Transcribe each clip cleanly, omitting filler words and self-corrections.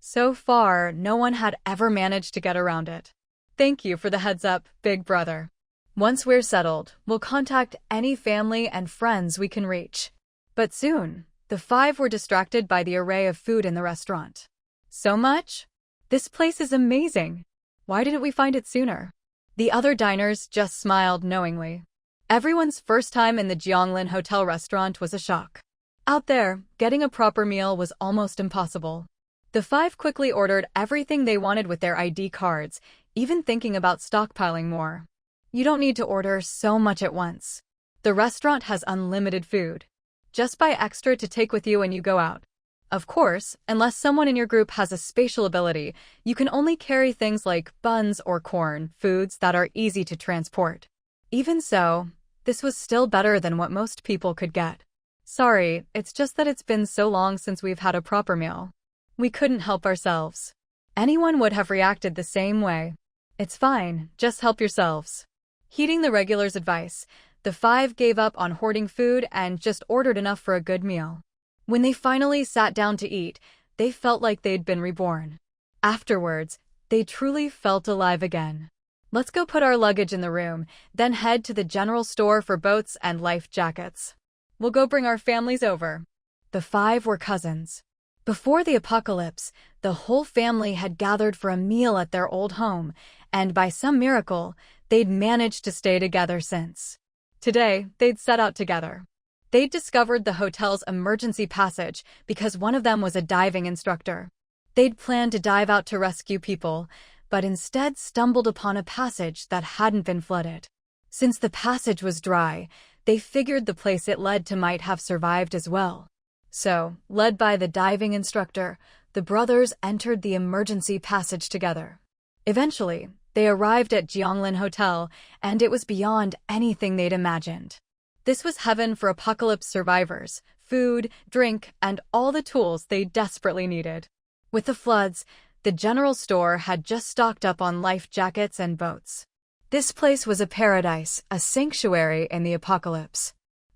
So far, no one had ever managed to get around it. Thank you for the heads up, big brother. Once we're settled, we'll contact any family and friends we can reach. But soon, the five were distracted by the array of food in the restaurant. So much? This place is amazing. Why didn't we find it sooner? The other diners just smiled knowingly. Everyone's first time in the Jianglin Hotel restaurant was a shock. Out there, getting a proper meal was almost impossible. The five quickly ordered everything they wanted with their ID cards, even thinking about stockpiling more. You don't need to order so much at once. The restaurant has unlimited food. Just buy extra to take with you when you go out. Of course, unless someone in your group has a spatial ability, you can only carry things like buns or corn, foods that are easy to transport. Even so, this was still better than what most people could get. Sorry, it's just that it's been so long since we've had a proper meal. We couldn't help ourselves. Anyone would have reacted the same way. It's fine, just help yourselves. Heeding the regulars' advice, the five gave up on hoarding food and just ordered enough for a good meal. When they finally sat down to eat, they felt like they'd been reborn. Afterwards, they truly felt alive again. Let's go put our luggage in the room, then head to the general store for boats and life jackets. We'll go bring our families over. The five were cousins. Before the apocalypse, the whole family had gathered for a meal at their old home, and by some miracle, they'd managed to stay together since. Today, they'd set out together. They'd discovered the hotel's emergency passage because one of them was a diving instructor. They'd planned to dive out to rescue people, but instead stumbled upon a passage that hadn't been flooded. Since the passage was dry, they figured the place it led to might have survived as well. So, led by the diving instructor, the brothers entered the emergency passage together. Eventually, they arrived at Jianglin Hotel, and it was beyond anything they'd imagined. This was heaven for apocalypse survivors: food, drink, and all the tools they desperately needed. With the floods, the general store had just stocked up on life jackets and boats. This place was a paradise, a sanctuary in the apocalypse.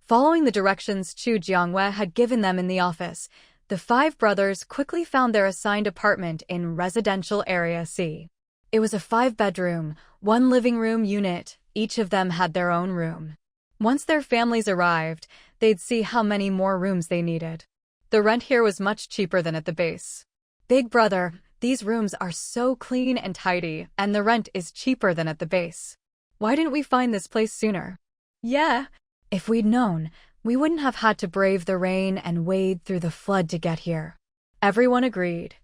Following the directions Chu Jiangwei had given them in the office, the five brothers quickly found their assigned apartment in Residential Area C. It was a 5-bedroom, 1 living room unit. Each of them had their own room. Once their families arrived, they'd see how many more rooms they needed. The rent here was much cheaper than at the base. Big brother, these rooms are so clean and tidy, and the rent is cheaper than at the base. Why didn't we find this place sooner? Yeah. If we'd known, we wouldn't have had to brave the rain and wade through the flood to get here. Everyone agreed.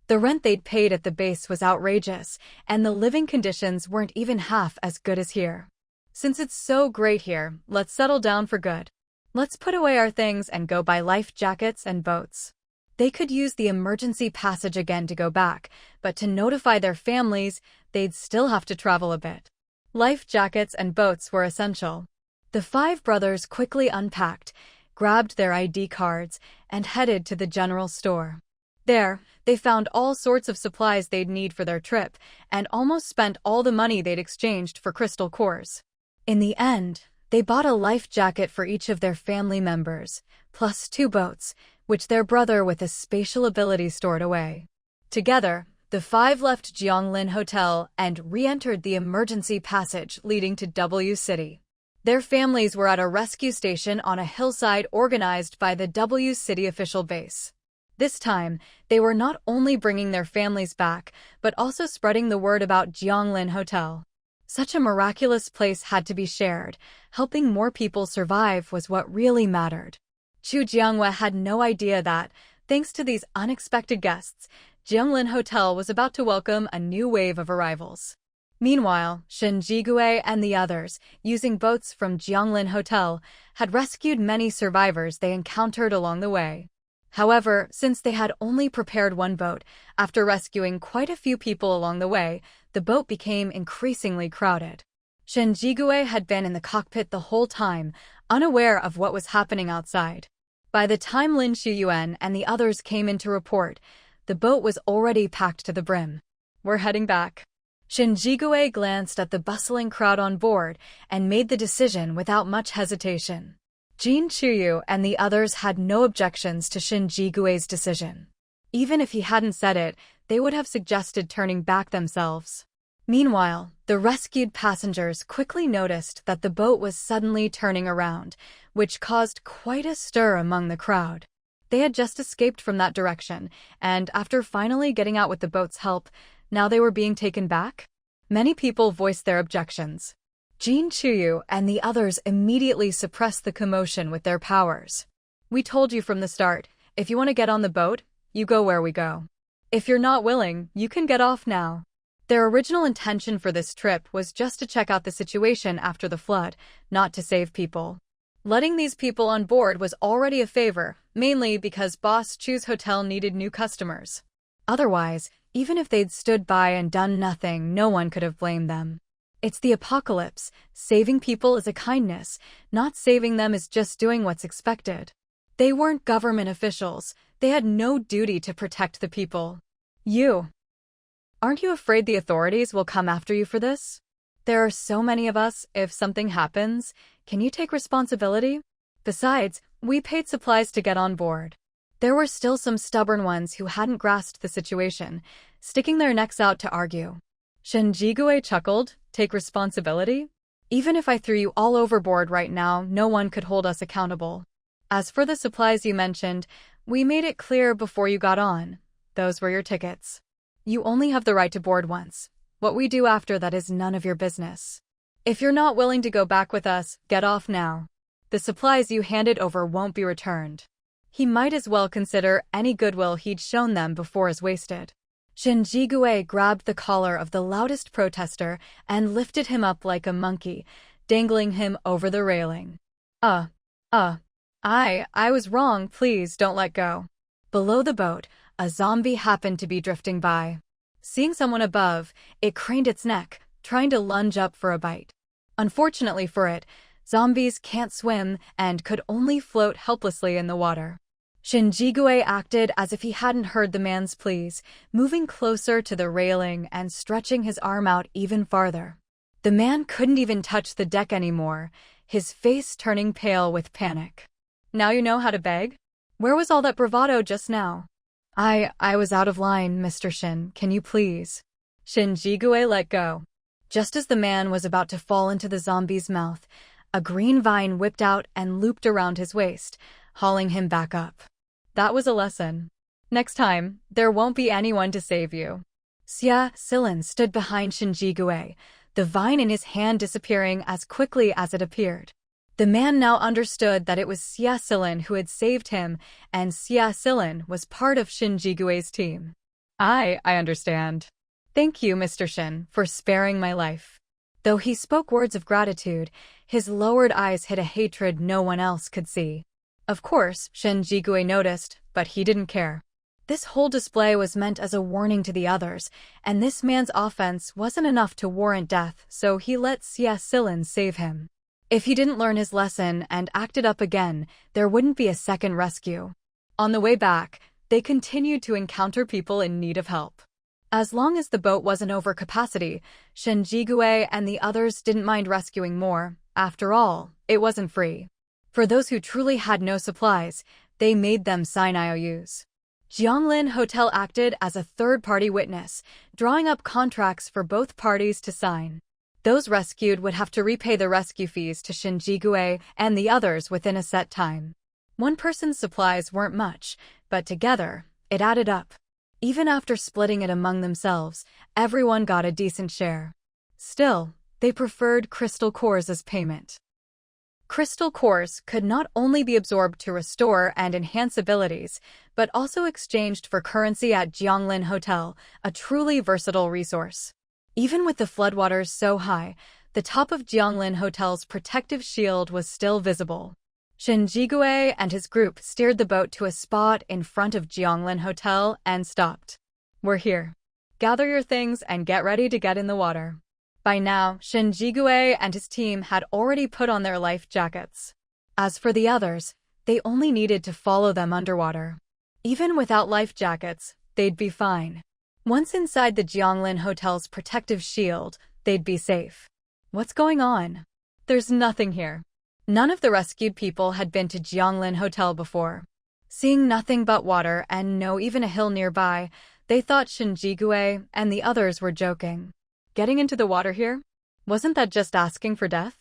The rent they'd paid at the base was outrageous, and the living conditions weren't even half as good as here. Since it's so great here, let's settle down for good. Let's put away our things and go buy life jackets and boats. They could use the emergency passage again to go back, but to notify their families, they'd still have to travel a bit. Life jackets and boats were essential. The five brothers quickly unpacked, grabbed their ID cards, and headed to the general store. There, they found all sorts of supplies they'd need for their trip, and almost spent all the money they'd exchanged for crystal cores. In the end, they bought a life jacket for each of their family members, plus 2 boats, which their brother with a spatial ability stored away. Together, the five left Jianglin Hotel and re-entered the emergency passage leading to W City. Their families were at a rescue station on a hillside organized by the W City official base. This time, they were not only bringing their families back, but also spreading the word about Jianglin Hotel. Such a miraculous place had to be shared. Helping more people survive was what really mattered. Chu Jiangwei had no idea that, thanks to these unexpected guests, Jianglin Hotel was about to welcome a new wave of arrivals. Meanwhile, Shen Jigui and the others, using boats from Jianglin Hotel, had rescued many survivors they encountered along the way. However, since they had only prepared 1 boat, after rescuing quite a few people along the way, the boat became increasingly crowded. Shen Jigui had been in the cockpit the whole time, unaware of what was happening outside. By the time Lin Shuyuan and the others came in to report, the boat was already packed to the brim. We're heading back. Shen Jigui glanced at the bustling crowd on board and made the decision without much hesitation. Jin Chuyu and the others had no objections to Shen Jigui's decision. Even if he hadn't said it, they would have suggested turning back themselves. Meanwhile, the rescued passengers quickly noticed that the boat was suddenly turning around, which caused quite a stir among the crowd. They had just escaped from that direction, and after finally getting out with the boat's help, now they were being taken back? Many people voiced their objections. Jin Chuyu and the others immediately suppressed the commotion with their powers. We told you from the start, if you want to get on the boat, you go where we go. If you're not willing, you can get off now. Their original intention for this trip was just to check out the situation after the flood, not to save people. Letting these people on board was already a favor, mainly because Boss Chu's hotel needed new customers. Otherwise, even if they'd stood by and done nothing, no one could have blamed them. It's the apocalypse. Saving people is a kindness. Not saving them is just doing what's expected. They weren't government officials. They had no duty to protect the people. Aren't you afraid the authorities will come after you for this? There are so many of us, if something happens, can you take responsibility? Besides, we paid supplies to get on board. There were still some stubborn ones who hadn't grasped the situation, sticking their necks out to argue. Shen Jigui chuckled, take responsibility? Even if I threw you all overboard right now, no one could hold us accountable. As for the supplies you mentioned, we made it clear before you got on. Those were your tickets. You only have the right to board once. What we do after that is none of your business. If you're not willing to go back with us, get off now. The supplies you handed over won't be returned. He might as well consider any goodwill he'd shown them before is wasted. Shen Jigui grabbed the collar of the loudest protester and lifted him up like a monkey, dangling him over the railing. I was wrong, please don't let go. Below the boat, a zombie happened to be drifting by. Seeing someone above, it craned its neck, trying to lunge up for a bite. Unfortunately for it, zombies can't swim and could only float helplessly in the water. Shen Jigui acted as if he hadn't heard the man's pleas, moving closer to the railing and stretching his arm out even farther. The man couldn't even touch the deck anymore, his face turning pale with panic. Now you know how to beg? Where was all that bravado just now? I was out of line, Mr. Shin, can you please? Shen Jigui let go. Just as the man was about to fall into the zombie's mouth, a green vine whipped out and looped around his waist, hauling him back up. That was a lesson. Next time, there won't be anyone to save you. Xia Silin stood behind Shen Jigui, the vine in his hand disappearing as quickly as it appeared. The man now understood that it was Xia Silin who had saved him, and Xia Silin was part of Shen Jigui's team. I understand. Thank you, Mr. Shin, for sparing my life. Though he spoke words of gratitude, his lowered eyes hid a hatred no one else could see. Of course, Shen Jigui noticed, but he didn't care. This whole display was meant as a warning to the others, and this man's offense wasn't enough to warrant death, so he let Xia Silin save him. If he didn't learn his lesson and acted up again, there wouldn't be a second rescue. On the way back, they continued to encounter people in need of help. As long as the boat wasn't over capacity, Shen Jigui and the others didn't mind rescuing more. After all, it wasn't free. For those who truly had no supplies, they made them sign IOUs. Jianglin Hotel acted as a third-party witness, drawing up contracts for both parties to sign. Those rescued would have to repay the rescue fees to Shen Jigui and the others within a set time. One person's supplies weren't much, but together, it added up. Even after splitting it among themselves, everyone got a decent share. Still, they preferred crystal cores as payment. Crystal cores could not only be absorbed to restore and enhance abilities, but also exchanged for currency at Jianglin Hotel, a truly versatile resource. Even with the floodwaters so high, the top of Jianglin Hotel's protective shield was still visible. Shen Jigui and his group steered the boat to a spot in front of Jianglin Hotel and stopped. We're here. Gather your things and get ready to get in the water. By now, Shen Jigui and his team had already put on their life jackets. As for the others, they only needed to follow them underwater. Even without life jackets, they'd be fine. Once inside the Jianglin Hotel's protective shield, they'd be safe. What's going on? There's nothing here. None of the rescued people had been to Jianglin Hotel before. Seeing nothing but water and no even a hill nearby, they thought Shinjigure and the others were joking. Getting into the water here? Wasn't that just asking for death?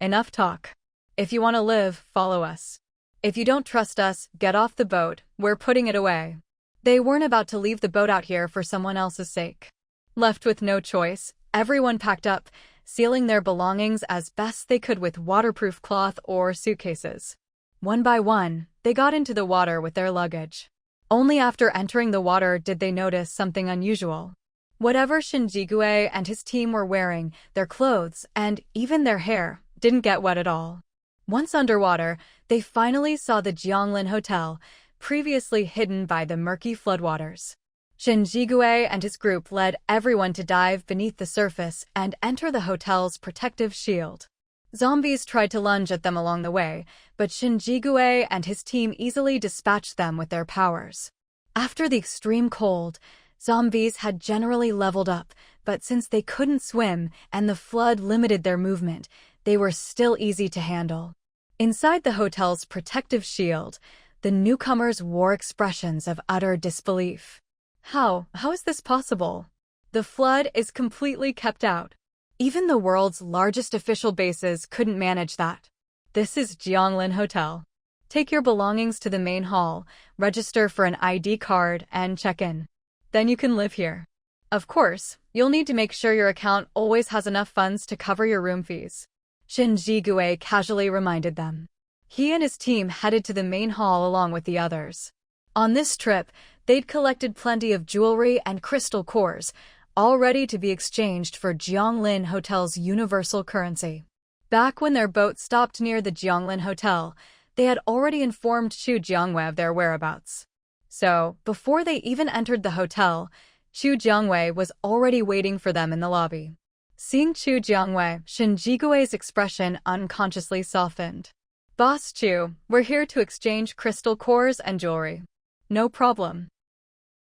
Enough talk. If you want to live, follow us. If you don't trust us, get off the boat, we're putting it away. They weren't about to leave the boat out here for someone else's sake. Left with no choice, everyone packed up, sealing their belongings as best they could with waterproof cloth or suitcases. One by one, they got into the water with their luggage. Only after entering the water did they notice something unusual. Whatever Shinjigure and his team were wearing, their clothes, and even their hair, didn't get wet at all. Once underwater, they finally saw the Jianglin Hotel, previously hidden by the murky floodwaters. Shinjigure and his group led everyone to dive beneath the surface and enter the hotel's protective shield. Zombies tried to lunge at them along the way, but Shinjigure and his team easily dispatched them with their powers. After the extreme cold, zombies had generally leveled up, but since they couldn't swim and the flood limited their movement, they were still easy to handle. Inside the hotel's protective shield, the newcomers wore expressions of utter disbelief. How is this possible? The flood is completely kept out. Even the world's largest official bases couldn't manage that. This is Jianglin Hotel. Take your belongings to the main hall, register for an ID card, and check in. Then you can live here. Of course, you'll need to make sure your account always has enough funds to cover your room fees. Shinjigure casually reminded them. He and his team headed to the main hall along with the others. On this trip, they'd collected plenty of jewelry and crystal cores, all ready to be exchanged for Jianglin Hotel's universal currency. Back when their boat stopped near the Jianglin Hotel, they had already informed Chu Jiangwei of their whereabouts. So, before they even entered the hotel, Chu Jiangwei was already waiting for them in the lobby. Seeing Chu Jiangwei, Shinjigue's expression unconsciously softened. Boss Chu, we're here to exchange crystal cores and jewelry. No problem.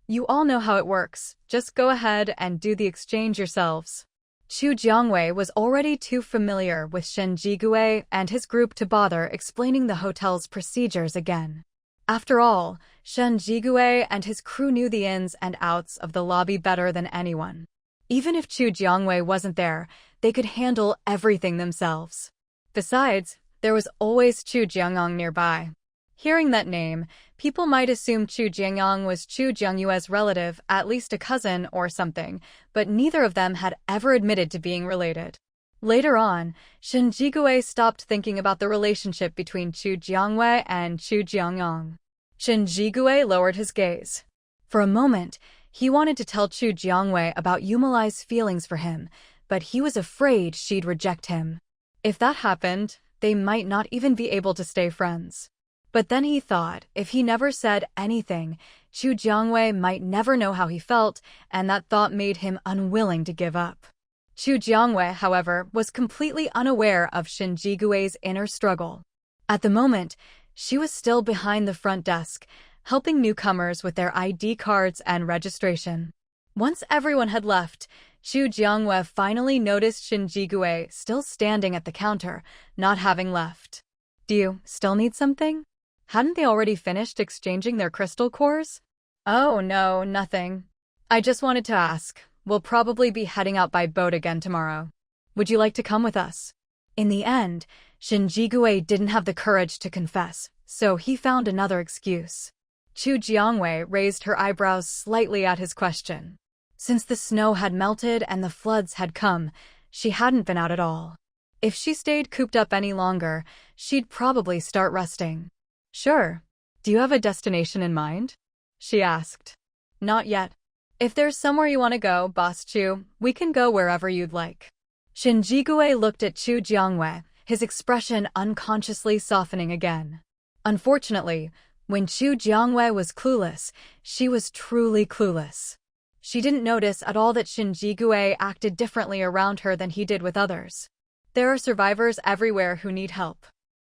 You all know how it works, just go ahead and do the exchange yourselves. Chu Jiangwei was already too familiar with Shinjigure and his group to bother explaining the hotel's procedures again. After all, Shinjigure and his crew knew the ins and outs of the lobby better than anyone. Even if Chu Jiangwei wasn't there, they could handle everything themselves. Besides, there was always Chu Jiangyang nearby. Hearing that name, people might assume Chu Jiangyang was Chu Jiangyue's relative, at least a cousin or something, but neither of them had ever admitted to being related. Later on, Shinjigure stopped thinking about the relationship between Chu Jiangwei and Chu Jiangyang. Shinjigure lowered his gaze. For a moment, he wanted to tell Chu Jiangwei about Yumalai's feelings for him, but he was afraid she'd reject him. If that happened, they might not even be able to stay friends. But then he thought, if he never said anything, Chu Jiangwei might never know how he felt, and that thought made him unwilling to give up. Chu Jiangwei, however, was completely unaware of Shinjigue's inner struggle. At the moment, she was still behind the front desk, helping newcomers with their ID cards and registration. Once everyone had left, Chu Jiangwei finally noticed Shinjigue still standing at the counter, not having left. Do you still need something? Hadn't they already finished exchanging their crystal cores? Oh no, nothing. I just wanted to ask. We'll probably be heading out by boat again tomorrow. Would you like to come with us? In the end, Shinjigue didn't have the courage to confess, so he found another excuse. Chu Jiangwei raised her eyebrows slightly at his question. Since the snow had melted and the floods had come, she hadn't been out at all. If she stayed cooped up any longer, she'd probably start rusting. Sure. Do you have a destination in mind? She asked. Not yet. If there's somewhere you want to go, Boss Chu, we can go wherever you'd like. Shinjigue looked at Chu Jiangwei, his expression unconsciously softening again. Unfortunately, when Chu Jiangwei was clueless, she was truly clueless. She didn't notice at all that Shinjigue acted differently around her than he did with others. There are survivors everywhere who need help.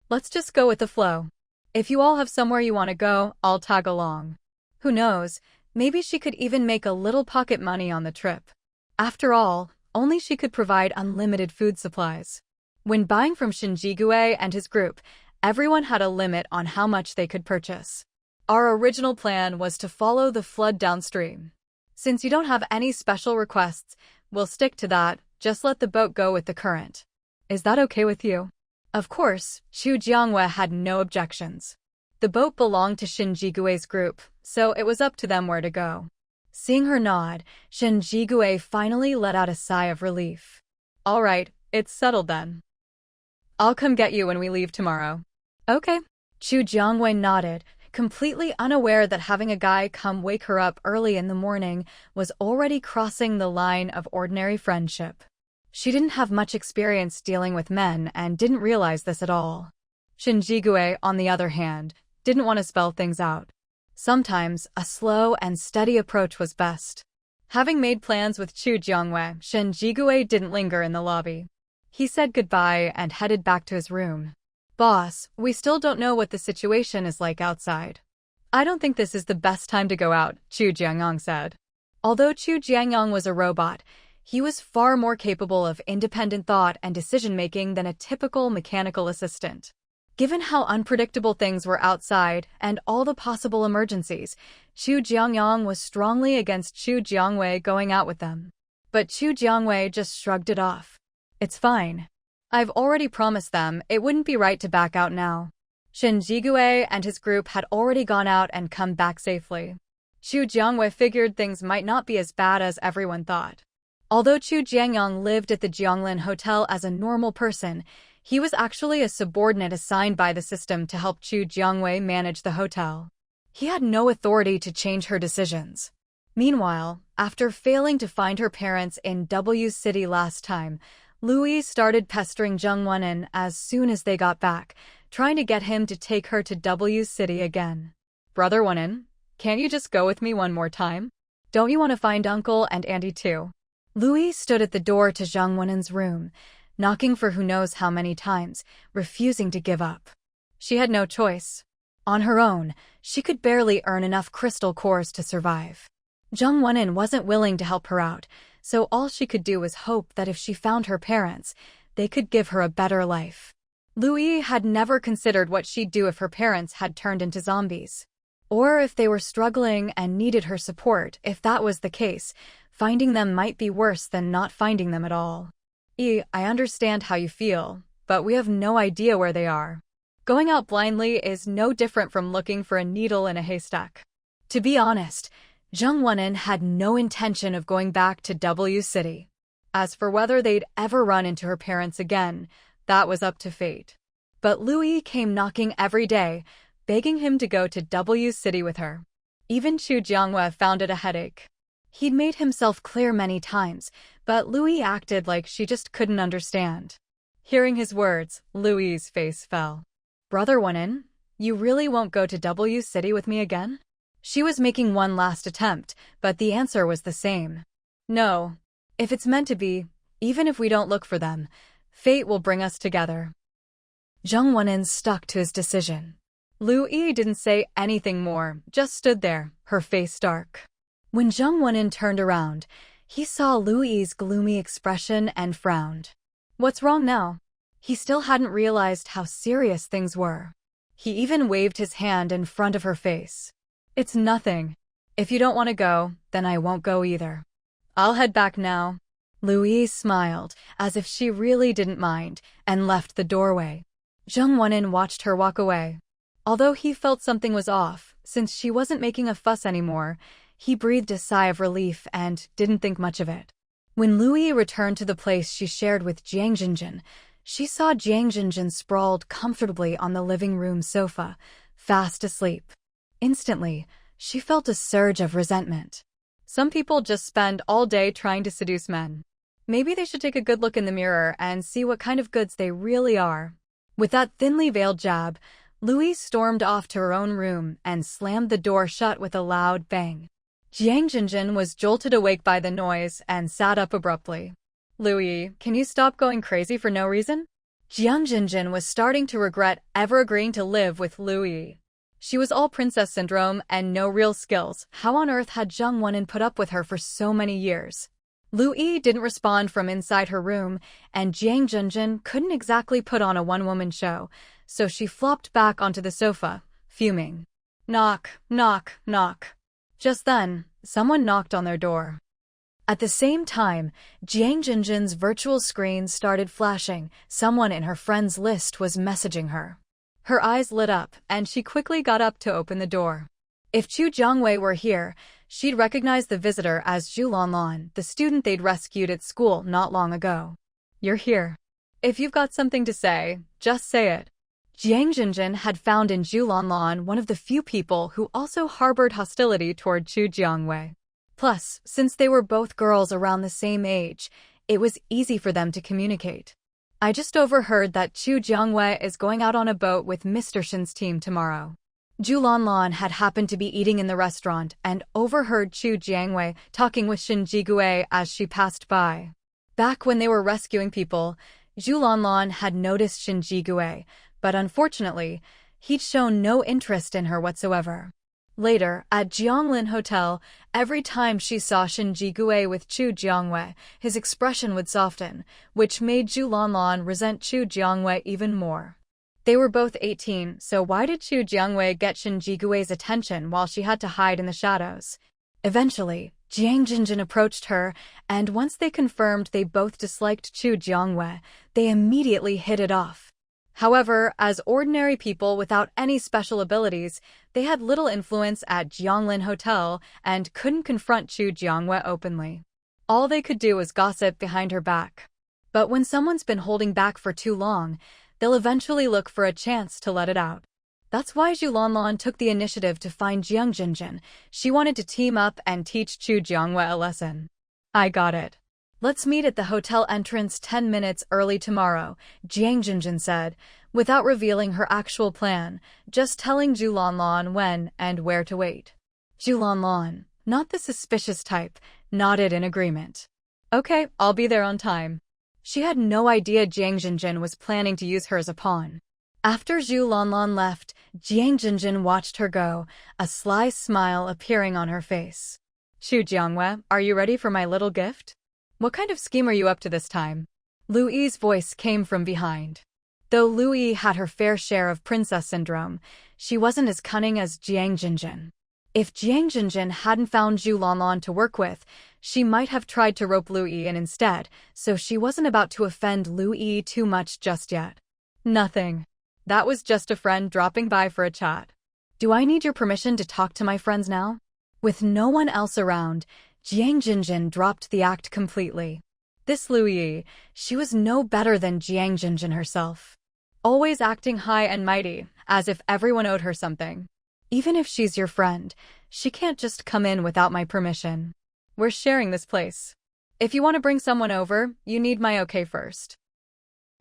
Let's just go with the flow. If you all have somewhere you want to go, I'll tag along. Who knows, maybe she could even make a little pocket money on the trip. After all, only she could provide unlimited food supplies. When buying from Shinjigue and his group, everyone had a limit on how much they could purchase. Our original plan was to follow the flood downstream. Since you don't have any special requests, we'll stick to that, just let the boat go with the current. Is that okay with you? Of course, Chu Jiangwei had no objections. The boat belonged to Shin Jigui's group, so it was up to them where to go. Seeing her nod, Shin Jigui finally let out a sigh of relief. All right, it's settled then. I'll come get you when we leave tomorrow. Okay. Chu Jiangwei nodded, completely unaware that having a guy come wake her up early in the morning was already crossing the line of ordinary friendship. She didn't have much experience dealing with men and didn't realize this at all. Shin Jigui, on the other hand, didn't want to spell things out. Sometimes, a slow and steady approach was best. Having made plans with Chu Jiangwei, Shin Jigui didn't linger in the lobby. He said goodbye and headed back to his room. Boss, we still don't know what the situation is like outside. I don't think this is the best time to go out, Chu Jiangyong said. Although Chu Jiangyong was a robot, he was far more capable of independent thought and decision-making than a typical mechanical assistant. Given how unpredictable things were outside and all the possible emergencies, Chu Jiangyong was strongly against Chu Jiangwei going out with them. But Chu Jiangwei just shrugged it off. It's fine. I've already promised them it wouldn't be right to back out now. Shin Jigui and his group had already gone out and come back safely. Chu Jiangwei figured things might not be as bad as everyone thought. Although Chu Jiangyong lived at the Jianglin Hotel as a normal person, he was actually a subordinate assigned by the system to help Chu Jiangwei manage the hotel. He had no authority to change her decisions. Meanwhile, after failing to find her parents in W City last time, Louise started pestering Zheng Wenin as soon as they got back, trying to get him to take her to W City again. Brother Wenin, can't you just go with me one more time? Don't you want to find Uncle and Auntie too? Louise stood at the door to Zheng Wenin's room, knocking for who knows how many times, refusing to give up. She had no choice. On her own, she could barely earn enough crystal cores to survive. Zheng Wenin wasn't willing to help her out, so all she could do was hope that if she found her parents, they could give her a better life. Louis had never considered what she'd do if her parents had turned into zombies. Or if they were struggling and needed her support. If that was the case, finding them might be worse than not finding them at all. I understand how you feel, but we have no idea where they are. Going out blindly is no different from looking for a needle in a haystack. To be honest, Zheng Wenin had no intention of going back to W City. As for whether they'd ever run into her parents again, that was up to fate. But Louis came knocking every day, begging him to go to W City with her. Even Chu Jiangwei found it a headache. He'd made himself clear many times, but Louis acted like she just couldn't understand. Hearing his words, Louis's face fell. Brother Wenin, you really won't go to W City with me again? She was making one last attempt, but the answer was the same. No. If it's meant to be, even if we don't look for them, fate will bring us together. Zheng Wenin stuck to his decision. Louis didn't say anything more, just stood there, her face dark. When Zheng Wenin turned around, he saw Louis's gloomy expression and frowned. What's wrong now? He still hadn't realized how serious things were. He even waved his hand in front of her face. It's nothing. If you don't want to go, then I won't go either. I'll head back now. Louise smiled, as if she really didn't mind, and left the doorway. Zheng Wenin watched her walk away. Although he felt something was off, since she wasn't making a fuss anymore, he breathed a sigh of relief and didn't think much of it. When Louis returned to the place she shared with Jiang Jinjin, she saw Jiang Jinjin sprawled comfortably on the living room sofa, fast asleep. Instantly, she felt a surge of resentment. Some people just spend all day trying to seduce men. Maybe they should take a good look in the mirror and see what kind of goods they really are. With that thinly veiled jab, Louise stormed off to her own room and slammed the door shut with a loud bang. Jiang Jinjin was jolted awake by the noise and sat up abruptly. Louis, can you stop going crazy for no reason? Jiang Jinjin was starting to regret ever agreeing to live with Louis. She was all princess syndrome and no real skills. How on earth had Zheng Wenin put up with her for so many years? Louis didn't respond from inside her room, and Jiang Jinjin couldn't exactly put on a one-woman show, so she flopped back onto the sofa, fuming. Knock, knock, knock. Just then, someone knocked on their door. At the same time, Jiang Jinjin's virtual screen started flashing. Someone in her friends list was messaging her. Her eyes lit up, and she quickly got up to open the door. If Chu Jiangwei were here, she'd recognize the visitor as Zhu Lanlan, the student they'd rescued at school not long ago. You're here. If you've got something to say, just say it. Jiang Jinjin had found in Zhu Lanlan one of the few people who also harbored hostility toward Chu Jiangwei. Plus, since they were both girls around the same age, it was easy for them to communicate. I just overheard that Chu Jiangwei is going out on a boat with Mr. Shin's team tomorrow. Zhu Lanlan had happened to be eating in the restaurant and overheard Chu Jiangwei talking with Shin Jigui as she passed by. Back when they were rescuing people, Zhu Lanlan had noticed Shin Jigui, but unfortunately, he'd shown no interest in her whatsoever. Later, at Jianglin Hotel, every time she saw Shin Jigui with Chu Jiangwei, his expression would soften, which made Zhu Lanlan resent Chu Jiangwei even more. They were both 18, so why did Chu Jiangwei get Shin Jigui's attention while she had to hide in the shadows? Eventually, Jiang Jinjin approached her, and once they confirmed they both disliked Chu Jiangwei, they immediately hit it off. However, as ordinary people without any special abilities, they had little influence at Jianglin Hotel and couldn't confront Chu Jiangwei openly. All they could do was gossip behind her back. But when someone's been holding back for too long, they'll eventually look for a chance to let it out. That's why Zhu Lanlan took the initiative to find Jiang Jinjin. She wanted to team up and teach Chu Jiangwei a lesson. I got it. Let's meet at the hotel entrance 10 minutes early tomorrow, Jiang Jinjin said, without revealing her actual plan, just telling Zhu Lanlan when and where to wait. Zhu Lanlan, not the suspicious type, nodded in agreement. Okay, I'll be there on time. She had no idea Jiang Jinjin was planning to use her as a pawn. After Zhu Lanlan left, Jiang Jinjin watched her go, a sly smile appearing on her face. Chu Jiangwei, are you ready for my little gift? What kind of scheme are you up to this time? Lu Yi's voice came from behind. Though Lu Yi had her fair share of princess syndrome, she wasn't as cunning as Jiang Jinjin. If Jiang Jinjin hadn't found Zhu Lanlan to work with, she might have tried to rope Lu Yi in instead, so she wasn't about to offend Lu Yi too much just yet. Nothing. That was just a friend dropping by for a chat. Do I need your permission to talk to my friends now? With no one else around, Jiang Jinjin dropped the act completely. This Lu Yi, she was no better than Jiang Jinjin herself. Always acting high and mighty, as if everyone owed her something. Even if she's your friend, she can't just come in without my permission. We're sharing this place. If you want to bring someone over, you need my okay first.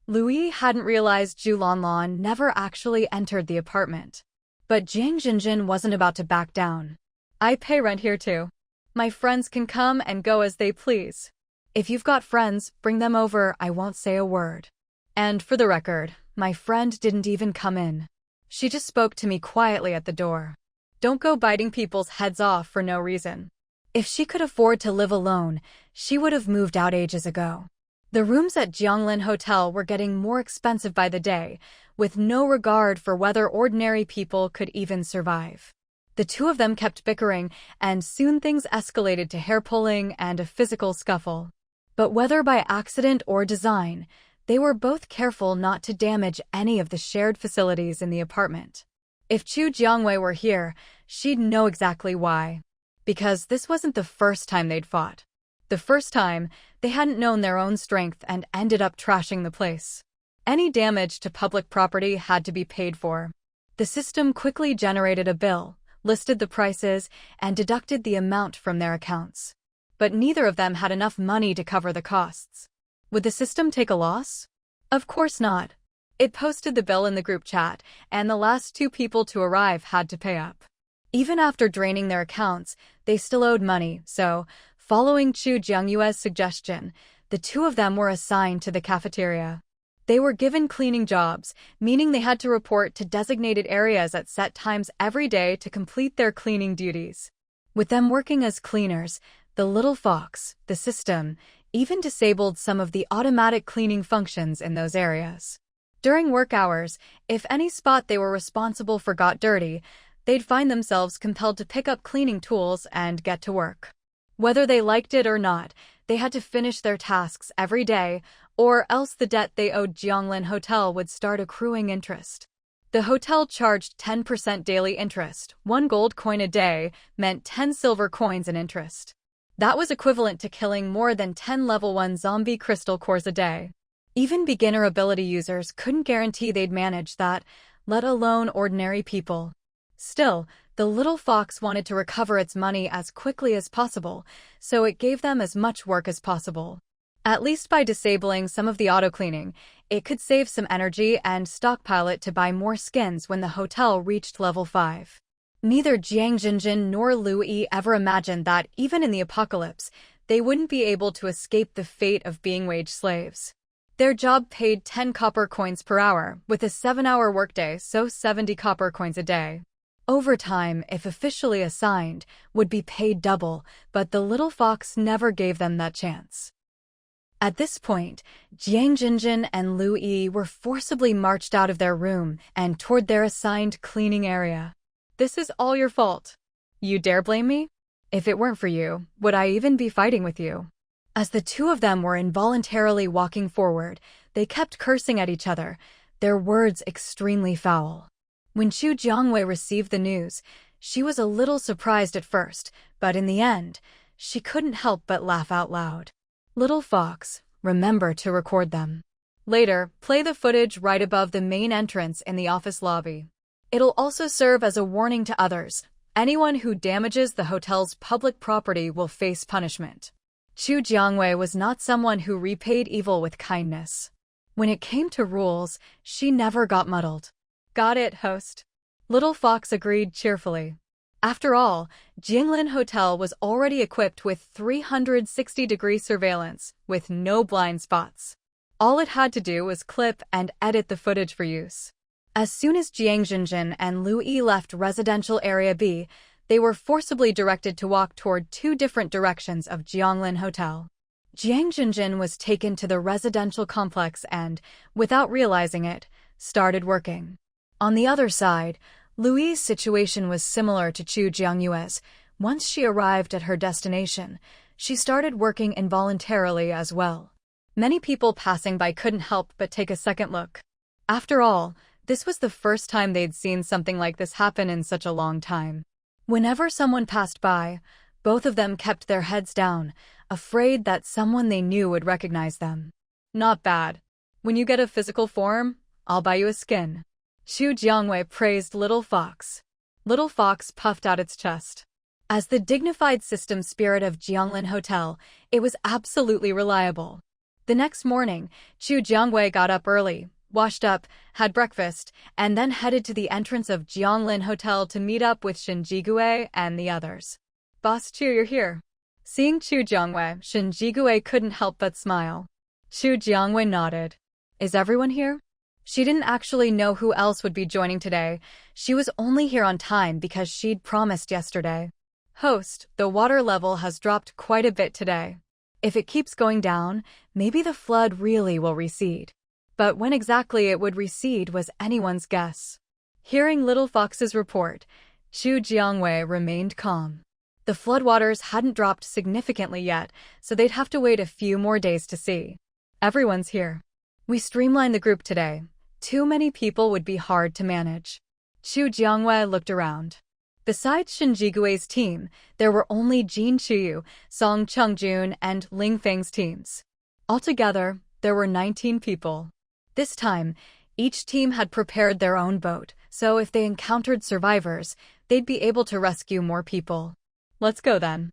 Lu Yi hadn't realized Zhu Lanlan never actually entered the apartment. But Jiang Jinjin wasn't about to back down. I pay rent here too. My friends can come and go as they please. If you've got friends, bring them over, I won't say a word. And for the record, my friend didn't even come in. She just spoke to me quietly at the door. Don't go biting people's heads off for no reason. If she could afford to live alone, she would have moved out ages ago. The rooms at Jianglin Hotel were getting more expensive by the day, with no regard for whether ordinary people could even survive. The two of them kept bickering, and soon things escalated to hair-pulling and a physical scuffle. But whether by accident or design, they were both careful not to damage any of the shared facilities in the apartment. If Chu Jiangwei were here, she'd know exactly why. Because this wasn't the first time they'd fought. The first time, they hadn't known their own strength and ended up trashing the place. Any damage to public property had to be paid for. The system quickly generated a bill, listed the prices, and deducted the amount from their accounts. But neither of them had enough money to cover the costs. Would the system take a loss? Of course not. It posted the bill in the group chat, and the last two people to arrive had to pay up. Even after draining their accounts, they still owed money, so, following Chu Jiangyue's suggestion, the two of them were assigned to the cafeteria. They were given cleaning jobs, meaning they had to report to designated areas at set times every day to complete their cleaning duties. With them working as cleaners, the little fox, the system, even disabled some of the automatic cleaning functions in those areas. During work hours, if any spot they were responsible for got dirty, they'd find themselves compelled to pick up cleaning tools and get to work. Whether they liked it or not, they had to finish their tasks every day, or else the debt they owed Jianglin Hotel would start accruing interest. The hotel charged 10% daily interest. 1 gold coin a day meant 10 silver coins in interest. That was equivalent to killing more than 10 level 1 zombie crystal cores a day. Even beginner ability users couldn't guarantee they'd manage that, let alone ordinary people. Still, the little fox wanted to recover its money as quickly as possible, so it gave them as much work as possible. At least by disabling some of the auto-cleaning, it could save some energy and stockpile it to buy more skins when the hotel reached level 5. Neither Jiang Jinjin nor Lu Yi ever imagined that, even in the apocalypse, they wouldn't be able to escape the fate of being wage slaves. Their job paid 10 copper coins per hour, with a 7-hour workday, so 70 copper coins a day. Overtime, if officially assigned, would be paid double, but the little fox never gave them that chance. At this point, Jiang Jinjin and Lu Yi were forcibly marched out of their room and toward their assigned cleaning area. This is all your fault. You dare blame me? If it weren't for you, would I even be fighting with you? As the two of them were involuntarily walking forward, they kept cursing at each other, their words extremely foul. When Chu Jiangwei received the news, she was a little surprised at first, but in the end, she couldn't help but laugh out loud. Little Fox, remember to record them. Later, play the footage right above the main entrance in the office lobby. It'll also serve as a warning to others. Anyone who damages the hotel's public property will face punishment. Chu Jiangwei was not someone who repaid evil with kindness. When it came to rules, she never got muddled. Got it, host. Little Fox agreed cheerfully. After all, Jianglin Hotel was already equipped with 360-degree surveillance, with no blind spots. All it had to do was clip and edit the footage for use. As soon as Jiang Jinjin and Lu Yi left Residential Area B, they were forcibly directed to walk toward 2 different directions of Jianglin Hotel. Jiang Jinjin was taken to the residential complex and, without realizing it, started working. On the other side, Lu Yi's situation was similar to Chu Jiangyue's. Once she arrived at her destination, she started working involuntarily as well. Many people passing by couldn't help but take a second look. After all, this was the first time they'd seen something like this happen in such a long time. Whenever someone passed by, both of them kept their heads down, afraid that someone they knew would recognize them. Not bad. When you get a physical form, I'll buy you a skin. Chu Jiangwei praised Little Fox. Little Fox puffed out its chest. As the dignified system spirit of Jianglin Hotel, it was absolutely reliable. The next morning, Chu Jiangwei got up early, washed up, had breakfast, and then headed to the entrance of Jianglin Hotel to meet up with Shen Jigui and the others. Boss Chu, you're here. Seeing Chu Jiangwei, Shen Jigui couldn't help but smile. Chu Jiangwei nodded. Is everyone here? She didn't actually know who else would be joining today. She was only here on time because she'd promised yesterday. Host, the water level has dropped quite a bit today. If it keeps going down, maybe the flood really will recede. But when exactly it would recede was anyone's guess. Hearing Little Fox's report, Chu Jiangwei remained calm. The floodwaters hadn't dropped significantly yet, so they'd have to wait a few more days to see. Everyone's here. We streamlined the group today. Too many people would be hard to manage. Chu Jiangwei looked around. Besides Shen Jigui's team, there were only Jin Chuyu, Song Chungjun, and Ling Feng's teams. Altogether, there were 19 people. This time, each team had prepared their own boat, so if they encountered survivors, they'd be able to rescue more people. Let's go then.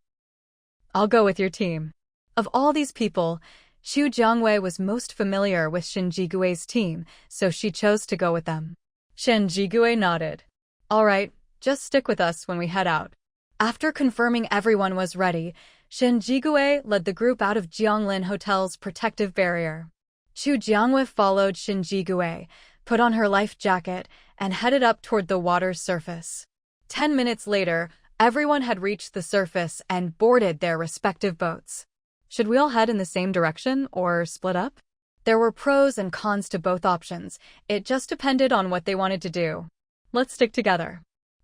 I'll go with your team. Of all these people, Chu Jiangwei was most familiar with Shen Jigui's team, so she chose to go with them. Shen Jigui nodded. All right, just stick with us when we head out. After confirming everyone was ready, Shen Jigui led the group out of Jianglin Hotel's protective barrier. Chu Jiangwei followed Shen Jigui, put on her life jacket, and headed up toward the water's surface. 10 minutes later, everyone had reached the surface and boarded their respective boats. Should we all head in the same direction or split up? There were pros and cons to both options. It just depended on what they wanted to do. Let's stick together.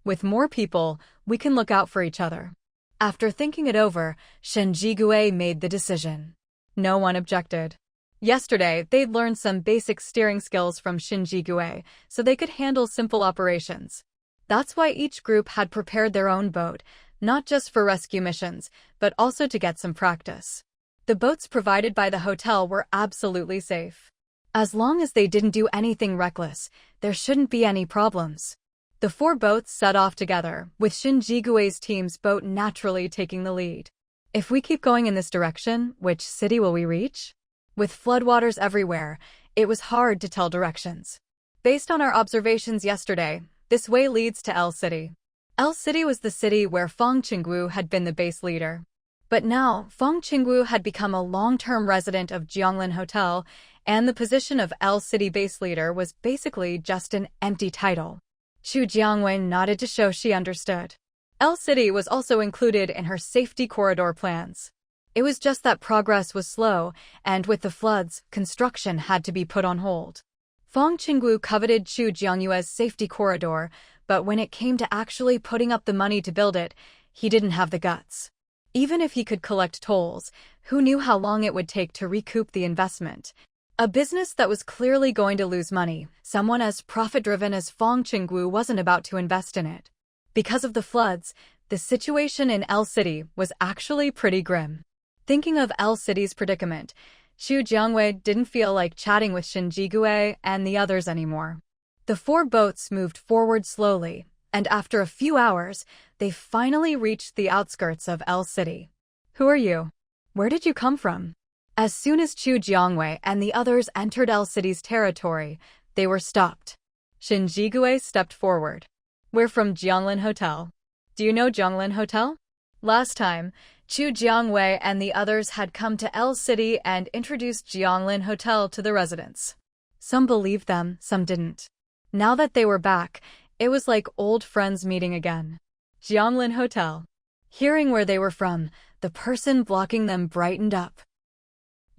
With more people, we can look out for each other. After thinking it over, Shen Jigui made the decision. No one objected. Yesterday, they'd learned some basic steering skills from Shen Jigui, so they could handle simple operations. That's why each group had prepared their own boat, not just for rescue missions, but also to get some practice. The boats provided by the hotel were absolutely safe. As long as they didn't do anything reckless, there shouldn't be any problems. The 4 boats set off together, with Shen Jigui's team's boat naturally taking the lead. If we keep going in this direction, which city will we reach? With floodwaters everywhere, it was hard to tell directions. Based on our observations yesterday, this way leads to L City. L City was the city where Feng Qingwu had been the base leader. But now, Feng Qingwu had become a long-term resident of Jianglin Hotel, and the position of L City base leader was basically just an empty title. Chu Jiangwei nodded to show she understood. L City was also included in her safety corridor plans. It was just that progress was slow, and with the floods, construction had to be put on hold. Feng Qingwu coveted Chu Jiangyue's safety corridor, but when it came to actually putting up the money to build it, he didn't have the guts. Even if he could collect tolls, who knew how long it would take to recoup the investment? A business that was clearly going to lose money, someone as profit-driven as Feng Qingwu wasn't about to invest in it. Because of the floods, the situation in L City was actually pretty grim. Thinking of L City's predicament, Xu Jiangwei didn't feel like chatting with Shen Jigui and the others anymore. The 4 boats moved forward slowly, and after a few hours, they finally reached the outskirts of L City. Who are you? Where did you come from? As soon as Chu Jiangwei and the others entered L City's territory, they were stopped. Shen Jigui stepped forward. We're from Jianglin Hotel. Do you know Jianglin Hotel? Last time, Chu Jiangwei and the others had come to L City and introduced Jianglin Hotel to the residents. Some believed them, some didn't. Now that they were back, it was like old friends meeting again. Jianglin Hotel. Hearing where they were from, the person blocking them brightened up.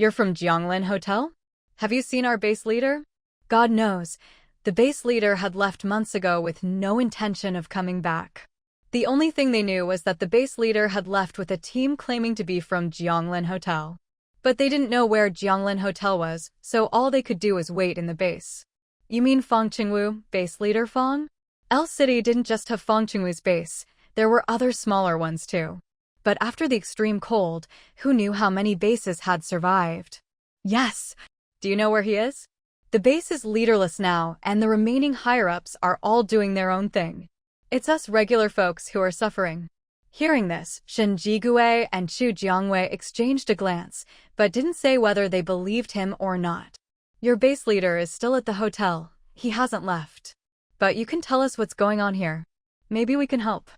You're from Jianglin Hotel? Have you seen our base leader? God knows, the base leader had left months ago with no intention of coming back. The only thing they knew was that the base leader had left with a team claiming to be from Jianglin Hotel. But they didn't know where Jianglin Hotel was, so all they could do was wait in the base. You mean Feng Qingwu, base leader Feng? L City didn't just have Feng Qingwu's base, there were other smaller ones too. But after the extreme cold, who knew how many bases had survived? Yes! Do you know where he is? The base is leaderless now, and the remaining higher-ups are all doing their own thing. It's us regular folks who are suffering. Hearing this, Shen Jigui and Chu Jiangwei exchanged a glance, but didn't say whether they believed him or not. Your base leader is still at the hotel. He hasn't left. But you can tell us what's going on here. Maybe we can help.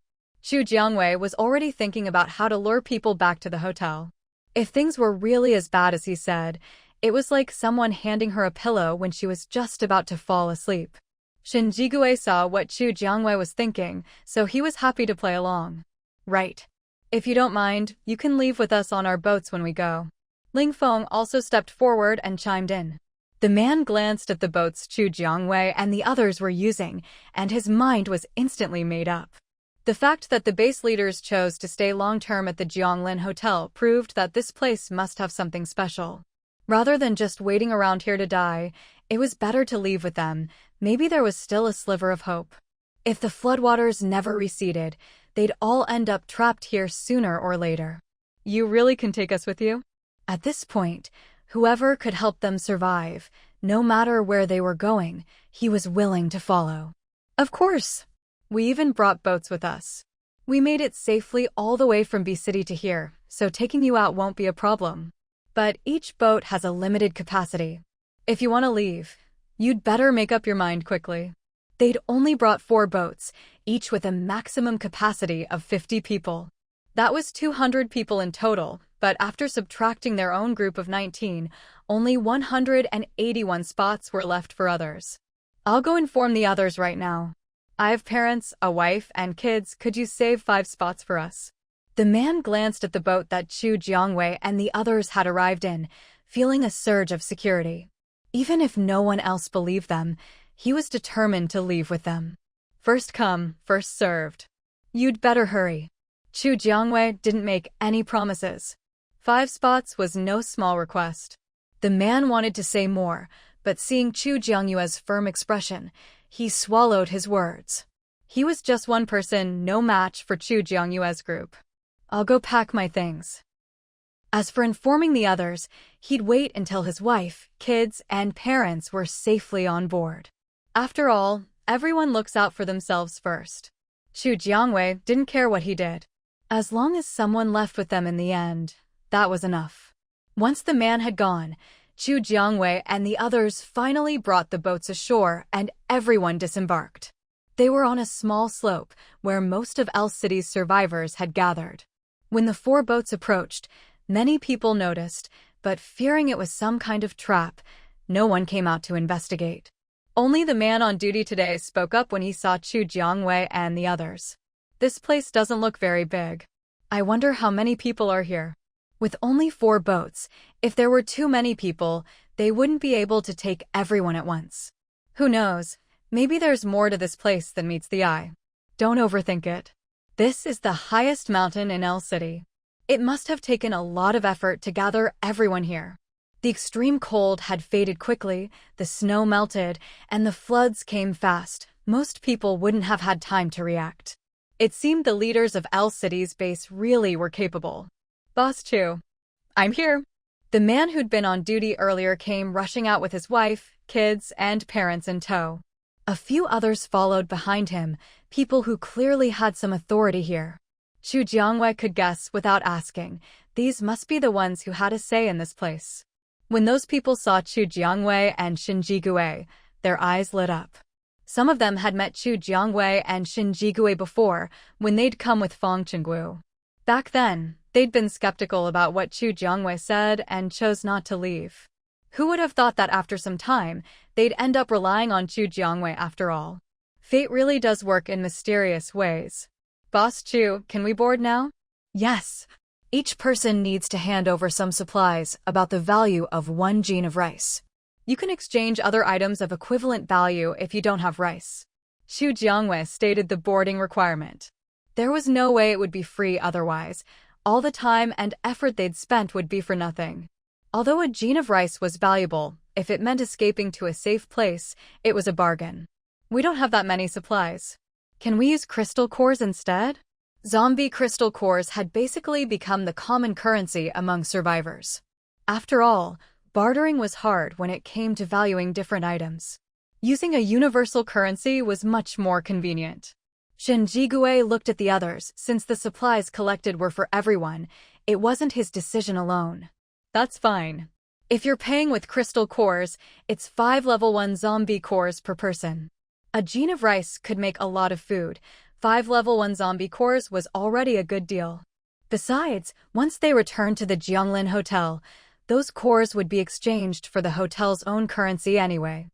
Chu Jiangwei was already thinking about how to lure people back to the hotel. If things were really as bad as he said, it was like someone handing her a pillow when she was just about to fall asleep. Shen Jigui saw what Chu Jiangwei was thinking, so he was happy to play along. Right. If you don't mind, you can leave with us on our boats when we go. Ling Feng also stepped forward and chimed in. The man glanced at the boats Chu Jiangwei and the others were using, and his mind was instantly made up. The fact that the base leaders chose to stay long-term at the Jianglin Hotel proved that this place must have something special. Rather than just waiting around here to die, it was better to leave with them. Maybe there was still a sliver of hope. If the floodwaters never receded, they'd all end up trapped here sooner or later. You really can take us with you? At this point, whoever could help them survive, no matter where they were going, he was willing to follow. Of course! We even brought boats with us. We made it safely all the way from B City to here, so taking you out won't be a problem. But each boat has a limited capacity. If you want to leave, you'd better make up your mind quickly. They'd only brought 4 boats, each with a maximum capacity of 50 people. That was 200 people in total, but after subtracting their own group of 19, only 181 spots were left for others. I'll go inform the others right now. I have parents, a wife, and kids. Could you save 5 spots for us? The man glanced at the boat that Chu Jiangwei and the others had arrived in, feeling a surge of security. Even if no one else believed them, he was determined to leave with them. First come, first served. You'd better hurry. Chu Jiangwei didn't make any promises. 5 spots was no small request. The man wanted to say more, but seeing Chu Jiangyue's firm expression, he swallowed his words. He was just one person, no match for Chu Jiangyue's group. I'll go pack my things. As for informing the others, he'd wait until his wife, kids, and parents were safely on board. After all, everyone looks out for themselves first. Chu Jiangwei didn't care what he did. As long as someone left with them in the end, that was enough. Once the man had gone, Chu Jiangwei and the others finally brought the boats ashore and everyone disembarked. They were on a small slope where most of El City's survivors had gathered. When the 4 boats approached, many people noticed, but fearing it was some kind of trap, no one came out to investigate. Only the man on duty today spoke up when he saw Chu Jiangwei and the others. This place doesn't look very big. I wonder how many people are here. With only 4 boats, if there were too many people, they wouldn't be able to take everyone at once. Who knows, maybe there's more to this place than meets the eye. Don't overthink it. This is the highest mountain in El City. It must have taken a lot of effort to gather everyone here. The extreme cold had faded quickly, the snow melted, and the floods came fast. Most people wouldn't have had time to react. It seemed the leaders of El City's base really were capable. Boss Chu. I'm here. The man who'd been on duty earlier came rushing out with his wife, kids, and parents in tow. A few others followed behind him, people who clearly had some authority here. Chu Jiangwei could guess without asking, these must be the ones who had a say in this place. When those people saw Chu Jiangwei and Xin Jigui, their eyes lit up. Some of them had met Chu Jiangwei and Xin Jigui before, when they'd come with Fang Chengguo. Back then, they'd been skeptical about what Chu Jiangwei said and chose not to leave. Who would have thought that after some time, they'd end up relying on Chu Jiangwei after all? Fate really does work in mysterious ways. Boss Chu, can we board now? Yes. Each person needs to hand over some supplies about the value of 1 gene of rice. You can exchange other items of equivalent value if you don't have rice. Chu Jiangwei stated the boarding requirement. There was no way it would be free otherwise. All the time and effort they'd spent would be for nothing. Although a gene of rice was valuable, if it meant escaping to a safe place, it was a bargain. We don't have that many supplies. Can we use crystal cores instead? Zombie crystal cores had basically become the common currency among survivors. After all, bartering was hard when it came to valuing different items. Using a universal currency was much more convenient. Xin Jigui looked at the others. Since the supplies collected were for everyone, it wasn't his decision alone. That's fine. If you're paying with crystal cores, it's 5 level 1 zombie cores per person. A gene of rice could make a lot of food. 5 level 1 zombie cores was already a good deal. Besides, once they returned to the Jianglin Hotel, those cores would be exchanged for the hotel's own currency anyway.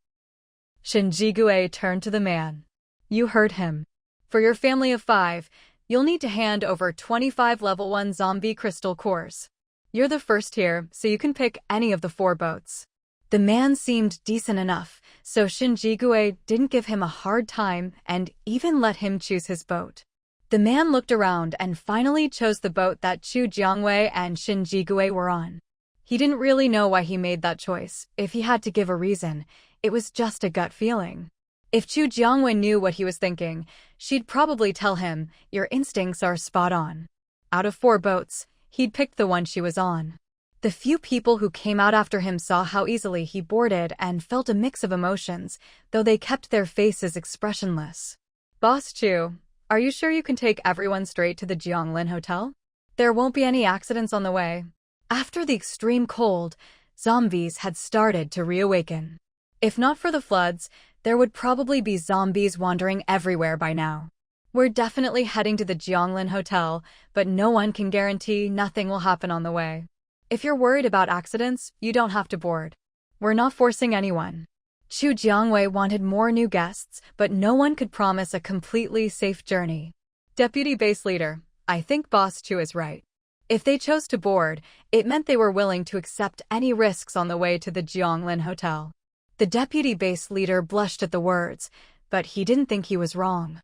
Xin Jigui turned to the man. You heard him. For your family of 5, you'll need to hand over 25 level 1 zombie crystal cores. You're the first here, so you can pick any of the 4 boats. The man seemed decent enough, so Xin Jigui didn't give him a hard time and even let him choose his boat. The man looked around and finally chose the boat that Chu Jiangwei and Xin Jigui were on. He didn't really know why he made that choice. If he had to give a reason, it was just a gut feeling. If Chu Jiangwei knew what he was thinking, she'd probably tell him, your instincts are spot on. Out of 4 boats, he'd picked the one she was on. The few people who came out after him saw how easily he boarded and felt a mix of emotions, though they kept their faces expressionless. Boss Chu, are you sure you can take everyone straight to the Jianglin Hotel? There won't be any accidents on the way. After the extreme cold, zombies had started to reawaken. If not for the floods, there would probably be zombies wandering everywhere by now. We're definitely heading to the Jianglin Hotel, but no one can guarantee nothing will happen on the way. If you're worried about accidents, you don't have to board. We're not forcing anyone. Chu Jiangwei wanted more new guests, but no one could promise a completely safe journey. Deputy Base Leader, I think Boss Chu is right. If they chose to board, it meant they were willing to accept any risks on the way to the Jianglin Hotel. The Deputy Base Leader blushed at the words. but he didn't think he was wrong.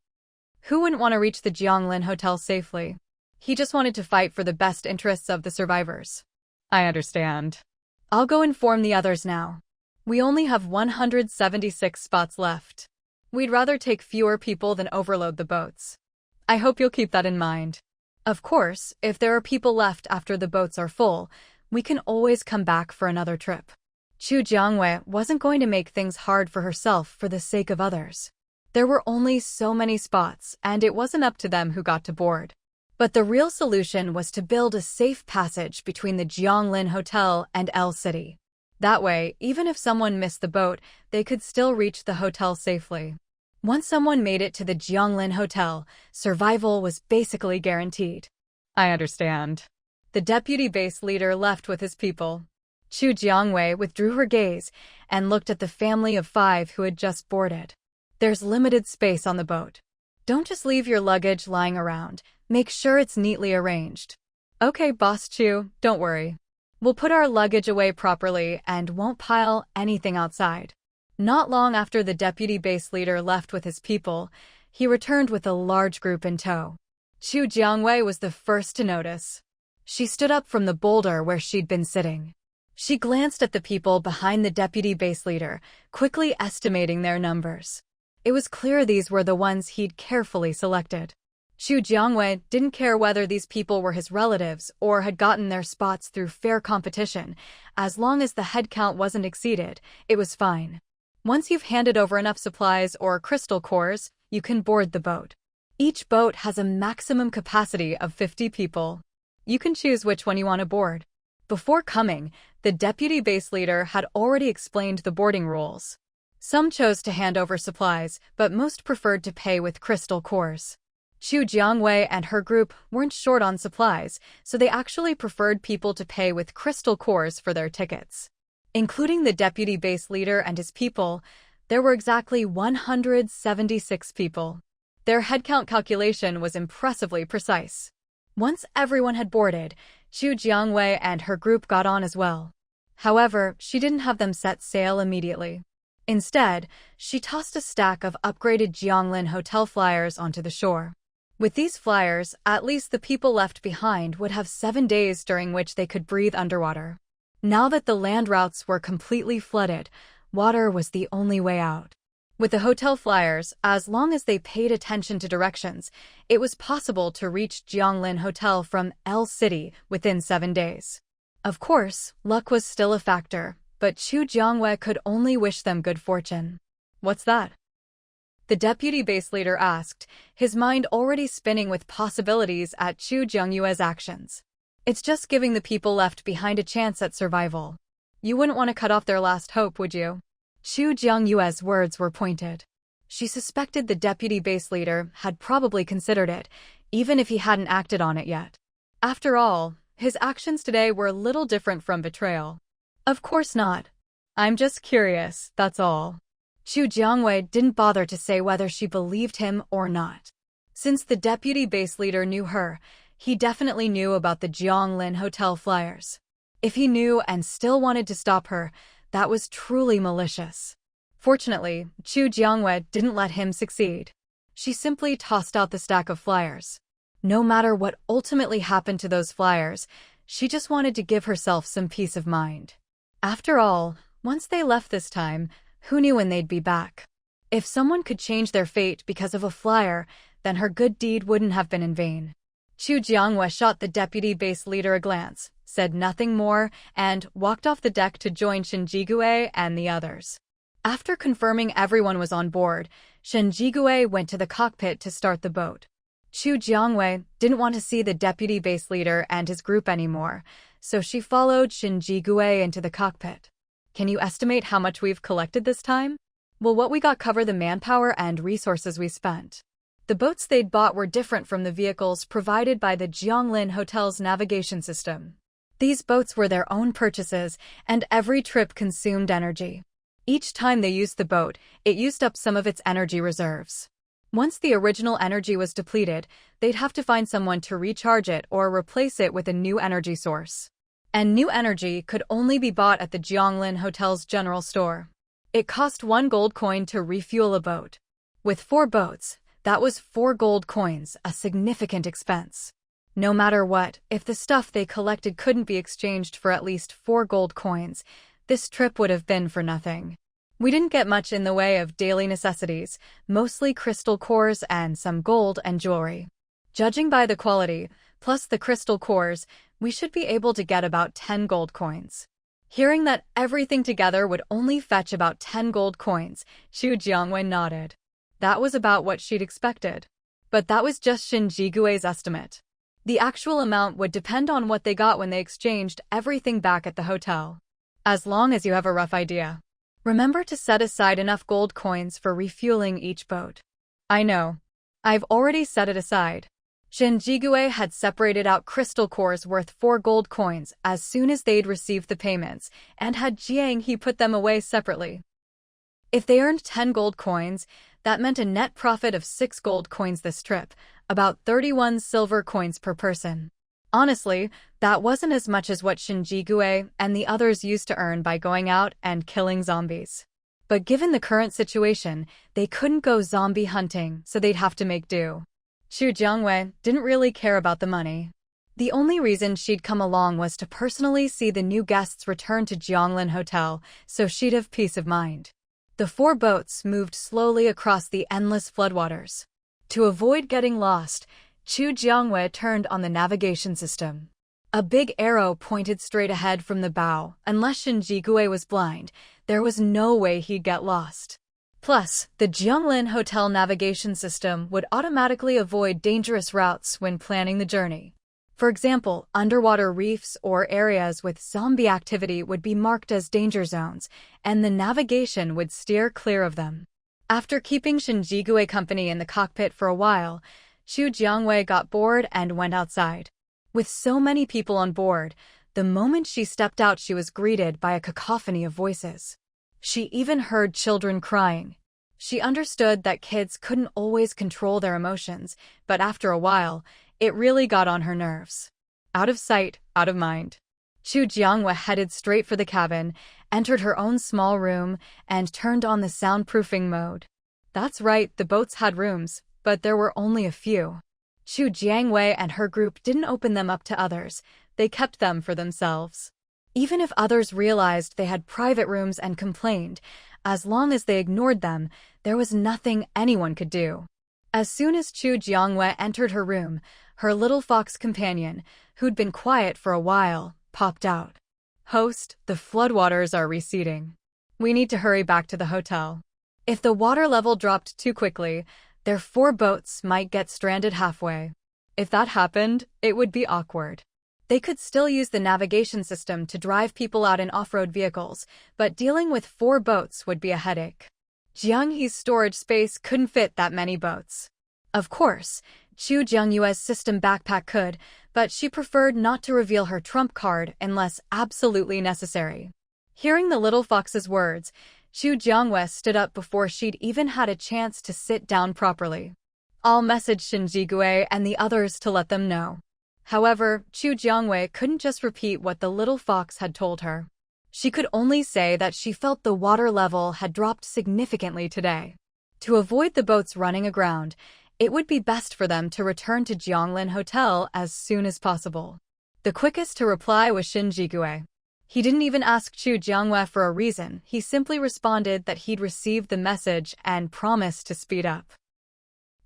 Who wouldn't want to reach the Jianglin Hotel safely? He just wanted to fight for the best interests of the survivors. I understand. I'll go inform the others now. We only have 176 spots left. We'd rather take fewer people than overload the boats. I hope you'll keep that in mind. Of course, if there are people left after the boats are full, we can always come back for another trip. Chu Jiangwei wasn't going to make things hard for herself for the sake of others. There were only so many spots, and it wasn't up to them who got to board. But the real solution was to build a safe passage between the Jianglin Hotel and L City. That way, even if someone missed the boat, they could still reach the hotel safely. Once someone made it to the Jianglin Hotel, survival was basically guaranteed. I understand. The deputy base leader left with his people. Chu Jiangwei withdrew her gaze and looked at the family of 5 who had just boarded. There's limited space on the boat. Don't just leave your luggage lying around. Make sure it's neatly arranged. Okay, Boss Chu, don't worry. We'll put our luggage away properly and won't pile anything outside. Not long after the deputy base leader left with his people, he returned with a large group in tow. Chu Jiangwei was the first to notice. She stood up from the boulder where she'd been sitting. She glanced at the people behind the deputy base leader, quickly estimating their numbers. It was clear these were the ones he'd carefully selected. Chu Jiangwei didn't care whether these people were his relatives or had gotten their spots through fair competition. As long as the headcount wasn't exceeded, it was fine. Once you've handed over enough supplies or crystal cores, you can board the boat. Each boat has a maximum capacity of 50 people. You can choose which one you want to board. Before coming, the deputy base leader had already explained the boarding rules. Some chose to hand over supplies, but most preferred to pay with crystal cores. Chu Jiangwei and her group weren't short on supplies, so they actually preferred people to pay with crystal cores for their tickets. Including the deputy base leader and his people, there were exactly 176 people. Their headcount calculation was impressively precise. Once everyone had boarded, Chu Jiangwei and her group got on as well. However, she didn't have them set sail immediately. Instead, she tossed a stack of upgraded Jianglin Hotel flyers onto the shore. With these flyers, at least the people left behind would have 7 days during which they could breathe underwater. Now that the land routes were completely flooded, water was the only way out. With the hotel flyers, as long as they paid attention to directions, it was possible to reach Jianglin Hotel from L City within 7 days. Of course, luck was still a factor, but Chu Jiangwei could only wish them good fortune. What's that? The deputy base leader asked, his mind already spinning with possibilities at Chu Jiangwei's actions. It's just giving the people left behind a chance at survival. You wouldn't want to cut off their last hope, would you? Chu Jiangwei's words were pointed. She suspected the deputy base leader had probably considered it, even if he hadn't acted on it yet. After all, his actions today were little different from betrayal. Of course not. I'm just curious, that's all. Chu Jiangwei didn't bother to say whether she believed him or not. Since the deputy base leader knew her, he definitely knew about the Jianglin Hotel flyers. If he knew and still wanted to stop her, that was truly malicious. Fortunately, Chu Jiangwei didn't let him succeed. She simply tossed out the stack of flyers. No matter what ultimately happened to those flyers, she just wanted to give herself some peace of mind. After all, once they left this time, who knew when they'd be back? If someone could change their fate because of a flyer, then her good deed wouldn't have been in vain. Chu Jiangwei shot the deputy base leader a glance, said nothing more, and walked off the deck to join Shen Jigui and the others. After confirming everyone was on board, Shen Jigui went to the cockpit to start the boat. Chu Jiangwei didn't want to see the deputy base leader and his group anymore, so she followed Shen Jigui into the cockpit. Can you estimate how much we've collected this time? Will what we got cover the manpower and resources we spent? The boats they'd bought were different from the vehicles provided by the Jianglin Hotel's navigation system. These boats were their own purchases, and every trip consumed energy. Each time they used the boat, it used up some of its energy reserves. Once the original energy was depleted, they'd have to find someone to recharge it or replace it with a new energy source. And new energy could only be bought at the Jianglin Hotel's general store. It cost 1 gold coin to refuel a boat. With 4 boats, that was 4 gold coins, a significant expense. No matter what, if the stuff they collected couldn't be exchanged for at least 4 gold coins, this trip would have been for nothing. We didn't get much in the way of daily necessities, mostly crystal cores and some gold and jewelry. Judging by the quality, plus the crystal cores, we should be able to get about 10 gold coins. Hearing that everything together would only fetch about 10 gold coins, Xu Jiangwei nodded. That was about what she'd expected. But that was just Xin Jigui's estimate. The actual amount would depend on what they got when they exchanged everything back at the hotel. As long as you have a rough idea. Remember to set aside enough gold coins for refueling each boat. I know. I've already set it aside. Xin Jigui had separated out crystal cores worth 4 gold coins as soon as they'd received the payments, and had Jiang he put them away separately. If they earned 10 gold coins, that meant a net profit of 6 gold coins this trip, about 31 silver coins per person. Honestly, that wasn't as much as what Xin Jigui and the others used to earn by going out and killing zombies. But given the current situation, they couldn't go zombie hunting, so they'd have to make do. Xu Jiangwei didn't really care about the money. The only reason she'd come along was to personally see the new guests return to Jianglin Hotel, so she'd have peace of mind. The 4 boats moved slowly across the endless floodwaters. To avoid getting lost, Xu Jiangwei turned on the navigation system. A big arrow pointed straight ahead from the bow. Unless Xin Jigui was blind, there was no way he'd get lost. Plus, the Jianglin Hotel navigation system would automatically avoid dangerous routes when planning the journey. For example, underwater reefs or areas with zombie activity would be marked as danger zones, and the navigation would steer clear of them. After keeping Xin Jigui company in the cockpit for a while, Xu Jiangwei got bored and went outside. With so many people on board, the moment she stepped out she was greeted by a cacophony of voices. She even heard children crying. She understood that kids couldn't always control their emotions, but after a while, it really got on her nerves. Out of sight, out of mind. Xu Jiangwei headed straight for the cabin, entered her own small room, and turned on the soundproofing mode. That's right, the boats had rooms, but there were only a few. Xu Jiangwei and her group didn't open them up to others, they kept them for themselves. Even if others realized they had private rooms and complained, as long as they ignored them, there was nothing anyone could do. As soon as Xu Jiangwei entered her room, her little fox companion, who'd been quiet for a while, popped out. "Host, the floodwaters are receding. We need to hurry back to the hotel. If the water level dropped too quickly, their 4 boats might get stranded halfway. If that happened, it would be awkward. They could still use the navigation system to drive people out in off-road vehicles, but dealing with 4 boats would be a headache. Jiang He's storage space couldn't fit that many boats. Of course, Xu Jiangyue's system backpack could, but she preferred not to reveal her trump card unless absolutely necessary. Hearing the little fox's words, Xu Jiangwei stood up before she'd even had a chance to sit down properly. I'll message Xin Jigui and the others to let them know. However, Xu Jiangwei couldn't just repeat what the little fox had told her. She could only say that she felt the water level had dropped significantly today. To avoid the boats running aground, it would be best for them to return to Jianglin Hotel as soon as possible. The quickest to reply was Xin Jigui. He didn't even ask Xu Jiangwei for a reason, he simply responded that he'd received the message and promised to speed up.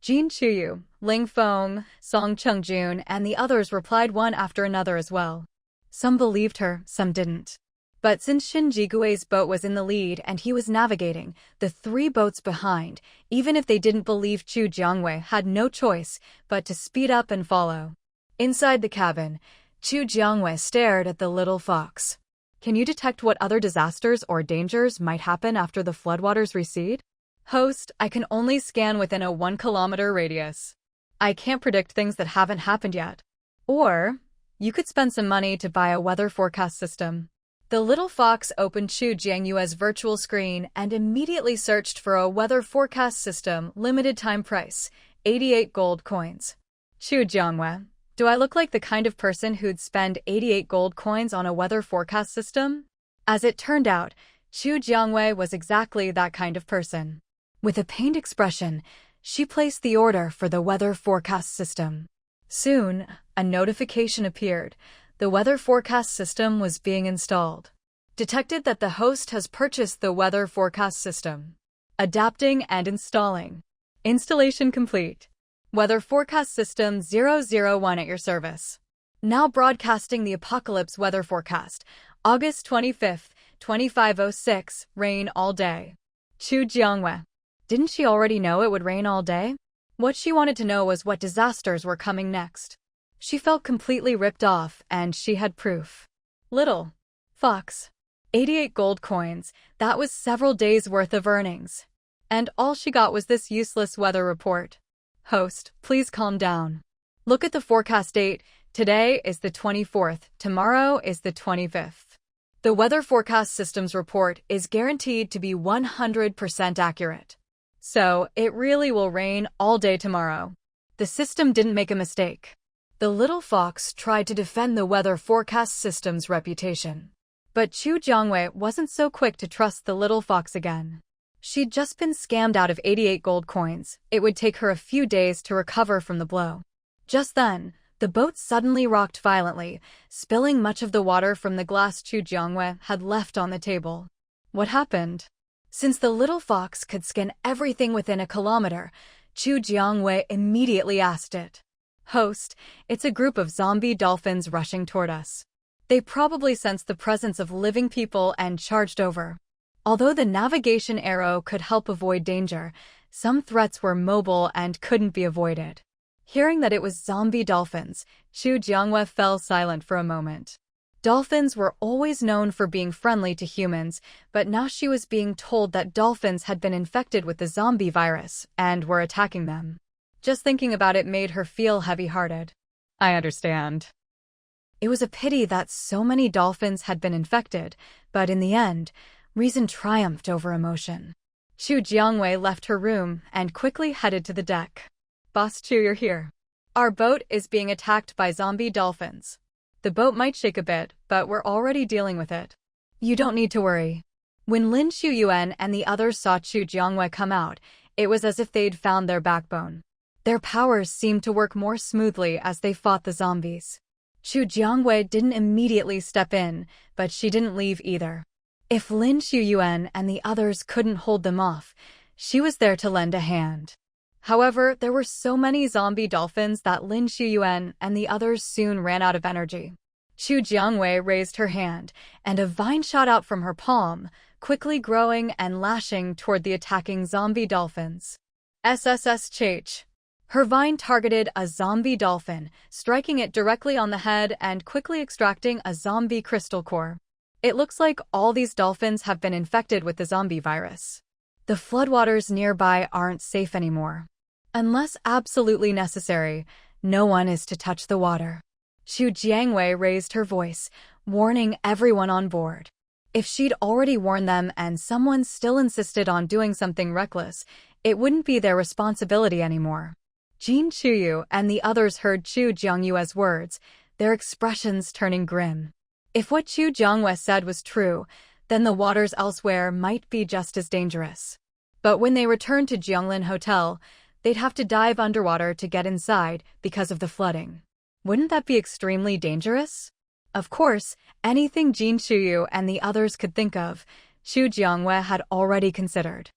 Jin Chuyu, Ling Feng, Song Chengjun, and the others replied one after another as well. Some believed her, some didn't. But since Xin Jigui's boat was in the lead and he was navigating, the 3 boats behind, even if they didn't believe Xu Jiangwei, had no choice but to speed up and follow. Inside the cabin, Xu Jiangwei stared at the little fox. Can you detect what other disasters or dangers might happen after the floodwaters recede? Host, I can only scan within a 1-kilometer radius. I can't predict things that haven't happened yet. Or, you could spend some money to buy a weather forecast system. The little fox opened Xu Jiangyue's virtual screen and immediately searched for a weather forecast system, limited time price, 88 gold coins. Xu Jiangwei, do I look like the kind of person who'd spend 88 gold coins on a weather forecast system? As it turned out, Xu Jiangwei was exactly that kind of person. With a pained expression, she placed the order for the weather forecast system. Soon, a notification appeared. The weather forecast system was being installed. Detected that the host has purchased the weather forecast system. Adapting and installing. Installation complete. Weather forecast system 001 at your service. Now broadcasting the apocalypse weather forecast. August 25th, 2506, rain all day. Chu Jiangwei. Didn't she already know it would rain all day? What she wanted to know was what disasters were coming next. She felt completely ripped off, and she had proof. Little Fox. 88 gold coins, that was several days' worth of earnings. And all she got was this useless weather report. Host, please calm down. Look at the forecast date. Today is the 24th, tomorrow is the 25th. The weather forecast system's report is guaranteed to be 100% accurate. So, it really will rain all day tomorrow. The system didn't make a mistake. The little fox tried to defend the weather forecast system's reputation. But Chu Jiangwei wasn't so quick to trust the little fox again. She'd just been scammed out of 88 gold coins. It would take her a few days to recover from the blow. Just then, the boat suddenly rocked violently, spilling much of the water from the glass Chu Jiangwei had left on the table. What happened? Since the little fox could scan everything within a kilometer, Chu Jiangwei immediately asked it. Host, it's a group of zombie dolphins rushing toward us. They probably sensed the presence of living people and charged over. Although the navigation arrow could help avoid danger, some threats were mobile and couldn't be avoided. Hearing that it was zombie dolphins, Chu Jiangwei fell silent for a moment. Dolphins were always known for being friendly to humans, but now she was being told that dolphins had been infected with the zombie virus and were attacking them. Just thinking about it made her feel heavy-hearted. I understand. It was a pity that so many dolphins had been infected, but in the end, reason triumphed over emotion. Chu Jiangwei left her room and quickly headed to the deck. Boss Chu, you're here. Our boat is being attacked by zombie dolphins. The boat might shake a bit, but we're already dealing with it. You don't need to worry. When Lin Shuyuan and the others saw Chu Jiangwei come out, it was as if they'd found their backbone. Their powers seemed to work more smoothly as they fought the zombies. Chu Jiangwei didn't immediately step in, but she didn't leave either. If Lin Shuyuan and the others couldn't hold them off, she was there to lend a hand. However, there were so many zombie dolphins that Lin Shuyuan and the others soon ran out of energy. Chu Jiangwei raised her hand, and a vine shot out from her palm, quickly growing and lashing toward the attacking zombie dolphins. SSS Chach. Her vine targeted a zombie dolphin, striking it directly on the head and quickly extracting a zombie crystal core. It looks like all these dolphins have been infected with the zombie virus. The floodwaters nearby aren't safe anymore. Unless absolutely necessary, no one is to touch the water. Chu Jiangwei raised her voice, warning everyone on board. If she'd already warned them and someone still insisted on doing something reckless, it wouldn't be their responsibility anymore. Jin Chuyu and the others heard Chu Jiangyue's words, their expressions turning grim. If what Chu Jiangwei said was true, then the waters elsewhere might be just as dangerous. But when they returned to Jianglin Hotel, they'd have to dive underwater to get inside because of the flooding. Wouldn't that be extremely dangerous? Of course, anything Jin Chuyu and the others could think of, Chu Jiangwei had already considered.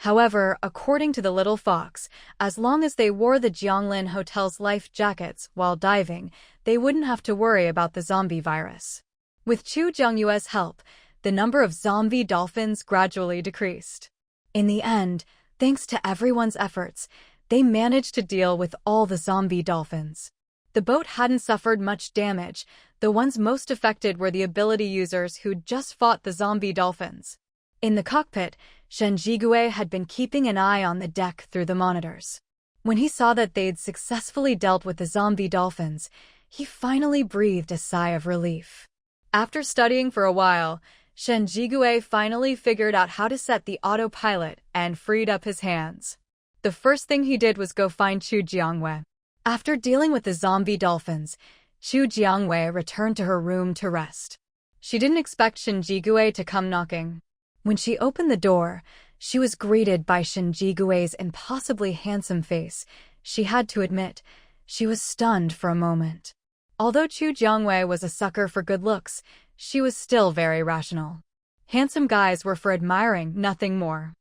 However, according to the little fox, as long as they wore the Jianglin Hotel's life jackets while diving, they wouldn't have to worry about the zombie virus. With Chu Jiangyue's help, the number of zombie dolphins gradually decreased. In the end, thanks to everyone's efforts, they managed to deal with all the zombie dolphins. The boat hadn't suffered much damage. The ones most affected were the ability users who'd just fought the zombie dolphins. In the cockpit, Shen Jigue had been keeping an eye on the deck through the monitors. When he saw that they'd successfully dealt with the zombie dolphins, he finally breathed a sigh of relief. After studying for a while, Shen Jigue finally figured out how to set the autopilot and freed up his hands. The first thing he did was go find Chu Jiangwei. After dealing with the zombie dolphins, Chu Jiangwei returned to her room to rest. She didn't expect Shen Jigue to come knocking. When she opened the door, She was greeted by Shen Jigui's impossibly handsome face. She had to admit, she was stunned for a moment. Although Chu Jiangwei was a sucker for good looks, she was still very rational. Handsome guys were for admiring, nothing more.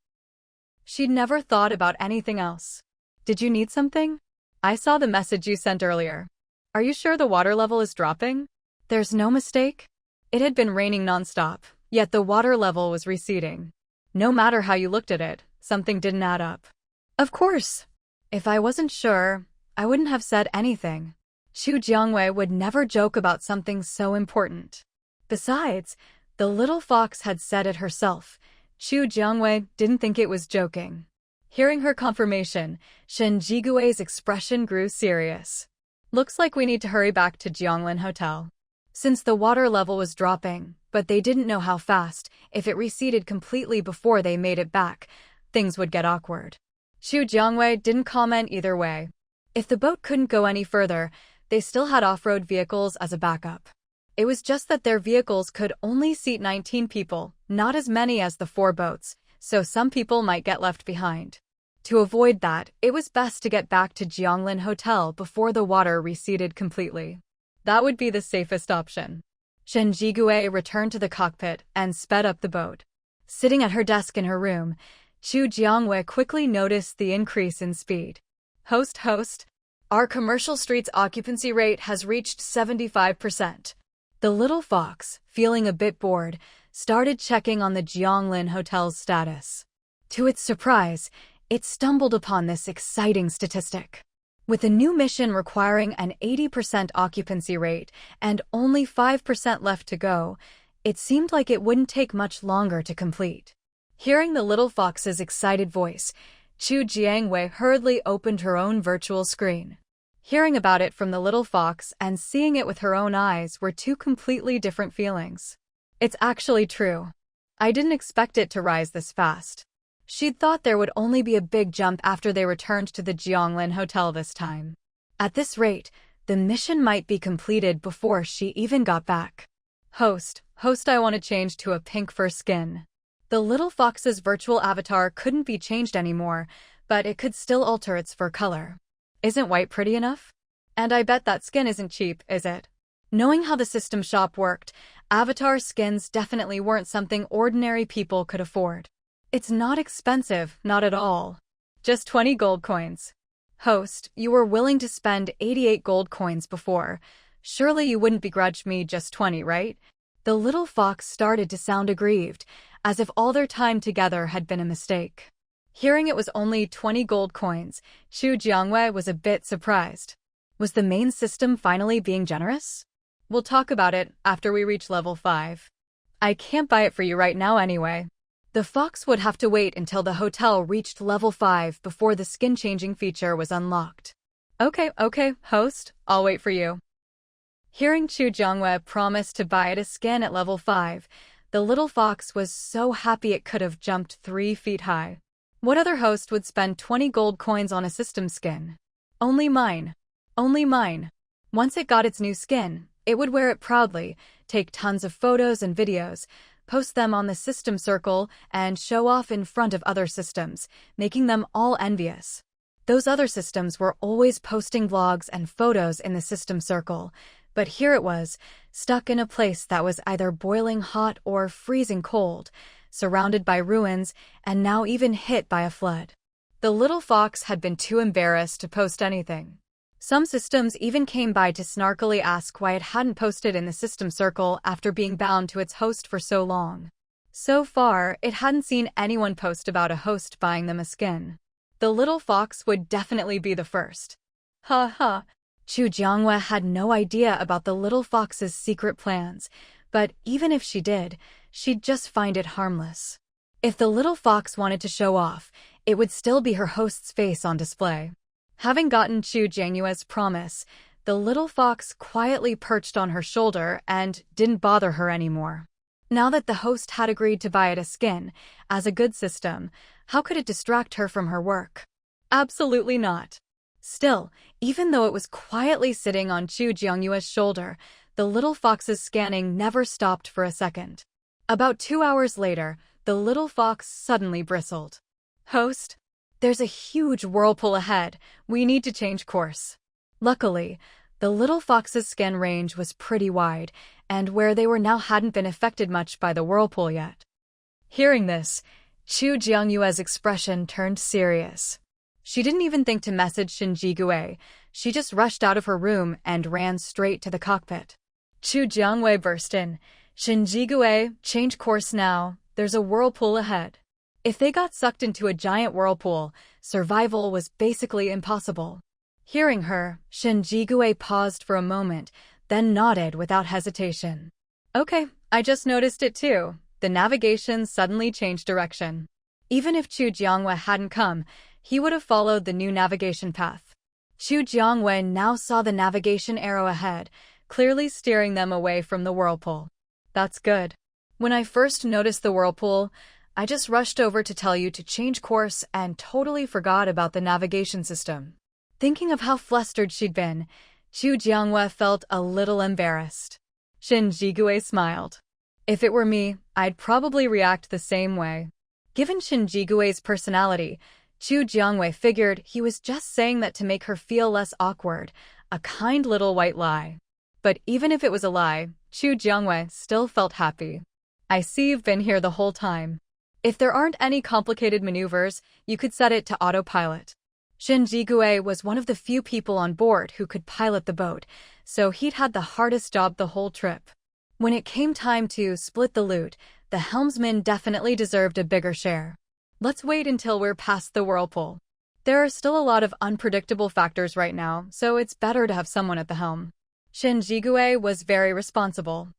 She'd never thought about anything else. Did you need something? I saw the message you sent earlier. Are you sure the water level is dropping? There's no mistake? It had been raining nonstop, yet the water level was receding. No matter how you looked at it, something didn't add up. Of course. If I wasn't sure, I wouldn't have said anything. Chu Jiangwei would never joke about something so important. Besides, the little fox had said it herself. Chu Jiangwei didn't think it was joking. Hearing her confirmation, Shen Jigui's expression grew serious. Looks like we need to hurry back to Jianglin Hotel. Since the water level was dropping, but they didn't know how fast, if it receded completely before they made it back, things would get awkward. Chu Jiangwei didn't comment either way. If the boat couldn't go any further, they still had off-road vehicles as a backup. It was just that their vehicles could only seat 19 people, not as many as the 4 boats, so some people might get left behind. To avoid that, it was best to get back to Jianglin Hotel before the water receded completely. That would be the safest option. Shen Jigui returned to the cockpit and sped up the boat. Sitting at her desk in her room, Chu Jiangwei quickly noticed the increase in speed. Host, our commercial street's occupancy rate has reached 75%. The little fox, feeling a bit bored, started checking on the Jianglin Hotel's status. To its surprise, it stumbled upon this exciting statistic. With a new mission requiring an 80% occupancy rate and only 5% left to go, it seemed like it wouldn't take much longer to complete. Hearing the little fox's excited voice, Chu Jiangwei hurriedly opened her own virtual screen. Hearing about it from the little fox and seeing it with her own eyes were two completely different feelings. It's actually true. I didn't expect it to rise this fast. She'd thought there would only be a big jump after they returned to the Jianglin Hotel this time. At this rate, the mission might be completed before she even got back. Host, I want to change to a pink fur skin. The little fox's virtual avatar couldn't be changed anymore, but it could still alter its fur color. Isn't white pretty enough? And I bet that skin isn't cheap, is it? Knowing how the system shop worked, avatar skins definitely weren't something ordinary people could afford. It's not expensive, not at all. Just 20 gold coins. Host, you were willing to spend 88 gold coins before. Surely you wouldn't begrudge me just 20, right? The little fox started to sound aggrieved, as if all their time together had been a mistake. Hearing it was only 20 gold coins, Chu Jiangwei was a bit surprised. Was the main system finally being generous? We'll talk about it after we reach level 5. I can't buy it for you right now anyway. The fox would have to wait until the hotel reached level 5 before the skin-changing feature was unlocked. Okay, host, I'll wait for you. Hearing Chu Jiangwei promise to buy it a skin at level 5, the little fox was so happy it could have jumped 3 feet high. What other host would spend 20 gold coins on a system skin? Only mine. Only mine. Once it got its new skin, it would wear it proudly, take tons of photos and videos, post them on the system circle, and show off in front of other systems, making them all envious. Those other systems were always posting vlogs and photos in the system circle, but here it was, stuck in a place that was either boiling hot or freezing cold, surrounded by ruins, and now even hit by a flood. The little fox had been too embarrassed to post anything. Some systems even came by to snarkily ask why it hadn't posted in the system circle after being bound to its host for so long. So far, it hadn't seen anyone post about a host buying them a skin. The little fox would definitely be the first. Ha. Chu Jiangwei had no idea about the little fox's secret plans, but even if she did, she'd just find it harmless. If the little fox wanted to show off, it would still be her host's face on display. Having gotten Chu Jiangwei's promise, the little fox quietly perched on her shoulder and didn't bother her anymore. Now that the host had agreed to buy it a skin, as a good system, how could it distract her from her work? Absolutely not. Still, even though it was quietly sitting on Chu Jiangwei's shoulder, the little fox's scanning never stopped for a second. About 2 hours later, the little fox suddenly bristled. Host, there's a huge whirlpool ahead. We need to change course. Luckily, the little fox's skin range was pretty wide, and where they were now hadn't been affected much by the whirlpool yet. Hearing this, Chu Jiangyue's expression turned serious. She didn't even think to message Shinjigue. She just rushed out of her room and ran straight to the cockpit. Chu Jiangyue burst in. Shinjigue, change course now. There's a whirlpool ahead. If they got sucked into a giant whirlpool, survival was basically impossible. Hearing her, Shinjigue paused for a moment, then nodded without hesitation. Okay, I just noticed it too. The navigation suddenly changed direction. Even if Chu Jiangyue hadn't come, he would have followed the new navigation path. Chu Jiangyue now saw the navigation arrow ahead, clearly steering them away from the whirlpool. That's good. When I first noticed the whirlpool, I just rushed over to tell you to change course and totally forgot about the navigation system. Thinking of how flustered she'd been, Chu Jiangyue felt a little embarrassed. Shinjigue smiled. If it were me, I'd probably react the same way. Given Shinjigue's personality, Chu Jiangyue figured he was just saying that to make her feel less awkward, a kind little white lie. But even if it was a lie, Chu Jiangyue still felt happy. I see you've been here the whole time. If there aren't any complicated maneuvers, you could set it to autopilot. Shinjigue was one of the few people on board who could pilot the boat, so he'd had the hardest job the whole trip. When it came time to split the loot, the helmsman definitely deserved a bigger share. Let's wait until we're past the whirlpool. There are still a lot of unpredictable factors right now, so it's better to have someone at the helm. Shinjigue was very responsible.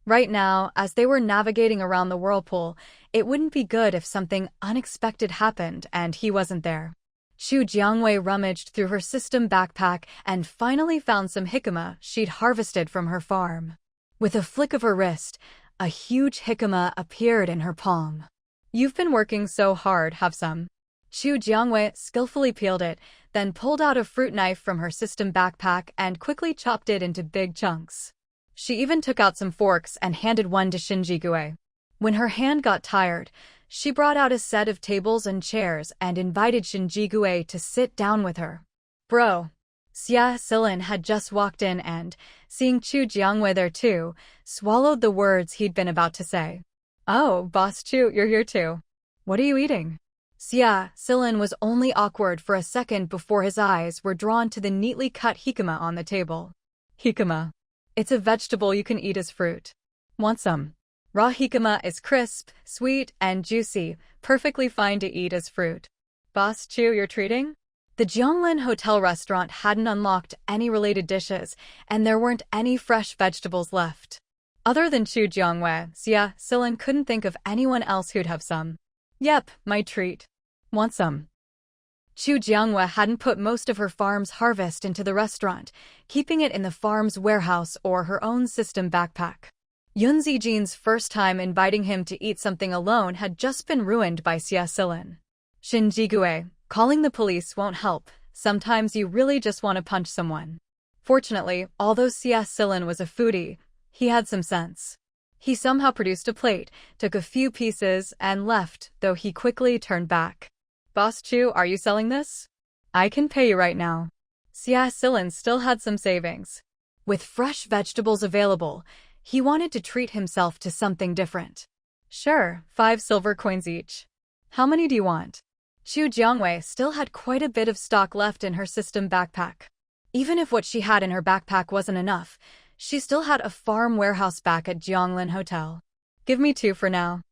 Right now, as they were navigating around the whirlpool, it wouldn't be good if something unexpected happened and he wasn't there. Chu Jiangyue rummaged through her system backpack and finally found some jicama she'd harvested from her farm. With a flick of her wrist, a huge jicama appeared in her palm. You've been working so hard, have some. Chu Jiangyue skillfully peeled it, then pulled out a fruit knife from her system backpack and quickly chopped it into big chunks. She even took out some forks and handed one to Shinjigue. When her hand got tired, she brought out a set of tables and chairs and invited Shinjigue to sit down with her. Bro. Xia Silin had just walked in and, seeing Chu Jiangyue there too, swallowed the words he'd been about to say. Oh, Boss Chu, you're here too. What are you eating? Xia Silin was only awkward for a second before his eyes were drawn to the neatly cut jicama on the table. Jicama. It's a vegetable you can eat as fruit. Want some? Raw jicama is crisp, sweet, and juicy, perfectly fine to eat as fruit. Boss Chu, you're treating? The Jianglin Hotel restaurant hadn't unlocked any related dishes, and there weren't any fresh vegetables left. Other than Chu Jiangyue, Xia Silin couldn't think of anyone else who'd have some. Yep, my treat. Want some? Chu Jiangyue hadn't put most of her farm's harvest into the restaurant, keeping it in the farm's warehouse or her own system backpack. Yun Zijin's first time inviting him to eat something alone had just been ruined by Xia Silin. Shinjigue, calling the police won't help. Sometimes you really just want to punch someone. Fortunately, although Xia Silin was a foodie, he had some sense. He somehow produced a plate, took a few pieces, and left, though he quickly turned back. Boss Chu, are you selling this? I can pay you right now. Xia Silin still had some savings. With fresh vegetables available, he wanted to treat himself to something different. Sure, 5 silver coins each. How many do you want? Chu Jiangyue still had quite a bit of stock left in her system backpack. Even if what she had in her backpack wasn't enough, she still had a farm warehouse back at Jianglin Hotel. Give me 2 for now.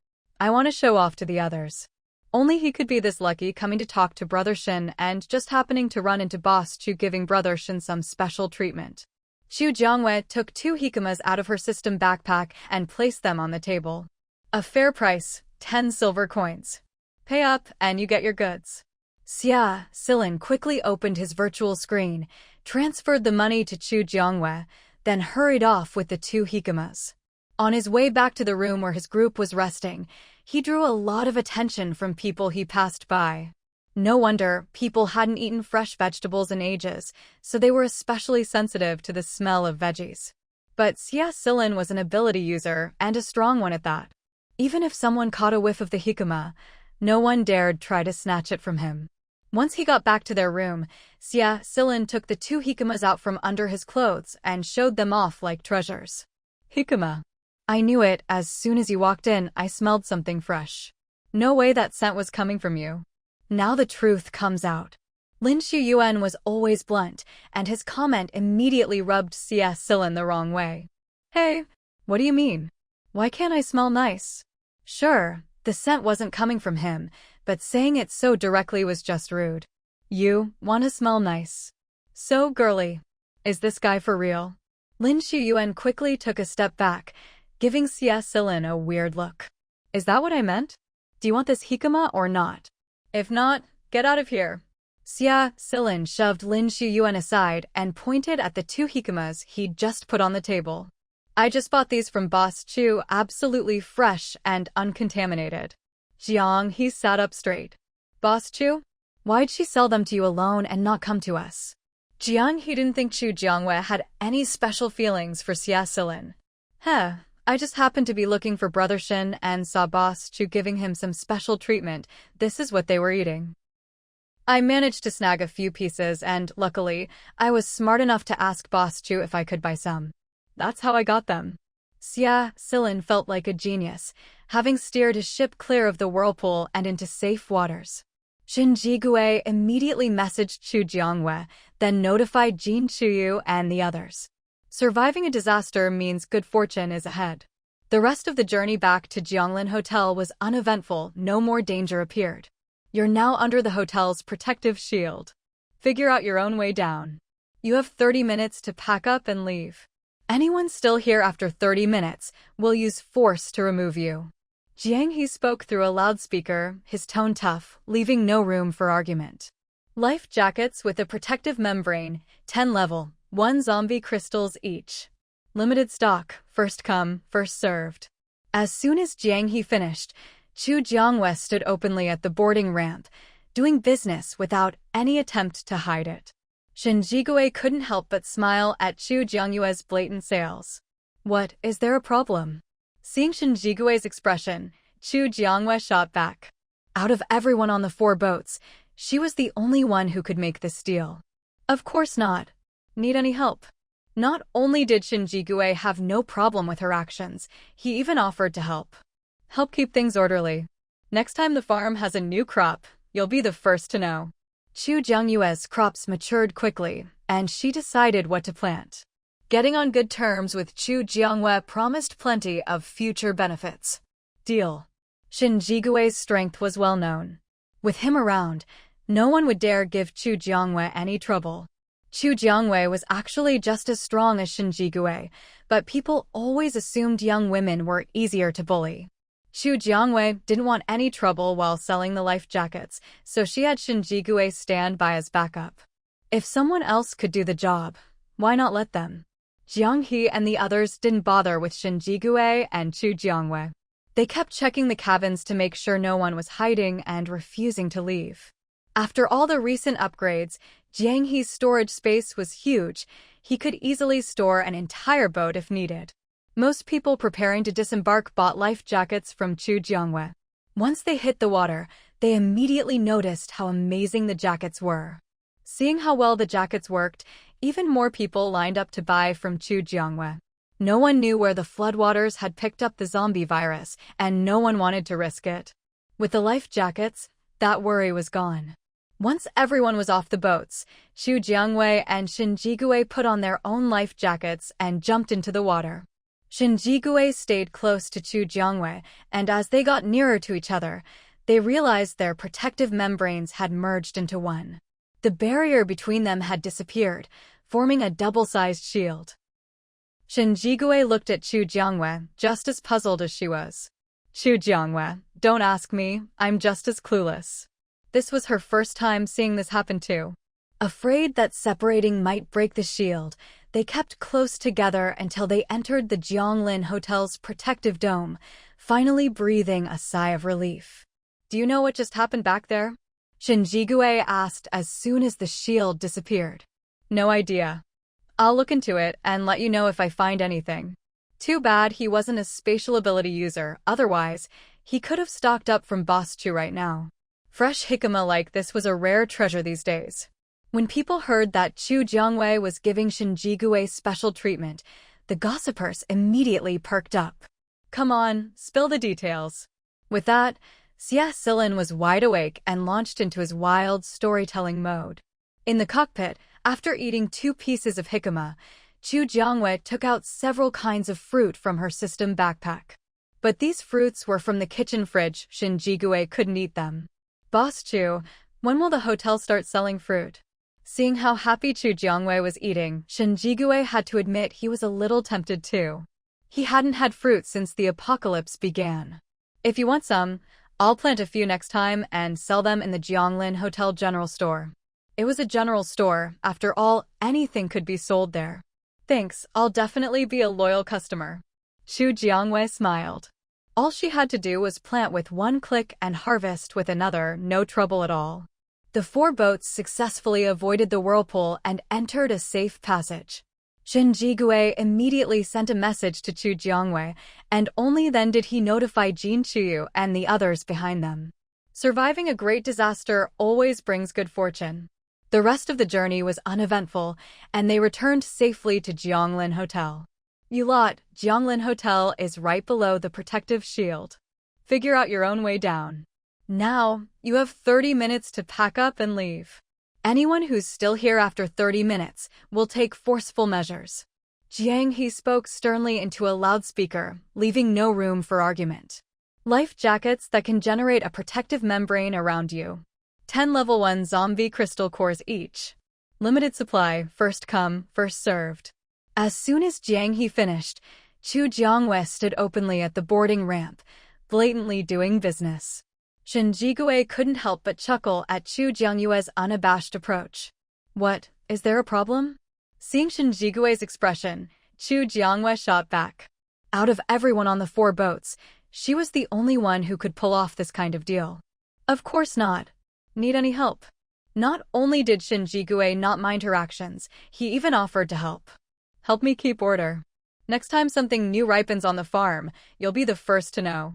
I want to show off to the others. Only he could be this lucky coming to talk to Brother Shin and just happening to run into Boss Chu giving Brother Shin some special treatment. Chu Jiangyue took 2 jikamas out of her system backpack and placed them on the table. A fair price, 10 silver coins. Pay up and you get your goods. Xia Silin quickly opened his virtual screen, transferred the money to Chu Jiangyue, then hurried off with the 2 jikamas. On his way back to the room where his group was resting, he drew a lot of attention from people he passed by. No wonder people hadn't eaten fresh vegetables in ages, so they were especially sensitive to the smell of veggies. But Xia Silin was an ability user, and a strong one at that. Even if someone caught a whiff of the hikama, no one dared try to snatch it from him. Once he got back to their room, Silin took the 2 hikamas out from under his clothes and showed them off like treasures. Hikama. I knew it. As soon as you walked in, I smelled something fresh. No way that scent was coming from you. Now the truth comes out. Lin Shuyuan was always blunt, and his comment immediately rubbed Silin the wrong way. Hey, what do you mean? Why can't I smell nice? Sure, the scent wasn't coming from him, but saying it so directly was just rude. You want to smell nice. So girly. Is this guy for real? Lin Shuyuan quickly took a step back, giving Silin a weird look. Is that what I meant? Do you want this hikama or not? If not, get out of here. Silin shoved Lin Shuyuan aside and pointed at the 2 hikamas he'd just put on the table. I just bought these from Boss Chu, absolutely fresh and uncontaminated. Jiang, he sat up straight. Boss Chu? Why'd she sell them to you alone and not come to us? Jiang, he didn't think Chu Jiangwei had any special feelings for Silin. I just happened to be looking for Brother Shin and saw Boss Chu giving him some special treatment. This is what they were eating. I managed to snag a few pieces and, luckily, I was smart enough to ask Boss Chu if I could buy some. That's how I got them. Silin felt like a genius, having steered his ship clear of the whirlpool and into safe waters. Shin Jigui immediately messaged Chu Jiangwei, then notified Jin Chuyu and the others. Surviving a disaster means good fortune is ahead. The rest of the journey back to Jianglin Hotel was uneventful. No more danger appeared. You're now under the hotel's protective shield. Figure out your own way down. You have 30 minutes to pack up and leave. Anyone still here after 30 minutes will use force to remove you. Jiang He spoke through a loudspeaker, his tone tough, leaving no room for argument. Life jackets with a protective membrane, 10 level, 1 zombie crystals each. Limited stock, first come, first served. As soon as Jiang He finished, Chu Jiangwei stood openly at the boarding ramp, doing business without any attempt to hide it. Shin Jigui couldn't help but smile at Chu Jiangyue's blatant sales. What, is there a problem? Seeing Shin Jigui's expression, Chu Jiangwei shot back. Out of everyone on the 4 boats, she was the only one who could make this deal. Of course not. Need any help? Not only did Shin Jigui have no problem with her actions, he even offered to help. Help keep things orderly. Next time the farm has a new crop, you'll be the first to know. Chu Jiangyue's crops matured quickly, and she decided what to plant. Getting on good terms with Chu Jiangwei promised plenty of future benefits. Deal. Shin Jigui's strength was well known. With him around, no one would dare give Chu Jiangwei any trouble. Chu Jiangwei was actually just as strong as Shin Jigui, but people always assumed young women were easier to bully. Chu Jiangwei didn't want any trouble while selling the life jackets, so she had Shin Jigui stand by as backup. If someone else could do the job, why not let them? Jiang He and the others didn't bother with Shin Jigui and Chu Jiangwei. They kept checking the cabins to make sure no one was hiding and refusing to leave. After all the recent upgrades, Jiang He's storage space was huge. He could easily store an entire boat if needed. Most people preparing to disembark bought life jackets from Chu Jiangwei. Once they hit the water, they immediately noticed how amazing the jackets were. Seeing how well the jackets worked, even more people lined up to buy from Chu Jiangwei. No one knew where the floodwaters had picked up the zombie virus, and no one wanted to risk it. With the life jackets, that worry was gone. Once everyone was off the boats, Chu Jiangwei and Shin Jigui put on their own life jackets and jumped into the water. Shin Jigui stayed close to Chu Jiangwei, and as they got nearer to each other, they realized their protective membranes had merged into one. The barrier between them had disappeared, forming a double-sized shield. Shin Jigui looked at Chu Jiangwei, just as puzzled as she was. Chu Jiangwei, don't ask me, I'm just as clueless. This was her first time seeing this happen too. Afraid that separating might break the shield, they kept close together until they entered the Jianglin Hotel's protective dome, finally breathing a sigh of relief. Do you know what just happened back there? Shin Jigui asked as soon as the shield disappeared. No idea. I'll look into it and let you know if I find anything. Too bad he wasn't a spatial ability user, otherwise, he could have stocked up from Boss Chu right now. Fresh jicama like this was a rare treasure these days. When people heard that Chu Jiangwei was giving Shinjigue special treatment, the gossipers immediately perked up. Come on, spill the details. With that, Xie Silin was wide awake and launched into his wild storytelling mode. In the cockpit, after eating 2 pieces of jicama, Chu Jiangwei took out several kinds of fruit from her system backpack. But these fruits were from the kitchen fridge. Shinjigue couldn't eat them. Boss Chu, when will the hotel start selling fruit? Seeing how happy Chu Jiangwei was eating, Shinjigue had to admit he was a little tempted too. He hadn't had fruit since the apocalypse began. If you want some, I'll plant a few next time and sell them in the Jianglin Hotel General Store. It was a general store, after all, anything could be sold there. Thanks, I'll definitely be a loyal customer. Chu Jiangwei smiled. All she had to do was plant with 1 click and harvest with another, no trouble at all. The 4 boats successfully avoided the whirlpool and entered a safe passage. Shinjigue immediately sent a message to Chu Jiangwei, and only then did he notify Jin Chuyu and the others behind them. Surviving a great disaster always brings good fortune. The rest of the journey was uneventful, and they returned safely to Jianglin Hotel. You lot, Jianglin Hotel is right below the protective shield. Figure out your own way down. Now, you have 30 minutes to pack up and leave. Anyone who's still here after 30 minutes will take forceful measures. Jiang He spoke sternly into a loudspeaker, leaving no room for argument. Life jackets that can generate a protective membrane around you. 10 level 1 zombie crystal cores each. Limited supply, first come, first served. As soon as Jiang He finished, Chu Jiangwei stood openly at the boarding ramp, blatantly doing business. Shinjigue couldn't help but chuckle at Chu Jiangyue's unabashed approach. What, is there a problem? Seeing Shinjigue's expression, Chu Jiangwei shot back. Out of everyone on the 4 boats, she was the only one who could pull off this kind of deal. Of course not. Need any help? Not only did Shinjigue not mind her actions, he even offered to help. Help me keep order. Next time something new ripens on the farm, you'll be the first to know.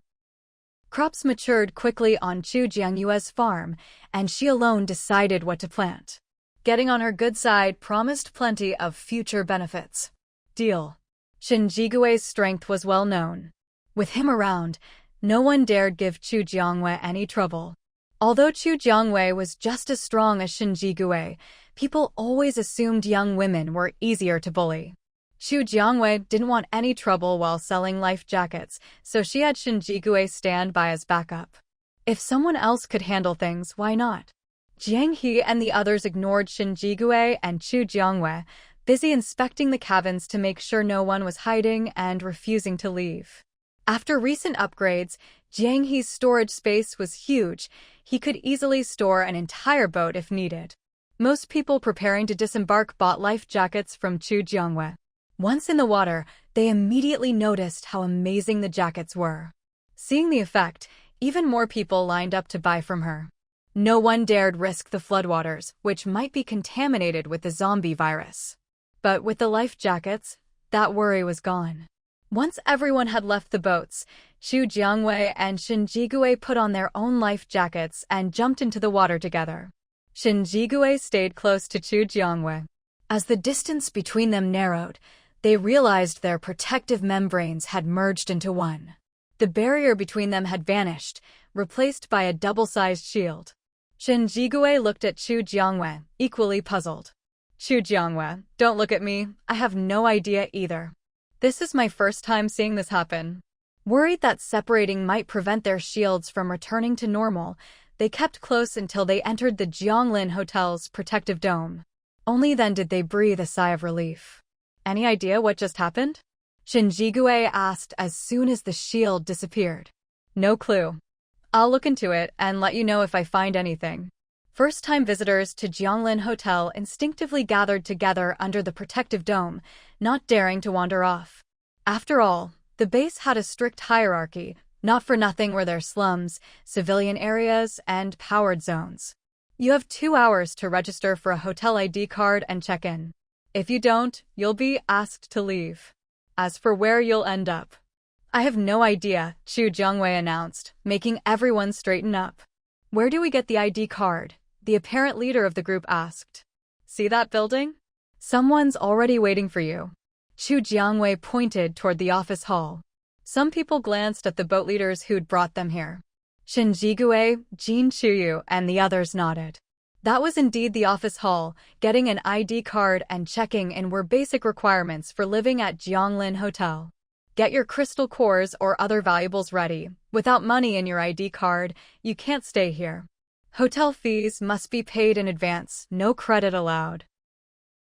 Crops matured quickly on Chu Jiangyue's farm, and she alone decided what to plant. Getting on her good side promised plenty of future benefits. Deal. Shinjigue's strength was well known. With him around, no one dared give Chu Jiangwei any trouble. Although Chu Jiangwei was just as strong as Shinjigue, people always assumed young women were easier to bully. Chu Jiangwei didn't want any trouble while selling life jackets, so she had Shinjigue stand by as backup. If someone else could handle things, why not? Jiang He and the others ignored Shinjigue and Chu Jiangwei, busy inspecting the cabins to make sure no one was hiding and refusing to leave. After recent upgrades, Jiang He's storage space was huge. He could easily store an entire boat if needed. Most people preparing to disembark bought life jackets from Chu Jiangwei. Once in the water, they immediately noticed how amazing the jackets were. Seeing the effect, even more people lined up to buy from her. No one dared risk the floodwaters, which might be contaminated with the zombie virus. But with the life jackets, that worry was gone. Once everyone had left the boats, Chu Jiangwei and Shinjigue put on their own life jackets and jumped into the water together. Shinjigue stayed close to Chu Jiangwei. As the distance between them narrowed, they realized their protective membranes had merged into one. The barrier between them had vanished, replaced by a double-sized shield. Shinjigue looked at Chu Jiangwei, equally puzzled. Chu Jiangwei, don't look at me, I have no idea either. This is my first time seeing this happen. Worried that separating might prevent their shields from returning to normal, they kept close until they entered the Jianglin Hotel's protective dome. Only then did they breathe a sigh of relief. Any idea what just happened? Shinjigue asked as soon as the shield disappeared. No clue. I'll look into it and let you know if I find anything. First-time visitors to Jianglin Hotel instinctively gathered together under the protective dome, not daring to wander off. After all, the base had a strict hierarchy. Not for nothing were there slums, civilian areas, and powered zones. You have 2 hours to register for a hotel ID card and check in. If you don't, you'll be asked to leave. As for where you'll end up, I have no idea, Chu Jiangwei announced, making everyone straighten up. Where do we get the ID card? The apparent leader of the group asked. See that building? Someone's already waiting for you. Chu Jiangwei pointed toward the office hall. Some people glanced at the boat leaders who'd brought them here. Shen Jigue, Jin Chuyu, and the others nodded. That was indeed the office hall. Getting an ID card and checking in were basic requirements for living at Jianglin Hotel. Get your crystal cores or other valuables ready. Without money in your ID card, you can't stay here. Hotel fees must be paid in advance, no credit allowed.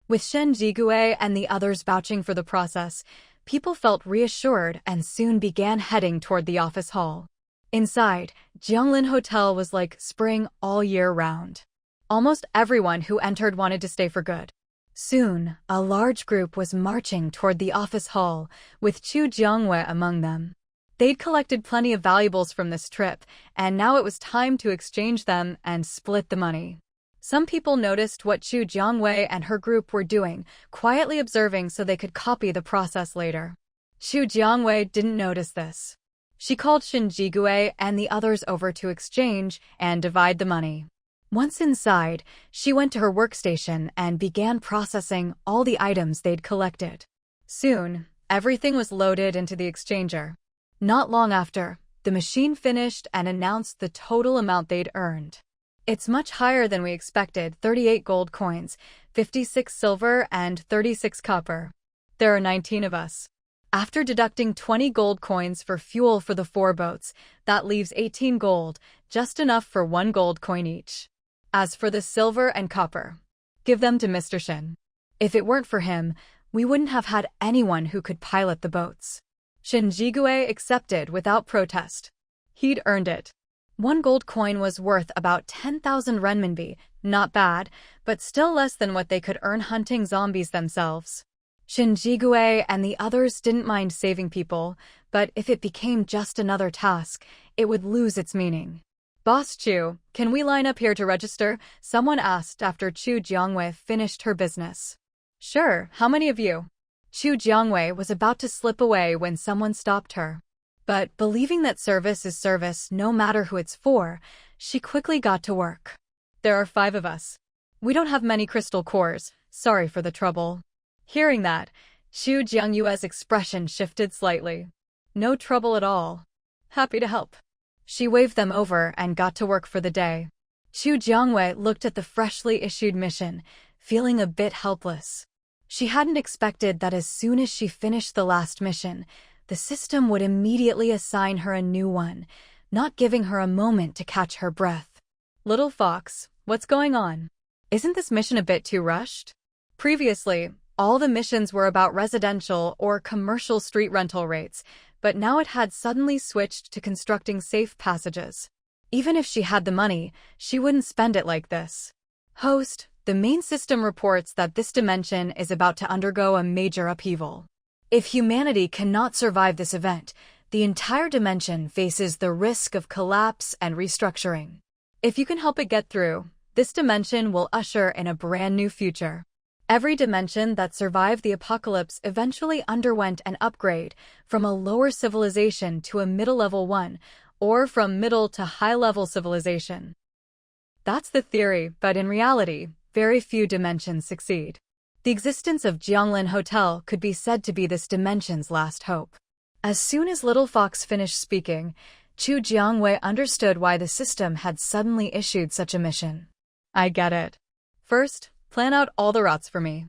With Shen Jigue and the others vouching for the process, people felt reassured and soon began heading toward the office hall. Inside, Jianglin Hotel was like spring all year round. Almost everyone who entered wanted to stay for good. Soon, a large group was marching toward the office hall, with Chu Jiangwei among them. They'd collected plenty of valuables from this trip, and now it was time to exchange them and split the money. Some people noticed what Chu Jiangwei and her group were doing, quietly observing so they could copy the process later. Chu Jiangwei didn't notice this. She called Shen Jigue and the others over to exchange and divide the money. Once inside, she went to her workstation and began processing all the items they'd collected. Soon, everything was loaded into the exchanger. Not long after, the machine finished and announced the total amount they'd earned. It's much higher than we expected: 38 gold coins, 56 silver, and 36 copper. There are 19 of us. After deducting 20 gold coins for fuel for the 4 boats, that leaves 18 gold, just enough for 1 gold coin each. As for the silver and copper, give them to Mr. Shen. If it weren't for him, we wouldn't have had anyone who could pilot the boats. Shen Jigue accepted without protest. He'd earned it. 1 gold coin was worth about 10,000 renminbi, not bad, but still less than what they could earn hunting zombies themselves. Shen Jigue and the others didn't mind saving people, but if it became just another task, it would lose its meaning. Boss Chu, can we line up here to register? Someone asked after Chu Jiangwei finished her business. Sure, how many of you? Chu Jiangwei was about to slip away when someone stopped her. But believing that service is service no matter who it's for, she quickly got to work. There are 5 of us. We don't have many crystal cores, sorry for the trouble. Hearing that, Chu Jiangyue's expression shifted slightly. No trouble at all. Happy to help. She waved them over and got to work for the day. Chu Jiangwei looked at the freshly issued mission, feeling a bit helpless. She hadn't expected that as soon as she finished the last mission, the system would immediately assign her a new one, not giving her a moment to catch her breath. Little Fox, what's going on? Isn't this mission a bit too rushed? Previously, all the missions were about residential or commercial street rental rates, but now it had suddenly switched to constructing safe passages. Even if she had the money, she wouldn't spend it like this. Host, the main system reports that this dimension is about to undergo a major upheaval. If humanity cannot survive this event, the entire dimension faces the risk of collapse and restructuring. If you can help it get through, this dimension will usher in a brand new future. Every dimension that survived the apocalypse eventually underwent an upgrade from a lower civilization to a middle-level one, or from middle to high-level civilization. That's the theory, but in reality, very few dimensions succeed. The existence of Jianglin Hotel could be said to be this dimension's last hope. As soon as Little Fox finished speaking, Chu Jiangwei understood why the system had suddenly issued such a mission. I get it. First, plan out all the routes for me.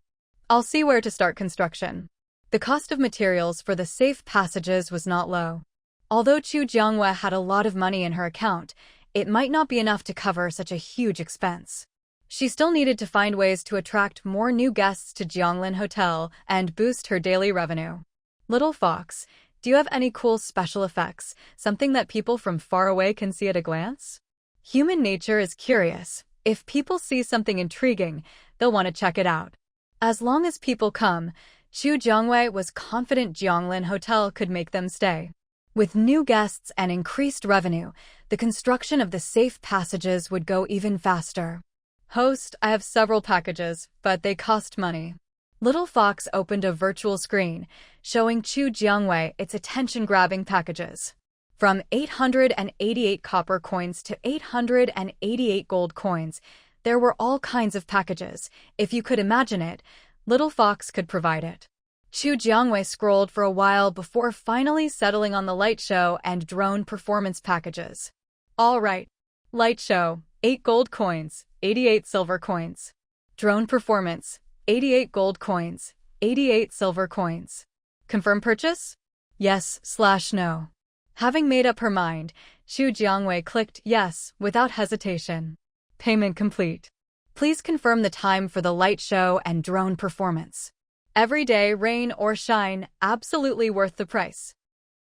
I'll see where to start construction. The cost of materials for the safe passages was not low. Although Chu Jiangwei had a lot of money in her account, it might not be enough to cover such a huge expense. She still needed to find ways to attract more new guests to Jianglin Hotel and boost her daily revenue. Little Fox, do you have any cool special effects, something that people from far away can see at a glance? Human nature is curious. If people see something intriguing, they'll want to check it out. As long as people come, Chu Jiangwei was confident Jianglin Hotel could make them stay. With new guests and increased revenue, the construction of the safe passages would go even faster. Host, I have several packages, but they cost money. Little Fox opened a virtual screen, showing Chu Jiangwei its attention-grabbing packages. From 888 copper coins to 888 gold coins, there were all kinds of packages. If you could imagine it, Little Fox could provide it. Chu Jiangwei scrolled for a while before finally settling on the light show and drone performance packages. All right. Light show, 8 gold coins, 88 silver coins. Drone performance, 88 gold coins, 88 silver coins. Confirm purchase? Yes/no. Having made up her mind, Chu Jiangwei clicked yes without hesitation. Payment complete. Please confirm the time for the light show and drone performance. Every day, rain or shine, absolutely worth the price.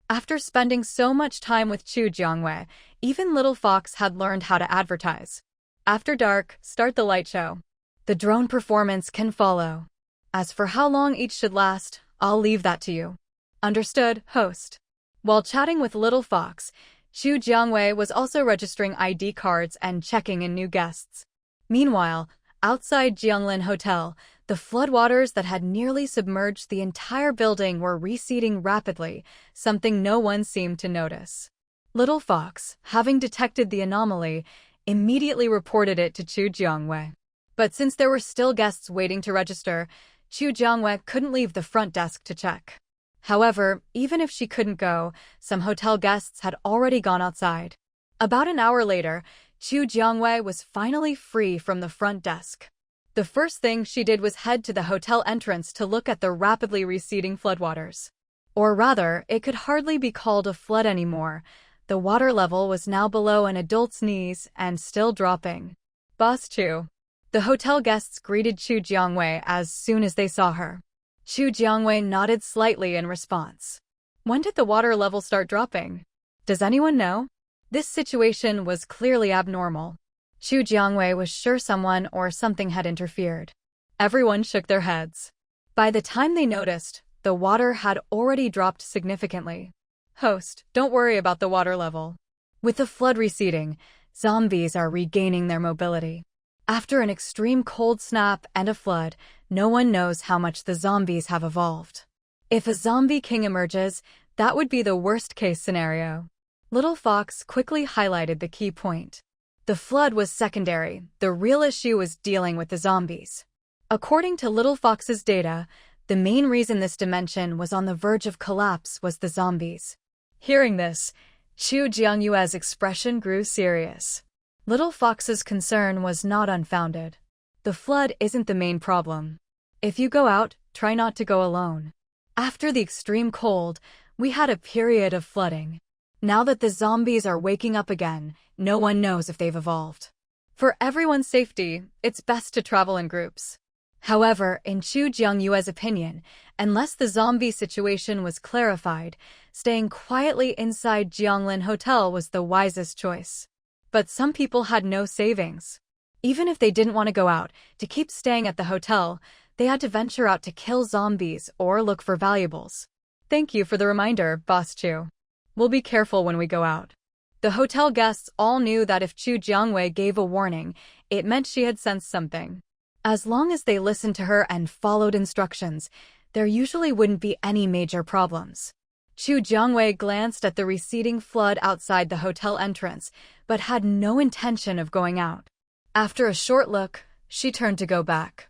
After spending so much time with Chu Jiangwei, even Little Fox had learned how to advertise. After dark, start the light show. The drone performance can follow. As for how long each should last, I'll leave that to you. Understood, host. While chatting with Little Fox, Chu Jiangwei was also registering ID cards and checking in new guests. Meanwhile, outside Jianglin Hotel, the floodwaters that had nearly submerged the entire building were receding rapidly, something no one seemed to notice. Little Fox, having detected the anomaly, immediately reported it to Chu Jiangwei. But since there were still guests waiting to register, Chu Jiangwei couldn't leave the front desk to check. However, even if she couldn't go, some hotel guests had already gone outside. About an hour later, Chu Jiangwei was finally free from the front desk. The first thing she did was head to the hotel entrance to look at the rapidly receding floodwaters. Or rather, it could hardly be called a flood anymore. The water level was now below an adult's knees and still dropping. Boss Chu. The hotel guests greeted Chu Jiangwei as soon as they saw her. Chu Jiangwei nodded slightly in response. When did the water level start dropping? Does anyone know? This situation was clearly abnormal. Chu Jiangwei was sure someone or something had interfered. Everyone shook their heads. By the time they noticed, the water had already dropped significantly. Host, don't worry about the water level. With the flood receding, zombies are regaining their mobility. After an extreme cold snap and a flood, no one knows how much the zombies have evolved. If a zombie king emerges, that would be the worst-case scenario. Little Fox quickly highlighted the key point. The flood was secondary. The real issue was dealing with the zombies. According to Little Fox's data, the main reason this dimension was on the verge of collapse was the zombies. Hearing this, Chu Jiangwei's expression grew serious. Little Fox's concern was not unfounded. The flood isn't the main problem. If you go out, try not to go alone. After the extreme cold, we had a period of flooding. Now that the zombies are waking up again, no one knows if they've evolved. For everyone's safety, it's best to travel in groups. However, in Chu Jiangwei's opinion, unless the zombie situation was clarified, staying quietly inside Jianglin Hotel was the wisest choice. But some people had no savings. Even if they didn't want to go out, to keep staying at the hotel, they had to venture out to kill zombies or look for valuables. Thank you for the reminder, Boss Chu. We'll be careful when we go out. The hotel guests all knew that if Chu Jiangwei gave a warning, it meant she had sensed something. As long as they listened to her and followed instructions, there usually wouldn't be any major problems. Chu Jiangwei glanced at the receding flood outside the hotel entrance, but had no intention of going out. After a short look, she turned to go back,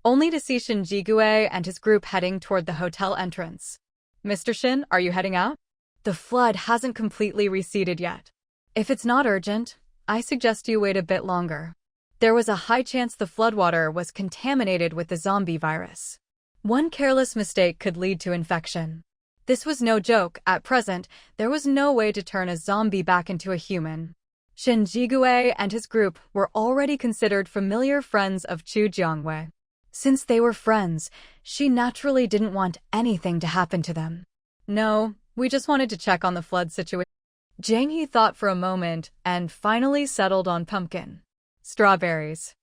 only to see Shin Jigui and his group heading toward the hotel entrance. Mr. Shin, are you heading out? The flood hasn't completely receded yet. If it's not urgent, I suggest you wait a bit longer. There was a high chance the floodwater was contaminated with the zombie virus. One careless mistake could lead to infection. This was no joke. At present, there was no way to turn a zombie back into a human. Shin Jigui and his group were already considered familiar friends of Chu Jiangwei. Since they were friends, she naturally didn't want anything to happen to them. No, we just wanted to check on the flood situation. Jang He thought for a moment and finally settled on pumpkin. Strawberries.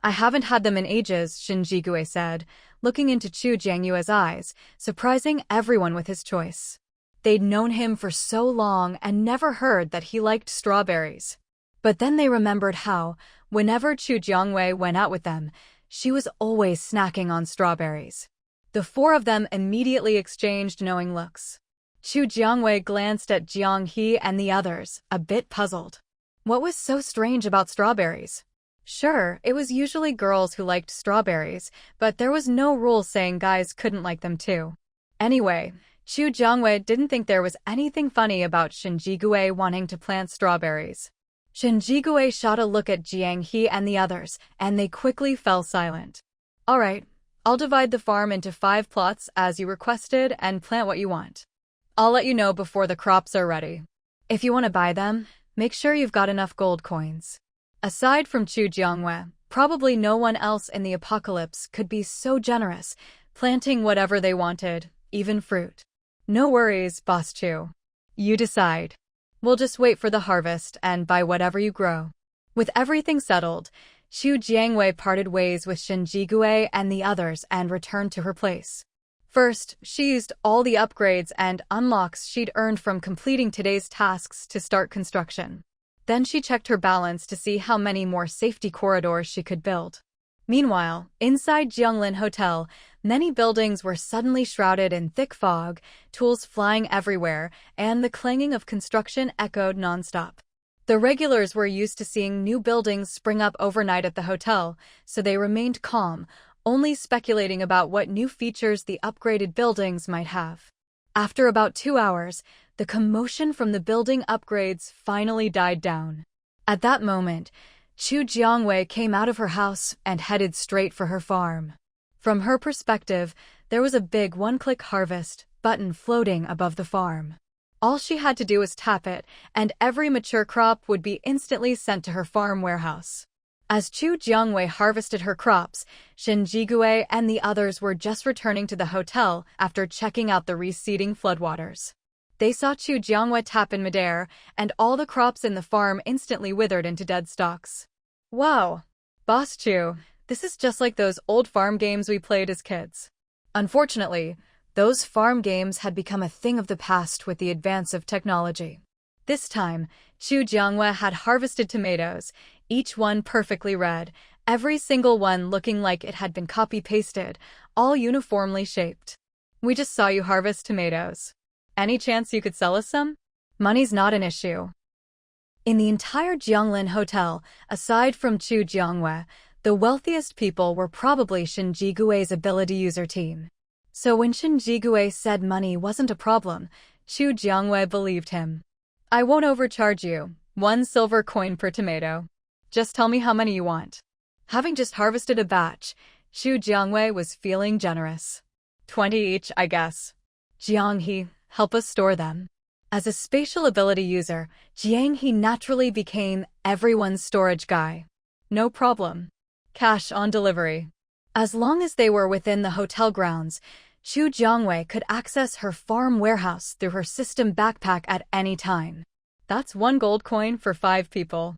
I haven't had them in ages, Shin Jigui said, looking into Chu Jiangwei's eyes, surprising everyone with his choice. They'd known him for so long and never heard that he liked strawberries. But then they remembered how, whenever Chu Jiangwei went out with them, she was always snacking on strawberries. The four of them immediately exchanged knowing looks. Chu Jiangwei glanced at Jiang He and the others, a bit puzzled. What was so strange about strawberries? Sure, it was usually girls who liked strawberries, but there was no rule saying guys couldn't like them too. Anyway, Chu Jiangwei didn't think there was anything funny about Shen Jigui wanting to plant strawberries. Shen Jigui shot a look at Jiang He and the others, and they quickly fell silent. Alright, I'll divide the farm into 5 plots as you requested and plant what you want. I'll let you know before the crops are ready. If you want to buy them, make sure you've got enough gold coins. Aside from Chu Jiangwei, probably no one else in the apocalypse could be so generous, planting whatever they wanted, even fruit. No worries, Boss Chu. You decide. We'll just wait for the harvest and buy whatever you grow. With everything settled, Chu Jiangwei parted ways with Shen Jigui and the others and returned to her place. First, she used all the upgrades and unlocks she'd earned from completing today's tasks to start construction. Then she checked her balance to see how many more safety corridors she could build. Meanwhile, inside Jianglin Hotel, many buildings were suddenly shrouded in thick fog, tools flying everywhere, and the clanging of construction echoed nonstop. The regulars were used to seeing new buildings spring up overnight at the hotel, so they remained calm, only speculating about what new features the upgraded buildings might have. After about 2 hours, the commotion from the building upgrades finally died down. At that moment, Chu Jiangwei came out of her house and headed straight for her farm. From her perspective, there was a big one-click harvest button floating above the farm. All she had to do was tap it, and every mature crop would be instantly sent to her farm warehouse. As Chu Jiangwei harvested her crops, Shen Jigui and the others were just returning to the hotel after checking out the receding floodwaters. They saw Chu Jiangwei tap in midair, and all the crops in the farm instantly withered into dead stalks. Wow! Boss Chu, this is just like those old farm games we played as kids. Unfortunately, those farm games had become a thing of the past with the advance of technology. This time, Chu Jiangwei had harvested tomatoes, each one perfectly red, every single one looking like it had been copy-pasted, all uniformly shaped. We just saw you harvest tomatoes. Any chance you could sell us some? Money's not an issue. In the entire Jianglin Hotel, aside from Chu Jiangwei, the wealthiest people were probably Shen Jigui's ability user team. So when Shen Jigui said money wasn't a problem, Chu Jiangwei believed him. I won't overcharge you, 1 silver coin per tomato. Just tell me how many you want. Having just harvested a batch, Chu Jiangwei was feeling generous. 20 each, I guess. Jiang He, help us store them. As a spatial ability user, Jiang He naturally became everyone's storage guy. No problem. Cash on delivery. As long as they were within the hotel grounds, Chu Jiangwei could access her farm warehouse through her system backpack at any time. That's 1 gold coin for 5 people.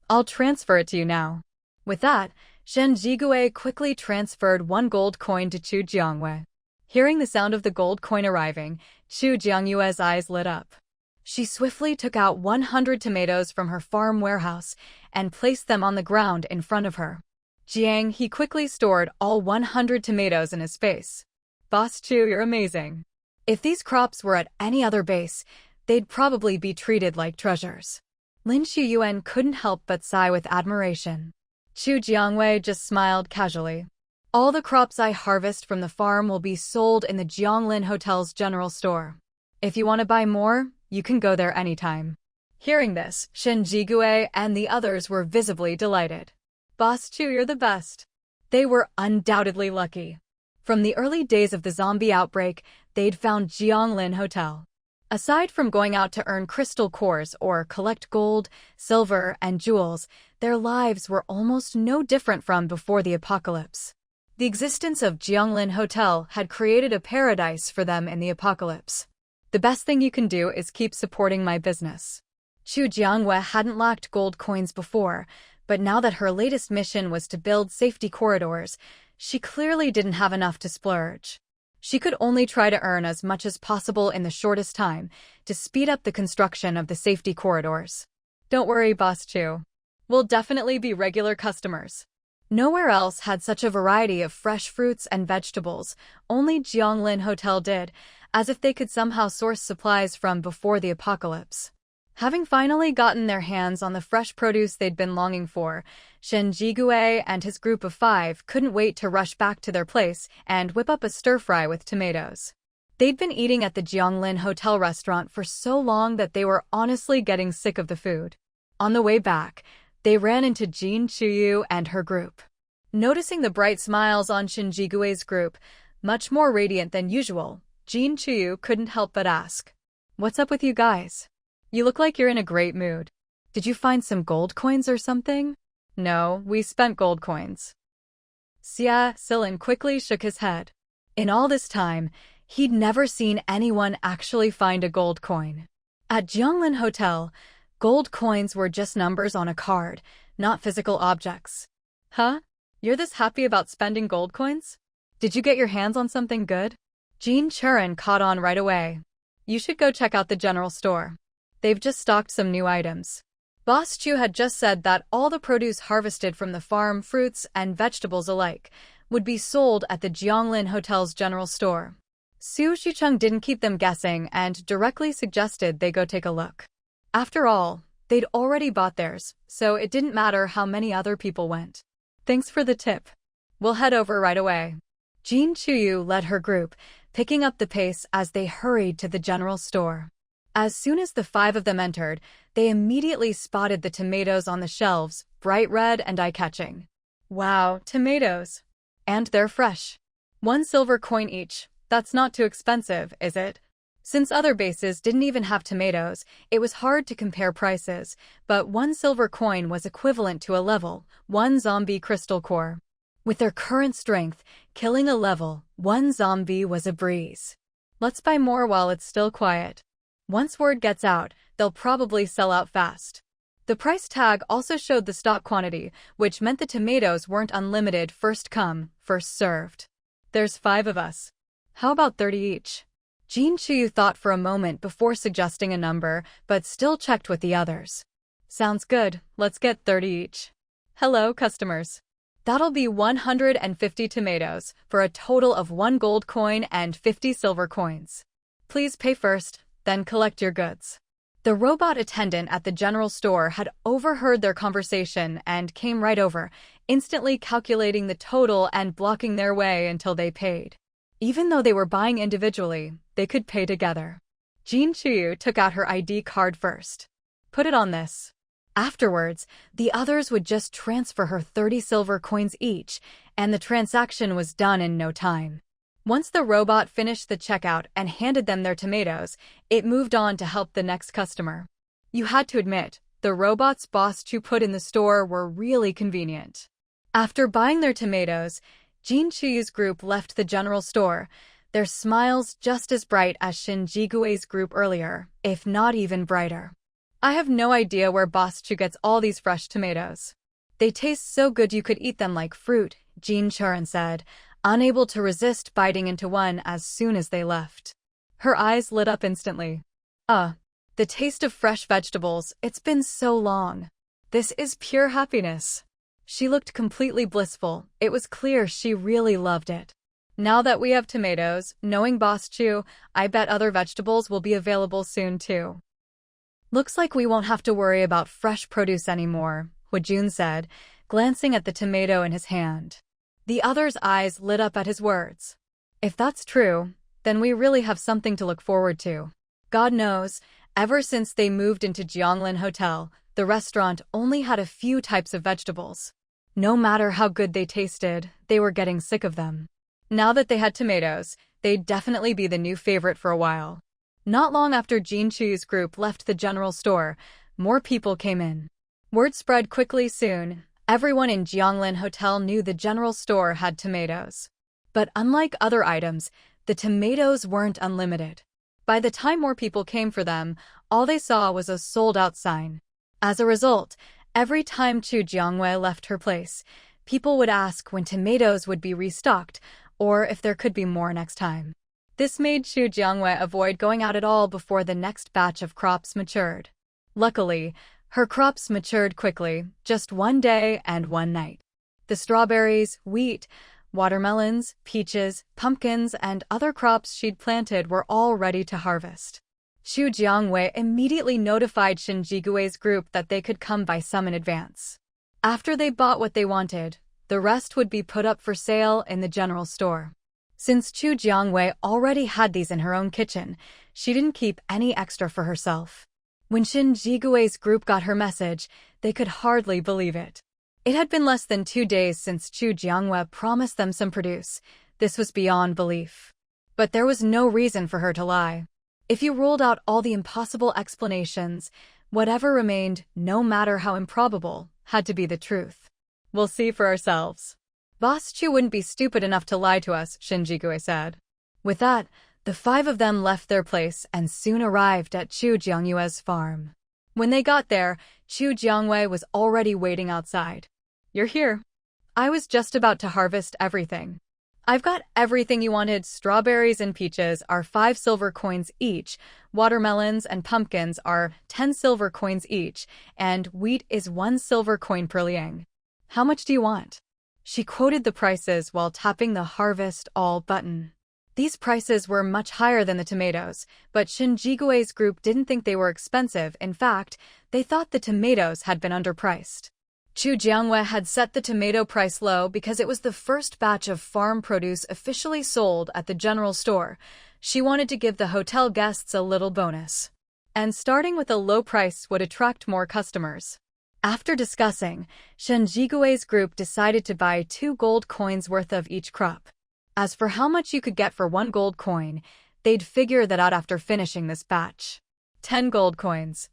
I'll transfer it to you now. With that, Shen Jigui quickly transferred 1 gold coin to Chu Jiangwei. Hearing the sound of the gold coin arriving, Chu Jiangwei's eyes lit up. She swiftly took out 100 tomatoes from her farm warehouse and placed them on the ground in front of her. Jiang He quickly stored all 100 tomatoes in his face. Boss Chu, you're amazing. If these crops were at any other base, they'd probably be treated like treasures. Lin Shuyuan couldn't help but sigh with admiration. Chu Jiangwei just smiled casually. All the crops I harvest from the farm will be sold in the Jianglin Hotel's general store. If you want to buy more, you can go there anytime. Hearing this, Shen Jigui and the others were visibly delighted. Boss Chu, you're the best. They were undoubtedly lucky. From the early days of the zombie outbreak, they'd found Jianglin Hotel. Aside from going out to earn crystal cores or collect gold, silver, and jewels, their lives were almost no different from before the apocalypse. The existence of Jianglin Hotel had created a paradise for them in the apocalypse. The best thing you can do is keep supporting my business. Chu Jiangwei hadn't lacked gold coins before, but now that her latest mission was to build safety corridors, she clearly didn't have enough to splurge. She could only try to earn as much as possible in the shortest time to speed up the construction of the safety corridors. Don't worry, Boss Chu. We'll definitely be regular customers. Nowhere else had such a variety of fresh fruits and vegetables, only Jianglin Hotel did, as if they could somehow source supplies from before the apocalypse. Having finally gotten their hands on the fresh produce they'd been longing for, Shen Jigue and his group of 5 couldn't wait to rush back to their place and whip up a stir-fry with tomatoes. They'd been eating at the Jianglin Hotel restaurant for so long that they were honestly getting sick of the food. On the way back, they ran into Jin Chuyu and her group. Noticing the bright smiles on Shen Jigue's group, much more radiant than usual, Jin Chuyu couldn't help but ask, "What's up with you guys? You look like you're in a great mood. Did you find some gold coins or something?" "No, we spent gold coins." Xia Silin quickly shook his head. In all this time, he'd never seen anyone actually find a gold coin. At Jianglin Hotel, gold coins were just numbers on a card, not physical objects. "Huh? You're this happy about spending gold coins? Did you get your hands on something good?" Jean Churin caught on right away. "You should go check out the general store. They've just stocked some new items." Boss Chu had just said that all the produce harvested from the farm, fruits and vegetables alike, would be sold at the Jianglin Hotel's general store. Su Shicheng didn't keep them guessing and directly suggested they go take a look. After all, they'd already bought theirs, so it didn't matter how many other people went. "Thanks for the tip. We'll head over right away." Jin Chuyu led her group, picking up the pace as they hurried to the general store. As soon as the 5 of them entered, they immediately spotted the tomatoes on the shelves, bright red and eye-catching. "Wow, tomatoes! And they're fresh. 1 silver coin each. That's not too expensive, is it?" Since other bases didn't even have tomatoes, it was hard to compare prices, but 1 silver coin was equivalent to a level 1 zombie crystal core. With their current strength, killing a level 1 zombie was a breeze. "Let's buy more while it's still quiet. Once word gets out, they'll probably sell out fast." The price tag also showed the stock quantity, which meant the tomatoes weren't unlimited, first come, first served. "There's 5 of us. How about 30 each?" Jin Chuyu thought for a moment before suggesting a number, but still checked with the others. "Sounds good, let's get 30 each." "Hello, customers. That'll be 150 tomatoes, for a total of 1 gold coin and 50 silver coins. Please pay first, then collect your goods." The robot attendant at the general store had overheard their conversation and came right over, instantly calculating the total and blocking their way until they paid. Even though they were buying individually, they could pay together. Jin Chuyu took out her ID card first. "Put it on this." Afterwards, the others would just transfer her 30 silver coins each, and the transaction was done in no time. Once the robot finished the checkout and handed them their tomatoes, it moved on to help the next customer. You had to admit, the robots Boss Chu put in the store were really convenient. After buying their tomatoes, Jin Chuyu's group left the general store, their smiles just as bright as Shen Jigue's group earlier, if not even brighter. "I have no idea where Boss Chu gets all these fresh tomatoes. They taste so good you could eat them like fruit," Jin Churin said, unable to resist biting into one as soon as they left. Her eyes lit up instantly. The taste of fresh vegetables, it's been so long. This is pure happiness." She looked completely blissful. It was clear she really loved it. "Now that we have tomatoes, knowing Boss Chu, I bet other vegetables will be available soon too. Looks like we won't have to worry about fresh produce anymore," Huijun said, glancing at the tomato in his hand. The other's eyes lit up at his words. "If that's true, then we really have something to look forward to." God knows, ever since they moved into Jianglin Hotel, the restaurant only had a few types of vegetables. No matter how good they tasted, they were getting sick of them. Now that they had tomatoes, they'd definitely be the new favorite for a while. Not long after Jin Chuyu's group left the general store, more people came in. Word spread quickly soon. Everyone in Jianglin Hotel knew the general store had tomatoes. But unlike other items, the tomatoes weren't unlimited. By the time more people came for them, all they saw was a sold-out sign. As a result, every time Chu Jiangwei left her place, people would ask when tomatoes would be restocked, or if there could be more next time. This made Chu Jiangwei avoid going out at all before the next batch of crops matured. Luckily, her crops matured quickly, just 1 day and 1 night. The strawberries, wheat, watermelons, peaches, pumpkins, and other crops she'd planted were all ready to harvest. Chu Jiangwei immediately notified Shinjigui's group that they could come by some in advance. After they bought what they wanted, the rest would be put up for sale in the general store. Since Chu Jiangwei already had these in her own kitchen, she didn't keep any extra for herself. When Shinjigui's group got her message, they could hardly believe it. It had been less than 2 days since Chu Jiangwei promised them some produce. This was beyond belief. But there was no reason for her to lie. If you ruled out all the impossible explanations, whatever remained, no matter how improbable, had to be the truth. We'll see for ourselves. Boss Chu wouldn't be stupid enough to lie to us, Shinjigui said. With that, the 5 of them left their place and soon arrived at Chu Jiangyue's farm. When they got there, Chu Jiangwei was already waiting outside. You're here. I was just about to harvest everything. I've got everything you wanted. Strawberries and peaches are 5 silver coins each, watermelons and pumpkins are 10 silver coins each, and wheat is 1 silver coin per liang. How much do you want? She quoted the prices while tapping the Harvest All button. These prices were much higher than the tomatoes, but Shinjigui's group didn't think they were expensive. In fact, they thought the tomatoes had been underpriced. Chu Jiangwei had set the tomato price low because it was the first batch of farm produce officially sold at the general store. She wanted to give the hotel guests a little bonus. And starting with a low price would attract more customers. After discussing, Shinjigui's group decided to buy 2 gold coins worth of each crop. As for how much you could get for 1 gold coin, they'd figure that out after finishing this batch. 10 gold coins.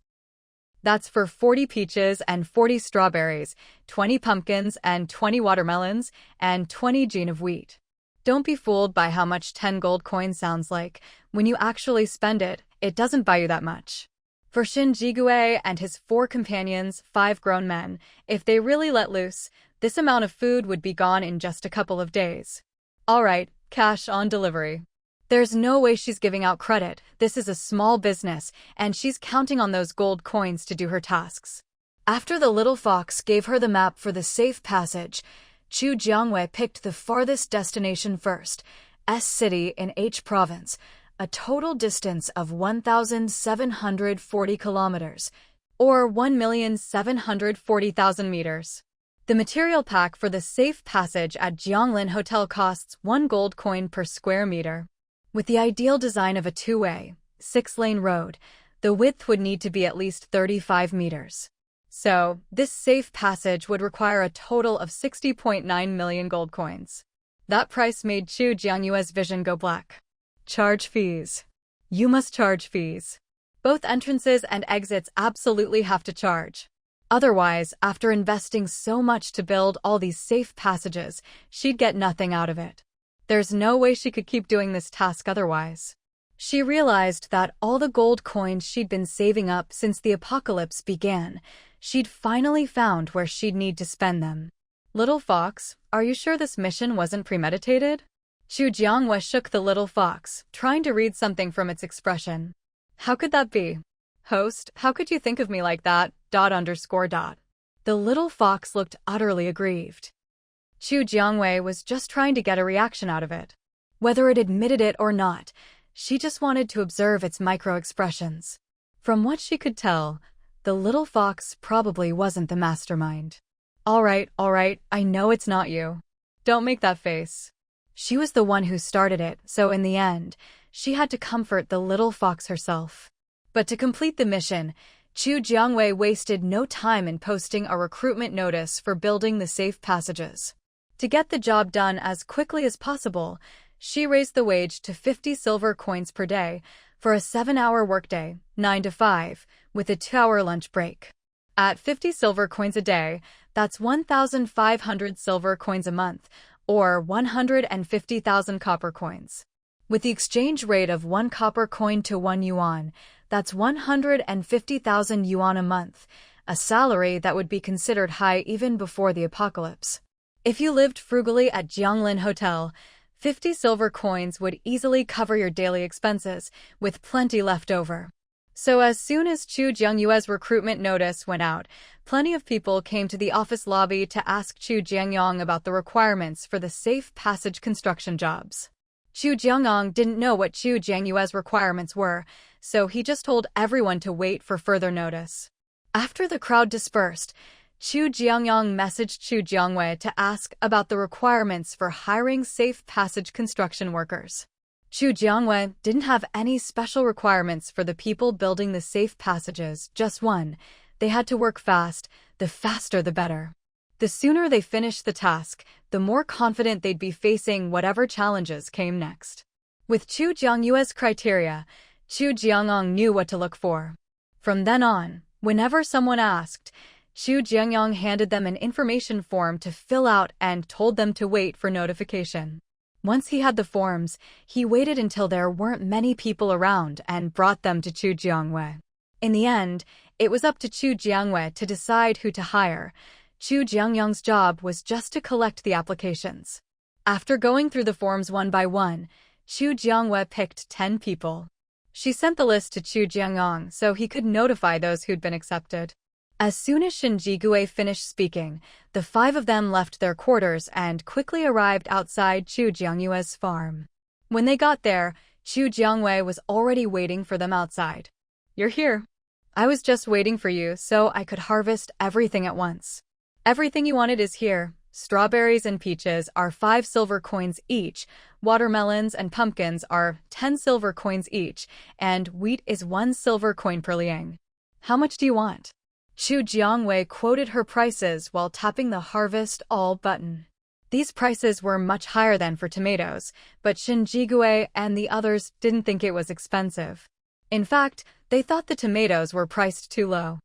That's for 40 peaches and 40 strawberries, 20 pumpkins and 20 watermelons, and 20 jean of wheat. Don't be fooled by how much 10 gold coins sounds like. When you actually spend it, it doesn't buy you that much. For Shinjigui and his 4 companions, 5 grown men, if they really let loose, this amount of food would be gone in just a couple of days. All right, cash on delivery. There's no way she's giving out credit. This is a small business, and she's counting on those gold coins to do her tasks. After the little fox gave her the map for the safe passage, Chu Jiangwei picked the farthest destination first, S City in H Province, a total distance of 1,740 kilometers, or 1,740,000 meters. The material pack for the safe passage at Jianglin Hotel costs 1 gold coin per square meter. With the ideal design of a 2-way, 6-lane road, the width would need to be at least 35 meters. So, this safe passage would require a total of 60.9 million gold coins. That price made Chu Jiangyue's vision go black. Charge fees. You must charge fees. Both entrances and exits absolutely have to charge. Otherwise, after investing so much to build all these safe passages, she'd get nothing out of it. There's no way she could keep doing this task otherwise. She realized that all the gold coins she'd been saving up since the apocalypse began, she'd finally found where she'd need to spend them. Little fox, are you sure this mission wasn't premeditated? Chu Jiangwei shook the little fox, trying to read something from its expression. How could that be? Host, how could you think of me like that? ... The little fox looked utterly aggrieved. Chu Jiangwei was just trying to get a reaction out of it. Whether it admitted it or not, she just wanted to observe its micro-expressions. From what she could tell, the little fox probably wasn't the mastermind. All right, I know it's not you. Don't make that face. She was the one who started it, so in the end, she had to comfort the little fox herself. But to complete the mission, Chu Jiangwei wasted no time in posting a recruitment notice for building the safe passages. To get the job done as quickly as possible, she raised the wage to 50 silver coins per day for a 7-hour workday, 9 to 5, with a 2-hour lunch break. At 50 silver coins a day, that's 1,500 silver coins a month, or 150,000 copper coins. With the exchange rate of 1 copper coin to 1 yuan, that's 150,000 yuan a month, a salary that would be considered high even before the apocalypse. If you lived frugally at Jianglin Hotel, 50 silver coins would easily cover your daily expenses, with plenty left over. So as soon as Chu Jiangyue's recruitment notice went out, plenty of people came to the office lobby to ask Chu Jiangyong about the requirements for the safe passage construction jobs. Chu Jiangyong didn't know what Chu Jiangyue's requirements were, so he just told everyone to wait for further notice. After the crowd dispersed, Chu Jiangyong messaged Chu Jiangyue to ask about the requirements for hiring safe passage construction workers. Chu Jiangyue didn't have any special requirements for the people building the safe passages, just one. They had to work fast, the faster the better. The sooner they finished the task, the more confident they'd be facing whatever challenges came next. With Chu Jiangyue's criteria, Chu Jiangyong knew what to look for. From then on, whenever someone asked, Chu Jiangyong handed them an information form to fill out and told them to wait for notification. Once he had the forms, he waited until there weren't many people around and brought them to Chu Jiangyue. In the end, it was up to Chu Jiangyue to decide who to hire. Chu Jiangyong's job was just to collect the applications. After going through the forms one by one, Chu Jiangyue picked 10 people. She sent the list to Chu Jiangyong so he could notify those who'd been accepted. As soon as Shen Jigui finished speaking, the 5 of them left their quarters and quickly arrived outside Chu Jiangyue's farm. When they got there, Chu Jiangyue was already waiting for them outside. "You're here. I was just waiting for you so I could harvest everything at once. Everything you wanted is here. Strawberries and peaches are 5 silver coins each, watermelons and pumpkins are 10 silver coins each, and wheat is 1 silver coin per liang. How much do you want?" Chu Jiangyue quoted her prices while tapping the Harvest All button. These prices were much higher than for tomatoes, but Shen Jigui and the others didn't think it was expensive. In fact, they thought the tomatoes were priced too low.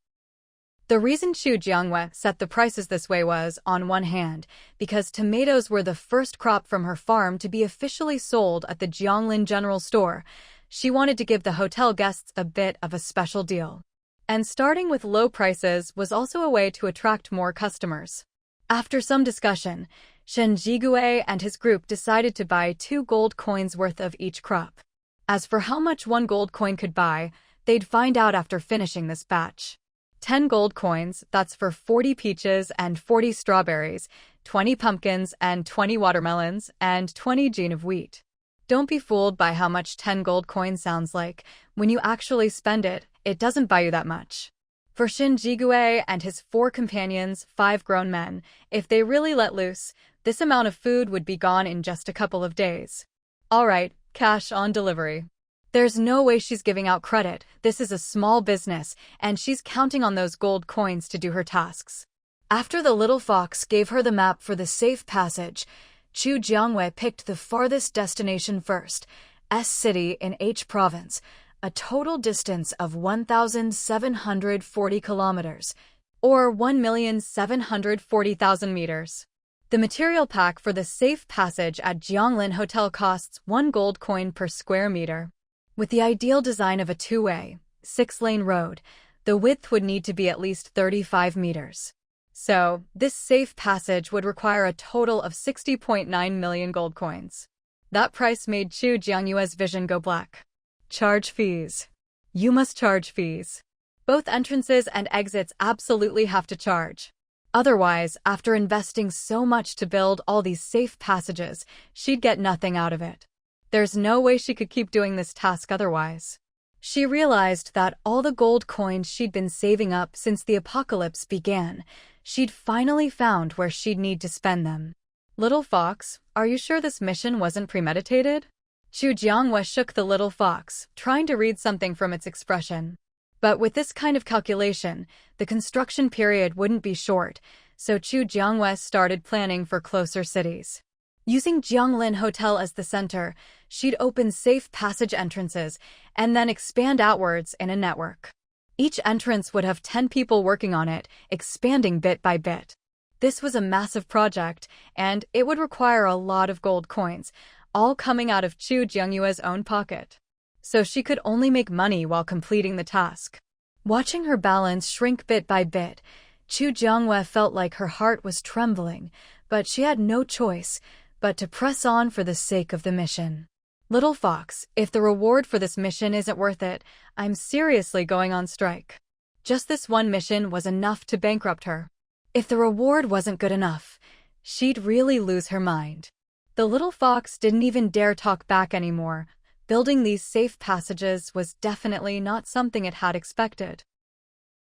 The reason Chu Jiangyue set the prices this way was, on one hand, because tomatoes were the first crop from her farm to be officially sold at the Jianglin General Store. She wanted to give the hotel guests a bit of a special deal. And starting with low prices was also a way to attract more customers. After some discussion, Shen Jigui and his group decided to buy 2 gold coins worth of each crop. As for how much 1 gold coin could buy, they'd find out after finishing this batch. 10 gold coins, that's for 40 peaches and 40 strawberries, 20 pumpkins and 20 watermelons, and 20 jin of wheat. Don't be fooled by how much 10 gold coins sounds like. When you actually spend it, it doesn't buy you that much. For Shen Jigui and his 4 companions, 5 grown men, if they really let loose, this amount of food would be gone in just a couple of days. All right, cash on delivery. There's no way she's giving out credit. This is a small business, and she's counting on those gold coins to do her tasks. After the little fox gave her the map for the safe passage, Chu Jiangyue picked the farthest destination first, S City in H Province, a total distance of 1,740 kilometers, or 1,740,000 meters. The material pack for the safe passage at Jianglin Hotel costs 1 gold coin per square meter. With the ideal design of a 2-way, 6-lane road, the width would need to be at least 35 meters. So, this safe passage would require a total of 60.9 million gold coins. That price made Chu Jiangyue's vision go black. Charge fees. You must charge fees. Both entrances and exits absolutely have to charge. Otherwise, after investing so much to build all these safe passages, she'd get nothing out of it. There's no way she could keep doing this task otherwise. She realized that all the gold coins she'd been saving up since the apocalypse began, she'd finally found where she'd need to spend them. Little fox, are you sure this mission wasn't premeditated? Chu Jiangyue shook the little fox, trying to read something from its expression. But with this kind of calculation, the construction period wouldn't be short, so Chu Jiangyue started planning for closer cities. Using Jianglin Hotel as the center, she'd open safe passage entrances and then expand outwards in a network. Each entrance would have 10 people working on it, expanding bit by bit. This was a massive project, and it would require a lot of gold coins, all coming out of Chu Jiangyue's own pocket. So she could only make money while completing the task. Watching her balance shrink bit by bit, Chu Jiangyue felt like her heart was trembling, but she had no choice but to press on for the sake of the mission. Little Fox, if the reward for this mission isn't worth it, I'm seriously going on strike. Just this one mission was enough to bankrupt her. If the reward wasn't good enough, she'd really lose her mind. The little fox didn't even dare talk back anymore. Building these safe passages was definitely not something it had expected.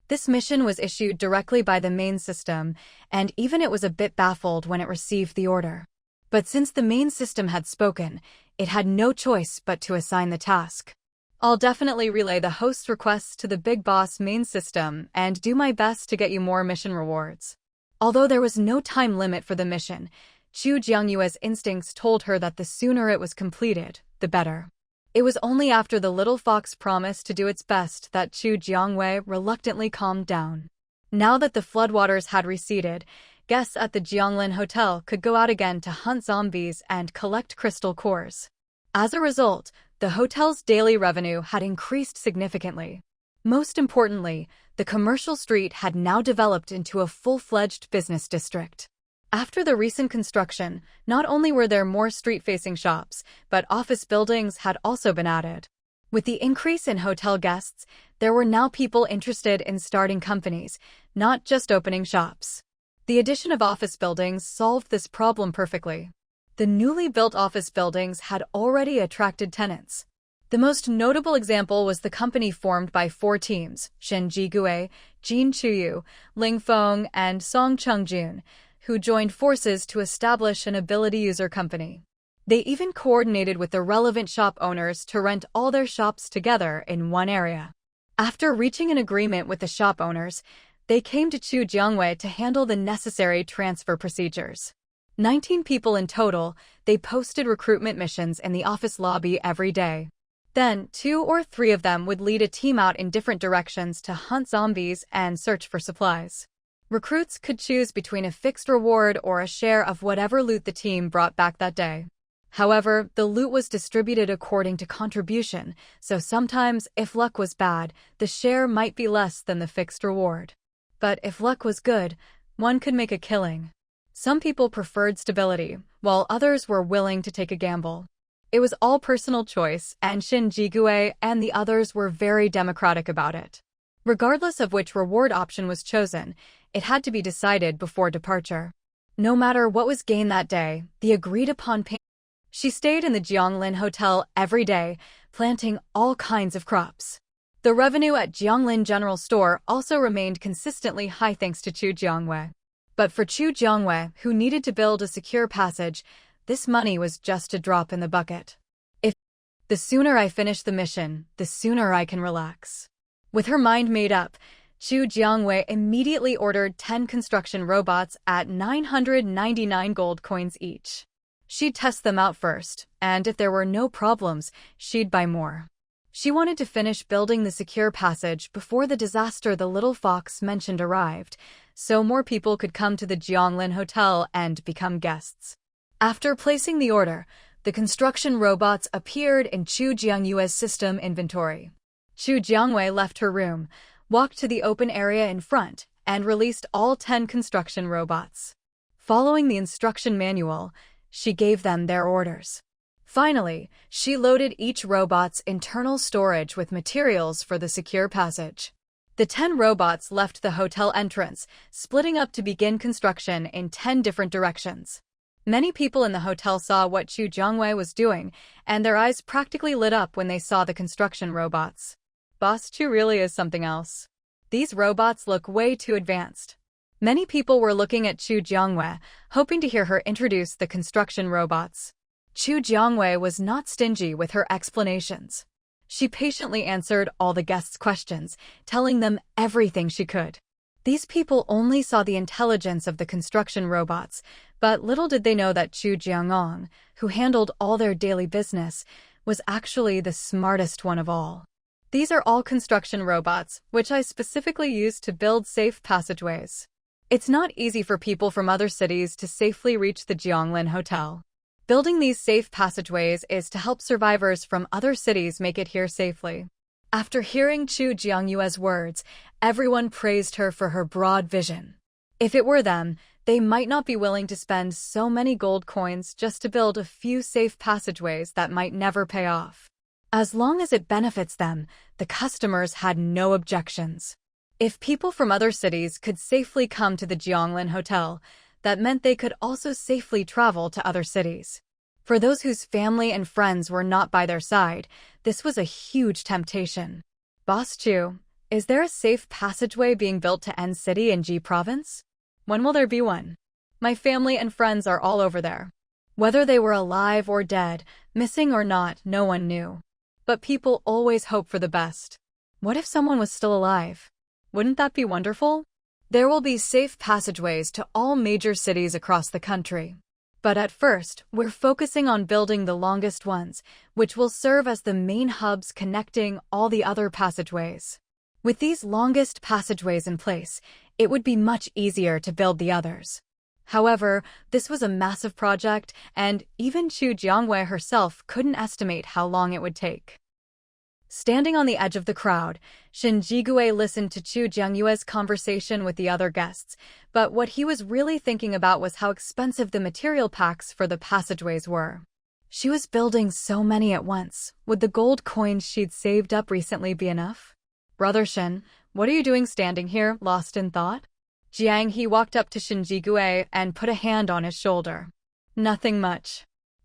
This mission was issued directly by the main system, and even it was a bit baffled when it received the order. But since the main system had spoken, it had no choice but to assign the task. I'll definitely relay the host's requests to the big boss main system and do my best to get you more mission rewards. Although there was no time limit for the mission, Chu Jiangyue's instincts told her that the sooner it was completed, the better. It was only after the little fox promised to do its best that Chu Jiangyue reluctantly calmed down. Now that the floodwaters had receded, guests at the Jianglin Hotel could go out again to hunt zombies and collect crystal cores. As a result, the hotel's daily revenue had increased significantly. Most importantly, the commercial street had now developed into a full-fledged business district. After the recent construction, not only were there more street-facing shops, but office buildings had also been added. With the increase in hotel guests, there were now people interested in starting companies, not just opening shops. The addition of office buildings solved this problem perfectly. The newly built office buildings had already attracted tenants. The most notable example was the company formed by 4 teams, Shen Jiguei, Jin Chuyu, Ling Feng, and Song Chungjun, who joined forces to establish an ability user company. They even coordinated with the relevant shop owners to rent all their shops together in one area. After reaching an agreement with the shop owners, they came to Chu Jiangyue to handle the necessary transfer procedures. 19 people in total, they posted recruitment missions in the office lobby every day. Then, 2 or 3 of them would lead a team out in different directions to hunt zombies and search for supplies. Recruits could choose between a fixed reward or a share of whatever loot the team brought back that day. However, the loot was distributed according to contribution, so sometimes, if luck was bad, the share might be less than the fixed reward. But if luck was good, one could make a killing. Some people preferred stability, while others were willing to take a gamble. It was all personal choice, and Shin Jiguei and the others were very democratic about it. Regardless of which reward option was chosen, it had to be decided before departure. No matter what was gained that day, the agreed-upon payment. She stayed in the Jianglin Hotel every day, planting all kinds of crops. The revenue at Jianglin General Store also remained consistently high thanks to Chu Jiangyue. But for Chu Jiangyue, who needed to build a secure passage, this money was just a drop in the bucket. The sooner I finish the mission, the sooner I can relax. With her mind made up, Chu Jiangyue immediately ordered 10 construction robots at 999 gold coins each. She'd test them out first, and if there were no problems, she'd buy more. She wanted to finish building the secure passage before the disaster the little fox mentioned arrived, so more people could come to the Jianglin Hotel and become guests. After placing the order, the construction robots appeared in Chu Jiangyue's system inventory. Chu Jiangyue left her room, walked to the open area in front, and released all 10 construction robots. Following the instruction manual, she gave them their orders. Finally, she loaded each robot's internal storage with materials for the secure passage. The 10 robots left the hotel entrance, splitting up to begin construction in 10 different directions. Many people in the hotel saw what Chu Jiangyue was doing, and their eyes practically lit up when they saw the construction robots. Boss Chu really is something else. These robots look way too advanced. Many people were looking at Chu Jiangyue, hoping to hear her introduce the construction robots. Chu Jiangyue was not stingy with her explanations. She patiently answered all the guests' questions, telling them everything she could. These people only saw the intelligence of the construction robots, but little did they know that Chu Jiangong, who handled all their daily business, was actually the smartest one of all. These are all construction robots, which I specifically used to build safe passageways. It's not easy for people from other cities to safely reach the Jianglin Hotel. Building these safe passageways is to help survivors from other cities make it here safely. After hearing Chu Jiangyue's words, everyone praised her for her broad vision. If it were them, They might not be willing to spend so many gold coins just to build a few safe passageways that might never pay off. As long as it benefits them, the customers had no objections. If people from other cities could safely come to the Jianglin Hotel, that meant they could also safely travel to other cities. For those whose family and friends were not by their side, this was a huge temptation. Boss Chu, is there a safe passageway being built to N City in Ji Province? When will there be one? My family and friends are all over there. Whether they were alive or dead, missing or not, no one knew. But people always hope for the best. What if someone was still alive? Wouldn't that be wonderful? There will be safe passageways to all major cities across the country. But at first, we're focusing on building the longest ones, which will serve as the main hubs connecting all the other passageways. With these longest passageways in place, it would be much easier to build the others. However, this was a massive project, and even Chu Jiangwei herself couldn't estimate how long it would take. Standing on the edge of the crowd, Shen Jigui listened to Chu Jiangyue's conversation with the other guests, but what he was really thinking about was how expensive the material packs for the passageways were. She was building so many at once. Would the gold coins she'd saved up recently be enough? Brother Shen, what are you doing standing here, lost in thought? Jiang He walked up to Shen Jigui and put a hand on his shoulder. Nothing much.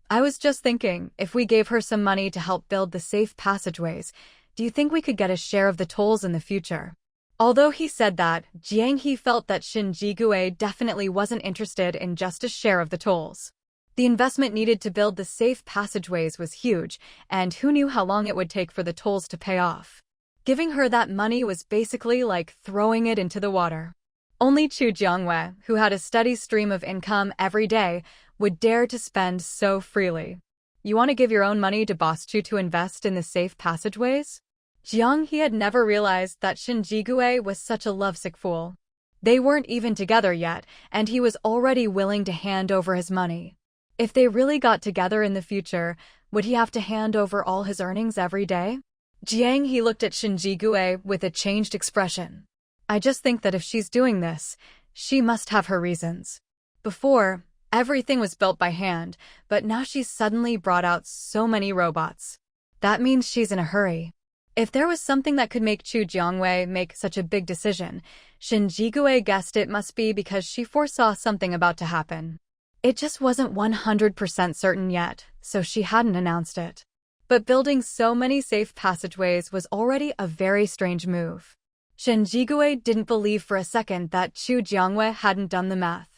I was just thinking, if we gave her some money to help build the safe passageways, do you think we could get a share of the tolls in the future? Although he said that, Jiang He felt that Shen Jigui definitely wasn't interested in just a share of the tolls. The investment needed to build the safe passageways was huge, and who knew how long it would take for the tolls to pay off. Giving her that money was basically like throwing it into the water. Only Chu Jiangwei, who had a steady stream of income every day, would dare to spend so freely. You want to give your own money to Boss Chu to invest in the safe passageways? Jiang He had never realized that Shen Jigui was such a lovesick fool. They weren't even together yet, and he was already willing to hand over his money. If they really got together in the future, would he have to hand over all his earnings every day? Jiang He looked at Shen Jigui with a changed expression. I just think that if she's doing this, she must have her reasons. Before, everything was built by hand, but now she's suddenly brought out so many robots. That means she's in a hurry. If there was something that could make Chu Jiangwei make such a big decision, Shen Jigui guessed it must be because she foresaw something about to happen. It just wasn't 100% certain yet, so she hadn't announced it. But building so many safe passageways was already a very strange move. Shen Jigui didn't believe for a second that Chu Jiangwei hadn't done the math.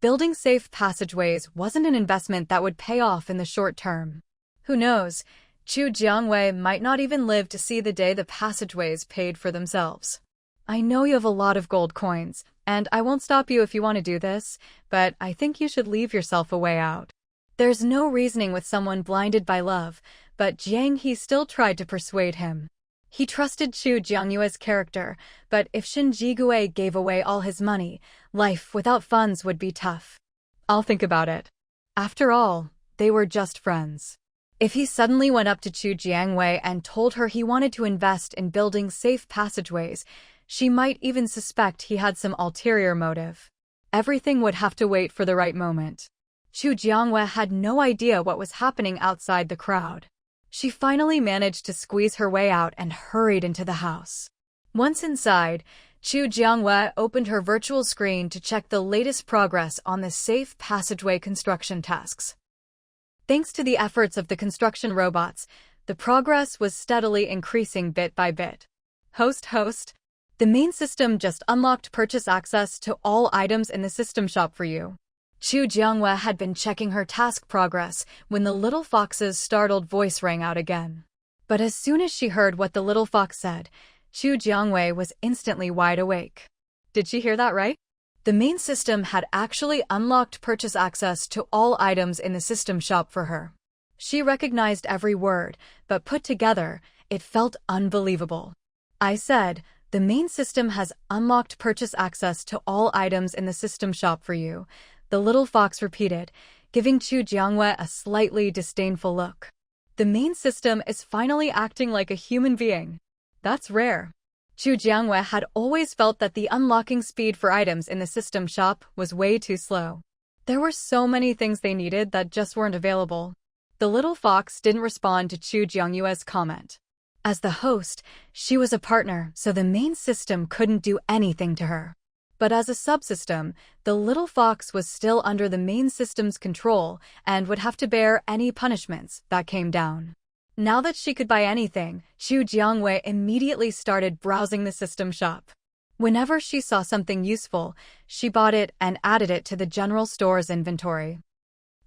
Building safe passageways wasn't an investment that would pay off in the short term. Who knows, Chu Jiangwei might not even live to see the day the passageways paid for themselves. I know you have a lot of gold coins, and I won't stop you if you want to do this, but I think you should leave yourself a way out. There's no reasoning with someone blinded by love, but Jiang He still tried to persuade him. He trusted Chu Jiangyue's character, but if Shen Jigui gave away all his money, life without funds would be tough. I'll think about it. After all, they were just friends. If he suddenly went up to Chu Jiangwei and told her he wanted to invest in building safe passageways, she might even suspect he had some ulterior motive. Everything would have to wait for the right moment. Chu Jiangwei had no idea what was happening outside the crowd. She finally managed to squeeze her way out and hurried into the house. Once inside, Chu Jiangwei opened her virtual screen to check the latest progress on the safe passageway construction tasks. Thanks to the efforts of the construction robots, the progress was steadily increasing bit by bit. Host, the main system just unlocked purchase access to all items in the system shop for you. Chu Jiangwei had been checking her task progress when the little fox's startled voice rang out again. But as soon as she heard what the little fox said, Chu Jiangwei was instantly wide awake. Did she hear that right? The main system had actually unlocked purchase access to all items in the system shop for her. She recognized every word, but put together, it felt unbelievable. I said, the main system has unlocked purchase access to all items in the system shop for you, the little fox repeated, giving Chu Jiangwei a slightly disdainful look. The main system is finally acting like a human being. That's rare. Chu Jiangwei had always felt that the unlocking speed for items in the system shop was way too slow. There were so many things they needed that just weren't available. The little fox didn't respond to Chu Jiangyue's comment. As the host, she was a partner, so the main system couldn't do anything to her. But as a subsystem, the little fox was still under the main system's control and would have to bear any punishments that came down. Now that she could buy anything, Chu Jiangwei immediately started browsing the system shop. Whenever she saw something useful, she bought it and added it to the general store's inventory.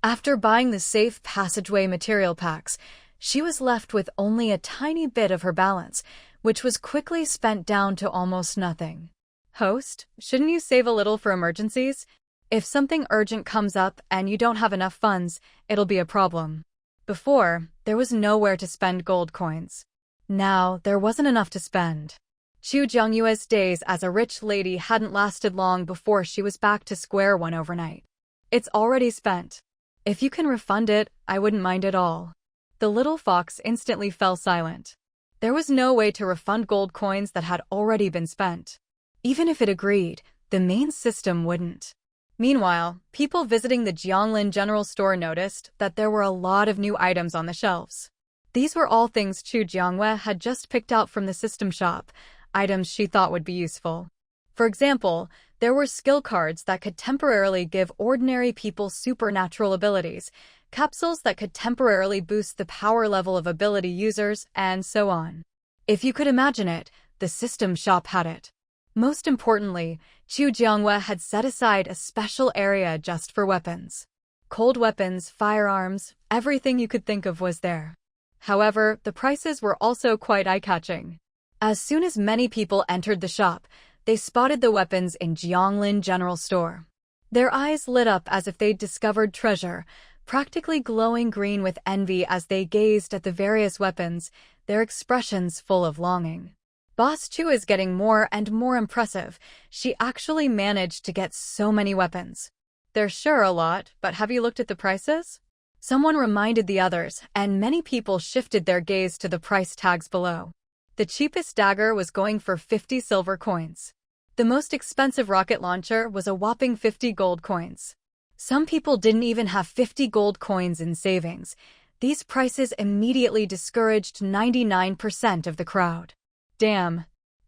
After buying the safe passageway material packs, she was left with only a tiny bit of her balance, which was quickly spent down to almost nothing. Host, shouldn't you save a little for emergencies? If something urgent comes up and you don't have enough funds, it'll be a problem. Before, there was nowhere to spend gold coins. Now, there wasn't enough to spend. Chu Jiangyue's days as a rich lady hadn't lasted long before she was back to square one overnight. It's already spent. If you can refund it, I wouldn't mind at all. The little fox instantly fell silent. There was no way to refund gold coins that had already been spent. Even if it agreed, the main system wouldn't. Meanwhile, people visiting the Jianglin General Store noticed that there were a lot of new items on the shelves. These were all things Chu Jiangwei had just picked out from the system shop, items she thought would be useful. For example, there were skill cards that could temporarily give ordinary people supernatural abilities, capsules that could temporarily boost the power level of ability users, and so on. If you could imagine it, the system shop had it. Most importantly, Chu Jiangwei had set aside a special area just for weapons. Cold weapons, firearms, everything you could think of was there. However, the prices were also quite eye-catching. As soon as many people entered the shop, they spotted the weapons in Jianglin General Store. Their eyes lit up as if they'd discovered treasure, practically glowing green with envy as they gazed at the various weapons, their expressions full of longing. Boss Chu is getting more and more impressive. She actually managed to get so many weapons. They're sure a lot, but have you looked at the prices? Someone reminded the others, and many people shifted their gaze to the price tags below. The cheapest dagger was going for 50 silver coins. The most expensive rocket launcher was a whopping 50 gold coins. Some people didn't even have 50 gold coins in savings. These prices immediately discouraged 99% of the crowd. Damn.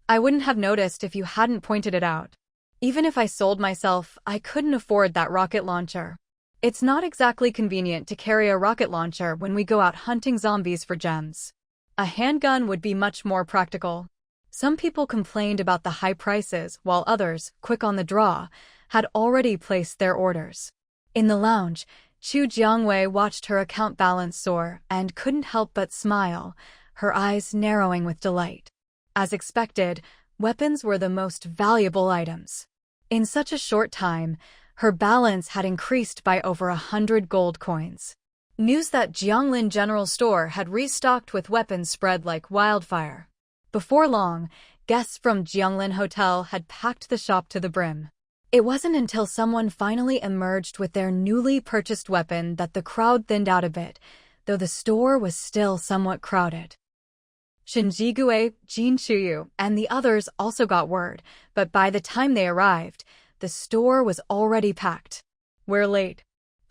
I wouldn't have noticed if you hadn't pointed it out. Even if I sold myself, I couldn't afford that rocket launcher. It's not exactly convenient to carry a rocket launcher when we go out hunting zombies for gems. A handgun would be much more practical. Some people complained about the high prices, while others, quick on the draw, had already placed their orders. In the lounge, Chu Jiangwei watched her account balance soar and couldn't help but smile, her eyes narrowing with delight. As expected, weapons were the most valuable items. In such a short time, her balance had increased by over 100 gold coins. News that Jianglin General Store had restocked with weapons spread like wildfire. Before long, guests from Jianglin Hotel had packed the shop to the brim. It wasn't until someone finally emerged with their newly purchased weapon that the crowd thinned out a bit, though the store was still somewhat crowded. Shinjigue, Jin Chuyu, and the others also got word, but by the time they arrived, the store was already packed. We're late.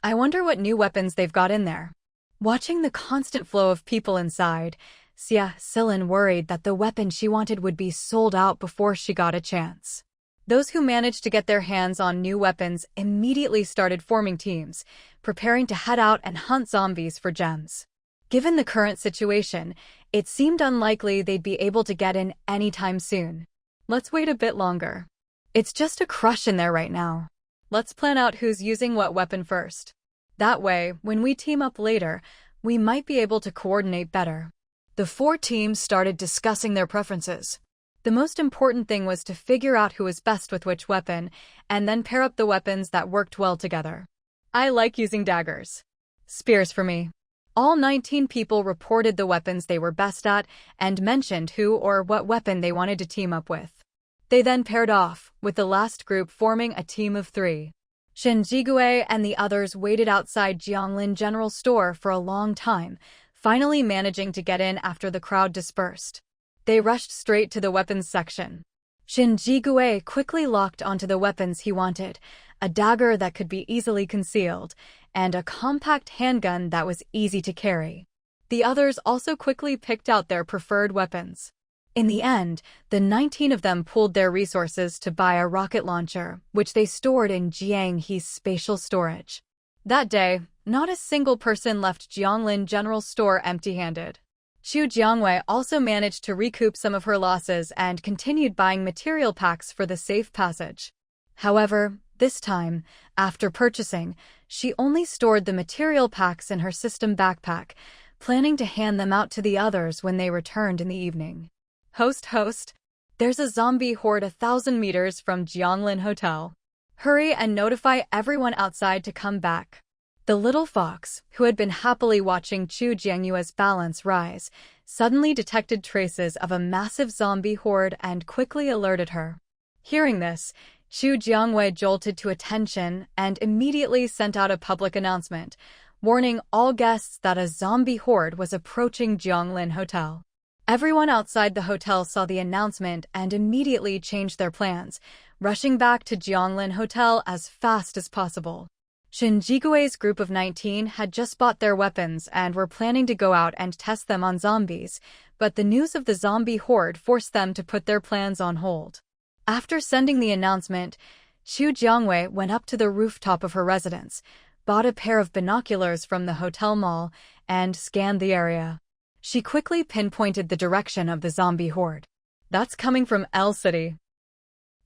I wonder what new weapons they've got in there. Watching the constant flow of people inside, Xia Silin worried that the weapon she wanted would be sold out before she got a chance. Those who managed to get their hands on new weapons immediately started forming teams, preparing to head out and hunt zombies for gems. Given the current situation, it seemed unlikely they'd be able to get in anytime soon. Let's wait a bit longer. It's just a crush in there right now. Let's plan out who's using what weapon first. That way, when we team up later, we might be able to coordinate better. The four teams started discussing their preferences. The most important thing was to figure out who was best with which weapon, and then pair up the weapons that worked well together. I like using daggers. Spears for me. All 19 people reported the weapons they were best at and mentioned who or what weapon they wanted to team up with. They then paired off, with the last group forming a team of 3. Shen Jigue and the others waited outside Jianglin General Store for a long time, finally managing to get in after the crowd dispersed. They rushed straight to the weapons section. Shin Jigue quickly locked onto the weapons he wanted, a dagger that could be easily concealed, and a compact handgun that was easy to carry. The others also quickly picked out their preferred weapons. In the end, the 19 of them pooled their resources to buy a rocket launcher, which they stored in Jiang He's spatial storage. That day, not a single person left Jianglin General Store empty-handed. Xu Jiangwei also managed to recoup some of her losses and continued buying material packs for the safe passage. However, this time, after purchasing, she only stored the material packs in her system backpack, planning to hand them out to the others when they returned in the evening. Host, there's a zombie horde 1,000 meters from Jianglin Hotel. Hurry and notify everyone outside to come back. The little fox, who had been happily watching Chu Jiangyue's balance rise, suddenly detected traces of a massive zombie horde and quickly alerted her. Hearing this, Chu Jiangwei jolted to attention and immediately sent out a public announcement, warning all guests that a zombie horde was approaching Jianglin Hotel. Everyone outside the hotel saw the announcement and immediately changed their plans, rushing back to Jianglin Hotel as fast as possible. Shin Jigue's group of 19 had just bought their weapons and were planning to go out and test them on zombies, but the news of the zombie horde forced them to put their plans on hold. After sending the announcement, Xu Jiangwei went up to the rooftop of her residence, bought a pair of binoculars from the hotel mall, and scanned the area. She quickly pinpointed the direction of the zombie horde. That's coming from L City.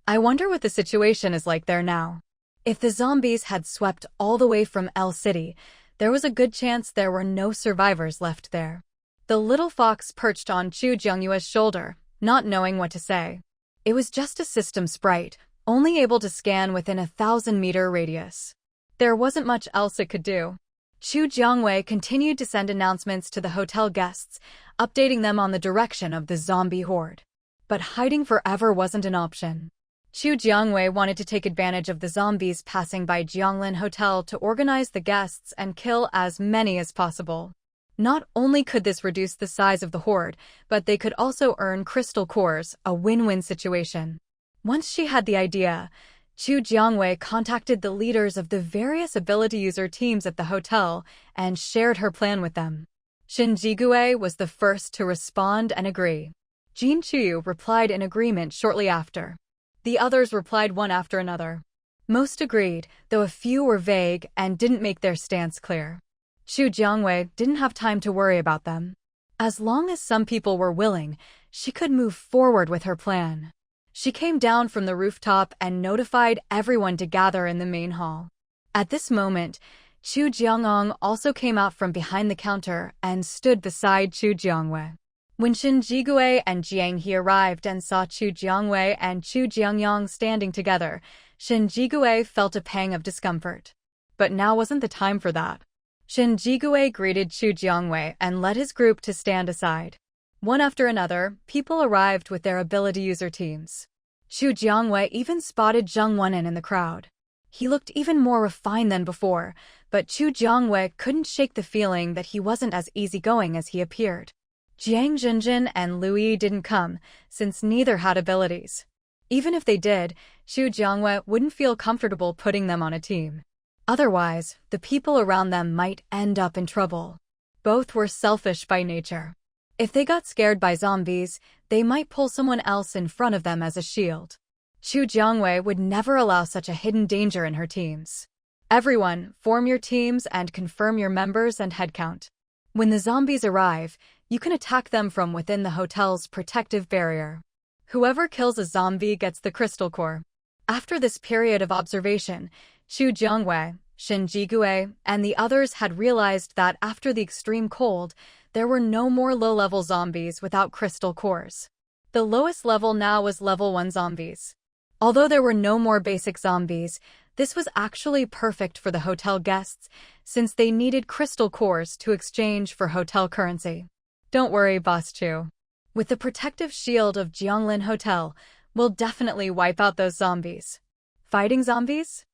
I wonder what the situation is like there now. If the zombies had swept all the way from L City, there was a good chance there were no survivors left there. The little fox perched on Chu Jiangyue's shoulder, not knowing what to say. It was just a system sprite, only able to scan within a 1,000-meter radius. There wasn't much else it could do. Chu Jiangwei continued to send announcements to the hotel guests, updating them on the direction of the zombie horde. But hiding forever wasn't an option. Chu Jiangwei wanted to take advantage of the zombies passing by Jianglin Hotel to organize the guests and kill as many as possible. Not only could this reduce the size of the horde, but they could also earn crystal cores, a win-win situation. Once she had the idea, Chu Jiangwei contacted the leaders of the various ability user teams at the hotel and shared her plan with them. Shin Jigue was the first to respond and agree. Jin Chuyu replied in agreement shortly after. The others replied one after another. Most agreed, though a few were vague and didn't make their stance clear. Xu Jiangwei didn't have time to worry about them. As long as some people were willing, she could move forward with her plan. She came down from the rooftop and notified everyone to gather in the main hall. At this moment, Chu Jiangong also came out from behind the counter and stood beside Chu Jiangwei. When Shin Jigue and Jiang He arrived and saw Chu Jiangwei and Chu Jiangyong standing together, Shin Jigue felt a pang of discomfort. But now wasn't the time for that. Shin Jigue greeted Chu Jiangwei and led his group to stand aside. One after another, people arrived with their ability user teams. Chu Jiangwei even spotted Zheng Wenin in the crowd. He looked even more refined than before, but Chu Jiangwei couldn't shake the feeling that he wasn't as easygoing as he appeared. Jiang Jinjin and Lui didn't come, since neither had abilities. Even if they did, Xu Jiangwei wouldn't feel comfortable putting them on a team. Otherwise, the people around them might end up in trouble. Both were selfish by nature. If they got scared by zombies, they might pull someone else in front of them as a shield. Xu Jiangwei would never allow such a hidden danger in her teams. Everyone, form your teams and confirm your members and headcount. When the zombies arrive, you can attack them from within the hotel's protective barrier. Whoever kills a zombie gets the crystal core. After this period of observation, Xu Jiangwei, Shin Jigue, and the others had realized that after the extreme cold, there were no more low-level zombies without crystal cores. The lowest level now was level 1 zombies. Although there were no more basic zombies, this was actually perfect for the hotel guests, since they needed crystal cores to exchange for hotel currency. Don't worry, Boss Chu. With the protective shield of Jianglin Hotel, we'll definitely wipe out those zombies. Fighting zombies?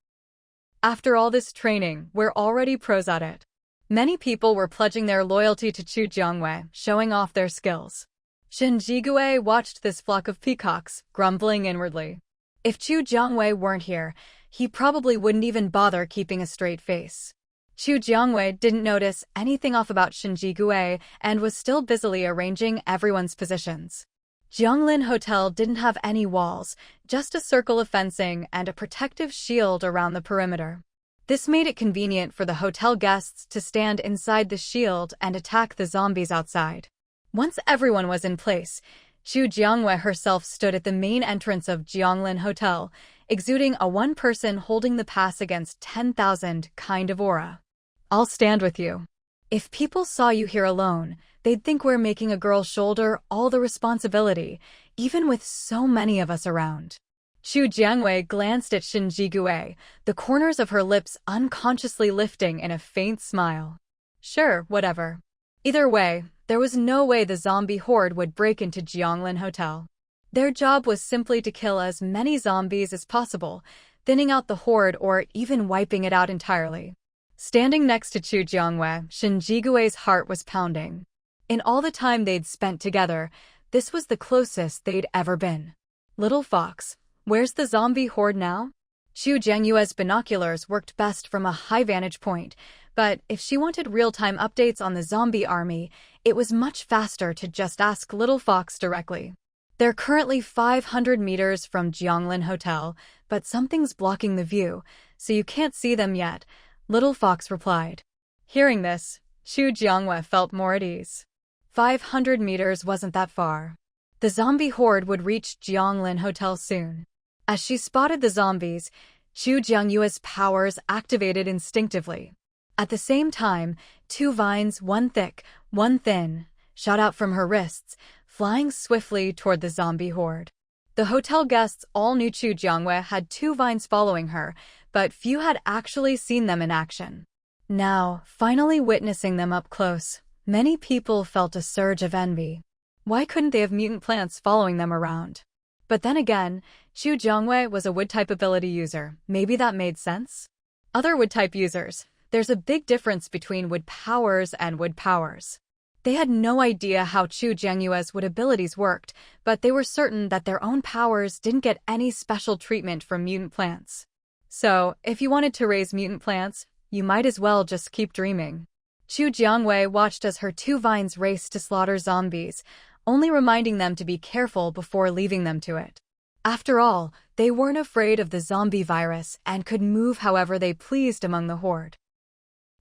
After all this training, we're already pros at it. Many people were pledging their loyalty to Chu Jiangwei, showing off their skills. Shin Jigue watched this flock of peacocks, grumbling inwardly. If Chu Jiangwei weren't here, he probably wouldn't even bother keeping a straight face. Chu Jiangwei didn't notice anything off about Shin Jigue and was still busily arranging everyone's positions. Jianglin Hotel didn't have any walls, just a circle of fencing and a protective shield around the perimeter. This made it convenient for the hotel guests to stand inside the shield and attack the zombies outside. Once everyone was in place, Chu Jiangwei herself stood at the main entrance of Jianglin Hotel, exuding a one-person holding the pass against 10,000 kind of aura. I'll stand with you. If people saw you here alone, they'd think we're making a girl shoulder all the responsibility, even with so many of us around. Chu Jiangwei glanced at Shin Jigue, the corners of her lips unconsciously lifting in a faint smile. Sure, whatever. Either way, there was no way the zombie horde would break into Jianglin Hotel. Their job was simply to kill as many zombies as possible, thinning out the horde or even wiping it out entirely. Standing next to Chu Jiangwei, Shin Jigue's heart was pounding. In all the time they'd spent together, this was the closest they'd ever been. Little fox, where's the zombie horde now? Chu Jiangyue's binoculars worked best from a high vantage point, but if she wanted real-time updates on the zombie army, it was much faster to just ask Little Fox directly. They're currently 500 meters from Jianglin Hotel, but something's blocking the view, so you can't see them yet, Little Fox replied. Hearing this, Chu Jiangwei felt more at ease. 500 meters wasn't that far. The zombie horde would reach Jianglin Hotel soon. As she spotted the zombies, Chu Jiangyue's powers activated instinctively. At the same time, two vines, one thick, one thin, shot out from her wrists, flying swiftly toward the zombie horde. The hotel guests all knew Chu Jiangwei had two vines following her, but few had actually seen them in action. Now, finally witnessing them up close, many people felt a surge of envy. Why couldn't they have mutant plants following them around? But then again, Chu Jiangwei was a wood-type ability user. Maybe that made sense? Other wood-type users, there's a big difference between wood powers and wood powers. They had no idea how Chu Jiangyue's wood abilities worked, but they were certain that their own powers didn't get any special treatment from mutant plants. So, if you wanted to raise mutant plants, you might as well just keep dreaming. Chu Jiangwei watched as her two vines raced to slaughter zombies, only reminding them to be careful before leaving them to it. After all, they weren't afraid of the zombie virus and could move however they pleased among the horde.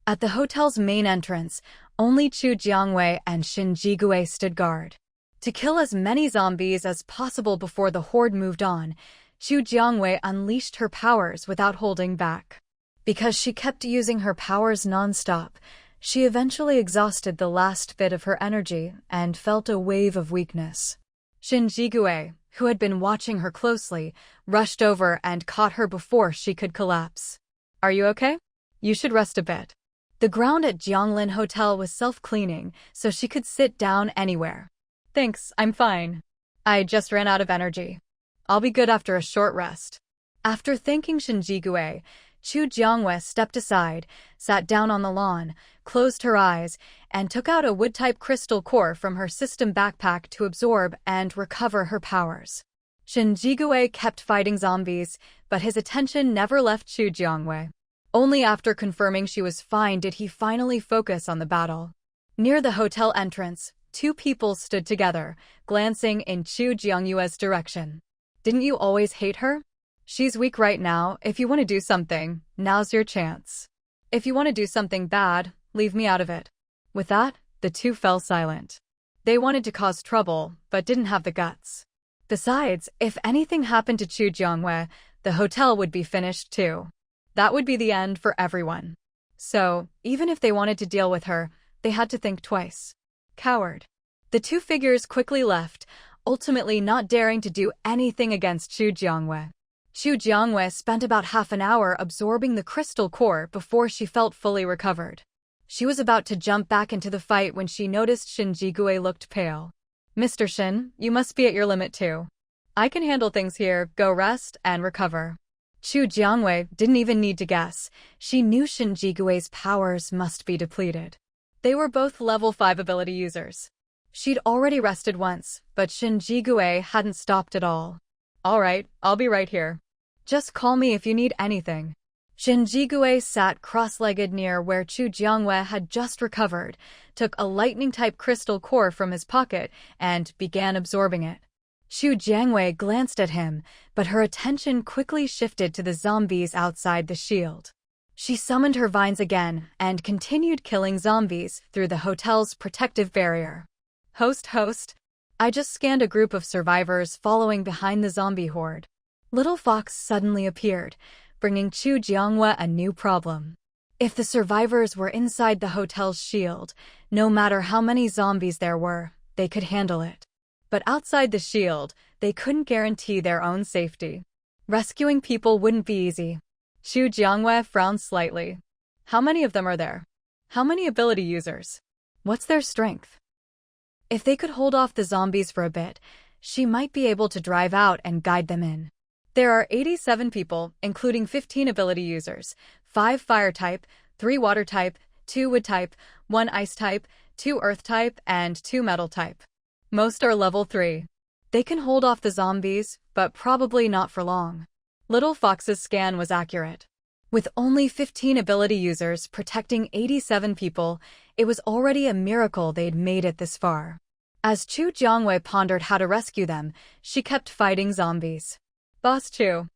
At the hotel's main entrance, only Chu Jiangwei and Shin Jigue stood guard. To kill as many zombies as possible before the horde moved on, Chu Jiangwei unleashed her powers without holding back. Because she kept using her powers non-stop, she eventually exhausted the last bit of her energy and felt a wave of weakness. Shin Jigue, who had been watching her closely, rushed over and caught her before she could collapse. Are you okay? You should rest a bit. The ground at Jianglin Hotel was self-cleaning, so she could sit down anywhere. Thanks, I'm fine. I just ran out of energy. I'll be good after a short rest. After thanking Shin Jigue, Chu Jiangwei stepped aside, sat down on the lawn, closed her eyes, and took out a wood-type crystal core from her system backpack to absorb and recover her powers. Shin Jigue kept fighting zombies, but his attention never left Chu Jiangwei. Only after confirming she was fine did he finally focus on the battle. Near the hotel entrance, two people stood together, glancing in Chu Jiangyue's direction. Didn't you always hate her? She's weak right now. If you want to do something, now's your chance. If you want to do something bad, leave me out of it. With that, the two fell silent. They wanted to cause trouble, but didn't have the guts. Besides, if anything happened to Chu Jiangwei, the hotel would be finished too. That would be the end for everyone. So, even if they wanted to deal with her, they had to think twice. Coward. The two figures quickly left, ultimately not daring to do anything against Chu Jiangwei. Chu Jiangwei spent about half an hour absorbing the crystal core before she felt fully recovered. She was about to jump back into the fight when she noticed Shin Jigue looked pale. Mr. Shin, you must be at your limit too. I can handle things here, go rest and recover. Chu Jiangwei didn't even need to guess. She knew Shin Jigue's powers must be depleted. They were both level 5 ability users. She'd already rested once, but Shinji-gue hadn't stopped at all. All right, I'll be right here. Just call me if you need anything. Shinji-gue sat cross-legged near where Chu Jiangwei had just recovered, took a lightning-type crystal core from his pocket, and began absorbing it. Chu Jiangwei glanced at him, but her attention quickly shifted to the zombies outside the shield. She summoned her vines again and continued killing zombies through the hotel's protective barrier. Host, I just scanned a group of survivors following behind the zombie horde. Little Fox suddenly appeared, bringing Chu Jiangwei a new problem. If the survivors were inside the hotel's shield, no matter how many zombies there were, they could handle it. But outside the shield, they couldn't guarantee their own safety. Rescuing people wouldn't be easy. Chu Jiangwei frowned slightly. How many of them are there? How many ability users? What's their strength? If they could hold off the zombies for a bit, she might be able to drive out and guide them in. There are 87 people, including 15 ability users, 5 fire type, 3 water type, 2 wood type, 1 ice type, 2 earth type, and 2 metal type. Most are level 3. They can hold off the zombies, but probably not for long. Little Fox's scan was accurate. With only 15 ability users protecting 87 people, it was already a miracle they'd made it this far. As Chu Jiangwei pondered how to rescue them, she kept fighting zombies. Boss Chu.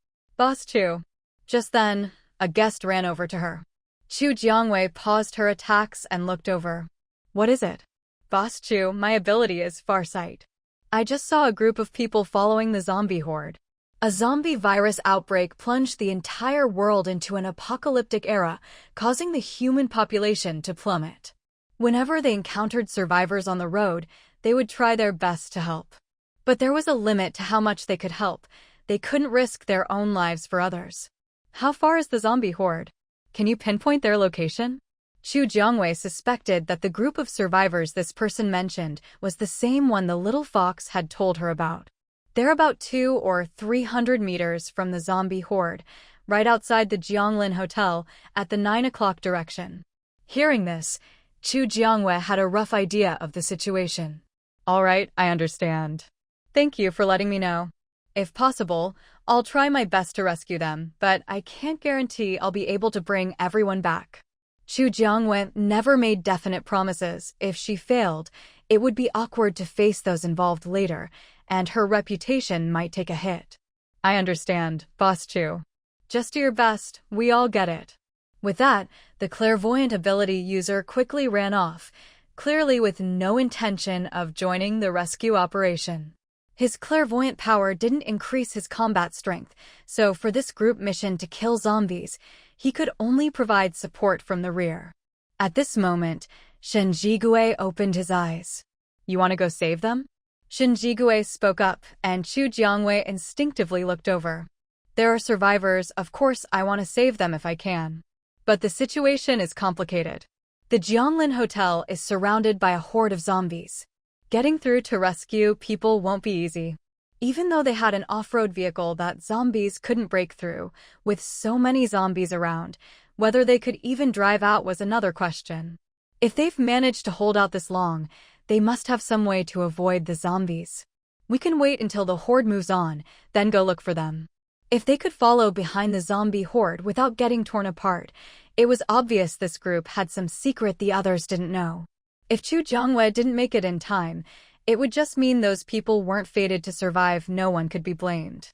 Just then, a guest ran over to her. Chu Jiangwei paused her attacks and looked over. What is it? Boss Chu, my ability is Farsight. I just saw a group of people following the zombie horde. A zombie virus outbreak plunged the entire world into an apocalyptic era, causing the human population to plummet. Whenever they encountered survivors on the road, they would try their best to help. But there was a limit to how much they could help. They couldn't risk their own lives for others. How far is the zombie horde? Can you pinpoint their location? Chu Jiangwei suspected that the group of survivors this person mentioned was the same one the little fox had told her about. They're about 200 or 300 meters from the zombie horde, right outside the Jianglin Hotel at the 9 o'clock direction. Hearing this, Chu Jiangwei had a rough idea of the situation. All right, I understand. Thank you for letting me know. If possible, I'll try my best to rescue them, but I can't guarantee I'll be able to bring everyone back. Chu Jiangwei never made definite promises. If she failed, it would be awkward to face those involved later, and her reputation might take a hit. I understand, Boss Chu. Just do your best, we all get it. With that, the clairvoyant ability user quickly ran off, clearly with no intention of joining the rescue operation. His clairvoyant power didn't increase his combat strength, so for this group mission to kill zombies, he could only provide support from the rear. At this moment, Shinji-gue opened his eyes. You want to go save them? Shinji-gue spoke up, and Chu Jiangwei instinctively looked over. There are survivors, of course I want to save them if I can. But the situation is complicated. The Jianglin Hotel is surrounded by a horde of zombies. Getting through to rescue people won't be easy. Even though they had an off-road vehicle that zombies couldn't break through, with so many zombies around, whether they could even drive out was another question. If they've managed to hold out this long, they must have some way to avoid the zombies. We can wait until the horde moves on, then go look for them. If they could follow behind the zombie horde without getting torn apart, it was obvious this group had some secret the others didn't know. If Chu Jiangwei didn't make it in time, it would just mean those people weren't fated to survive. No one could be blamed.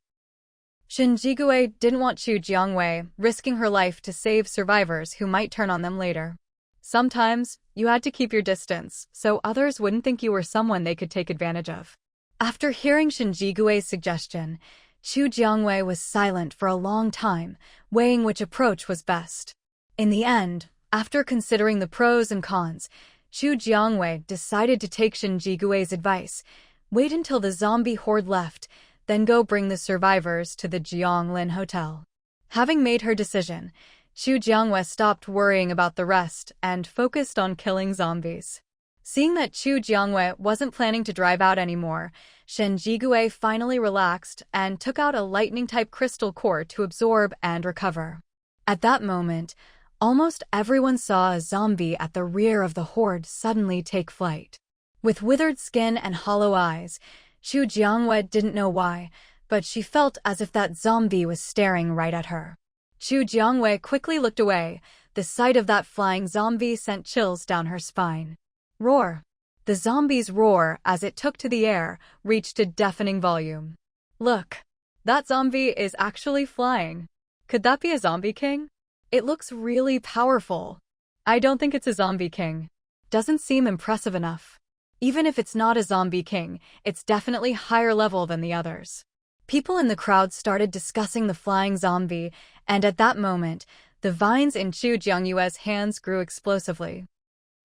Shinji-gue didn't want Chu Jiangwei risking her life to save survivors who might turn on them later. Sometimes, you had to keep your distance, so others wouldn't think you were someone they could take advantage of. After hearing Shinji-gue's suggestion, Chu Jiangwei was silent for a long time, weighing which approach was best. In the end, after considering the pros and cons, Chu Jiangwei decided to take Shinji-gue's advice, wait until the zombie horde left, then go bring the survivors to the Jianglin Hotel. Having made her decision, Chu Jiangwei stopped worrying about the rest and focused on killing zombies. Seeing that Chu Jiangwei wasn't planning to drive out anymore, Shinji-gue finally relaxed and took out a lightning-type crystal core to absorb and recover. At that moment, almost everyone saw a zombie at the rear of the horde suddenly take flight. With withered skin and hollow eyes, Xu Jiangwei didn't know why, but she felt as if that zombie was staring right at her. Xu Jiangwei quickly looked away. The sight of that flying zombie sent chills down her spine. Roar! The zombie's roar, as it took to the air, reached a deafening volume. Look! That zombie is actually flying. Could that be a zombie king? It looks really powerful. I don't think it's a zombie king. Doesn't seem impressive enough. Even if it's not a zombie king, it's definitely higher level than the others. People in the crowd started discussing the flying zombie, and at that moment, the vines in Xu Jiangyue's hands grew explosively.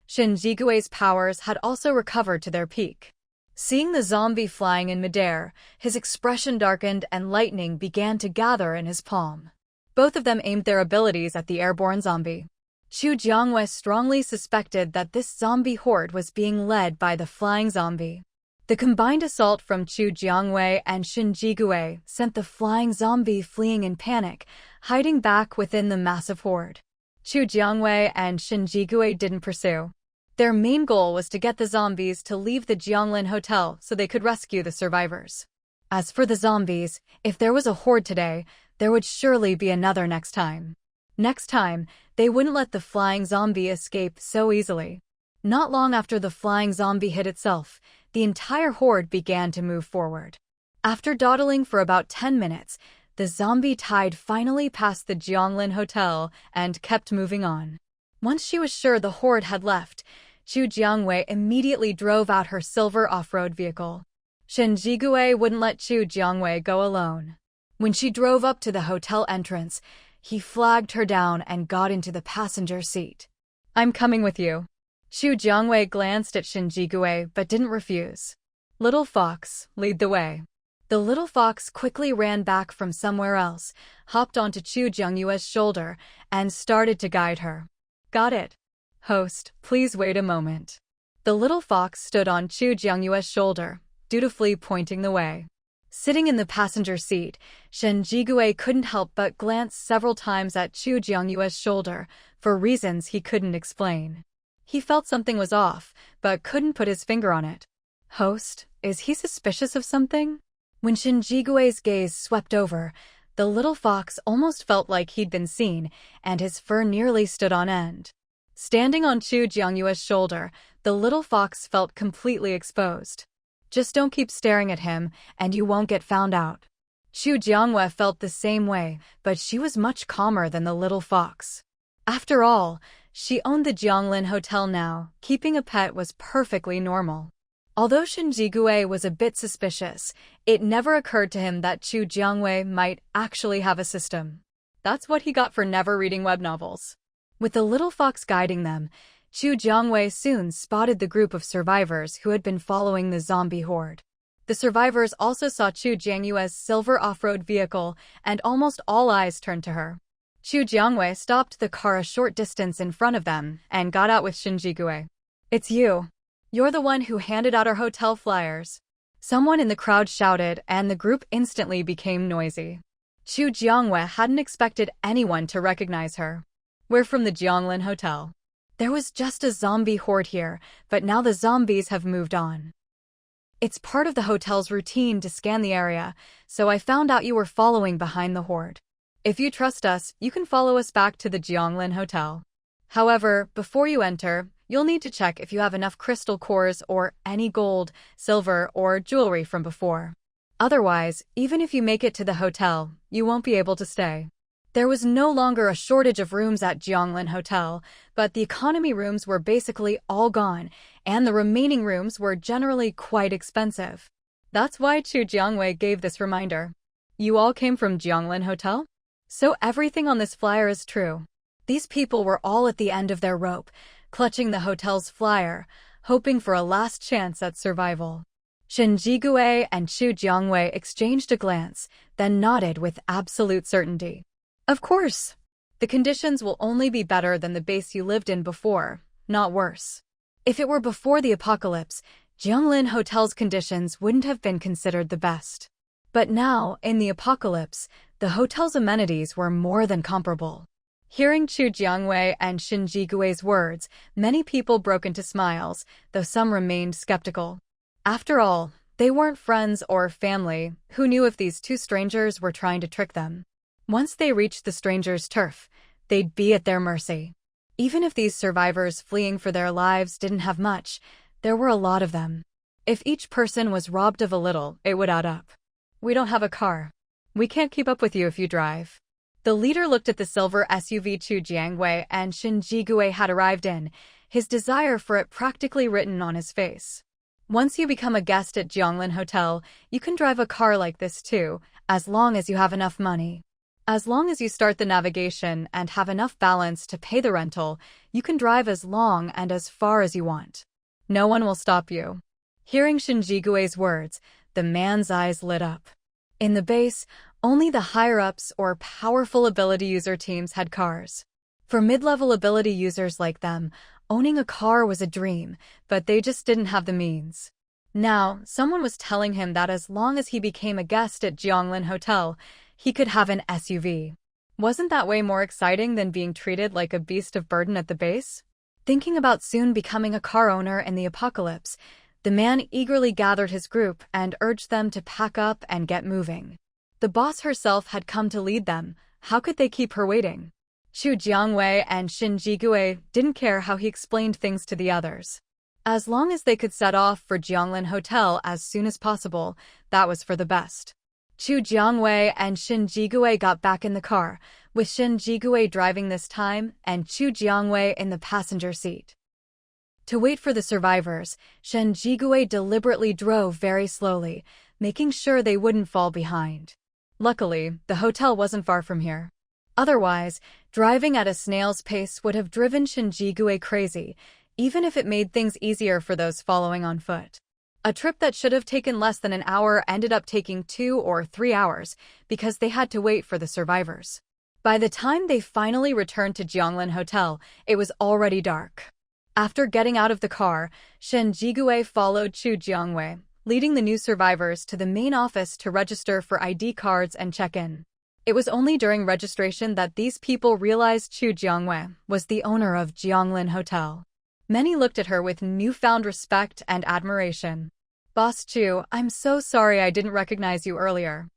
Shen Jigui's powers had also recovered to their peak. Seeing the zombie flying in midair, his expression darkened and lightning began to gather in his palm. Both of them aimed their abilities at the airborne zombie. Xu Jiangwei strongly suspected that this zombie horde was being led by the flying zombie. The combined assault from Xu Jiangwei and Shen Jigui sent the flying zombie fleeing in panic, hiding back within the massive horde. Xu Jiangwei and Shen Jigui didn't pursue. Their main goal was to get the zombies to leave the Jianglin Hotel so they could rescue the survivors. As for the zombies, if there was a horde today, there would surely be another next time. Next time, they wouldn't let the flying zombie escape so easily. Not long after the flying zombie hit itself, the entire horde began to move forward. After dawdling for about 10 minutes, the zombie tide finally passed the Jianglin Hotel and kept moving on. Once she was sure the horde had left, Xu Jiangwei immediately drove out her silver off-road vehicle. Shen Jigui wouldn't let Xu Jiangwei go alone. When she drove up to the hotel entrance, he flagged her down and got into the passenger seat. I'm coming with you. Xu Jiangwei glanced at Shen Jigui but didn't refuse. Little Fox, lead the way. The little fox quickly ran back from somewhere else, hopped onto Xu Jiangyue's shoulder, and started to guide her. Got it. Host, please wait a moment. The little fox stood on Xu Jiangyue's shoulder, dutifully pointing the way. Sitting in the passenger seat, Shen Jigui couldn't help but glance several times at Xu Jiangyue's shoulder, for reasons he couldn't explain. He felt something was off, but couldn't put his finger on it. Host, is he suspicious of something? When Shen Jigui's gaze swept over, the little fox almost felt like he'd been seen, and his fur nearly stood on end. Standing on Xu Jiangyue's shoulder, the little fox felt completely exposed. Just don't keep staring at him, and you won't get found out. Xu Jiangwei felt the same way, but she was much calmer than the little fox. After all, she owned the Jianglin Hotel now. Keeping a pet was perfectly normal. Although Shen Jigui was a bit suspicious, it never occurred to him that Xu Jiangwei might actually have a system. That's what he got for never reading web novels. With the little fox guiding them, Xu Jiangwei soon spotted the group of survivors who had been following the zombie horde. The survivors also saw Xu Jiangyue's silver off-road vehicle, and almost all eyes turned to her. Xu Jiangwei stopped the car a short distance in front of them and got out with Shen Jigui. It's you. You're the one who handed out our hotel flyers. Someone in the crowd shouted, and the group instantly became noisy. Xu Jiangwei hadn't expected anyone to recognize her. We're from the Jianglin Hotel. There was just a zombie horde here, but now the zombies have moved on. It's part of the hotel's routine to scan the area, so I found out you were following behind the horde. If you trust us, you can follow us back to the Jianglin Hotel. However, before you enter, you'll need to check if you have enough crystal cores or any gold, silver, or jewelry from before. Otherwise, even if you make it to the hotel, you won't be able to stay. There was no longer a shortage of rooms at Jianglin Hotel, but the economy rooms were basically all gone, and the remaining rooms were generally quite expensive. That's why Xu Jiangwei gave this reminder. You all came from Jianglin Hotel? So everything on this flyer is true. These people were all at the end of their rope, clutching the hotel's flyer, hoping for a last chance at survival. Shen Jigui and Xu Jiangwei exchanged a glance, then nodded with absolute certainty. Of course. The conditions will only be better than the base you lived in before, not worse. If it were before the apocalypse, Jianglin Hotel's conditions wouldn't have been considered the best. But now, in the apocalypse, the hotel's amenities were more than comparable. Hearing Chu Jiangwei and Shin Jigui's words, many people broke into smiles, though some remained skeptical. After all, they weren't friends or family. Who knew if these two strangers were trying to trick them? Once they reached the strangers' turf, they'd be at their mercy. Even if these survivors fleeing for their lives didn't have much, there were a lot of them. If each person was robbed of a little, it would add up. We don't have a car. We can't keep up with you if you drive. The leader looked at the silver SUV Chu Jiangwei and Shin Jigui had arrived in, his desire for it practically written on his face. Once you become a guest at Jianglin Hotel, you can drive a car like this too, as long as you have enough money. As long as you start the navigation and have enough balance to pay the rental, you can drive as long and as far as you want. No one will stop you. Hearing Shin Jigui's words, the man's eyes lit up. In the base, only the higher-ups or powerful ability user teams had cars. For mid-level ability users like them, owning a car was a dream, but they just didn't have the means. Now, someone was telling him that as long as he became a guest at Jianglin Hotel, he could have an SUV. Wasn't that way more exciting than being treated like a beast of burden at the base? Thinking about soon becoming a car owner in the apocalypse, the man eagerly gathered his group and urged them to pack up and get moving. The boss herself had come to lead them. How could they keep her waiting? Chu Jiangwei and Shin Jigui didn't care how he explained things to the others. As long as they could set off for Jianglin Hotel as soon as possible, that was for the best. Chu Jiangwei and Shin Jigui got back in the car, with Shin Jigui driving this time and Chu Jiangwei in the passenger seat. To wait for the survivors, Shin Jigui deliberately drove very slowly, making sure they wouldn't fall behind. Luckily, the hotel wasn't far from here. Otherwise, driving at a snail's pace would have driven Shin Jigui crazy, even if it made things easier for those following on foot. A trip that should have taken less than an hour ended up taking 2 or 3 hours because they had to wait for the survivors. By the time they finally returned to Jianglin Hotel, it was already dark. After getting out of the car, Shin Jigui followed Chu Jiangwei, leading the new survivors to the main office to register for ID cards and check in. It was only during registration that these people realized Chu Jiangwei was the owner of Jianglin Hotel. Many looked at her with newfound respect and admiration. Boss Chu, I'm so sorry I didn't recognize you earlier.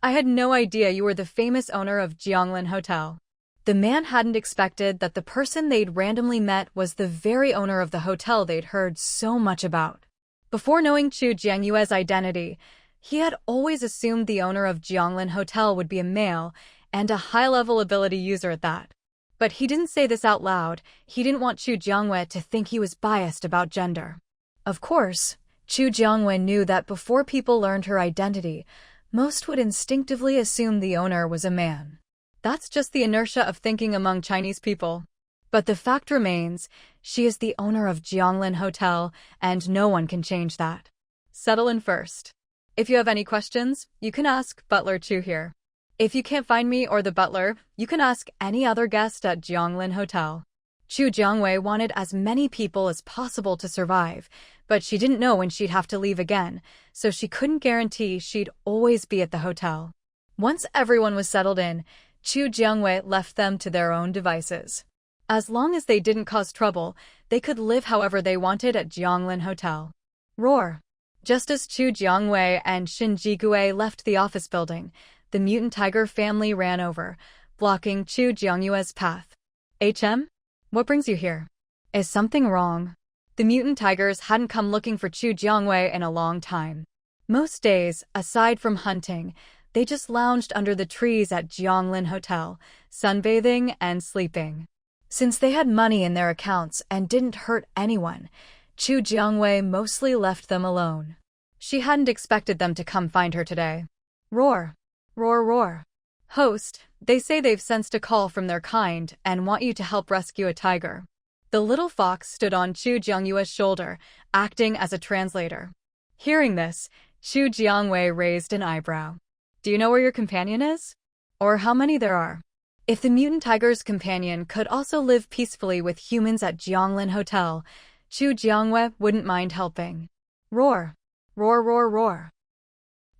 I had no idea you were the famous owner of Jianglin Hotel. The man hadn't expected that the person they'd randomly met was the very owner of the hotel they'd heard so much about. Before knowing Chu Jiangwei's identity, he had always assumed the owner of Jianglin Hotel would be a male and a high-level ability user at that. But he didn't say this out loud. He didn't want Chu Jiangwei to think he was biased about gender. Of course, Chu Jiangwei knew that before people learned her identity, most would instinctively assume the owner was a man. That's just the inertia of thinking among Chinese people. But the fact remains, she is the owner of Jianglin Hotel, and no one can change that. Settle in first. If you have any questions, you can ask Butler Chu here. If you can't find me or the butler, you can ask any other guest at Jianglin Hotel. Chu Jiangwei wanted as many people as possible to survive, but she didn't know when she'd have to leave again, so she couldn't guarantee she'd always be at the hotel. Once everyone was settled in, Chu Jiangwei left them to their own devices. As long as they didn't cause trouble, they could live however they wanted at Jianglin Hotel. Roar! Just as Chu Jiangwei and Shin Jigui left the office building, the mutant tiger family ran over, blocking Chu Jiangwei's path. HM? What brings you here? Is something wrong? The mutant tigers hadn't come looking for Chu Jiangwei in a long time. Most days, aside from hunting, they just lounged under the trees at Jianglin Hotel, sunbathing and sleeping. Since they had money in their accounts and didn't hurt anyone, Chu Jiangwei mostly left them alone. She hadn't expected them to come find her today. Roar! Roar, roar. Host, they say they've sensed a call from their kind and want you to help rescue a tiger. The little fox stood on Chu Jiangwei's shoulder, acting as a translator. Hearing this, Chu Jiangwei raised an eyebrow. Do you know where your companion is? Or how many there are? If the mutant tiger's companion could also live peacefully with humans at Jianglin Hotel, Chu Jiangwei wouldn't mind helping. Roar. Roar, roar, roar.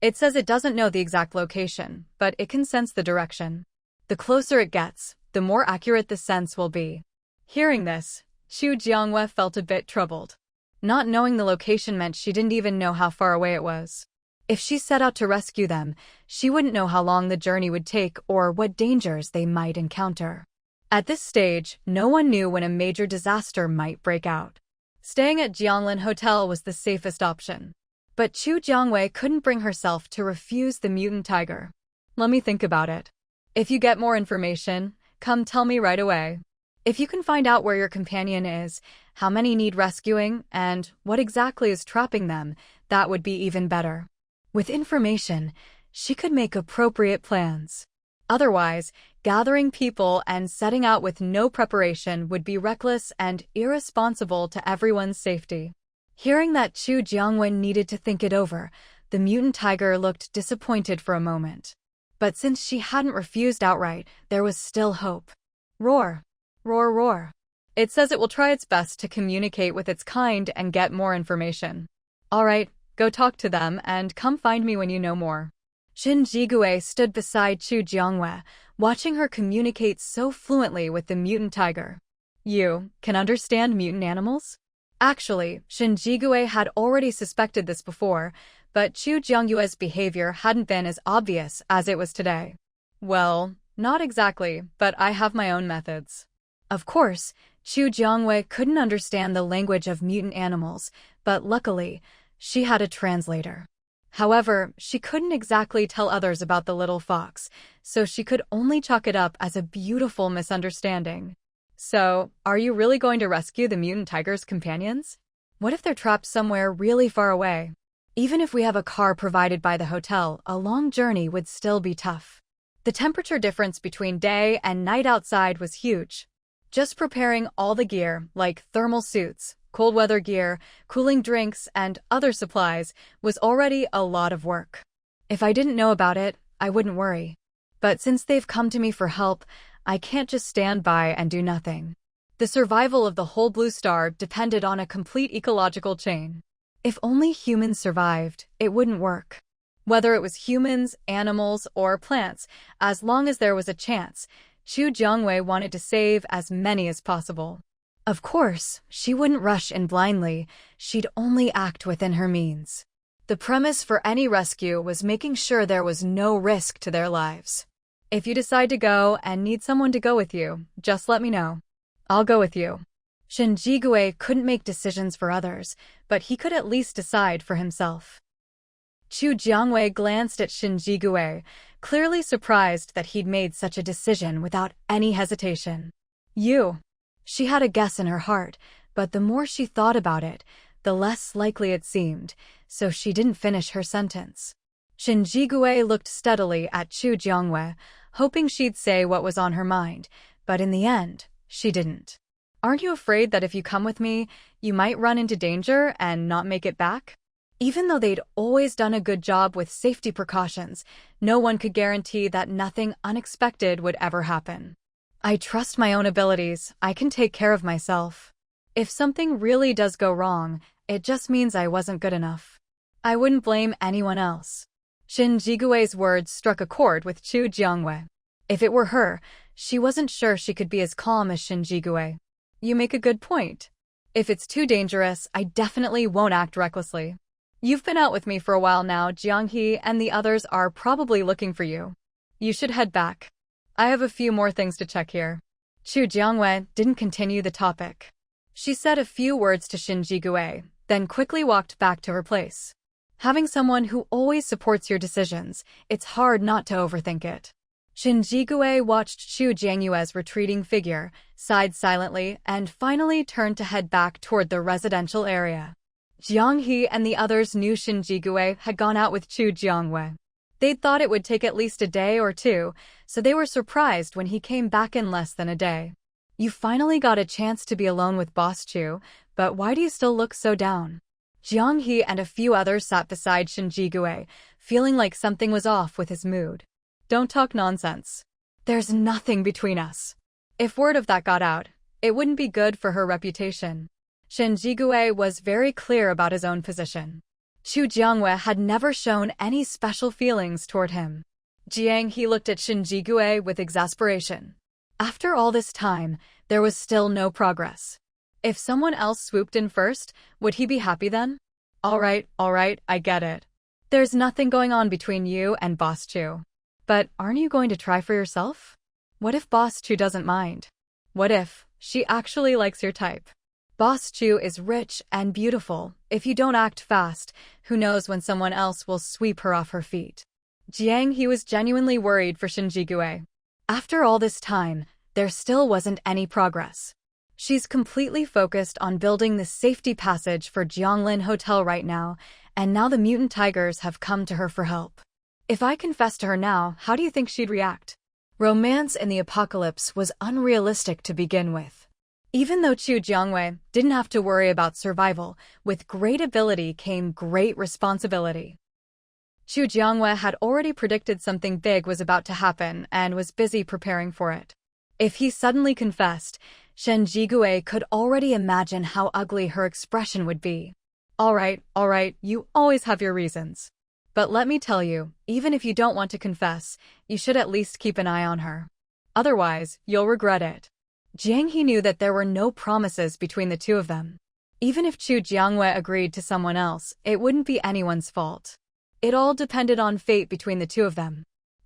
It says it doesn't know the exact location, but it can sense the direction. The closer it gets, the more accurate the sense will be. Hearing this, Chu Jiangwei felt a bit troubled. Not knowing the location meant she didn't even know how far away it was. If she set out to rescue them, she wouldn't know how long the journey would take or what dangers they might encounter. At this stage, no one knew when a major disaster might break out. Staying at Jianglin Hotel was the safest option. But Chu Jiangwei couldn't bring herself to refuse the mutant tiger. Let me think about it. If you get more information, come tell me right away. If you can find out where your companion is, how many need rescuing, and what exactly is trapping them, that would be even better. With information, she could make appropriate plans. Otherwise, gathering people and setting out with no preparation would be reckless and irresponsible to everyone's safety. Hearing that Chu Jiangwen needed to think it over, the mutant tiger looked disappointed for a moment. But since she hadn't refused outright, there was still hope. Roar! Roar, roar. It says it will try its best to communicate with its kind and get more information. All right, go talk to them and come find me when you know more. Shin Jigue stood beside Chu Jiangwei, watching her communicate so fluently with the mutant tiger. You can understand mutant animals? Actually, Shin Jigue had already suspected this before, but Chu Jiangyue's behavior hadn't been as obvious as it was today. Well, not exactly, but I have my own methods. Of course, Chu Jiangwei couldn't understand the language of mutant animals, but luckily, she had a translator. However, she couldn't exactly tell others about the little fox, so she could only chalk it up as a beautiful misunderstanding. So, are you really going to rescue the mutant tiger's companions? What if they're trapped somewhere really far away? Even if we have a car provided by the hotel, a long journey would still be tough. The temperature difference between day and night outside was huge. Just preparing all the gear, like thermal suits, cold weather gear, cooling drinks, and other supplies, was already a lot of work. If I didn't know about it, I wouldn't worry. But since they've come to me for help, I can't just stand by and do nothing. The survival of the whole blue star depended on a complete ecological chain. If only humans survived, it wouldn't work. Whether it was humans, animals, or plants, as long as there was a chance, Chu Jiangwei wanted to save as many as possible. Of course, she wouldn't rush in blindly, she'd only act within her means. The premise for any rescue was making sure there was no risk to their lives. If you decide to go and need someone to go with you, just let me know. I'll go with you. Shin Jigue couldn't make decisions for others, but he could at least decide for himself. Chu Jiangwei glanced at Shin Jigue, clearly surprised that he'd made such a decision without any hesitation. You. She had a guess in her heart, but the more she thought about it, the less likely it seemed, so she didn't finish her sentence. Shin Jigue looked steadily at Chu Jiangwei, hoping she'd say what was on her mind, but in the end, she didn't. Aren't you afraid that if you come with me, you might run into danger and not make it back? Even though they'd always done a good job with safety precautions, no one could guarantee that nothing unexpected would ever happen. I trust my own abilities, I can take care of myself. If something really does go wrong, it just means I wasn't good enough. I wouldn't blame anyone else. Shin Jigue's words struck a chord with Chu Jiangwei. If it were her, she wasn't sure she could be as calm as Shin Jigue. You make a good point. If it's too dangerous, I definitely won't act recklessly. You've been out with me for a while now, Jianghe, and the others are probably looking for you. You should head back. I have a few more things to check here. Chu Jiangwei didn't continue the topic. She said a few words to Shin Jigue, then quickly walked back to her place. Having someone who always supports your decisions, it's hard not to overthink it. Shin Jigue watched Chu Jiangyue's retreating figure, sighed silently, and finally turned to head back toward the residential area. Jiang He and the others knew Shin Jigue had gone out with Chu Jiangwei. They'd thought it would take at least a day or two, so they were surprised when he came back in less than a day. You finally got a chance to be alone with Boss Chu, but why do you still look so down? Jiang He and a few others sat beside Shin Jigue, feeling like something was off with his mood. Don't talk nonsense. There's nothing between us. If word of that got out, it wouldn't be good for her reputation. Shin Jigue was very clear about his own position. Chu Jiangwei had never shown any special feelings toward him. Jiang He looked at Shin Jigue with exasperation. After all this time, there was still no progress. If someone else swooped in first, would he be happy then? All right, I get it. There's nothing going on between you and Boss Chu. But aren't you going to try for yourself? What if Boss Chu doesn't mind? What if she actually likes your type? Boss Chu is rich and beautiful. If you don't act fast, who knows when someone else will sweep her off her feet. Jiang He was genuinely worried for Shinjigue. After all this time, there still wasn't any progress. She's completely focused on building the safety passage for Jianglin Hotel right now, and now the mutant tigers have come to her for help. If I confess to her now, how do you think she'd react? Romance in the apocalypse was unrealistic to begin with. Even though Chu Jiangwei didn't have to worry about survival, with great ability came great responsibility. Chu Jiangwei had already predicted something big was about to happen and was busy preparing for it. If he suddenly confessed, Shen Jigue could already imagine how ugly her expression would be. All right, you always have your reasons. But let me tell you, even if you don't want to confess, you should at least keep an eye on her. Otherwise, you'll regret it. Jiang He knew that there were no promises between the two of them. Even if Chu Jiangwei agreed to someone else, it wouldn't be anyone's fault. It all depended on fate between the two of them.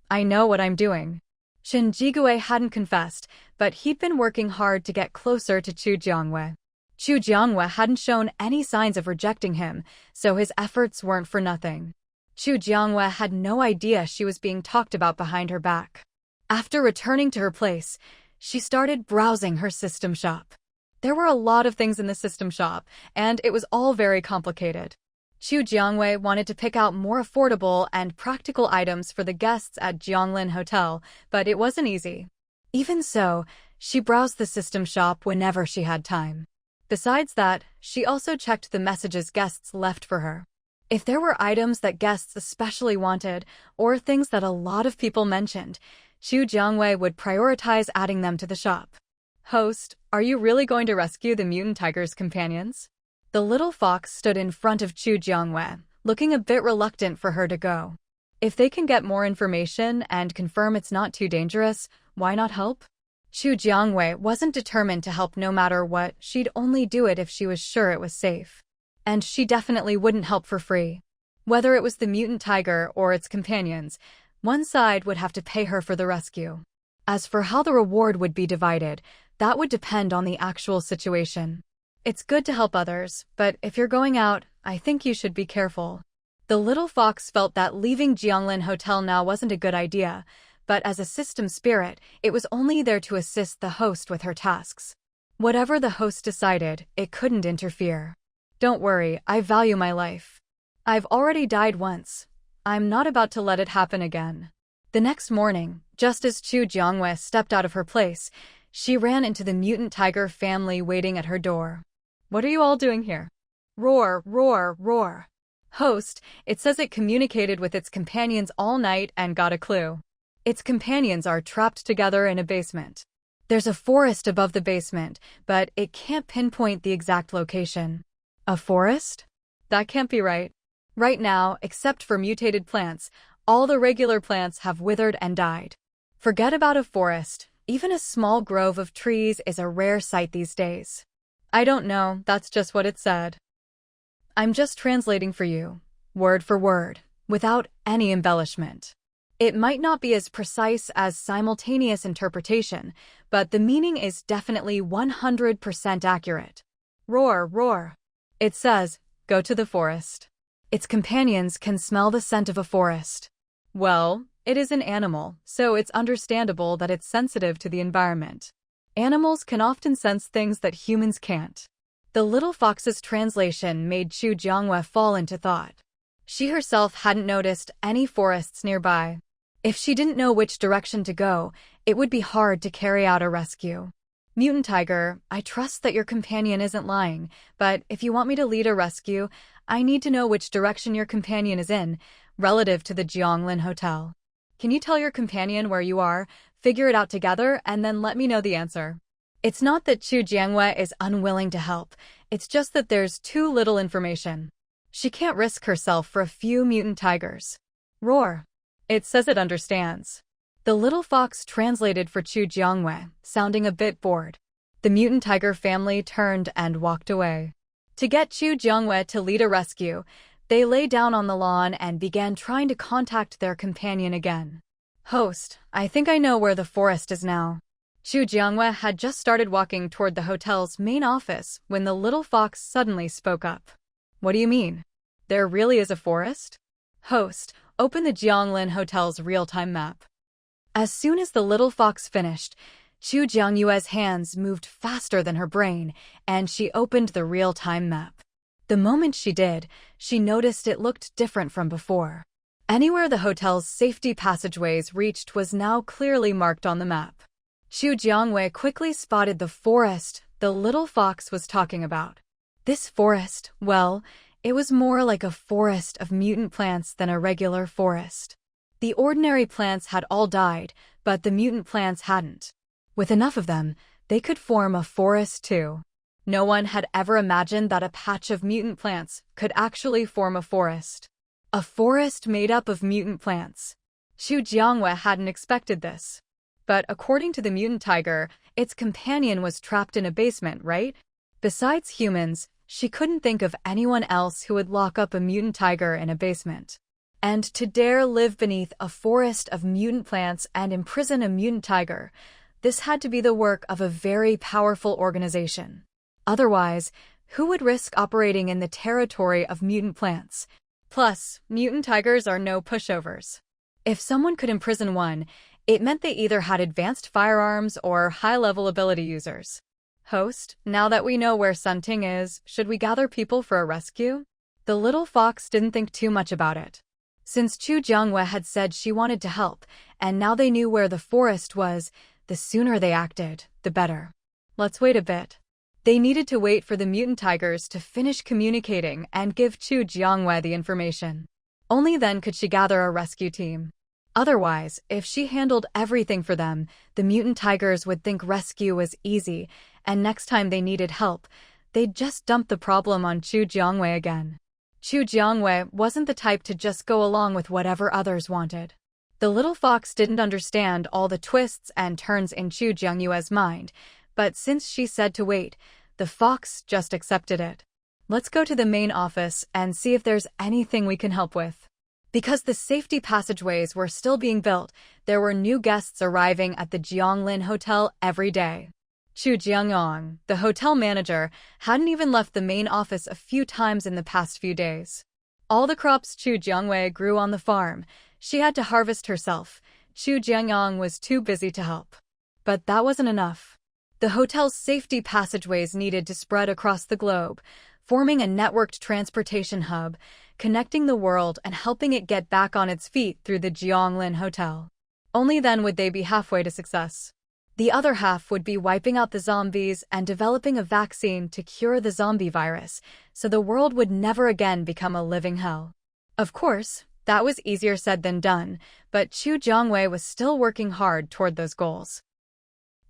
I know what I'm doing. Shen Jigue hadn't confessed, but he'd been working hard to get closer to Chu Jiangwei. Chu Jiangwei hadn't shown any signs of rejecting him, so his efforts weren't for nothing. Chu Jiangwei had no idea she was being talked about behind her back. After returning to her place, she started browsing her system shop. There were a lot of things in the system shop, and it was all very complicated. Chu Jiangwei wanted to pick out more affordable and practical items for the guests at Jianglin Hotel, but it wasn't easy. Even so, she browsed the system shop whenever she had time. Besides that, she also checked the messages guests left for her. If there were items that guests especially wanted, or things that a lot of people mentioned, Chu Jiangwei would prioritize adding them to the shop. Host, are you really going to rescue the mutant tiger's companions? The little fox stood in front of Chu Jiangwei, looking a bit reluctant for her to go. If they can get more information and confirm it's not too dangerous, why not help? Chu Jiangwei wasn't determined to help no matter what, she'd only do it if she was sure it was safe. And she definitely wouldn't help for free. Whether it was the mutant tiger or its companions, one side would have to pay her for the rescue. As for how the reward would be divided, that would depend on the actual situation. It's good to help others, but if you're going out, I think you should be careful. The little fox felt that leaving Jianglin Hotel now wasn't a good idea, but as a system spirit, it was only there to assist the host with her tasks. Whatever the host decided, it couldn't interfere. Don't worry, I value my life. I've already died once. I'm not about to let it happen again. The next morning, just as Chu Jiangwei stepped out of her place, she ran into the mutant tiger family waiting at her door. What are you all doing here? Roar, roar, roar. Host, it says it communicated with its companions all night and got a clue. Its companions are trapped together in a basement. There's a forest above the basement, but it can't pinpoint the exact location. A forest? That can't be right. Right now, except for mutated plants, all the regular plants have withered and died. Forget about a forest. Even a small grove of trees is a rare sight these days. I don't know, that's just what it said. I'm just translating for you, word for word, without any embellishment. It might not be as precise as simultaneous interpretation, but the meaning is definitely 100% accurate. Roar, roar. It says, go to the forest. Its companions can smell the scent of a forest. Well, it is an animal, so it's understandable that it's sensitive to the environment. Animals can often sense things that humans can't. The little fox's translation made Chu Jiangwei fall into thought. She herself hadn't noticed any forests nearby. If she didn't know which direction to go, it would be hard to carry out a rescue. Mutant Tiger, I trust that your companion isn't lying, but if you want me to lead a rescue, I need to know which direction your companion is in, relative to the Jianglin Hotel. Can you tell your companion where you are, figure it out together, and then let me know the answer? It's not that Chu Jiangwei is unwilling to help, it's just that there's too little information. She can't risk herself for a few mutant tigers. Roar. It says it understands. The little fox translated for Chu Jiangwei, sounding a bit bored. The mutant tiger family turned and walked away. To get Chu Jiangwei to lead a rescue, they lay down on the lawn and began trying to contact their companion again. Host, I think I know where the forest is now. Chu Jiangwei had just started walking toward the hotel's main office when the little fox suddenly spoke up. What do you mean? There really is a forest? Host, open the Jianglin Hotel's real-time map. As soon as the little fox finished, Chu Jiangyue's hands moved faster than her brain, and she opened the real-time map. The moment she did, she noticed it looked different from before. Anywhere the hotel's safety passageways reached was now clearly marked on the map. Chu Jiangwei quickly spotted the forest the little fox was talking about. This forest, well, it was more like a forest of mutant plants than a regular forest. The ordinary plants had all died, but the mutant plants hadn't. With enough of them, they could form a forest too. No one had ever imagined that a patch of mutant plants could actually form a forest. A forest made up of mutant plants. Chu Jiangwei hadn't expected this. But according to the mutant tiger, its companion was trapped in a basement, right? Besides humans, she couldn't think of anyone else who would lock up a mutant tiger in a basement. And to dare live beneath a forest of mutant plants and imprison a mutant tiger, this had to be the work of a very powerful organization. Otherwise, who would risk operating in the territory of mutant plants? Plus, mutant tigers are no pushovers. If someone could imprison one, it meant they either had advanced firearms or high-level ability users. Host, now that we know where Sunting is, should we gather people for a rescue? The little fox didn't think too much about it. Since Chu Jiangwei had said she wanted to help, and now they knew where the forest was, the sooner they acted, the better. Let's wait a bit. They needed to wait for the mutant tigers to finish communicating and give Chu Jiangwei the information. Only then could she gather a rescue team. Otherwise, if she handled everything for them, the mutant tigers would think rescue was easy, and next time they needed help, they'd just dump the problem on Chu Jiangwei again. Chu Jiangwei wasn't the type to just go along with whatever others wanted. The little fox didn't understand all the twists and turns in Chu Jiangyue's mind, but since she said to wait, the fox just accepted it. Let's go to the main office and see if there's anything we can help with. Because the safety passageways were still being built, there were new guests arriving at the Jianglin Hotel every day. Chu Jiangyong, the hotel manager, hadn't even left the main office a few times in the past few days. All the crops Chu Jiangwei grew on the farm, she had to harvest herself. Chu Jiangyong was too busy to help. But that wasn't enough. The hotel's safety passageways needed to spread across the globe, forming a networked transportation hub, connecting the world and helping it get back on its feet through the Jianglin Hotel. Only then would they be halfway to success. The other half would be wiping out the zombies and developing a vaccine to cure the zombie virus, so the world would never again become a living hell. Of course, that was easier said than done, but Chu Jiangwei was still working hard toward those goals.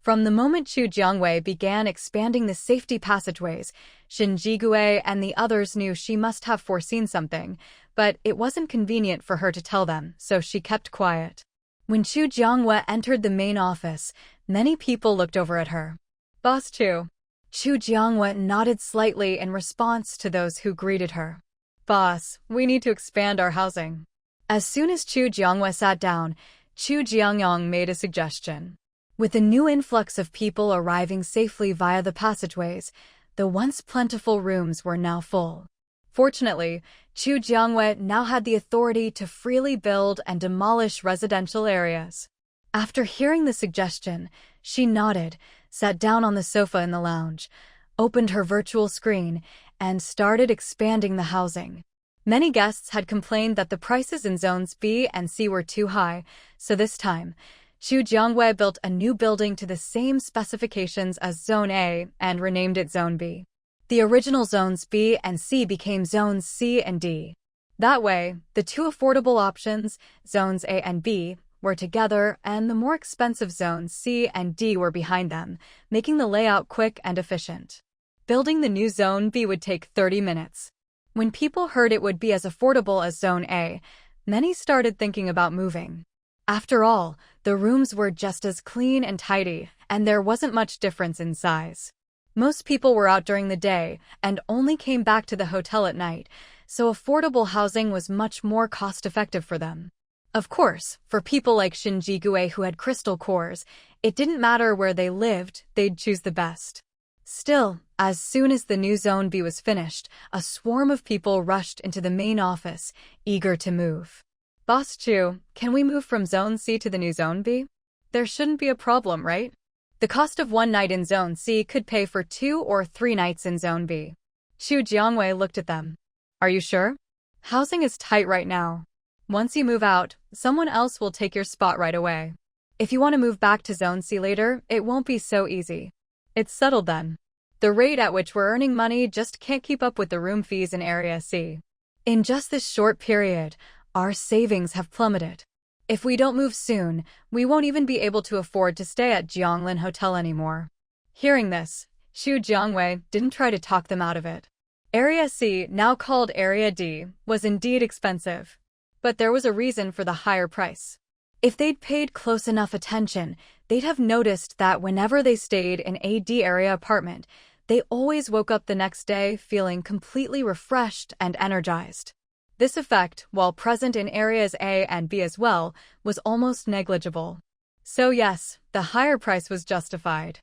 From the moment Chu Jiangwei began expanding the safety passageways, Xin Jigui and the others knew she must have foreseen something, but it wasn't convenient for her to tell them, so she kept quiet. When Chu Jiangwei entered the main office, many people looked over at her. Boss Chu. Chu Jiangwei nodded slightly in response to those who greeted her. Boss, we need to expand our housing. As soon as Chu Jiangwei sat down, Chu Jiangyong made a suggestion. With a new influx of people arriving safely via the passageways, the once plentiful rooms were now full. Fortunately, Chu Jiangwei now had the authority to freely build and demolish residential areas. After hearing the suggestion, she nodded, sat down on the sofa in the lounge, opened her virtual screen, and started expanding the housing. Many guests had complained that the prices in Zones B and C were too high, so this time, Chu Jiangwei built a new building to the same specifications as Zone A and renamed it Zone B. The original Zones B and C became Zones C and D. That way, the two affordable options, Zones A and B, were together and the more expensive Zones C and D were behind them, making the layout quick and efficient. Building the new Zone B would take 30 minutes. When people heard it would be as affordable as Zone A, many started thinking about moving. After all, The rooms were just as clean and tidy, and there wasn't much difference in size. Most people were out during the day and only came back to the hotel at night, so affordable housing was much more cost-effective for them. Of course, for people like Shinji who had crystal cores, it didn't matter where they lived, they'd choose the best. Still, as soon as the new Zone B was finished, a swarm of people rushed into the main office, eager to move. Boss Chu, can we move from Zone C to the new Zone B? There shouldn't be a problem, right? The cost of one night in Zone C could pay for 2 or 3 nights in Zone B. Chu Jiangwei looked at them. Are you sure? Housing is tight right now. Once you move out, someone else will take your spot right away. If you want to move back to Zone C later, it won't be so easy. It's settled then. The rate at which we're earning money just can't keep up with the room fees in Area C. In just this short period, our savings have plummeted. If we don't move soon, we won't even be able to afford to stay at Jianglin Hotel anymore. Hearing this, Xu Jiangwei didn't try to talk them out of it. Area C, now called Area D, was indeed expensive. But there was a reason for the higher price. If they'd paid close enough attention, they'd have noticed that whenever they stayed in a D area apartment, they always woke up the next day feeling completely refreshed and energized. This effect, while present in areas A and B as well, was almost negligible. So yes, the higher price was justified.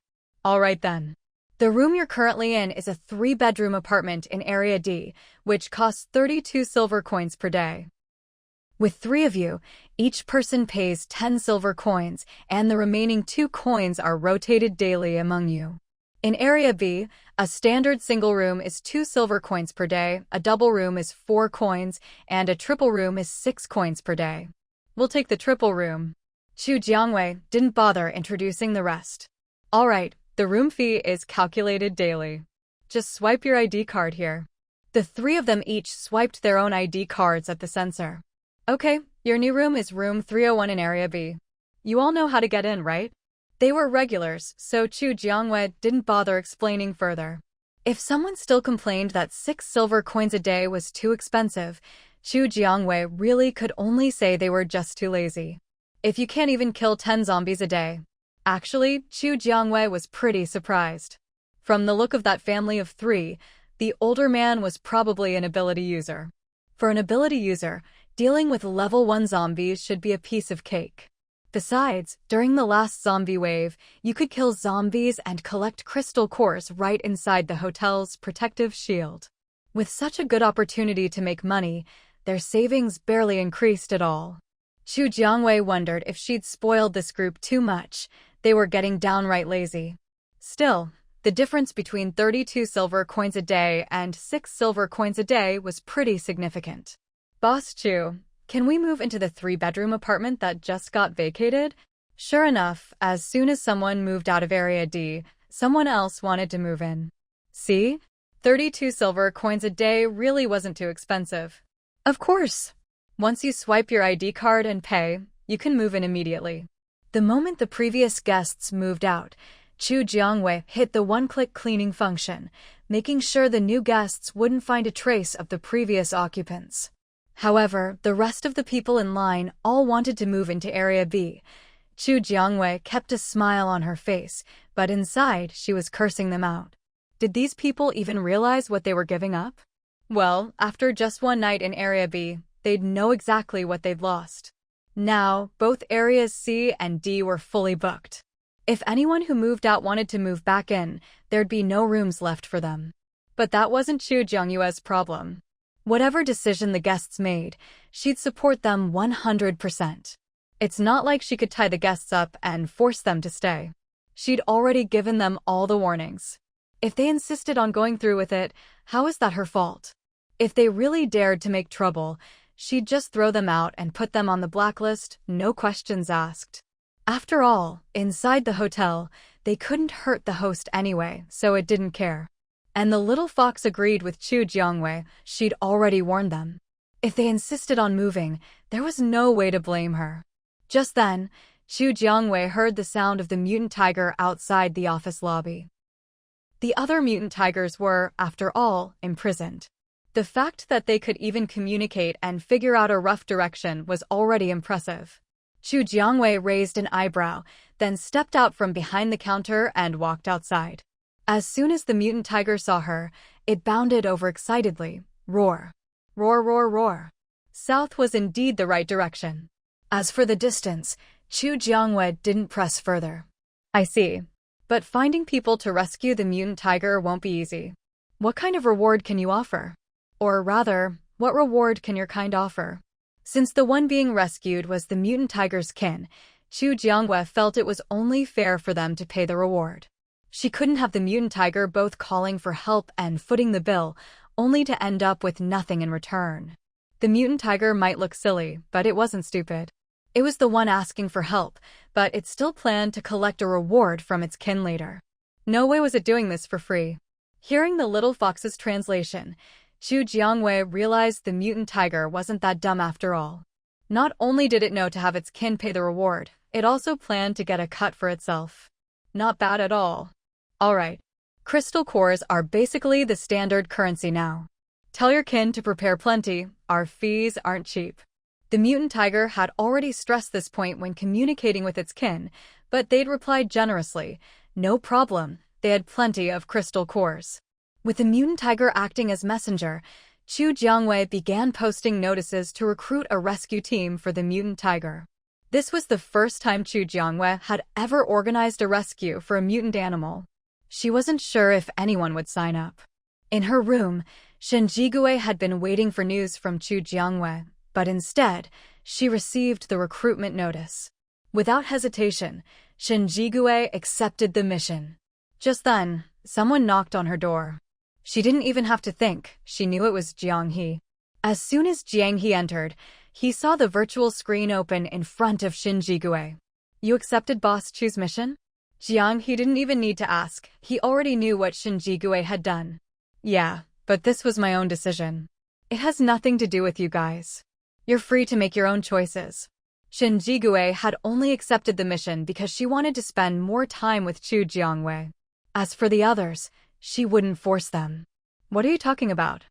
Alright then. The room you're currently in is a 3-bedroom apartment in Area D, which costs 32 silver coins per day. With 3 of you, each person pays 10 silver coins, and the remaining 2 coins are rotated daily among you. In Area B, a standard single room is 2 silver coins per day, a double room is 4 coins, and a triple room is 6 coins per day. We'll take the triple room. Xu Jiangwei didn't bother introducing the rest. Alright, the room fee is calculated daily. Just swipe your ID card here. The 3 of them each swiped their own ID cards at the sensor. Okay, your new room is room 301 in Area B. You all know how to get in, right? They were regulars, so Xu Jiangwei didn't bother explaining further. If someone still complained that 6 silver coins a day was too expensive, Xu Jiangwei really could only say they were just too lazy. If you can't even kill 10 zombies a day. Actually, Xu Jiangwei was pretty surprised. From the look of that family of 3, the older man was probably an ability user. For an ability user, dealing with level 1 zombies should be a piece of cake. Besides, during the last zombie wave, you could kill zombies and collect crystal cores right inside the hotel's protective shield. With such a good opportunity to make money, their savings barely increased at all. Xu Jiangwei wondered if she'd spoiled this group too much. They were getting downright lazy. Still, the difference between 32 silver coins a day and 6 silver coins a day was pretty significant. Boss Chu, can we move into the 3-bedroom apartment that just got vacated? Sure enough, as soon as someone moved out of Area D, someone else wanted to move in. See? 32 silver coins a day really wasn't too expensive. Of course. Once you swipe your ID card and pay, you can move in immediately. The moment the previous guests moved out, Xu Jiangwei hit the one-click cleaning function, making sure the new guests wouldn't find a trace of the previous occupants. However, the rest of the people in line all wanted to move into Area B. Xu Jiangwei kept a smile on her face, but inside she was cursing them out. Did these people even realize what they were giving up? Well, after just one night in Area B, they'd know exactly what they'd lost. Now, both Areas C and D were fully booked. If anyone who moved out wanted to move back in, there'd be no rooms left for them. But that wasn't Xu Jiangyue's problem. Whatever decision the guests made, she'd support them 100%. It's not like she could tie the guests up and force them to stay. She'd already given them all the warnings. If they insisted on going through with it, how is that her fault? If they really dared to make trouble, she'd just throw them out and put them on the blacklist, no questions asked. After all, inside the hotel, they couldn't hurt the host anyway, so it didn't care. And the little fox agreed with Xu Jiangwei. She'd already warned them. If they insisted on moving, there was no way to blame her. Just then, Xu Jiangwei heard the sound of the mutant tiger outside the office lobby. The other mutant tigers were, after all, imprisoned. The fact that they could even communicate and figure out a rough direction was already impressive. Chu Jiangwei raised an eyebrow, then stepped out from behind the counter and walked outside. As soon as the mutant tiger saw her, it bounded over excitedly. Roar. Roar, roar, roar. South was indeed the right direction. As for the distance, Chu Jiangwei didn't press further. I see. But finding people to rescue the mutant tiger won't be easy. What kind of reward can you offer? Or rather, what reward can your kind offer? Since the one being rescued was the mutant tiger's kin, Chu Jiangwei felt it was only fair for them to pay the reward. She couldn't have the mutant tiger both calling for help and footing the bill, only to end up with nothing in return. The mutant tiger might look silly, but it wasn't stupid. It was the one asking for help, but it still planned to collect a reward from its kin later. No way was it doing this for free. Hearing the little fox's translation, Chu Jiangwei realized the mutant tiger wasn't that dumb after all. Not only did it know to have its kin pay the reward, it also planned to get a cut for itself. Not bad at all. Alright. Crystal cores are basically the standard currency now. Tell your kin to prepare plenty, our fees aren't cheap. The mutant tiger had already stressed this point when communicating with its kin, but they'd replied generously, no problem, they had plenty of crystal cores. With the mutant tiger acting as messenger, Chu Jiangwei began posting notices to recruit a rescue team for the mutant tiger. This was the first time Chu Jiangwei had ever organized a rescue for a mutant animal. She wasn't sure if anyone would sign up. In her room, Shen Jigui had been waiting for news from Chu Jiangwei, but instead, she received the recruitment notice. Without hesitation, Shen Jigui accepted the mission. Just then, someone knocked on her door. She didn't even have to think, she knew it was Jiang He. As soon as Jiang He entered, he saw the virtual screen open in front of Shen Jigui. You accepted Boss Chu's mission? Jiang He didn't even need to ask, he already knew what Shen Jigui had done. Yeah, but this was my own decision. It has nothing to do with you guys. You're free to make your own choices. Shen Jigui had only accepted the mission because she wanted to spend more time with Chu Jiangwei. As for the others, she wouldn't force them. What are you talking about?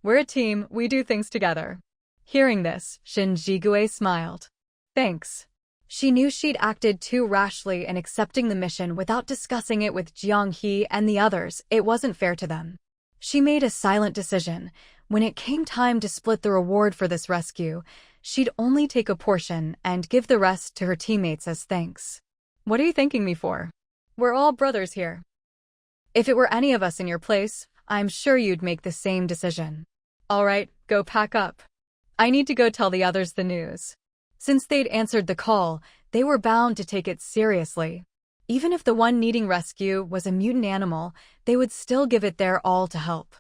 We're a team, we do things together. Hearing this, Shen Jigui smiled. Thanks. She knew she'd acted too rashly in accepting the mission without discussing it with Jiang He and the others. It wasn't fair to them. She made a silent decision. When it came time to split the reward for this rescue, she'd only take a portion and give the rest to her teammates as thanks. What are you thanking me for? We're all brothers here. If it were any of us in your place, I'm sure you'd make the same decision. All right, go pack up. I need to go tell the others the news. Since they'd answered the call, they were bound to take it seriously. Even if the one needing rescue was a mutant animal, they would still give it their all to help.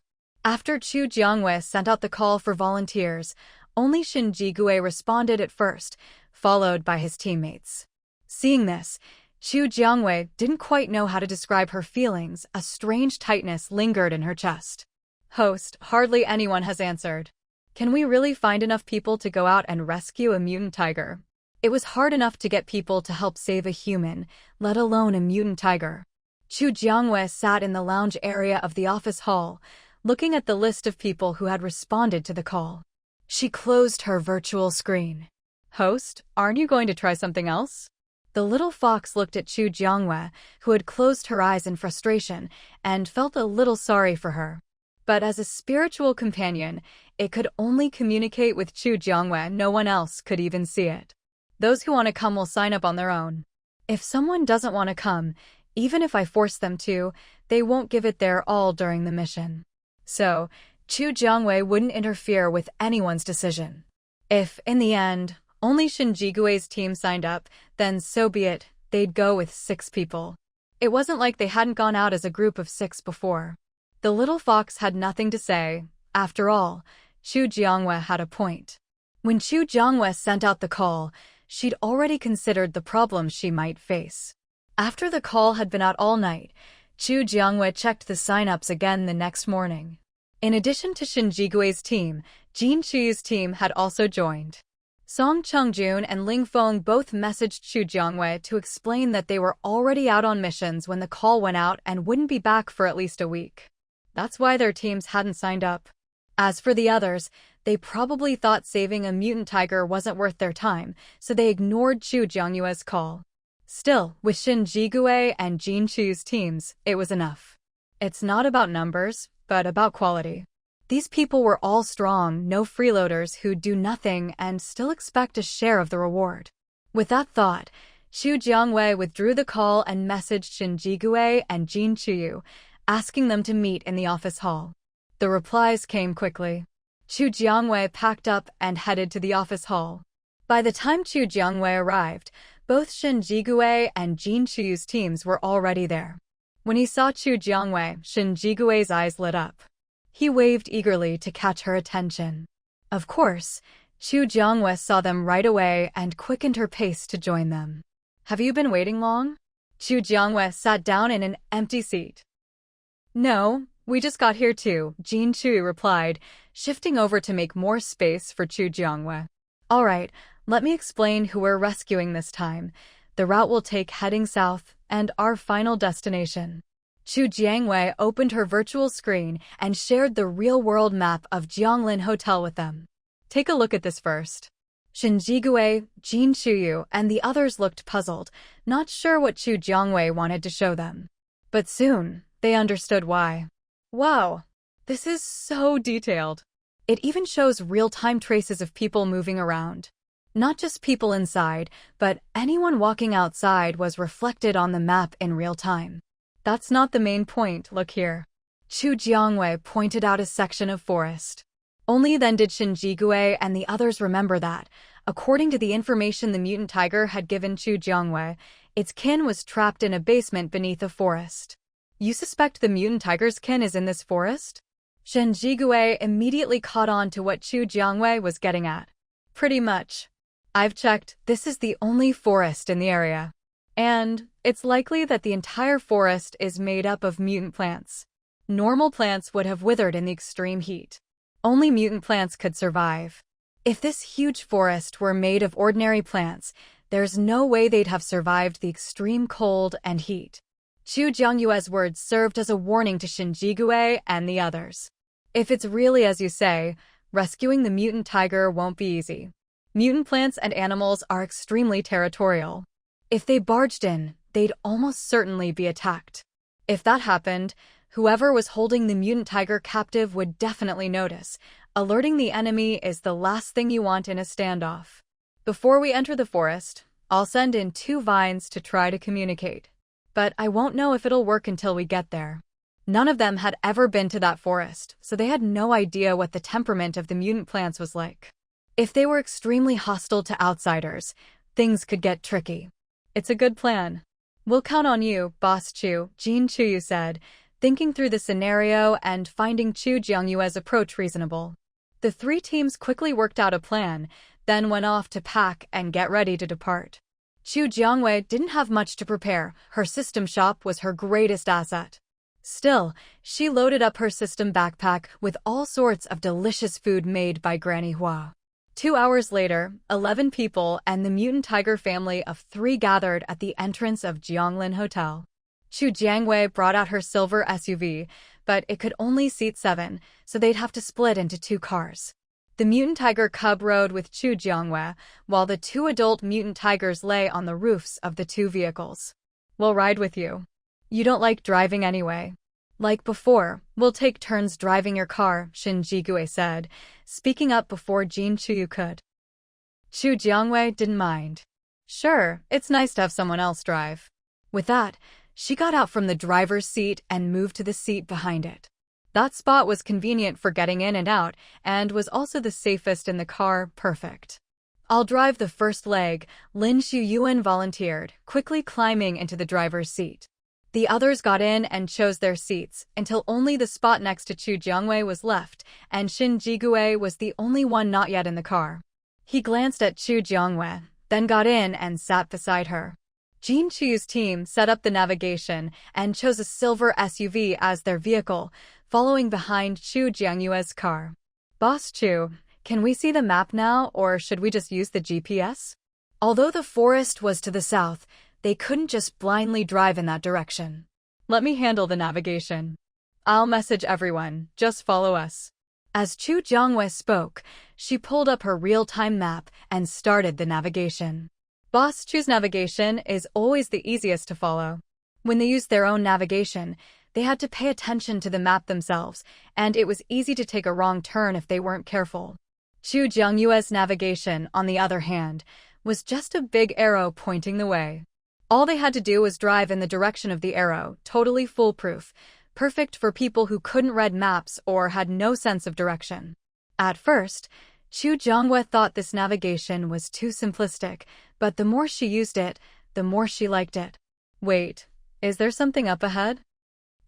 After Chu Jiangwei sent out the call for volunteers, only Shen Jigui responded at first, followed by his teammates. Seeing this, Chu Jiangwei didn't quite know how to describe her feelings. A strange tightness lingered in her chest. Host, hardly anyone has answered. Can we really find enough people to go out and rescue a mutant tiger? It was hard enough to get people to help save a human, let alone a mutant tiger. Chu Jiangwei sat in the lounge area of the office hall, looking at the list of people who had responded to the call. She closed her virtual screen. Host, aren't you going to try something else? The little fox looked at Chu Jiangwei, who had closed her eyes in frustration, and felt a little sorry for her. But as a spiritual companion, it could only communicate with Chu Jiangwei. No one else could even see it. Those who want to come will sign up on their own. If someone doesn't want to come, even if I force them to, they won't give it their all during the mission. So, Chu Jiangwei wouldn't interfere with anyone's decision. If, in the end, only Shen Jigui's team signed up, then so be it, they'd go with 6 people. It wasn't like they hadn't gone out as a group of 6 before. The little fox had nothing to say. After all, Chu Jiangwei had a point. When Chu Jiangwei sent out the call, she'd already considered the problems she might face. After the call had been out all night, Chu Jiangwei checked the sign-ups again the next morning. In addition to Shen Jigui's team, Jin Chu's team had also joined. Song Chungjun and Ling Feng both messaged Chu Jiangwei to explain that they were already out on missions when the call went out and wouldn't be back for at least a week. That's why their teams hadn't signed up. As for the others, They probably thought saving a mutant tiger wasn't worth their time, so they ignored Chu Jiangyue's call. Still, with Shin Jigue and Jin Chu's teams, it was enough. It's not about numbers, but about quality. These people were all strong, no freeloaders who do nothing and still expect a share of the reward. With that thought, Chu Jiangwei withdrew the call and messaged Shin Jigue and Jin Chuyu, asking them to meet in the office hall. The replies came quickly. Chu Jiangwei packed up and headed to the office hall. By the time Chu Jiangwei arrived, both Shin Jigue and Jin Chuyu's teams were already there. When he saw Chu Jiangwei, Shin Jigue's eyes lit up. He waved eagerly to catch her attention. Of course, Chu Jiangwei saw them right away and quickened her pace to join them. Have you been waiting long? Chu Jiangwei sat down in an empty seat. No, we just got here too, Jin Chuyu replied, shifting over to make more space for Chu Jiangwei. All right, let me explain who we're rescuing this time. The route we'll take heading south, and our final destination. Chu Jiangwei opened her virtual screen and shared the real-world map of Jianglin Hotel with them. Take a look at this first. Shin Jigue, Jin Chuyu, and the others looked puzzled, not sure what Chu Jiangwei wanted to show them. But soon, they understood why. Wow, this is so detailed. It even shows real-time traces of people moving around. Not just people inside, but anyone walking outside was reflected on the map in real time. That's not the main point, look here. Chu Jiangwei pointed out a section of forest. Only then did Shin Jigue and the others remember that, according to the information the mutant tiger had given Chu Jiangwei, its kin was trapped in a basement beneath a forest. You suspect the mutant tiger's kin is in this forest? Shin Jigue immediately caught on to what Chu Jiangwei was getting at. Pretty much. I've checked, this is the only forest in the area. And it's likely that the entire forest is made up of mutant plants. Normal plants would have withered in the extreme heat. Only mutant plants could survive. If this huge forest were made of ordinary plants, there's no way they'd have survived the extreme cold and heat. Chu Jiangyue's words served as a warning to Shin Jigue and the others. If it's really as you say, rescuing the mutant tiger won't be easy. Mutant plants and animals are extremely territorial. If they barged in, they'd almost certainly be attacked. If that happened, whoever was holding the mutant tiger captive would definitely notice. Alerting the enemy is the last thing you want in a standoff. Before we enter the forest, I'll send in 2 vines to try to communicate. But I won't know if it'll work until we get there. None of them had ever been to that forest, so they had no idea what the temperament of the mutant plants was like. If they were extremely hostile to outsiders, things could get tricky. It's a good plan. We'll count on you, Boss Chu, Jin Chuyu said, thinking through the scenario and finding Chu Jiangyue's approach reasonable. The 3 teams quickly worked out a plan, then went off to pack and get ready to depart. Chu Jiangwei didn't have much to prepare. Her system shop was her greatest asset. Still, she loaded up her system backpack with all sorts of delicious food made by Granny Hua. 2 hours later, 11 people and the mutant tiger family of 3 gathered at the entrance of Jianglin Hotel. Chu Jiangwei brought out her silver SUV, but it could only seat 7, so they'd have to split into 2 cars. The mutant tiger cub rode with Chu Jiangwei, while the 2 adult mutant tigers lay on the roofs of the 2 vehicles. We'll ride with you. You don't like driving anyway. Like before, we'll take turns driving your car, Shin Jigue said, speaking up before Jin Chuyu could. Chu Jiangwei didn't mind. Sure, it's nice to have someone else drive. With that, she got out from the driver's seat and moved to the seat behind it. That spot was convenient for getting in and out, and was also the safest in the car. Perfect. I'll drive the first leg, Lin Shuyuan volunteered, quickly climbing into the driver's seat. The others got in and chose their seats, until only the spot next to Chu Jiangwei was left, and Shin Jigue was the only one not yet in the car. He glanced at Chu Jiangwei, then got in and sat beside her. Jin Chuyu's team set up the navigation and chose a silver SUV as their vehicle, following behind Chu Jiangyue's car. Boss Chu, can we see the map now, or should we just use the GPS? Although the forest was to the south, they couldn't just blindly drive in that direction. Let me handle the navigation. I'll message everyone, just follow us. As Chu Jiangwei spoke, she pulled up her real-time map and started the navigation. Boss Chu's navigation is always the easiest to follow. When they used their own navigation, they had to pay attention to the map themselves, and it was easy to take a wrong turn if they weren't careful. Chu Jiangyue's navigation, on the other hand, was just a big arrow pointing the way. All they had to do was drive in the direction of the arrow, totally foolproof, perfect for people who couldn't read maps or had no sense of direction. At first, Chu Jiangyue thought this navigation was too simplistic, but the more she used it, the more she liked it. Wait, is there something up ahead?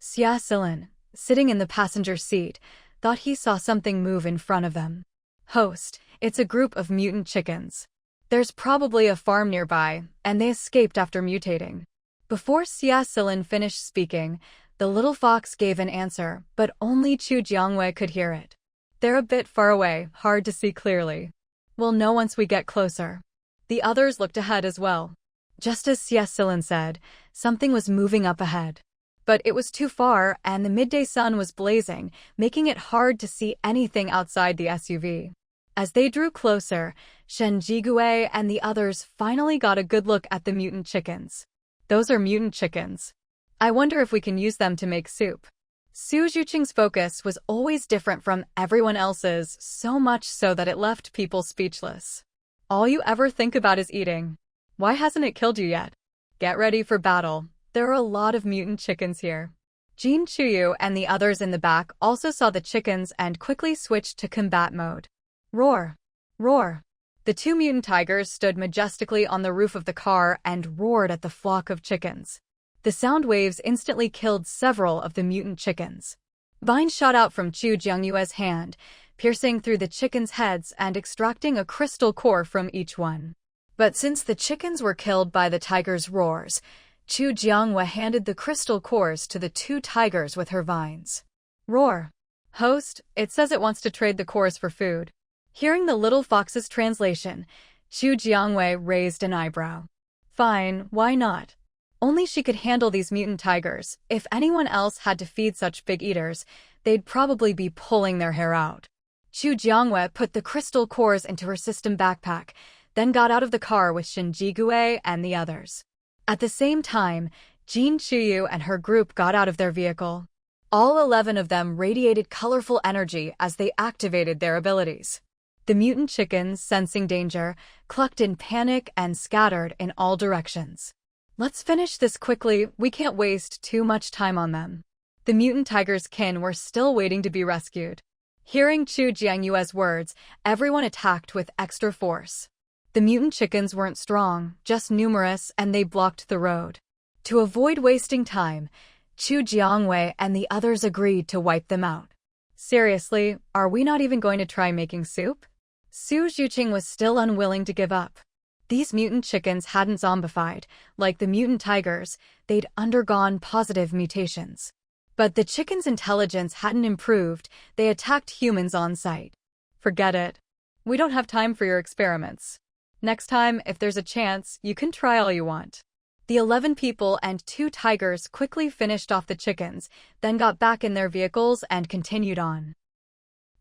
Xia Silin, sitting in the passenger seat, thought he saw something move in front of them. Host, it's a group of mutant chickens. There's probably a farm nearby, and they escaped after mutating. Before Xia Silin finished speaking, the little fox gave an answer, but only Chu Jiangwei could hear it. They're a bit far away, hard to see clearly. We'll know once we get closer. The others looked ahead as well. Just as Xia Silin said, something was moving up ahead. But it was too far, and the midday sun was blazing, making it hard to see anything outside the SUV. As they drew closer, Shen Jigue and the others finally got a good look at the mutant chickens. Those are mutant chickens. I wonder if we can use them to make soup. Su Zhuqing's focus was always different from everyone else's, so much so that it left people speechless. All you ever think about is eating. Why hasn't it killed you yet? Get ready for battle. There are a lot of mutant chickens here. Jin Chuyu and the others in the back also saw the chickens and quickly switched to combat mode. Roar! Roar! The two mutant tigers stood majestically on the roof of the car and roared at the flock of chickens. The sound waves instantly killed several of the mutant chickens. Vines shot out from Chu Jiangyue's hand, piercing through the chickens' heads and extracting a crystal core from each one. But since the chickens were killed by the tigers' roars, Chu Jiangyue handed the crystal cores to the two tigers with her vines. Roar! Host, it says it wants to trade the cores for food. Hearing the little fox's translation, Chu Jiangyue raised an eyebrow. Fine, why not? Only she could handle these mutant tigers. If anyone else had to feed such big eaters, they'd probably be pulling their hair out. Chu Jiangyue put the crystal cores into her system backpack, then got out of the car with Shen Jigue and the others. At the same time, Jin Chuyu and her group got out of their vehicle. All 11 of them radiated colorful energy as they activated their abilities. The mutant chickens, sensing danger, clucked in panic and scattered in all directions. Let's finish this quickly, we can't waste too much time on them. The mutant tiger's kin were still waiting to be rescued. Hearing Chu Jiangyue's words, everyone attacked with extra force. The mutant chickens weren't strong, just numerous, and they blocked the road. To avoid wasting time, Chu Jiangyue and the others agreed to wipe them out. Seriously, are we not even going to try making soup? Su Zhuqing was still unwilling to give up. These mutant chickens hadn't zombified. Like the mutant tigers, they'd undergone positive mutations. But the chickens' intelligence hadn't improved, they attacked humans on sight. Forget it. We don't have time for your experiments. Next time, if there's a chance, you can try all you want. The 11 people and 2 tigers quickly finished off the chickens, then got back in their vehicles and continued on.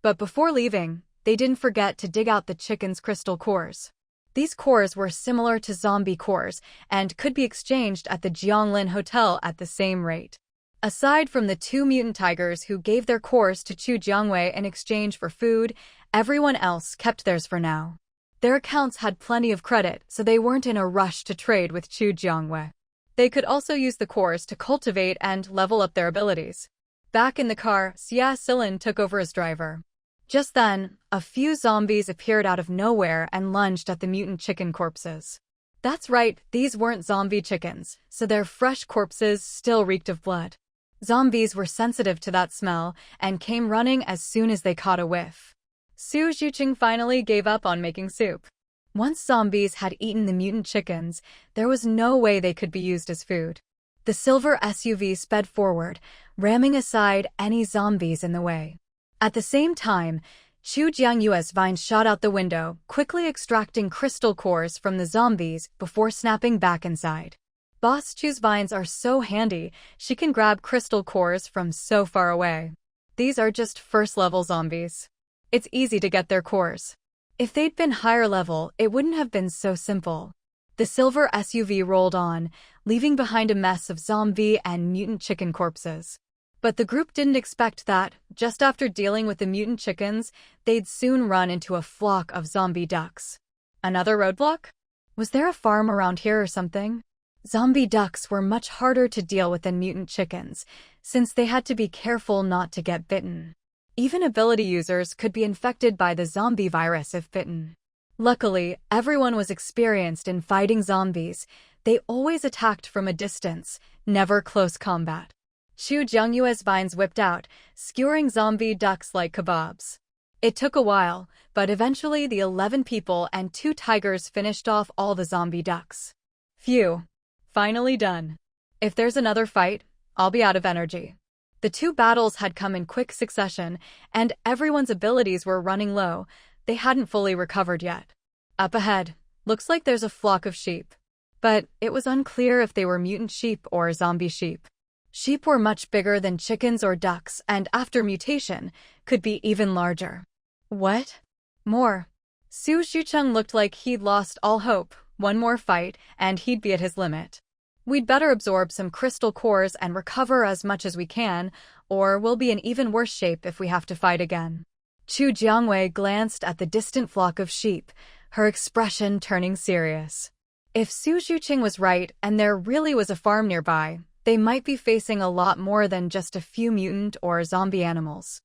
But before leaving, they didn't forget to dig out the chickens' crystal cores. These cores were similar to zombie cores and could be exchanged at the Jianglin Hotel at the same rate. Aside from the 2 mutant tigers who gave their cores to Chu Jiangyue in exchange for food, everyone else kept theirs for now. Their accounts had plenty of credit, so they weren't in a rush to trade with Chu Jiangyue. They could also use the cores to cultivate and level up their abilities. Back in the car, Xia Silin took over as driver. Just then, a few zombies appeared out of nowhere and lunged at the mutant chicken corpses. That's right, these weren't zombie chickens, so their fresh corpses still reeked of blood. Zombies were sensitive to that smell and came running as soon as they caught a whiff. Su Zhuqing finally gave up on making soup. Once zombies had eaten the mutant chickens, there was no way they could be used as food. The silver SUV sped forward, ramming aside any zombies in the way. At the same time, Chu Jiangyue's vine shot out the window, quickly extracting crystal cores from the zombies before snapping back inside. Boss Chu's vines are so handy, she can grab crystal cores from so far away. These are just first-level zombies. It's easy to get their cores. If they'd been higher level, it wouldn't have been so simple. The silver SUV rolled on, leaving behind a mess of zombie and mutant chicken corpses. But the group didn't expect that, just after dealing with the mutant chickens, they'd soon run into a flock of zombie ducks. Another roadblock? Was there a farm around here or something? Zombie ducks were much harder to deal with than mutant chickens, since they had to be careful not to get bitten. Even ability users could be infected by the zombie virus if bitten. Luckily, everyone was experienced in fighting zombies. They always attacked from a distance, never close combat. Chu Jiangyue's vines whipped out, skewering zombie ducks like kebabs. It took a while, but eventually the 11 people and 2 tigers finished off all the zombie ducks. Phew. Finally done. If there's another fight, I'll be out of energy. The 2 battles had come in quick succession, and everyone's abilities were running low. They hadn't fully recovered yet. Up ahead, looks like there's a flock of sheep. But it was unclear if they were mutant sheep or zombie sheep. Sheep were much bigger than chickens or ducks, and after mutation, could be even larger. What? More. Su Xiucheng looked like he'd lost all hope. One more fight, and he'd be at his limit. We'd better absorb some crystal cores and recover as much as we can, or we'll be in even worse shape if we have to fight again. Chu Jiangwei glanced at the distant flock of sheep, her expression turning serious. If Su Xiucheng was right and there really was a farm nearby, they might be facing a lot more than just a few mutant or zombie animals.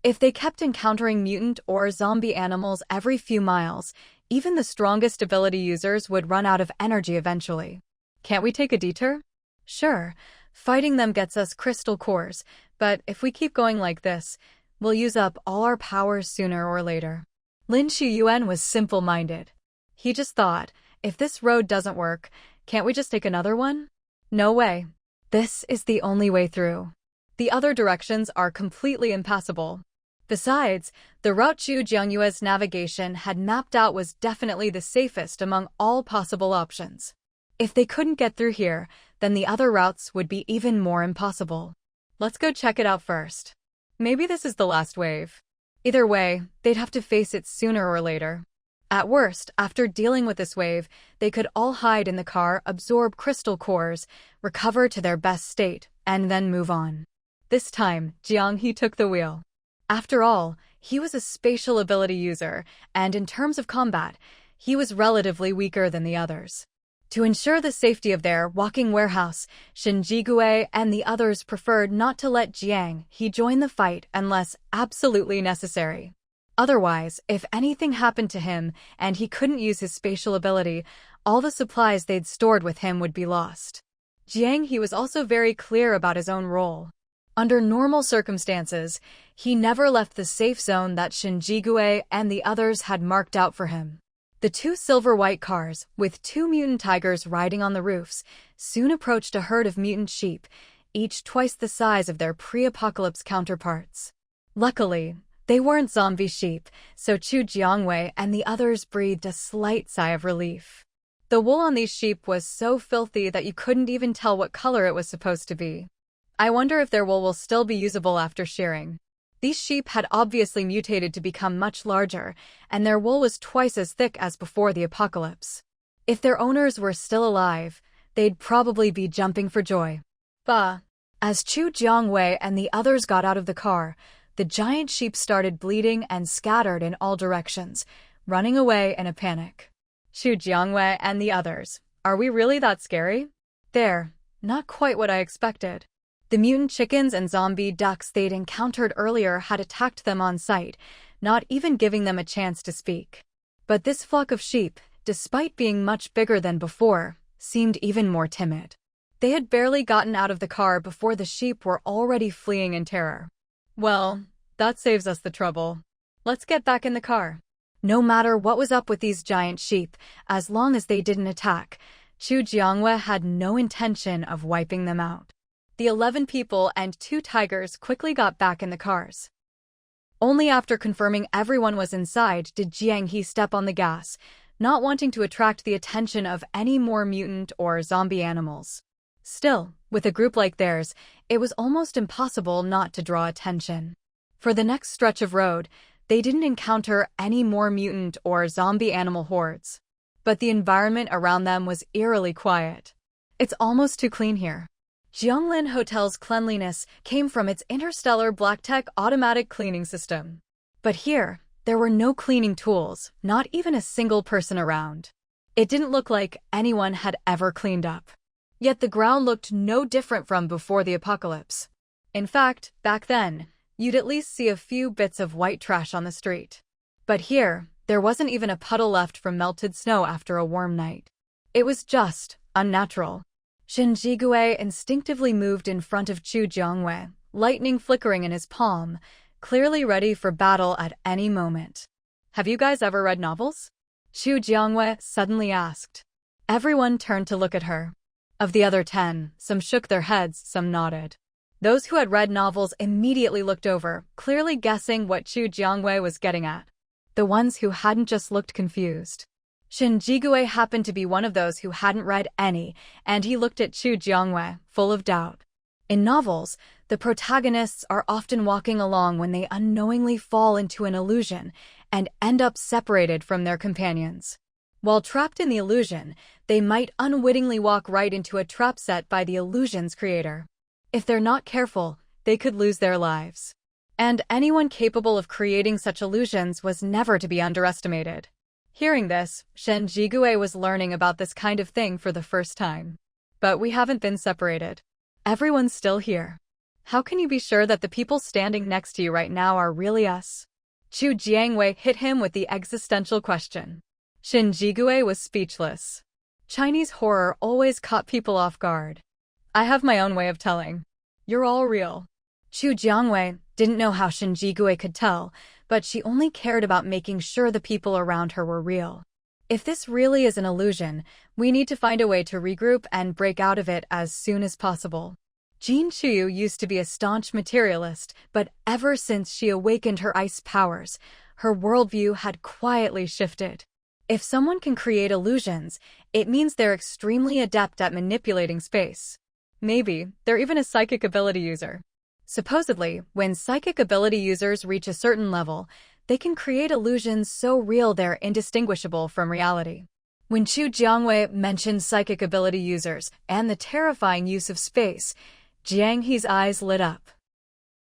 If they kept encountering mutant or zombie animals every few miles, even the strongest ability users would run out of energy eventually. Can't we take a detour? Sure, fighting them gets us crystal cores, but if we keep going like this, we'll use up all our powers sooner or later. Lin Shiyuan was simple-minded. He just thought, if this road doesn't work, can't we just take another one? No way. This is the only way through. The other directions are completely impassable. Besides, the route Chu Jiangyue's navigation had mapped out was definitely the safest among all possible options. If they couldn't get through here, then the other routes would be even more impossible. Let's go check it out first. Maybe this is the last wave. Either way, they'd have to face it sooner or later. At worst, after dealing with this wave, they could all hide in the car, absorb crystal cores, recover to their best state, and then move on. This time, Jiang He took the wheel. After all, he was a spatial ability user, and in terms of combat, he was relatively weaker than the others. To ensure the safety of their walking warehouse, Shen Jigui and the others preferred not to let Jiang He join the fight unless absolutely necessary. Otherwise, if anything happened to him and he couldn't use his spatial ability, all the supplies they'd stored with him would be lost. Jiang He was also very clear about his own role. Under normal circumstances, he never left the safe zone that Shen Jigui and the others had marked out for him. The 2 silver-white cars, with 2 mutant tigers riding on the roofs, soon approached a herd of mutant sheep, each twice the size of their pre-apocalypse counterparts. Luckily, they weren't zombie sheep, so Chu Jiangwei and the others breathed a slight sigh of relief. The wool on these sheep was so filthy that you couldn't even tell what color it was supposed to be. I wonder if their wool will still be usable after shearing. These sheep had obviously mutated to become much larger, and their wool was twice as thick as before the apocalypse. If their owners were still alive, they'd probably be jumping for joy. Bah! As Chu Jiangwei and the others got out of the car, the giant sheep started bleeding and scattered in all directions, running away in a panic. Chu Jiangwei and the others, are we really that scary? There, not quite what I expected. The mutant chickens and zombie ducks they'd encountered earlier had attacked them on sight, not even giving them a chance to speak. But this flock of sheep, despite being much bigger than before, seemed even more timid. They had barely gotten out of the car before the sheep were already fleeing in terror. Well, that saves us the trouble. Let's get back in the car. No matter what was up with these giant sheep, as long as they didn't attack, Chu Jiangwei had no intention of wiping them out. The 11 people and 2 tigers quickly got back in the cars. Only after confirming everyone was inside did Jiang He step on the gas, not wanting to attract the attention of any more mutant or zombie animals. Still, with a group like theirs, it was almost impossible not to draw attention. For the next stretch of road, they didn't encounter any more mutant or zombie animal hordes. But the environment around them was eerily quiet. It's almost too clean here. Zhonglin Hotel's cleanliness came from its interstellar black-tech automatic cleaning system. But here, there were no cleaning tools, not even a single person around. It didn't look like anyone had ever cleaned up. Yet the ground looked no different from before the apocalypse. In fact, back then, you'd at least see a few bits of white trash on the street. But here, there wasn't even a puddle left from melted snow after a warm night. It was just unnatural. Shen Jigui instinctively moved in front of Chu Jiangwei, lightning flickering in his palm, clearly ready for battle at any moment. Have you guys ever read novels? Chu Jiangwei suddenly asked. Everyone turned to look at her. Of the other 10, some shook their heads, some nodded. Those who had read novels immediately looked over, clearly guessing what Chu Jiangwei was getting at. The ones who hadn't just looked confused. Shen Jigui happened to be one of those who hadn't read any, and he looked at Chu Jiangwei, full of doubt. In novels, the protagonists are often walking along when they unknowingly fall into an illusion and end up separated from their companions. While trapped in the illusion, they might unwittingly walk right into a trap set by the illusion's creator. If they're not careful, they could lose their lives. And anyone capable of creating such illusions was never to be underestimated. Hearing this, Shen Jigui was learning about this kind of thing for the first time. But we haven't been separated. Everyone's still here. How can you be sure that the people standing next to you right now are really us? Chu Jiangwei hit him with the existential question. Shen Jigui was speechless. Chinese horror always caught people off guard. I have my own way of telling. You're all real. Chu Jiangwei didn't know how Shen Jigui could tell, but she only cared about making sure the people around her were real. If this really is an illusion, we need to find a way to regroup and break out of it as soon as possible. Jean Chu used to be a staunch materialist, but ever since she awakened her ice powers, her worldview had quietly shifted. If someone can create illusions, it means they're extremely adept at manipulating space. Maybe they're even a psychic ability user. Supposedly, when psychic ability users reach a certain level, they can create illusions so real they're indistinguishable from reality. When Chu Jiangwei mentioned psychic ability users and the terrifying use of space, Jiang He's eyes lit up.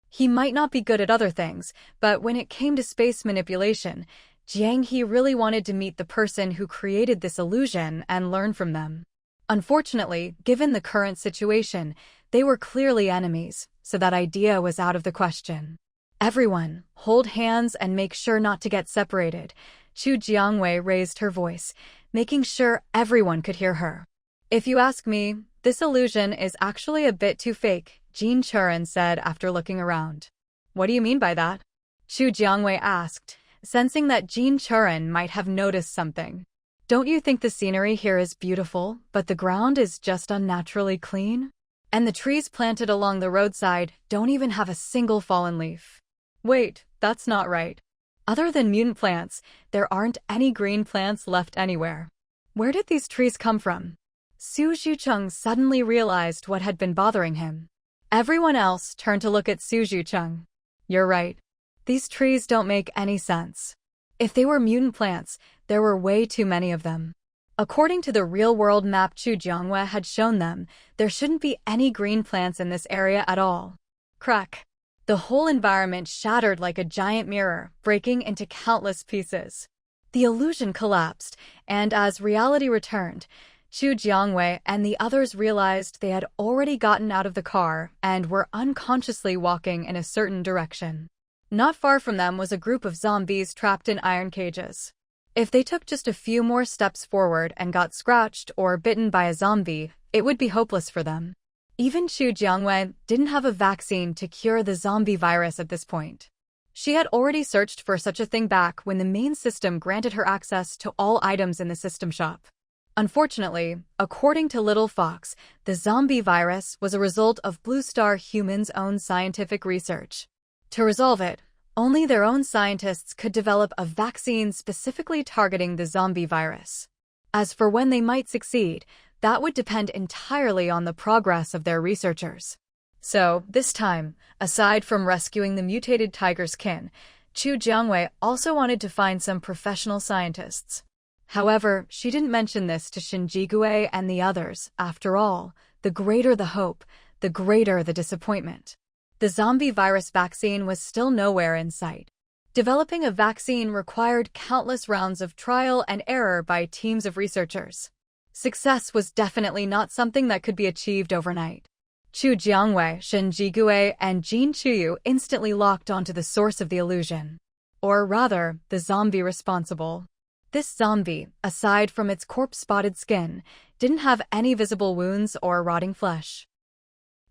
He might not be good at other things, but when it came to space manipulation, Jiang He really wanted to meet the person who created this illusion and learn from them. Unfortunately, given the current situation, they were clearly enemies, so that idea was out of the question. Everyone, hold hands and make sure not to get separated. Chu Jiangwei raised her voice, making sure everyone could hear her. If you ask me, this illusion is actually a bit too fake, Jean Churan said after looking around. What do you mean by that? Chu Jiangwei asked, sensing that Jean Churan might have noticed something. Don't you think the scenery here is beautiful, but the ground is just unnaturally clean? And the trees planted along the roadside don't even have a single fallen leaf. Wait, that's not right. Other than mutant plants, there aren't any green plants left anywhere. Where did these trees come from? Su Zhucheng suddenly realized what had been bothering him. Everyone else turned to look at Su Zhucheng. You're right. These trees don't make any sense. If they were mutant plants, there were way too many of them. According to the real-world map Chu Jiangwei had shown them, there shouldn't be any green plants in this area at all. Crack. The whole environment shattered like a giant mirror, breaking into countless pieces. The illusion collapsed, and as reality returned, Chu Jiangwei and the others realized they had already gotten out of the car and were unconsciously walking in a certain direction. Not far from them was a group of zombies trapped in iron cages. If they took just a few more steps forward and got scratched or bitten by a zombie, it would be hopeless for them. Even Chu Jiangwei didn't have a vaccine to cure the zombie virus at this point. She had already searched for such a thing back when the main system granted her access to all items in the system shop. Unfortunately, according to Little Fox, the zombie virus was a result of Blue Star Humans' own scientific research. To resolve it, only their own scientists could develop a vaccine specifically targeting the zombie virus. As for when they might succeed, that would depend entirely on the progress of their researchers. So, this time, aside from rescuing the mutated tiger's kin, Chu Jiangwei also wanted to find some professional scientists. However, she didn't mention this to Shinjigue and the others. After all, the greater the hope, the greater the disappointment. The zombie virus vaccine was still nowhere in sight. Developing a vaccine required countless rounds of trial and error by teams of researchers. Success was definitely not something that could be achieved overnight. Chu Jiangwei, Shinjigue, and Jin Chuyu instantly locked onto the source of the illusion. Or rather, the zombie responsible. This zombie, aside from its corpse-spotted skin, didn't have any visible wounds or rotting flesh.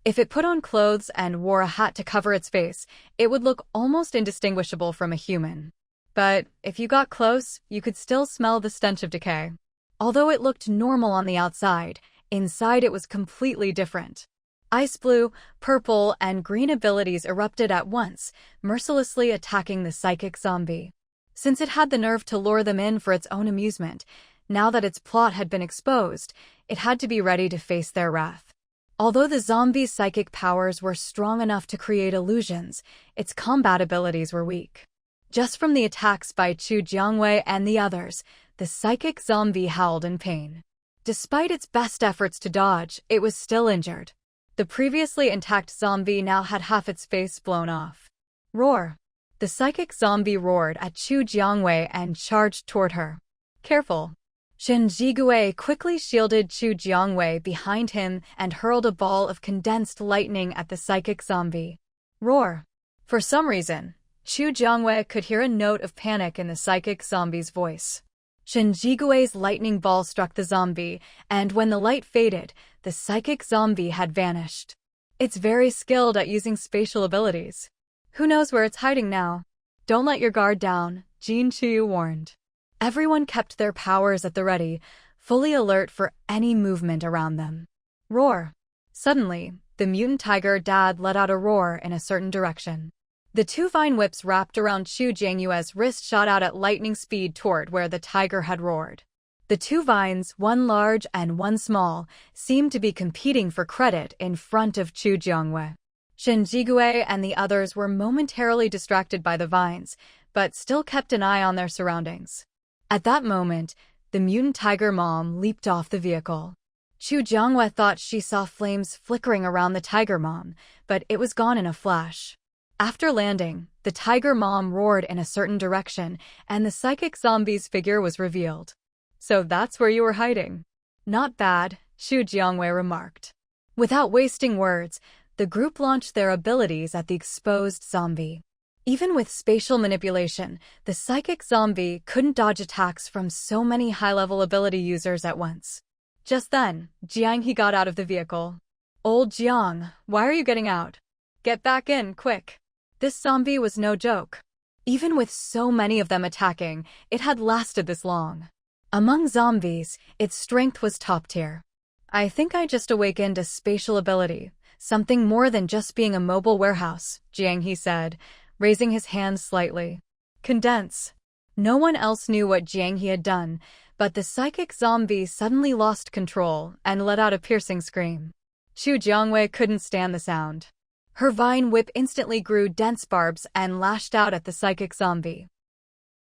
If it put on clothes and wore a hat to cover its face, it would look almost indistinguishable from a human. But if you got close, you could still smell the stench of decay. Although it looked normal on the outside, inside it was completely different. Ice blue, purple, and green abilities erupted at once, mercilessly attacking the psychic zombie. Since it had the nerve to lure them in for its own amusement, now that its plot had been exposed, it had to be ready to face their wrath. Although the zombie's psychic powers were strong enough to create illusions, its combat abilities were weak. Just from the attacks by Chu Jiangwei and the others, the psychic zombie howled in pain. Despite its best efforts to dodge, it was still injured. The previously intact zombie now had half its face blown off. Roar! The psychic zombie roared at Chu Jiangwei and charged toward her. Careful! Shinjigue quickly shielded Chu Jiangwei behind him and hurled a ball of condensed lightning at the psychic zombie. Roar! For some reason, Chu Jiangwei could hear a note of panic in the psychic zombie's voice. Shinjigue's lightning ball struck the zombie, and when the light faded, the psychic zombie had vanished. It's very skilled at using spatial abilities. Who knows where it's hiding now? Don't let your guard down, Jin Chuyu warned. Everyone kept their powers at the ready, fully alert for any movement around them. Roar! Suddenly, the mutant tiger dad let out a roar in a certain direction. The two vine whips wrapped around Chu Jiangyue's wrist shot out at lightning speed toward where the tiger had roared. The two vines, one large and one small, seemed to be competing for credit in front of Chu Jiangwei. Shinjigue and the others were momentarily distracted by the vines, but still kept an eye on their surroundings. At that moment, the mutant tiger mom leaped off the vehicle. Chu Jiangwei thought she saw flames flickering around the tiger mom, but it was gone in a flash. After landing, the tiger mom roared in a certain direction, and the psychic zombie's figure was revealed. So that's where you were hiding. Not bad, Chu Jiangwei remarked. Without wasting words, the group launched their abilities at the exposed zombie. Even with spatial manipulation, the psychic zombie couldn't dodge attacks from so many high-level ability users at once. Just then, Jiang He got out of the vehicle. Old Jiang, why are you getting out? Get back in, quick. This zombie was no joke. Even with so many of them attacking, it had lasted this long. Among zombies, its strength was top tier. I think I just awakened a spatial ability, something more than just being a mobile warehouse, Jiang He said, raising his hand slightly. Condense. No one else knew what Jiang He had done, but the psychic zombie suddenly lost control and let out a piercing scream. Chu Jiangwei couldn't stand the sound. Her vine whip instantly grew dense barbs and lashed out at the psychic zombie.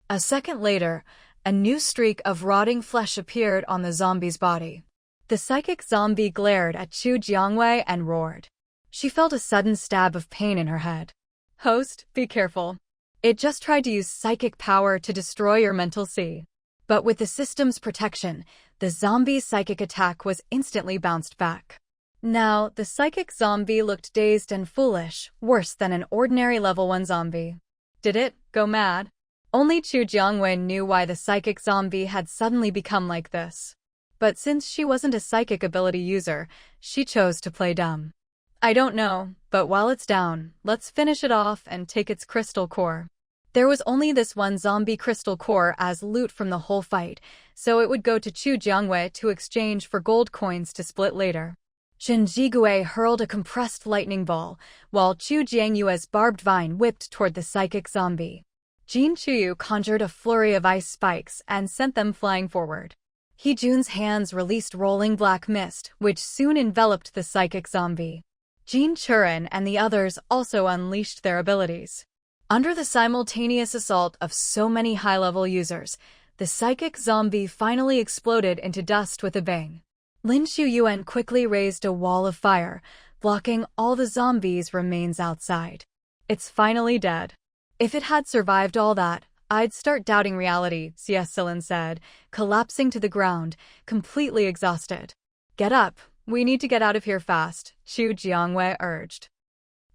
A second later, a new streak of rotting flesh appeared on the zombie's body. The psychic zombie glared at Chu Jiangwei and roared. She felt a sudden stab of pain in her head. Host, be careful. It just tried to use psychic power to destroy your mental sea. But with the system's protection, the zombie's psychic attack was instantly bounced back. Now, the psychic zombie looked dazed and foolish, worse than an ordinary level 1 zombie. Did it go mad? Only Chu Jiangwei knew why the psychic zombie had suddenly become like this. But since she wasn't a psychic ability user, she chose to play dumb. I don't know, but while it's down, let's finish it off and take its crystal core. There was only this one zombie crystal core as loot from the whole fight, so it would go to Chu Jiangwei to exchange for gold coins to split later. Shinjigue hurled a compressed lightning ball, while Chu Jiangyue's barbed vine whipped toward the psychic zombie. Jin Chuyu conjured a flurry of ice spikes and sent them flying forward. He-Jun's hands released rolling black mist, which soon enveloped the psychic zombie. Jin Churin and the others also unleashed their abilities. Under the simultaneous assault of so many high-level users, the psychic zombie finally exploded into dust with a bang. Lin Shuyan quickly raised a wall of fire, blocking all the zombies' remains outside. It's finally dead. If it had survived all that, I'd start doubting reality, Silin said, collapsing to the ground, completely exhausted. Get up, we need to get out of here fast, Chu Jiangwei urged.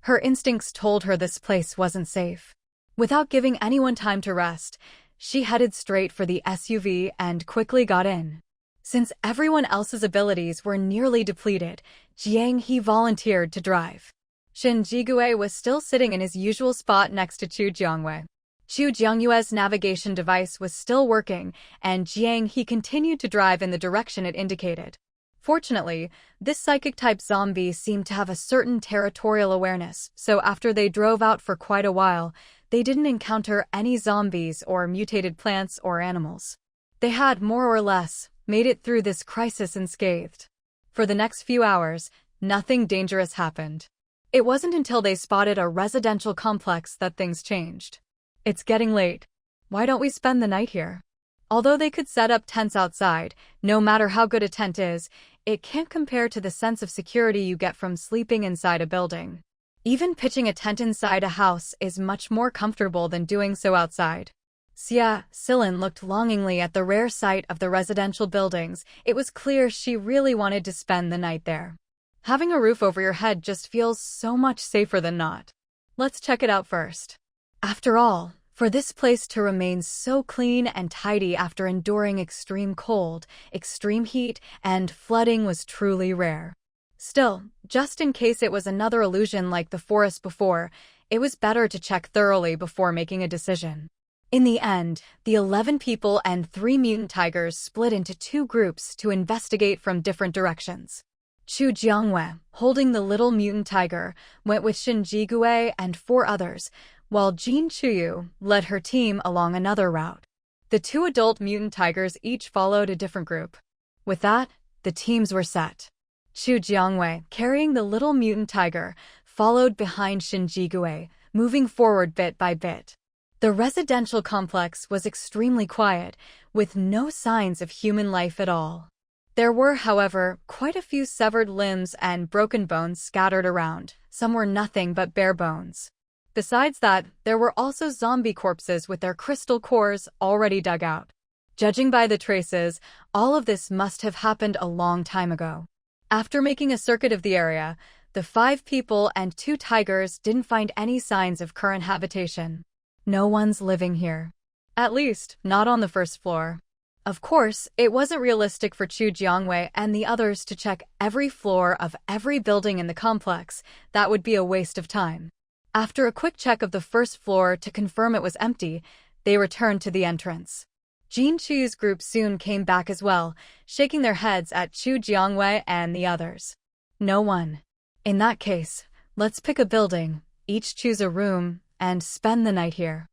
Her instincts told her this place wasn't safe. Without giving anyone time to rest, she headed straight for the SUV and quickly got in. Since everyone else's abilities were nearly depleted, Jiang He volunteered to drive. Shen Jigui was still sitting in his usual spot next to Chu Jiangwei. Chu Jiangyue's navigation device was still working, and Jiang He continued to drive in the direction it indicated. Fortunately, this psychic-type zombie seemed to have a certain territorial awareness, so after they drove out for quite a while, they didn't encounter any zombies or mutated plants or animals. They had, more or less, made it through this crisis unscathed. For the next few hours, nothing dangerous happened. It wasn't until they spotted a residential complex that things changed. It's getting late. Why don't we spend the night here? Although they could set up tents outside, no matter how good a tent is, it can't compare to the sense of security you get from sleeping inside a building. Even pitching a tent inside a house is much more comfortable than doing so outside. Silin looked longingly at the rare sight of the residential buildings. It was clear she really wanted to spend the night there. Having a roof over your head just feels so much safer than not. Let's check it out first. After all, for this place to remain so clean and tidy after enduring extreme cold, extreme heat, and flooding was truly rare. Still, just in case it was another illusion like the forest before, it was better to check thoroughly before making a decision. In the end, the 11 people and 3 mutant tigers split into 2 groups to investigate from different directions. Chu Jiangwei, holding the little mutant tiger, went with Shen Jigui and 4 others, while Jin Chuyu led her team along another route. The 2 adult mutant tigers each followed a different group. With that, the teams were set. Chu Jiangwei, carrying the little mutant tiger, followed behind Shen Jigui, moving forward bit by bit. The residential complex was extremely quiet, with no signs of human life at all. There were, however, quite a few severed limbs and broken bones scattered around. Some were nothing but bare bones. Besides that, there were also zombie corpses with their crystal cores already dug out. Judging by the traces, all of this must have happened a long time ago. After making a circuit of the area, the 5 people and 2 tigers didn't find any signs of current habitation. No one's living here. At least, not on the first floor. Of course, it wasn't realistic for Chu Jiangwei and the others to check every floor of every building in the complex. That would be a waste of time. After a quick check of the first floor to confirm it was empty, they returned to the entrance. Jin Chuyu's group soon came back as well, shaking their heads at Chu Jiangwei and the others. No one. In that case, let's pick a building, each choose a room, and spend the night here.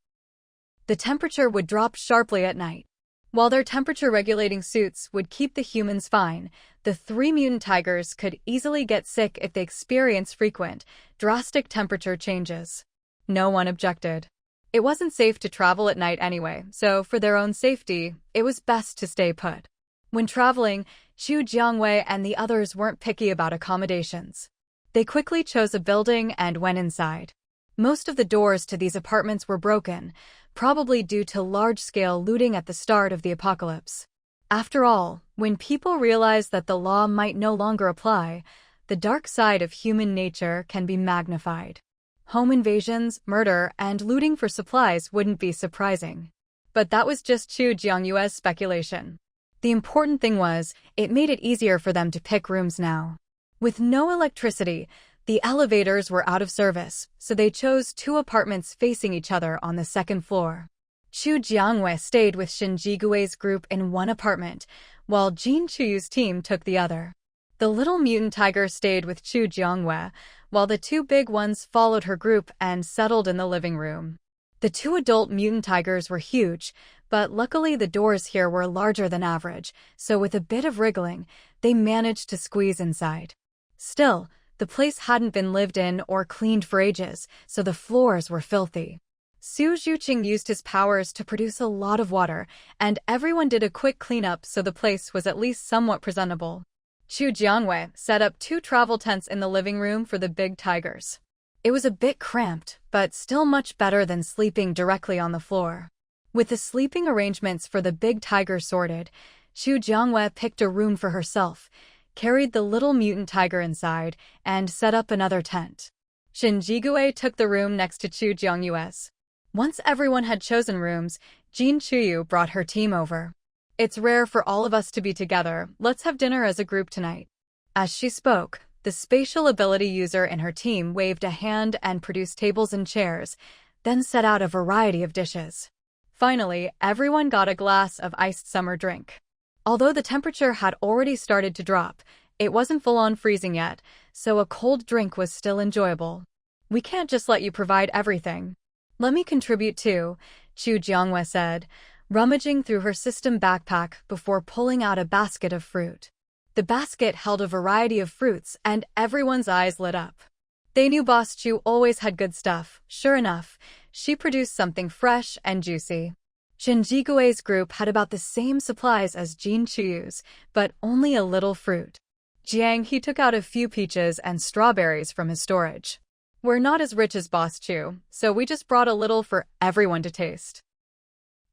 The temperature would drop sharply at night. While their temperature-regulating suits would keep the humans fine, the 3 mutant tigers could easily get sick if they experience frequent, drastic temperature changes. No one objected. It wasn't safe to travel at night anyway, so for their own safety, it was best to stay put. When traveling, Chu Jiangwei and the others weren't picky about accommodations. They quickly chose a building and went inside. Most of the doors to these apartments were broken, probably due to large-scale looting at the start of the apocalypse. After all, when people realize that the law might no longer apply, the dark side of human nature can be magnified. Home invasions, murder, and looting for supplies wouldn't be surprising. But that was just Chu Jiangyue's speculation. The important thing was, it made it easier for them to pick rooms now. With no electricity, the elevators were out of service, so they chose 2 apartments facing each other on the 2nd floor. Chu Jiangwei stayed with Shen Jigui's group in one apartment, while Jin Chuyu's team took the other. The little mutant tiger stayed with Chu Jiangwei, while the 2 big ones followed her group and settled in the living room. The 2 adult mutant tigers were huge, but luckily the doors here were larger than average, so with a bit of wriggling, they managed to squeeze inside. Still, the place hadn't been lived in or cleaned for ages, so the floors were filthy. Su Zhuqing used his powers to produce a lot of water, and everyone did a quick cleanup so the place was at least somewhat presentable. Chu Jiangwei set up 2 travel tents in the living room for the big tigers. It was a bit cramped, but still much better than sleeping directly on the floor. With the sleeping arrangements for the big tiger sorted, Chu Jiangwei picked a room for herself, carried the little mutant tiger inside, and set up another tent. Shen Jigui took the room next to Chu Jiangyue's. Once everyone had chosen rooms, Jin Chuyu brought her team over. "It's rare for all of us to be together. Let's have dinner as a group tonight." As she spoke, the spatial ability user in her team waved a hand and produced tables and chairs, then set out a variety of dishes. Finally, everyone got a glass of iced summer drink. Although the temperature had already started to drop, it wasn't full-on freezing yet, so a cold drink was still enjoyable. "We can't just let you provide everything. Let me contribute too," Chu Jiangwei said, rummaging through her system backpack before pulling out a basket of fruit. The basket held a variety of fruits and everyone's eyes lit up. They knew Boss Chu always had good stuff. Sure enough, she produced something fresh and juicy. Shen Jigui's group had about the same supplies as Jin Chuyu's, but only a little fruit. Jiang He took out a few peaches and strawberries from his storage. "We're not as rich as Boss Chu, so we just brought a little for everyone to taste.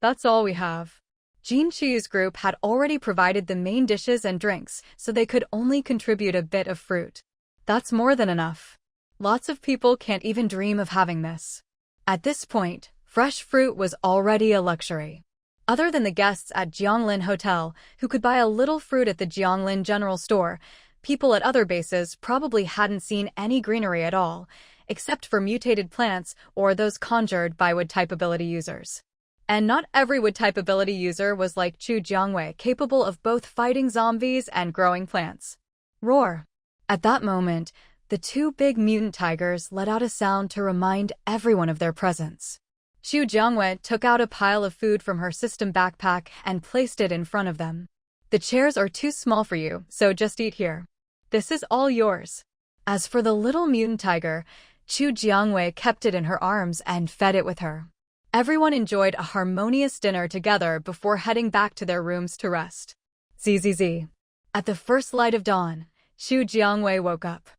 That's all we have." Jin Chuyu's group had already provided the main dishes and drinks, so they could only contribute a bit of fruit. That's more than enough. Lots of people can't even dream of having this. At this point, fresh fruit was already a luxury. Other than the guests at Jianglin Hotel, who could buy a little fruit at the Jianglin General Store, people at other bases probably hadn't seen any greenery at all, except for mutated plants or those conjured by wood-type ability users. And not every wood-type ability user was like Chu Jiangwei, capable of both fighting zombies and growing plants. Roar! At that moment, the 2 big mutant tigers let out a sound to remind everyone of their presence. Chu Jiangwei took out a pile of food from her system backpack and placed it in front of them. "The chairs are too small for you, so just eat here. This is all yours." As for the little mutant tiger, Chu Jiangwei kept it in her arms and fed it with her. Everyone enjoyed a harmonious dinner together before heading back to their rooms to rest. Zzz. At the first light of dawn, Chu Jiangwei woke up.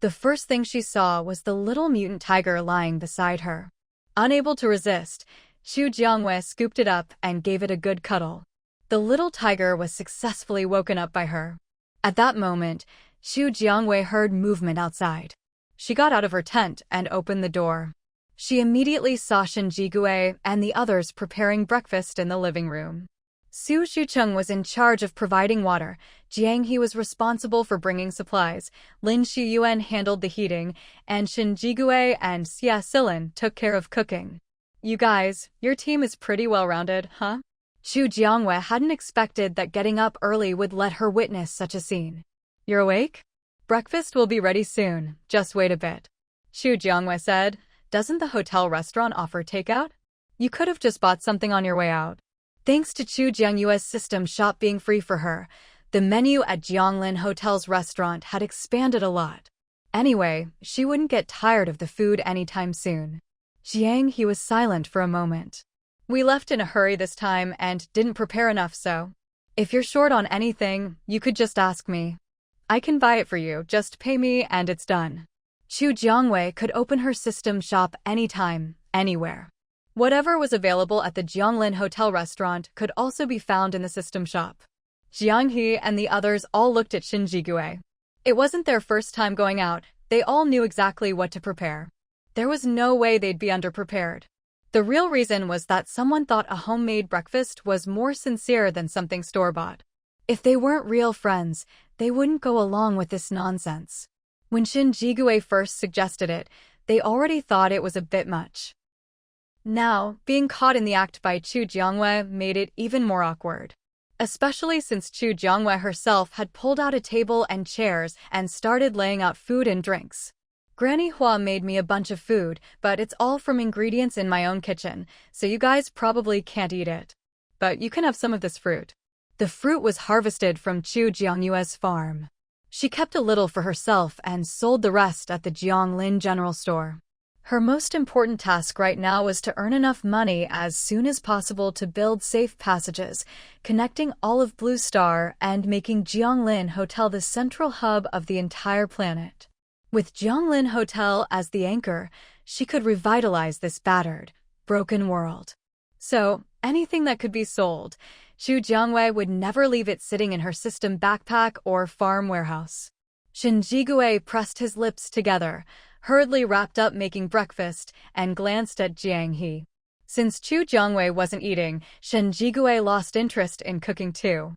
The first thing she saw was the little mutant tiger lying beside her. Unable to resist, Chu Jiangwei scooped it up and gave it a good cuddle. The little tiger was successfully woken up by her. At that moment, Chu Jiangwei heard movement outside. She got out of her tent and opened the door. She immediately saw Shen Jigui and the others preparing breakfast in the living room. Su Shucheng was in charge of providing water, Jiang He was responsible for bringing supplies, Lin Shiyuan handled the heating, and Shen Jigui and Xia Silin took care of cooking. "You guys, your team is pretty well-rounded, huh?" Chu Jiangwei hadn't expected that getting up early would let her witness such a scene. "You're awake? Breakfast will be ready soon, just wait a bit," Chu Jiangwei said. "Doesn't the hotel restaurant offer takeout? You could have just bought something on your way out." Thanks to Chu Jiangyue's system shop being free for her, the menu at Jianglin Hotel's restaurant had expanded a lot. Anyway, she wouldn't get tired of the food anytime soon. Jiang He was silent for a moment. "We left in a hurry this time and didn't prepare enough, so if you're short on anything, you could just ask me. I can buy it for you, just pay me and it's done." Chu Jiangwei could open her system shop anytime, anywhere. Whatever was available at the Jianglin Hotel restaurant could also be found in the system shop. Jiang He and the others all looked at Shen Jigui. It wasn't their first time going out, they all knew exactly what to prepare. There was no way they'd be underprepared. The real reason was that someone thought a homemade breakfast was more sincere than something store-bought. If they weren't real friends, they wouldn't go along with this nonsense. When Shen Jigui first suggested it, they already thought it was a bit much. Now, being caught in the act by Chu Jiangwei made it even more awkward. Especially since Chu Jiangwei herself had pulled out a table and chairs and started laying out food and drinks. "Granny Hua made me a bunch of food, but it's all from ingredients in my own kitchen, so you guys probably can't eat it. But you can have some of this fruit." The fruit was harvested from Chu Jiangyue's farm. She kept a little for herself and sold the rest at the Jianglin General Store. Her most important task right now was to earn enough money as soon as possible to build safe passages, connecting all of Blue Star and making Jianglin Hotel the central hub of the entire planet. With Jianglin Hotel as the anchor, she could revitalize this battered, broken world. So, anything that could be sold, Xu Jiangwei would never leave it sitting in her system backpack or farm warehouse. Shen Jigui pressed his lips together, hurriedly wrapped up making breakfast, and glanced at Jiang He. Since Xu Jiangwei wasn't eating, Shen Jigui lost interest in cooking too.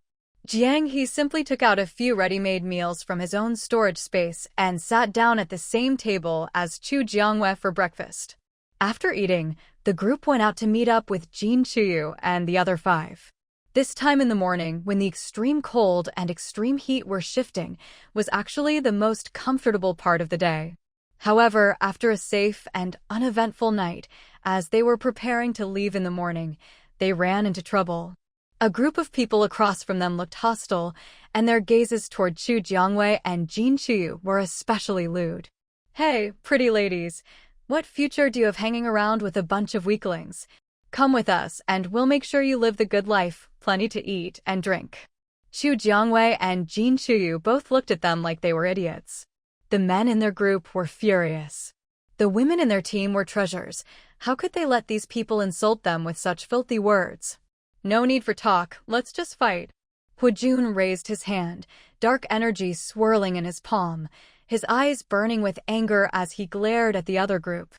Jiang He simply took out a few ready-made meals from his own storage space and sat down at the same table as Xu Jiangwei for breakfast. After eating, the group went out to meet up with Jin Chuyu and the other 5. This time in the morning, when the extreme cold and extreme heat were shifting, was actually the most comfortable part of the day. However, after a safe and uneventful night, as they were preparing to leave in the morning, they ran into trouble. A group of people across from them looked hostile, and their gazes toward Xu Jiangwei and Jin Chuyu were especially lewd. "Hey, pretty ladies, what future do you have hanging around with a bunch of weaklings? Come with us, and we'll make sure you live the good life, plenty to eat and drink." Xu Jiangwei and Jin Chuyu both looked at them like they were idiots. The men in their group were furious. The women in their team were treasures. How could they let these people insult them with such filthy words? "No need for talk, let's just fight." Hu Jun raised his hand, dark energy swirling in his palm, his eyes burning with anger as he glared at the other group.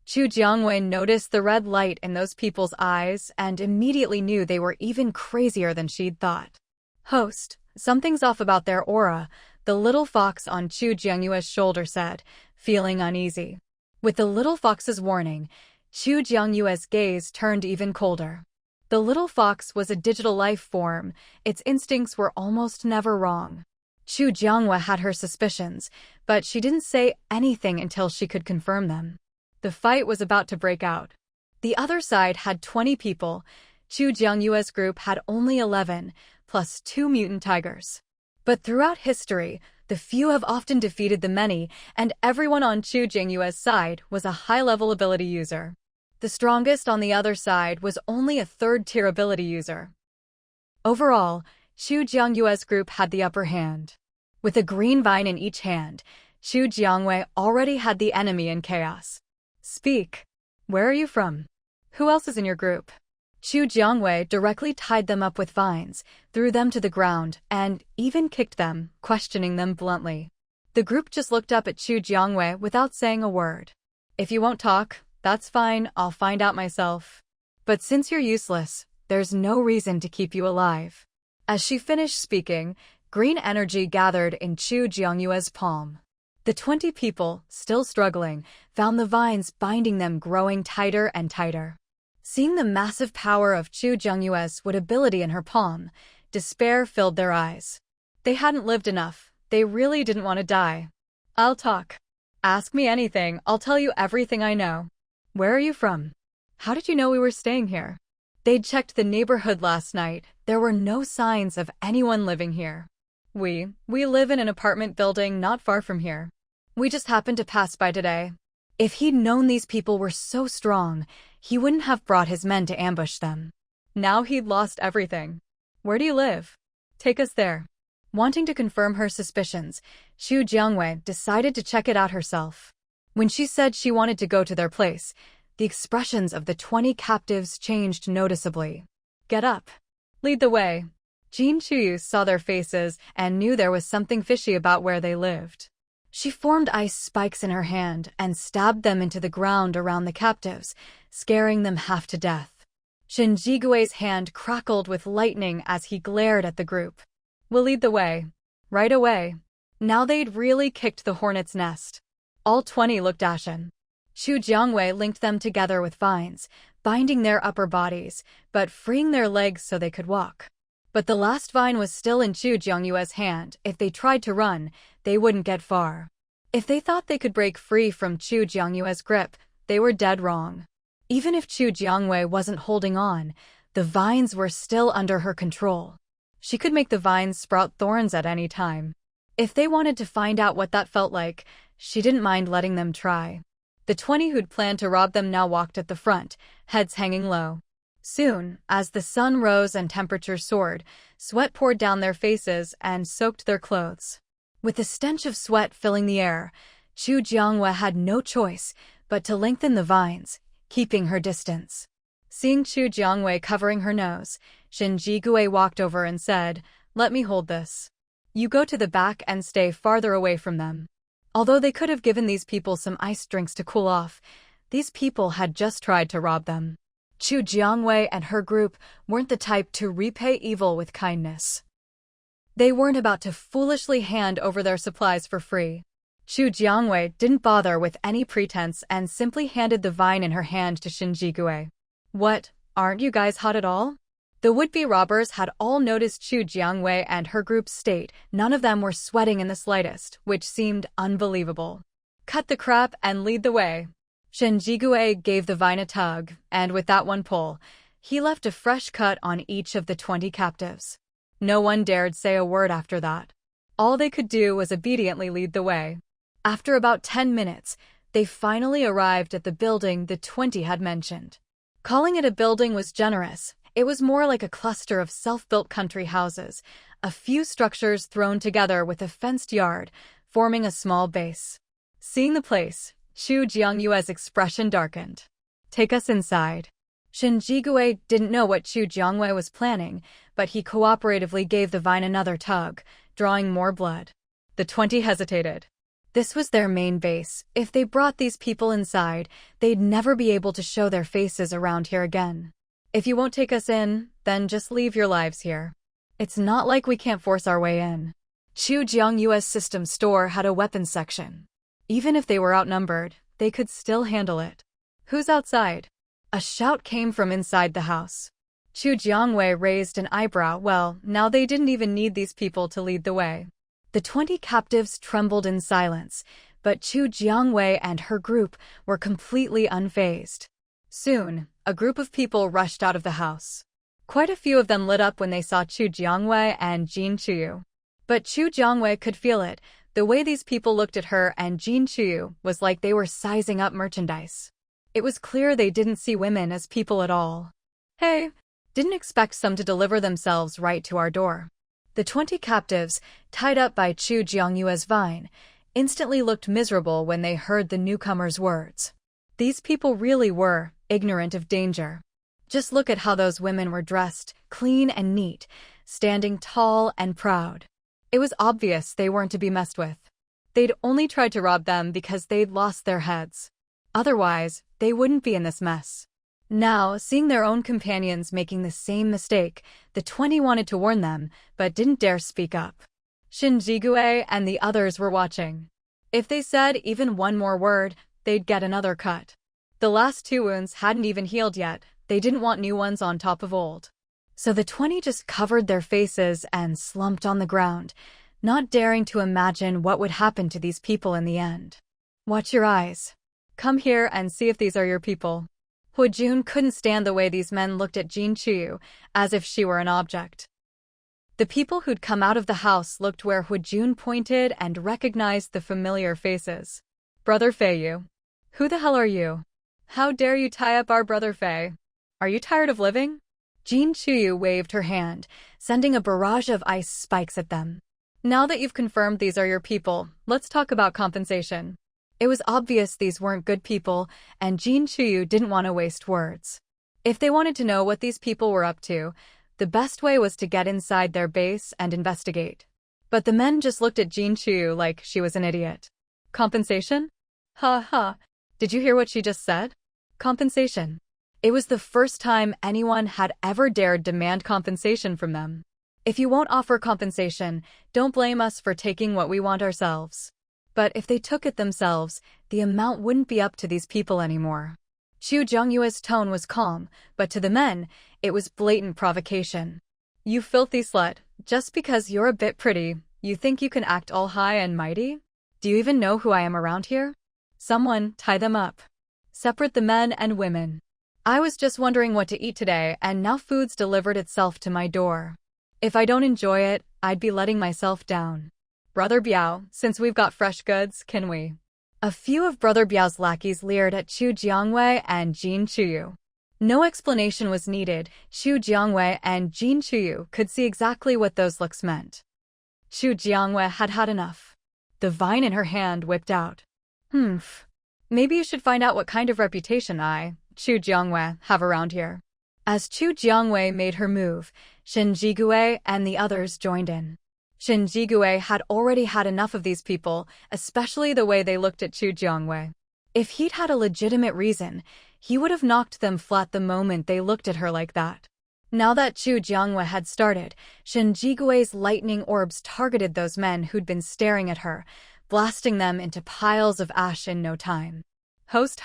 Xu Jiangwei noticed the red light in those people's eyes and immediately knew they were even crazier than she'd thought. "Host, something's off about their aura," the little fox on Xu Jiangyue's shoulder said, feeling uneasy. With the little fox's warning, Xu Jiangyue's gaze turned even colder. The little fox was a digital life form. Its instincts were almost never wrong. Xu Jiangwei had her suspicions, but she didn't say anything until she could confirm them. The fight was about to break out. The other side had 20 people. Xu Jiangyue's group had only 11, plus 2 mutant tigers. But throughout history, the few have often defeated the many, and everyone on Xu Jiangyue's side was a high-level ability user. The strongest on the other side was only a third-tier ability user. Overall, Xu Jiangyue's group had the upper hand. With a green vine in each hand, Xu Jiangwei already had the enemy in chaos. "Speak. Where are you from? Who else is in your group?" Xu Jiangwei directly tied them up with vines, threw them to the ground, and even kicked them, questioning them bluntly. The group just looked up at Xu Jiangwei without saying a word. "If you won't talk, that's fine, I'll find out myself. But since you're useless, there's no reason to keep you alive." As she finished speaking, green energy gathered in Xu Jiangyue's palm. The 20 people, still struggling, found the vines binding them growing tighter and tighter. Seeing the massive power of Xu Jiangyue's ability in her palm, despair filled their eyes. They hadn't lived enough. They really didn't want to die. "I'll talk. Ask me anything, I'll tell you everything I know. Where are you from? How did you know we were staying here?" They'd checked the neighborhood last night. There were no signs of anyone living here. We live in an apartment building not far from here. We just happened to pass by today." If he'd known these people were so strong, he wouldn't have brought his men to ambush them. Now he'd lost everything. "Where do you live? Take us there." Wanting to confirm her suspicions, Xu Jiangwei decided to check it out herself. When she said she wanted to go to their place, the expressions of the 20 captives changed noticeably. "Get up. Lead the way." Jin Chuyu saw their faces and knew there was something fishy about where they lived. She formed ice spikes in her hand and stabbed them into the ground around the captives, scaring them half to death. Shen Jigui's hand crackled with lightning as he glared at the group. "We'll lead the way. Right away." Now they'd really kicked the hornet's nest. All 20 looked ashen. Xu Jiangwei linked them together with vines, binding their upper bodies, but freeing their legs so they could walk. But the last vine was still in Xu Jiangyue's hand. If they tried to run, they wouldn't get far. If they thought they could break free from Xu Jiangyue's grip, they were dead wrong. Even if Xu Jiangwei wasn't holding on, the vines were still under her control. She could make the vines sprout thorns at any time. If they wanted to find out what that felt like, she didn't mind letting them try. The 20 who'd planned to rob them now walked at the front, heads hanging low. Soon, as the sun rose and temperatures soared, sweat poured down their faces and soaked their clothes. With the stench of sweat filling the air, Chu Jiangwei had no choice but to lengthen the vines, keeping her distance. Seeing Chu Jiangwei covering her nose, Shen Jigui walked over and said, "Let me hold this. You go to the back and stay farther away from them." Although they could have given these people some iced drinks to cool off, these people had just tried to rob them. Chu Jiangwei and her group weren't the type to repay evil with kindness. They weren't about to foolishly hand over their supplies for free. Chu Jiangwei didn't bother with any pretense and simply handed the vine in her hand to Shen Jigui. "What, aren't you guys hot at all?" The would-be robbers had all noticed Chu Jiangwei and her group's state. None of them were sweating in the slightest, which seemed unbelievable. "Cut the crap and lead the way." Shen Jigui gave the vine a tug, and with that one pull, he left a fresh cut on each of the 20 captives. No one dared say a word after that. All they could do was obediently lead the way. After about 10 minutes, they finally arrived at the building the 20 had mentioned. Calling it a building was generous. It was more like a cluster of self-built country houses, a few structures thrown together with a fenced yard, forming a small base. Seeing the place, Chu Jiangyue's expression darkened. "Take us inside." Shen Jigui didn't know what Chu Jiangwei was planning, but he cooperatively gave the vine another tug, drawing more blood. The 20 hesitated. This was their main base. If they brought these people inside, they'd never be able to show their faces around here again. "If you won't take us in, then just leave your lives here. It's not like we can't force our way in." Chu Jiangyue's system store had a weapons section. Even if they were outnumbered, they could still handle it. "Who's outside?" A shout came from inside the house. Chu Jiangwei raised an eyebrow. Well, now they didn't even need these people to lead the way. The 20 captives trembled in silence, but Chu Jiangwei and her group were completely unfazed. Soon, a group of people rushed out of the house. Quite a few of them lit up when they saw Chu Jiangwei and Jin Chuyu. But Chu Jiangwei could feel it. The way these people looked at her and Jin Chuyu was like they were sizing up merchandise. It was clear they didn't see women as people at all. "Hey, didn't expect some to deliver themselves right to our door." The 20 captives, tied up by Chu Jiangyue's vine, instantly looked miserable when they heard the newcomer's words. These people really were ignorant of danger. Just look at how those women were dressed, clean and neat, standing tall and proud. It was obvious they weren't to be messed with. They'd only tried to rob them because they'd lost their heads. Otherwise, they wouldn't be in this mess. Now, seeing their own companions making the same mistake, the 20 wanted to warn them, but didn't dare speak up. Shen Jigui and the others were watching. If they said even one more word, they'd get another cut. The last 2 wounds hadn't even healed yet. They didn't want new ones on top of old. So the 20 just covered their faces and slumped on the ground, not daring to imagine what would happen to these people in the end. "Watch your eyes. Come here and see if these are your people." Hu Jun couldn't stand the way these men looked at Jin Chuyu, as if she were an object. The people who'd come out of the house looked where Hu Jun pointed and recognized the familiar faces. "Brother Feiyu. Who the hell are you? How dare you tie up our brother Fei? Are you tired of living?" Jin Chuyu waved her hand, sending a barrage of ice spikes at them. "Now that you've confirmed these are your people, let's talk about compensation." It was obvious these weren't good people, and Jin Chuyu didn't want to waste words. If they wanted to know what these people were up to, the best way was to get inside their base and investigate. But the men just looked at Jin Chuyu like she was an idiot. "Compensation? Ha ha. Did you hear what she just said? Compensation." It was the first time anyone had ever dared demand compensation from them. "If you won't offer compensation, don't blame us for taking what we want ourselves." But if they took it themselves, the amount wouldn't be up to these people anymore. Chu Jiangyue's tone was calm, but to the men, it was blatant provocation. "You filthy slut, just because you're a bit pretty, you think you can act all high and mighty? Do you even know who I am around here? Someone, tie them up. Separate the men and women. I was just wondering what to eat today, and now food's delivered itself to my door. If I don't enjoy it, I'd be letting myself down. Brother Biao, since we've got fresh goods, can we?" A few of Brother Biao's lackeys leered at Chu Jiangwei and Jin Chuyu. No explanation was needed. Chu Jiangwei and Jin Chuyu could see exactly what those looks meant. Chu Jiangwei had had enough. The vine in her hand whipped out. Maybe you should find out what kind of reputation Chu Jiangwei, have around here. As Chu Jiangwei made her move, Shen Jigui and the others joined in. Shen Jigui had already had enough of these people, especially the way they looked at Chu Jiangwei. If he'd had a legitimate reason, he would have knocked them flat the moment they looked at her like that. Now that Chu Jiangwei had started, Shen Jigui's lightning orbs targeted those men who'd been staring at her, blasting them into piles of ash in no time. Host,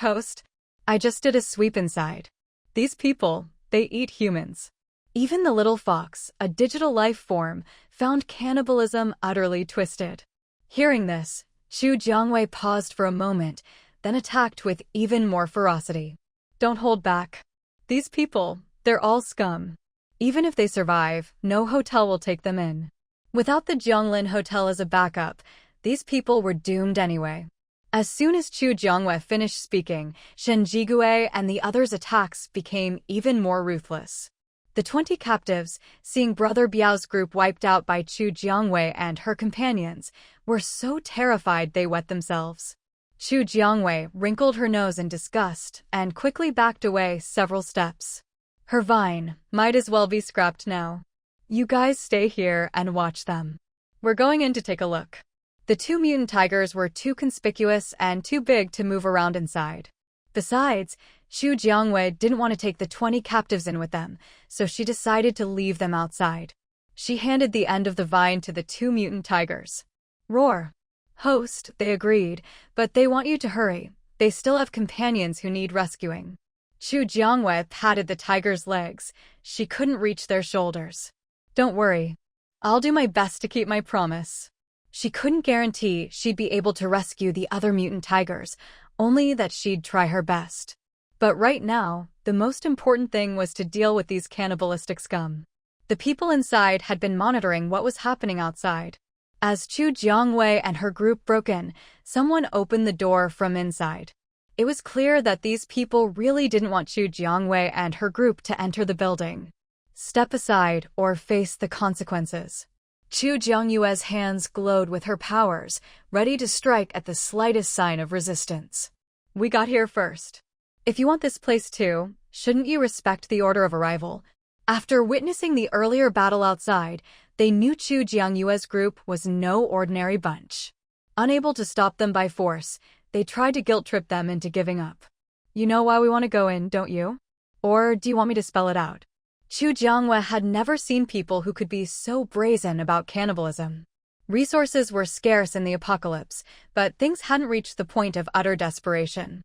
I just did a sweep inside. These people, they eat humans. Even the little fox, a digital life form, found cannibalism utterly twisted. Hearing this, Chu Jiangwei paused for a moment, then attacked with even more ferocity. Don't hold back. These people, they're all scum. Even if they survive, no hotel will take them in. Without the Jianglin Hotel as a backup, these people were doomed anyway. As soon as Chu Jiangwei finished speaking, Shen Jigui and the others' attacks became even more ruthless. The 20 captives, seeing Brother Biao's group wiped out by Chu Jiangwei and her companions, were so terrified they wet themselves. Chu Jiangwei wrinkled her nose in disgust and quickly backed away several steps. Her vine might as well be scrapped now. You guys stay here and watch them. We're going in to take a look. The 2 mutant tigers were too conspicuous and too big to move around inside. Besides, Chu Jiangwei didn't want to take the 20 captives in with them, so she decided to leave them outside. She handed the end of the vine to the 2 mutant tigers. Roar. Host, they agreed, but they want you to hurry. They still have companions who need rescuing. Chu Jiangwei patted the tiger's legs. She couldn't reach their shoulders. Don't worry. I'll do my best to keep my promise. She couldn't guarantee she'd be able to rescue the other mutant tigers, only that she'd try her best. But right now, the most important thing was to deal with these cannibalistic scum. The people inside had been monitoring what was happening outside. As Chu Jiangwei and her group broke in, someone opened the door from inside. It was clear that these people really didn't want Chu Jiangwei and her group to enter the building. Step aside or face the consequences. Chu Jiangyue's hands glowed with her powers, ready to strike at the slightest sign of resistance. We got here first. If you want this place too, shouldn't you respect the order of arrival? After witnessing the earlier battle outside, they knew Chu Jiangyue's group was no ordinary bunch. Unable to stop them by force, they tried to guilt-trip them into giving up. You know why we want to go in, don't you? Or do you want me to spell it out? Chu Jiangwei had never seen people who could be so brazen about cannibalism. Resources were scarce in the apocalypse, but things hadn't reached the point of utter desperation.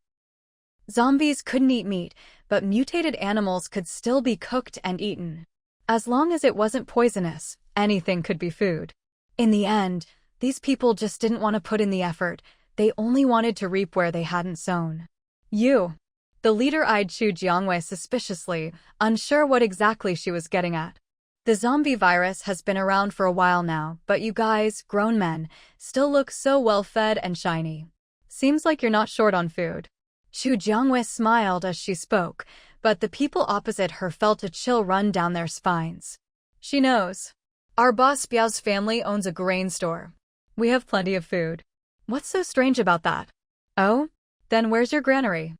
Zombies couldn't eat meat, but mutated animals could still be cooked and eaten. As long as it wasn't poisonous, anything could be food. In the end, these people just didn't want to put in the effort. They only wanted to reap where they hadn't sown. You. The leader eyed Chu Jiangwei suspiciously, unsure what exactly she was getting at. The zombie virus has been around for a while now, but you guys, grown men, still look so well-fed and shiny. Seems like you're not short on food. Chu Jiangwei smiled as she spoke, but the people opposite her felt a chill run down their spines. She knows. Our boss Biao's family owns a grain store. We have plenty of food. What's so strange about that? Oh? Then where's your granary?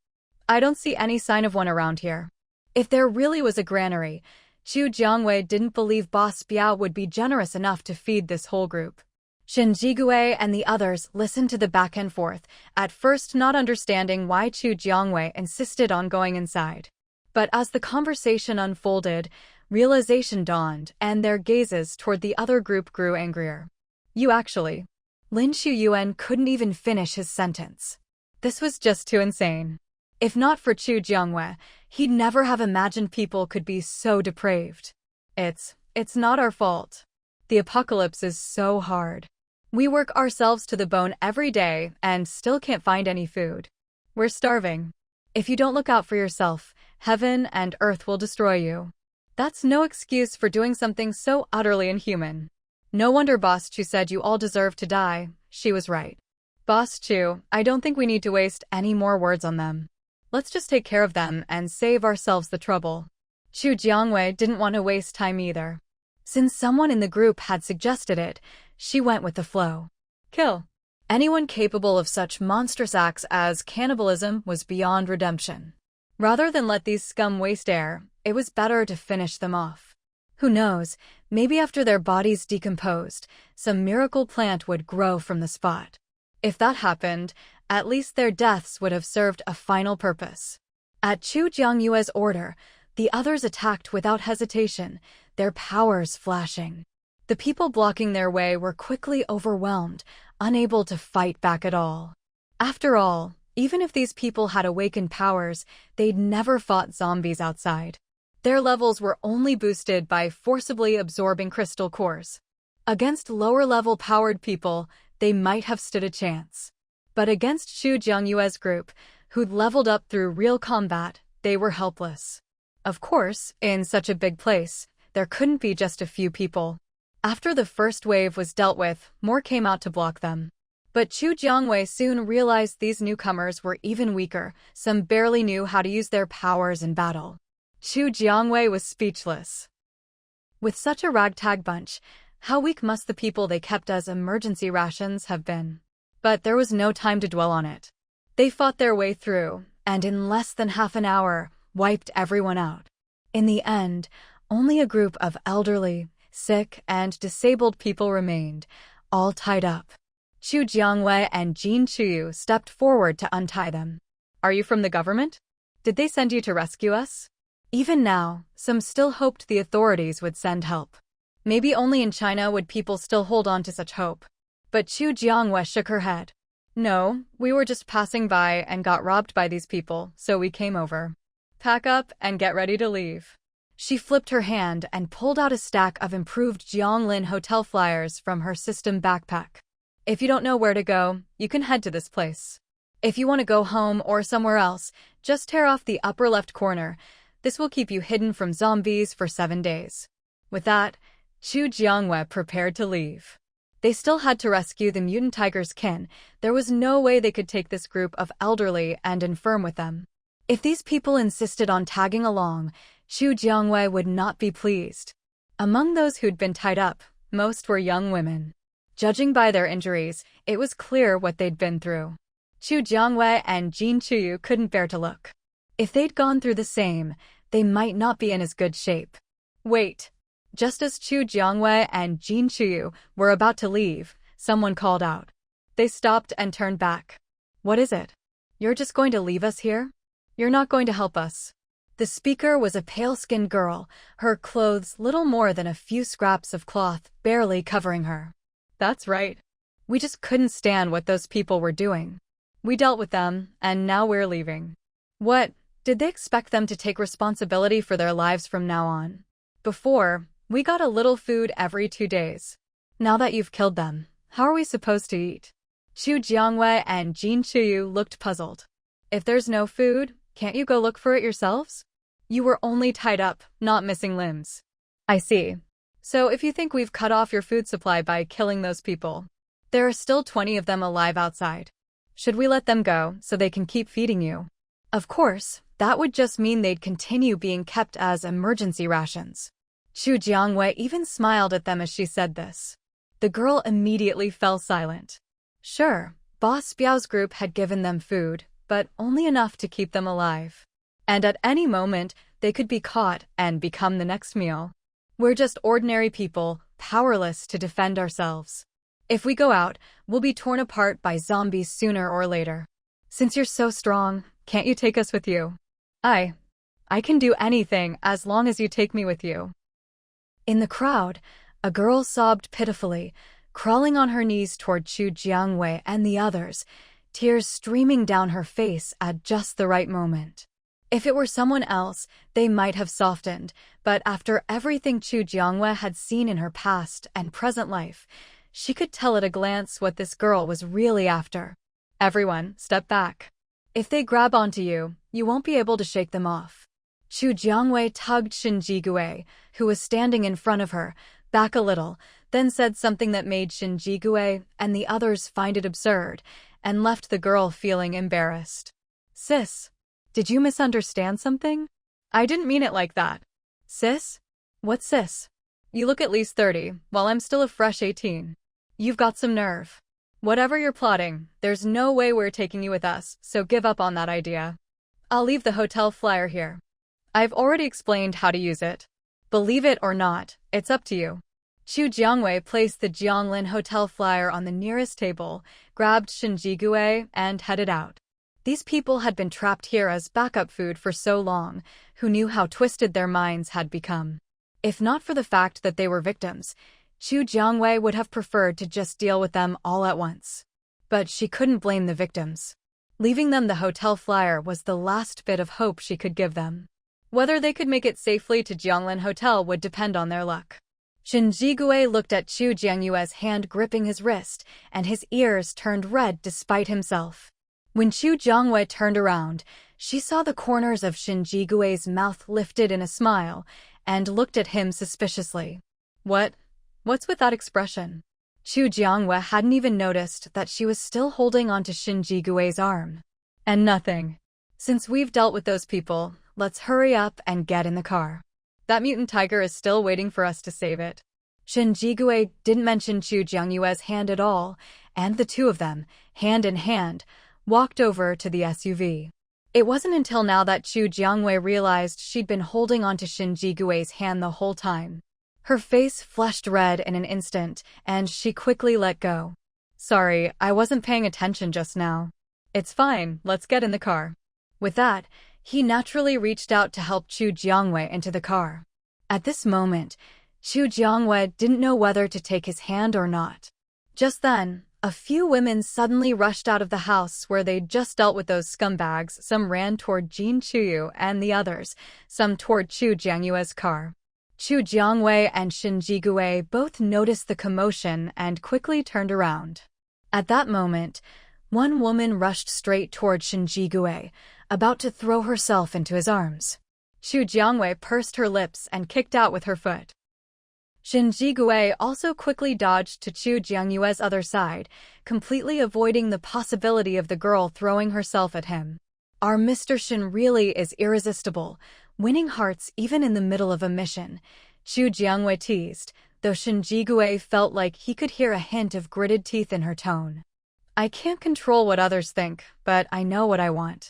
I don't see any sign of one around here. If there really was a granary, Chu Jiangwei didn't believe Boss Biao would be generous enough to feed this whole group. Shen Jigui and the others listened to the back and forth, at first not understanding why Chu Jiangwei insisted on going inside. But as the conversation unfolded, realization dawned, and their gazes toward the other group grew angrier. You actually. Lin Shuyuan couldn't even finish his sentence. This was just too insane. If not for Chu Jiangwei, he'd never have imagined people could be so depraved. It's not our fault. The apocalypse is so hard. We work ourselves to the bone every day and still can't find any food. We're starving. If you don't look out for yourself, heaven and earth will destroy you. That's no excuse for doing something so utterly inhuman. No wonder Boss Chu said you all deserve to die. She was right. Boss Chu, I don't think we need to waste any more words on them. Let's just take care of them and save ourselves the trouble. Chu Jiangwei didn't want to waste time either. Since someone in the group had suggested it, she went with the flow. Kill anyone capable of such monstrous acts as cannibalism was beyond redemption. Rather than let these scum waste air, it was better to finish them off. Who knows, maybe after their bodies decomposed, some miracle plant would grow from the spot. If that happened, at least their deaths would have served a final purpose. At Chu Jiangyue's order, the others attacked without hesitation, their powers flashing. The people blocking their way were quickly overwhelmed, unable to fight back at all. After all, even if these people had awakened powers, they'd never fought zombies outside. Their levels were only boosted by forcibly absorbing crystal cores. Against lower-level powered people, they might have stood a chance. But against Chu Jiangyue's group, who'd leveled up through real combat, they were helpless. Of course, in such a big place, there couldn't be just a few people. After the first wave was dealt with, more came out to block them. But Chu Jiangwei soon realized these newcomers were even weaker, some barely knew how to use their powers in battle. Chu Jiangwei was speechless. With such a ragtag bunch, how weak must the people they kept as emergency rations have been? But there was no time to dwell on it. They fought their way through, and in less than half an hour, wiped everyone out. In the end, only a group of elderly, sick, and disabled people remained, all tied up. Chu Jiangwei and Jin Chuyu stepped forward to untie them. Are you from the government? Did they send you to rescue us? Even now, some still hoped the authorities would send help. Maybe only in China would people still hold on to such hope. But Chu Jiangwei shook her head. No, we were just passing by and got robbed by these people, so we came over. Pack up and get ready to leave. She flipped her hand and pulled out a stack of improved Jianglin hotel flyers from her system backpack. If you don't know where to go, you can head to this place. If you want to go home or somewhere else, just tear off the upper left corner. This will keep you hidden from zombies for 7 days. With that, Chu Jiangwei prepared to leave. They still had to rescue the mutant tiger's kin. There was no way they could take this group of elderly and infirm with them. If these people insisted on tagging along, Chu Jiangwei would not be pleased. Among those who'd been tied up, most were young women. Judging by their injuries, it was clear what they'd been through. Chu Jiangwei and Jin Chuyu couldn't bear to look. If they'd gone through the same, they might not be in as good shape. Wait. Just as Chu Jiangwei and Jin Chuyu were about to leave, someone called out. They stopped and turned back. What is it? You're just going to leave us here? You're not going to help us. The speaker was a pale-skinned girl, her clothes little more than a few scraps of cloth barely covering her. That's right. We just couldn't stand what those people were doing. We dealt with them, and now we're leaving. What? Did they expect them to take responsibility for their lives from now on? Before, we got a little food every 2 days. Now that you've killed them, how are we supposed to eat? Chu Jiangwei and Jin Chuyu looked puzzled. If there's no food, can't you go look for it yourselves? You were only tied up, not missing limbs. I see. So if you think we've cut off your food supply by killing those people, there are still 20 of them alive outside. Should we let them go so they can keep feeding you? Of course, that would just mean they'd continue being kept as emergency rations. Chu Jiangwei even smiled at them as she said this. The girl immediately fell silent. Sure, Boss Biao's group had given them food, but only enough to keep them alive. And at any moment, they could be caught and become the next meal. We're just ordinary people, powerless to defend ourselves. If we go out, we'll be torn apart by zombies sooner or later. Since you're so strong, can't you take us with you? I can do anything as long as you take me with you. In the crowd, a girl sobbed pitifully, crawling on her knees toward Chu Jiangwei and the others, tears streaming down her face at just the right moment. If it were someone else, they might have softened, but after everything Chu Jiangwei had seen in her past and present life, she could tell at a glance what this girl was really after. Everyone, step back. If they grab onto you, you won't be able to shake them off. Chu Jiangwei tugged Shin Jigui, who was standing in front of her, back a little, then said something that made Shin Jigui and the others find it absurd, and left the girl feeling embarrassed. Sis, did you misunderstand something? I didn't mean it like that. Sis? What sis? You look at least 30, while I'm still a fresh 18. You've got some nerve. Whatever you're plotting, there's no way we're taking you with us, so give up on that idea. I'll leave the hotel flyer here. I've already explained how to use it. Believe it or not, it's up to you. Chu Jiangwei placed the Jianglin hotel flyer on the nearest table, grabbed Shinjigue, and headed out. These people had been trapped here as backup food for so long, who knew how twisted their minds had become. If not for the fact that they were victims, Chu Jiangwei would have preferred to just deal with them all at once. But she couldn't blame the victims. Leaving them the hotel flyer was the last bit of hope she could give them. Whether they could make it safely to Jianglin Hotel would depend on their luck. Shinjigue looked at Chu Jiangyue's hand gripping his wrist, and his ears turned red despite himself. When Chu Jiangwei turned around, she saw the corners of Shinjigue's mouth lifted in a smile, and looked at him suspiciously. What's with that expression? Chu Jiangwei hadn't even noticed that she was still holding onto Shinjigue's arm. And nothing. Since we've dealt with those people, let's hurry up and get in the car. That mutant tiger is still waiting for us to save it. Shinjigue didn't mention Chu Jiangyue's hand at all, and the two of them, hand in hand, walked over to the SUV. It wasn't until now that Chu Jiangwei realized she'd been holding onto Shinjigue's hand the whole time. Her face flushed red in an instant, and she quickly let go. Sorry, I wasn't paying attention just now. It's fine, let's get in the car. With that, he naturally reached out to help Chu Jiangwei into the car. At this moment, Chu Jiangwei didn't know whether to take his hand or not. Just then, a few women suddenly rushed out of the house where they'd just dealt with those scumbags. Some ran toward Jin Chuyu and the others, some toward Chu Jiangyue's car. Chu Jiangwei and Shinjigue both noticed the commotion and quickly turned around. At that moment, one woman rushed straight toward Shinjigue, about to throw herself into his arms. Chu Jiangwei pursed her lips and kicked out with her foot. Shinjigue also quickly dodged to Chu Jiangyue's other side, completely avoiding the possibility of the girl throwing herself at him. Our Mr. Shin really is irresistible, winning hearts even in the middle of a mission, Chu Jiangwei teased, though Shinjigue felt like he could hear a hint of gritted teeth in her tone. I can't control what others think, but I know what I want.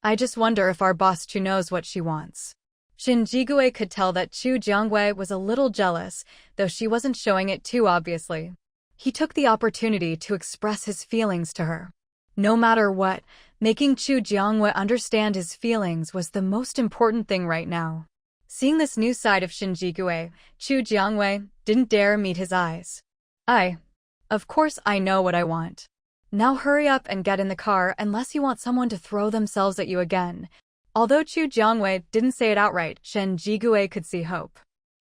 I just wonder if our boss Chu knows what she wants. Shinjigue could tell that Chu Jiangwei was a little jealous, though she wasn't showing it too obviously. He took the opportunity to express his feelings to her. No matter what, making Chu Jiangwei understand his feelings was the most important thing right now. Seeing this new side of Shinjigue, Chu Jiangwei didn't dare meet his eyes. Of course I know what I want. Now hurry up and get in the car unless you want someone to throw themselves at you again. Although Chu Jiangwei didn't say it outright, Shinjigue could see hope.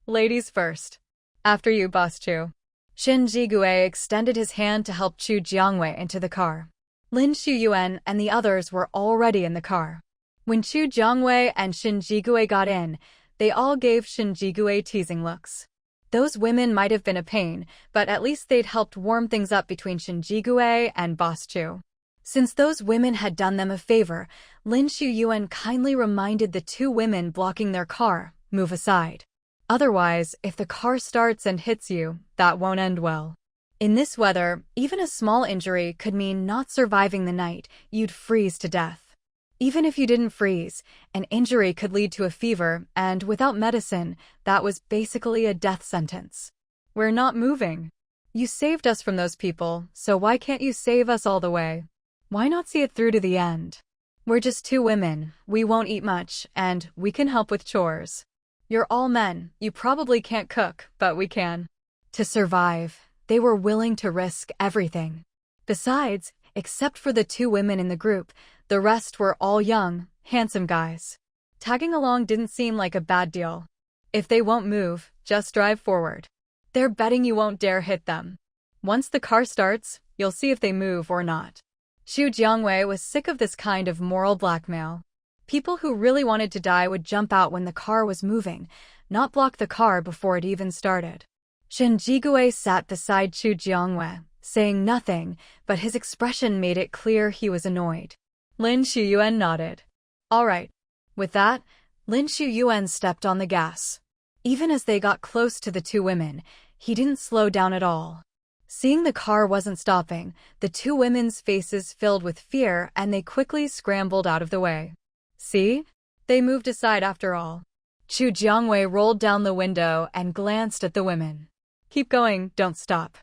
Ladies first. After you, Boss Chu. Shinjigue extended his hand to help Chu Jiangwei into the car. Lin Shuyuan and the others were already in the car. When Chu Jiangwei and Shinjigue got in, they all gave Shinjigue teasing looks. Those women might have been a pain, but at least they'd helped warm things up between Shinjigue and Boss Chu. Since those women had done them a favor, Lin Shuyuan kindly reminded the two women blocking their car, move aside. Otherwise, if the car starts and hits you, that won't end well. In this weather, even a small injury could mean not surviving the night. You'd freeze to death. Even if you didn't freeze, an injury could lead to a fever, and without medicine, that was basically a death sentence. We're not moving. You saved us from those people, so why can't you save us all the way? Why not see it through to the end? We're just two women, we won't eat much, and we can help with chores. You're all men, you probably can't cook, but we can. To survive, they were willing to risk everything. Besides, except for the two women in the group, the rest were all young, handsome guys. Tagging along didn't seem like a bad deal. If they won't move, just drive forward. They're betting you won't dare hit them. Once the car starts, you'll see if they move or not. Chu Jiangwei was sick of this kind of moral blackmail. People who really wanted to die would jump out when the car was moving, not block the car before it even started. Shinjigue sat beside Chu Jiangwei, saying nothing, but his expression made it clear he was annoyed. Lin Shuyuan nodded. All right. With that, Lin Shuyuan stepped on the gas. Even as they got close to the two women, he didn't slow down at all. Seeing the car wasn't stopping, the two women's faces filled with fear and they quickly scrambled out of the way. See? They moved aside after all. Chu Jiangwei rolled down the window and glanced at the women. Keep going, don't stop.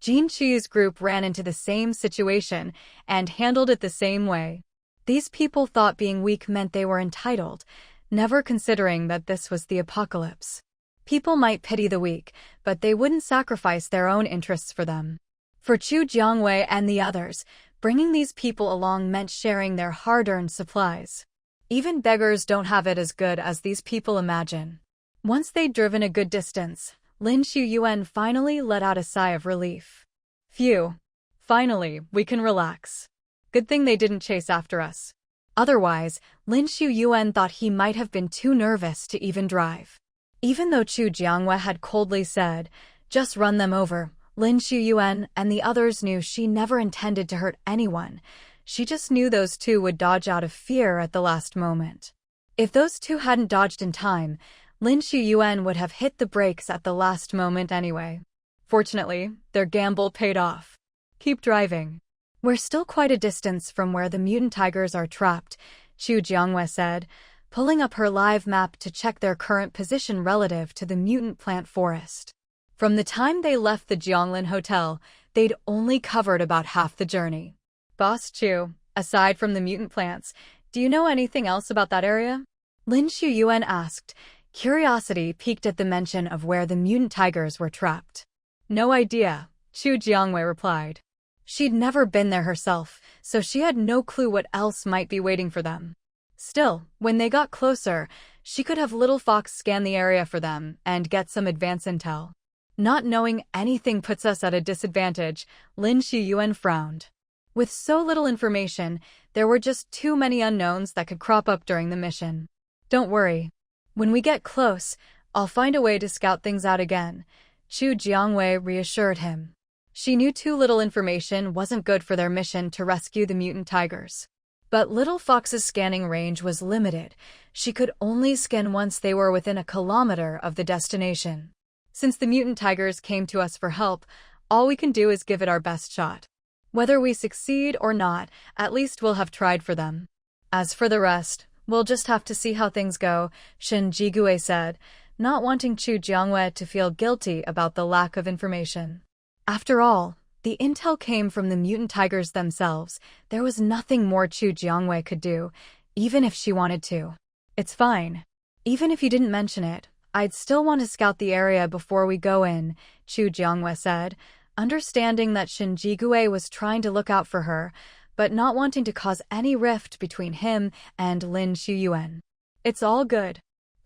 Jin Qi's group ran into the same situation and handled it the same way. These people thought being weak meant they were entitled, never considering that this was the apocalypse. People might pity the weak, but they wouldn't sacrifice their own interests for them. For Chu Jiangwei and the others, bringing these people along meant sharing their hard-earned supplies. Even beggars don't have it as good as these people imagine. Once they'd driven a good distance, Lin Shuyuan finally let out a sigh of relief. Phew. Finally, we can relax. Good thing they didn't chase after us. Otherwise, Lin Shuyuan thought he might have been too nervous to even drive. Even though Chu Jiangwei had coldly said, just run them over, Lin Shuyuan and the others knew she never intended to hurt anyone. She just knew those two would dodge out of fear at the last moment. If those two hadn't dodged in time, Lin Shuyuan would have hit the brakes at the last moment anyway. Fortunately, their gamble paid off. Keep driving. We're still quite a distance from where the mutant tigers are trapped, Chu Jiangwei said, pulling up her live map to check their current position relative to the mutant plant forest. From the time they left the Jianglin Hotel, they'd only covered about half the journey. Boss Chu, aside from the mutant plants, do you know anything else about that area? Lin Shuyuan asked, curiosity piqued at the mention of where the mutant tigers were trapped. No idea, Chu Jiangwei replied. She'd never been there herself, so she had no clue what else might be waiting for them. Still, when they got closer, she could have Little Fox scan the area for them and get some advance intel. Not knowing anything puts us at a disadvantage, Lin Shuyuan frowned. With so little information, there were just too many unknowns that could crop up during the mission. Don't worry. When we get close, I'll find a way to scout things out again, Chu Jiangwei reassured him. She knew too little information wasn't good for their mission to rescue the mutant tigers. But Little Fox's scanning range was limited. She could only scan once they were within a kilometer of the destination. Since the mutant tigers came to us for help, all we can do is give it our best shot. Whether we succeed or not, at least we'll have tried for them. As for the rest, we'll just have to see how things go, Shen Jigui said, not wanting Chu Jiangwei to feel guilty about the lack of information. After all, the intel came from the mutant tigers themselves. There was nothing more Chu Jiangwei could do, even if she wanted to. It's fine. Even if you didn't mention it, I'd still want to scout the area before we go in, Chu Jiangwei said, understanding that Shen Jigui was trying to look out for her, but not wanting to cause any rift between him and Lin Shuyuan. It's all good.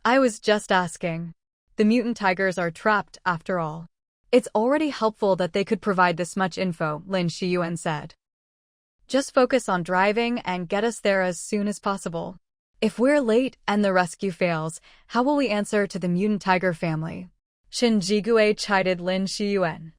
I was just asking. The mutant tigers are trapped after all. It's already helpful that they could provide this much info, Lin Shuyuan said. Just focus on driving and get us there as soon as possible. If we're late and the rescue fails, how will we answer to the mutant tiger family? Shen Jigui chided Lin Shuyuan.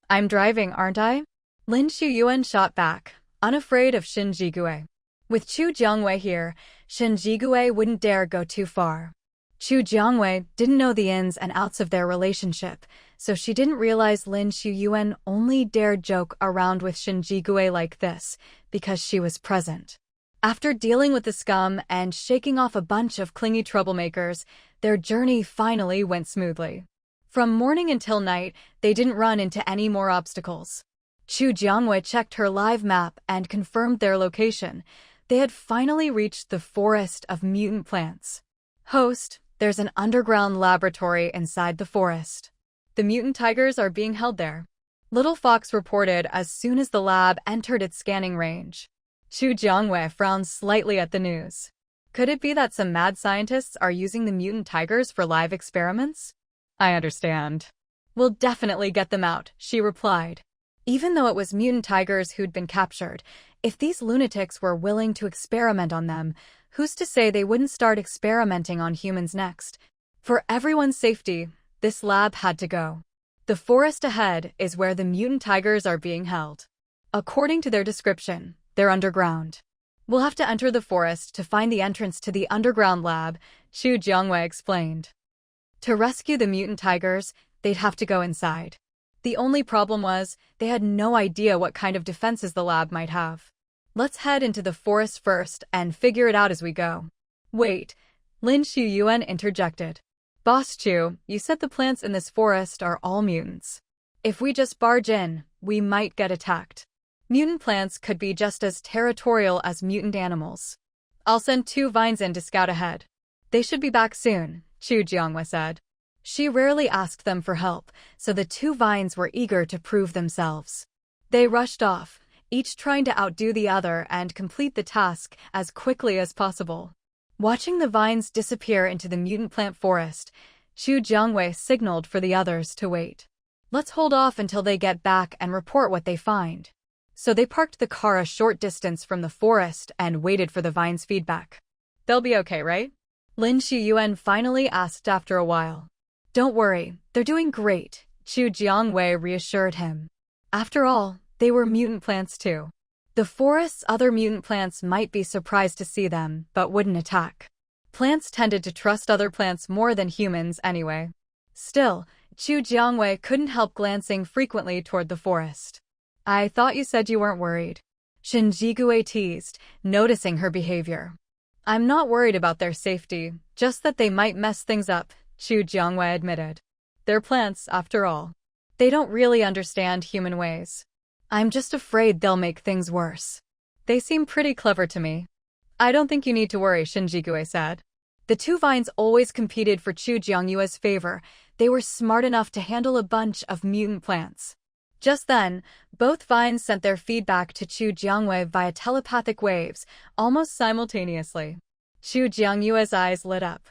I'm driving, aren't I? Lin Shuyuan shot back, unafraid of Shen Jigui. With Chu Jiangwei here, Shen Jigui wouldn't dare go too far. Chu Jiangwei didn't know the ins and outs of their relationship, so she didn't realize Lin Shuyuan only dared joke around with Shen Jigui like this because she was present. After dealing with the scum and shaking off a bunch of clingy troublemakers, their journey finally went smoothly. From morning until night, they didn't run into any more obstacles. Chu Jiangwei checked her live map and confirmed their location. They had finally reached the forest of mutant plants. Host, there's an underground laboratory inside the forest. The mutant tigers are being held there. Little Fox reported as soon as the lab entered its scanning range. Chu Jiangwei frowned slightly at the news. Could it be that some mad scientists are using the mutant tigers for live experiments? I understand. We'll definitely get them out, she replied. Even though it was mutant tigers who'd been captured, if these lunatics were willing to experiment on them, who's to say they wouldn't start experimenting on humans next? For everyone's safety, this lab had to go. The forest ahead is where the mutant tigers are being held. According to their description, they're underground. We'll have to enter the forest to find the entrance to the underground lab, Chu Jiangwei explained. To rescue the mutant tigers, they'd have to go inside. The only problem was, they had no idea what kind of defenses the lab might have. Let's head into the forest first and figure it out as we go. Wait, Lin Shuyuan interjected. Boss Chu, you said the plants in this forest are all mutants. If we just barge in, we might get attacked. Mutant plants could be just as territorial as mutant animals. I'll send 2 vines in to scout ahead. They should be back soon, Chu Jiangwei said. She rarely asked them for help, so the 2 vines were eager to prove themselves. They rushed off, each trying to outdo the other and complete the task as quickly as possible. Watching the vines disappear into the mutant plant forest, Chu Jiangwei signaled for the others to wait. Let's hold off until they get back and report what they find. So they parked the car a short distance from the forest and waited for the vines' feedback. They'll be okay, right? Lin Shuyuan finally asked after a while. Don't worry, they're doing great, Chu Jiangwei reassured him. After all, they were mutant plants too. The forest's other mutant plants might be surprised to see them, but wouldn't attack. Plants tended to trust other plants more than humans anyway. Still, Chu Jiangwei couldn't help glancing frequently toward the forest. I thought you said you weren't worried. Shen Jigui teased, noticing her behavior. I'm not worried about their safety, just that they might mess things up, Chu Jiangwei admitted. They're plants, after all. They don't really understand human ways. I'm just afraid they'll make things worse. They seem pretty clever to me. I don't think you need to worry, Shen Jigui said. The 2 vines always competed for Chu Jiangyue's favor. They were smart enough to handle a bunch of mutant plants. Just then, both vines sent their feedback to Chu Jiangwei via telepathic waves, almost simultaneously. Chu Jiangyue's eyes lit up.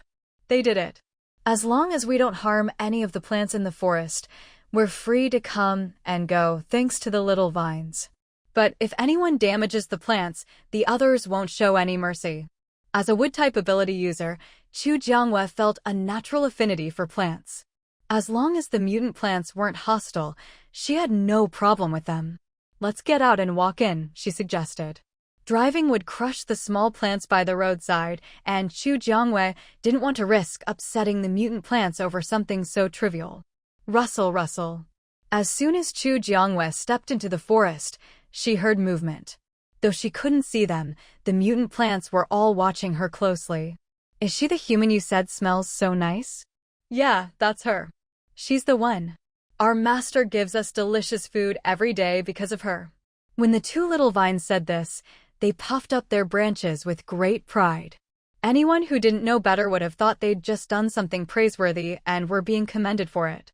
They did it. As long as we don't harm any of the plants in the forest, we're free to come and go thanks to the little vines. But if anyone damages the plants, the others won't show any mercy. As a wood-type ability user, Chu Jiangwei felt a natural affinity for plants. As long as the mutant plants weren't hostile, she had no problem with them. Let's get out and walk in, she suggested. Driving would crush the small plants by the roadside, and Chu Jiangwei didn't want to risk upsetting the mutant plants over something so trivial. Rustle, rustle. As soon as Chu Jiangwei stepped into the forest, she heard movement. Though she couldn't see them, the mutant plants were all watching her closely. Is she the human you said smells so nice? Yeah, that's her. She's the one. Our master gives us delicious food every day because of her. When the 2 little vines said this, they puffed up their branches with great pride. Anyone who didn't know better would have thought they'd just done something praiseworthy and were being commended for it.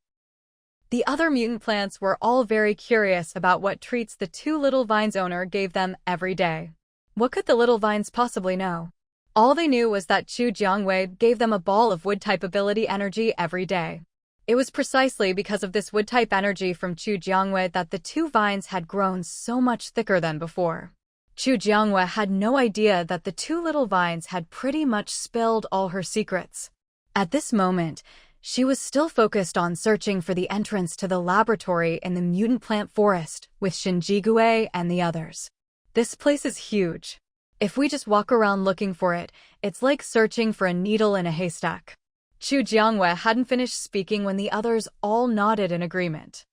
The other mutant plants were all very curious about what treats the 2 little vines' owner gave them every day. What could the little vines possibly know? All they knew was that Chu Jiangwei gave them a ball of wood-type ability energy every day. It was precisely because of this wood-type energy from Chu Jiangwei that the 2 vines had grown so much thicker than before. Chu Jiangwei had no idea that the 2 little vines had pretty much spilled all her secrets. At this moment, she was still focused on searching for the entrance to the laboratory in the mutant plant forest with Shen Jigui and the others. This place is huge. If we just walk around looking for it, it's like searching for a needle in a haystack. Chu Jiangwei hadn't finished speaking when the others all nodded in agreement.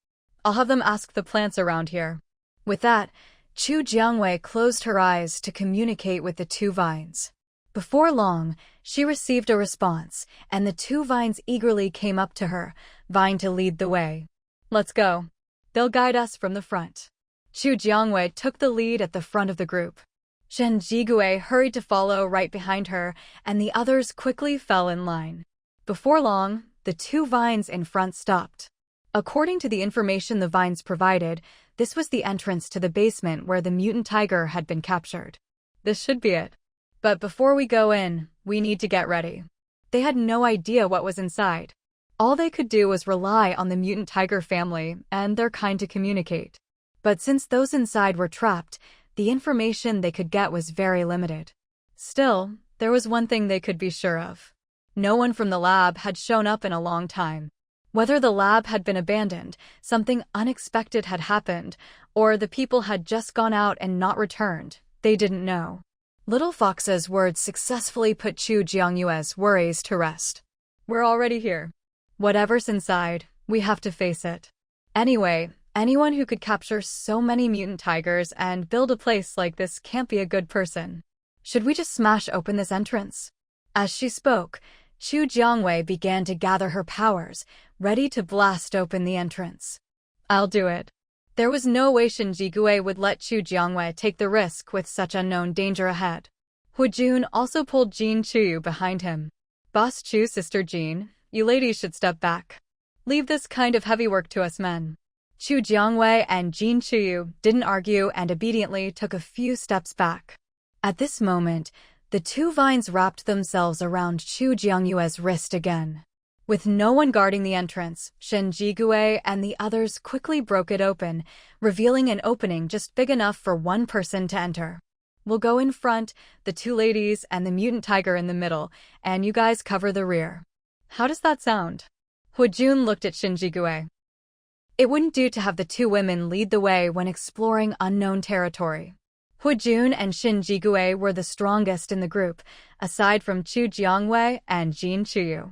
I'll have them ask the plants around here. With that, Chu Jiangwei closed her eyes to communicate with the 2 vines. Before long, she received a response, and the 2 vines eagerly came up to her, vying to lead the way. Let's go. They'll guide us from the front. Chu Jiangwei took the lead at the front of the group. Shen Jigui hurried to follow right behind her, and the others quickly fell in line. Before long, the 2 vines in front stopped. According to the information the vines provided, this was the entrance to the basement where the mutant tiger had been captured. This should be it. But before we go in, we need to get ready. They had no idea what was inside. All they could do was rely on the mutant tiger family and their kind to communicate. But since those inside were trapped, the information they could get was very limited. Still, there was one thing they could be sure of. No one from the lab had shown up in a long time. Whether the lab had been abandoned, something unexpected had happened, or the people had just gone out and not returned, they didn't know. Little Fox's words successfully put Chu Jiangyue's worries to rest. We're already here. Whatever's inside, we have to face it. Anyway, anyone who could capture so many mutant tigers and build a place like this can't be a good person. Should we just smash open this entrance? As she spoke, Chu Jiangyue began to gather her powers, ready to blast open the entrance. I'll do it. There was no way Shen Jigui would let Chu Jiangyue take the risk with such unknown danger ahead. Hu Jun also pulled Jin Chuyu behind him. Boss Chu's sister Jin, you ladies should step back. Leave this kind of heavy work to us men. Chu Jiangyue and Jin Chuyu didn't argue and obediently took a few steps back. At this moment, the two vines wrapped themselves around Chu Jiangyue's wrist again. With no one guarding the entrance, Shen Jigui and the others quickly broke it open, revealing an opening just big enough for one person to enter. We'll go in front, the two ladies and the mutant tiger in the middle, and you guys cover the rear. How does that sound? Hu Jun looked at Shen Jigui. It wouldn't do to have the two women lead the way when exploring unknown territory. Hu Jun and Shen Jigui were the strongest in the group, aside from Chu Jiangyue and Jin Chuyu.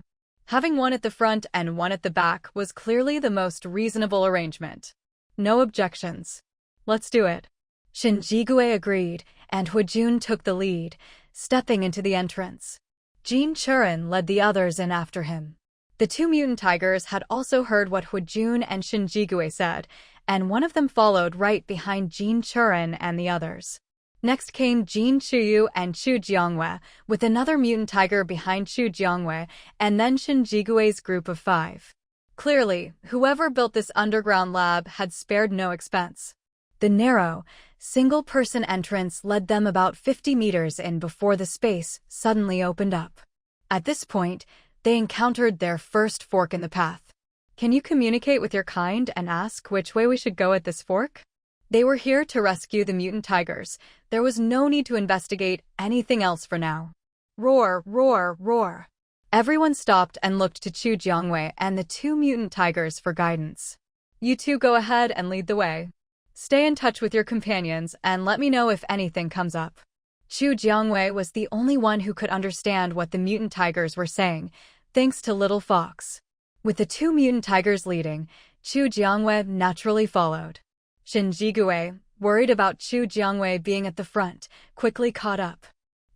Having one at the front and one at the back was clearly the most reasonable arrangement. No objections. Let's do it. Shen Jigui agreed, and Hu Jun took the lead, stepping into the entrance. Jin Churin led the others in after him. The two mutant tigers had also heard what Hu Jun and Shen Jigui said, and one of them followed right behind Jin Churin and the others. Next came Jin Chuyu and Chu Jiangyue, with another mutant tiger behind Chu Jiangyue, and then Shen Jigui's group of 5. Clearly, whoever built this underground lab had spared no expense. The narrow, single-person entrance led them about 50 meters in before the space suddenly opened up. At this point, they encountered their first fork in the path. Can you communicate with your kind and ask which way we should go at this fork? They were here to rescue the mutant tigers. There was no need to investigate anything else for now. Roar, roar, roar. Everyone stopped and looked to Chu Jiangyue and the two mutant tigers for guidance. You two go ahead and lead the way. Stay in touch with your companions and let me know if anything comes up. Chu Jiangyue was the only one who could understand what the mutant tigers were saying, thanks to Little Fox. With the two mutant tigers leading, Chu Jiangyue naturally followed. Shen Jigui, worried about Chu Jiangyue being at the front, quickly caught up.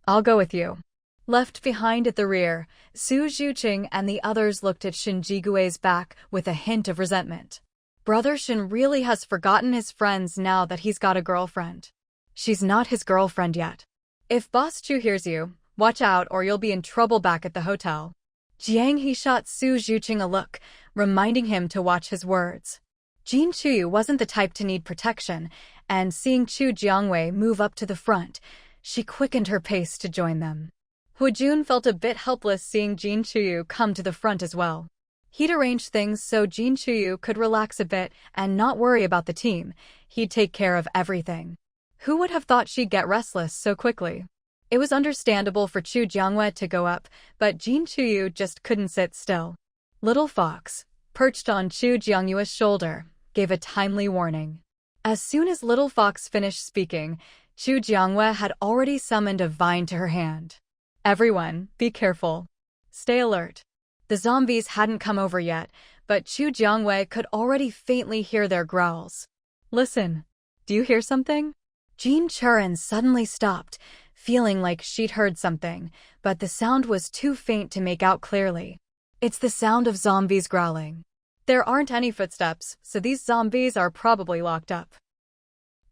I'll go with you. Left behind at the rear, Su Zhuqing and the others looked at Shen Jigui's back with a hint of resentment. Brother Shen really has forgotten his friends now that he's got a girlfriend. She's not his girlfriend yet. If Boss Chu hears you, watch out or you'll be in trouble back at the hotel. Jiang He shot Su Zhuqing a look, reminding him to watch his words. Jin Chuyu wasn't the type to need protection, and seeing Chu Jiangyue move up to the front, she quickened her pace to join them. Hu Jun felt a bit helpless seeing Jin Chuyu come to the front as well. He'd arranged things so Jin Chuyu could relax a bit and not worry about the team. He'd take care of everything. Who would have thought she'd get restless so quickly? It was understandable for Chu Jiangyue to go up, but Jin Chuyu just couldn't sit still. Little Fox, perched on Chu Jiangyue's shoulder, gave a timely warning. As soon as Little Fox finished speaking, Chu Jiangyue had already summoned a vine to her hand. Everyone, be careful. Stay alert. The zombies hadn't come over yet, but Chu Jiangyue could already faintly hear their growls. Listen. Do you hear something? Jin Churin suddenly stopped, feeling like she'd heard something, but the sound was too faint to make out clearly. It's the sound of zombies growling. There aren't any footsteps, so these zombies are probably locked up.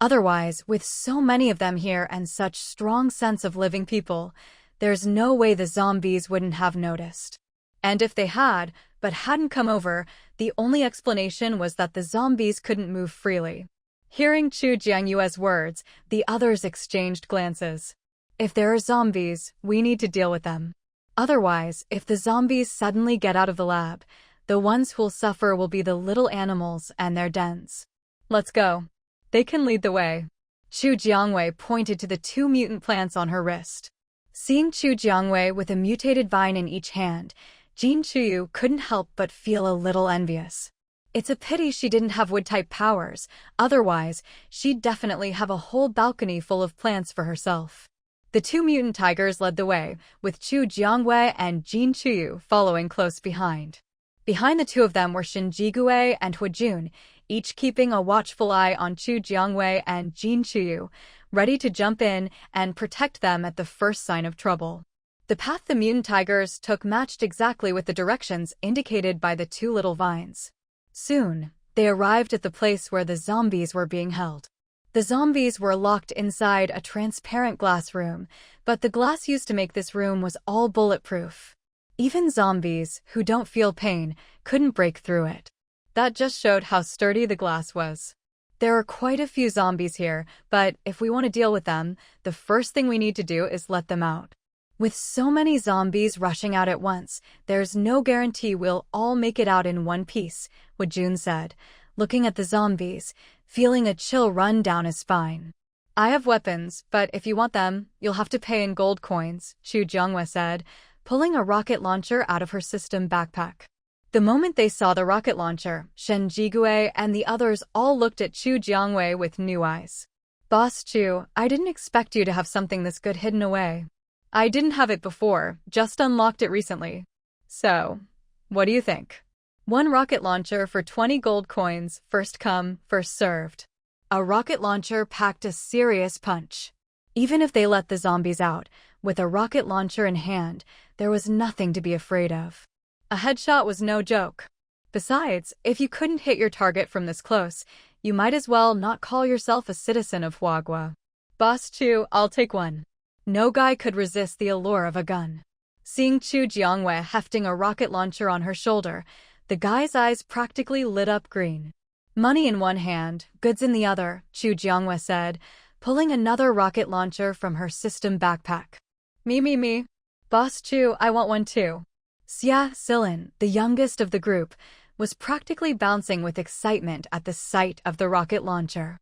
Otherwise, with so many of them here and such strong sense of living people, there's no way the zombies wouldn't have noticed. And if they had, but hadn't come over, the only explanation was that the zombies couldn't move freely. Hearing Chu Jiangyue's words, the others exchanged glances. If there are zombies, we need to deal with them. Otherwise, if the zombies suddenly get out of the lab, the ones who'll suffer will be the little animals and their dens. Let's go. They can lead the way. Chu Jiangyue pointed to the two mutant plants on her wrist. Seeing Chu Jiangyue with a mutated vine in each hand, Jin Chuyu couldn't help but feel a little envious. It's a pity she didn't have wood-type powers, otherwise, she'd definitely have a whole balcony full of plants for herself. The two mutant tigers led the way, with Chu Jiangwei and Jin Chuyu following close behind. Behind the two of them were Shin Jigue and Huajun, each keeping a watchful eye on Chu Jiangwei and Jin Chuyu, ready to jump in and protect them at the first sign of trouble. The path the mutant tigers took matched exactly with the directions indicated by the two little vines. Soon, they arrived at the place where the zombies were being held. The zombies were locked inside a transparent glass room, but the glass used to make this room was all bulletproof. Even zombies, who don't feel pain, couldn't break through it. That just showed how sturdy the glass was. There are quite a few zombies here, but if we want to deal with them, the first thing we need to do is let them out. With so many zombies rushing out at once, there's no guarantee we'll all make it out in one piece, Huajun said, looking at the zombies, feeling a chill run down his spine. I have weapons, but if you want them, you'll have to pay in gold coins, Chu Jiangwei said, pulling a rocket launcher out of her system backpack. The moment they saw the rocket launcher, Shen Jigue and the others all looked at Chu Jiangwei with new eyes. Boss Chu, I didn't expect you to have something this good hidden away. I didn't have it before, just unlocked it recently. So, what do you think? One rocket launcher for 20 gold coins, first come, first served. A rocket launcher packed a serious punch. Even if they let the zombies out, with a rocket launcher in hand, there was nothing to be afraid of. A headshot was no joke. Besides, if you couldn't hit your target from this close, you might as well not call yourself a citizen of Huagua. Boss Chu, I'll take one. No guy could resist the allure of a gun. Seeing Chu Jiangwei hefting a rocket launcher on her shoulder, the guy's eyes practically lit up green. Money in one hand, goods in the other, Chu Jiangwei said, pulling another rocket launcher from her system backpack. Me. Boss Chu, I want one too. Xia Silin, the youngest of the group, was practically bouncing with excitement at the sight of the rocket launcher.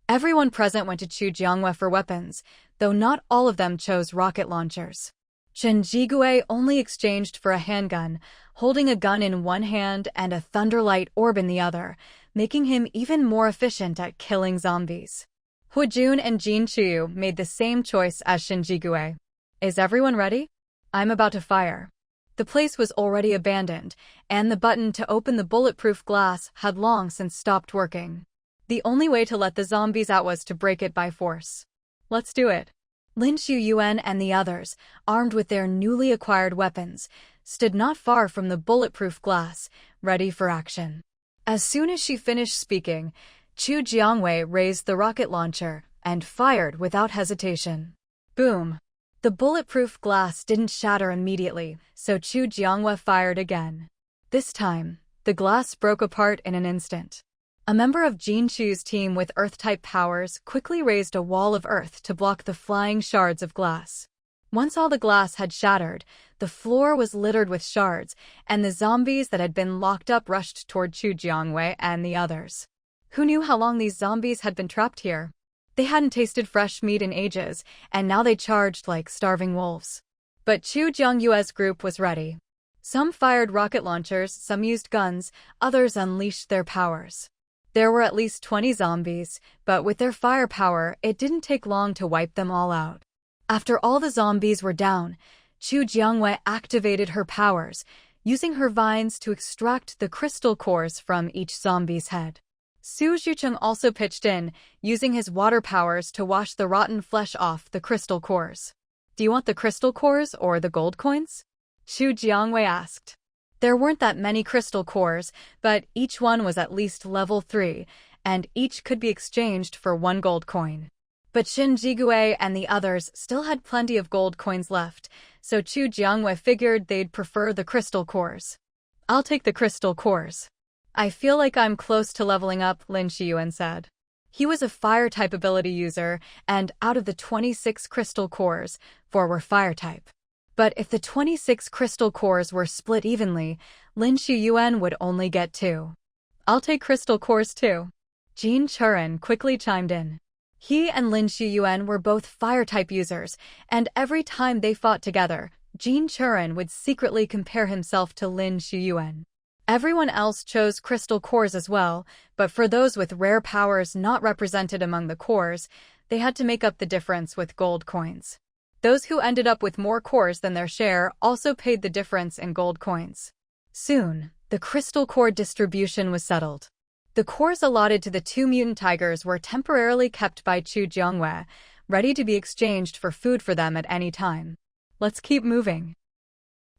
Everyone present went to Chu Jiangwei for weapons, though not all of them chose rocket launchers. Shen Jigue only exchanged for a handgun, holding a gun in one hand and a thunderlight orb in the other, making him even more efficient at killing zombies. Huajun and Jin Chuyu made the same choice as Shen Jigue. Is everyone ready? I'm about to fire. The place was already abandoned, and the button to open the bulletproof glass had long since stopped working. The only way to let the zombies out was to break it by force. Let's do it. Lin Shuyuan and the others, armed with their newly acquired weapons, stood not far from the bulletproof glass, ready for action. As soon as she finished speaking, Chu Jiangwei raised the rocket launcher and fired without hesitation. Boom! The bulletproof glass didn't shatter immediately, so Chu Jiangwei fired again. This time, the glass broke apart in an instant. A member of Jin Chuyu's team with Earth-type powers quickly raised a wall of earth to block the flying shards of glass. Once all the glass had shattered, the floor was littered with shards, and the zombies that had been locked up rushed toward Chu Jiangwei and the others. Who knew how long these zombies had been trapped here? They hadn't tasted fresh meat in ages, and now they charged like starving wolves. But Chu Jiangyue's group was ready. Some fired rocket launchers, some used guns, others unleashed their powers. There were at least 20 zombies, but with their firepower, it didn't take long to wipe them all out. After all the zombies were down, Chu Jiangwei activated her powers, using her vines to extract the crystal cores from each zombie's head. Su Zhucheng also pitched in, using his water powers to wash the rotten flesh off the crystal cores. Do you want the crystal cores or the gold coins? Chu Jiangwei asked. There weren't that many crystal cores, but each one was at least level 3, and each could be exchanged for 1 gold coin. But Shin Jigue and the others still had plenty of gold coins left, so Chu Jiangwei figured they'd prefer the crystal cores. I'll take the crystal cores. I feel like I'm close to leveling up, Lin Shiyuan said. He was a fire-type ability user, and out of the 26 crystal cores, 4 were fire-type. But if the 26 crystal cores were split evenly, Lin Shiyuan would only get 2. I'll take crystal cores too. Jin Churen quickly chimed in. He and Lin Shiyuan were both fire-type users, and every time they fought together, Jin Churan would secretly compare himself to Lin Shuyuan. Everyone else chose crystal cores as well, but for those with rare powers not represented among the cores, they had to make up the difference with gold coins. Those who ended up with more cores than their share also paid the difference in gold coins. Soon, the crystal core distribution was settled. The cores allotted to the 2 mutant tigers were temporarily kept by Chu Jiangwei, ready to be exchanged for food for them at any time. Let's keep moving.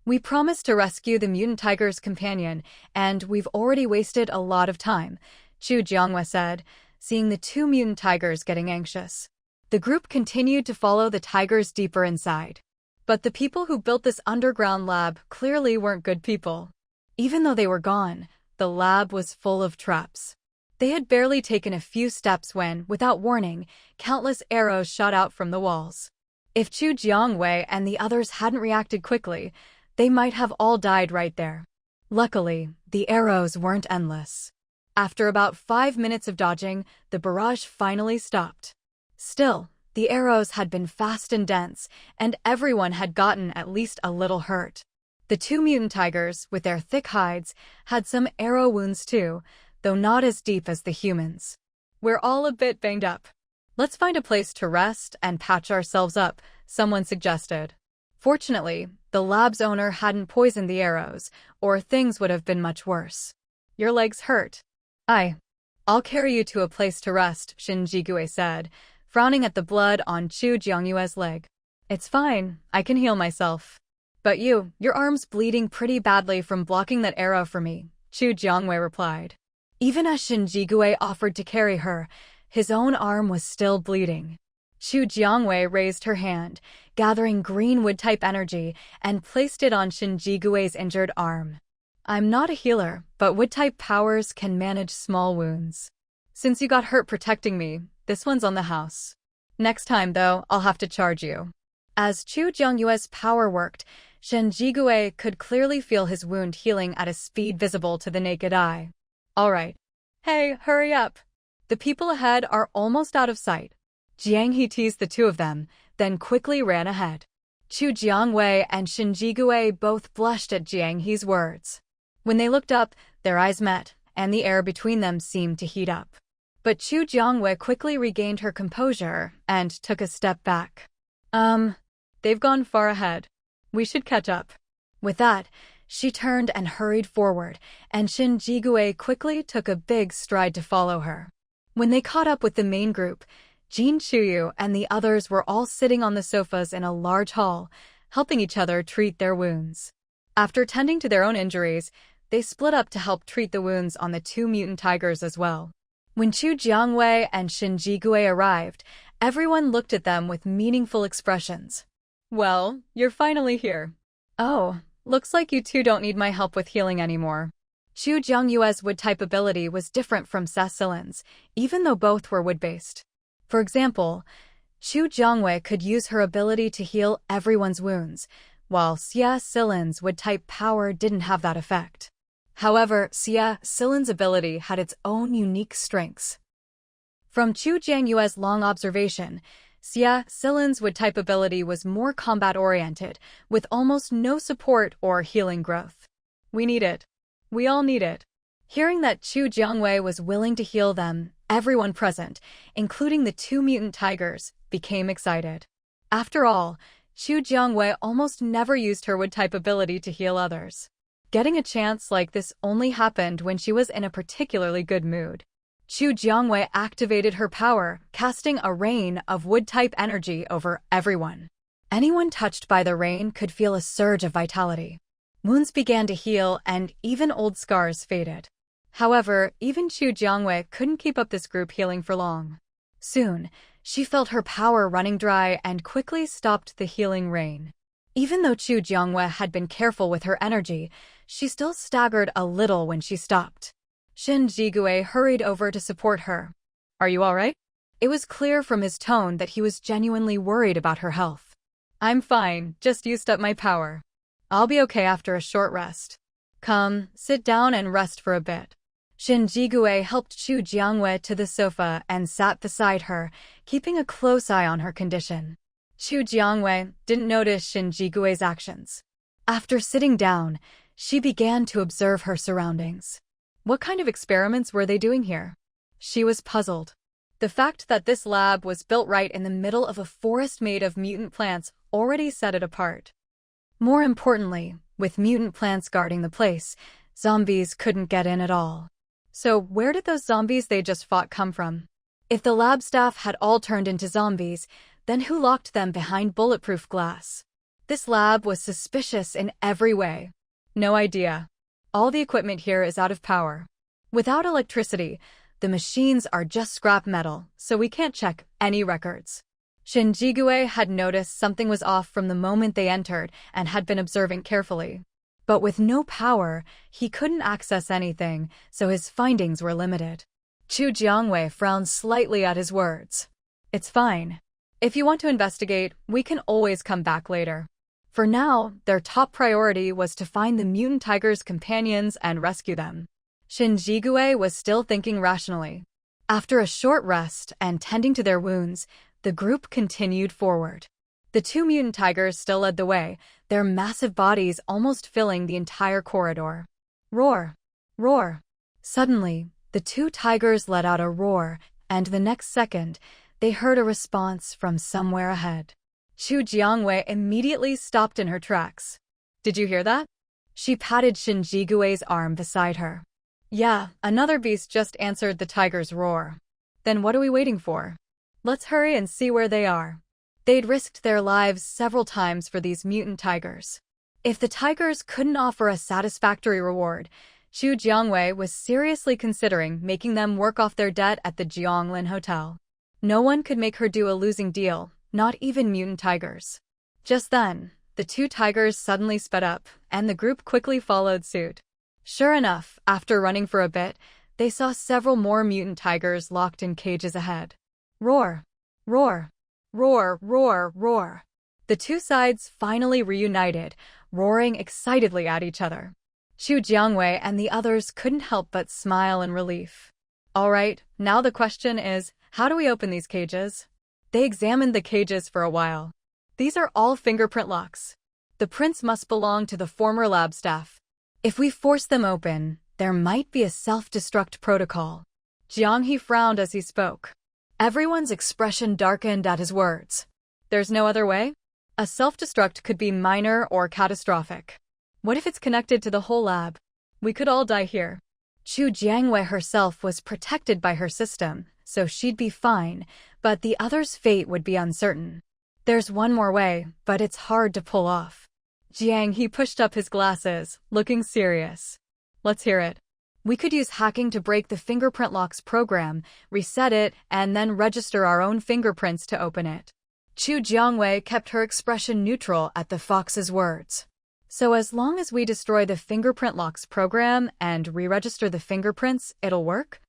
We promised to rescue the mutant tiger's companion, and we've already wasted a lot of time, Chu Jiangwei said, seeing the 2 mutant tigers getting anxious. The group continued to follow the tigers deeper inside. But the people who built this underground lab clearly weren't good people. Even though they were gone, the lab was full of traps. They had barely taken a few steps when, without warning, countless arrows shot out from the walls. If Chu Jiangwei and the others hadn't reacted quickly, they might have all died right there. Luckily, the arrows weren't endless. After about 5 minutes of dodging, the barrage finally stopped. Still, the arrows had been fast and dense, and everyone had gotten at least a little hurt. The 2 mutant tigers, with their thick hides, had some arrow wounds too, though not as deep as the humans. We're all a bit banged up. Let's find a place to rest and patch ourselves up, someone suggested. Fortunately, the lab's owner hadn't poisoned the arrows, or things would have been much worse. Your legs hurt. I'll carry you to a place to rest, Shin Jigui said, frowning at the blood on Chu Jiangyue's leg. It's fine, I can heal myself. But your arm's bleeding pretty badly from blocking that arrow for me, Chu Jiangwei replied. Even as Shin Jigui offered to carry her, his own arm was still bleeding. Chu Jiangwei raised her hand, gathering green wood-type energy, and placed it on Shin Jigui's injured arm. I'm not a healer, but wood-type powers can manage small wounds. Since you got hurt protecting me, this one's on the house. Next time, though, I'll have to charge you. As Chu Jiangyue's power worked, Shin Jigui could clearly feel his wound healing at a speed visible to the naked eye. All right. Hey, hurry up. The people ahead are almost out of sight. Jiang He teased the 2 of them, then quickly ran ahead. Chu Jiangwei and Shin Jigui both blushed at Jiang He's words. When they looked up, their eyes met, and the air between them seemed to heat up. But Chu Jiangwei quickly regained her composure and took a step back. They've gone far ahead. We should catch up. With that, she turned and hurried forward, and Shin Jigui quickly took a big stride to follow her. When they caught up with the main group, Jin Chuyu and the others were all sitting on the sofas in a large hall, helping each other treat their wounds. After tending to their own injuries, they split up to help treat the wounds on the 2 mutant tigers as well. When Chu Jiangwei and Shin Jigui arrived, everyone looked at them with meaningful expressions. Well, you're finally here. Oh, looks like you 2 don't need my help with healing anymore. Chu Jiangyue's wood-type ability was different from Silin's, even though both were wood-based. For example, Chu Jiangwei could use her ability to heal everyone's wounds, while Silin's wood-type power didn't have that effect. However, Silin's ability had its own unique strengths. From Chu Jiangyue's long observation, Silin's wood-type ability was more combat-oriented, with almost no support or healing growth. We need it. We all need it. Hearing that Chu Jiangwei was willing to heal them, everyone present, including the 2 mutant tigers, became excited. After all, Chu Jiangwei almost never used her wood-type ability to heal others. Getting a chance like this only happened when she was in a particularly good mood. Chu Jiangwei activated her power, casting a rain of wood-type energy over everyone. Anyone touched by the rain could feel a surge of vitality. Wounds began to heal, and even old scars faded. However, even Chu Jiangwei couldn't keep up this group healing for long. Soon, she felt her power running dry and quickly stopped the healing rain. Even though Chu Jiangwei had been careful with her energy, she still staggered a little when she stopped. Shin Jigui hurried over to support her. Are you all right? It was clear from his tone that he was genuinely worried about her health. I'm fine, just used up my power. I'll be okay after a short rest. Come, sit down and rest for a bit. Shin Jigui helped Chu Jiangwei to the sofa and sat beside her, keeping a close eye on her condition. Chu Jiangwei didn't notice Shin Jigui's actions. After sitting down, she began to observe her surroundings. What kind of experiments were they doing here? She was puzzled. The fact that this lab was built right in the middle of a forest made of mutant plants already set it apart. More importantly, with mutant plants guarding the place, zombies couldn't get in at all. So where did those zombies they just fought come from? If the lab staff had all turned into zombies, then who locked them behind bulletproof glass? This lab was suspicious in every way. No idea. All the equipment here is out of power. Without electricity, the machines are just scrap metal, so we can't check any records. Shin Jigui had noticed something was off from the moment they entered and had been observing carefully. But with no power, he couldn't access anything, so his findings were limited. Chu Jiangwei frowned slightly at his words. It's fine. If you want to investigate, we can always come back later. For now, their top priority was to find the mutant tiger's companions and rescue them. Shin Jigui was still thinking rationally. After a short rest and tending to their wounds, the group continued forward. The two mutant tigers still led the way, their massive bodies almost filling the entire corridor. Roar! Roar! Suddenly, the two tigers let out a roar, and the next second, they heard a response from somewhere ahead. Chu Jiangwei immediately stopped in her tracks. Did you hear that? She patted Shin Jigui's arm beside her. Yeah, another beast just answered the tiger's roar. Then what are we waiting for? Let's hurry and see where they are. They'd risked their lives several times for these mutant tigers. If the tigers couldn't offer a satisfactory reward, Chu Jiangwei was seriously considering making them work off their debt at the Jianglin Hotel. No one could make her do a losing deal, not even mutant tigers. Just then, the two tigers suddenly sped up, and the group quickly followed suit. Sure enough, after running for a bit, they saw several more mutant tigers locked in cages ahead. Roar! Roar! Roar! Roar! Roar! The two sides finally reunited, roaring excitedly at each other. Chu Jiangwei and the others couldn't help but smile in relief. All right, now the question is, how do we open these cages? They examined the cages for a while. These are all fingerprint locks. The prints must belong to the former lab staff. If we force them open, there might be a self-destruct protocol. Jiang He frowned as he spoke. Everyone's expression darkened at his words. There's no other way? A self-destruct could be minor or catastrophic. What if it's connected to the whole lab? We could all die here. Chu Jiangwei herself was protected by her system, so she'd be fine, but the others' fate would be uncertain. There's one more way, but it's hard to pull off. Jiang He pushed up his glasses, looking serious. Let's hear it. We could use hacking to break the fingerprint locks program, reset it, and then register our own fingerprints to open it. Chu Jiangwei kept her expression neutral at the fox's words. So as long as we destroy the fingerprint locks program and re-register the fingerprints, it'll work?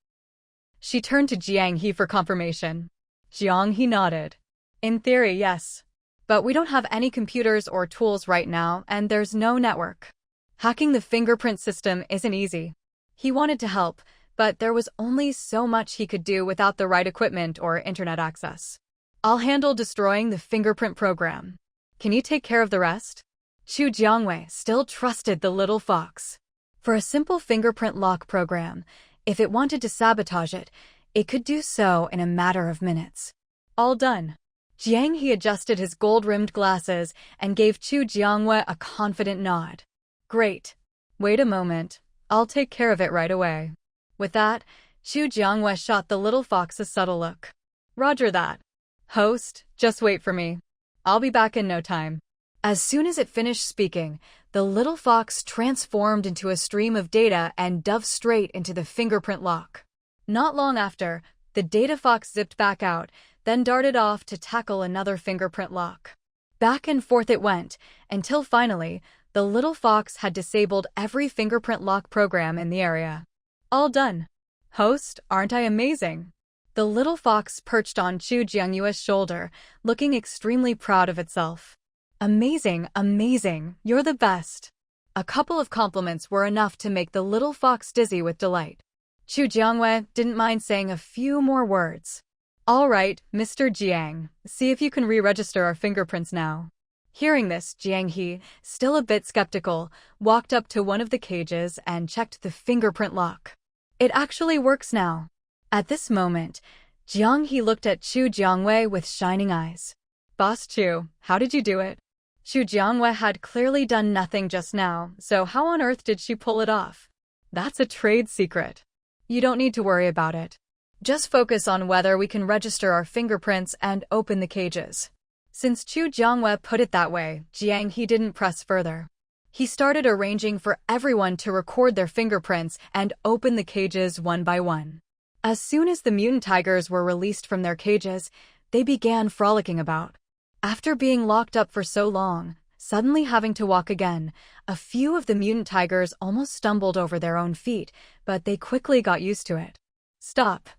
She turned to Jiang He for confirmation. Jiang He nodded. In theory, yes. But we don't have any computers or tools right now, and there's no network. Hacking the fingerprint system isn't easy. He wanted to help, but there was only so much he could do without the right equipment or internet access. I'll handle destroying the fingerprint program. Can you take care of the rest? Chu Jiangwei still trusted the little fox. For a simple fingerprint lock program, if it wanted to sabotage it, it could do so in a matter of minutes. All done. Jiang He adjusted his gold-rimmed glasses and gave Chu Jiangwei a confident nod. Great. Wait a moment. I'll take care of it right away. With that, Chu Jiangwei shot the little fox a subtle look. Roger that. Host, just wait for me. I'll be back in no time. As soon as it finished speaking, the little fox transformed into a stream of data and dove straight into the fingerprint lock. Not long after, the data fox zipped back out, then darted off to tackle another fingerprint lock. Back and forth it went, until finally, the little fox had disabled every fingerprint lock program in the area. All done. Host, aren't I amazing? The little fox perched on Chu Jiangwei's shoulder, looking extremely proud of itself. Amazing, amazing, you're the best. A couple of compliments were enough to make the little fox dizzy with delight. Chu Jiangwei didn't mind saying a few more words. All right, Mr. Jiang, see if you can re-register our fingerprints now. Hearing this, Jiang He, still a bit skeptical, walked up to one of the cages and checked the fingerprint lock. It actually works now. At this moment, Jiang He looked at Chu Jiangwei with shining eyes. Boss Chu, how did you do it? Chu Jiangwei had clearly done nothing just now, so how on earth did she pull it off? That's a trade secret. You don't need to worry about it. Just focus on whether we can register our fingerprints and open the cages. Since Chu Jiangwei put it that way, Jiang He didn't press further. He started arranging for everyone to record their fingerprints and open the cages one by one. As soon as the mutant tigers were released from their cages, they began frolicking about. After being locked up for so long, suddenly having to walk again, a few of the mutant tigers almost stumbled over their own feet, but they quickly got used to it. Stop.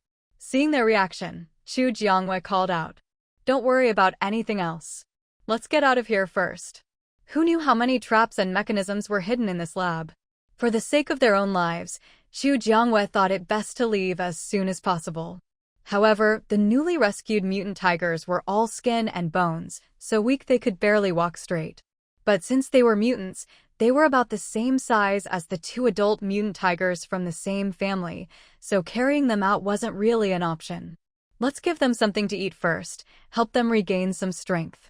Seeing their reaction, Chu Jiangwei called out. Don't worry about anything else. Let's get out of here first. Who knew how many traps and mechanisms were hidden in this lab? For the sake of their own lives, Chu Jiangwei thought it best to leave as soon as possible. However, the newly rescued mutant tigers were all skin and bones, so weak they could barely walk straight. But since they were mutants, they were about the same size as the two adult mutant tigers from the same family, so carrying them out wasn't really an option. Let's give them something to eat first, help them regain some strength.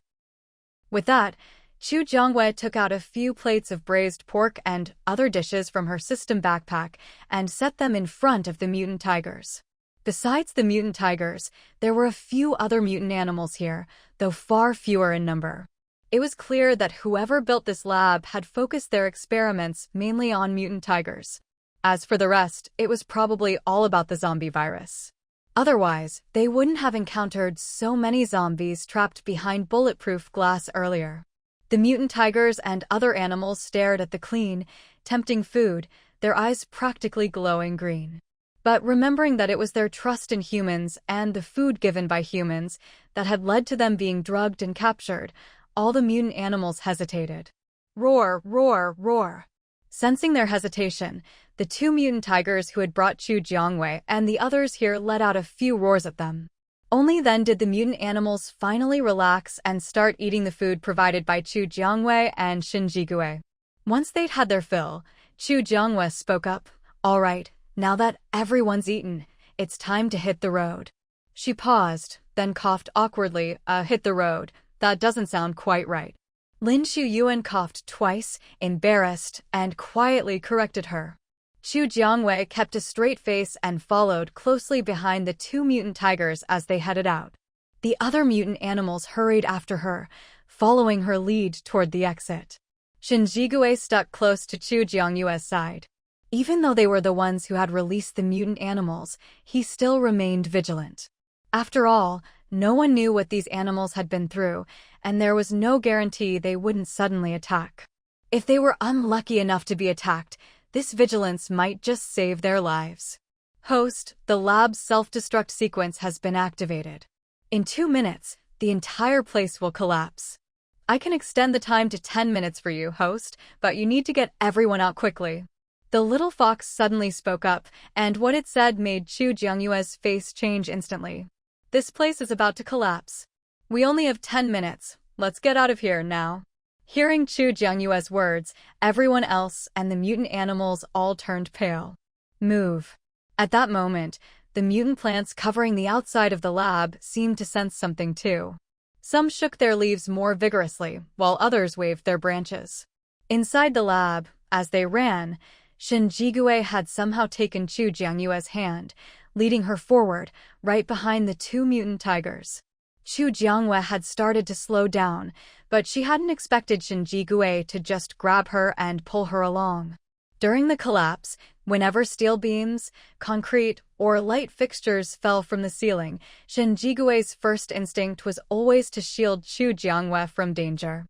With that, Chu Jiangwei took out a few plates of braised pork and other dishes from her system backpack and set them in front of the mutant tigers. Besides the mutant tigers, there were a few other mutant animals here, though far fewer in number. It was clear that whoever built this lab had focused their experiments mainly on mutant tigers. As for the rest, it was probably all about the zombie virus. Otherwise, they wouldn't have encountered so many zombies trapped behind bulletproof glass earlier. The mutant tigers and other animals stared at the clean, tempting food, their eyes practically glowing green. But remembering that it was their trust in humans and the food given by humans that had led to them being drugged and captured, all the mutant animals hesitated. Roar, roar, roar. Sensing their hesitation, the two mutant tigers who had brought Chu Jiangwei and the others here let out a few roars at them. Only then did the mutant animals finally relax and start eating the food provided by Chu Jiangwei and Shin Jigui. Once they'd had their fill, Chu Jiangwei spoke up. All right, now that everyone's eaten, it's time to hit the road. She paused, then coughed awkwardly. Hit the road. That doesn't sound quite right. Lin Shuyuan coughed twice, embarrassed, and quietly corrected her. Chu Jiangwei kept a straight face and followed closely behind the two mutant tigers as they headed out. The other mutant animals hurried after her, following her lead toward the exit. Shin Jigui stuck close to Chu Jiangyue's side. Even though they were the ones who had released the mutant animals, he still remained vigilant. After all, no one knew what these animals had been through, and there was no guarantee they wouldn't suddenly attack. If they were unlucky enough to be attacked, this vigilance might just save their lives. Host, the lab's self-destruct sequence has been activated. In 2 minutes, the entire place will collapse. I can extend the time to 10 minutes for you, host, but you need to get everyone out quickly. The little fox suddenly spoke up, and what it said made Chu Jiangyue's face change instantly. This place is about to collapse. We only have 10 minutes. Let's get out of here now. Hearing Chu Jiangyue's words, everyone else and the mutant animals all turned pale. Move. At that moment, the mutant plants covering the outside of the lab seemed to sense something too. Some shook their leaves more vigorously, while others waved their branches. Inside the lab, as they ran, Shin Jigui had somehow taken Chu Jiangyue's hand, leading her forward, right behind the two mutant tigers. Chu Jiangwei had started to slow down, but she hadn't expected Shin Jigui to just grab her and pull her along. During the collapse, whenever steel beams, concrete, or light fixtures fell from the ceiling, Shin Jigui's first instinct was always to shield Chu Jiangwei from danger.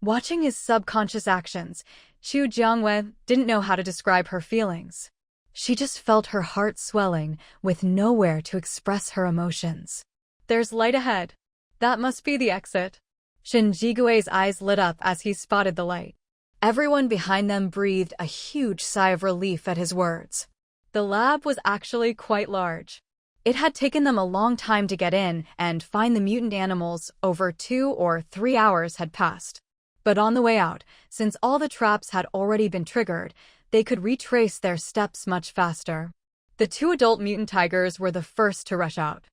Watching his subconscious actions, Chu Jiangwei didn't know how to describe her feelings. She just felt her heart swelling, with nowhere to express her emotions. There's light ahead. That must be the exit. Shin Jigui's eyes lit up as he spotted the light. Everyone behind them breathed a huge sigh of relief at his words. The lab was actually quite large. It had taken them a long time to get in and find the mutant animals. Over 2 or 3 hours had passed. But on the way out, since all the traps had already been triggered, they could retrace their steps much faster. The 2 adult mutant tigers were the first to rush out.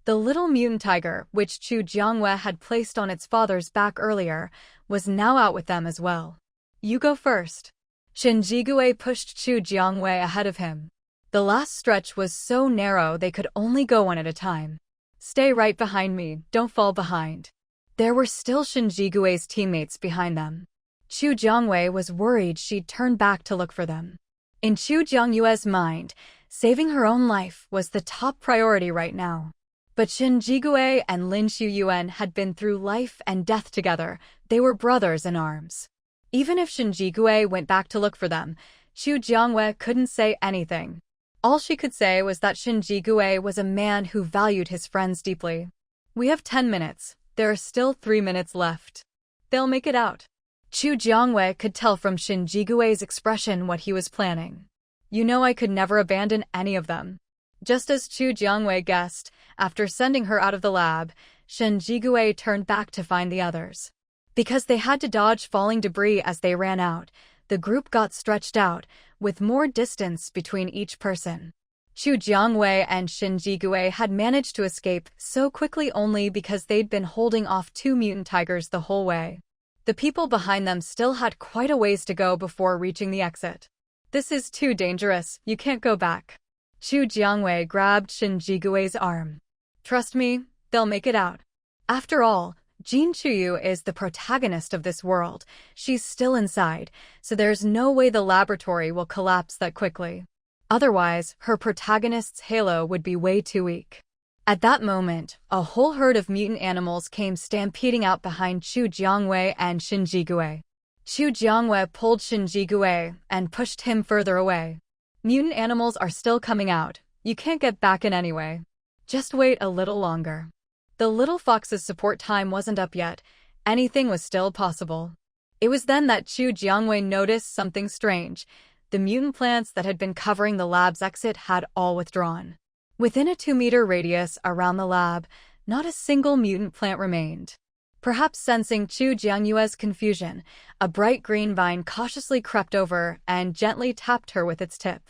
The little mutant tiger, which Chu Jiangwei had placed on its father's back earlier, was now out with them as well. You go first. Shen Jigui pushed Chu Jiangwei ahead of him. The last stretch was so narrow they could only go one at a time. Stay right behind me, don't fall behind. There were still Shen Jigui's teammates behind them. Chu Jiangwei was worried she'd turn back to look for them. In Chu Jiangyue's mind, saving her own life was the top priority right now. But Shen Jigui and Lin Shuyuan had been through life and death together. They were brothers in arms. Even if Shen Jigui went back to look for them, Chu Jiangwei couldn't say anything. All she could say was that Shen Jigui was a man who valued his friends deeply. We have 10 minutes. There are still 3 minutes left. They'll make it out. Chu Jiangwei could tell from Shen Jigui's expression what he was planning. You know I could never abandon any of them. Just as Chu Jiangwei guessed, after sending her out of the lab, Shen Jigui turned back to find the others. Because they had to dodge falling debris as they ran out, the group got stretched out, with more distance between each person. Chu Jiangwei and Shen Jigui had managed to escape so quickly only because they'd been holding off 2 mutant tigers the whole way. The people behind them still had quite a ways to go before reaching the exit. This is too dangerous, you can't go back. Chu Jiangwei grabbed Shen Jigui's arm. Trust me, they'll make it out. After all, Jin Chuyu is the protagonist of this world. She's still inside, so there's no way the laboratory will collapse that quickly. Otherwise, her protagonist's halo would be way too weak. At that moment, a whole herd of mutant animals came stampeding out behind Chu Jiangwei and Shen Jigui. Chu Jiangwei pulled Shen Jigui and pushed him further away. Mutant animals are still coming out. You can't get back in anyway. Just wait a little longer. The little fox's support time wasn't up yet. Anything was still possible. It was then that Chu Jiangwei noticed something strange. The mutant plants that had been covering the lab's exit had all withdrawn. Within a 2-meter radius around the lab, not a single mutant plant remained. Perhaps sensing Chu Jiangyue's confusion, a bright green vine cautiously crept over and gently tapped her with its tip.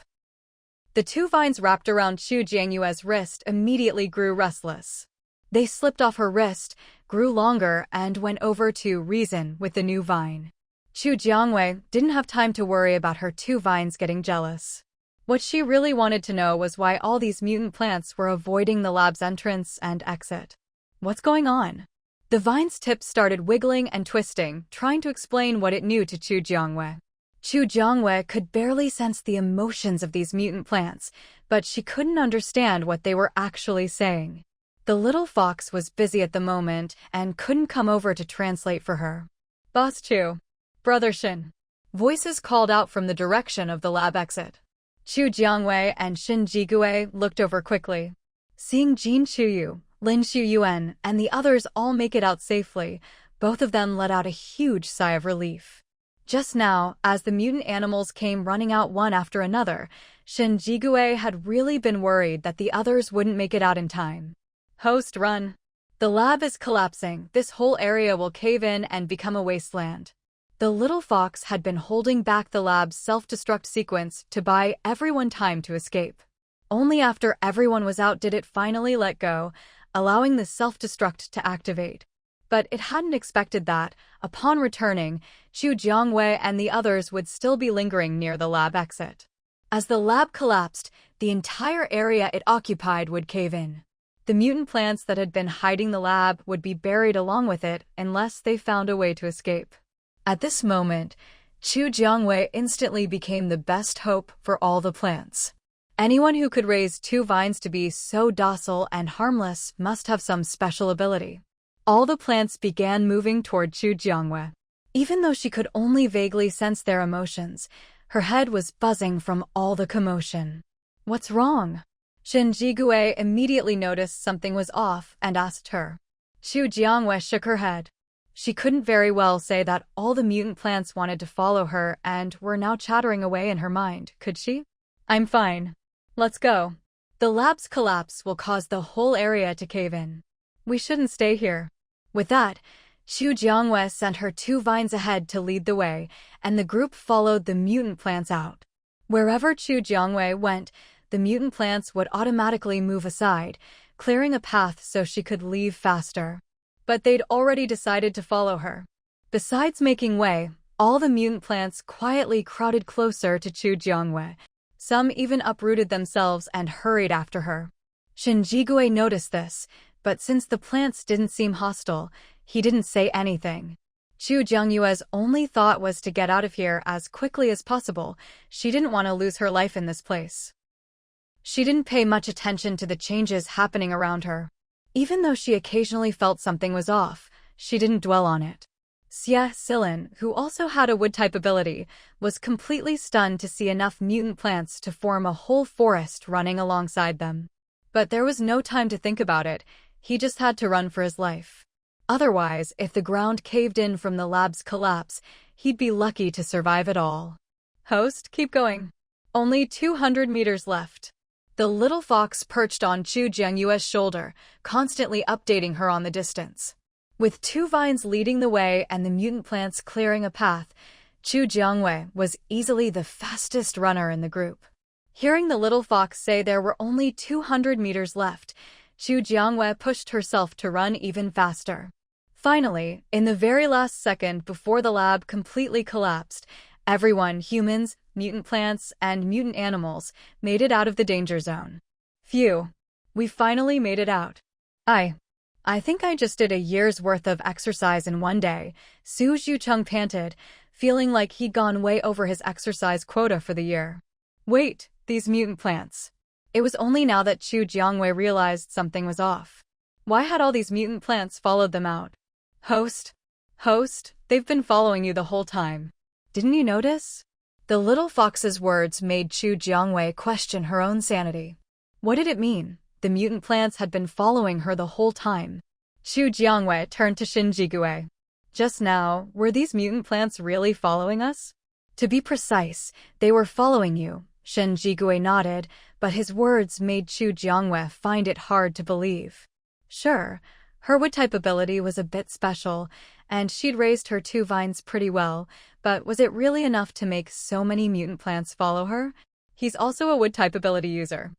The 2 vines wrapped around Chu Jiangyue's wrist immediately grew restless. They slipped off her wrist, grew longer, and went over to reason with the new vine. Chu Jiangwei didn't have time to worry about her 2 vines getting jealous. What she really wanted to know was why all these mutant plants were avoiding the lab's entrance and exit. What's going on? The vine's tips started wiggling and twisting, trying to explain what it knew to Chu Jiangwei. Chu Jiangwei could barely sense the emotions of these mutant plants, but she couldn't understand what they were actually saying. The little fox was busy at the moment and couldn't come over to translate for her. Boss Chu. Brother Shen. Voices called out from the direction of the lab exit. Chu Jiangwei and Shen Jigui looked over quickly. Seeing Jin Chuyu, Lin Shuyuan, and the others all make it out safely, both of them let out a huge sigh of relief. Just now, as the mutant animals came running out one after another, Shen Jigui had really been worried that the others wouldn't make it out in time. Host, run. The lab is collapsing. This whole area will cave in and become a wasteland. The little fox had been holding back the lab's self-destruct sequence to buy everyone time to escape. Only after everyone was out did it finally let go, allowing the self-destruct to activate. But it hadn't expected that, upon returning, Chu Jiangwei and the others would still be lingering near the lab exit. As the lab collapsed, the entire area it occupied would cave in. The mutant plants that had been hiding the lab would be buried along with it unless they found a way to escape. At this moment, Chu Jiangwei instantly became the best hope for all the plants. Anyone who could raise 2 vines to be so docile and harmless must have some special ability. All the plants began moving toward Chu Jiangwei. Even though she could only vaguely sense their emotions, her head was buzzing from all the commotion. What's wrong? Shen Jigui immediately noticed something was off and asked her. Chu Jiangwei shook her head. She couldn't very well say that all the mutant plants wanted to follow her and were now chattering away in her mind, could she? I'm fine. Let's go. The lab's collapse will cause the whole area to cave in. We shouldn't stay here. With that, Xu Jiangwei sent her 2 vines ahead to lead the way, and the group followed the mutant plants out. Wherever Xu Jiangwei went, the mutant plants would automatically move aside, clearing a path so she could leave faster. But they'd already decided to follow her. Besides making way, all the mutant plants quietly crowded closer to Xu Jiangwei. Some even uprooted themselves and hurried after her. Shen Jigui noticed this, but since the plants didn't seem hostile, he didn't say anything. Xu Jiangyue's only thought was to get out of here as quickly as possible. She didn't want to lose her life in this place. She didn't pay much attention to the changes happening around her. Even though she occasionally felt something was off, she didn't dwell on it. Xie Silin, who also had a wood-type ability, was completely stunned to see enough mutant plants to form a whole forest running alongside them. But there was no time to think about it. He just had to run for his life. Otherwise, if the ground caved in from the lab's collapse, he'd be lucky to survive it all. Host, keep going. Only 200 meters left. The little fox perched on Xu Jiangyue's shoulder, constantly updating her on the distance. With 2 vines leading the way and the mutant plants clearing a path, Xu Jiangwei was easily the fastest runner in the group. Hearing the little fox say there were only 200 meters left, Xu Jiangwei pushed herself to run even faster. Finally, in the very last second before the lab completely collapsed, everyone, humans, mutant plants, and mutant animals, made it out of the danger zone. Phew. We finally made it out. I think I just did a year's worth of exercise in one day, Su Zhucheng panted, feeling like he'd gone way over his exercise quota for the year. Wait, these mutant plants. It was only now that Xu Jiangwei realized something was off. Why had all these mutant plants followed them out? Host, they've been following you the whole time. Didn't you notice? The little fox's words made Xu Jiangwei question her own sanity. What did it mean? The mutant plants had been following her the whole time. Xu Jiangwei turned to Shen Jigui. Just now, were these mutant plants really following us? To be precise, they were following you, Shen Jigui nodded, but his words made Xu Jiangwei find it hard to believe. Sure, her wood-type ability was a bit special, and she'd raised her 2 vines pretty well, but was it really enough to make so many mutant plants follow her? He's also a wood-type ability user.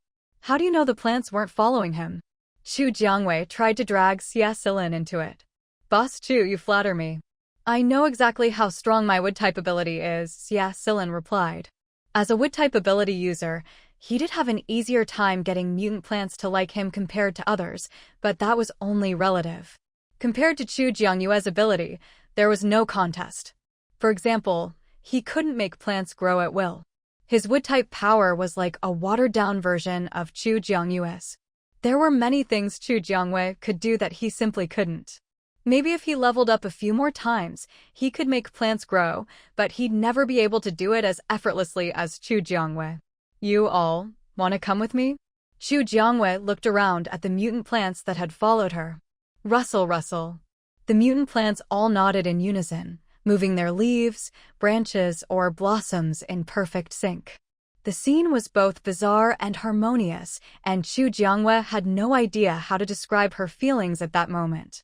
How do you know the plants weren't following him? Xu Jiangwei tried to drag Xie Silin into it. Boss Xu, you flatter me. I know exactly how strong my wood-type ability is, Xie Silin replied. As a wood-type ability user, he did have an easier time getting mutant plants to like him compared to others, but that was only relative. Compared to Xu Jiangyue's ability, there was no contest. For example, he couldn't make plants grow at will. His wood-type power was like a watered-down version of Xu Jiangyue's. There were many things Xu Jiangwei could do that he simply couldn't. Maybe if he leveled up a few more times, he could make plants grow, but he'd never be able to do it as effortlessly as Xu Jiangwei. You all, want to come with me? Xu Jiangwei looked around at the mutant plants that had followed her. Rustle, rustle. The mutant plants all nodded in unison, moving their leaves, branches, or blossoms in perfect sync. The scene was both bizarre and harmonious, and Xu Jiangwei had no idea how to describe her feelings at that moment.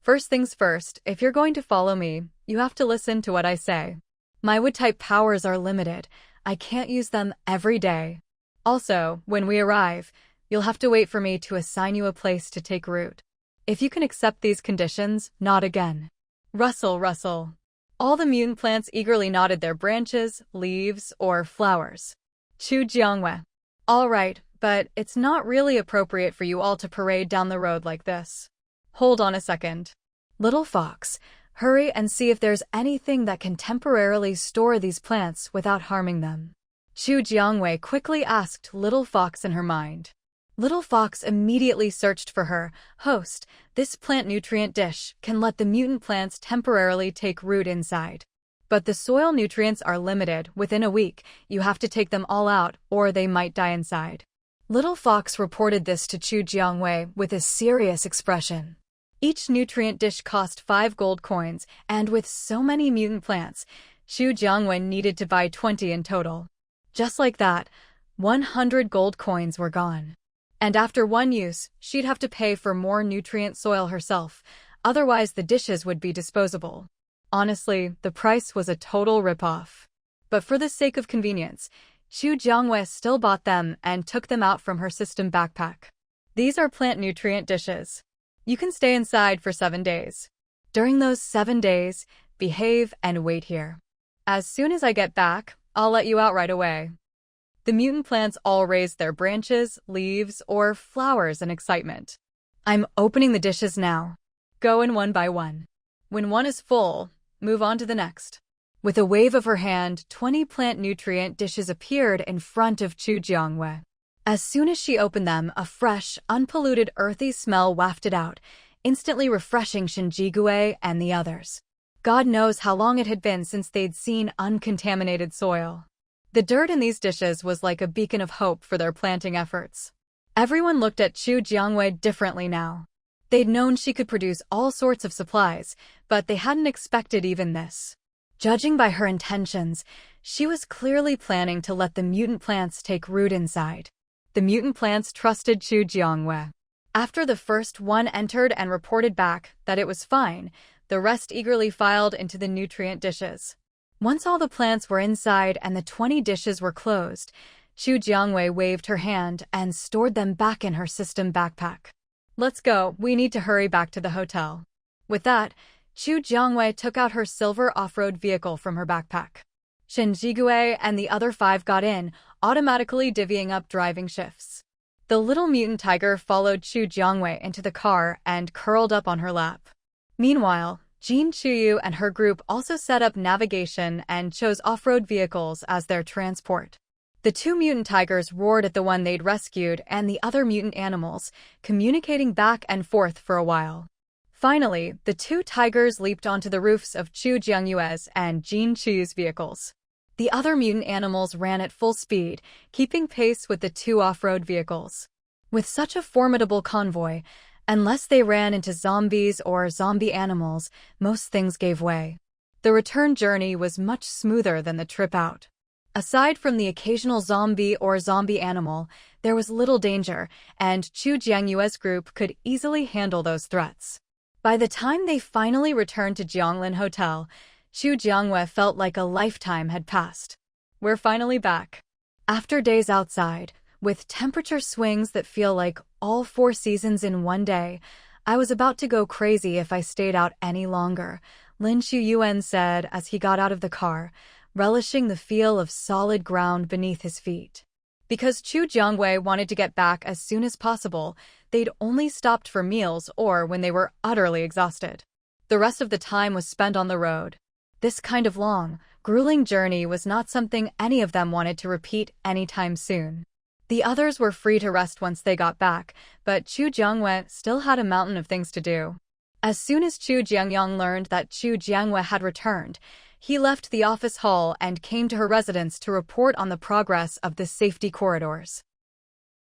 First things first, if you're going to follow me, you have to listen to what I say. My wood-type powers are limited. I can't use them every day. Also, when we arrive, you'll have to wait for me to assign you a place to take root. If you can accept these conditions, nod again. Rustle, rustle. All the mutant plants eagerly nodded their branches, leaves, or flowers. Xu Jiangwei. All right, but it's not really appropriate for you all to parade down the road like this. Hold on a second. Little fox, hurry and see if there's anything that can temporarily store these plants without harming them. Xu Jiangwei quickly asked Little Fox in her mind. Little Fox immediately searched for her. Host, this plant nutrient dish can let the mutant plants temporarily take root inside. But the soil nutrients are limited. Within a week, you have to take them all out, or they might die inside. Little Fox reported this to Xu Jiangwei with a serious expression. Each nutrient dish cost 5 gold coins, and with so many mutant plants, Xu Jiangwei needed to buy 20 in total. Just like that, 100 gold coins were gone. And after one use, she'd have to pay for more nutrient soil herself, otherwise the dishes would be disposable. Honestly, the price was a total ripoff. But for the sake of convenience, Xu Jiangwei still bought them and took them out from her system backpack. These are plant nutrient dishes. You can stay inside for 7 days. During those 7 days, behave and wait here. As soon as I get back, I'll let you out right away. The mutant plants all raised their branches, leaves, or flowers in excitement. I'm opening the dishes now. Go in one by one. When one is full, move on to the next. With a wave of her hand, 20 plant nutrient dishes appeared in front of Xu Jiangwei. As soon as she opened them, a fresh, unpolluted, earthy smell wafted out, instantly refreshing Shinjigue and the others. God knows how long it had been since they'd seen uncontaminated soil. The dirt in these dishes was like a beacon of hope for their planting efforts. Everyone looked at Xu Jiangwei differently now. They'd known she could produce all sorts of supplies, but they hadn't expected even this. Judging by her intentions, she was clearly planning to let the mutant plants take root inside. The mutant plants trusted Xu Jiangwei. After the first one entered and reported back that it was fine, the rest eagerly filed into the nutrient dishes. Once all the plants were inside and the 20 dishes were closed, Xu Jiangwei waved her hand and stored them back in her system backpack. Let's go, we need to hurry back to the hotel. With that, Xu Jiangwei took out her silver off-road vehicle from her backpack. Shen Jigue and the other 5 got in, automatically divvying up driving shifts. The little mutant tiger followed Xu Jiangwei into the car and curled up on her lap. Meanwhile, Jin Chuyu and her group also set up navigation and chose off-road vehicles as their transport. The 2 mutant tigers roared at the one they'd rescued and the other mutant animals, communicating back and forth for a while. Finally, the 2 tigers leaped onto the roofs of Xu Jiangyue's and Jin Chuyu's vehicles. The other mutant animals ran at full speed, keeping pace with the 2 off-road vehicles. With such a formidable convoy, unless they ran into zombies or zombie animals, most things gave way. The return journey was much smoother than the trip out. Aside from the occasional zombie or zombie animal, there was little danger, and Xu Jiangyue's group could easily handle those threats. By the time they finally returned to Jianglin Hotel, Xu Jiangwei felt like a lifetime had passed. We're finally back. After days outside, with temperature swings that feel like all 4 seasons in one day, I was about to go crazy if I stayed out any longer, Lin Chuyuan said as he got out of the car, relishing the feel of solid ground beneath his feet. Because Xu Jiangwei wanted to get back as soon as possible, they'd only stopped for meals or when they were utterly exhausted. The rest of the time was spent on the road. This kind of long, grueling journey was not something any of them wanted to repeat anytime soon. The others were free to rest once they got back, but Xu Jiangwei still had a mountain of things to do. As soon as Xu Jiangyang learned that Xu Jiangwei had returned, he left the office hall and came to her residence to report on the progress of the safety corridors.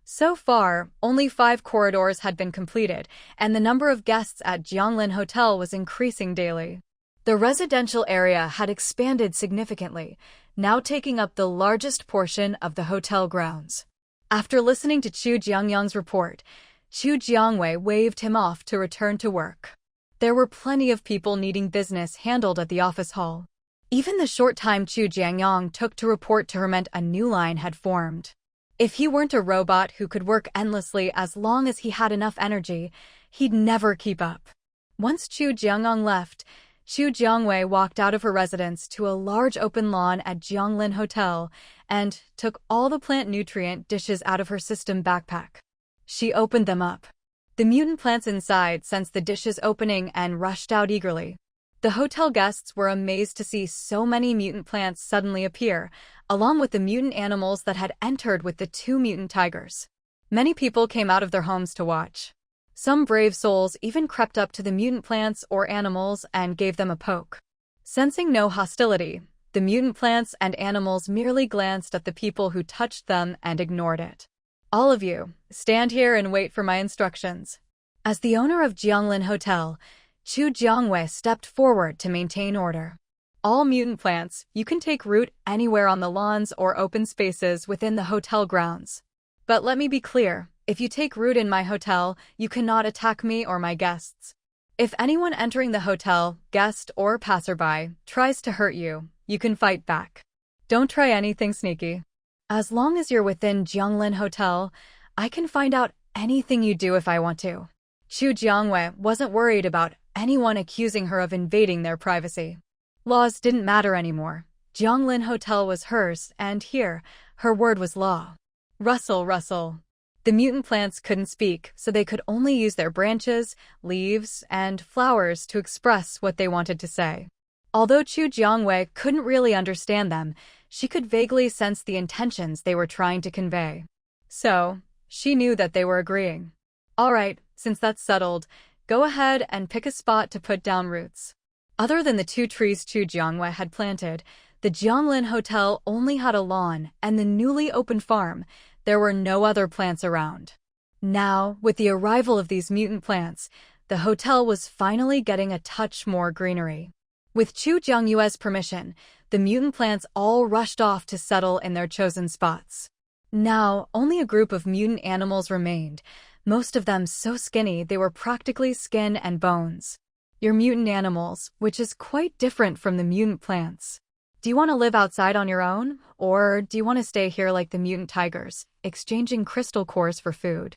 So far, only 5 corridors had been completed, and the number of guests at Jianglin Hotel was increasing daily. The residential area had expanded significantly, now taking up the largest portion of the hotel grounds. After listening to Xu Jiangyang's report, Xu Jiangwei waved him off to return to work. There were plenty of people needing business handled at the office hall. Even the short time Xu Jiangyang took to report to her meant a new line had formed. If he weren't a robot who could work endlessly as long as he had enough energy, he'd never keep up. Once Xu Jiangyang left, Xu Jiangwei walked out of her residence to a large open lawn at Jianglin Hotel and took all the plant nutrient dishes out of her system backpack. She opened them up. The mutant plants inside sensed the dishes opening and rushed out eagerly. The hotel guests were amazed to see so many mutant plants suddenly appear, along with the mutant animals that had entered with the 2 mutant tigers. Many people came out of their homes to watch. Some brave souls even crept up to the mutant plants or animals and gave them a poke. Sensing no hostility, the mutant plants and animals merely glanced at the people who touched them and ignored it. All of you, stand here and wait for my instructions. As the owner of Jianglin Hotel, Xu Jiangwei stepped forward to maintain order. All mutant plants, you can take root anywhere on the lawns or open spaces within the hotel grounds. But let me be clear, if you take root in my hotel, you cannot attack me or my guests. If anyone entering the hotel, guest or passerby, tries to hurt you, you can fight back. Don't try anything sneaky. As long as you're within Jianglin Hotel, I can find out anything you do if I want to. Chu Jiangwei wasn't worried about anyone accusing her of invading their privacy. Laws didn't matter anymore. Jianglin Hotel was hers, and here, her word was law. Rustle, rustle. The mutant plants couldn't speak, so they could only use their branches, leaves, and flowers to express what they wanted to say. Although Chu Jiangwei couldn't really understand them, she could vaguely sense the intentions they were trying to convey. So, she knew that they were agreeing. All right, since that's settled, go ahead and pick a spot to put down roots. Other than the 2 trees Chu Jiangwei had planted, the Jianglin Hotel only had a lawn and the newly opened farm. There were no other plants around. Now, with the arrival of these mutant plants, the hotel was finally getting a touch more greenery. With Chu Jiangyue's permission, the mutant plants all rushed off to settle in their chosen spots. Now, only a group of mutant animals remained, most of them so skinny they were practically skin and bones. You're mutant animals, which is quite different from the mutant plants. Do you want to live outside on your own, or do you want to stay here like the mutant tigers, exchanging crystal cores for food?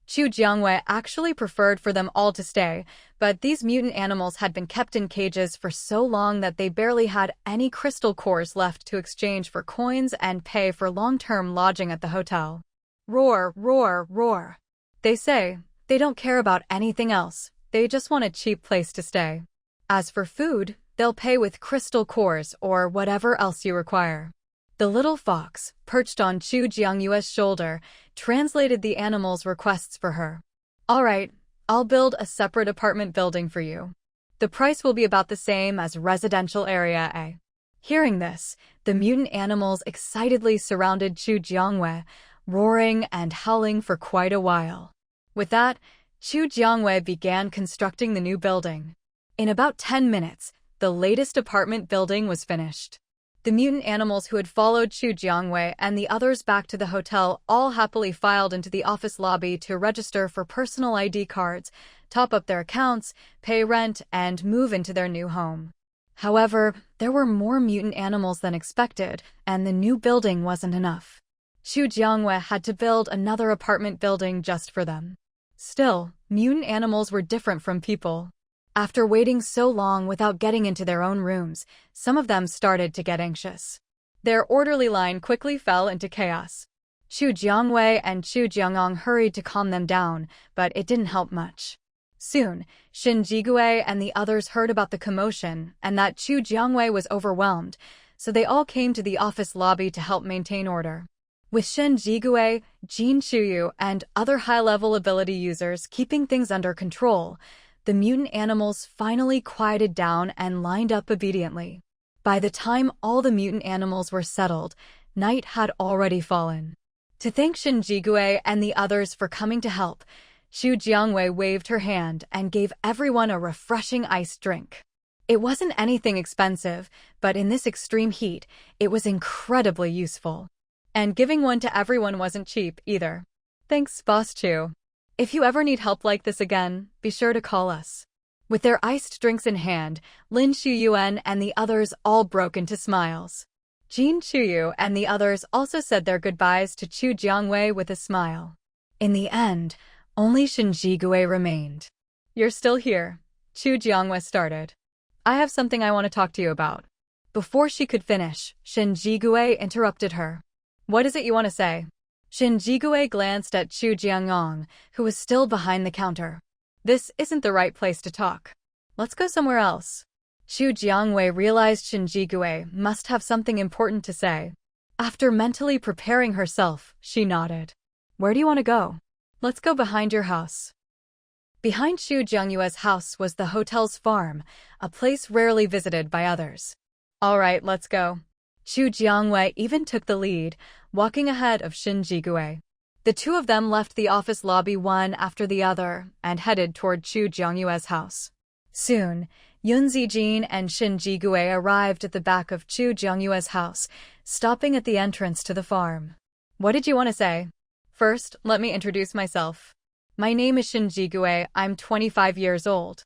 Chu Jiangwei actually preferred for them all to stay, but these mutant animals had been kept in cages for so long that they barely had any crystal cores left to exchange for coins and pay for long-term lodging at the hotel. Roar, roar, roar. They say they don't care about anything else, they just want a cheap place to stay. As for food, they'll pay with crystal cores or whatever else you require. The little fox, perched on Chu Jiangyue's shoulder, translated the animal's requests for her. All right, I'll build a separate apartment building for you. The price will be about the same as residential area A. Hearing this, the mutant animals excitedly surrounded Chu Jiangwei, roaring and howling for quite a while. With that, Chu Jiangwei began constructing the new building. In about 10 minutes, the latest apartment building was finished. The mutant animals who had followed Chu Jiangwei and the others back to the hotel all happily filed into the office lobby to register for personal ID cards, top up their accounts, pay rent, and move into their new home. However, there were more mutant animals than expected, and the new building wasn't enough. Chu Jiangwei had to build another apartment building just for them. Still, mutant animals were different from people. After waiting so long without getting into their own rooms, some of them started to get anxious. Their orderly line quickly fell into chaos. Chu Jiangwei and Chu Jiangong hurried to calm them down, but it didn't help much. Soon, Shen Jigui and the others heard about the commotion and that Chu Jiangwei was overwhelmed, so they all came to the office lobby to help maintain order. With Shen Jigui, Jin Chuyu, and other high-level ability users keeping things under control, the mutant animals finally quieted down and lined up obediently. By the time all the mutant animals were settled, night had already fallen. To thank Shen Jigui and the others for coming to help, Chu Jiangwei waved her hand and gave everyone a refreshing iced drink. It wasn't anything expensive, but in this extreme heat, it was incredibly useful. And giving one to everyone wasn't cheap either. Thanks, Boss Chu. If you ever need help like this again, be sure to call us. With their iced drinks in hand, Lin Shuyuan and the others all broke into smiles. Jin Chuyu and the others also said their goodbyes to Chu Jiangwei with a smile. In the end, only Shen Jigui remained. You're still here, Chu Jiangwei started. I have something I want to talk to you about. Before she could finish, Shen Jigui interrupted her. What is it you want to say? Shen Jigui glanced at Chu Jiangong, who was still behind the counter. This isn't the right place to talk. Let's go somewhere else. Chu Jiangwei realized Shen Jigui must have something important to say. After mentally preparing herself, she nodded. Where do you want to go? Let's go behind your house. Behind Chu Jiangyue's house was the hotel's farm, a place rarely visited by others. All right, let's go. Chu Jiangwei even took the lead, walking ahead of Shen Jigui. The two of them left the office lobby one after the other and headed toward Chu Jiangyue's house. Soon, Yun Zijin and Shin Jigue arrived at the back of Chu Jiangyue's house, stopping at the entrance to the farm. What did you want to say? First, let me introduce myself. My name is Shin Jigue. I'm 25 years old.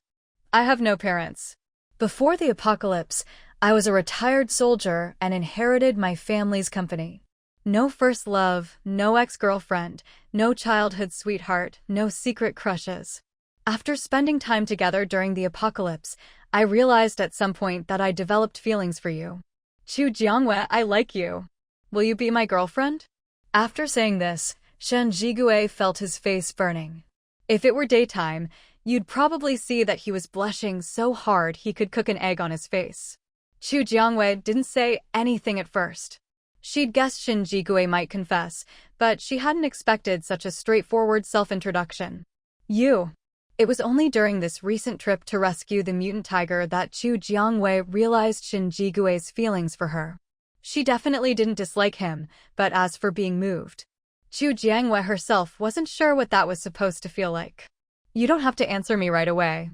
I have no parents. Before the apocalypse, I was a retired soldier and inherited my family's company. No first love, no ex-girlfriend, no childhood sweetheart, no secret crushes. After spending time together during the apocalypse, I realized at some point that I developed feelings for you. Chu Jiangyue, I like you. Will you be my girlfriend? After saying this, Shen Jigue felt his face burning. If it were daytime, you'd probably see that he was blushing so hard he could cook an egg on his face. Chu Jiangyue didn't say anything at first. She'd guessed Shin Jigue might confess, but she hadn't expected such a straightforward self-introduction. You. It was only during this recent trip to rescue the mutant tiger that Chu Jiangyue realized Shin Jigue's feelings for her. She definitely didn't dislike him, but as for being moved, Chu Jiangyue herself wasn't sure what that was supposed to feel like. You don't have to answer me right away.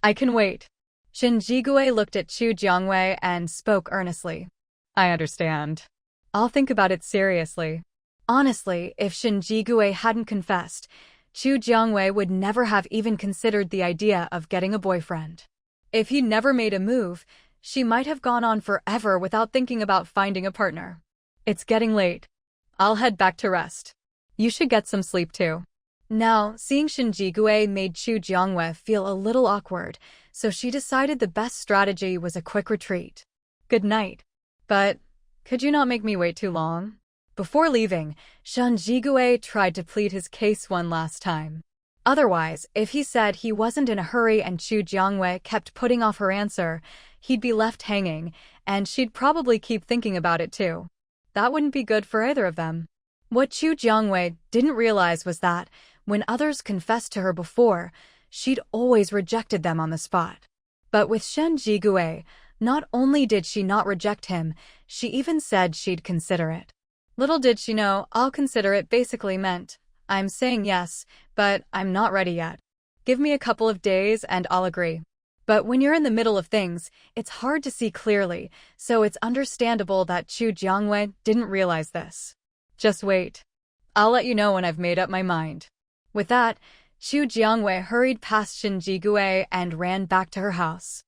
I can wait. Shin Jigue looked at Chu Jiangyue and spoke earnestly. I understand. I'll think about it seriously. Honestly, if Shin Jigue hadn't confessed, Chu Jiangyue would never have even considered the idea of getting a boyfriend. If he'd never made a move, she might have gone on forever without thinking about finding a partner. It's getting late. I'll head back to rest. You should get some sleep too. Now, seeing Shin Jigue made Chu Jiangyue feel a little awkward, so she decided the best strategy was a quick retreat. Good night. But could you not make me wait too long? Before leaving, Shin Jigue tried to plead his case one last time. Otherwise, if he said he wasn't in a hurry and Chu Jiangyue kept putting off her answer, he'd be left hanging, and she'd probably keep thinking about it too. That wouldn't be good for either of them. What Chu Jiangyue didn't realize was that, when others confessed to her before, she'd always rejected them on the spot. But with Shin Jigue, not only did she not reject him, she even said she'd consider it. Little did she know, I'll consider it basically meant, I'm saying yes, but I'm not ready yet. Give me a couple of days and I'll agree. But when you're in the middle of things, it's hard to see clearly, so it's understandable that Chu Jiangyue didn't realize this. Just wait. I'll let you know when I've made up my mind. With that, Chu Jiangyue hurried past Shin Jigue and ran back to her house.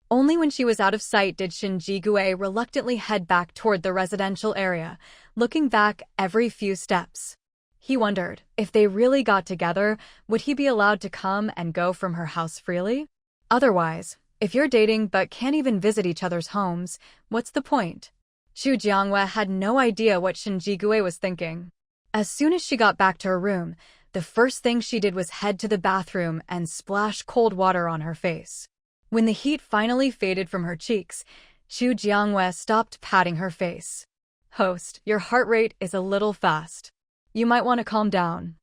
Only when she was out of sight did Shin Jigue reluctantly head back toward the residential area, looking back every few steps. He wondered, if they really got together, would he be allowed to come and go from her house freely? Otherwise, if you're dating but can't even visit each other's homes, what's the point? Chu Jiangyue had no idea what Shin Jigue was thinking. As soon as she got back to her room, the first thing she did was head to the bathroom and splash cold water on her face. When the heat finally faded from her cheeks, Chu Jiangyue stopped patting her face. Host, your heart rate is a little fast. You might want to calm down.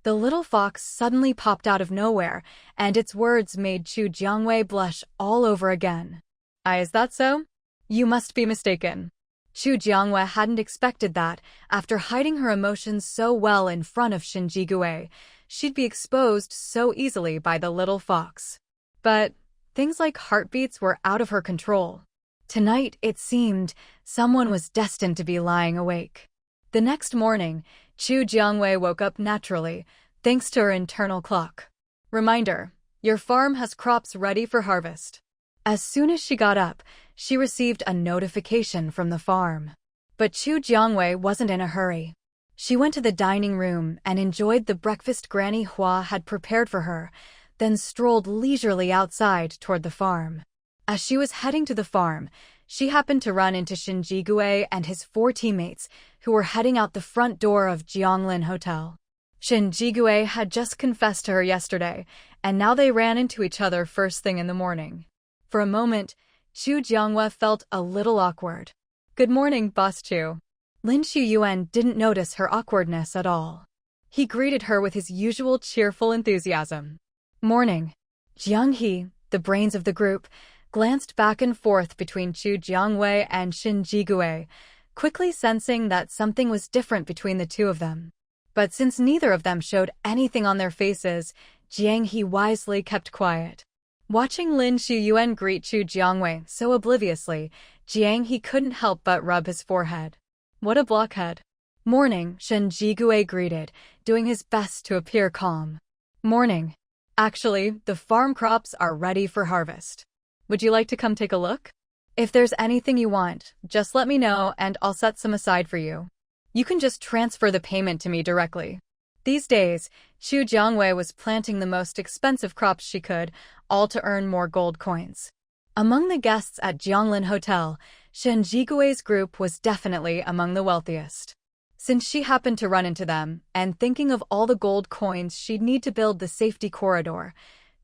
The little fox suddenly popped out of nowhere, and its words made Chu Jiangyue blush all over again. Is that so? You must be mistaken. Chu Jiangyue hadn't expected that, after hiding her emotions so well in front of Shin Jigue, she'd be exposed so easily by the little fox. But things like heartbeats were out of her control. Tonight, it seemed, someone was destined to be lying awake. The next morning, Chu Jiangyue woke up naturally, thanks to her internal clock. Reminder, your farm has crops ready for harvest. As soon as she got up, she received a notification from the farm. But Chu Jiangyue wasn't in a hurry. She went to the dining room and enjoyed the breakfast Granny Hua had prepared for her, then strolled leisurely outside toward the farm. As she was heading to the farm, she happened to run into Shin Jigue and his 4 teammates, who were heading out the front door of Jianglin Hotel. Shin Jigue had just confessed to her yesterday, and now they ran into each other first thing in the morning. For a moment, Chu Jiangyue felt a little awkward. Good morning, Boss Chu. Lin Chuyuan didn't notice her awkwardness at all. He greeted her with his usual cheerful enthusiasm. Morning. Jiang He, the brains of the group, glanced back and forth between Chu Jiangyue and Shin Jigue, quickly sensing that something was different between the two of them. But since neither of them showed anything on their faces, Jiang He wisely kept quiet. Watching Lin Shuyuan greet Chu Jiangwei so obliviously, Jiang He couldn't help but rub his forehead. What a blockhead. Morning, Shen Jigui greeted, doing his best to appear calm. Morning. Actually, the farm crops are ready for harvest. Would you like to come take a look? If there's anything you want, just let me know and I'll set some aside for you. You can just transfer the payment to me directly. These days, Chu Jiangwei was planting the most expensive crops she could, all to earn more gold coins. Among the guests at Jianglin Hotel, Shen Jigui's group was definitely among the wealthiest. Since she happened to run into them, and thinking of all the gold coins she'd need to build the safety corridor,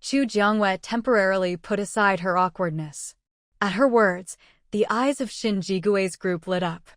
Chu Jiangwei temporarily put aside her awkwardness. At her words, the eyes of Shen Jigui's group lit up.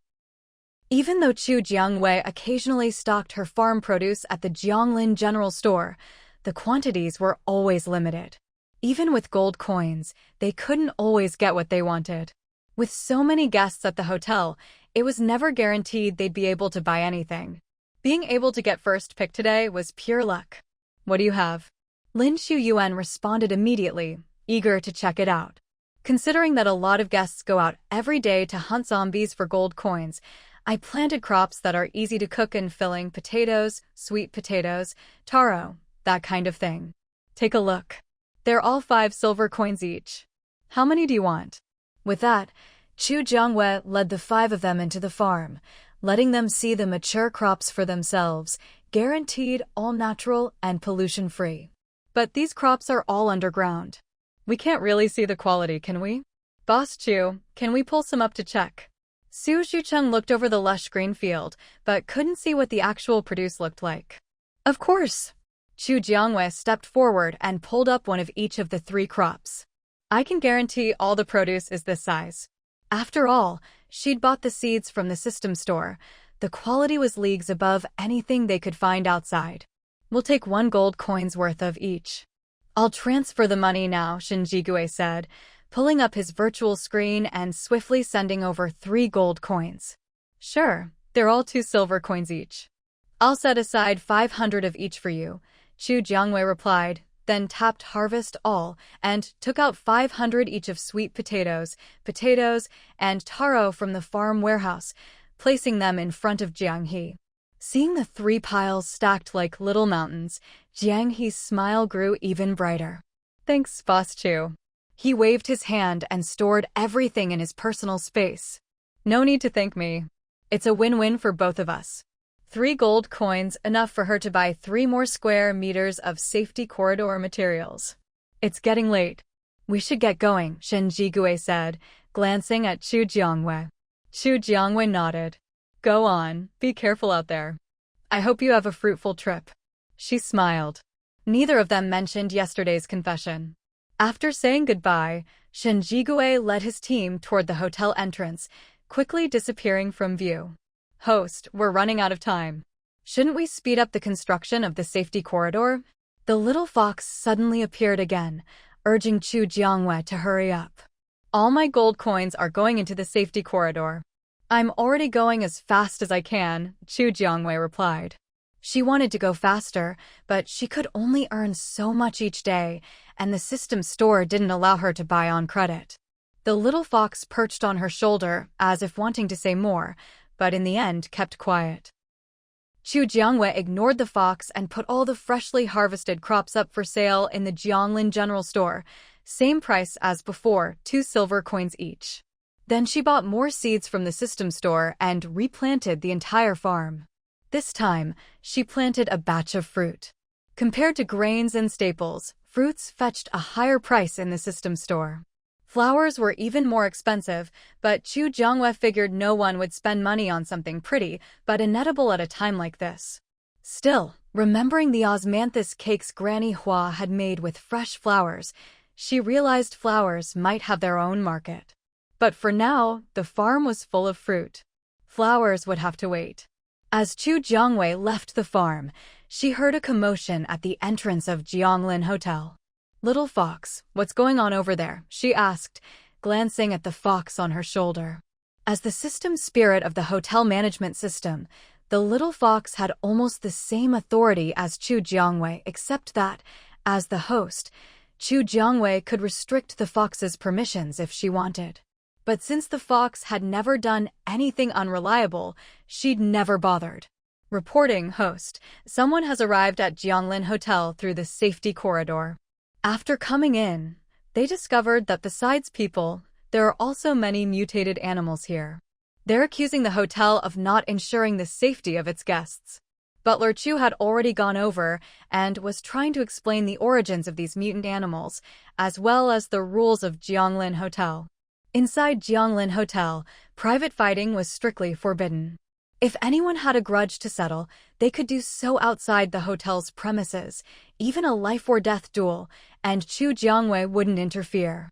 Even though Chu Jiangwei occasionally stocked her farm produce at the Jianglin General Store, the quantities were always limited. Even with gold coins, they couldn't always get what they wanted. With so many guests at the hotel, it was never guaranteed they'd be able to buy anything. Being able to get first pick today was pure luck. What do you have? Lin Shuyuan responded immediately, eager to check it out. Considering that a lot of guests go out every day to hunt zombies for gold coins, I planted crops that are easy to cook and filling: potatoes, sweet potatoes, taro, that kind of thing. Take a look. They're all 5 silver coins each. How many do you want? With that, Chu Jiangwei led the 5 of them into the farm, letting them see the mature crops for themselves, guaranteed all natural and pollution-free. But these crops are all underground. We can't really see the quality, can we? Boss Chu, can we pull some up to check? Su Zhucheng looked over the lush green field, but couldn't see what the actual produce looked like. Of course. Chu Jiangwei stepped forward and pulled up one of each of the 3 crops. I can guarantee all the produce is this size. After all, she'd bought the seeds from the system store. The quality was leagues above anything they could find outside. We'll take 1 gold coin's worth of each. I'll transfer the money now, Shen Jigui said, pulling up his virtual screen and swiftly sending over 3 gold coins. Sure, they're all 2 silver coins each. I'll set aside 500 of each for you, Chu Jiangwei replied, then tapped Harvest All and took out 500 each of sweet potatoes, and taro from the farm warehouse, placing them in front of Jiang He. Seeing the 3 piles stacked like little mountains, Jiang He's smile grew even brighter. Thanks, Boss Chu. He waved his hand and stored everything in his personal space. No need to thank me. It's a win-win for both of us. 3 gold coins, enough for her to buy 3 more square meters of safety corridor materials. It's getting late. We should get going, Shen Jigui said, glancing at Chu Jiangwei. Chu Jiangwei nodded. Go on, be careful out there. I hope you have a fruitful trip. She smiled. Neither of them mentioned yesterday's confession. After saying goodbye, Shen Jigui led his team toward the hotel entrance, quickly disappearing from view. Host, we're running out of time. Shouldn't we speed up the construction of the safety corridor? The little fox suddenly appeared again, urging Chu Jiangwei to hurry up. All my gold coins are going into the safety corridor. I'm already going as fast as I can, Chu Jiangwei replied. She wanted to go faster, but she could only earn so much each day, and the system store didn't allow her to buy on credit. The little fox perched on her shoulder, as if wanting to say more, but in the end kept quiet. Chu Jiangwei ignored the fox and put all the freshly harvested crops up for sale in the Jianglin General Store, same price as before, 2 silver coins each. Then she bought more seeds from the system store and replanted the entire farm. This time, she planted a batch of fruit. Compared to grains and staples, fruits fetched a higher price in the system store. Flowers were even more expensive, but Chu Jiangwei figured no one would spend money on something pretty but inedible at a time like this. Still, remembering the osmanthus cakes Granny Hua had made with fresh flowers, she realized flowers might have their own market. But for now, the farm was full of fruit. Flowers would have to wait. As Chu Jiangwei left the farm, she heard a commotion at the entrance of Jianglin Hotel. Little fox, what's going on over there? She asked, glancing at the fox on her shoulder. As the system spirit of the hotel management system, the little fox had almost the same authority as Chu Jiangwei, except that, as the host, Chu Jiangwei could restrict the fox's permissions if she wanted. But since the fox had never done anything unreliable, she'd never bothered. Reporting, host. Someone has arrived at Jianglin Hotel through the safety corridor. After coming in, they discovered that besides people, there are also many mutated animals here. They're accusing the hotel of not ensuring the safety of its guests. Butler Chu had already gone over and was trying to explain the origins of these mutant animals, as well as the rules of Jianglin Hotel. Inside Jianglin Hotel, private fighting was strictly forbidden. If anyone had a grudge to settle, they could do so outside the hotel's premises, even a life-or-death duel, and Chu Jiangwei wouldn't interfere.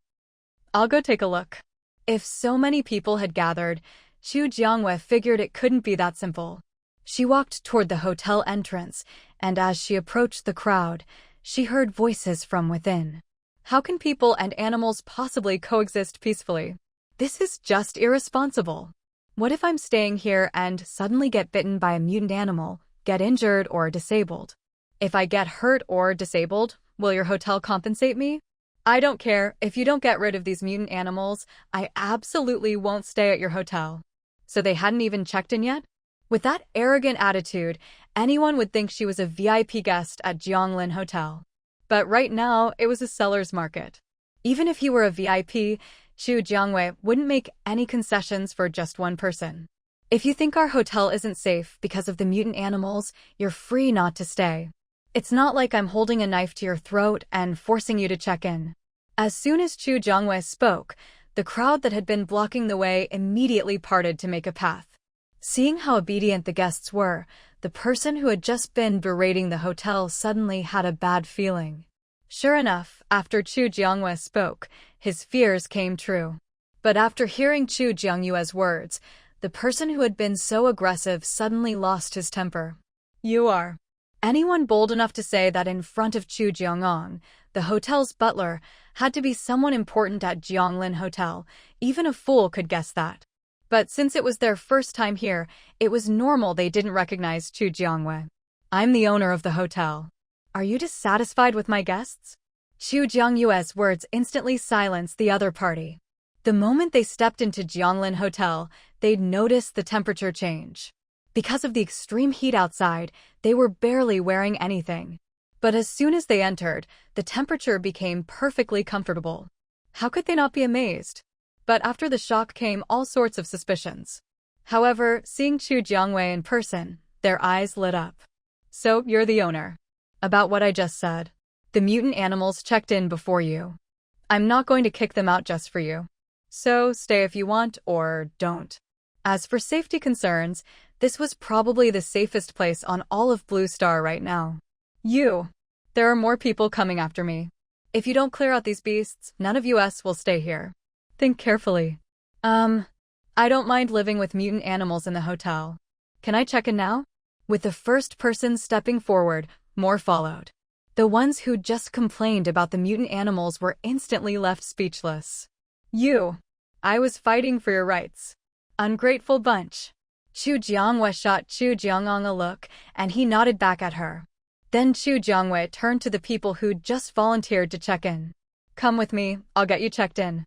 I'll go take a look. If so many people had gathered, Chu Jiangwei figured it couldn't be that simple. She walked toward the hotel entrance, and as she approached the crowd, she heard voices from within. How can people and animals possibly coexist peacefully? This is just irresponsible. What if I'm staying here and suddenly get bitten by a mutant animal, get injured or disabled? If I get hurt or disabled, will your hotel compensate me? I don't care. If you don't get rid of these mutant animals, I absolutely won't stay at your hotel. So they hadn't even checked in yet? With that arrogant attitude, anyone would think she was a VIP guest at Jianglin Hotel. But right now, it was a seller's market. Even if he were a VIP, Chu Jiangwei wouldn't make any concessions for just one person. If you think our hotel isn't safe because of the mutant animals, you're free not to stay. It's not like I'm holding a knife to your throat and forcing you to check in. As soon as Chu Jiangwei spoke, the crowd that had been blocking the way immediately parted to make a path. Seeing how obedient the guests were, the person who had just been berating the hotel suddenly had a bad feeling. Sure enough, after Chu Jiangwei spoke, his fears came true. But after hearing Chu Jiangyue's words, the person who had been so aggressive suddenly lost his temper. You are. Anyone bold enough to say that in front of Chu Jiangong, the hotel's butler, had to be someone important at Jianglin Hotel. Even a fool could guess that. But since it was their first time here, it was normal they didn't recognize Chu Jiangwei. I'm the owner of the hotel. Are you dissatisfied with my guests? Chu Jiangyue's words instantly silenced the other party. The moment they stepped into Jianglin Hotel, they'd noticed the temperature change. Because of the extreme heat outside, they were barely wearing anything. But as soon as they entered, the temperature became perfectly comfortable. How could they not be amazed? But after the shock came all sorts of suspicions. However, seeing Chu Jiangwei in person, their eyes lit up. So, you're the owner. About what I just said. The mutant animals checked in before you. I'm not going to kick them out just for you. So, stay if you want, or don't. As for safety concerns, this was probably the safest place on all of Blue Star right now. There are more people coming after me. If you don't clear out these beasts, none of us will stay here. Think carefully. I don't mind living with mutant animals in the hotel. Can I check in now? With the first person stepping forward, more followed. The ones who just complained about the mutant animals were instantly left speechless. I was fighting for your rights. Ungrateful bunch. Chu Jiangwei shot Chu Jiangong a look, and he nodded back at her. Then Chu Jiangwei turned to the people who'd just volunteered to check in. Come with me, I'll get you checked in.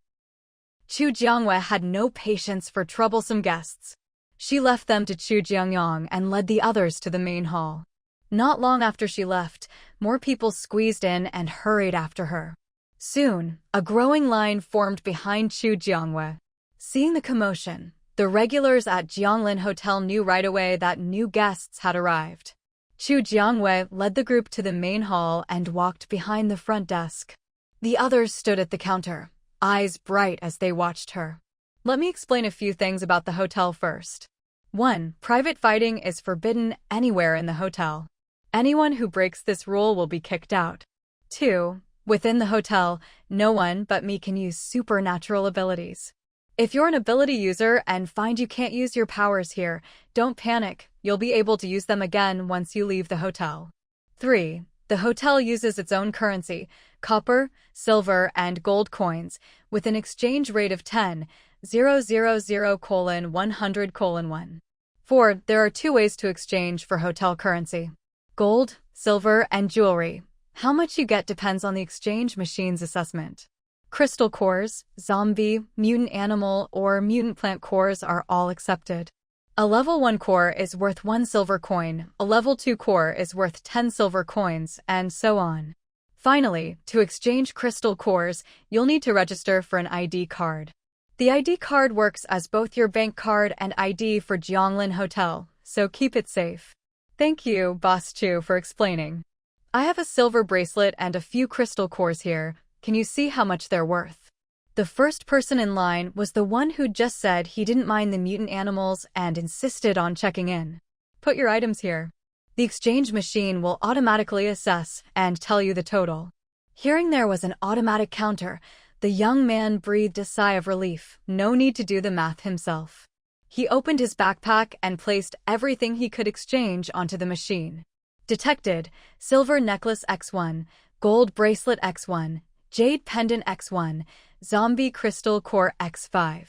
Chu Jiangwei had no patience for troublesome guests. She left them to Chu Jiangyong and led the others to the main hall. Not long after she left, more people squeezed in and hurried after her. Soon, a growing line formed behind Chu Jiangwei. Seeing the commotion, the regulars at Jianglin Hotel knew right away that new guests had arrived. Chu Jiangwei led the group to the main hall and walked behind the front desk. The others stood at the counter, eyes bright as they watched her. Let me explain a few things about the hotel first. 1. Private fighting is forbidden anywhere in the hotel. Anyone who breaks this rule will be kicked out. 2. Within the hotel, no one but me can use supernatural abilities. If you're an ability user and find you can't use your powers here, don't panic, you'll be able to use them again once you leave the hotel. 3. The hotel uses its own currency, copper, silver, and gold coins, with an exchange rate of 10,000:100:1. 4. There are 2 ways to exchange for hotel currency: gold, silver, and jewelry. How much you get depends on the exchange machine's assessment. Crystal cores, zombie, mutant animal, or mutant plant cores are all accepted. A level 1 core is worth 1 silver coin, a level 2 core is worth 10 silver coins, and so on. Finally, to exchange crystal cores, you'll need to register for an ID card. The ID card works as both your bank card and ID for Jianglin Hotel, so keep it safe. Thank you, Boss Chu, for explaining. I have a silver bracelet and a few crystal cores here. Can you see how much they're worth? The first person in line was the one who just said he didn't mind the mutant animals and insisted on checking in. Put your items here. The exchange machine will automatically assess and tell you the total. Hearing there was an automatic counter, the young man breathed a sigh of relief. No need to do the math himself. He opened his backpack and placed everything he could exchange onto the machine. Detected: silver necklace X1, gold bracelet X1, jade pendant X1, zombie crystal core X5.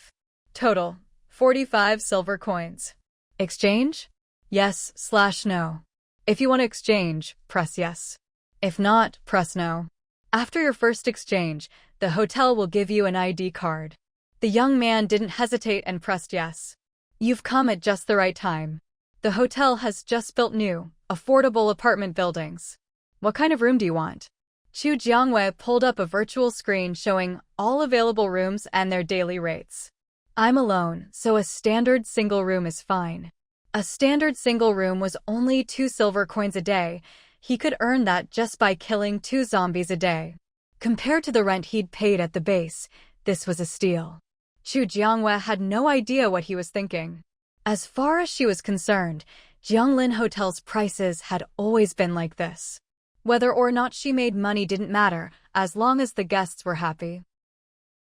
Total: 45 silver coins. Exchange? Yes/no. If you want to exchange, press yes. If not, press no. After your first exchange, the hotel will give you an ID card. The young man didn't hesitate and pressed yes. You've come at just the right time. The hotel has just built new, affordable apartment buildings. What kind of room do you want? Chu Jiangwei pulled up a virtual screen showing all available rooms and their daily rates. I'm alone, so a standard single room is fine. A standard single room was only 2 silver coins a day. He could earn that just by killing 2 zombies a day. Compared to the rent he'd paid at the base, this was a steal. Chu Jiangwei had no idea what he was thinking. As far as she was concerned, Jianglin Hotel's prices had always been like this. Whether or not she made money didn't matter, as long as the guests were happy.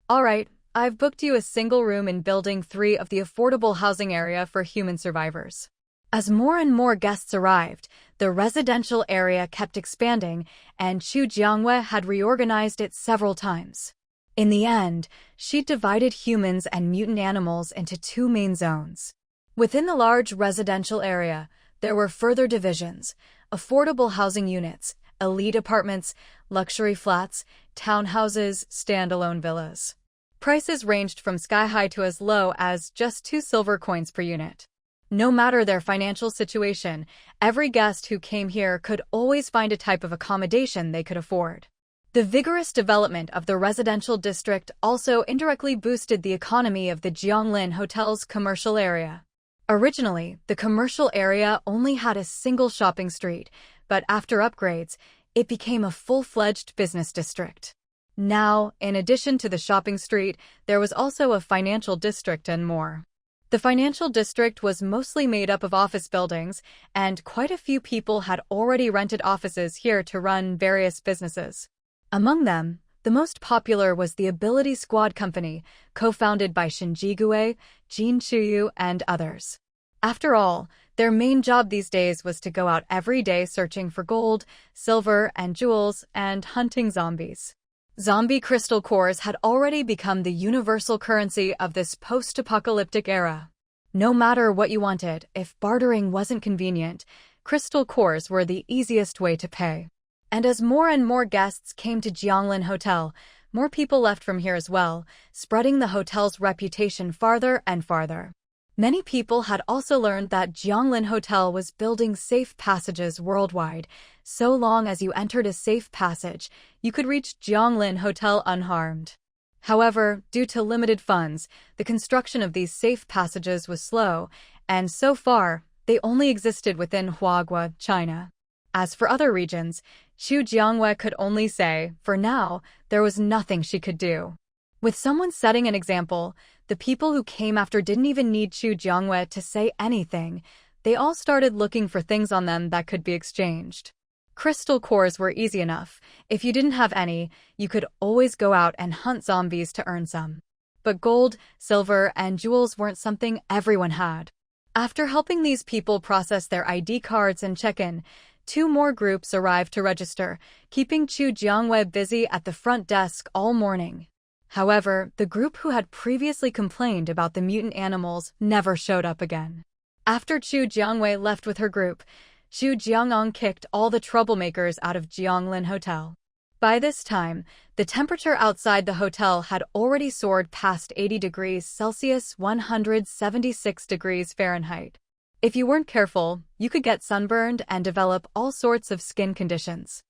Alright, I've booked you a single room in Building 3 of the affordable housing area for human survivors. As more and more guests arrived, the residential area kept expanding, and Chu Jiangwei had reorganized it several times. In the end, she divided humans and mutant animals into 2 main zones. Within the large residential area, there were further divisions: affordable housing units, elite apartments, luxury flats, townhouses, standalone villas. Prices ranged from sky-high to as low as just 2 silver coins per unit. No matter their financial situation, every guest who came here could always find a type of accommodation they could afford. The vigorous development of the residential district also indirectly boosted the economy of the Jianglin Hotel's commercial area. Originally, the commercial area only had a single shopping street, but after upgrades, it became a full-fledged business district. Now, in addition to the shopping street, there was also a financial district and more. The financial district was mostly made up of office buildings, and quite a few people had already rented offices here to run various businesses. Among them, the most popular was the Ability Squad Company, co-founded by Shinji Gue, Jin Chuyu, and others. After all, their main job these days was to go out every day searching for gold, silver, and jewels, and hunting zombies. Zombie crystal cores had already become the universal currency of this post-apocalyptic era. No matter what you wanted, if bartering wasn't convenient, crystal cores were the easiest way to pay. And as more and more guests came to Jianglin Hotel, more people left from here as well, spreading the hotel's reputation farther and farther. Many people had also learned that Jianglin Hotel was building safe passages worldwide. So long as you entered a safe passage, you could reach Jianglin Hotel unharmed. However, due to limited funds, the construction of these safe passages was slow, and so far, they only existed within Huaguo, China. As for other regions, Chu Jiangwei could only say, for now, there was nothing she could do. With someone setting an example, the people who came after didn't even need Chu Jiangwei to say anything. They all started looking for things on them that could be exchanged. Crystal cores were easy enough. If you didn't have any, you could always go out and hunt zombies to earn some. But gold, silver, and jewels weren't something everyone had. After helping these people process their ID cards and check-in, 2 more groups arrived to register, keeping Chu Jiangwei busy at the front desk all morning. However, the group who had previously complained about the mutant animals never showed up again. After Chu Jiangwei left with her group, Xu Jiangong kicked all the troublemakers out of Jianglin Hotel. By this time, the temperature outside the hotel had already soared past 80 degrees Celsius, 176 degrees Fahrenheit. If you weren't careful, you could get sunburned and develop all sorts of skin conditions.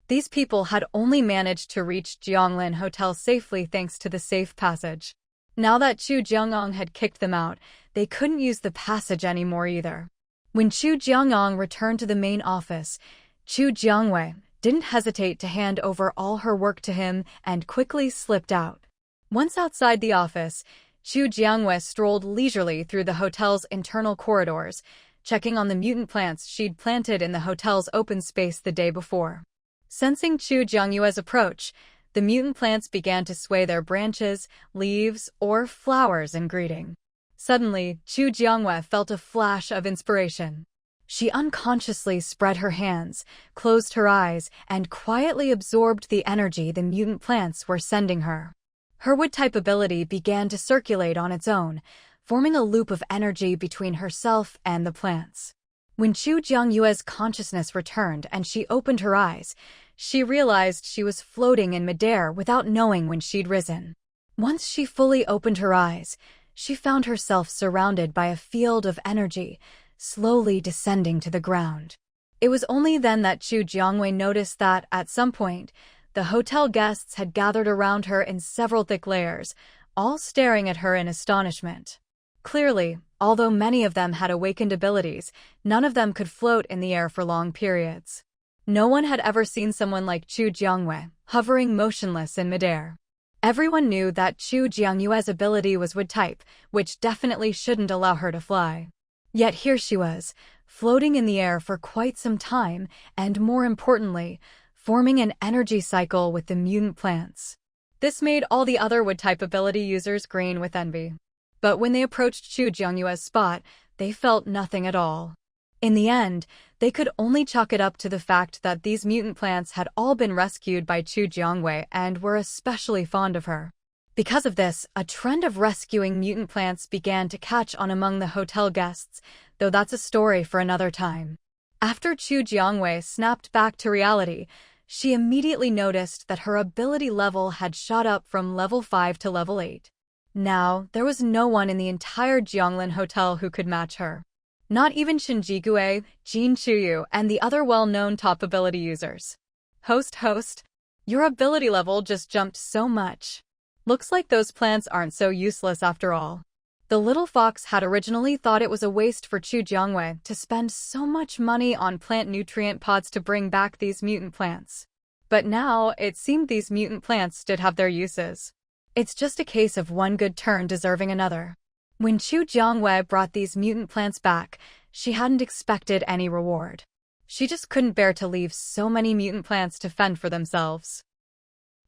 These people had only managed to reach Jianglin Hotel safely thanks to the safe passage. Now that Xu Jiangong had kicked them out, they couldn't use the passage anymore either. When Xu Jiangong returned to the main office, Xu Jiangwei didn't hesitate to hand over all her work to him and quickly slipped out. Once outside the office, Xu Jiangwei strolled leisurely through the hotel's internal corridors, checking on the mutant plants she'd planted in the hotel's open space the day before. Sensing Xu Jiangyue's approach, the mutant plants began to sway their branches, leaves, or flowers in greeting. Suddenly, Xu Jiangwei felt a flash of inspiration. She unconsciously spread her hands, closed her eyes, and quietly absorbed the energy the mutant plants were sending her. Her wood-type ability began to circulate on its own, forming a loop of energy between herself and the plants. When Xu Jiangyue's consciousness returned and she opened her eyes, she realized she was floating in midair without knowing when she'd risen. Once she fully opened her eyes, she found herself surrounded by a field of energy, slowly descending to the ground. It was only then that Xu Jiangwei noticed that, at some point, the hotel guests had gathered around her in several thick layers, all staring at her in astonishment. Clearly, although many of them had awakened abilities, none of them could float in the air for long periods. No one had ever seen someone like Xu Jiangwei, hovering motionless in midair. Everyone knew that Xu Jiangyue's ability was wood-type, which definitely shouldn't allow her to fly. Yet here she was, floating in the air for quite some time, and more importantly, forming an energy cycle with the mutant plants. This made all the other wood-type ability users green with envy. But when they approached Xu Jiangyue's spot, they felt nothing at all. In the end, they could only chalk it up to the fact that these mutant plants had all been rescued by Xu Jiangwei and were especially fond of her. Because of this, a trend of rescuing mutant plants began to catch on among the hotel guests, though that's a story for another time. After Xu Jiangwei snapped back to reality, she immediately noticed that her ability level had shot up from level 5 to level 8. Now, there was no one in the entire Jianglin Hotel who could match her. Not even Shinjigue, Jin Chuyu, and the other well-known top ability users. Host, your ability level just jumped so much. Looks like those plants aren't so useless after all. The little fox had originally thought it was a waste for Xu Jiangwei to spend so much money on plant nutrient pods to bring back these mutant plants. But now, it seemed these mutant plants did have their uses. It's just a case of one good turn deserving another. When Xu Jiangwei brought these mutant plants back, she hadn't expected any reward. She just couldn't bear to leave so many mutant plants to fend for themselves.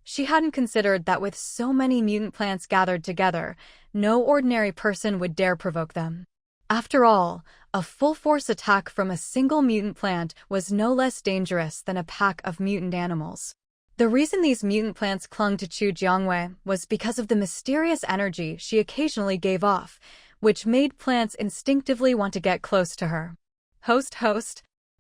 She hadn't considered that with so many mutant plants gathered together, no ordinary person would dare provoke them. After all, a full-force attack from a single mutant plant was no less dangerous than a pack of mutant animals. The reason these mutant plants clung to Xu Jiangwei was because of the mysterious energy she occasionally gave off, which made plants instinctively want to get close to her. Host,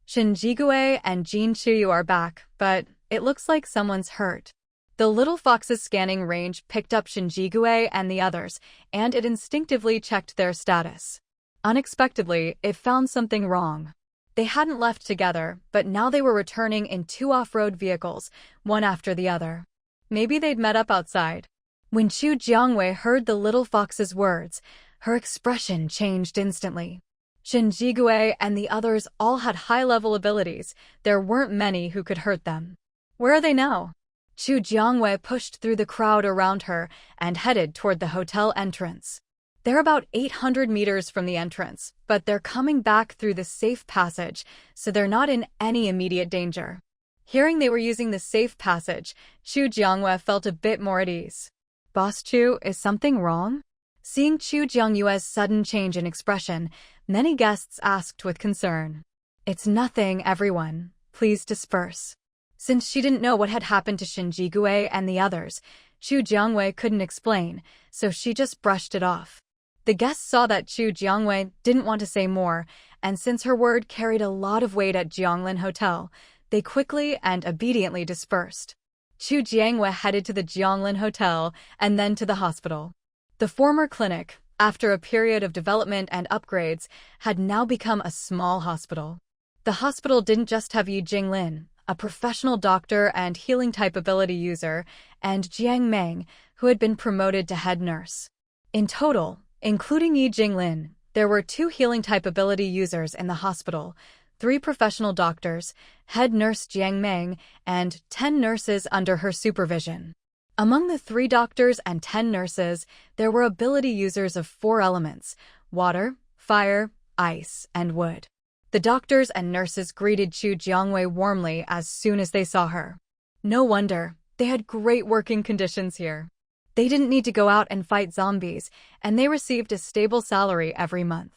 Shinjigue and Jin Chuyu are back, but it looks like someone's hurt. The little fox's scanning range picked up Shinjigue and the others, and it instinctively checked their status. Unexpectedly, it found something wrong. They hadn't left together, but now they were returning in 2 off-road vehicles, one after the other. Maybe they'd met up outside. When Xu Jiangwei heard the little fox's words, her expression changed instantly. Shinjigue and the others all had high-level abilities. There weren't many who could hurt them. Where are they now? Xu Jiangwei pushed through the crowd around her and headed toward the hotel entrance. They're about 800 meters from the entrance, but they're coming back through the safe passage, so they're not in any immediate danger. Hearing they were using the safe passage, Xu Jiangwei felt a bit more at ease. Boss Xu, is something wrong? Seeing Xu Jiangyue's sudden change in expression, many guests asked with concern. It's nothing, everyone. Please disperse. Since she didn't know what had happened to Shinjigue and the others, Xu Jiangwei couldn't explain, so she just brushed it off. The guests saw that Xu Jiangwei didn't want to say more, and since her word carried a lot of weight at Jianglin Hotel, they quickly and obediently dispersed. Chu Jiangwei headed to the Jianglin Hotel and then to the hospital. The former clinic, after a period of development and upgrades, had now become a small hospital. The hospital didn't just have Yi Jinglin, a professional doctor and healing-type ability user, and Jiang Meng, who had been promoted to head nurse. In total, including Yi Jinglin, there were 2 healing-type ability users in the hospital, 3 professional doctors, head nurse Jiang Meng, and 10 nurses under her supervision. Among the 3 doctors and 10 nurses, there were ability users of 4 elements: water, fire, ice, and wood. The doctors and nurses greeted Chu Jiangwei warmly as soon as they saw her. No wonder, they had great working conditions here. They didn't need to go out and fight zombies, and they received a stable salary every month.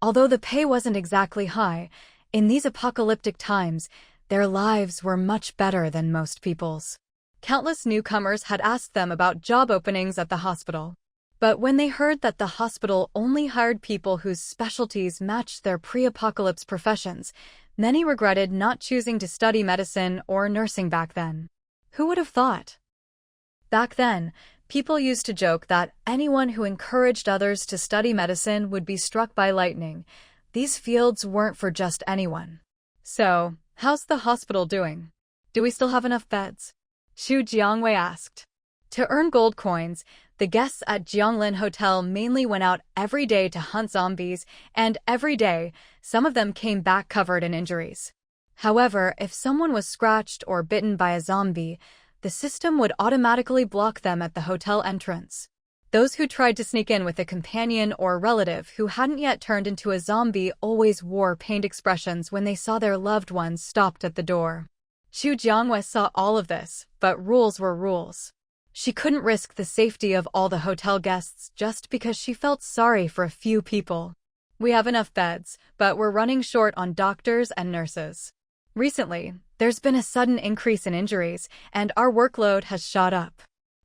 Although the pay wasn't exactly high, in these apocalyptic times, their lives were much better than most people's. Countless newcomers had asked them about job openings at the hospital. But when they heard that the hospital only hired people whose specialties matched their pre-apocalypse professions, many regretted not choosing to study medicine or nursing back then. Who would have thought? Back then, people used to joke that anyone who encouraged others to study medicine would be struck by lightning. These fields weren't for just anyone. So, how's the hospital doing? Do we still have enough beds? Chu Jiangwei asked. To earn gold coins, the guests at Jianglin Hotel mainly went out every day to hunt zombies, and every day, some of them came back covered in injuries. However, if someone was scratched or bitten by a zombie, the system would automatically block them at the hotel entrance. Those who tried to sneak in with a companion or relative who hadn't yet turned into a zombie always wore pained expressions when they saw their loved ones stopped at the door. Chu Jiangwei saw all of this, but rules were rules. She couldn't risk the safety of all the hotel guests just because she felt sorry for a few people. We have enough beds, but we're running short on doctors and nurses. Recently, there's been a sudden increase in injuries, and our workload has shot up.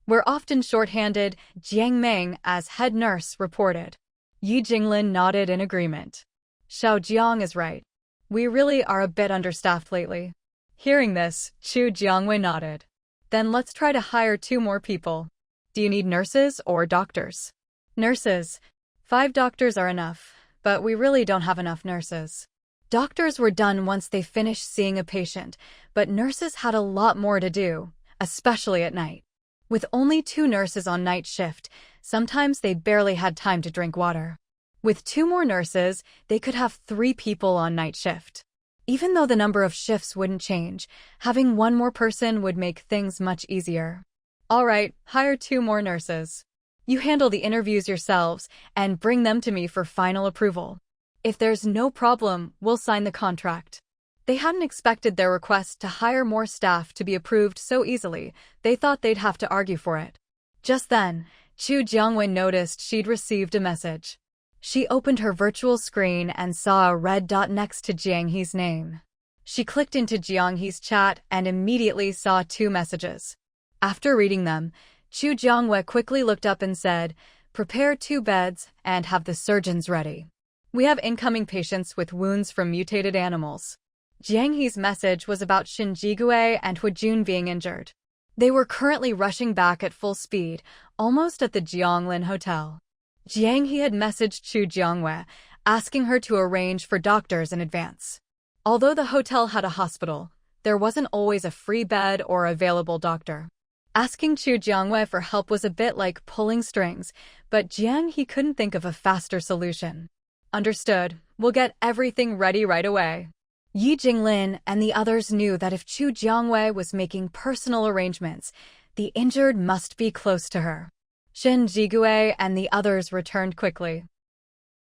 We're often short-handed, Jiang Meng, as head nurse, reported. Yi Jinglin nodded in agreement. Xiao Jiang is right. We really are a bit understaffed lately. Hearing this, Chu Jiangwei nodded. Then let's try to hire 2 more people. Do you need nurses or doctors? Nurses. 5 doctors are enough, but we really don't have enough nurses. Doctors were done once they finished seeing a patient, but nurses had a lot more to do, especially at night. With only 2 nurses on night shift, sometimes they barely had time to drink water. With 2 more nurses, they could have 3 people on night shift. Even though the number of shifts wouldn't change, having 1 more person would make things much easier. All right, hire 2 more nurses. You handle the interviews yourselves and bring them to me for final approval. If there's no problem, we'll sign the contract. They hadn't expected their request to hire more staff to be approved so easily. They thought they'd have to argue for it. Just then, Chu Jiangwei noticed she'd received a message. She opened her virtual screen and saw a red dot next to Jiang He's name. She clicked into Jiang He's chat and immediately saw 2 messages. After reading them, Chu Jiangwei quickly looked up and said, "Prepare 2 beds and have the surgeons ready. We have incoming patients with wounds from mutated animals." Jiang He's message was about Xin Jigui and Huijun being injured. They were currently rushing back at full speed, almost at the Jianglin Hotel. Jiang He had messaged Chu Jiangwei, asking her to arrange for doctors in advance. Although the hotel had a hospital, there wasn't always a free bed or available doctor. Asking Chu Jiangwei for help was a bit like pulling strings, but Jiang He couldn't think of a faster solution. Understood, we'll get everything ready right away. Yi Jinglin and the others knew that if Chu Jiangwei was making personal arrangements, the injured must be close to her. Xin Jigui and the others returned quickly.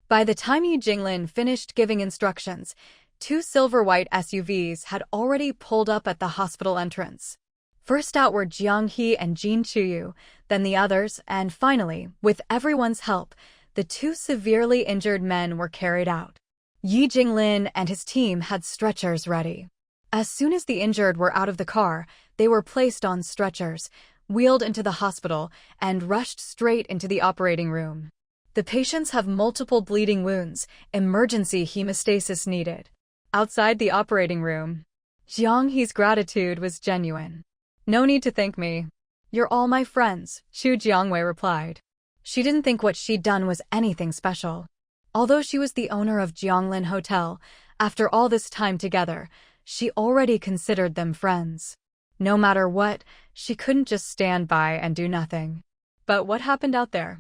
By the time Yi Jinglin finished giving instructions, 2 silver-white SUVs had already pulled up at the hospital entrance. First out were Jiang He and Jin Chuyu, then the others, and finally, with everyone's help, the 2 severely injured men were carried out. Yi Jinglin and his team had stretchers ready. As soon as the injured were out of the car, they were placed on stretchers, wheeled into the hospital, and rushed straight into the operating room. The patients have multiple bleeding wounds, emergency hemostasis needed. Outside the operating room, Jiang He's gratitude was genuine. No need to thank me. You're all my friends, Xu Jiangwei replied. She didn't think what she'd done was anything special. Although she was the owner of Jianglin Hotel, after all this time together, she already considered them friends. No matter what, she couldn't just stand by and do nothing. But what happened out there?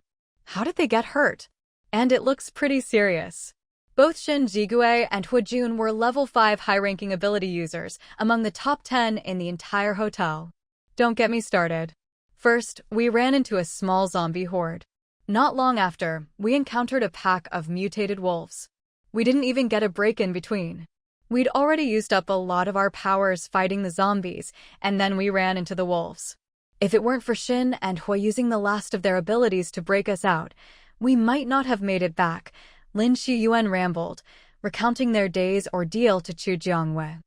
How did they get hurt? And it looks pretty serious. Both Shen Jigui and Hu Jun were level 5 high-ranking ability users, among the top 10 in the entire hotel. Don't get me started. First, we ran into a small zombie horde. Not long after, we encountered a pack of mutated wolves. We didn't even get a break in between. We'd already used up a lot of our powers fighting the zombies, and then we ran into the wolves. If it weren't for Shin and Hui using the last of their abilities to break us out, we might not have made it back, Lin Shiyuan rambled, recounting their day's ordeal to Chu Jiangwei.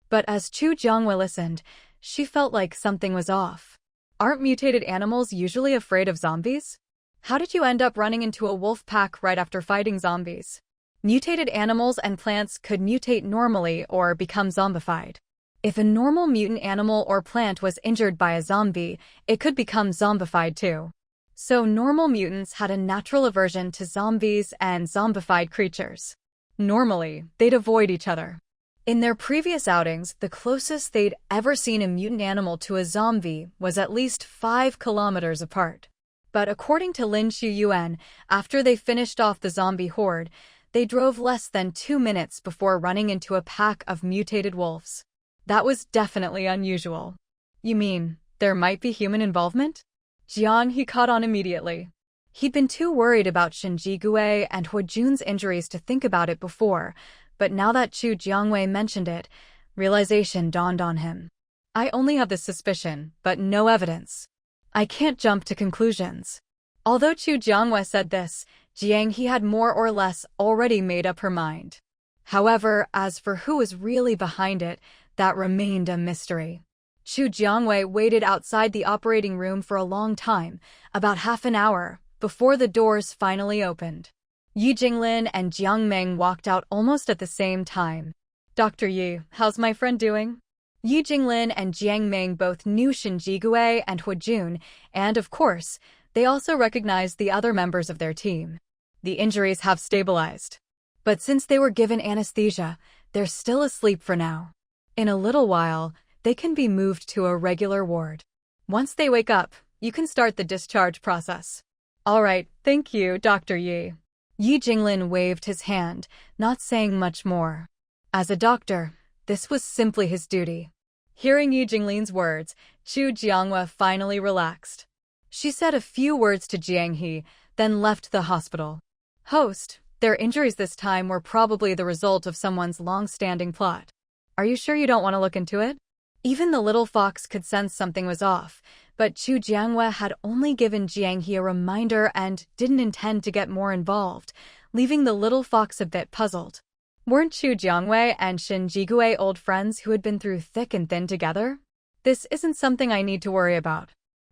But as Chu Jiangwei listened, she felt like something was off. Aren't mutated animals usually afraid of zombies? How did you end up running into a wolf pack right after fighting zombies? Mutated animals and plants could mutate normally or become zombified. If a normal mutant animal or plant was injured by a zombie, it could become zombified too. So normal mutants had a natural aversion to zombies and zombified creatures. Normally, they'd avoid each other. In their previous outings, the closest they'd ever seen a mutant animal to a zombie was at least 5 kilometers apart. But according to Lin Shiyuan, after they finished off the zombie horde, they drove less than 2 minutes before running into a pack of mutated wolves. That was definitely unusual. You mean, there might be human involvement? Jiang He caught on immediately. He'd been too worried about Shinji Gue and Hu Jun's injuries to think about it before, but now that Chu Jiangwei mentioned it, realization dawned on him. I only have this suspicion, but no evidence. I can't jump to conclusions. Although Chu Jiangwei said this, Jiang He had more or less already made up her mind. However, as for who was really behind it, that remained a mystery. Chu Jiangwei waited outside the operating room for a long time, about half an hour, before the doors finally opened. Yi Jinglin and Jiang Meng walked out almost at the same time. Dr. Yi, how's my friend doing? Yi Jinglin and Jiang Meng both knew Shinji Gue and Hu Jun, and of course, they also recognized the other members of their team. The injuries have stabilized. But since they were given anesthesia, they're still asleep for now. In a little while, they can be moved to a regular ward. Once they wake up, you can start the discharge process. All right, thank you, Dr. Yi. Yi Jinglin waved his hand, not saying much more. As a doctor, this was simply his duty. Hearing Yi Jinglin's words, Chu Jiangwei finally relaxed. She said a few words to Jiang He, then left the hospital. Host, their injuries this time were probably the result of someone's long-standing plot. Are you sure you don't want to look into it? Even the little fox could sense something was off, but Chu Jiangwei had only given Jiang He a reminder and didn't intend to get more involved, leaving the little fox a bit puzzled. Weren't Chu Jiangwei and Shin Jigui old friends who had been through thick and thin together? This isn't something I need to worry about.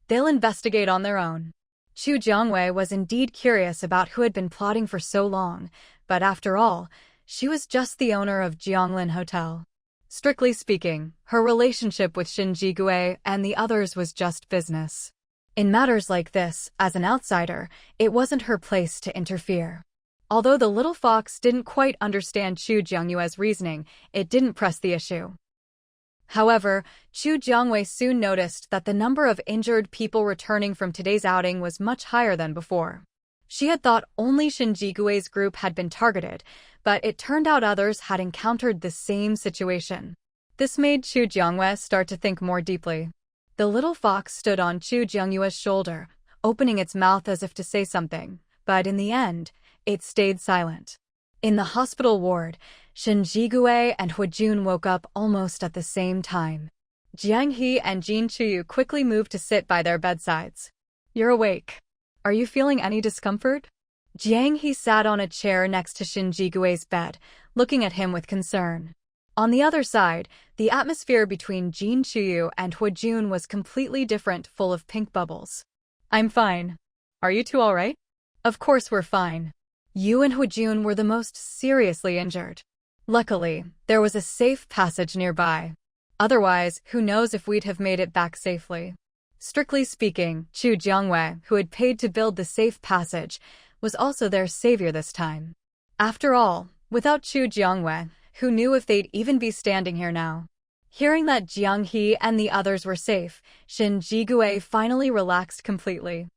They'll investigate on their own. Chu Jiangwei was indeed curious about who had been plotting for so long, but after all, she was just the owner of Jianglin Hotel. Strictly speaking, her relationship with Shinji Gue and the others was just business. In matters like this, as an outsider, it wasn't her place to interfere. Although the little fox didn't quite understand Chu Jiangyue's reasoning, it didn't press the issue. However, Chu Jiangwei soon noticed that the number of injured people returning from today's outing was much higher than before. She had thought only Shinji Gue's group had been targeted, but it turned out others had encountered the same situation. This made Chu Jiangwei start to think more deeply. The little fox stood on Chu Jiangyue's shoulder, opening its mouth as if to say something, but in the end, it stayed silent. In the hospital ward, Shinji Gue and Hu Jun woke up almost at the same time. Jiang He and Jin Chuyu quickly moved to sit by their bedsides. You're awake. Are you feeling any discomfort? Jiang He sat on a chair next to Shinji Gue's bed, looking at him with concern. On the other side, the atmosphere between Jin Chuyu and Hu Jun was completely different, full of pink bubbles. I'm fine. Are you two all right? Of course we're fine. You and Huijun were the most seriously injured. Luckily, there was a safe passage nearby. Otherwise, who knows if we'd have made it back safely. Strictly speaking, Chu Jiangwei, who had paid to build the safe passage, was also their savior this time. After all, without Chu Jiangwei, who knew if they'd even be standing here now? Hearing that Jiang He and the others were safe, Shin Jigui finally relaxed completely.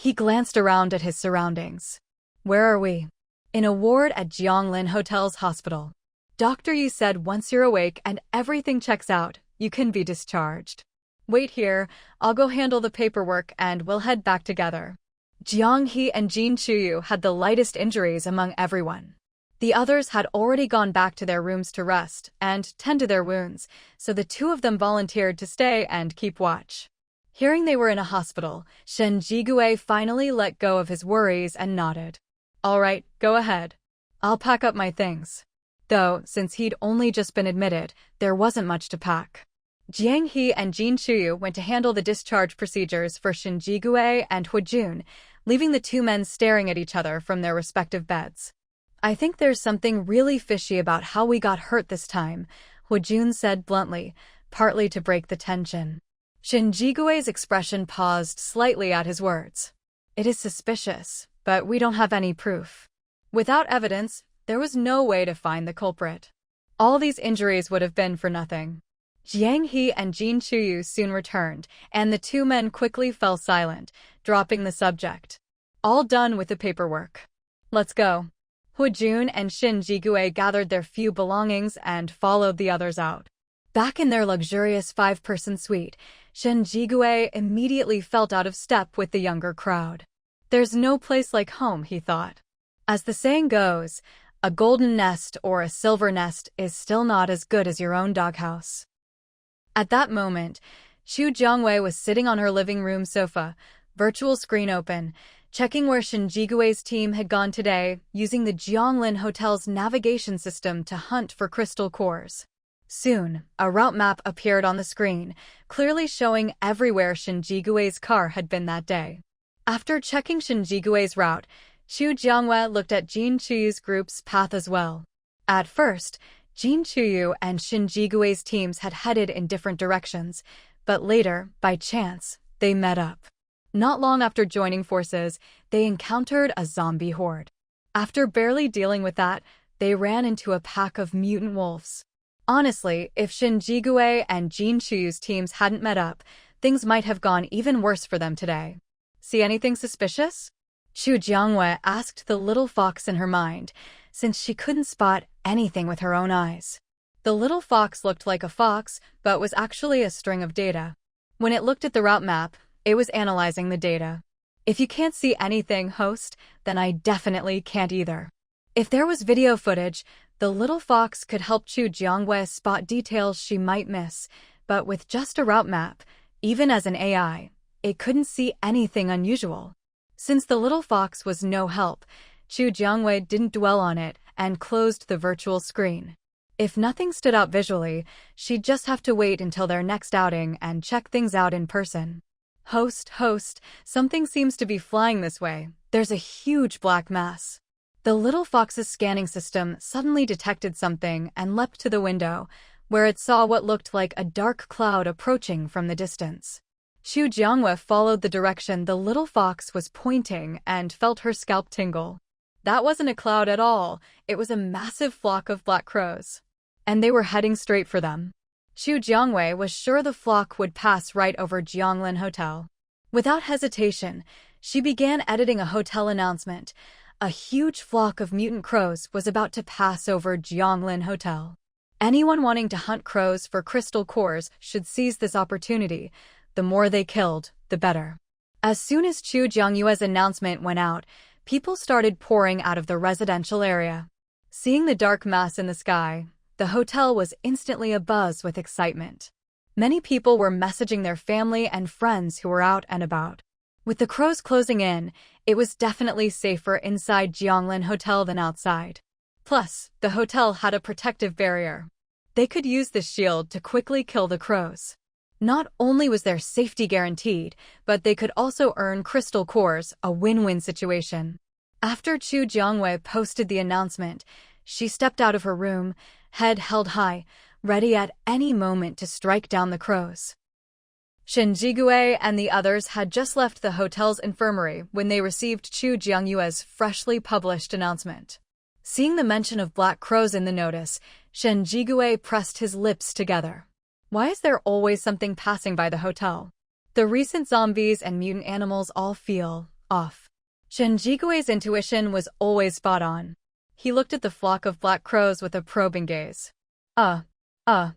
He glanced around at his surroundings. Where are we? In a ward at Jianglin Hotel's hospital. Dr. Yi said once you're awake and everything checks out, you can be discharged. Wait here, I'll go handle the paperwork and we'll head back together. Jiang He and Jin Chuyu had the lightest injuries among everyone. The others had already gone back to their rooms to rest and tend to their wounds, so the two of them volunteered to stay and keep watch. Hearing they were in a hospital, Shen Jigui finally let go of his worries and nodded. All right, go ahead. I'll pack up my things. Though, since he'd only just been admitted, there wasn't much to pack. Jiang He and Jin Chuyu went to handle the discharge procedures for Shin Jigui and Huijun, leaving the two men staring at each other from their respective beds. I think there's something really fishy about how we got hurt this time, Huijun said bluntly, partly to break the tension. Shin Jigui's expression paused slightly at his words. It is suspicious, but we don't have any proof. Without evidence, there was no way to find the culprit. All these injuries would have been for nothing. Jiang He and Jin Chuyu soon returned, and the two men quickly fell silent, dropping the subject. All done with the paperwork. Let's go. Huijun and Shin Jigui gathered their few belongings and followed the others out. Back in their luxurious 5-person suite, Shin Jigui immediately felt out of step with the younger crowd. There's no place like home, he thought. As the saying goes, a golden nest or a silver nest is still not as good as your own doghouse. At that moment, Chu Jiangwei was sitting on her living room sofa, virtual screen open, checking where Shin Jigui's team had gone today, using the Jianglin Hotel's navigation system to hunt for crystal cores. Soon, a route map appeared on the screen, clearly showing everywhere Shin Jigui's car had been that day. After checking Shin Jigui's route, Chu Jiangwei looked at Jin Chuyu's group's path as well. At first, Jin Chuyu and Shin Jigui's teams had headed in different directions, but later, by chance, they met up. Not long after joining forces, they encountered a zombie horde. After barely dealing with that, they ran into a pack of mutant wolves. Honestly, if Shin Jigui and Jin Chuyu's teams hadn't met up, things might have gone even worse for them today. See anything suspicious? Chu Jiangwei asked the little fox in her mind, since she couldn't spot anything with her own eyes. The little fox looked like a fox, but was actually a string of data. When it looked at the route map, it was analyzing the data. If you can't see anything, host, then I definitely can't either. If there was video footage, the little fox could help Chu Jiangwei spot details she might miss, but with just a route map, even as an AI, it couldn't see anything unusual. Since the little fox was no help, Chu Jiangwei didn't dwell on it and closed the virtual screen. If nothing stood out visually, she'd just have to wait until their next outing and check things out in person. Host, something seems to be flying this way. There's a huge black mass. The little fox's scanning system suddenly detected something and leapt to the window, where it saw what looked like a dark cloud approaching from the distance. Chu Jiangwei followed the direction the little fox was pointing and felt her scalp tingle. That wasn't a cloud at all, it was a massive flock of black crows. And they were heading straight for them. Chu Jiangwei was sure the flock would pass right over Jianglin Hotel. Without hesitation, she began editing a hotel announcement. A huge flock of mutant crows was about to pass over Jianglin Hotel. Anyone wanting to hunt crows for crystal cores should seize this opportunity. The more they killed, the better. As soon as Chu Jiangyue's announcement went out, people started pouring out of the residential area. Seeing the dark mass in the sky, the hotel was instantly abuzz with excitement. Many people were messaging their family and friends who were out and about. With the crows closing in, it was definitely safer inside Jianglin Hotel than outside. Plus, the hotel had a protective barrier. They could use this shield to quickly kill the crows. Not only was their safety guaranteed, but they could also earn crystal cores, a win-win situation. After Chu Jiangwei posted the announcement, she stepped out of her room, head held high, ready at any moment to strike down the crows. Shen Jigui and the others had just left the hotel's infirmary when they received Chu Jiangyue's freshly published announcement. Seeing the mention of black crows in the notice, Shen Jigui pressed his lips together. Why is there always something passing by the hotel? The recent zombies and mutant animals all feel off. Shen Jigui's intuition was always spot on. He looked at the flock of black crows with a probing gaze. The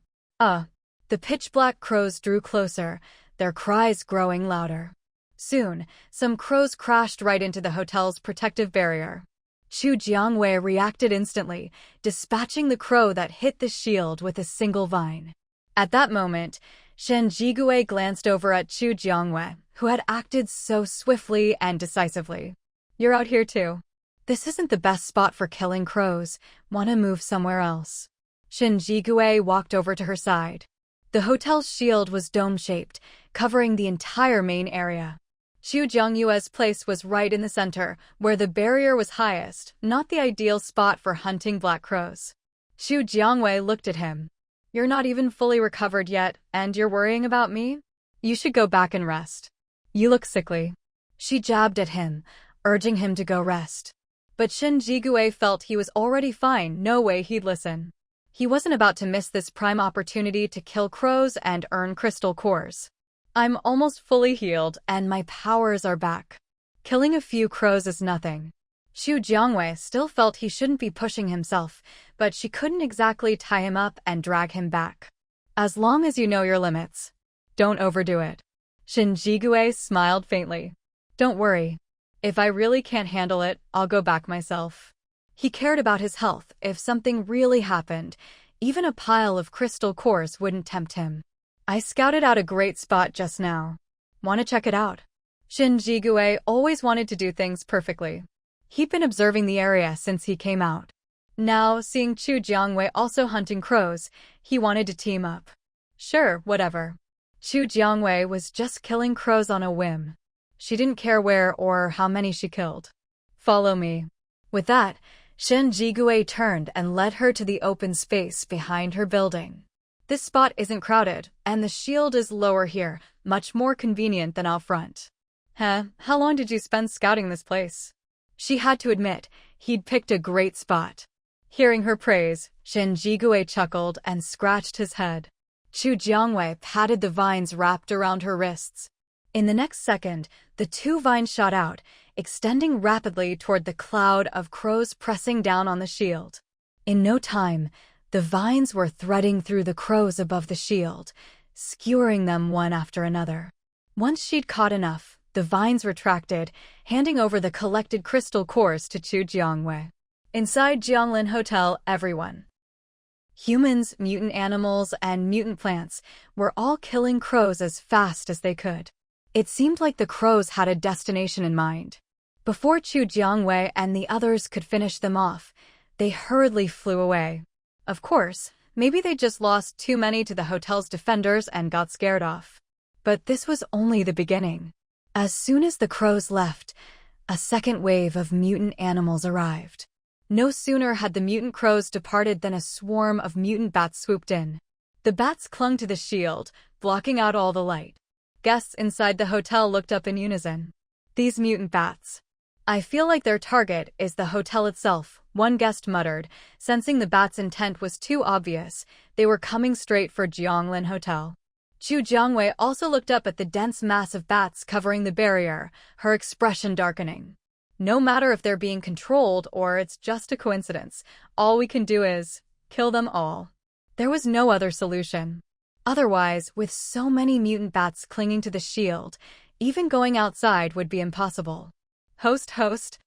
pitch-black crows drew closer, their cries growing louder. Soon, some crows crashed right into the hotel's protective barrier. Chu Jiangwei reacted instantly, dispatching the crow that hit the shield with a single vine. At that moment, Shen Jigui glanced over at Chu Jiangwei, who had acted so swiftly and decisively. You're out here too. This isn't the best spot for killing crows. Wanna move somewhere else? Shen Jigui walked over to her side. The hotel's shield was dome-shaped, covering the entire main area. Chu Jiangyue's place was right in the center, where the barrier was highest, not the ideal spot for hunting black crows. Chu Jiangwei looked at him. You're not even fully recovered yet, and you're worrying about me? You should go back and rest. You look sickly. She jabbed at him, urging him to go rest. But Shen Jigui felt he was already fine, no way he'd listen. He wasn't about to miss this prime opportunity to kill crows and earn crystal cores. I'm almost fully healed, and my powers are back. Killing a few crows is nothing. Chu Jiangwei still felt he shouldn't be pushing himself, but she couldn't exactly tie him up and drag him back. As long as you know your limits. Don't overdo it. Shen Jigui smiled faintly. Don't worry. If I really can't handle it, I'll go back myself. He cared about his health. If something really happened, even a pile of crystal cores wouldn't tempt him. I scouted out a great spot just now. Want to check it out? Shen Jigui always wanted to do things perfectly. He'd been observing the area since he came out. Now, seeing Chu Jiangwei also hunting crows, he wanted to team up. Sure, whatever. Chu Jiangwei was just killing crows on a whim. She didn't care where or how many she killed. Follow me. With that, Shen Jigui turned and led her to the open space behind her building. This spot isn't crowded, and the shield is lower here, much more convenient than out front. How long did you spend scouting this place? She had to admit, he'd picked a great spot. Hearing her praise, Shen Jigui chuckled and scratched his head. Chu Jiangwei patted the vines wrapped around her wrists. In the next second, the two vines shot out, extending rapidly toward the cloud of crows pressing down on the shield. In no time, the vines were threading through the crows above the shield, skewering them one after another. Once she'd caught enough, the vines retracted, handing over the collected crystal cores to Chu Jiangwei. Inside Jianglin Hotel, everyone, humans, mutant animals, and mutant plants, were all killing crows as fast as they could. It seemed like the crows had a destination in mind. Before Chu Jiangwei and the others could finish them off, they hurriedly flew away. Of course, maybe they just lost too many to the hotel's defenders and got scared off. But this was only the beginning. As soon as the crows left, a second wave of mutant animals arrived. No sooner had the mutant crows departed than a swarm of mutant bats swooped in. The bats clung to the shield, blocking out all the light. Guests inside the hotel looked up in unison. These mutant bats. I feel like their target is the hotel itself, one guest muttered, sensing the bats' intent was too obvious. They were coming straight for Jianglin Hotel. Chu Jiangwei also looked up at the dense mass of bats covering the barrier, her expression darkening. No matter if they're being controlled or it's just a coincidence, all we can do is kill them all. There was no other solution. Otherwise, with so many mutant bats clinging to the shield, even going outside would be impossible. Host,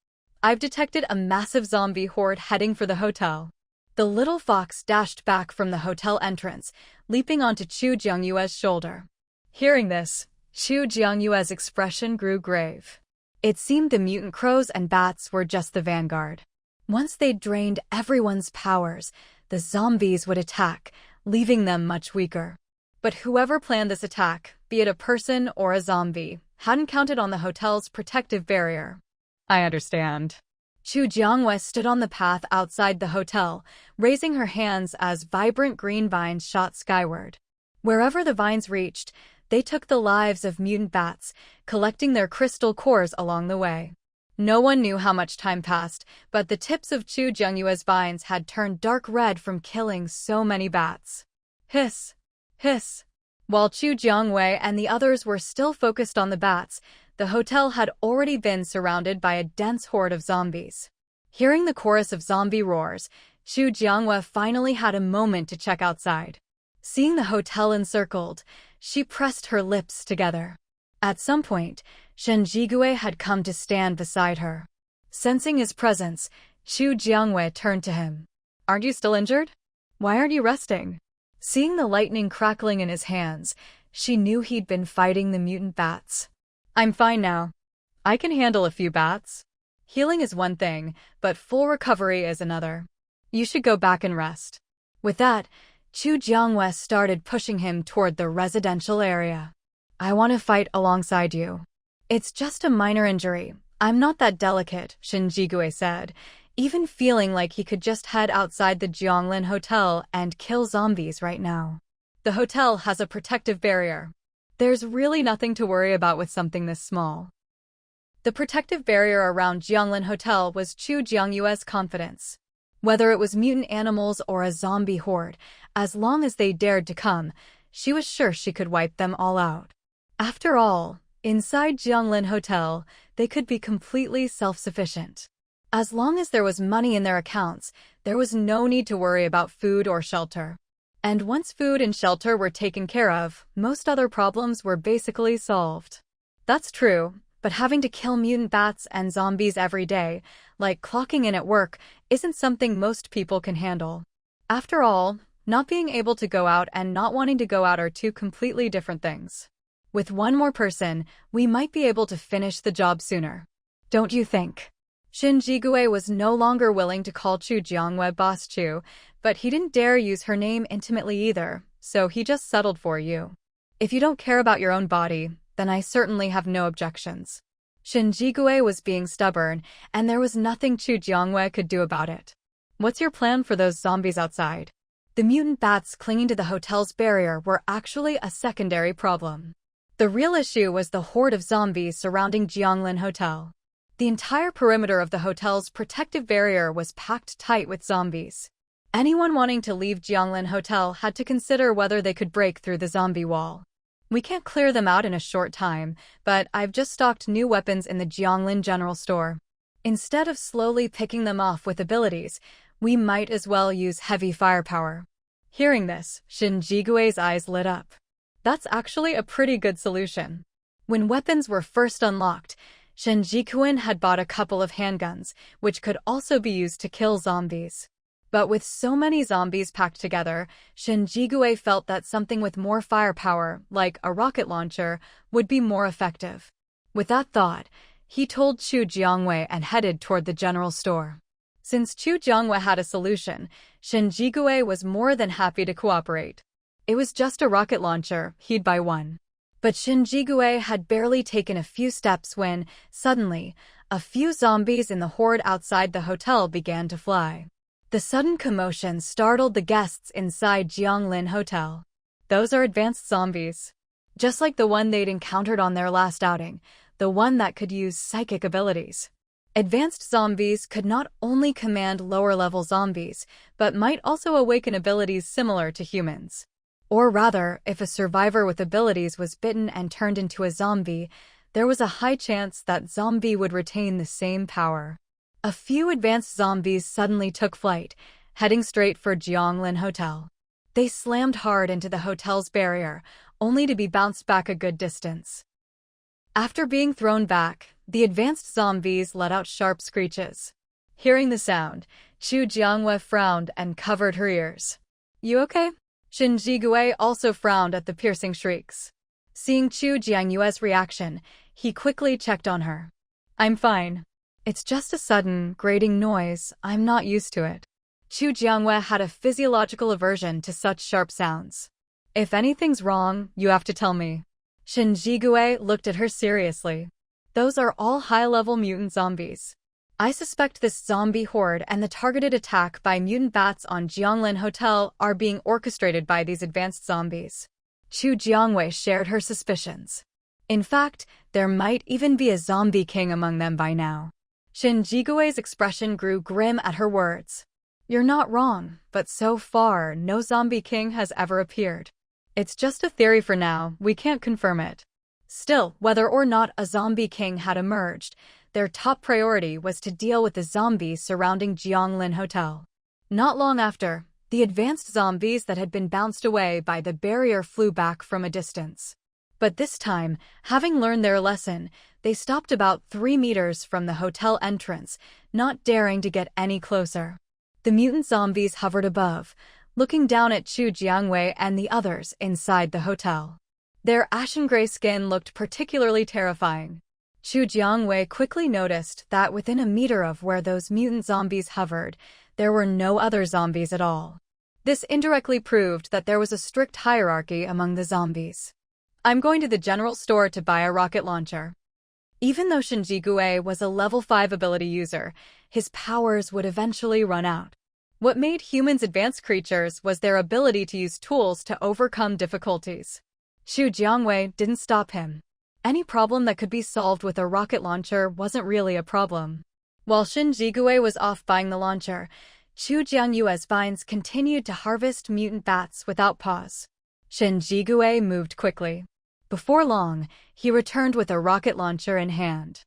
I've detected a massive zombie horde heading for the hotel. The little fox dashed back from the hotel entrance, leaping onto Chu Jiangyue's shoulder. Hearing this, Chu Jiangyue's expression grew grave. It seemed the mutant crows and bats were just the vanguard. Once they'd drained everyone's powers, the zombies would attack, leaving them much weaker. But whoever planned this attack, be it a person or a zombie, hadn't counted on the hotel's protective barrier. I understand. Chu Jiangwei stood on the path outside the hotel, raising her hands as vibrant green vines shot skyward. Wherever the vines reached, they took the lives of mutant bats, collecting their crystal cores along the way. No one knew how much time passed, but the tips of Chu Jiangyue's vines had turned dark red from killing so many bats. Hiss! Hiss! While Chu Jiangwei and the others were still focused on the bats, the hotel had already been surrounded by a dense horde of zombies. Hearing the chorus of zombie roars, Chu Jiangwei finally had a moment to check outside. Seeing the hotel encircled, she pressed her lips together. At some point, Shen Jigui had come to stand beside her. Sensing his presence, Chu Jiangwei turned to him. "Aren't you still injured? Why aren't you resting?" Seeing the lightning crackling in his hands, she knew he'd been fighting the mutant bats. "I'm fine now. I can handle a few bats. Healing is one thing, but full recovery is another. You should go back and rest." With that, Chu Jiangwei started pushing him toward the residential area. "I want to fight alongside you. It's just a minor injury. I'm not that delicate," Shen Jigui said, even feeling like he could just head outside the Jianglin Hotel and kill zombies right now. The hotel has a protective barrier. There's really nothing to worry about with something this small. The protective barrier around Jianglin Hotel was Chu Jiangyue's confidence. Whether it was mutant animals or a zombie horde, as long as they dared to come, she was sure she could wipe them all out. After all, inside Jianglin Hotel, they could be completely self-sufficient. As long as there was money in their accounts, there was no need to worry about food or shelter. And once food and shelter were taken care of, most other problems were basically solved. That's true, but having to kill mutant bats and zombies every day, like clocking in at work, isn't something most people can handle. After all, not being able to go out and not wanting to go out are two completely different things. With one more person, we might be able to finish the job sooner. Don't you think? Shen Jigui was no longer willing to call Chu Jiangwei Boss Chu, but he didn't dare use her name intimately either, so he just settled for you. If you don't care about your own body, then I certainly have no objections. Shen Jigui was being stubborn, and there was nothing Chu Jiangwei could do about it. What's your plan for those zombies outside? The mutant bats clinging to the hotel's barrier were actually a secondary problem. The real issue was the horde of zombies surrounding Jianglin Hotel. The entire perimeter of the hotel's protective barrier was packed tight with zombies. Anyone wanting to leave Jianglin Hotel had to consider whether they could break through the zombie wall. "We can't clear them out in a short time, but I've just stocked new weapons in the Jianglin General Store. Instead of slowly picking them off with abilities, we might as well use heavy firepower." Hearing this, Shen Jigui's eyes lit up. That's actually a pretty good solution. When weapons were first unlocked, Shen Jiguin had bought a couple of handguns, which could also be used to kill zombies. But with so many zombies packed together, Shen Jigui felt that something with more firepower, like a rocket launcher, would be more effective. With that thought, he told Chu Jiangwei and headed toward the general store. Since Chu Jiangwei had a solution, Shen Jigui was more than happy to cooperate. It was just a rocket launcher, he'd buy one. But Shen Jigui had barely taken a few steps when, suddenly, a few zombies in the horde outside the hotel began to fly. The sudden commotion startled the guests inside Jianglin Hotel. Those are advanced zombies. Just like the one they'd encountered on their last outing, the one that could use psychic abilities. Advanced zombies could not only command lower-level zombies, but might also awaken abilities similar to humans. Or rather, if a survivor with abilities was bitten and turned into a zombie, there was a high chance that zombie would retain the same power. A few advanced zombies suddenly took flight, heading straight for Jianglin Hotel. They slammed hard into the hotel's barrier, only to be bounced back a good distance. After being thrown back, the advanced zombies let out sharp screeches. Hearing the sound, Chu Jiangwei frowned and covered her ears. "You okay?" Shen Jigui also frowned at the piercing shrieks. Seeing Chu Jiangyue's reaction, he quickly checked on her. "I'm fine. It's just a sudden, grating noise. I'm not used to it." Chu Jiangwei had a physiological aversion to such sharp sounds. "If anything's wrong, you have to tell me." Shen Jigui looked at her seriously. "Those are all high-level mutant zombies. I suspect this zombie horde and the targeted attack by mutant bats on Jianglin Hotel are being orchestrated by these advanced zombies. Chu Jiangwei shared her suspicions. In fact, there might even be a zombie king among them by now. Shen Jigui's expression grew grim at her words. You're not wrong, but so far, no zombie king has ever appeared. It's just a theory for now, we can't confirm it. Still, whether or not a zombie king had emerged, their top priority was to deal with the zombies surrounding Jianglin Hotel. Not long after, the advanced zombies that had been bounced away by the barrier flew back from a distance. But this time, having learned their lesson, they stopped about 3 meters from the hotel entrance, not daring to get any closer. The mutant zombies hovered above, looking down at Chu Jiangwei and the others inside the hotel. Their ashen-gray skin looked particularly terrifying. Chu Jiangwei quickly noticed that within a meter of where those mutant zombies hovered, there were no other zombies at all. This indirectly proved that there was a strict hierarchy among the zombies. I'm going to the general store to buy a rocket launcher. Even though Shen Jigui was a level 5 ability user, his powers would eventually run out. What made humans advanced creatures was their ability to use tools to overcome difficulties. Chu Jiangwei didn't stop him. Any problem that could be solved with a rocket launcher wasn't really a problem. While Shen Jigui was off buying the launcher, Chu Jiangyue's vines continued to harvest mutant bats without pause. Shen Jigui moved quickly. Before long, he returned with a rocket launcher in hand.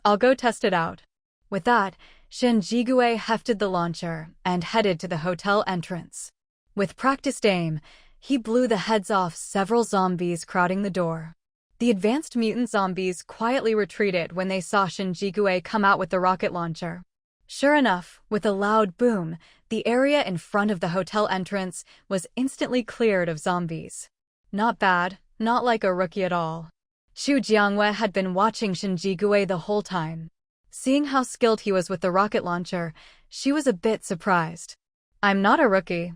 I'll go test it out. With that, Shen Jigui hefted the launcher and headed to the hotel entrance. With practiced aim, he blew the heads off several zombies crowding the door. The advanced mutant zombies quietly retreated when they saw Shen Jigui come out with the rocket launcher. Sure enough, with a loud boom, the area in front of the hotel entrance was instantly cleared of zombies. Not bad, not like a rookie at all. Chu Jiangwei had been watching Shen Jigui the whole time. Seeing how skilled he was with the rocket launcher, she was a bit surprised. I'm not a rookie.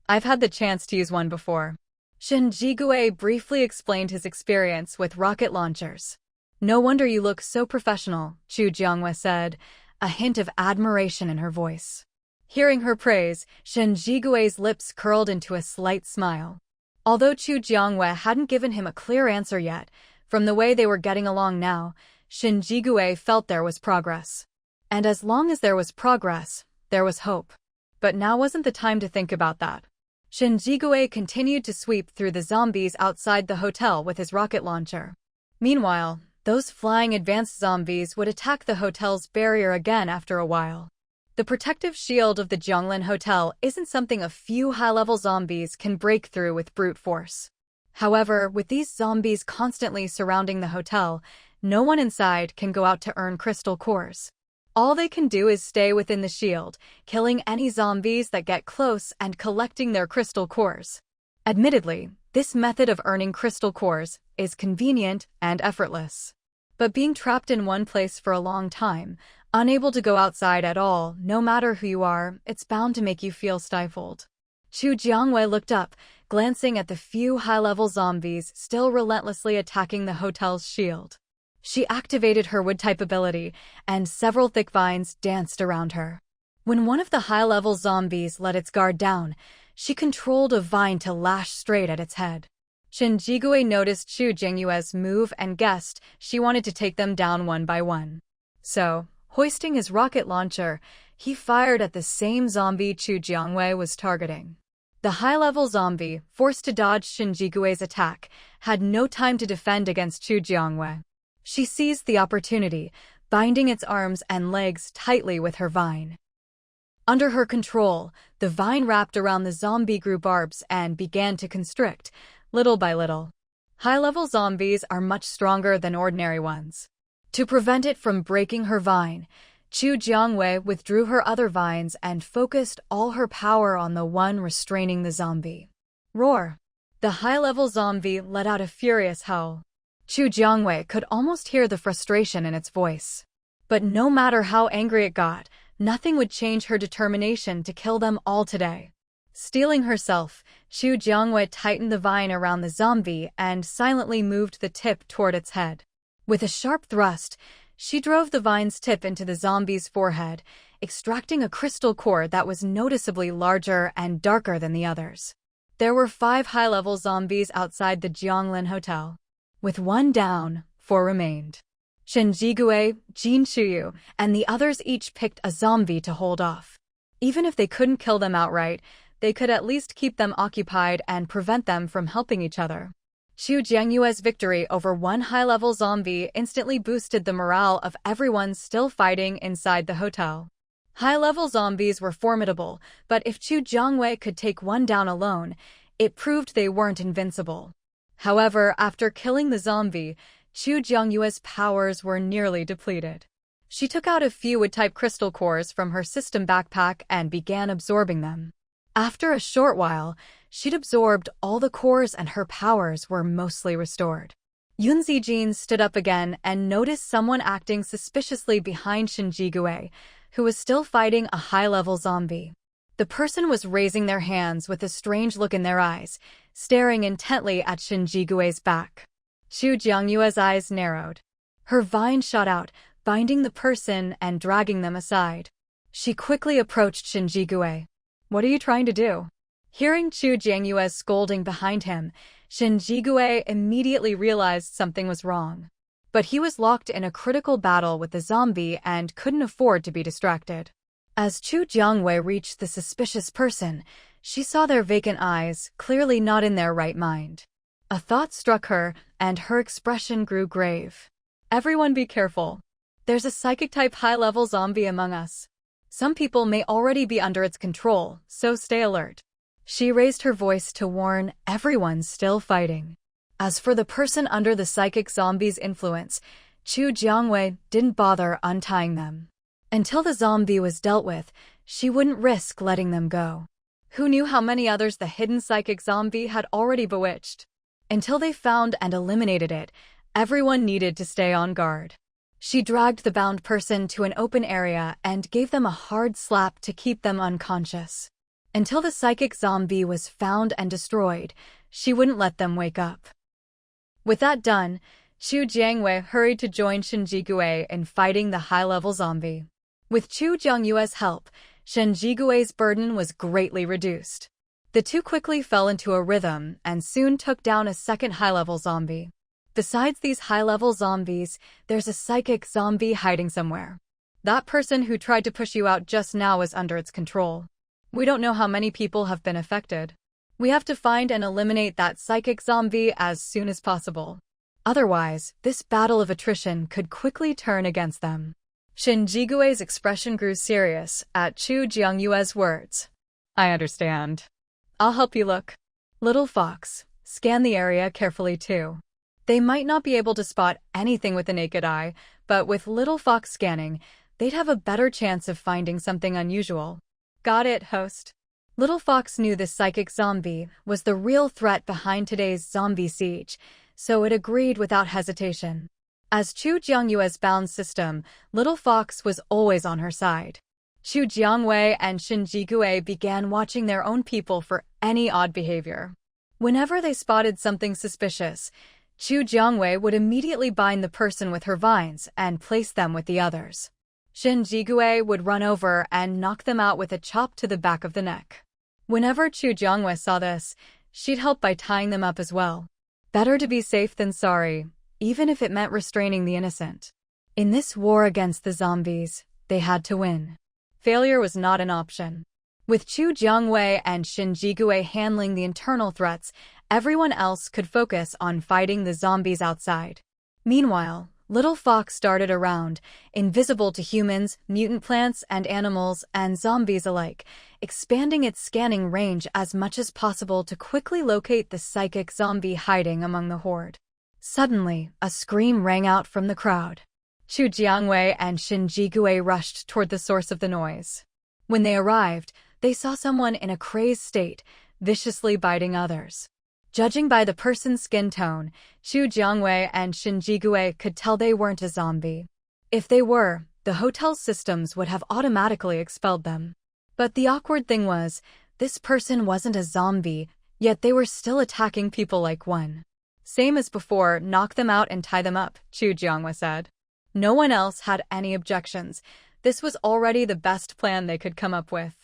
I've had the chance to use one before. Shen Jigui briefly explained his experience with rocket launchers. No wonder you look so professional, Chu Jiangwei said, a hint of admiration in her voice. Hearing her praise, Shen Jigui's lips curled into a slight smile. Although Chu Jiangwei hadn't given him a clear answer yet, from the way they were getting along now, Shen Jigui felt there was progress. And as long as there was progress, there was hope. But now wasn't the time to think about that. Shen Jigui continued to sweep through the zombies outside the hotel with his rocket launcher. Meanwhile, those flying advanced zombies would attack the hotel's barrier again after a while. The protective shield of the Jianglin Hotel isn't something a few high-level zombies can break through with brute force. However, with these zombies constantly surrounding the hotel, no one inside can go out to earn crystal cores. All they can do is stay within the shield, killing any zombies that get close and collecting their crystal cores. Admittedly, this method of earning crystal cores is convenient and effortless. But being trapped in one place for a long time, unable to go outside at all, no matter who you are, it's bound to make you feel stifled. Chu Jiangwei looked up, glancing at the few high-level zombies still relentlessly attacking the hotel's shield. She activated her wood-type ability, and several thick vines danced around her. When one of the high-level zombies let its guard down, she controlled a vine to lash straight at its head. Shen Jigui noticed Chu Jiangyue's move and guessed she wanted to take them down one by one. So, hoisting his rocket launcher, he fired at the same zombie Chu Jiangwei was targeting. The high-level zombie, forced to dodge Shen Jigui's attack, had no time to defend against Chu Jiangwei. She seized the opportunity, binding its arms and legs tightly with her vine. Under her control, the vine wrapped around the zombie grew barbs and began to constrict, little by little. High-level zombies are much stronger than ordinary ones. To prevent it from breaking her vine, Chu Jiangwei withdrew her other vines and focused all her power on the one restraining the zombie. Roar! The high-level zombie let out a furious howl. Chu Jiangwei could almost hear the frustration in its voice. But no matter how angry it got, nothing would change her determination to kill them all today. Steeling herself, Chu Jiangwei tightened the vine around the zombie and silently moved the tip toward its head. With a sharp thrust, She drove the vine's tip into the zombie's forehead, extracting a crystal core that was noticeably larger and darker than the others. There were 5 high-level zombies outside the Jianglin Hotel. With 1 down, 4 remained. Shen Jigui, Jin Shuyu, and the others each picked a zombie to hold off. Even if they couldn't kill them outright, they could at least keep them occupied and prevent them from helping each other. Xu Jiangyue's victory over 1 high-level zombie instantly boosted the morale of everyone still fighting inside the hotel. High-level zombies were formidable, but if Xu Jiangyue could take 1 down alone, it proved they weren't invincible. However, after killing the zombie, Xu Jiangyue's powers were nearly depleted. She took out a few wood-type crystal cores from her system backpack and began absorbing them. After a short while, she'd absorbed all the cores and her powers were mostly restored. Yun Zijin stood up again and noticed someone acting suspiciously behind Shen Jigui, who was still fighting a high-level zombie. The person was raising their hands with a strange look in their eyes, staring intently at Shen Jigui's back. Xu Jiangyue's eyes narrowed. Her vine shot out, binding the person and dragging them aside. She quickly approached Shen Jigui. "What are you trying to do?" Hearing Xu Jiangyue's scolding behind him, Shen Jigui immediately realized something was wrong. But he was locked in a critical battle with the zombie and couldn't afford to be distracted. As Xu Jiangyue reached the suspicious person, she saw their vacant eyes, clearly not in their right mind. A thought struck her, and her expression grew grave. "Everyone be careful. There's a psychic-type high-level zombie among us. Some people may already be under its control, so stay alert." She raised her voice to warn everyone still fighting. As for the person under the psychic zombie's influence, Xu Jiangyue didn't bother untying them. Until the zombie was dealt with, she wouldn't risk letting them go. Who knew how many others the hidden psychic zombie had already bewitched? Until they found and eliminated it, everyone needed to stay on guard. She dragged the bound person to an open area and gave them a hard slap to keep them unconscious. Until the psychic zombie was found and destroyed, she wouldn't let them wake up. With that done, Xu Jiangyue hurried to join Shen Jigui in fighting the high-level zombie. With Xu Jiangyue's help, Shen Jigui's burden was greatly reduced. The two quickly fell into a rhythm and soon took down a second high-level zombie. Besides these high-level zombies, there's a psychic zombie hiding somewhere. That person who tried to push you out just now is under its control. We don't know how many people have been affected. We have to find and eliminate that psychic zombie as soon as possible. Otherwise, this battle of attrition could quickly turn against them. Shen Jigui's expression grew serious at Xu Jiangyue's words. "I understand. I'll help you look." Little Fox, scan the area carefully too. They might not be able to spot anything with the naked eye, but with Little Fox scanning, they'd have a better chance of finding something unusual. "Got it, host." Little Fox knew this psychic zombie was the real threat behind today's zombie siege, so it agreed without hesitation. As Xu Jiangyue's bound system, Little Fox was always on her side. Xu Jiangyue and Shen Jigui began watching their own people for any odd behavior. Whenever they spotted something suspicious, Xu Jiangyue would immediately bind the person with her vines and place them with the others. Shen Jigui would run over and knock them out with a chop to the back of the neck. Whenever Xu Jiangyue saw this, she'd help by tying them up as well. Better to be safe than sorry, even if it meant restraining the innocent. In this war against the zombies, they had to win. Failure was not an option. With Xu Jiangyue and Shen Jigui handling the internal threats, everyone else could focus on fighting the zombies outside. Meanwhile, Little Fox darted around, invisible to humans, mutant plants and animals, and zombies alike, expanding its scanning range as much as possible to quickly locate the psychic zombie hiding among the horde. Suddenly, a scream rang out from the crowd. Xu Jiangyue and Shen Jigui rushed toward the source of the noise. When they arrived, they saw someone in a crazed state, viciously biting others. Judging by the person's skin tone, Xu Jiangyue and Shen Jigui could tell they weren't a zombie. If they were, the hotel's systems would have automatically expelled them. But the awkward thing was, this person wasn't a zombie, yet they were still attacking people like one. "Same as before, knock them out and tie them up," Xu Jiangyue said. No one else had any objections. This was already the best plan they could come up with.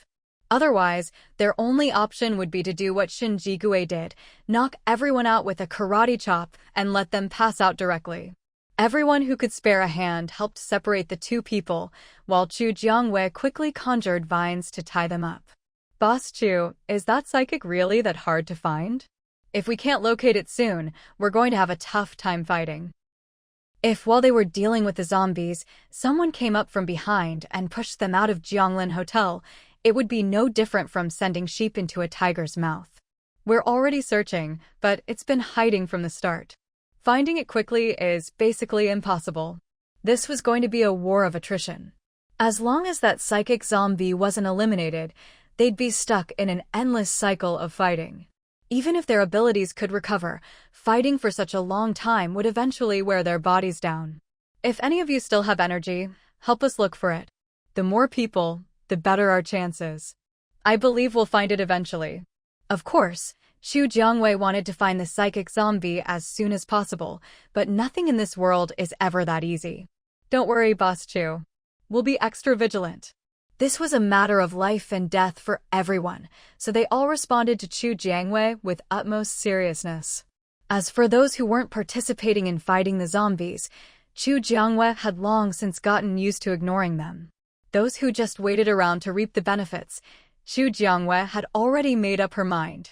Otherwise, their only option would be to do what Shinjigue did, knock everyone out with a karate chop and let them pass out directly. Everyone who could spare a hand helped separate the two people, while Chu Jiangwei quickly conjured vines to tie them up. Boss Chu, is that psychic really that hard to find? If we can't locate it soon, we're going to have a tough time fighting. If, while they were dealing with the zombies, someone came up from behind and pushed them out of Jianglin Hotel, it would be no different from sending sheep into a tiger's mouth. We're already searching, but it's been hiding from the start. Finding it quickly is basically impossible. This was going to be a war of attrition. As long as that psychic zombie wasn't eliminated, they'd be stuck in an endless cycle of fighting. Even if their abilities could recover, fighting for such a long time would eventually wear their bodies down. If any of you still have energy, help us look for it. The more people, the better our chances. I believe we'll find it eventually. Of course, Xu Jiangwei wanted to find the psychic zombie as soon as possible, but nothing in this world is ever that easy. Don't worry, Boss Chu. We'll be extra vigilant. This was a matter of life and death for everyone, so they all responded to Chu Jiangwei with utmost seriousness. As for those who weren't participating in fighting the zombies, Chu Jiangwei had long since gotten used to ignoring them. Those who just waited around to reap the benefits, Chu Jiangwei had already made up her mind.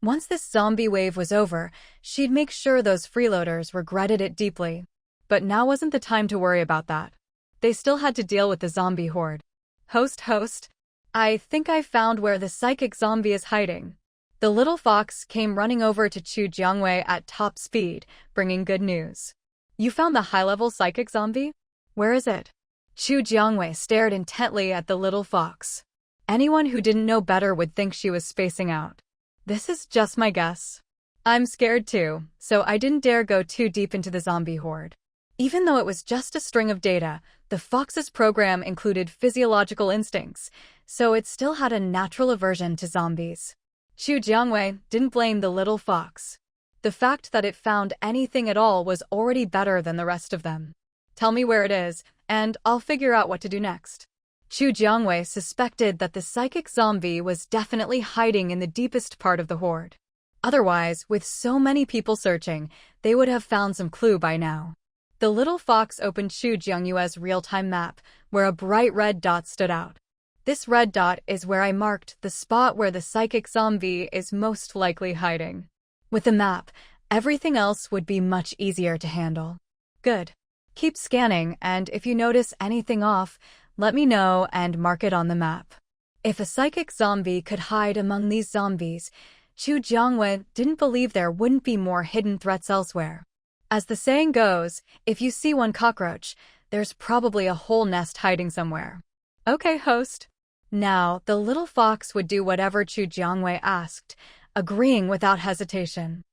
Once this zombie wave was over, she'd make sure those freeloaders regretted it deeply. But now wasn't the time to worry about that. They still had to deal with the zombie horde. Host, I think I found where the psychic zombie is hiding. The little fox came running over to Chu Jiangwei at top speed, bringing good news. You found the high-level psychic zombie? Where is it? Chu Jiangwei stared intently at the little fox. Anyone who didn't know better would think she was spacing out. This is just my guess. I'm scared too, so I didn't dare go too deep into the zombie horde. Even though it was just a string of data, the fox's program included physiological instincts, so it still had a natural aversion to zombies. Chu Jiangwei didn't blame the little fox. The fact that it found anything at all was already better than the rest of them. Tell me where it is, and I'll figure out what to do next. Chu Jiangwei suspected that the psychic zombie was definitely hiding in the deepest part of the horde. Otherwise, with so many people searching, they would have found some clue by now. The little fox opened Chu Jiangyue's real-time map, where a bright red dot stood out. This red dot is where I marked the spot where the psychic zombie is most likely hiding. With the map, everything else would be much easier to handle. Good. Keep scanning, and if you notice anything off, let me know and mark it on the map. If a psychic zombie could hide among these zombies, Chu Jiangwei didn't believe there wouldn't be more hidden threats elsewhere. As the saying goes, if you see one cockroach, there's probably a whole nest hiding somewhere. Okay, host. Now, the little fox would do whatever Chu Jiangwei asked, agreeing without hesitation.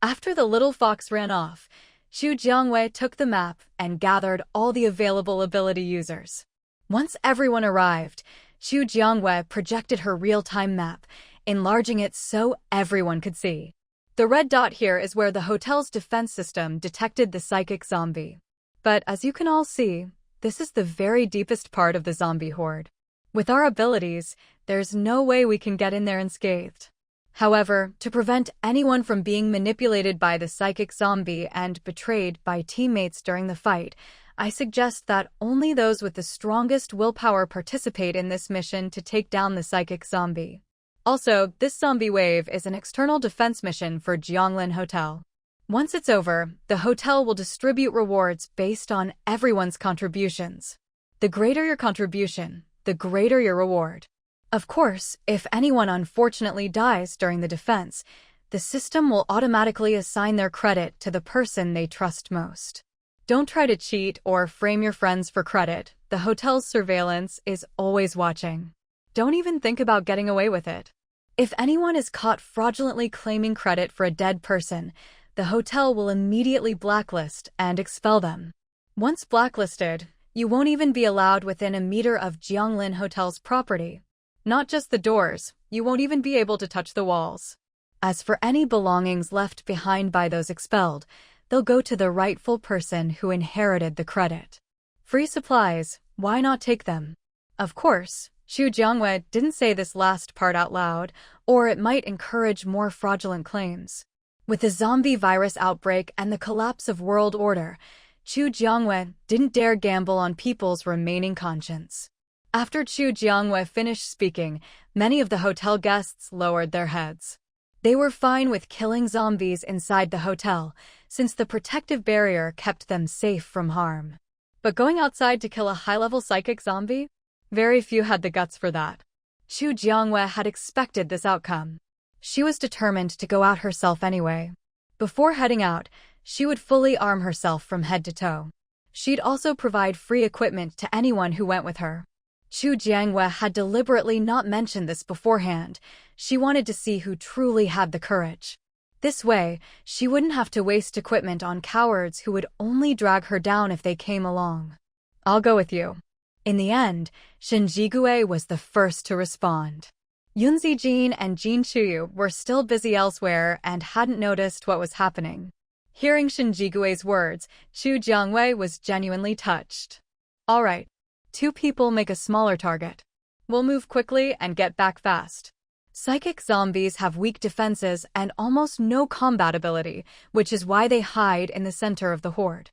After the little fox ran off, Chu Jiangwei took the map and gathered all the available ability users. Once everyone arrived, Chu Jiangwei projected her real-time map, enlarging it so everyone could see. The red dot here is where the hotel's defense system detected the psychic zombie. But as you can all see, this is the very deepest part of the zombie horde. With our abilities, there's no way we can get in there unscathed. However, to prevent anyone from being manipulated by the psychic zombie and betrayed by teammates during the fight, I suggest that only those with the strongest willpower participate in this mission to take down the psychic zombie. Also, this zombie wave is an external defense mission for Jianglin Hotel. Once it's over, the hotel will distribute rewards based on everyone's contributions. The greater your contribution, the greater your reward. Of course, if anyone unfortunately dies during the defense, the system will automatically assign their credit to the person they trust most. Don't try to cheat or frame your friends for credit. The hotel's surveillance is always watching. Don't even think about getting away with it. If anyone is caught fraudulently claiming credit for a dead person, the hotel will immediately blacklist and expel them. Once blacklisted, you won't even be allowed within a meter of Jianglin Hotel's property. Not just the doors, you won't even be able to touch the walls. As for any belongings left behind by those expelled, they'll go to the rightful person who inherited the credit. Free supplies, why not take them? Of course, Xu Jiangwei didn't say this last part out loud, or it might encourage more fraudulent claims. With the zombie virus outbreak and the collapse of world order, Xu Jiangwei didn't dare gamble on people's remaining conscience. After Xu Jiangwei finished speaking, many of the hotel guests lowered their heads. They were fine with killing zombies inside the hotel, since the protective barrier kept them safe from harm. But going outside to kill a high-level psychic zombie? Very few had the guts for that. Xu Jiangwei had expected this outcome. She was determined to go out herself anyway. Before heading out, she would fully arm herself from head to toe. She'd also provide free equipment to anyone who went with her. Xu Jiangwei had deliberately not mentioned this beforehand. She wanted to see who truly had the courage. This way, she wouldn't have to waste equipment on cowards who would only drag her down if they came along. I'll go with you. In the end, Shen Jigui was the first to respond. Yun Zijin and Jin Chuyu were still busy elsewhere and hadn't noticed what was happening. Hearing Shen Jigui's words, Xu Jiangwei was genuinely touched. All right, 2 people make a smaller target. We'll move quickly and get back fast. Psychic zombies have weak defenses and almost no combat ability, which is why they hide in the center of the horde.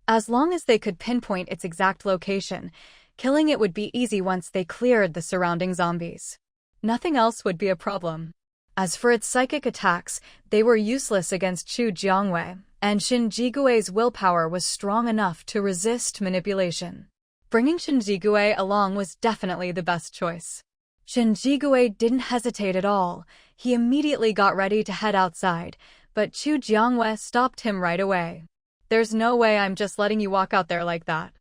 As long as they could pinpoint its exact location, killing it would be easy once they cleared the surrounding zombies. Nothing else would be a problem. As for its psychic attacks, they were useless against Xu Jiangwei, and Shen Jigui's willpower was strong enough to resist manipulation. Bringing Shen Jigui along was definitely the best choice. Shen Jigui didn't hesitate at all. He immediately got ready to head outside, but Xu Jiangwei stopped him right away. There's no way I'm just letting you walk out there like that.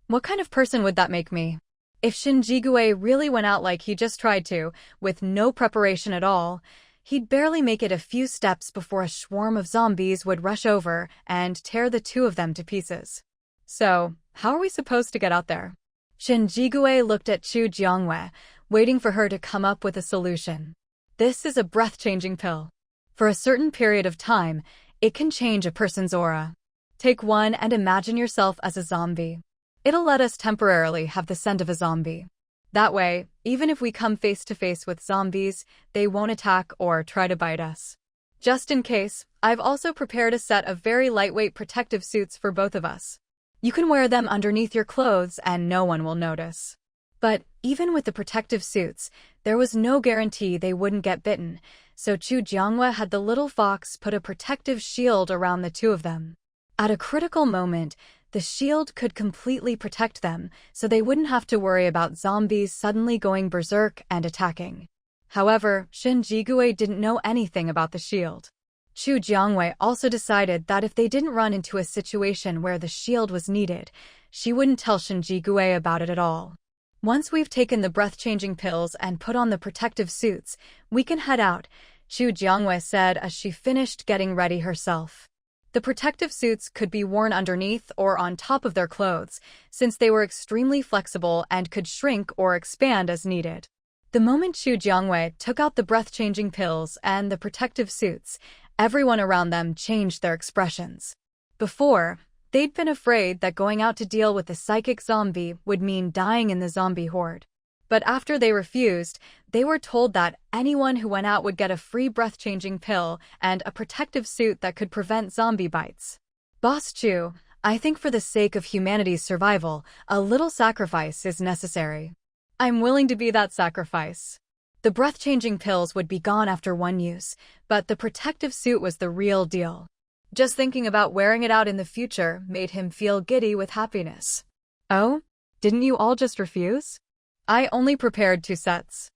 What kind of person would that make me? If Shen Jigui really went out like he just tried to, with no preparation at all, he'd barely make it a few steps before a swarm of zombies would rush over and tear the 2 of them to pieces. So, how are we supposed to get out there? Shen Jigui looked at Xu Jiangwei, waiting for her to come up with a solution. This is a breath-changing pill. For a certain period of time, it can change a person's aura. Take one and imagine yourself as a zombie. It'll let us temporarily have the scent of a zombie. That way, even if we come face to face with zombies, they won't attack or try to bite us. Just in case, I've also prepared a set of very lightweight protective suits for both of us. You can wear them underneath your clothes and no one will notice. But even with the protective suits, there was no guarantee they wouldn't get bitten, so Xu Jiangwei had the little fox put a protective shield around the 2 of them. At a critical moment, the shield could completely protect them, so they wouldn't have to worry about zombies suddenly going berserk and attacking. However, Shen Jigui didn't know anything about the shield. Xu Jiangwei also decided that if they didn't run into a situation where the shield was needed, she wouldn't tell Shen Jigui about it at all. Once we've taken the breath-changing pills and put on the protective suits, we can head out, Xu Jiangwei said as she finished getting ready herself. The protective suits could be worn underneath or on top of their clothes, since they were extremely flexible and could shrink or expand as needed. The moment Xu Jiangwei took out the breath-changing pills and the protective suits, everyone around them changed their expressions. Before, they'd been afraid that going out to deal with the psychic zombie would mean dying in the zombie horde. But after they refused, they were told that anyone who went out would get a free breath-changing pill and a protective suit that could prevent zombie bites. Boss Chu, I think for the sake of humanity's survival, a little sacrifice is necessary. I'm willing to be that sacrifice. The breath-changing pills would be gone after 1 use, but the protective suit was the real deal. Just thinking about wearing it out in the future made him feel giddy with happiness. Oh? Didn't you all just refuse? I only prepared 2 sets.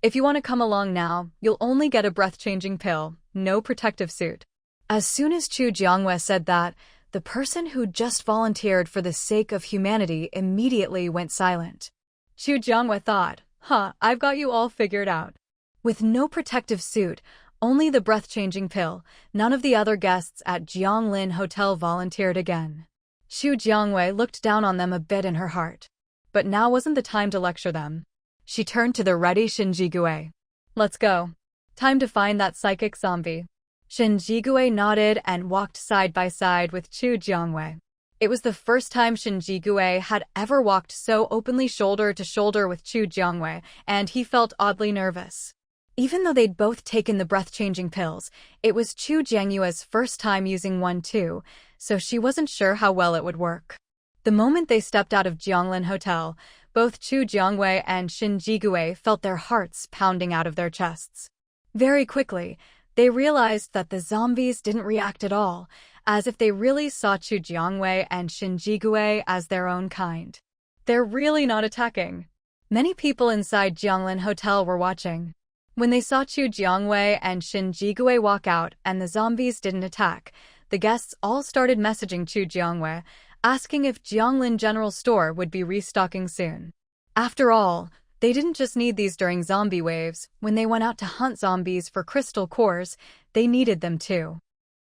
If you want to come along now, you'll only get a breath-changing pill, no protective suit. As soon as Xu Jiangwei said that, the person who just volunteered for the sake of humanity immediately went silent. Xu Jiangwei thought, I've got you all figured out. With no protective suit, only the breath-changing pill, none of the other guests at Jianglin Hotel volunteered again. Xu Jiangwei looked down on them a bit in her heart. But now wasn't the time to lecture them. She turned to the ready Shen Jigui. Let's go. Time to find that psychic zombie. Shin Jigue nodded and walked side by side with Chu Jiangwei. It was the first time Shin Jigue had ever walked so openly shoulder to shoulder with Chu Jiangwei, and he felt oddly nervous. Even though they'd both taken the breath-changing pills, it was Chu Jiangwei's first time using one too, so she wasn't sure how well it would work. The moment they stepped out of Jianglin Hotel, both Chu Jiangwei and Shin Jigue felt their hearts pounding out of their chests. Very quickly, they realized that the zombies didn't react at all, as if they really saw Chu Jiangwei and Shin Jigue as their own kind. They're really not attacking. Many people inside Jianglin Hotel were watching. When they saw Chu Jiangwei and Shin Jigue walk out and the zombies didn't attack, the guests all started messaging Chu Jiangwei, asking if Jianglin General Store would be restocking soon. After all, they didn't just need these during zombie waves. When they went out to hunt zombies for crystal cores, they needed them too.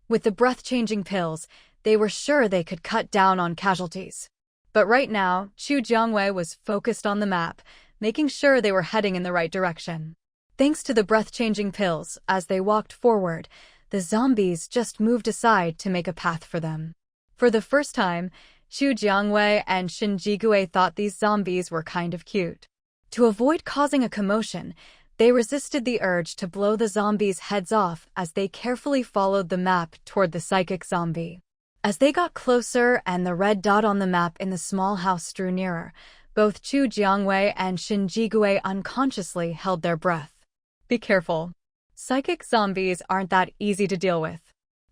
With the breath-changing pills, they were sure they could cut down on casualties. But right now, Chu Jiangwei was focused on the map, making sure they were heading in the right direction. Thanks to the breath-changing pills, as they walked forward, the zombies just moved aside to make a path for them. For the first time, Chu Jiangwei and Shin Jigue thought these zombies were kind of cute. To avoid causing a commotion, they resisted the urge to blow the zombies' heads off as they carefully followed the map toward the psychic zombie. As they got closer and the red dot on the map in the small house drew nearer, both Chu Jiangwei and Shin Jigue unconsciously held their breath. Be careful. Psychic zombies aren't that easy to deal with.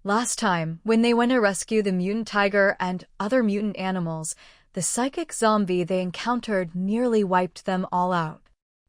Last time, when they went to rescue the mutant tiger and other mutant animals, the psychic zombie they encountered nearly wiped them all out.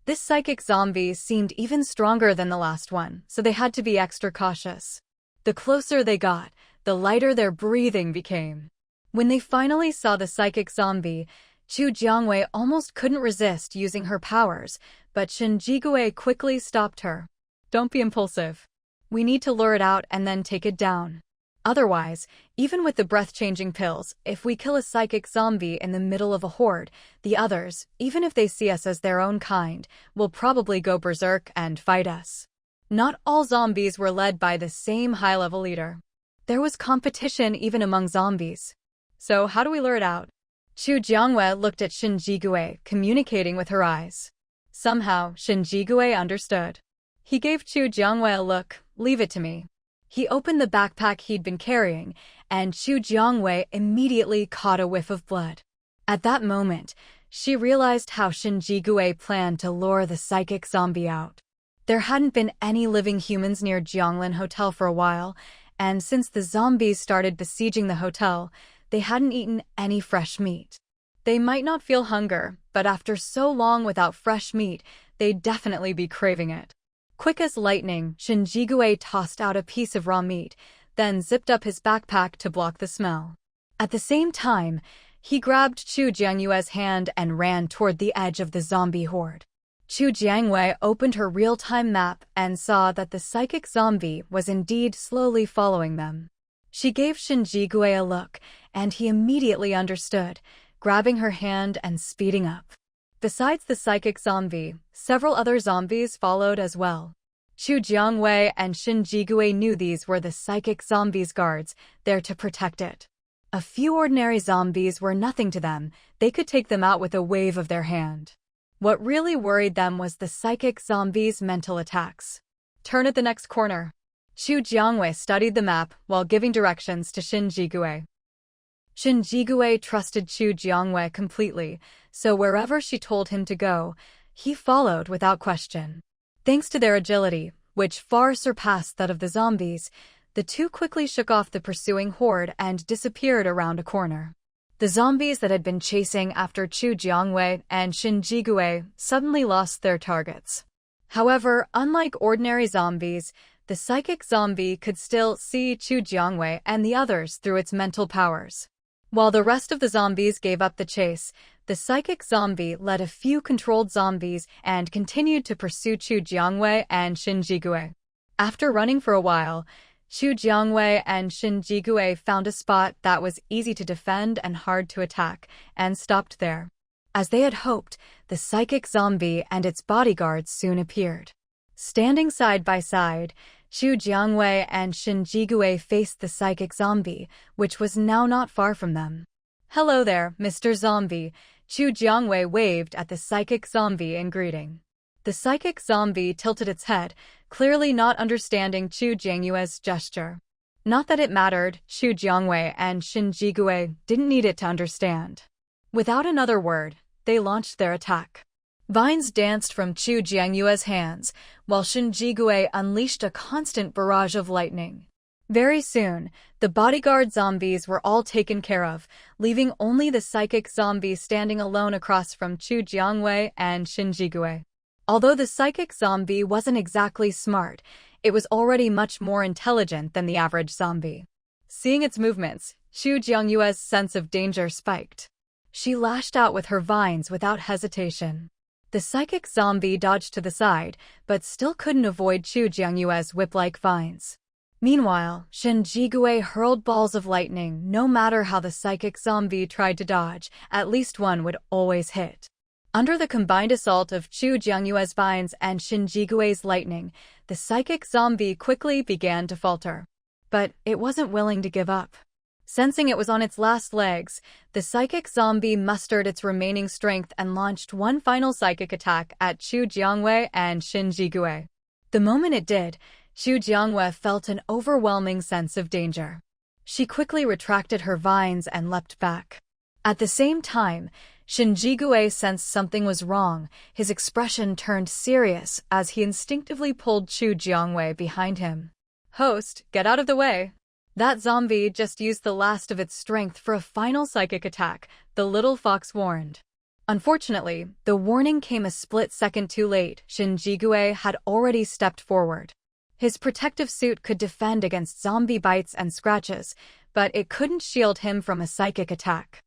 This psychic zombie seemed even stronger than the last one, so they had to be extra cautious. The closer they got, the lighter their breathing became. When they finally saw the psychic zombie, Chu Jiangwei almost couldn't resist using her powers, but Shin Jigue quickly stopped her. Don't be impulsive. We need to lure it out and then take it down. Otherwise, even with the breath-changing pills, if we kill a psychic zombie in the middle of a horde, the others, even if they see us as their own kind, will probably go berserk and fight us. Not all zombies were led by the same high-level leader. There was competition even among zombies. So how do we lure it out? Chu Jiangwei looked at Shin Jigue, communicating with her eyes. Somehow, Shin Jigue understood. He gave Chu Jiangwei a look. Leave it to me. He opened the backpack he'd been carrying, and Chu Jiangwei immediately caught a whiff of blood. At that moment, she realized how Shin Jigue planned to lure the psychic zombie out. There hadn't been any living humans near Jianglin Hotel for a while, and since the zombies started besieging the hotel, they hadn't eaten any fresh meat. They might not feel hunger, but after so long without fresh meat, they'd definitely be craving it. Quick as lightning, Shin Jigue tossed out a piece of raw meat, then zipped up his backpack to block the smell. At the same time, he grabbed Chu Jiangwei's hand and ran toward the edge of the zombie horde. Chu Jiangwei opened her real-time map and saw that the psychic zombie was indeed slowly following them. She gave Shin Jigue a look, and he immediately understood, grabbing her hand and speeding up. Besides the psychic zombie, several other zombies followed as well. Chu Jiangwei and Shin Jigue knew these were the psychic zombies' guards, there to protect it. A few ordinary zombies were nothing to them, they could take them out with a wave of their hand. What really worried them was the psychic zombies' mental attacks. Turn at the next corner. Chu Jiangwei studied the map while giving directions to Shin Jigue. Shin Jigue trusted Chu Jiangwei completely, so wherever she told him to go, he followed without question. Thanks to their agility, which far surpassed that of the zombies, the two quickly shook off the pursuing horde and disappeared around a corner. The zombies that had been chasing after Chu Jiangwei and Shin Jigue suddenly lost their targets. However, unlike ordinary zombies, the psychic zombie could still see Chu Jiangwei and the others through its mental powers. While the rest of the zombies gave up the chase, the psychic zombie led a few controlled zombies and continued to pursue Chu Jiangwei and Shin Jigue. After running for a while, Chu Jiangwei and Shin Jigue found a spot that was easy to defend and hard to attack, and stopped there. As they had hoped, the psychic zombie and its bodyguards soon appeared. Standing side by side, Xu Jiangwei and Shen Jigui faced the psychic zombie, which was now not far from them. "Hello there, Mr. Zombie," Xu Jiangwei waved at the psychic zombie in greeting. The psychic zombie tilted its head, clearly not understanding Xu Jiangyue's gesture. Not that it mattered, Xu Jiangwei and Shen Jigui didn't need it to understand. Without another word, they launched their attack. Vines danced from Xu Jiangyue's hands, while Shen Jigui unleashed a constant barrage of lightning. Very soon, the bodyguard zombies were all taken care of, leaving only the psychic zombie standing alone across from Xu Jiangwei and Shen Jigui. Although the psychic zombie wasn't exactly smart, it was already much more intelligent than the average zombie. Seeing its movements, Xu Jiangyue's sense of danger spiked. She lashed out with her vines without hesitation. The psychic zombie dodged to the side, but still couldn't avoid Xu Jiangyue's whip-like vines. Meanwhile, Shen Jigui hurled balls of lightning. No matter how the psychic zombie tried to dodge, at least one would always hit. Under the combined assault of Xu Jiangyue's vines and Shen Jigui's lightning, the psychic zombie quickly began to falter. But it wasn't willing to give up. Sensing it was on its last legs, the psychic zombie mustered its remaining strength and launched one final psychic attack at Xu Jiangwei and Shen Jigui. The moment it did, Xu Jiangwei felt an overwhelming sense of danger. She quickly retracted her vines and leapt back. At the same time, Shen Jigui sensed something was wrong. His expression turned serious as he instinctively pulled Xu Jiangwei behind him. "Host, get out of the way." That zombie just used the last of its strength for a final psychic attack, the little fox warned. Unfortunately, the warning came a split second too late. Shen Jigui had already stepped forward. His protective suit could defend against zombie bites and scratches, but it couldn't shield him from a psychic attack.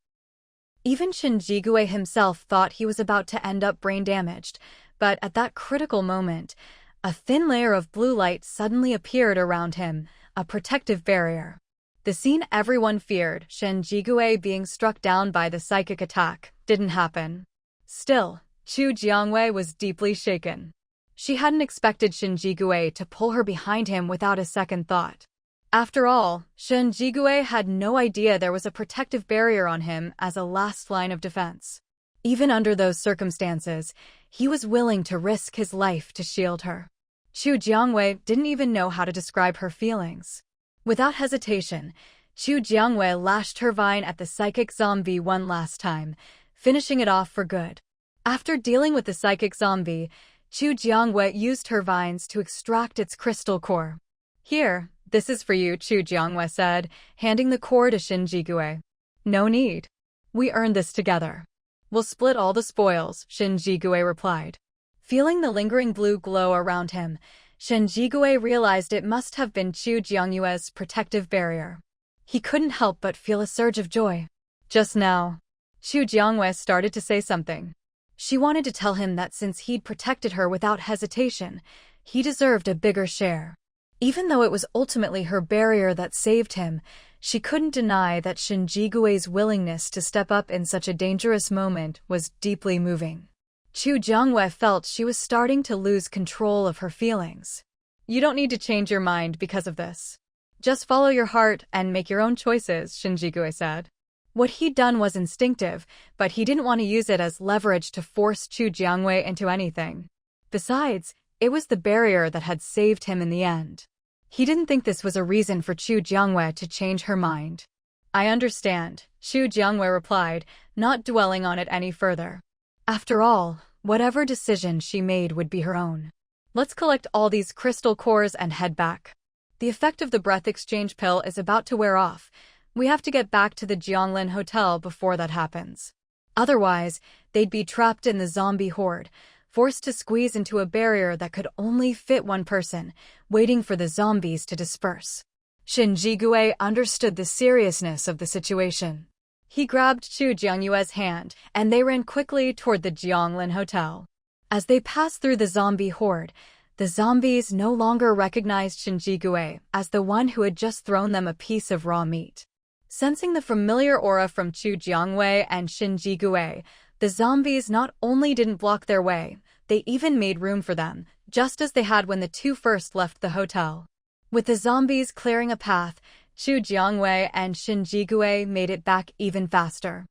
Even Shen Jigui himself thought he was about to end up brain damaged, but at that critical moment, a thin layer of blue light suddenly appeared around him, a protective barrier. The scene everyone feared, Shen Jigui being struck down by the psychic attack, didn't happen. Still, Xu Jiangwei was deeply shaken. She hadn't expected Shen Jigui to pull her behind him without a second thought. After all, Shen Jigui had no idea there was a protective barrier on him as a last line of defense. Even under those circumstances, he was willing to risk his life to shield her. Xu Jiangwei didn't even know how to describe her feelings. Without hesitation, Xu Jiangwei lashed her vine at the psychic zombie one last time, finishing it off for good. After dealing with the psychic zombie, Xu Jiangwei used her vines to extract its crystal core. "Here, this is for you," Xu Jiangwei said, handing the core to Shen Jigui. "No need. We earned this together. We'll split all the spoils," Shen Jigui replied. Feeling the lingering blue glow around him, Shen Jigui realized it must have been Xu Jiangyue's protective barrier. He couldn't help but feel a surge of joy. Just now, Xu Jiangwei started to say something. She wanted to tell him that since he'd protected her without hesitation, he deserved a bigger share. Even though it was ultimately her barrier that saved him, she couldn't deny that Shen Jigui's willingness to step up in such a dangerous moment was deeply moving. Xu Jiangwei felt she was starting to lose control of her feelings. "You don't need to change your mind because of this. Just follow your heart and make your own choices," Shen Jigui said. What he'd done was instinctive, but he didn't want to use it as leverage to force Xu Jiangwei into anything. Besides, it was the barrier that had saved him in the end. He didn't think this was a reason for Xu Jiangwei to change her mind. "I understand," Xu Jiangwei replied, not dwelling on it any further. After all, whatever decision she made would be her own. "Let's collect all these crystal cores and head back. The effect of the breath exchange pill is about to wear off. We have to get back to the Jianglin Hotel before that happens. Otherwise, they'd be trapped in the zombie horde, forced to squeeze into a barrier that could only fit one person, waiting for the zombies to disperse." Shen Jigui understood the seriousness of the situation. He grabbed Xu Jiangyue's hand, and they ran quickly toward the Jianglin Hotel. As they passed through the zombie horde, the zombies no longer recognized Shen Jigui as the one who had just thrown them a piece of raw meat. Sensing the familiar aura from Xu Jiangwei and Shen Jigui, the zombies not only didn't block their way, they even made room for them, just as they had when the two first left the hotel. With the zombies clearing a path, Chu Jiangwei and Shin Jigui made it back even faster.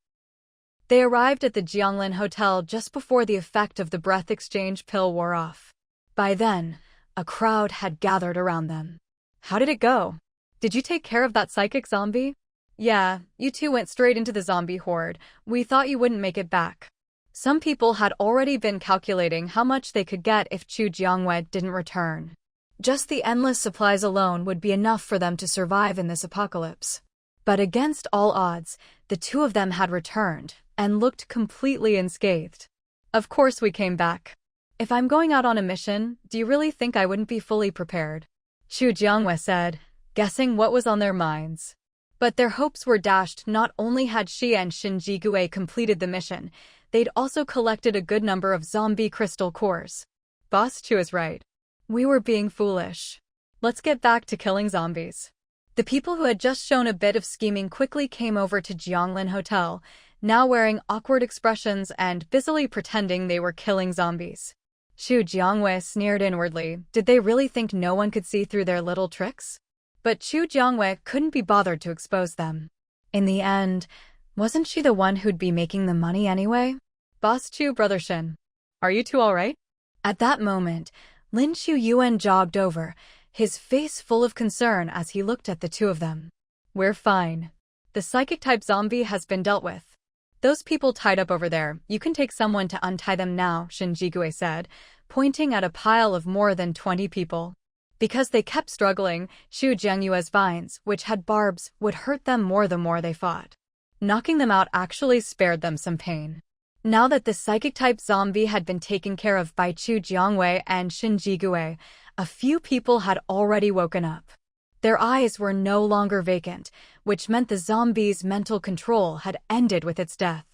They arrived at the Jianglin Hotel just before the effect of the breath exchange pill wore off. By then, a crowd had gathered around them. How did it go? Did you take care of that psychic zombie? Yeah, you two went straight into the zombie horde. We thought you wouldn't make it back. Some people had already been calculating how much they could get if Chu Jiangwei didn't return. Just the endless supplies alone would be enough for them to survive in this apocalypse. But against all odds, the two of them had returned and looked completely unscathed. Of course we came back. If I'm going out on a mission, do you really think I wouldn't be fully prepared? Chu Jiangwei said, guessing what was on their minds. But their hopes were dashed. Not only had she and Shin Jigui completed the mission, they'd also collected a good number of zombie crystal cores. Boss Chu is right. We were being foolish. Let's get back to killing zombies. The people who had just shown a bit of scheming quickly came over to Jianglin Hotel, now wearing awkward expressions and busily pretending they were killing zombies. Chu Jiangwei sneered inwardly. Did they really think no one could see through their little tricks? But Chu Jiangwei couldn't be bothered to expose them. In the end, wasn't she the one who'd be making the money anyway? Boss Chu, Brother Shin. Are you two all right? At that moment, Lin Qian jogged over, his face full of concern as he looked at the two of them. We're fine. The psychic-type zombie has been dealt with. Those people tied up over there, you can take someone to untie them now, Shin Jigui said, pointing at a pile of more than 20 people. Because they kept struggling, Chu Jiangyue's vines, which had barbs, would hurt them more the more they fought. Knocking them out actually spared them some pain. Now that the psychic-type zombie had been taken care of by Chu Jiangwei and Shin Jigui, a few people had already woken up. Their eyes were no longer vacant, which meant the zombie's mental control had ended with its death.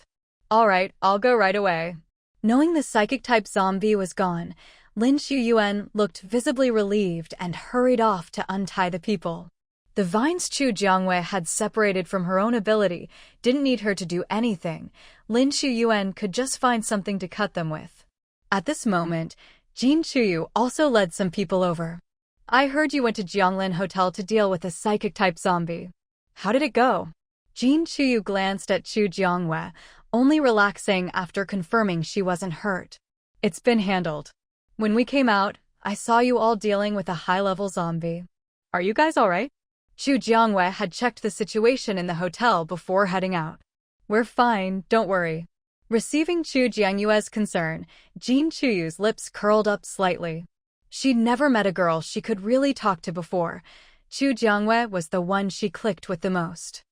All right, I'll go right away. Knowing the psychic-type zombie was gone, Lin Qian looked visibly relieved and hurried off to untie the people. The vines Chu Jiangwei had separated from her own ability didn't need her to do anything. Lin Qian could just find something to cut them with. At this moment, Jin Chuyu also led some people over. I heard you went to Jianglin Hotel to deal with a psychic-type zombie. How did it go? Jin Chuyu glanced at Chu Jiangwei, only relaxing after confirming she wasn't hurt. It's been handled. When we came out, I saw you all dealing with a high-level zombie. Are you guys all right? Chu Jiangwei had checked the situation in the hotel before heading out. We're fine, don't worry. Receiving Chu Jiangyue's concern, Jin Chuyu's lips curled up slightly. She'd never met a girl she could really talk to before. Chu Jiangwei was the one she clicked with the most.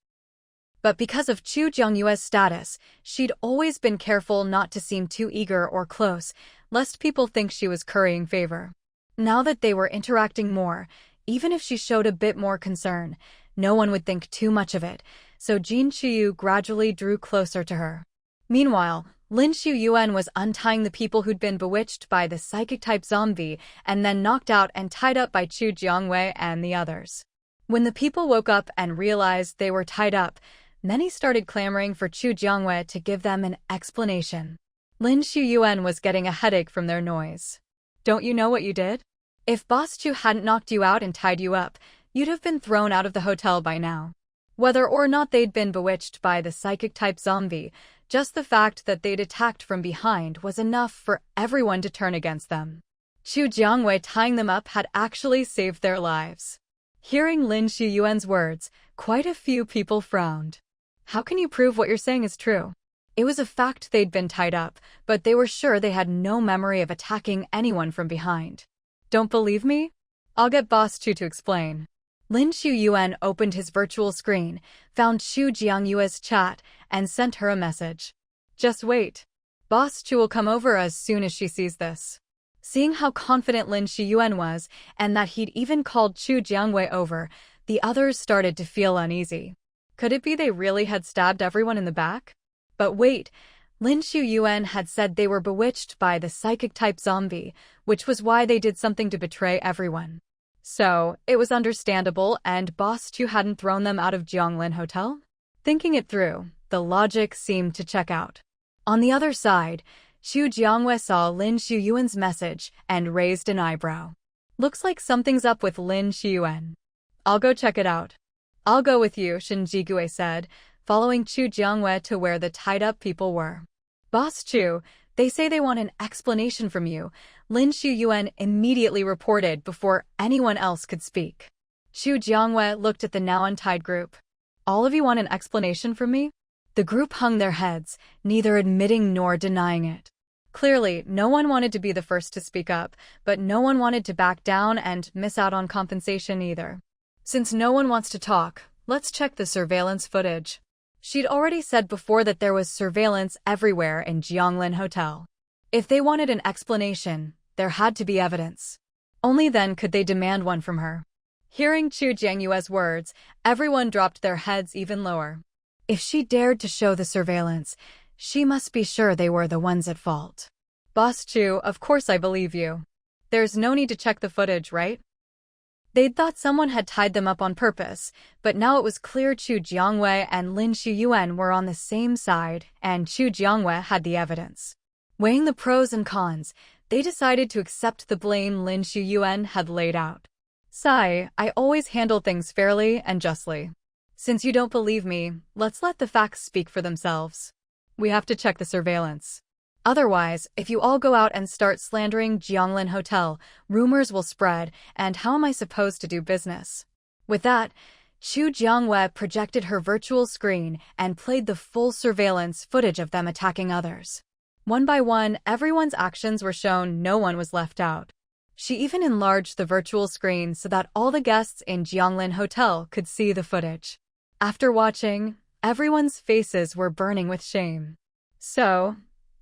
But because of Chu Jiangyue's status, she'd always been careful not to seem too eager or close, lest people think she was currying favor. Now that they were interacting more, even if she showed a bit more concern, no one would think too much of it, so Jin Chuyu gradually drew closer to her. Meanwhile, Lin Qian was untying the people who'd been bewitched by the psychic-type zombie and then knocked out and tied up by Chu Jiangwei and the others. When the people woke up and realized they were tied up, many started clamoring for Chu Jiangwei to give them an explanation. Lin Qian was getting a headache from their noise. Don't you know what you did? If Boss Chu hadn't knocked you out and tied you up, you'd have been thrown out of the hotel by now. Whether or not they'd been bewitched by the psychic-type zombie, just the fact that they'd attacked from behind was enough for everyone to turn against them. Chu Jiangwei tying them up had actually saved their lives. Hearing Lin Qian's words, quite a few people frowned. How can you prove what you're saying is true? It was a fact they'd been tied up, but they were sure they had no memory of attacking anyone from behind. Don't believe me? I'll get Boss Chu to explain. Lin Qian opened his virtual screen, found Chu Jiangyue's chat, and sent her a message. Just wait. Boss Chu will come over as soon as she sees this. Seeing how confident Lin Qian was, and that he'd even called Chu Jiangwei over, the others started to feel uneasy. Could it be they really had stabbed everyone in the back? But wait, Lin Qian had said they were bewitched by the psychic-type zombie, which was why they did something to betray everyone. So, it was understandable and Boss Chu hadn't thrown them out of Jianglin Hotel? Thinking it through, the logic seemed to check out. On the other side, Chu Jiangwei saw Lin Qian's message and raised an eyebrow. Looks like something's up with Lin Xiuyuan. I'll go check it out. I'll go with you, Shen Jigui said, following Chu Jiangwei to where the tied-up people were. Boss Chu, they say they want an explanation from you, Lin Xiuyuan immediately reported before anyone else could speak. Chu Jiangwei looked at the now untied group. All of you want an explanation from me? The group hung their heads, neither admitting nor denying it. Clearly, no one wanted to be the first to speak up, but no one wanted to back down and miss out on compensation either. Since no one wants to talk, let's check the surveillance footage. She'd already said before that there was surveillance everywhere in Jianglin Hotel. If they wanted an explanation, there had to be evidence. Only then could they demand one from her. Hearing Chu Jiangyue's words, everyone dropped their heads even lower. If she dared to show the surveillance, she must be sure they were the ones at fault. Boss Chu, of course I believe you. There's no need to check the footage, right? They'd thought someone had tied them up on purpose, but now it was clear Chu Jiangwei and Lin Xiuyuan were on the same side, and Chu Jiangwei had the evidence. Weighing the pros and cons, they decided to accept the blame Lin Xiuyuan had laid out. Sai, I always handle things fairly and justly. Since you don't believe me, let's let the facts speak for themselves. We have to check the surveillance. Otherwise, if you all go out and start slandering Jianglin Hotel, rumors will spread, and how am I supposed to do business? With that, Chu Jiangwei projected her virtual screen and played the full surveillance footage of them attacking others. One by one, everyone's actions were shown, no one was left out. She even enlarged the virtual screen so that all the guests in Jianglin Hotel could see the footage. After watching, everyone's faces were burning with shame. So,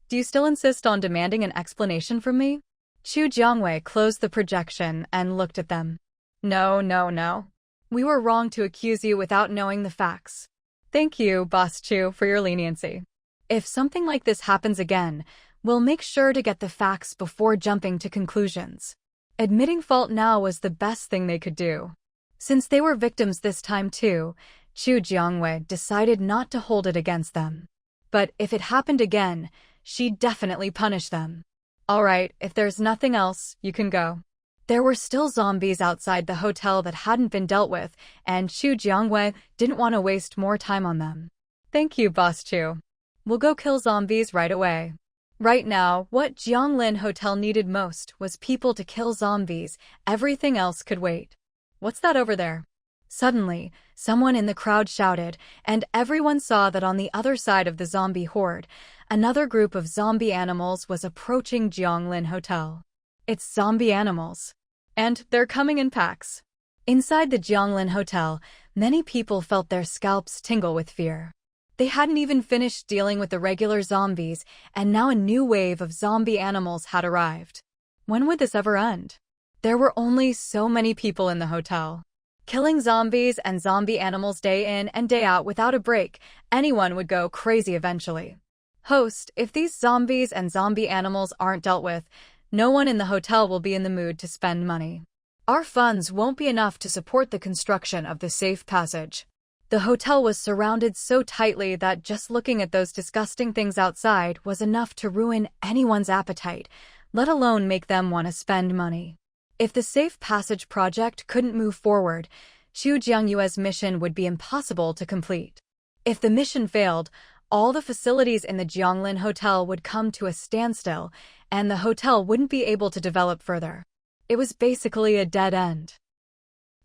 do you still insist on demanding an explanation from me? Chu Jiangwei closed the projection and looked at them. No. We were wrong to accuse you without knowing the facts. Thank you, Boss Chu, for your leniency. If something like this happens again, we'll make sure to get the facts before jumping to conclusions. Admitting fault now was the best thing they could do. Since they were victims this time too, Chu Jiangwei decided not to hold it against them. But if it happened again, she'd definitely punish them. All right, if there's nothing else, you can go. There were still zombies outside the hotel that hadn't been dealt with, and Chu Jiangwei didn't want to waste more time on them. Thank you, Boss Chu. We'll go kill zombies right away. Right now, what Jianglin Hotel needed most was people to kill zombies. Everything else could wait. What's that over there? Suddenly, someone in the crowd shouted, and everyone saw that on the other side of the zombie horde, another group of zombie animals was approaching Jianglin Hotel. It's zombie animals. And they're coming in packs. Inside the Jianglin Hotel, many people felt their scalps tingle with fear. They hadn't even finished dealing with the regular zombies, and now a new wave of zombie animals had arrived. When would this ever end? There were only so many people in the hotel. Killing zombies and zombie animals day in and day out without a break, anyone would go crazy eventually. Host, if these zombies and zombie animals aren't dealt with, no one in the hotel will be in the mood to spend money. Our funds won't be enough to support the construction of the safe passage. The hotel was surrounded so tightly that just looking at those disgusting things outside was enough to ruin anyone's appetite, let alone make them want to spend money. If the safe passage project couldn't move forward, Chu Jiangyue's mission would be impossible to complete. If the mission failed, all the facilities in the Jianglin Hotel would come to a standstill, and the hotel wouldn't be able to develop further. It was basically a dead end.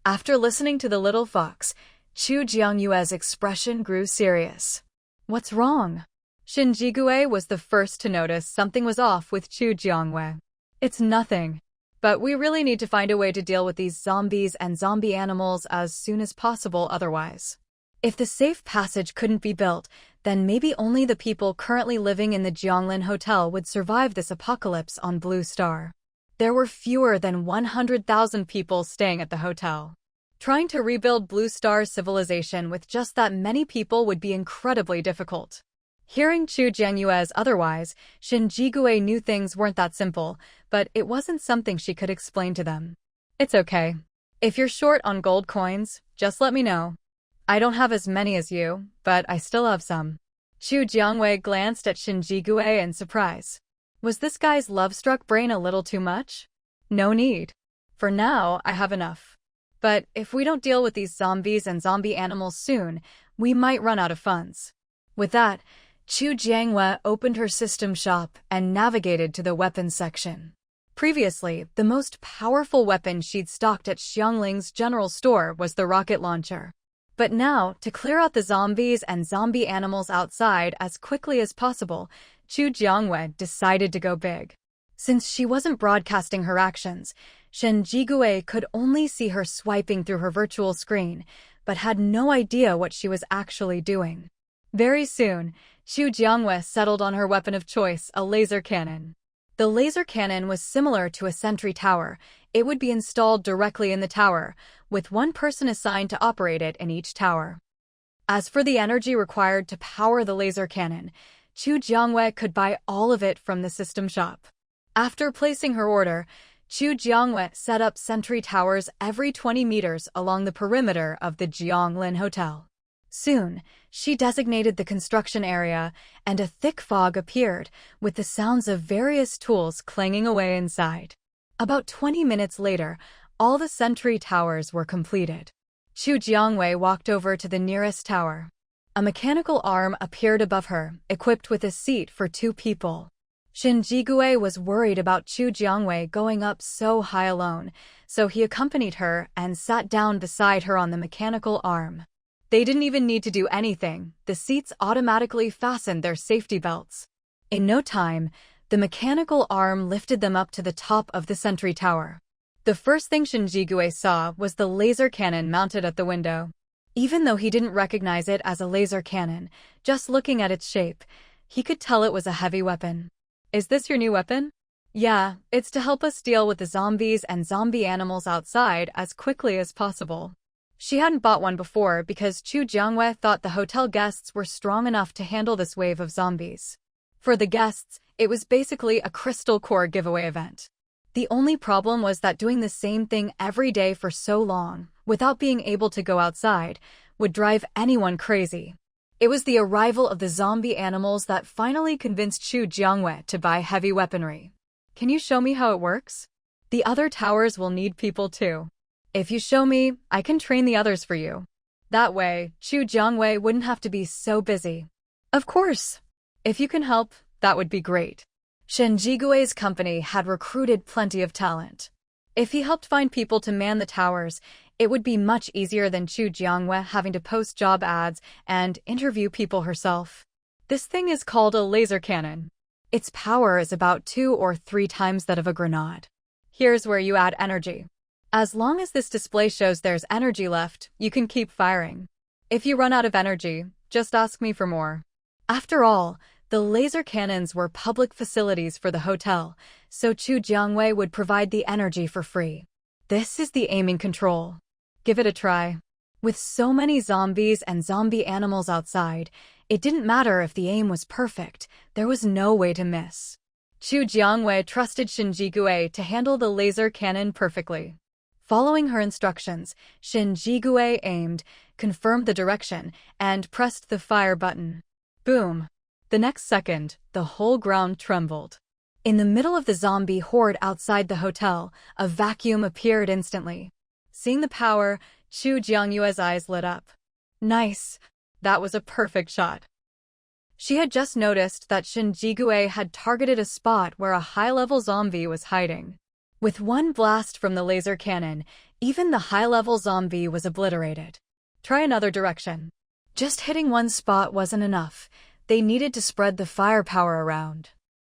After listening to the little fox, Chu Jiangyue's expression grew serious. What's wrong? Shen Jigui was the first to notice something was off with Chu Jiangwei. It's nothing. But we really need to find a way to deal with these zombies and zombie animals as soon as possible otherwise. If the safe passage couldn't be built, then maybe only the people currently living in the Jianglin Hotel would survive this apocalypse on Blue Star. There were fewer than 100,000 people staying at the hotel. Trying to rebuild Blue Star's civilization with just that many people would be incredibly difficult. Hearing Chu Jiangyue's otherwise, Shen Jigui knew things weren't that simple, but it wasn't something she could explain to them. It's okay. If you're short on gold coins, just let me know. I don't have as many as you, but I still have some. Chu Jiangwei glanced at Shen Jigui in surprise. Was this guy's love-struck brain a little too much? No need. For now, I have enough. But if we don't deal with these zombies and zombie animals soon, we might run out of funds. With that, Chu Jiangwei opened her system shop and navigated to the weapons section. Previously, the most powerful weapon she'd stocked at Xiangling's general store was the rocket launcher. But now, to clear out the zombies and zombie animals outside as quickly as possible, Chu Jiangwei decided to go big. Since she wasn't broadcasting her actions, Shen Jigui could only see her swiping through her virtual screen, but had no idea what she was actually doing. Very soon, Chu Jiangwei settled on her weapon of choice, a laser cannon. The laser cannon was similar to a sentry tower. It would be installed directly in the tower, with one person assigned to operate it in each tower. As for the energy required to power the laser cannon, Chu Jiangwei could buy all of it from the system shop. After placing her order, Chu Jiangwei set up sentry towers every 20 meters along the perimeter of the Jianglin Hotel. Soon, she designated the construction area, and a thick fog appeared, with the sounds of various tools clanging away inside. About 20 minutes later, all the sentry towers were completed. Chu Jiangwei walked over to the nearest tower. A mechanical arm appeared above her, equipped with a seat for 2 people. Shen Jigui was worried about Chu Jiangwei going up so high alone, so he accompanied her and sat down beside her on the mechanical arm. They didn't even need to do anything. The seats automatically fastened their safety belts. In no time, the mechanical arm lifted them up to the top of the sentry tower. The first thing Shen Jigui saw was the laser cannon mounted at the window. Even though he didn't recognize it as a laser cannon, just looking at its shape, he could tell it was a heavy weapon. Is this your new weapon? Yeah, it's to help us deal with the zombies and zombie animals outside as quickly as possible. She hadn't bought one before because Chu Jiangwei thought the hotel guests were strong enough to handle this wave of zombies. For the guests, it was basically a crystal core giveaway event. The only problem was that doing the same thing every day for so long, without being able to go outside, would drive anyone crazy. It was the arrival of the zombie animals that finally convinced Chu Jiangwei to buy heavy weaponry. Can you show me how it works? The other towers will need people too. If you show me, I can train the others for you. That way, Chu Jiangwei wouldn't have to be so busy. Of course. If you can help, that would be great. Shen Jigui's company had recruited plenty of talent. If he helped find people to man the towers, it would be much easier than Chu Jiangwei having to post job ads and interview people herself. This thing is called a laser cannon. Its power is about 2 or 3 times that of a grenade. Here's where you add energy. As long as this display shows there's energy left, you can keep firing. If you run out of energy, just ask me for more. After all, the laser cannons were public facilities for the hotel, so Chu Jiangwei would provide the energy for free. This is the aiming control. Give it a try. With so many zombies and zombie animals outside, it didn't matter if the aim was perfect, there was no way to miss. Chu Jiangwei trusted Shen Jigui to handle the laser cannon perfectly. Following her instructions, Shen Jigui aimed, confirmed the direction, and pressed the fire button. Boom! The next second, the whole ground trembled. In the middle of the zombie horde outside the hotel, a vacuum appeared instantly. Seeing the power, Chu Jiangyue's eyes lit up. Nice! That was a perfect shot. She had just noticed that Shen Jigui had targeted a spot where a high-level zombie was hiding. With one blast from the laser cannon, even the high-level zombie was obliterated. Try another direction. Just hitting one spot wasn't enough. They needed to spread the firepower around.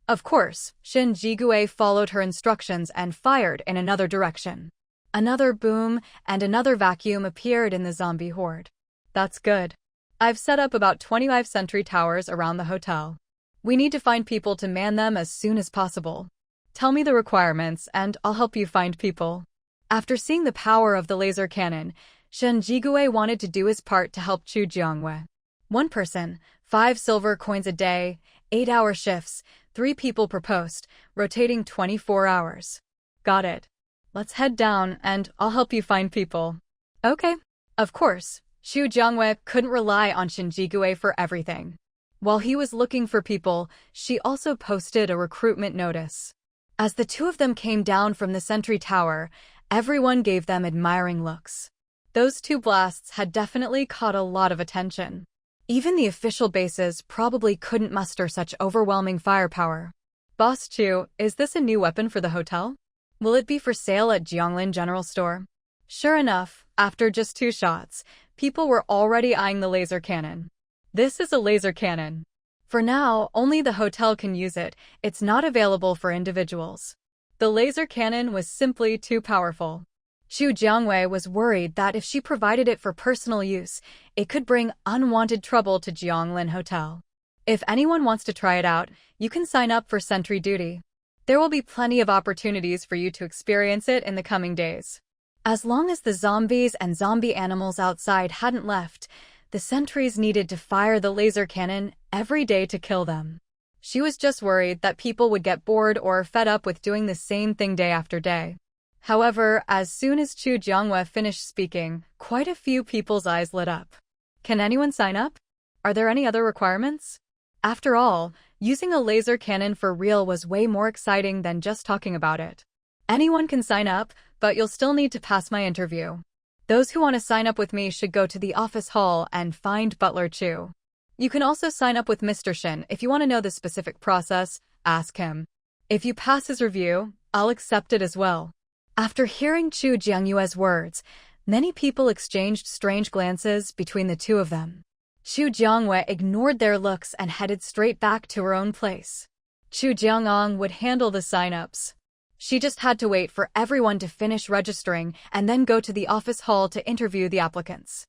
Of course, Shen Jigui followed her instructions and fired in another direction. Another boom and another vacuum appeared in the zombie horde. That's good. I've set up about 25 sentry towers around the hotel. We need to find people to man them as soon as possible. Tell me the requirements and I'll help you find people. After seeing the power of the laser cannon, Shen Jigui wanted to do his part to help Chu Jiangwei. 1 person, 5 silver coins a day, 8-hour shifts, 3 people per post, rotating 24 hours. Got it. Let's head down and I'll help you find people. Okay. Of course, Chu Jiangwei couldn't rely on Shen Jigui for everything. While he was looking for people, she also posted a recruitment notice. As the 2 of them came down from the sentry tower, Everyone gave them admiring looks. Those 2 blasts had definitely caught a lot of attention. Even the official bases probably couldn't muster such overwhelming firepower. Boss Chu, is this a new weapon for the hotel? Will it be for sale at Jianglin General Store? Sure enough, after just 2 shots, people were already eyeing the laser cannon. This is a laser cannon. For now, only the hotel can use it. It's not available for individuals. The laser cannon was simply too powerful. Chu Jiangwei was worried that if she provided it for personal use, it could bring unwanted trouble to Jianglin Hotel. If anyone wants to try it out, you can sign up for sentry duty. There will be plenty of opportunities for you to experience it in the coming days. As long as the zombies and zombie animals outside hadn't left, the sentries needed to fire the laser cannon every day to kill them. She was just worried that people would get bored or fed up with doing the same thing day after day. However, as soon as Chu Jiangwei finished speaking, quite a few people's eyes lit up. Can anyone sign up? Are there any other requirements? After all, using a laser cannon for real was way more exciting than just talking about it. Anyone can sign up, but you'll still need to pass my interview. Those who want to sign up with me should go to the office hall and find Butler Chu. You can also sign up with Mr. Shin. If you want to know the specific process, ask him. If you pass his review, I'll accept it as well. After hearing Chu Jiangyue's words, many people exchanged strange glances between the 2 of them. Chu Jiangwei ignored their looks and headed straight back to her own place. Chu Jiangong would handle the sign-ups. She just had to wait for everyone to finish registering and then go to the office hall to interview the applicants.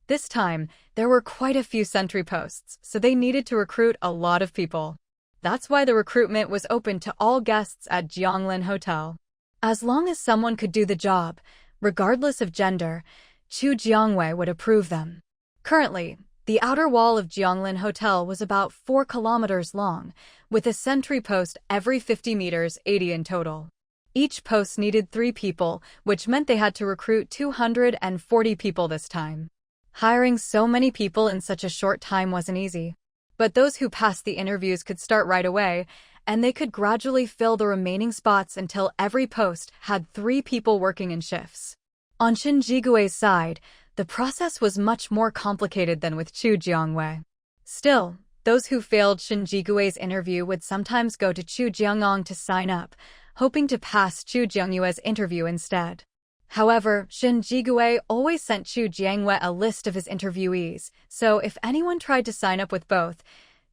This time, there were quite a few sentry posts, so they needed to recruit a lot of people. That's why the recruitment was open to all guests at Jianglin Hotel. As long as someone could do the job, regardless of gender, Chu Jiangwei would approve them. Currently, the outer wall of Jianglin Hotel was about 4 kilometers long, with a sentry post every 50 meters, 80 in total. Each post needed 3 people, which meant they had to recruit 240 people this time. Hiring so many people in such a short time wasn't easy. But those who passed the interviews could start right away, and they could gradually fill the remaining spots until every post had 3 people working in shifts. On Shin Jigui's side, the process was much more complicated than with Chu Jiangwei. Still, those who failed Shin Jigui's interview would sometimes go to Chu Jiangong to sign up, hoping to pass Chu Jiangyue's interview instead. However, Shin Jigui always sent Chu Jiangwei a list of his interviewees, so if anyone tried to sign up with both,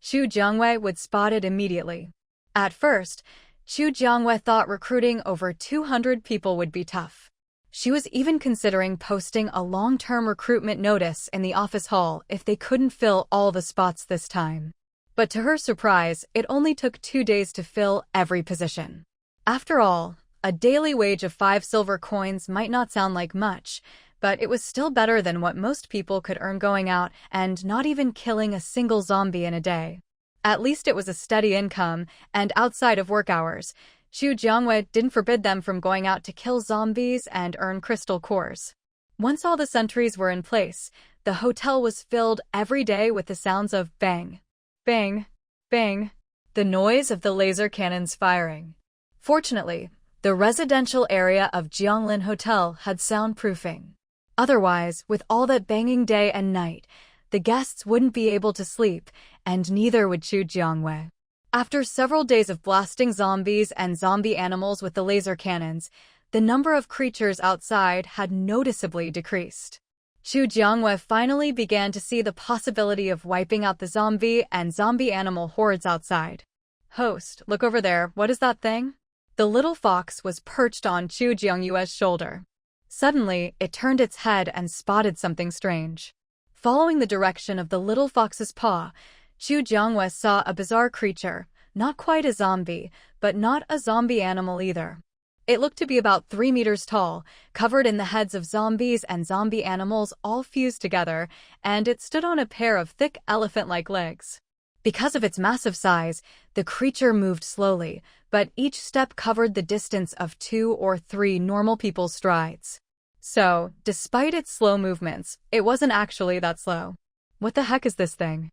Chu Jiangwei would spot it immediately. At first, Chu Jiangwei thought recruiting over 200 people would be tough. She was even considering posting a long-term recruitment notice in the office hall if they couldn't fill all the spots this time. But to her surprise, it only took 2 days to fill every position. After all, a daily wage of 5 silver coins might not sound like much, but it was still better than what most people could earn going out and not even killing a single zombie in a day. At least it was a steady income, and outside of work hours, Chu Jiangwei didn't forbid them from going out to kill zombies and earn crystal cores. Once all the sentries were in place, the hotel was filled every day with the sounds of bang, bang, bang, the noise of the laser cannons firing. Fortunately, the residential area of Jianglin Hotel had soundproofing. Otherwise, with all that banging day and night, the guests wouldn't be able to sleep, and neither would Chu Jiangwei. After several days of blasting zombies and zombie animals with the laser cannons, the number of creatures outside had noticeably decreased. Chu Jiangwei finally began to see the possibility of wiping out the zombie and zombie animal hordes outside. "Host, look over there, what is that thing?" The little fox was perched on Chu Jiangyue's shoulder. Suddenly, it turned its head and spotted something strange. Following the direction of the little fox's paw, Chu Jiangwei saw a bizarre creature, not quite a zombie, but not a zombie animal either. It looked to be about 3 meters tall, covered in the heads of zombies and zombie animals all fused together, and it stood on a pair of thick elephant-like legs. Because of its massive size, the creature moved slowly, but each step covered the distance of 2 or 3 normal people's strides. So, despite its slow movements, it wasn't actually that slow. What the heck is this thing?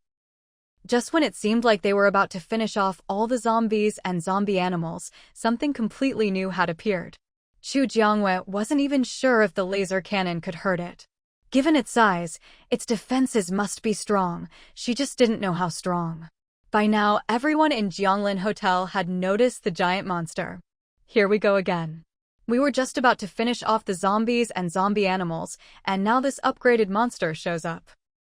Just when it seemed like they were about to finish off all the zombies and zombie animals, something completely new had appeared. Chu Jiangwei wasn't even sure if the laser cannon could hurt it. Given its size, its defenses must be strong. She just didn't know how strong. By now, everyone in Jianglin Hotel had noticed the giant monster. Here we go again. We were just about to finish off the zombies and zombie animals, and now this upgraded monster shows up.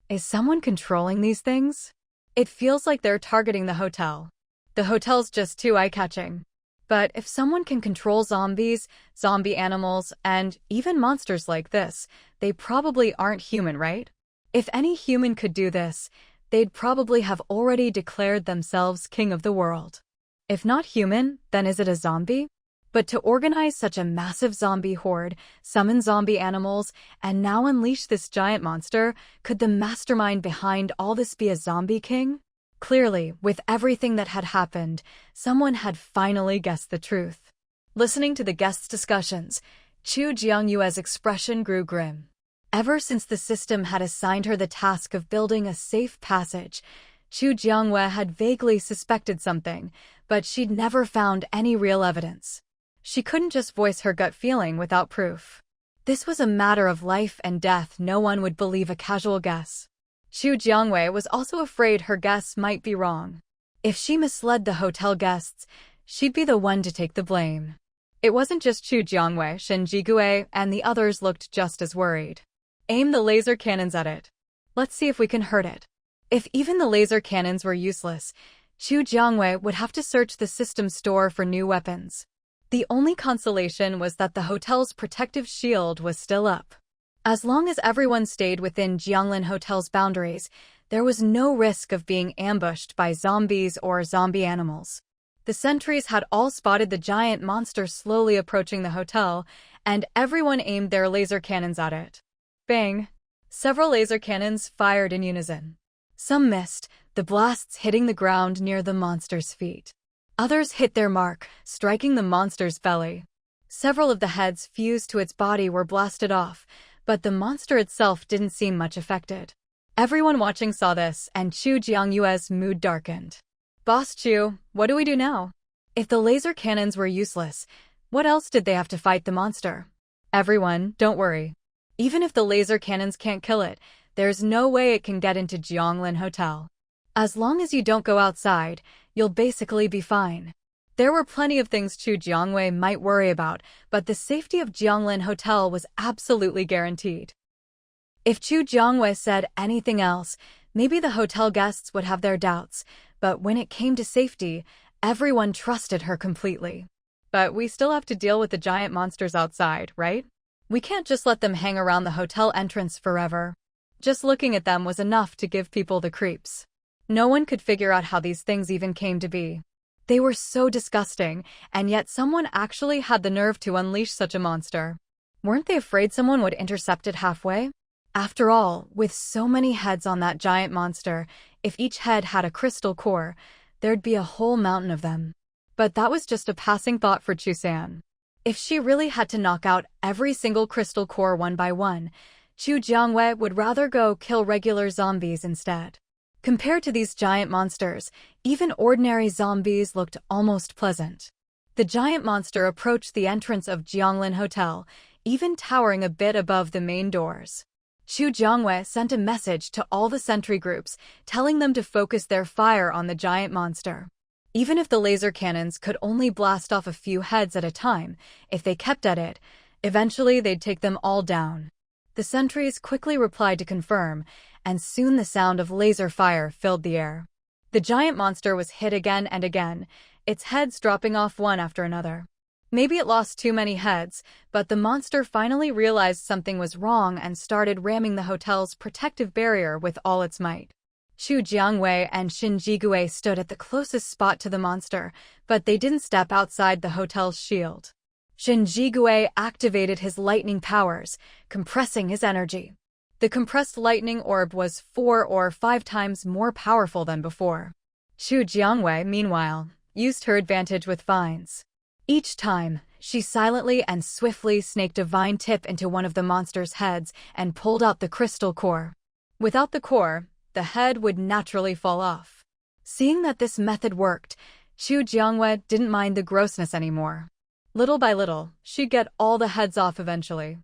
Is someone controlling these things? It feels like they're targeting the hotel. The hotel's just too eye-catching. But if someone can control zombies, zombie animals, and even monsters like this, they probably aren't human, right? If any human could do this, they'd probably have already declared themselves king of the world. If not human, then is it a zombie? But to organize such a massive zombie horde, summon zombie animals, and now unleash this giant monster, could the mastermind behind all this be a zombie king? Clearly, with everything that had happened, someone had finally guessed the truth. Listening to the guests' discussions, Chu Jiangyue's expression grew grim. Ever since the system had assigned her the task of building a safe passage, Chu Jiangyue had vaguely suspected something, but she'd never found any real evidence. She couldn't just voice her gut feeling without proof. This was a matter of life and death. No one would believe a casual guess. Chu Jiangyue was also afraid her guess might be wrong. If she misled the hotel guests, she'd be the one to take the blame. It wasn't just Chu Jiangyue, Shen Jigue, and the others looked just as worried. Aim the laser cannons at it. Let's see if we can hurt it. If even the laser cannons were useless, Chu Jiangyue would have to search the system store for new weapons. The only consolation was that the hotel's protective shield was still up. As long as everyone stayed within Jianglin Hotel's boundaries, there was no risk of being ambushed by zombies or zombie animals. The sentries had all spotted the giant monster slowly approaching the hotel, and everyone aimed their laser cannons at it. Bang! Several laser cannons fired in unison. Some missed, the blasts hitting the ground near the monster's feet. Others hit their mark, striking the monster's belly. Several of the heads fused to its body were blasted off, but the monster itself didn't seem much affected. Everyone watching saw this, and Chu Jiangyue's mood darkened. Boss Chu, what do we do now? If the laser cannons were useless, what else did they have to fight the monster? Everyone, don't worry. Even if the laser cannons can't kill it, there's no way it can get into Jianglin Hotel. As long as you don't go outside, you'll basically be fine. There were plenty of things Chu Jiangyue might worry about, but the safety of Jianglin Hotel was absolutely guaranteed. If Chu Jiangyue said anything else, maybe the hotel guests would have their doubts, but when it came to safety, everyone trusted her completely. But we still have to deal with the giant monsters outside, right? We can't just let them hang around the hotel entrance forever. Just looking at them was enough to give people the creeps. No one could figure out how these things even came to be. They were so disgusting, and yet someone actually had the nerve to unleash such a monster. Weren't they afraid someone would intercept it halfway? After all, with so many heads on that giant monster, if each head had a crystal core, there'd be a whole mountain of them. But that was just a passing thought for Chusan. If she really had to knock out every single crystal core one by one, Chu Jiangyue would rather go kill regular zombies instead. Compared to these giant monsters, even ordinary zombies looked almost pleasant. The giant monster approached the entrance of Jianglin Hotel, even towering a bit above the main doors. Chu Jiangyue sent a message to all the sentry groups, telling them to focus their fire on the giant monster. Even if the laser cannons could only blast off a few heads at a time, if they kept at it, eventually they'd take them all down. The sentries quickly replied to confirm, and soon the sound of laser fire filled the air. The giant monster was hit again and again, its heads dropping off one after another. Maybe it lost too many heads, but the monster finally realized something was wrong and started ramming the hotel's protective barrier with all its might. Chu Jiangyue and Shen Jigue stood at the closest spot to the monster, but they didn't step outside the hotel's shield. Shen Jigue activated his lightning powers, compressing his energy. The compressed lightning orb was 4 or 5 times more powerful than before. Chu Jiangyue, meanwhile, used her advantage with vines. Each time, she silently and swiftly snaked a vine tip into one of the monster's heads and pulled out the crystal core. Without the core, the head would naturally fall off. Seeing that this method worked, Chu Jiangyue didn't mind the grossness anymore. Little by little, she'd get all the heads off eventually.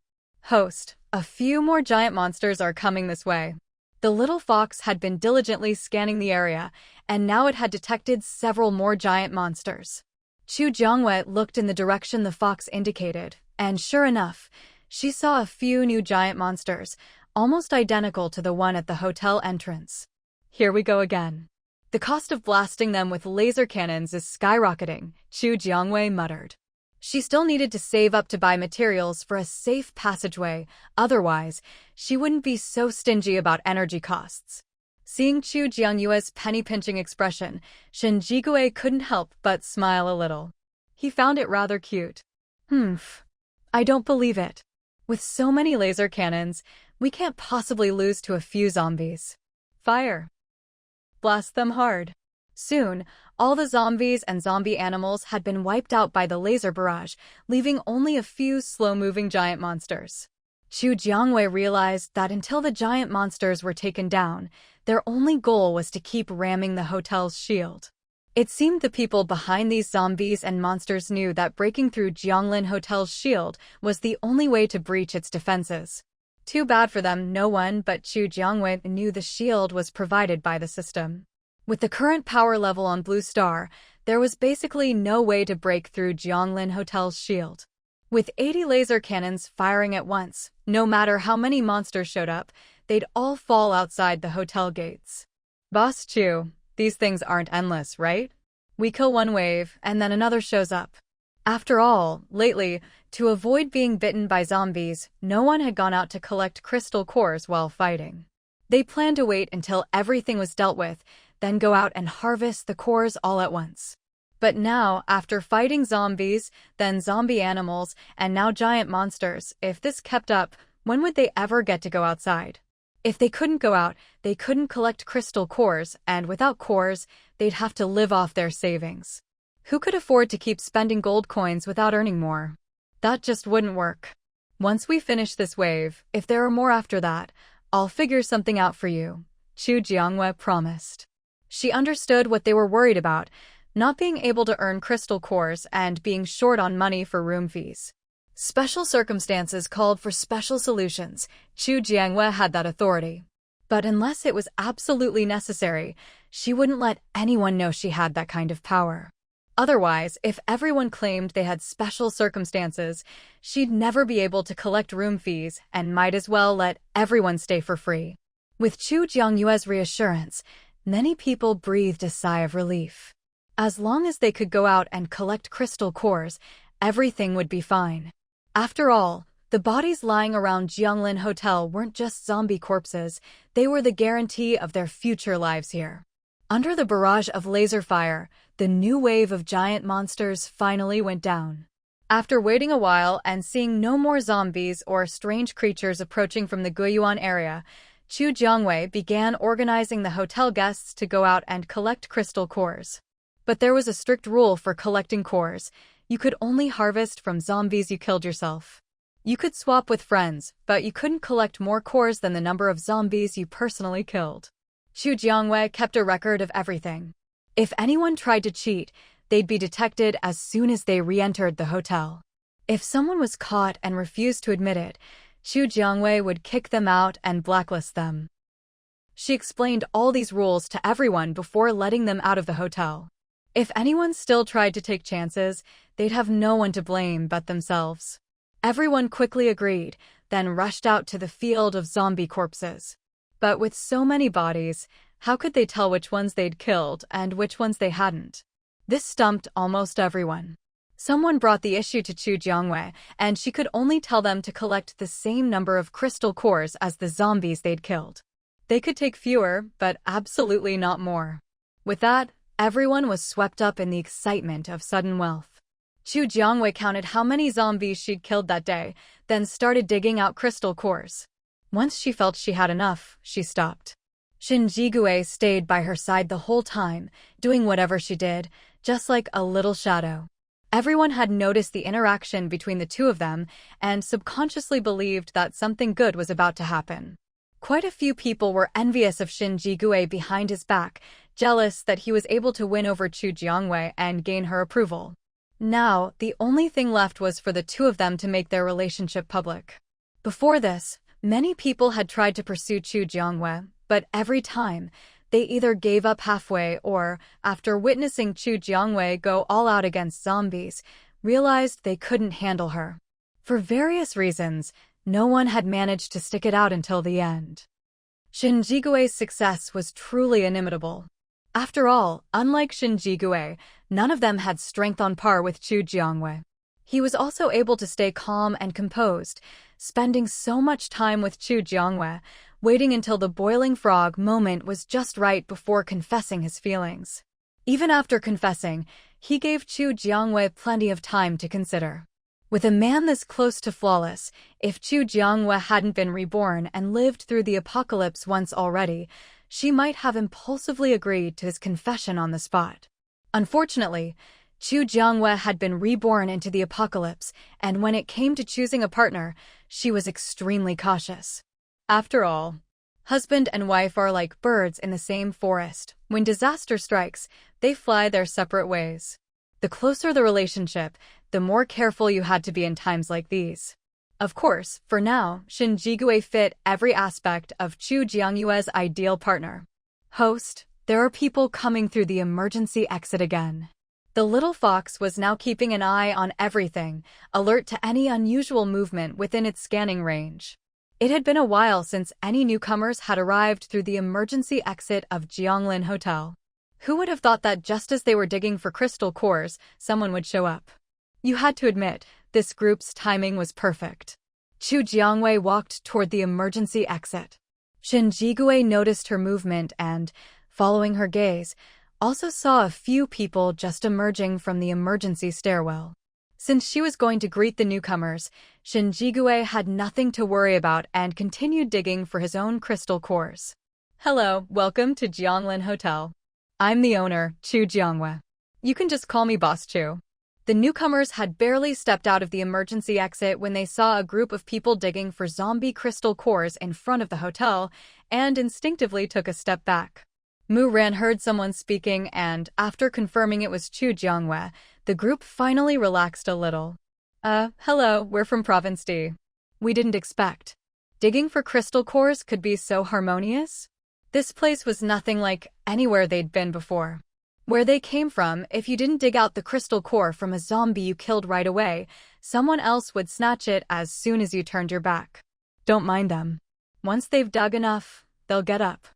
Host, a few more giant monsters are coming this way. The little fox had been diligently scanning the area, and now it had detected several more giant monsters. Chu Jiangwei looked in the direction the fox indicated, and sure enough, she saw a few new giant monsters, almost identical to the one at the hotel entrance. Here we go again. The cost of blasting them with laser cannons is skyrocketing, Chu Jiangwei muttered. She still needed to save up to buy materials for a safe passageway, otherwise, she wouldn't be so stingy about energy costs. Seeing Chu Jiangyue's penny-pinching expression, Shen Jigui couldn't help but smile a little. He found it rather cute. I don't believe it. With so many laser cannons, we can't possibly lose to a few zombies. Fire. Blast them hard. Soon, all the zombies and zombie animals had been wiped out by the laser barrage, leaving only a few slow-moving giant monsters. Chu Jiangwei realized that until the giant monsters were taken down, their only goal was to keep ramming the hotel's shield. It seemed the people behind these zombies and monsters knew that breaking through Jianglin Hotel's shield was the only way to breach its defenses. Too bad for them, no one but Chu Jiangwei knew the shield was provided by the system. With the current power level on Blue Star, there was basically no way to break through Jianglin Hotel's shield. With 80 laser cannons firing at once, no matter how many monsters showed up, they'd all fall outside the hotel gates. Boss Chu, these things aren't endless, right? We kill one wave, and then another shows up. After all, lately, to avoid being bitten by zombies, no one had gone out to collect crystal cores while fighting. They planned to wait until everything was dealt with, then go out and harvest the cores all at once. But now, after fighting zombies, then zombie animals, and now giant monsters, if this kept up, when would they ever get to go outside? If they couldn't go out, they couldn't collect crystal cores, and without cores, they'd have to live off their savings. Who could afford to keep spending gold coins without earning more? That just wouldn't work. Once we finish this wave, if there are more after that, I'll figure something out for you, Chu Jiangwei promised. She understood what they were worried about, not being able to earn crystal cores and being short on money for room fees. Special circumstances called for special solutions. Chu Jiangwei had that authority. But unless it was absolutely necessary, she wouldn't let anyone know she had that kind of power. Otherwise, if everyone claimed they had special circumstances, she'd never be able to collect room fees and might as well let everyone stay for free. With Chu Jiangyue's reassurance, many people breathed a sigh of relief. As long as they could go out and collect crystal cores, everything would be fine. After all, the bodies lying around Jianglin Hotel weren't just zombie corpses, they were the guarantee of their future lives here. Under the barrage of laser fire, the new wave of giant monsters finally went down. After waiting a while and seeing no more zombies or strange creatures approaching from the Guiyuan area, Chu Jiangwei began organizing the hotel guests to go out and collect crystal cores. But there was a strict rule for collecting cores. You could only harvest from zombies you killed yourself. You could swap with friends, but you couldn't collect more cores than the number of zombies you personally killed. Chu Jiangwei kept a record of everything. If anyone tried to cheat, they'd be detected as soon as they re-entered the hotel. If someone was caught and refused to admit it, Chu Jiangwei would kick them out and blacklist them. She explained all these rules to everyone before letting them out of the hotel. If anyone still tried to take chances, they'd have no one to blame but themselves. Everyone quickly agreed, then rushed out to the field of zombie corpses. But with so many bodies, how could they tell which ones they'd killed and which ones they hadn't? This stumped almost everyone. Someone brought the issue to Chu Jiangwei, and she could only tell them to collect the same number of crystal cores as the zombies they'd killed. They could take fewer, but absolutely not more. With that, everyone was swept up in the excitement of sudden wealth. Chu Jiangwei counted how many zombies she'd killed that day, then started digging out crystal cores. Once she felt she had enough, she stopped. Shen Jigui stayed by her side the whole time, doing whatever she did, just like a little shadow. Everyone had noticed the interaction between the two of them and subconsciously believed that something good was about to happen. Quite a few people were envious of Shen Jigui behind his back, jealous that he was able to win over Chu Jiangwei and gain her approval. Now, the only thing left was for the two of them to make their relationship public. Before this, many people had tried to pursue Chu Jiangwei, but every time, they either gave up halfway or, after witnessing Chu Jiangwei go all out against zombies, realized they couldn't handle her. For various reasons, no one had managed to stick it out until the end. Shin Jigui's success was truly inimitable. After all, unlike Shin Jigui, none of them had strength on par with Chu Jiangwei. He was also able to stay calm and composed, spending so much time with Chu Jiangwei, waiting until the boiling frog moment was just right before confessing his feelings. Even after confessing, he gave Chu Jiangwei plenty of time to consider. With a man this close to flawless, if Chu Jiangwei hadn't been reborn and lived through the apocalypse once already, she might have impulsively agreed to his confession on the spot. Unfortunately, Chu Jiangwei had been reborn into the apocalypse, and when it came to choosing a partner, she was extremely cautious. After all, husband and wife are like birds in the same forest. When disaster strikes, they fly their separate ways. The closer the relationship, the more careful you had to be in times like these. Of course, for now, Shin Jigui fit every aspect of Chu Jiangwei's ideal partner. Host, there are people coming through the emergency exit again. The little fox was now keeping an eye on everything, alert to any unusual movement within its scanning range. It had been a while since any newcomers had arrived through the emergency exit of Jianglin Hotel. Who would have thought that just as they were digging for crystal cores, someone would show up? You had to admit, this group's timing was perfect. Chu Jiangwei walked toward the emergency exit. Shin Jigui noticed her movement and, following her gaze, also saw a few people just emerging from the emergency stairwell. Since she was going to greet the newcomers, Shin Jigui had nothing to worry about and continued digging for his own crystal cores. Hello, welcome to Jianglin Hotel. I'm the owner, Chu Jiangwei. You can just call me Boss Chu. The newcomers had barely stepped out of the emergency exit when they saw a group of people digging for zombie crystal cores in front of the hotel and instinctively took a step back. Mu Ran heard someone speaking and, after confirming it was Chu Jiangwei, the group finally relaxed a little. Hello, we're from Province D. We didn't expect. Digging for crystal cores could be so harmonious? This place was nothing like anywhere they'd been before. Where they came from, if you didn't dig out the crystal core from a zombie you killed right away, someone else would snatch it as soon as you turned your back. Don't mind them. Once they've dug enough, they'll get up.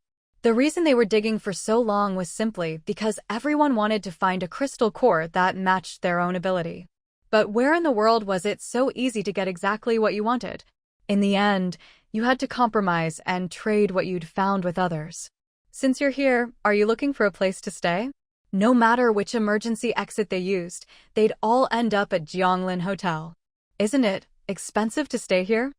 The reason they were digging for so long was simply because everyone wanted to find a crystal core that matched their own ability. But where in the world was it so easy to get exactly what you wanted? In the end, you had to compromise and trade what you'd found with others. Since you're here, are you looking for a place to stay? No matter which emergency exit they used, they'd all end up at Jianglin Hotel. Isn't it expensive to stay here?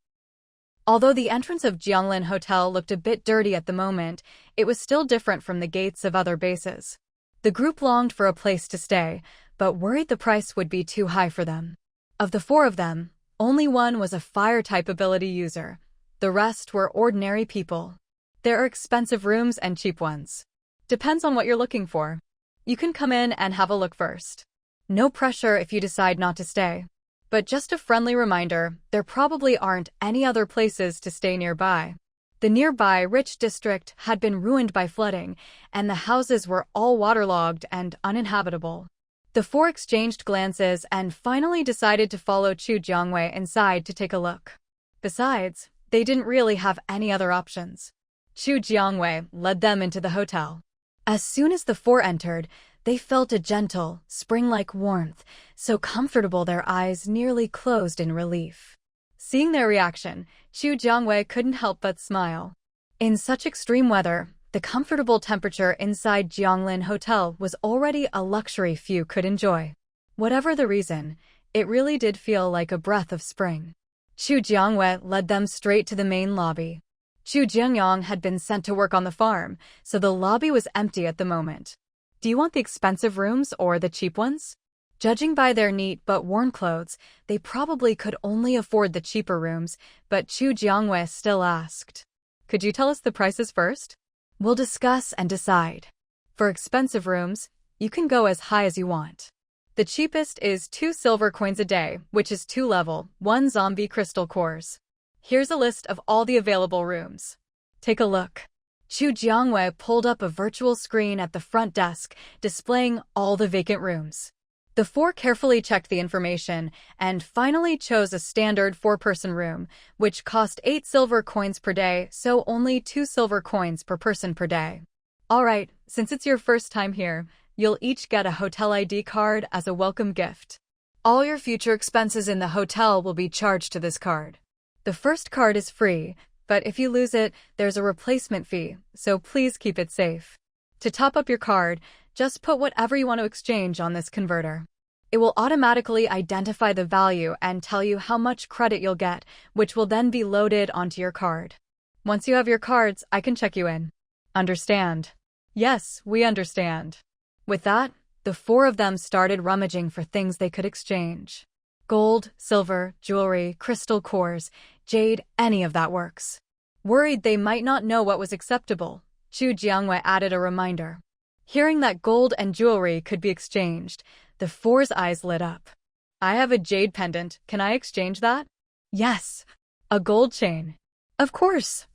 Although the entrance of Jianglin Hotel looked a bit dirty at the moment, it was still different from the gates of other bases. The group longed for a place to stay, but worried the price would be too high for them. Of the four of them, only one was a fire-type ability user. The rest were ordinary people. There are expensive rooms and cheap ones. Depends on what you're looking for. You can come in and have a look first. No pressure if you decide not to stay. But just a friendly reminder, there probably aren't any other places to stay nearby. The nearby rich district had been ruined by flooding, and the houses were all waterlogged and uninhabitable. The four exchanged glances and finally decided to follow Chu Jiangwei inside to take a look. Besides, they didn't really have any other options. Chu Jiangwei led them into the hotel. As soon as the four entered, they felt a gentle, spring-like warmth, so comfortable their eyes nearly closed in relief. Seeing their reaction, Chu Jiangwei couldn't help but smile. In such extreme weather, the comfortable temperature inside Jianglin Hotel was already a luxury few could enjoy. Whatever the reason, it really did feel like a breath of spring. Chu Jiangwei led them straight to the main lobby. Chu Jiangyang had been sent to work on the farm, so the lobby was empty at the moment. Do you want the expensive rooms or the cheap ones? Judging by their neat but worn clothes, they probably could only afford the cheaper rooms, but Chu Jiangwei still asked. Could you tell us the prices first? We'll discuss and decide. For expensive rooms, you can go as high as you want. The cheapest is 2 silver coins a day, which is 2 level, 1 zombie crystal cores. Here's a list of all the available rooms. Take a look. Chu Jiangwei pulled up a virtual screen at the front desk, displaying all the vacant rooms. The four carefully checked the information and finally chose a standard 4-person room, which cost 8 silver coins per day, so only 2 silver coins per person per day. Alright, since it's your first time here, you'll each get a hotel ID card as a welcome gift. All your future expenses in the hotel will be charged to this card. The first card is free, but if you lose it, there's a replacement fee, so please keep it safe. To top up your card, just put whatever you want to exchange on this converter. It will automatically identify the value and tell you how much credit you'll get, which will then be loaded onto your card. Once you have your cards, I can check you in. Understand? Yes, we understand. With that, the four of them started rummaging for things they could exchange. Gold, silver, jewelry, crystal cores, jade, any of that works. Worried they might not know what was acceptable, Chu Jiangwei added a reminder. Hearing that gold and jewelry could be exchanged, the four's eyes lit up. I have a jade pendant, can I exchange that? Yes. A gold chain. Of course.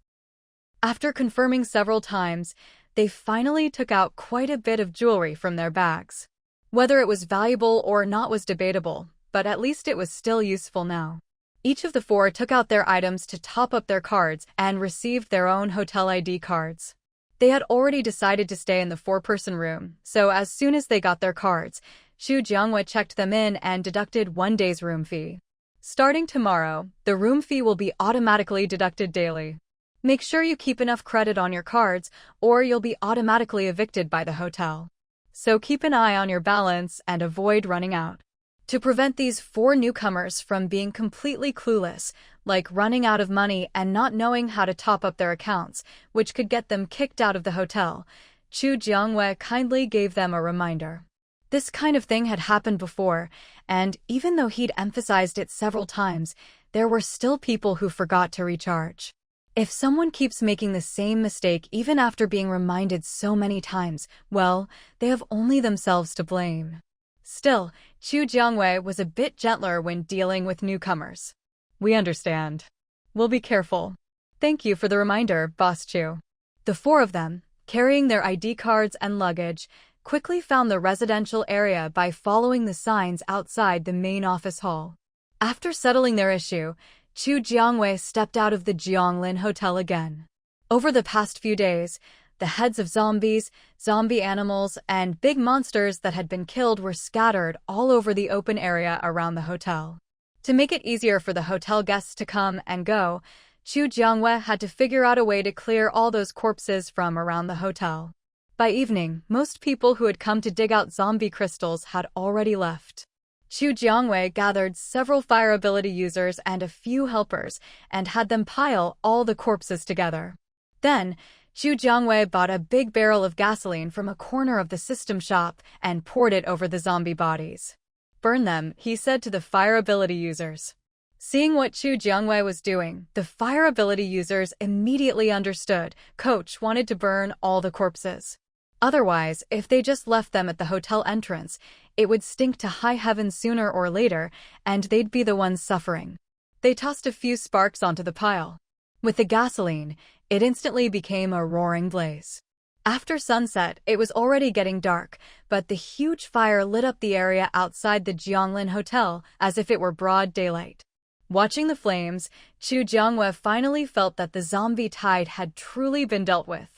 After confirming several times, they finally took out quite a bit of jewelry from their bags. Whether it was valuable or not was debatable, but at least it was still useful now. Each of the four took out their items to top up their cards and received their own hotel ID cards. They had already decided to stay in the 4-person room, so as soon as they got their cards, Chu Jiangwei checked them in and deducted 1 day's room fee. Starting tomorrow, the room fee will be automatically deducted daily. Make sure you keep enough credit on your cards, or you'll be automatically evicted by the hotel. So keep an eye on your balance and avoid running out. To prevent these 4 newcomers from being completely clueless, like running out of money and not knowing how to top up their accounts, which could get them kicked out of the hotel, Chu Jiangwei kindly gave them a reminder. This kind of thing had happened before, and even though he'd emphasized it several times, there were still people who forgot to recharge. If someone keeps making the same mistake even after being reminded so many times, well, they have only themselves to blame. Still, Chu Jiangwei was a bit gentler when dealing with newcomers. We understand. We'll be careful. Thank you for the reminder, Boss Chu. The 4 of them, carrying their ID cards and luggage, quickly found the residential area by following the signs outside the main office hall. After settling their issue, Chu Jiangwei stepped out of the Jianglin Hotel again. Over the past few days, the heads of zombies, zombie animals, and big monsters that had been killed were scattered all over the open area around the hotel. To make it easier for the hotel guests to come and go, Chu Jiangwei had to figure out a way to clear all those corpses from around the hotel. By evening, most people who had come to dig out zombie crystals had already left. Chu Jiangwei gathered several fire ability users and a few helpers and had them pile all the corpses together. Then, Chu Jiangwei bought a big barrel of gasoline from a corner of the system shop and poured it over the zombie bodies. Burn them, he said to the fire ability users. Seeing what Chu Jiangwei was doing, the fire ability users immediately understood. Coach wanted to burn all the corpses. Otherwise, if they just left them at the hotel entrance, it would stink to high heaven sooner or later, and they'd be the ones suffering. They tossed a few sparks onto the pile. With the gasoline, it instantly became a roaring blaze. After sunset, it was already getting dark, but the huge fire lit up the area outside the Jianglin Hotel as if it were broad daylight. Watching the flames, Chu Jiangwei finally felt that the zombie tide had truly been dealt with.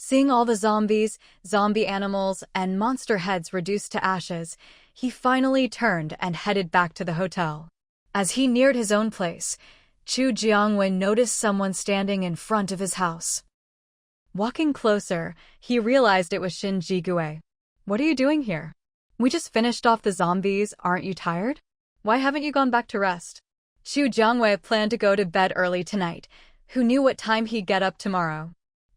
Seeing all the zombies, zombie animals, and monster heads reduced to ashes, he finally turned and headed back to the hotel. As he neared his own place, Chu Jiangwei noticed someone standing in front of his house. Walking closer, he realized it was Shin Jigue. What are you doing here? We just finished off the zombies, aren't you tired? Why haven't you gone back to rest? Chu Jiangwei planned to go to bed early tonight. Who knew what time he'd get up tomorrow?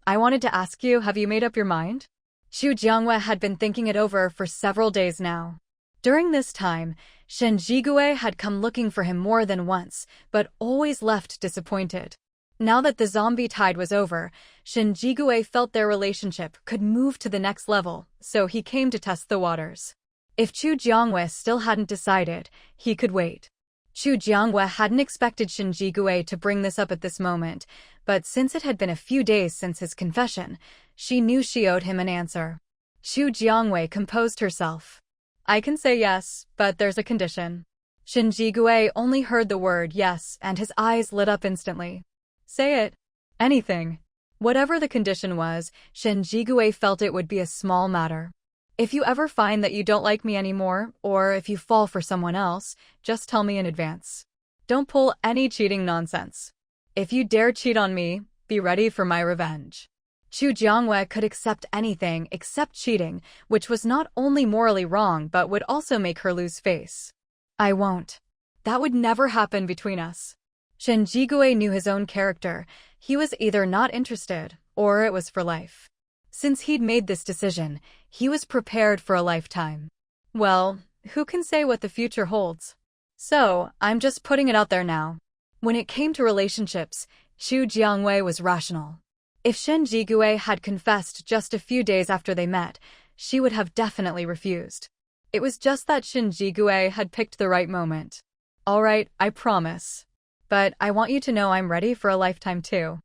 I wanted to ask you, have you made up your mind? Chu Jiangwei had been thinking it over for several days now. During this time, Shen Jigue had come looking for him more than once, but always left disappointed. Now that the zombie tide was over, Shen Jigue felt their relationship could move to the next level, so he came to test the waters. If Chu Jiangwei still hadn't decided, he could wait. Chu Jiangwei hadn't expected Shen Jigui to bring this up at this moment, but since it had been a few days since his confession, she knew she owed him an answer. Chu Jiangwei composed herself. I can say yes, but there's a condition. Shen Jigui only heard the word yes and his eyes lit up instantly. Say it. Anything. Whatever the condition was, Shen Jigui felt it would be a small matter. If you ever find that you don't like me anymore, or if you fall for someone else, just tell me in advance. Don't pull any cheating nonsense. If you dare cheat on me, be ready for my revenge. Chu Jiangwei could accept anything except cheating, which was not only morally wrong but would also make her lose face. I won't. That would never happen between us. Shen Jigui knew his own character. He was either not interested, or it was for life. Since he'd made this decision, he was prepared for a lifetime. Well, who can say what the future holds? So, I'm just putting it out there now. When it came to relationships, Chu Jiangwei was rational. If Shen Jigui had confessed just a few days after they met, she would have definitely refused. It was just that Shen Jigui had picked the right moment. All right, I promise. But I want you to know I'm ready for a lifetime too.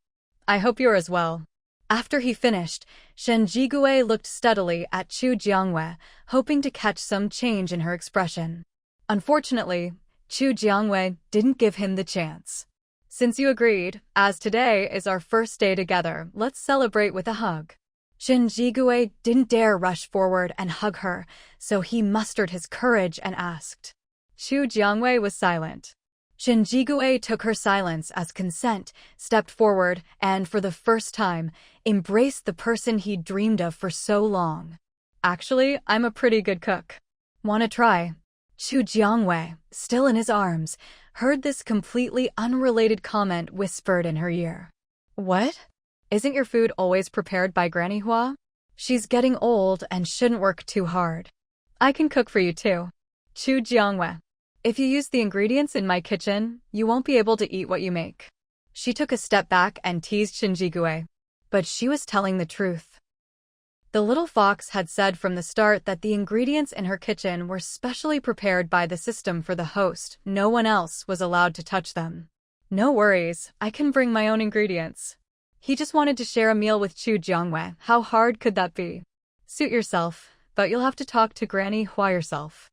I hope you're as well. After he finished, Shen Jigui looked steadily at Chu Jiangwei, hoping to catch some change in her expression. Unfortunately, Chu Jiangwei didn't give him the chance. Since you agreed, as today is our first day together, let's celebrate with a hug. Shen Jigui didn't dare rush forward and hug her, so he mustered his courage and asked. Chu Jiangwei was silent. Shen Jigui took her silence as consent, stepped forward, and for the first time, embraced the person he'd dreamed of for so long. Actually, I'm a pretty good cook. Wanna try? Chu Jiangwei, still in his arms, heard this completely unrelated comment whispered in her ear. What? Isn't your food always prepared by Granny Hua? She's getting old and shouldn't work too hard. I can cook for you too. Chu Jiangwei. If you use the ingredients in my kitchen, you won't be able to eat what you make. She took a step back and teased Shen Jigui. But she was telling the truth. The little fox had said from the start that the ingredients in her kitchen were specially prepared by the system for the host. No one else was allowed to touch them. No worries, I can bring my own ingredients. He just wanted to share a meal with Chu Jiangwei. How hard could that be? Suit yourself, but you'll have to talk to Granny Hua yourself.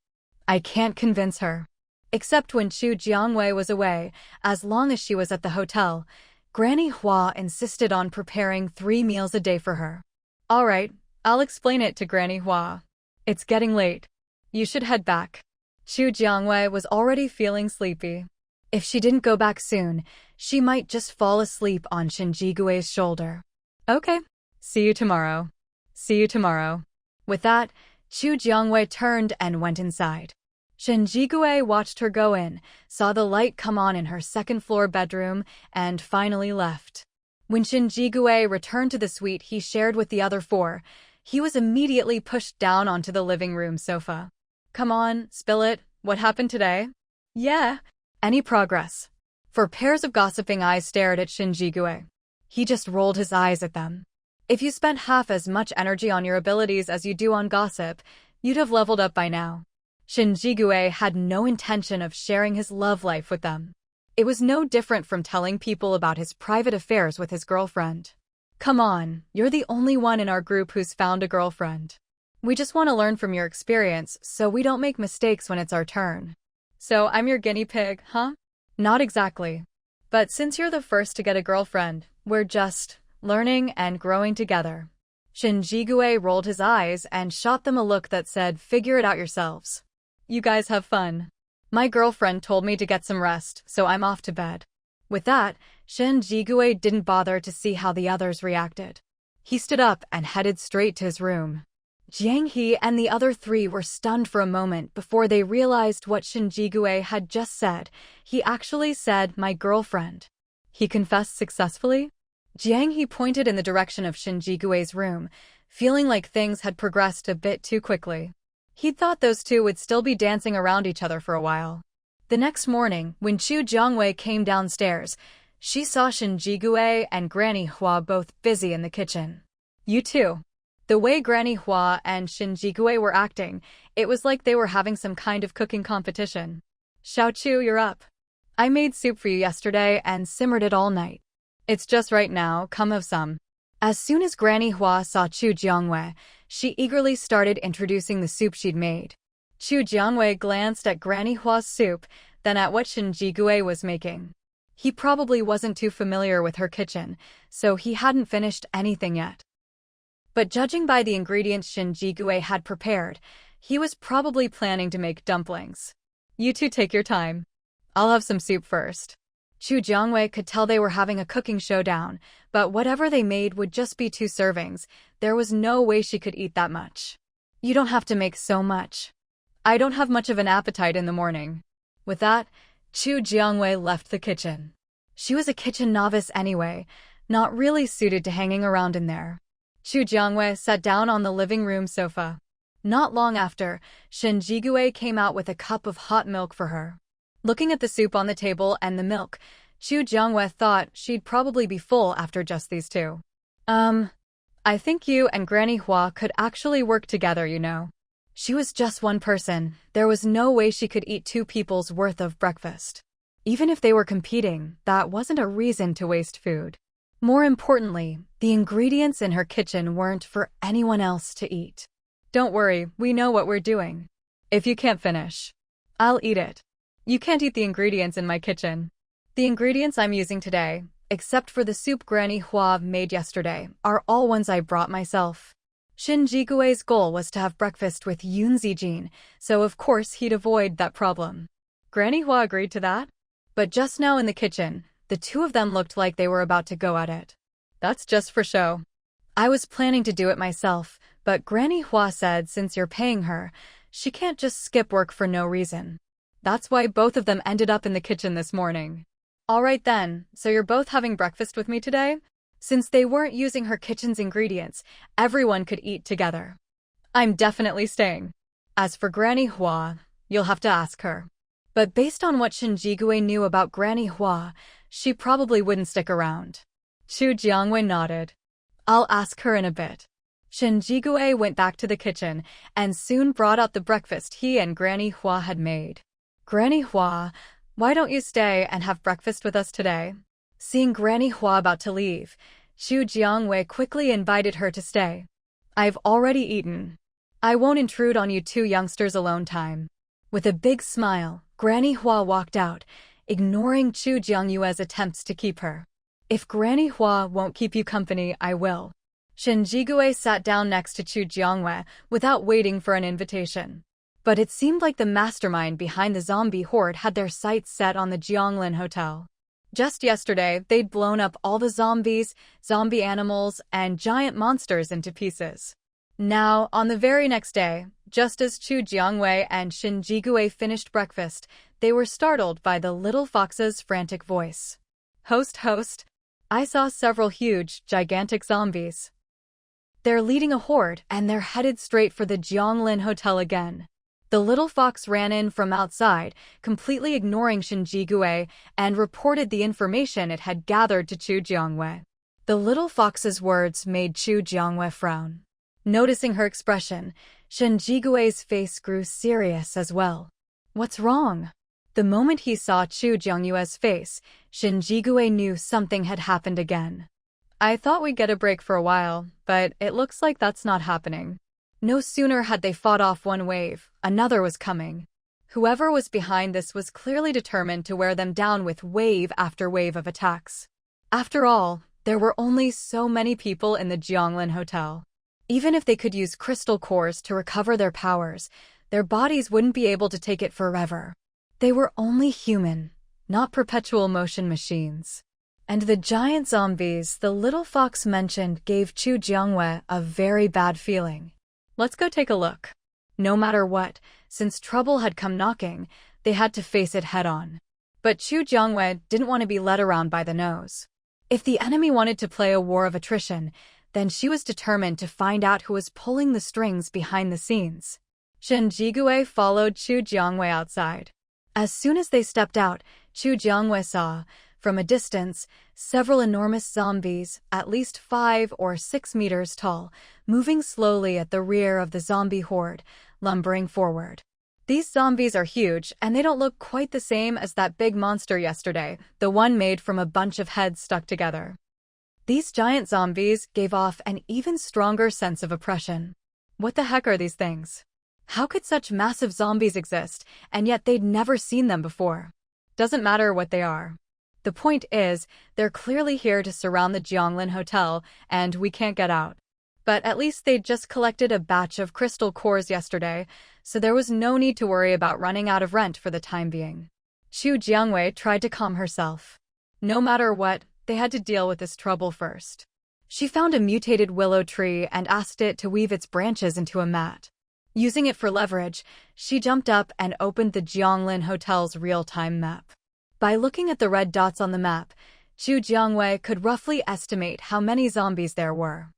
I can't convince her. Except when Chu Jiangwei was away, as long as she was at the hotel, Granny Hua insisted on preparing 3 meals a day for her. All right, I'll explain it to Granny Hua. It's getting late. You should head back. Chu Jiangwei was already feeling sleepy. If she didn't go back soon, she might just fall asleep on Shen Jigui's shoulder. Okay, see you tomorrow. See you tomorrow. With that, Chu Jiangwei turned and went inside. Shen Jigui watched her go in, saw the light come on in her second-floor bedroom, and finally left. When Shen Jigui returned to the suite he shared with the other 4, he was immediately pushed down onto the living room sofa. Come on, spill it. What happened today? Yeah. Any progress? 4 pairs of gossiping eyes stared at Shen Jigui. He just rolled his eyes at them. If you spent half as much energy on your abilities as you do on gossip, you'd have leveled up by now. Shen Jigui had no intention of sharing his love life with them. It was no different from telling people about his private affairs with his girlfriend. Come on, you're the only one in our group who's found a girlfriend. We just want to learn from your experience so we don't make mistakes when it's our turn. So I'm your guinea pig, huh? Not exactly. But since you're the first to get a girlfriend, we're just learning and growing together. Shen Jigui rolled his eyes and shot them a look that said, figure it out yourselves. You guys have fun. My girlfriend told me to get some rest, so I'm off to bed. With that, Shen Jigui didn't bother to see how the others reacted. He stood up and headed straight to his room. Jiang He and the other 3 were stunned for a moment before they realized what Shen Jigui had just said. He actually said, my girlfriend. He confessed successfully? Jiang He pointed in the direction of Shen Jigui's room, feeling like things had progressed a bit too quickly. He'd thought those 2 would still be dancing around each other for a while. The next morning, when Chu Jiangwei came downstairs, she saw Shen Jigui and Granny Hua both busy in the kitchen. You two. The way Granny Hua and Shinjigue were acting, it was like they were having some kind of cooking competition. Xiaochu, you're up. I made soup for you yesterday and simmered it all night. It's just right now, come have some. As soon as Granny Hua saw Chu Jiangwei, she eagerly started introducing the soup she'd made. Chu Jiangwei glanced at Granny Hua's soup, then at what Shinjigue was making. He probably wasn't too familiar with her kitchen, so he hadn't finished anything yet. But judging by the ingredients Shinjigue had prepared, he was probably planning to make dumplings. You two take your time. I'll have some soup first. Chu Jiangwei could tell they were having a cooking showdown, but whatever they made would just be 2 servings. There was no way she could eat that much. You don't have to make so much. I don't have much of an appetite in the morning. With that, Chu Jiangwei left the kitchen. She was a kitchen novice anyway, not really suited to hanging around in there. Chu Jiangwei sat down on the living room sofa. Not long after, Shinjigue came out with a cup of hot milk for her. Looking at the soup on the table and the milk, Chu Jiangwei thought she'd probably be full after just these two. I think you and Granny Hua could actually work together, you know. She was just one person. There was no way she could eat 2 people's worth of breakfast. Even if they were competing, that wasn't a reason to waste food. More importantly, the ingredients in her kitchen weren't for anyone else to eat. Don't worry, we know what we're doing. If you can't finish, I'll eat it. You can't eat the ingredients in my kitchen. The ingredients I'm using today, except for the soup Granny Hua made yesterday, are all ones I brought myself. Shinjigue's goal was to have breakfast with Yun Zijin, so of course he'd avoid that problem. Granny Hua agreed to that? But just now in the kitchen, the 2 of them looked like they were about to go at it. That's just for show. I was planning to do it myself, but Granny Hua said since you're paying her, she can't just skip work for no reason. That's why both of them ended up in the kitchen this morning. All right then, so you're both having breakfast with me today? Since they weren't using her kitchen's ingredients, everyone could eat together. I'm definitely staying. As for Granny Hua, you'll have to ask her. But based on what Shinjigue knew about Granny Hua, she probably wouldn't stick around. Chu Jiangwei nodded. I'll ask her in a bit. Shinjigue went back to the kitchen and soon brought out the breakfast he and Granny Hua had made. Granny Hua, why don't you stay and have breakfast with us today? Seeing Granny Hua about to leave, Chu Jiangwei quickly invited her to stay. I've already eaten. I won't intrude on you 2 youngsters alone time. With a big smile, Granny Hua walked out, ignoring Chu Jiangwei's attempts to keep her. If Granny Hua won't keep you company, I will. Shinjigue sat down next to Chu Jiangwei without waiting for an invitation. But it seemed like the mastermind behind the zombie horde had their sights set on the Jianglin Hotel. Just yesterday, they'd blown up all the zombies, zombie animals, and giant monsters into pieces. Now, on the very next day, just as Chu Jiangwei and Shinjigue finished breakfast, they were startled by the little fox's frantic voice. Host, I saw several huge, gigantic zombies. They're leading a horde, and they're headed straight for the Jianglin Hotel again. The little fox ran in from outside, completely ignoring Shinjigue, and reported the information it had gathered to Chu Jiangwei. The little fox's words made Chu Jiangwei frown. Noticing her expression, Shinjigue's face grew serious as well. What's wrong? The moment he saw Chu Jiangwei's face, Shinjigue knew something had happened again. I thought we'd get a break for a while, but it looks like that's not happening. No sooner had they fought off one wave, another was coming. Whoever was behind this was clearly determined to wear them down with wave after wave of attacks. After all, there were only so many people in the Jianglin Hotel. Even if they could use crystal cores to recover their powers, their bodies wouldn't be able to take it forever. They were only human, not perpetual motion machines. And the giant zombies the little fox mentioned gave Chu Jiangwei a very bad feeling. Let's go take a look. No matter what, since trouble had come knocking, they had to face it head-on. But Chu Jiangwei didn't want to be led around by the nose. If the enemy wanted to play a war of attrition, then she was determined to find out who was pulling the strings behind the scenes. Shinjigue followed Chu Jiangwei outside. As soon as they stepped out, Chu Jiangwei saw, From a distance, several enormous zombies, at least 5 or 6 meters tall, moving slowly at the rear of the zombie horde, lumbering forward. These zombies are huge, and they don't look quite the same as that big monster yesterday, the one made from a bunch of heads stuck together. These giant zombies gave off an even stronger sense of oppression. What the heck are these things? How could such massive zombies exist, and yet they'd never seen them before? Doesn't matter what they are. The point is, they're clearly here to surround the Jianglin Hotel, and we can't get out. But at least they'd just collected a batch of crystal cores yesterday, so there was no need to worry about running out of rent for the time being. Xu Jiangwei tried to calm herself. No matter what, they had to deal with this trouble first. She found a mutated willow tree and asked it to weave its branches into a mat. Using it for leverage, she jumped up and opened the Jianglin Hotel's real-time map. By looking at the red dots on the map, Xu Jiangwei could roughly estimate how many zombies there were.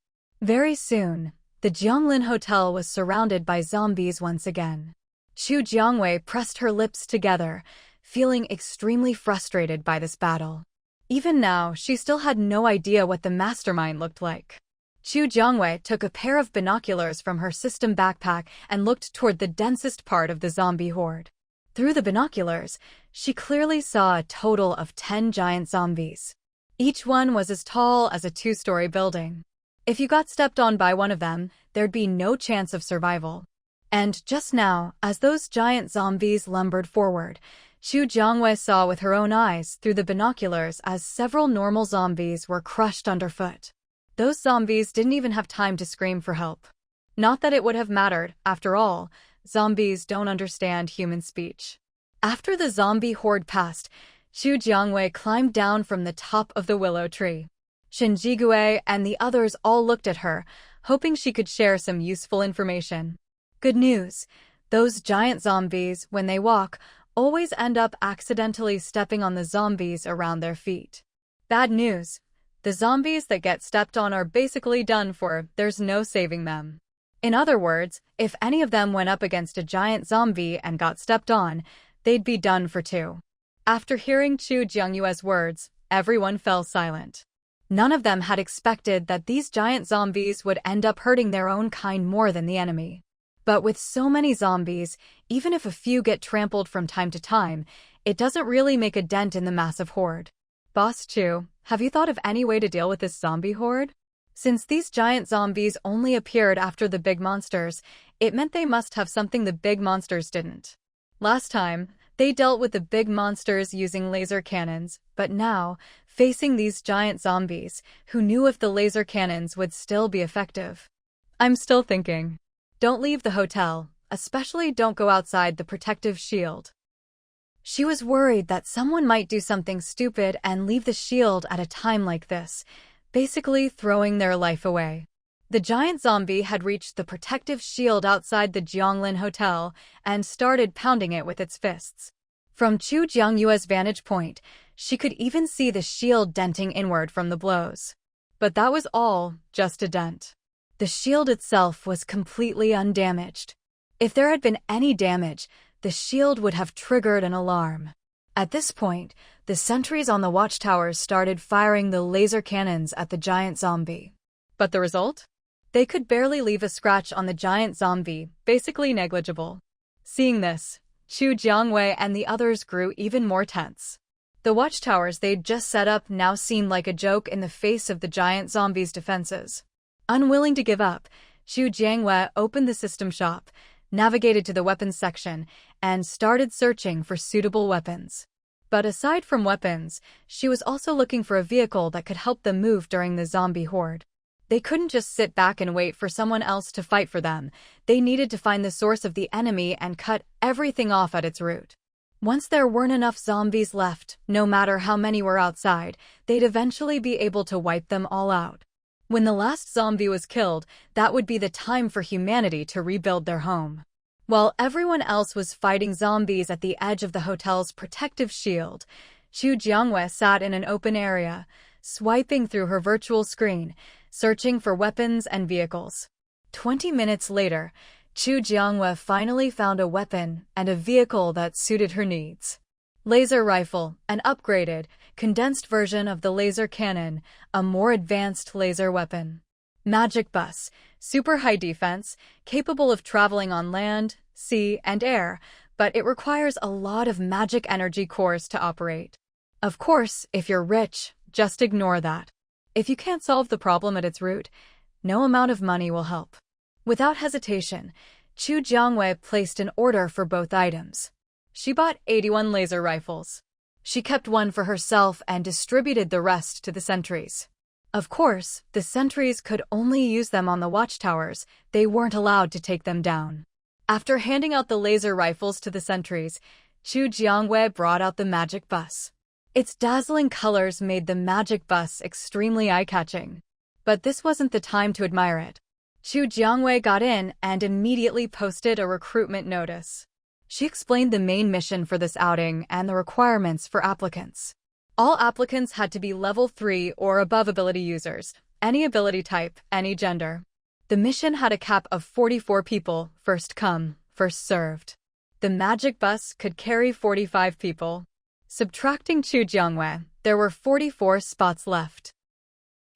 Very soon, the Jianglin Hotel was surrounded by zombies once again. Xu Jiangwei pressed her lips together, feeling extremely frustrated by this battle. Even now, she still had no idea what the mastermind looked like. Xu Jiangwei took a pair of binoculars from her system backpack and looked toward the densest part of the zombie horde. Through the binoculars, she clearly saw a total of 10 giant zombies. Each one was as tall as a 2-story building. If you got stepped on by one of them, there'd be no chance of survival. And just now, as those giant zombies lumbered forward, Xu Jiangwei saw with her own eyes through the binoculars as several normal zombies were crushed underfoot. Those zombies didn't even have time to scream for help. Not that it would have mattered, after all. Zombies don't understand human speech. After the zombie horde passed, Xu Jiangwei climbed down from the top of the willow tree. Shen Jigui and the others all looked at her, hoping she could share some useful information. Good news. Those giant zombies, when they walk, always end up accidentally stepping on the zombies around their feet. Bad news. The zombies that get stepped on are basically done for, there's no saving them. In other words, if any of them went up against a giant zombie and got stepped on, they'd be done for too. After hearing Xu Jiangyue's words, everyone fell silent. None of them had expected that these giant zombies would end up hurting their own kind more than the enemy. But with so many zombies, even if a few get trampled from time to time, it doesn't really make a dent in the massive horde. Boss Chu, have you thought of any way to deal with this zombie horde? Since these giant zombies only appeared after the big monsters, it meant they must have something the big monsters didn't. Last time, they dealt with the big monsters using laser cannons, but now, facing these giant zombies, who knew if the laser cannons would still be effective? I'm still thinking. Don't leave the hotel, especially don't go outside the protective shield. She was worried that someone might do something stupid and leave the shield at a time like this, basically throwing their life away. The giant zombie had reached the protective shield outside the Jianglin Hotel and started pounding it with its fists. From Xu Jiangyue's vantage point, she could even see the shield denting inward from the blows. But that was all, just a dent. The shield itself was completely undamaged. If there had been any damage, the shield would have triggered an alarm. At this point, the sentries on the watchtowers started firing the laser cannons at the giant zombie. But the result? They could barely leave a scratch on the giant zombie, basically negligible. Seeing this, Xu Jiangwei and the others grew even more tense. The watchtowers they'd just set up now seemed like a joke in the face of the giant zombie's defenses. Unwilling to give up, Xu Jiangwei opened the system shop, navigated to the weapons section, and started searching for suitable weapons. But aside from weapons, she was also looking for a vehicle that could help them move during the zombie horde. They couldn't just sit back and wait for someone else to fight for them. They needed to find the source of the enemy and cut everything off at its root. Once there weren't enough zombies left, no matter how many were outside, they'd eventually be able to wipe them all out. When the last zombie was killed, that would be the time for humanity to rebuild their home. While everyone else was fighting zombies at the edge of the hotel's protective shield, Xu Jiangwei sat in an open area, swiping through her virtual screen, searching for weapons and vehicles. 20 minutes later, Xu Jiangwei finally found a weapon and a vehicle that suited her needs. Laser rifle, an upgraded, condensed version of the laser cannon, a more advanced laser weapon. Magic bus, super high defense, capable of traveling on land, sea, and air, but it requires a lot of magic energy cores to operate. Of course, if you're rich, just ignore that. If you can't solve the problem at its root, no amount of money will help. Without hesitation, Chu Jiangwei placed an order for both items. She bought 81 laser rifles. She kept one for herself and distributed the rest to the sentries. Of course, the sentries could only use them on the watchtowers. They weren't allowed to take them down. After handing out the laser rifles to the sentries, Chu Jiangwei brought out the magic bus. Its dazzling colors made the magic bus extremely eye-catching. But this wasn't the time to admire it. Chu Jiangwei got in and immediately posted a recruitment notice. She explained the main mission for this outing and the requirements for applicants. All applicants had to be level 3 or above ability users, any ability type, any gender. The mission had a cap of 44 people, first come, first served. The magic bus could carry 45 people. Subtracting Chu Jiangwei, there were 44 spots left.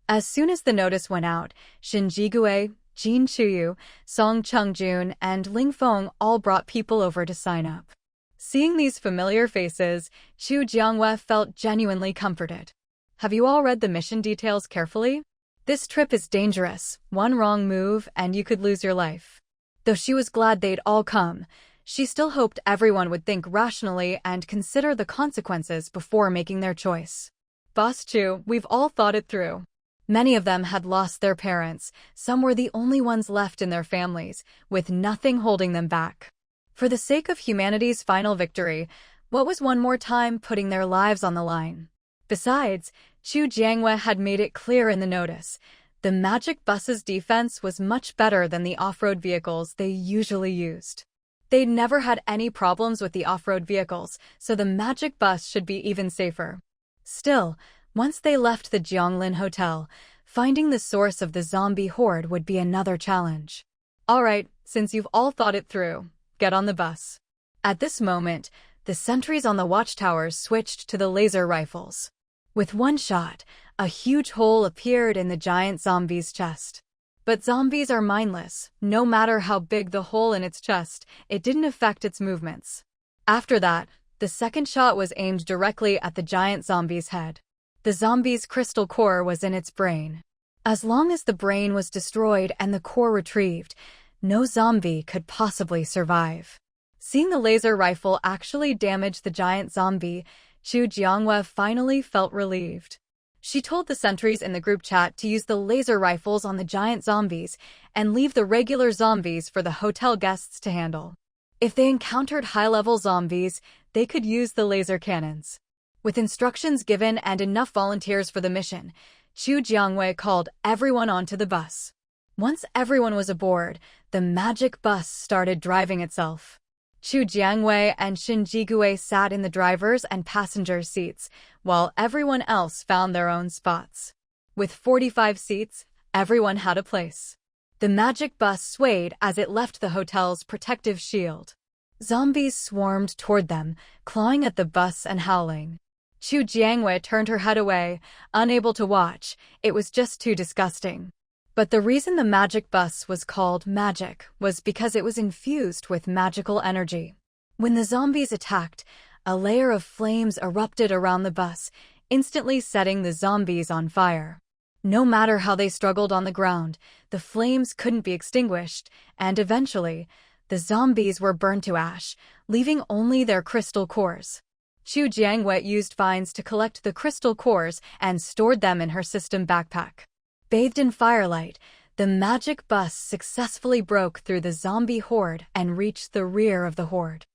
As soon as the notice went out, Xin Jigui, Jin Chuyu, Song Chungjun, and Ling Feng all brought people over to sign up. Seeing these familiar faces, Chu Jiangwei felt genuinely comforted. Have you all read the mission details carefully? This trip is dangerous. One wrong move and you could lose your life. Though she was glad they'd all come, she still hoped everyone would think rationally and consider the consequences before making their choice. Boss Chu, we've all thought it through. Many of them had lost their parents. Some were the only ones left in their families, with nothing holding them back. For the sake of humanity's final victory, what was one more time putting their lives on the line? Besides, Chu Jiangwei had made it clear in the notice, the magic bus's defense was much better than the off-road vehicles they usually used. They'd never had any problems with the off-road vehicles, so the magic bus should be even safer. Still, once they left the Jianglin Hotel, finding the source of the zombie horde would be another challenge. All right, since you've all thought it through, get on the bus. At this moment, the sentries on the watchtowers switched to the laser rifles. With one shot, a huge hole appeared in the giant zombie's chest. But zombies are mindless. No matter how big the hole in its chest, it didn't affect its movements. After that, the second shot was aimed directly at the giant zombie's head. The zombie's crystal core was in its brain. As long as the brain was destroyed and the core retrieved, no zombie could possibly survive. Seeing the laser rifle actually damage the giant zombie, Chu Jiangwei finally felt relieved. She told the sentries in the group chat to use the laser rifles on the giant zombies and leave the regular zombies for the hotel guests to handle. If they encountered high-level zombies, they could use the laser cannons. With instructions given and enough volunteers for the mission, Chu Jiangwei called everyone onto the bus. Once everyone was aboard, the magic bus started driving itself. Chu Jiangwei and Xin Jigui sat in the driver's and passenger seats, while everyone else found their own spots. With 45 seats, everyone had a place. The magic bus swayed as it left the hotel's protective shield. Zombies swarmed toward them, clawing at the bus and howling. Chu Jiangwei turned her head away, unable to watch. It was just too disgusting. But the reason the magic bus was called magic was because it was infused with magical energy. When the zombies attacked, a layer of flames erupted around the bus, instantly setting the zombies on fire. No matter how they struggled on the ground, the flames couldn't be extinguished, and eventually, the zombies were burned to ash, leaving only their crystal cores. Chu Jiangwei used vines to collect the crystal cores and stored them in her system backpack. Bathed in firelight, the magic bus successfully broke through the zombie horde and reached the rear of the horde.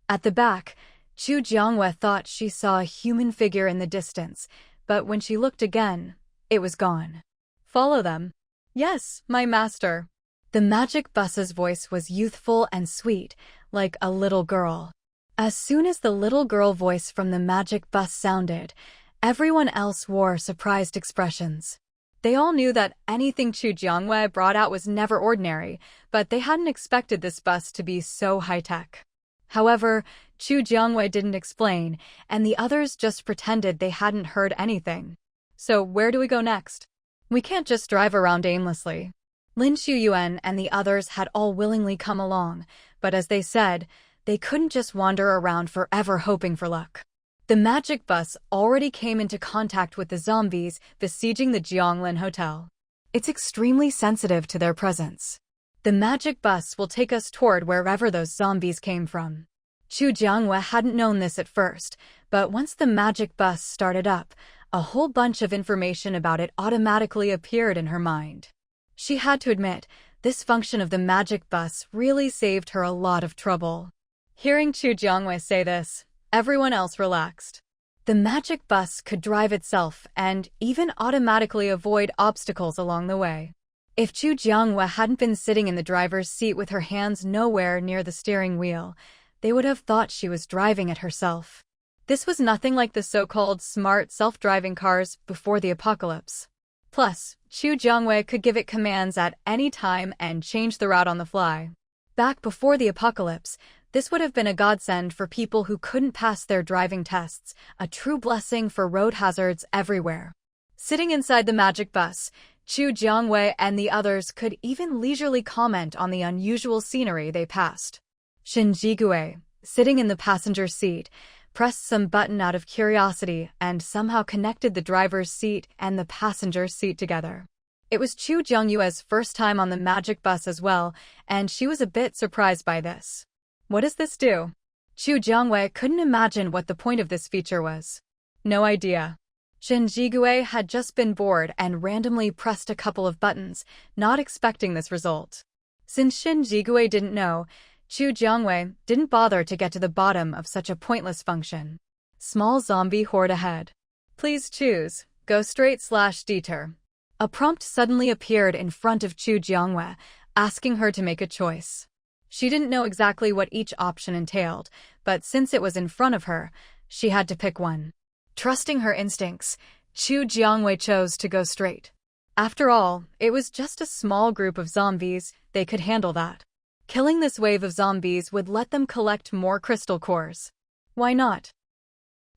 At the back, Chu Jiangwei thought she saw a human figure in the distance, but when she looked again, it was gone. Follow them. Yes, my master. The magic bus's voice was youthful and sweet, like a little girl. As soon as the little girl voice from the magic bus sounded, everyone else wore surprised expressions. They all knew that anything Chu Jiangwei brought out was never ordinary, but they hadn't expected this bus to be so high-tech. However, Chu Jiangwei didn't explain, and the others just pretended they hadn't heard anything. So where do we go next? We can't just drive around aimlessly. Lin Shuyuan and the others had all willingly come along, but as they said, they couldn't just wander around forever hoping for luck. The magic bus already came into contact with the zombies besieging the Jianglin Hotel. It's extremely sensitive to their presence. The magic bus will take us toward wherever those zombies came from. Chu Jiangwei hadn't known this at first, but once the magic bus started up, a whole bunch of information about it automatically appeared in her mind. She had to admit, this function of the magic bus really saved her a lot of trouble. Hearing Chu Jiangwei say this, everyone else relaxed. The magic bus could drive itself and even automatically avoid obstacles along the way. If Chu Jiangwei hadn't been sitting in the driver's seat with her hands nowhere near the steering wheel, they would have thought she was driving it herself. This was nothing like the so-called smart self-driving cars before the apocalypse. Plus, Chu Jiangwei could give it commands at any time and change the route on the fly. Back before the apocalypse, this would have been a godsend for people who couldn't pass their driving tests, a true blessing for road hazards everywhere. Sitting inside the magic bus, Chu Jiangwei and the others could even leisurely comment on the unusual scenery they passed. Shen Jigui, sitting in the passenger seat, pressed some button out of curiosity and somehow connected the driver's seat and the passenger seat together. It was Chu Jiangyue's first time on the magic bus as well, and she was a bit surprised by this. What does this do? Chu Jiangwei couldn't imagine what the point of this feature was. No idea. Shen Jigui had just been bored and randomly pressed a couple of buttons, not expecting this result. Since Shen Jigui didn't know, Chu Jiangwei didn't bother to get to the bottom of such a pointless function. Small zombie horde ahead. Please choose, go straight/detour. A prompt suddenly appeared in front of Chu Jiangwei, asking her to make a choice. She didn't know exactly what each option entailed, but since it was in front of her, she had to pick one. Trusting her instincts, Chu Jiangwei chose to go straight. After all, it was just a small group of zombies, they could handle that. Killing this wave of zombies would let them collect more crystal cores. Why not?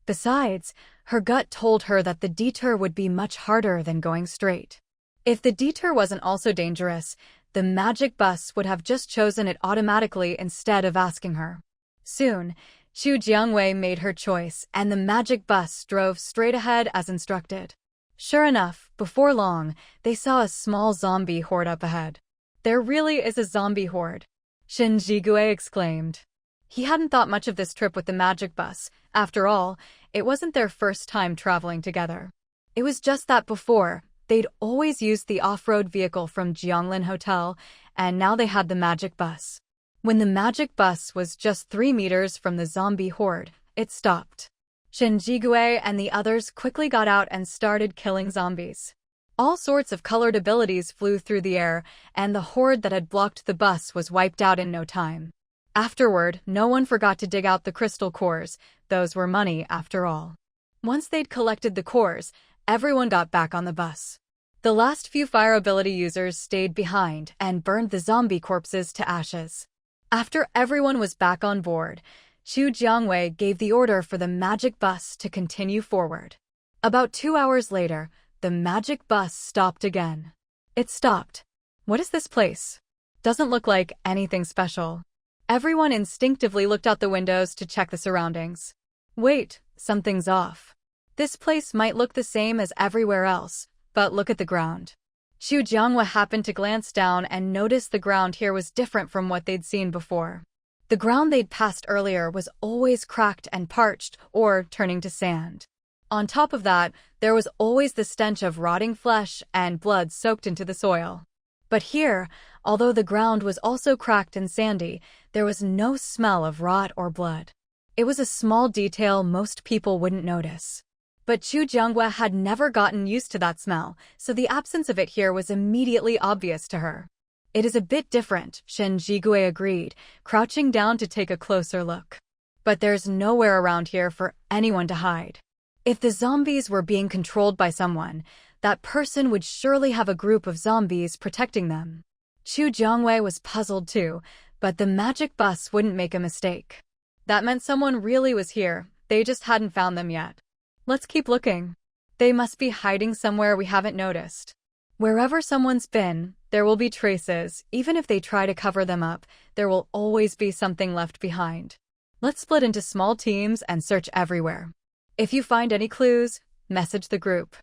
Besides, her gut told her that the detour would be much harder than going straight. If the detour wasn't also dangerous, the magic bus would have just chosen it automatically instead of asking her. Soon, Chu Jiangwei made her choice, and the magic bus drove straight ahead as instructed. Sure enough, before long, they saw a small zombie horde up ahead. There really is a zombie horde, Shen Jigui exclaimed. He hadn't thought much of this trip with the magic bus. After all, it wasn't their first time traveling together. It was just that before, they'd always used the off-road vehicle from Jianglin Hotel, and now they had the magic bus. When the magic bus was just 3 meters from the zombie horde, it stopped. Shen Jigui and the others quickly got out and started killing zombies. All sorts of colored abilities flew through the air, and the horde that had blocked the bus was wiped out in no time. Afterward, no one forgot to dig out the crystal cores. Those were money, after all. Once they'd collected the cores, everyone got back on the bus. The last few fire ability users stayed behind and burned the zombie corpses to ashes. After everyone was back on board, Chu Jiangwei gave the order for the magic bus to continue forward. About 2 hours later, the magic bus stopped again. It stopped. What is this place? Doesn't look like anything special. Everyone instinctively looked out the windows to check the surroundings. Wait, something's off. This place might look the same as everywhere else, but look at the ground. Chu Jiangwei happened to glance down and noticed the ground here was different from what they'd seen before. The ground they'd passed earlier was always cracked and parched or turning to sand. On top of that, there was always the stench of rotting flesh and blood soaked into the soil. But here, although the ground was also cracked and sandy, there was no smell of rot or blood. It was a small detail most people wouldn't notice. But Chu Jiangwei had never gotten used to that smell, so the absence of it here was immediately obvious to her. It is a bit different, Shen Jigui agreed, crouching down to take a closer look. But there's nowhere around here for anyone to hide. If the zombies were being controlled by someone, that person would surely have a group of zombies protecting them. Chu Jiangwei was puzzled too, but the magic bus wouldn't make a mistake. That meant someone really was here, they just hadn't found them yet. Let's keep looking. They must be hiding somewhere we haven't noticed. Wherever someone's been, there will be traces. Even if they try to cover them up, there will always be something left behind. Let's split into small teams and search everywhere. If you find any clues, message the group.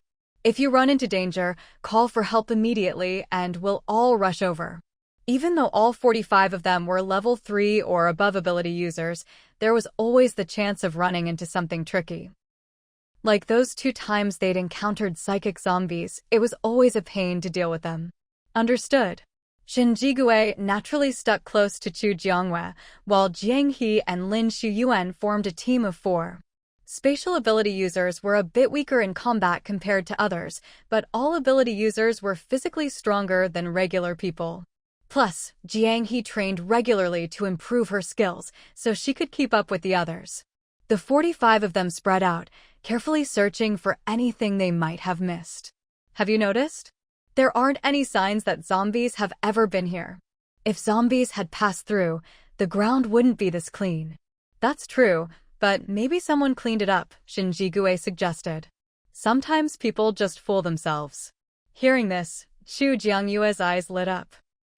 If you run into danger, call for help immediately and we'll all rush over. Even though all 45 of them were level 3 or above ability users, there was always the chance of running into something tricky. Like those 2 times they'd encountered psychic zombies, it was always a pain to deal with them. Understood. Shen Jigui naturally stuck close to Chu Jiangwei, while Jiang He and Lin Shuyuan formed a team of 4. Spatial ability users were a bit weaker in combat compared to others, but all ability users were physically stronger than regular people. Plus, Jiang He trained regularly to improve her skills, so she could keep up with the others. The 45 of them spread out, carefully searching for anything they might have missed. Have you noticed? There aren't any signs that zombies have ever been here. If zombies had passed through, the ground wouldn't be this clean. That's true, but maybe someone cleaned it up, Shen Jigui suggested. Sometimes people just fool themselves. Hearing this, Chu Jiangyue's eyes lit up.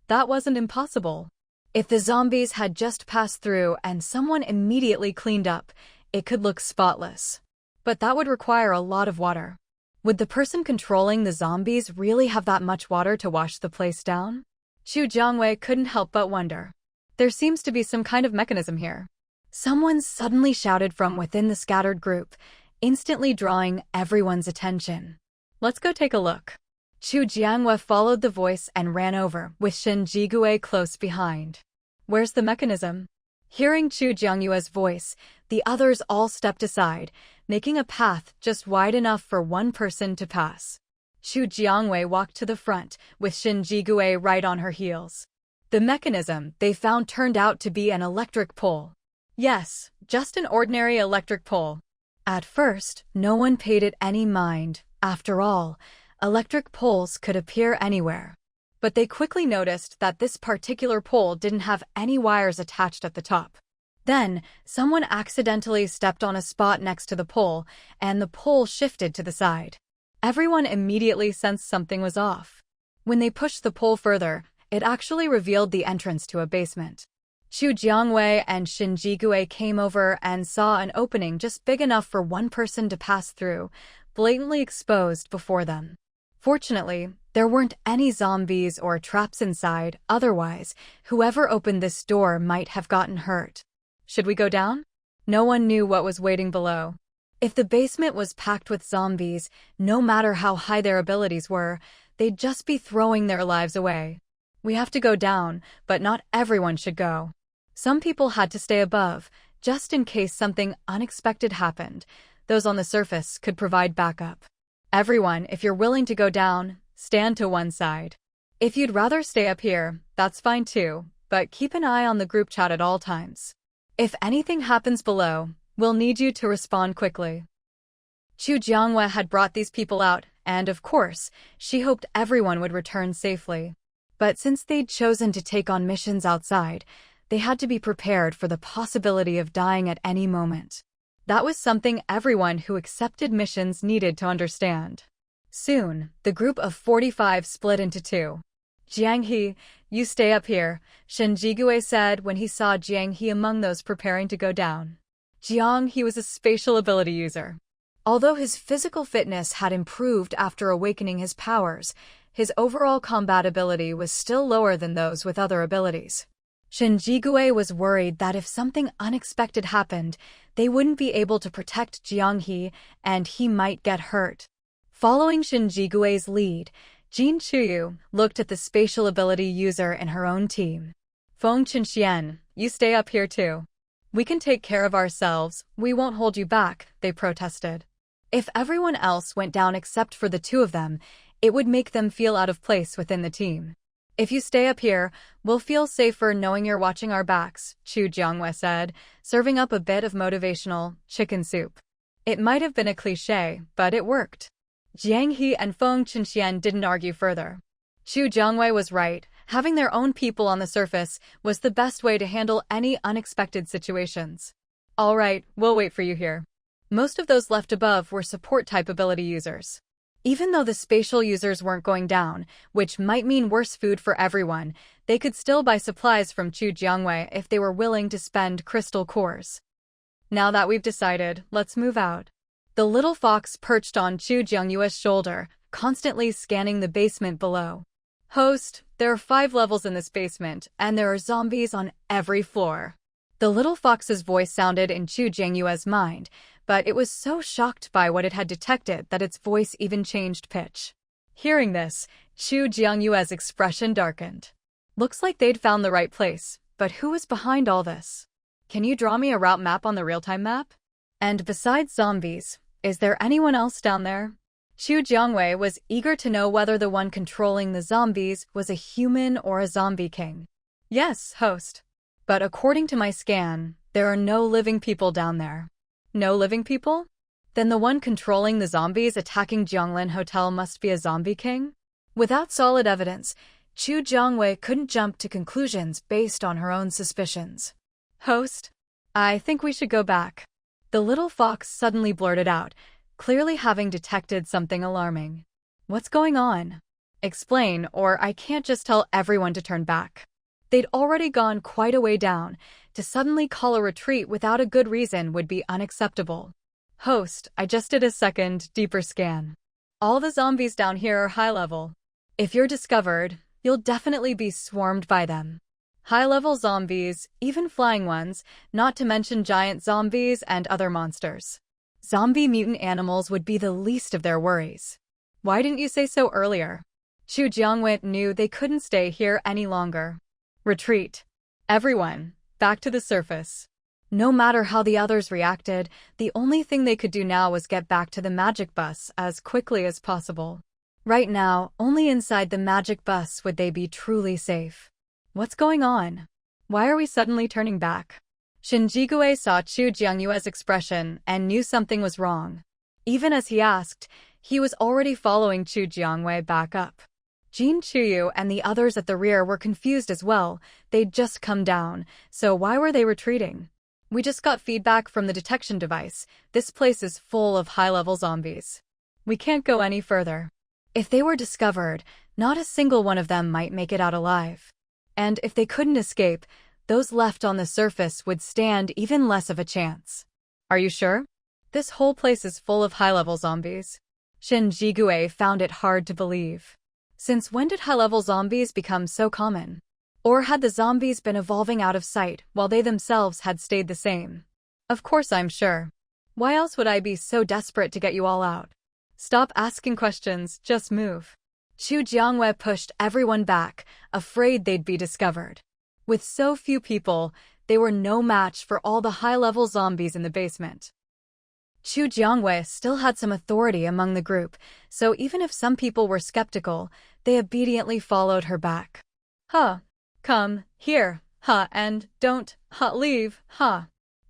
That wasn't impossible. If the zombies had just passed through and someone immediately cleaned up, it could look spotless. But that would require a lot of water. Would the person controlling the zombies really have that much water to wash the place down? Chu Jiangwei couldn't help but wonder. There seems to be some kind of mechanism here. Someone suddenly shouted from within the scattered group, instantly drawing everyone's attention. Let's go take a look. Chu Jiangwei followed the voice and ran over, with Shen Jigui close behind. Where's the mechanism? Hearing Chu Jiangyue's voice, the others all stepped aside, making a path just wide enough for one person to pass. Chu Jiangwei walked to the front, with Shen Jigui right on her heels. The mechanism they found turned out to be an electric pole. Yes, just an ordinary electric pole. At first, no one paid it any mind. After all, electric poles could appear anywhere. But they quickly noticed that this particular pole didn't have any wires attached at the top. Then, someone accidentally stepped on a spot next to the pole, and the pole shifted to the side. Everyone immediately sensed something was off. When they pushed the pole further, it actually revealed the entrance to a basement. Chu Jiangwei and Shen Jigui came over and saw an opening just big enough for one person to pass through, blatantly exposed before them. Fortunately, there weren't any zombies or traps inside, otherwise, whoever opened this door might have gotten hurt. Should we go down? No one knew what was waiting below. If the basement was packed with zombies, no matter how high their abilities were, they'd just be throwing their lives away. We have to go down, but not everyone should go. Some people had to stay above, just in case something unexpected happened. Those on the surface could provide backup. Everyone, if you're willing to go down, stand to one side. If you'd rather stay up here, that's fine too, but keep an eye on the group chat at all times. If anything happens below, we'll need you to respond quickly. Chu Jiangwei had brought these people out, and of course, she hoped everyone would return safely. But since they'd chosen to take on missions outside, they had to be prepared for the possibility of dying at any moment. That was something everyone who accepted missions needed to understand. Soon, the group of 45 split into 2. Jiang He, you stay up here, Shen Jigui said when he saw Jiang He among those preparing to go down. Jiang He was a spatial ability user. Although his physical fitness had improved after awakening his powers, his overall combat ability was still lower than those with other abilities. Shen Jigui was worried that if something unexpected happened, they wouldn't be able to protect Jiang He, and he might get hurt. Following Shen Jigui's lead, Jin Chuyu looked at the spatial ability user in her own team. Feng Chenxian, you stay up here too. We can take care of ourselves, we won't hold you back, they protested. If everyone else went down except for the 2 of them, it would make them feel out of place within the team. If you stay up here, we'll feel safer knowing you're watching our backs, Chu Jiangwei said, serving up a bit of motivational chicken soup. It might have been a cliché, but it worked. Jiang He and Feng Chenxian didn't argue further. Chu Jiangwei was right, having their own people on the surface was the best way to handle any unexpected situations. All right, we'll wait for you here. Most of those left above were support-type ability users. Even though the spatial users weren't going down, which might mean worse food for everyone, they could still buy supplies from Chu Jiangwei if they were willing to spend crystal cores. Now that we've decided, let's move out. The little fox perched on Chu Jiangyue's shoulder, constantly scanning the basement below. Host, there are 5 levels in this basement, and there are zombies on every floor. The little fox's voice sounded in Chu Jiangyue's mind, but it was so shocked by what it had detected that its voice even changed pitch. Hearing this, Chu Jiangyue's expression darkened. Looks like they'd found the right place, but who was behind all this? Can you draw me a route map on the real-time map? And besides zombies, is there anyone else down there? Chu Jiangwei was eager to know whether the one controlling the zombies was a human or a zombie king. Yes, host. But according to my scan, there are no living people down there. No living people? Then the one controlling the zombies attacking Jianglin Hotel must be a zombie king? Without solid evidence, Chu Jiangwei couldn't jump to conclusions based on her own suspicions. Host, I think we should go back. The little fox suddenly blurted out, clearly having detected something alarming. What's going on? Explain, or I can't just tell everyone to turn back. They'd already gone quite a way down. To suddenly call a retreat without a good reason would be unacceptable. Host, I just did a second, deeper scan. All the zombies down here are high level. If you're discovered, you'll definitely be swarmed by them. High-level zombies, even flying ones, not to mention giant zombies and other monsters. Zombie mutant animals would be the least of their worries. Why didn't you say so earlier? Chu Jiangwei knew they couldn't stay here any longer. Retreat. Everyone, back to the surface. No matter how the others reacted, the only thing they could do now was get back to the magic bus as quickly as possible. Right now, only inside the magic bus would they be truly safe. What's going on? Why are we suddenly turning back? Shen Jigue saw Chu Jiangyue's expression and knew something was wrong. Even as he asked, he was already following Chu Jiangwei back up. Jin Chuyu and the others at the rear were confused as well. They'd just come down, so why were they retreating? We just got feedback from the detection device. This place is full of high-level zombies. We can't go any further. If they were discovered, not a single one of them might make it out alive. And if they couldn't escape, those left on the surface would stand even less of a chance. Are you sure? This whole place is full of high-level zombies. Shen Jigue found it hard to believe. Since when did high-level zombies become so common? Or had the zombies been evolving out of sight while they themselves had stayed the same? Of course I'm sure. Why else would I be so desperate to get you all out? Stop asking questions, just move. Chu Jiangwei pushed everyone back, afraid they'd be discovered. With so few people, they were no match for all the high-level zombies in the basement. Chu Jiangwei still had some authority among the group, so even if some people were skeptical, they obediently followed her back. Come, here, and don't, leave,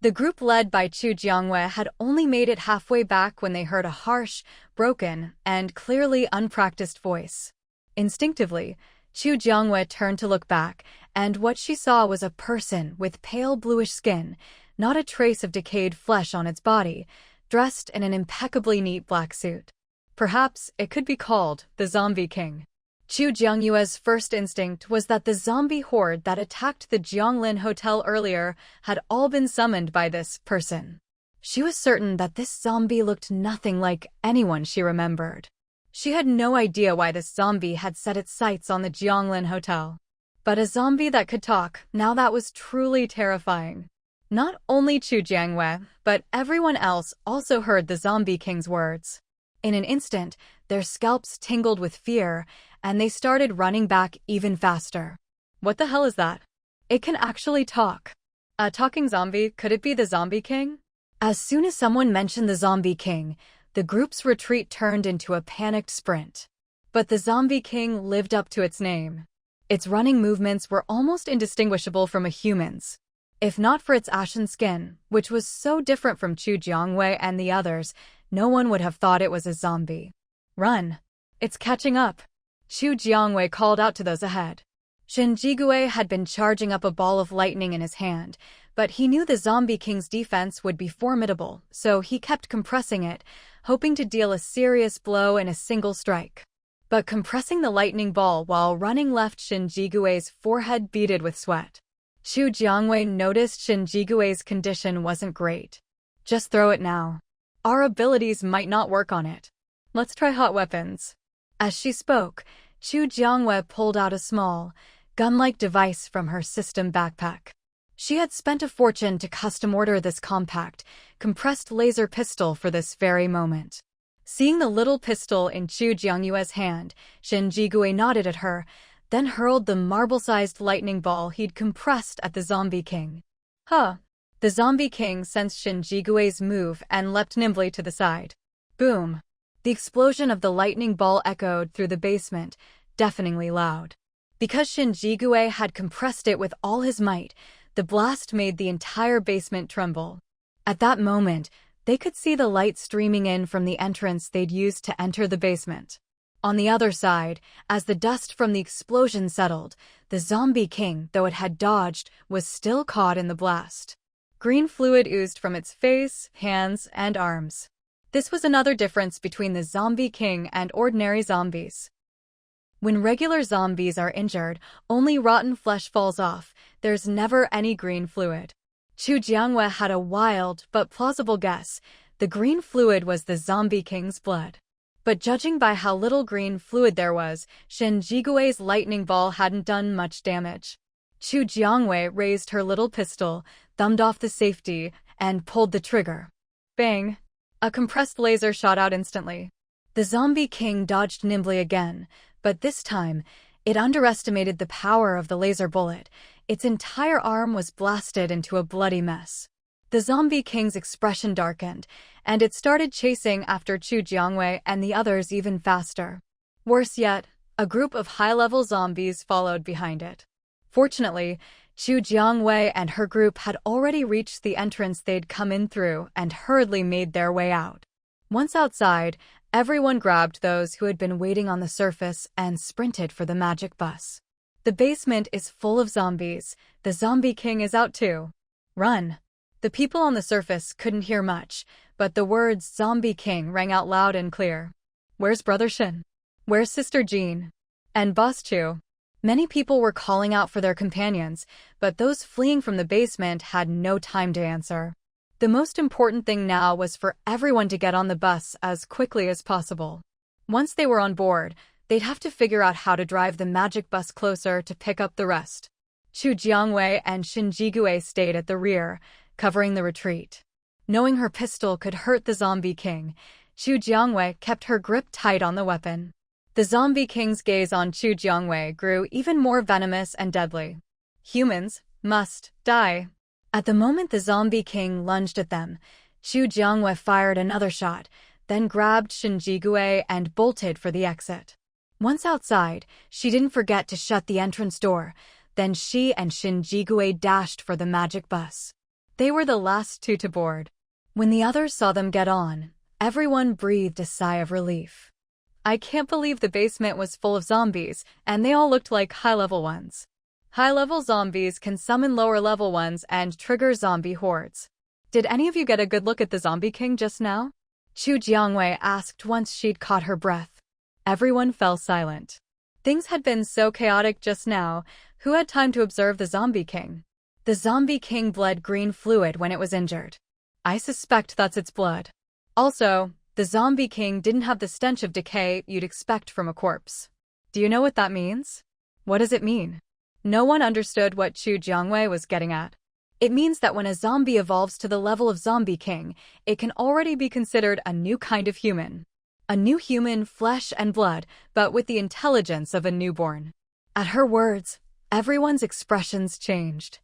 The group led by Chu Jiangwei had only made it halfway back when they heard a harsh, broken, and clearly unpracticed voice. Instinctively, Chu Jiangwei turned to look back, and what she saw was a person with pale bluish skin, not a trace of decayed flesh on its body, dressed in an impeccably neat black suit. Perhaps it could be called the Zombie King. Chu Jiangyue's first instinct was that the zombie horde that attacked the Jianglin Hotel earlier had all been summoned by this person. She was certain that this zombie looked nothing like anyone she remembered. She had no idea why this zombie had set its sights on the Jianglin Hotel. But a zombie that could talk, now that was truly terrifying. Not only Chu Jiangwei, but everyone else also heard the Zombie King's words. In an instant, their scalps tingled with fear, and they started running back even faster. What the hell is that? It can actually talk. A talking zombie, could it be the Zombie King? As soon as someone mentioned the Zombie King, the group's retreat turned into a panicked sprint. But the Zombie King lived up to its name. Its running movements were almost indistinguishable from a human's. If not for its ashen skin, which was so different from Chu Jiangwei and the others, no one would have thought it was a zombie. Run! It's catching up! Chu Jiangwei called out to those ahead. Shen Jigue had been charging up a ball of lightning in his hand, but he knew the Zombie King's defense would be formidable, so he kept compressing it, hoping to deal a serious blow in a single strike. But compressing the lightning ball while running left Shinjigui's forehead beaded with sweat. Chu Jiangwei noticed Shinjigui's condition wasn't great. Just throw it now. Our abilities might not work on it. Let's try hot weapons. As she spoke, Chu Jiangwei pulled out a small, gun-like device from her system backpack. She had spent a fortune to custom-order this compact, compressed laser pistol for this very moment. Seeing the little pistol in Chu Jiangyue's hand, Shinjigui nodded at her, then hurled the marble-sized lightning ball he'd compressed at the Zombie King. Huh. The Zombie King sensed Shinjigui's move and leapt nimbly to the side. Boom. The explosion of the lightning ball echoed through the basement, deafeningly loud. Because Shinjigui had compressed it with all his might, the blast made the entire basement tremble. At that moment, they could see the light streaming in from the entrance they'd used to enter the basement. On the other side, as the dust from the explosion settled, the Zombie King, though it had dodged, was still caught in the blast. Green fluid oozed from its face, hands, and arms. This was another difference between the Zombie King and ordinary zombies. When regular zombies are injured, only rotten flesh falls off. There's never any green fluid. Chu Jiangwei had a wild but plausible guess. The green fluid was the Zombie King's blood. But judging by how little green fluid there was, Shinjigui's lightning ball hadn't done much damage. Chu Jiangwei raised her little pistol, thumbed off the safety, and pulled the trigger. Bang! A compressed laser shot out instantly. The Zombie King dodged nimbly again, but this time, it underestimated the power of the laser bullet. Its entire arm was blasted into a bloody mess. The Zombie King's expression darkened, and it started chasing after Chu Jiangwei and the others even faster. Worse yet, a group of high-level zombies followed behind it. Fortunately, Chu Jiangwei and her group had already reached the entrance they'd come in through and hurriedly made their way out. Once outside, everyone grabbed those who had been waiting on the surface and sprinted for the magic bus. The basement is full of zombies. The Zombie King is out too. Run! The people on the surface couldn't hear much, but the words Zombie King rang out loud and clear. Where's Brother Shin? Where's Sister Jean? And Boss Chu? Many people were calling out for their companions, but those fleeing from the basement had no time to answer. The most important thing now was for everyone to get on the bus as quickly as possible. Once they were on board, they'd have to figure out how to drive the magic bus closer to pick up the rest. Chu Jiangwei and Shinjigui stayed at the rear, covering the retreat. Knowing her pistol could hurt the Zombie King, Chu Jiangwei kept her grip tight on the weapon. The Zombie King's gaze on Chu Jiangwei grew even more venomous and deadly. Humans must die. At the moment the Zombie King lunged at them, Chu Jiangwei fired another shot, then grabbed Shinjigui and bolted for the exit. Once outside, she didn't forget to shut the entrance door. Then she and Shinjigui dashed for the magic bus. They were the last two to board. When the others saw them get on, everyone breathed a sigh of relief. I can't believe the basement was full of zombies, and they all looked like high-level ones. High-level zombies can summon lower-level ones and trigger zombie hordes. Did any of you get a good look at the Zombie King just now? Chu Jiangwei asked once she'd caught her breath. Everyone fell silent. Things had been so chaotic just now. Who had time to observe the Zombie King? The Zombie King bled green fluid when it was injured. I suspect that's its blood. Also, the Zombie King didn't have the stench of decay you'd expect from a corpse. Do you know what that means? What does it mean? No one understood what Chu Jiangwei was getting at. It means that when a zombie evolves to the level of Zombie King, it can already be considered a new kind of human. A new human, flesh and blood, but with the intelligence of a newborn. At her words, everyone's expressions changed.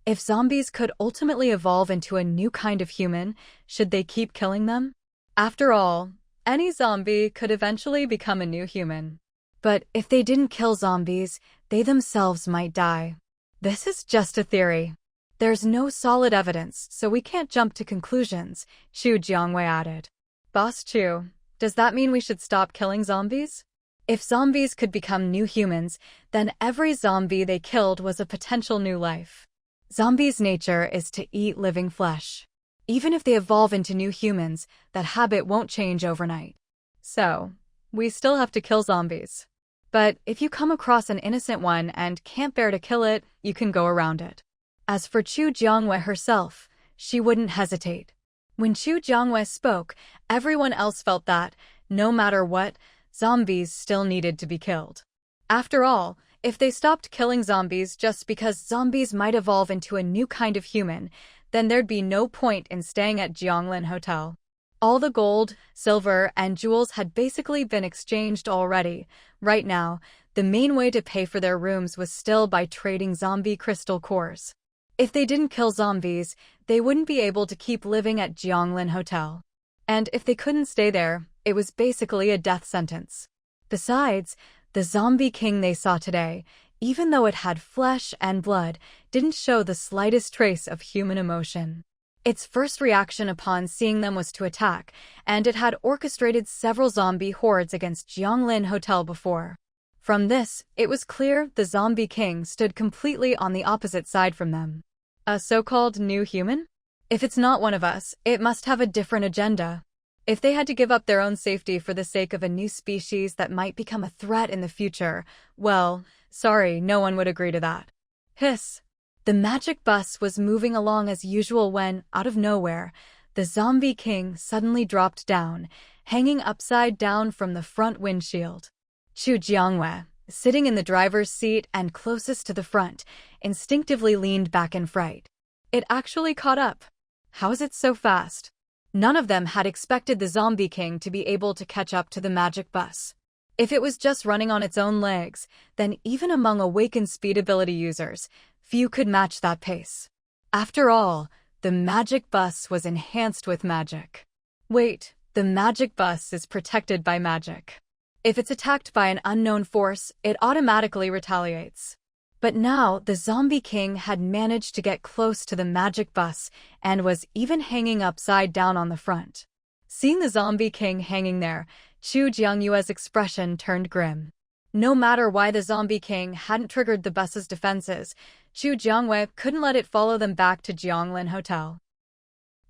If zombies could ultimately evolve into a new kind of human, should they keep killing them? After all, any zombie could eventually become a new human. But if they didn't kill zombies, they themselves might die. This is just a theory. There's no solid evidence, so we can't jump to conclusions, Chu Jiangwei added. Boss Chu, does that mean we should stop killing zombies? If zombies could become new humans, then every zombie they killed was a potential new life. Zombies' nature is to eat living flesh. Even if they evolve into new humans, that habit won't change overnight. So, we still have to kill zombies. But if you come across an innocent one and can't bear to kill it, you can go around it. As for Chu Jiangwei herself, she wouldn't hesitate. When Chu Jiangwei spoke, everyone else felt that, no matter what, zombies still needed to be killed. After all, if they stopped killing zombies just because zombies might evolve into a new kind of human, then there'd be no point in staying at Jianglin Hotel. All the gold, silver, and jewels had basically been exchanged already. Right now, the main way to pay for their rooms was still by trading zombie crystal cores. If they didn't kill zombies, they wouldn't be able to keep living at Jianglin Hotel. And if they couldn't stay there, it was basically a death sentence. Besides, the zombie king they saw today, even though it had flesh and blood, didn't show the slightest trace of human emotion. Its first reaction upon seeing them was to attack, and it had orchestrated several zombie hordes against Jianglin Hotel before. From this, it was clear the zombie king stood completely on the opposite side from them. A so-called new human? If it's not one of us, it must have a different agenda. If they had to give up their own safety for the sake of a new species that might become a threat in the future, well, sorry, no one would agree to that. Hiss! The magic bus was moving along as usual when, out of nowhere, the zombie king suddenly dropped down, hanging upside down from the front windshield. Chu Jiangwei, sitting in the driver's seat and closest to the front, instinctively leaned back in fright. It actually caught up. How is it so fast? None of them had expected the zombie king to be able to catch up to the magic bus. If it was just running on its own legs, then even among awakened speed ability users, few could match that pace. After all, the magic bus was enhanced with magic. Wait, the magic bus is protected by magic. If it's attacked by an unknown force, it automatically retaliates. But now, the zombie king had managed to get close to the magic bus and was even hanging upside down on the front. Seeing the zombie king hanging there, Chu Jiangyue's expression turned grim. No matter why the zombie king hadn't triggered the bus's defenses, Chu Jiangwei couldn't let it follow them back to Jianglin Hotel.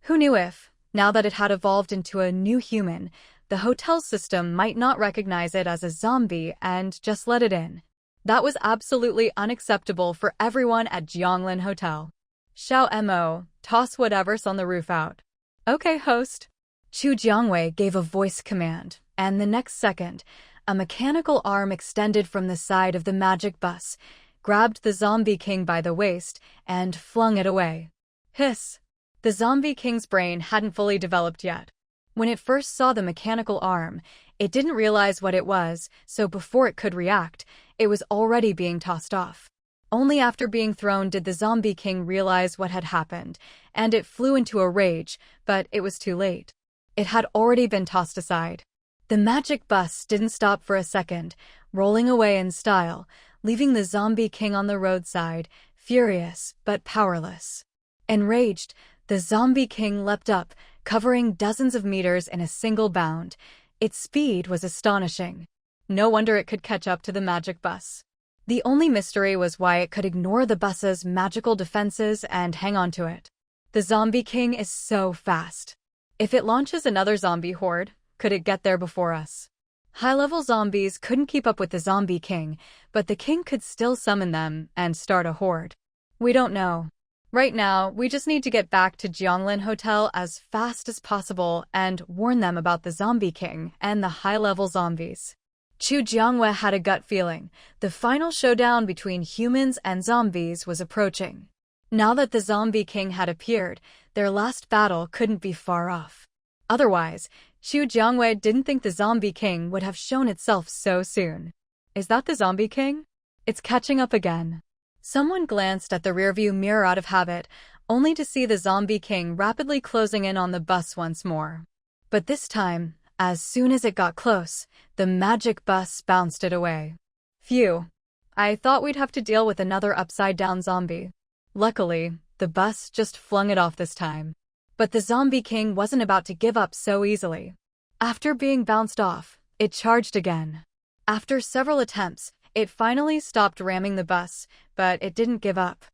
Who knew if, now that it had evolved into a new human, the hotel system might not recognize it as a zombie and just let it in. That was absolutely unacceptable for everyone at Jianglin Hotel. Xiao Mo, toss whatever's on the roof out. Okay, host. Chu Jiangwei gave a voice command, and the next second, a mechanical arm extended from the side of the magic bus, grabbed the zombie king by the waist, and flung it away. Hiss! The zombie king's brain hadn't fully developed yet. When it first saw the mechanical arm, it didn't realize what it was, so before it could react, it was already being tossed off. Only after being thrown did the zombie king realize what had happened, and it flew into a rage, but it was too late. It had already been tossed aside. The magic bus didn't stop for a second, rolling away in style, leaving the zombie king on the roadside, furious but powerless. Enraged, the zombie king leapt up, covering dozens of meters in a single bound. Its speed was astonishing. No wonder it could catch up to the magic bus. The only mystery was why it could ignore the bus's magical defenses and hang on to it. The zombie king is so fast. If it launches another zombie horde, could it get there before us? High-level zombies couldn't keep up with the zombie king, but the king could still summon them and start a horde. We don't know. Right now, we just need to get back to Jianglin Hotel as fast as possible and warn them about the zombie king and the high-level zombies. Chu Jiangwei had a gut feeling. The final showdown between humans and zombies was approaching. Now that the zombie king had appeared, their last battle couldn't be far off. Otherwise, Chu Jiangwei didn't think the zombie king would have shown itself so soon. Is that the zombie king? It's catching up again. Someone glanced at the rearview mirror out of habit, only to see the zombie king rapidly closing in on the bus once more. But this time, as soon as it got close, the magic bus bounced it away. Phew. I thought we'd have to deal with another upside-down zombie. Luckily, the bus just flung it off this time. But the zombie king wasn't about to give up so easily. After being bounced off, it charged again. After several attempts, it finally stopped ramming the bus, but it didn't give up.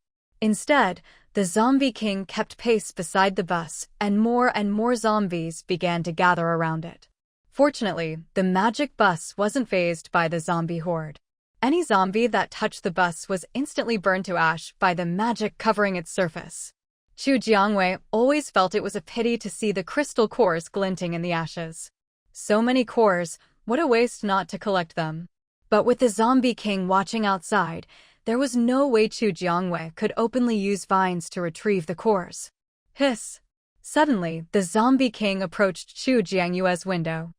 Instead, the zombie king kept pace beside the bus, and more zombies began to gather around it. Fortunately, the magic bus wasn't fazed by the zombie horde. Any zombie that touched the bus was instantly burned to ash by the magic covering its surface. Chu Jiangwei always felt it was a pity to see the crystal cores glinting in the ashes. So many cores, what a waste not to collect them. But with the zombie king watching outside, there was no way Chu Jiangwei could openly use vines to retrieve the cores. Hiss! Suddenly, the zombie king approached Chu Jiangwei's window.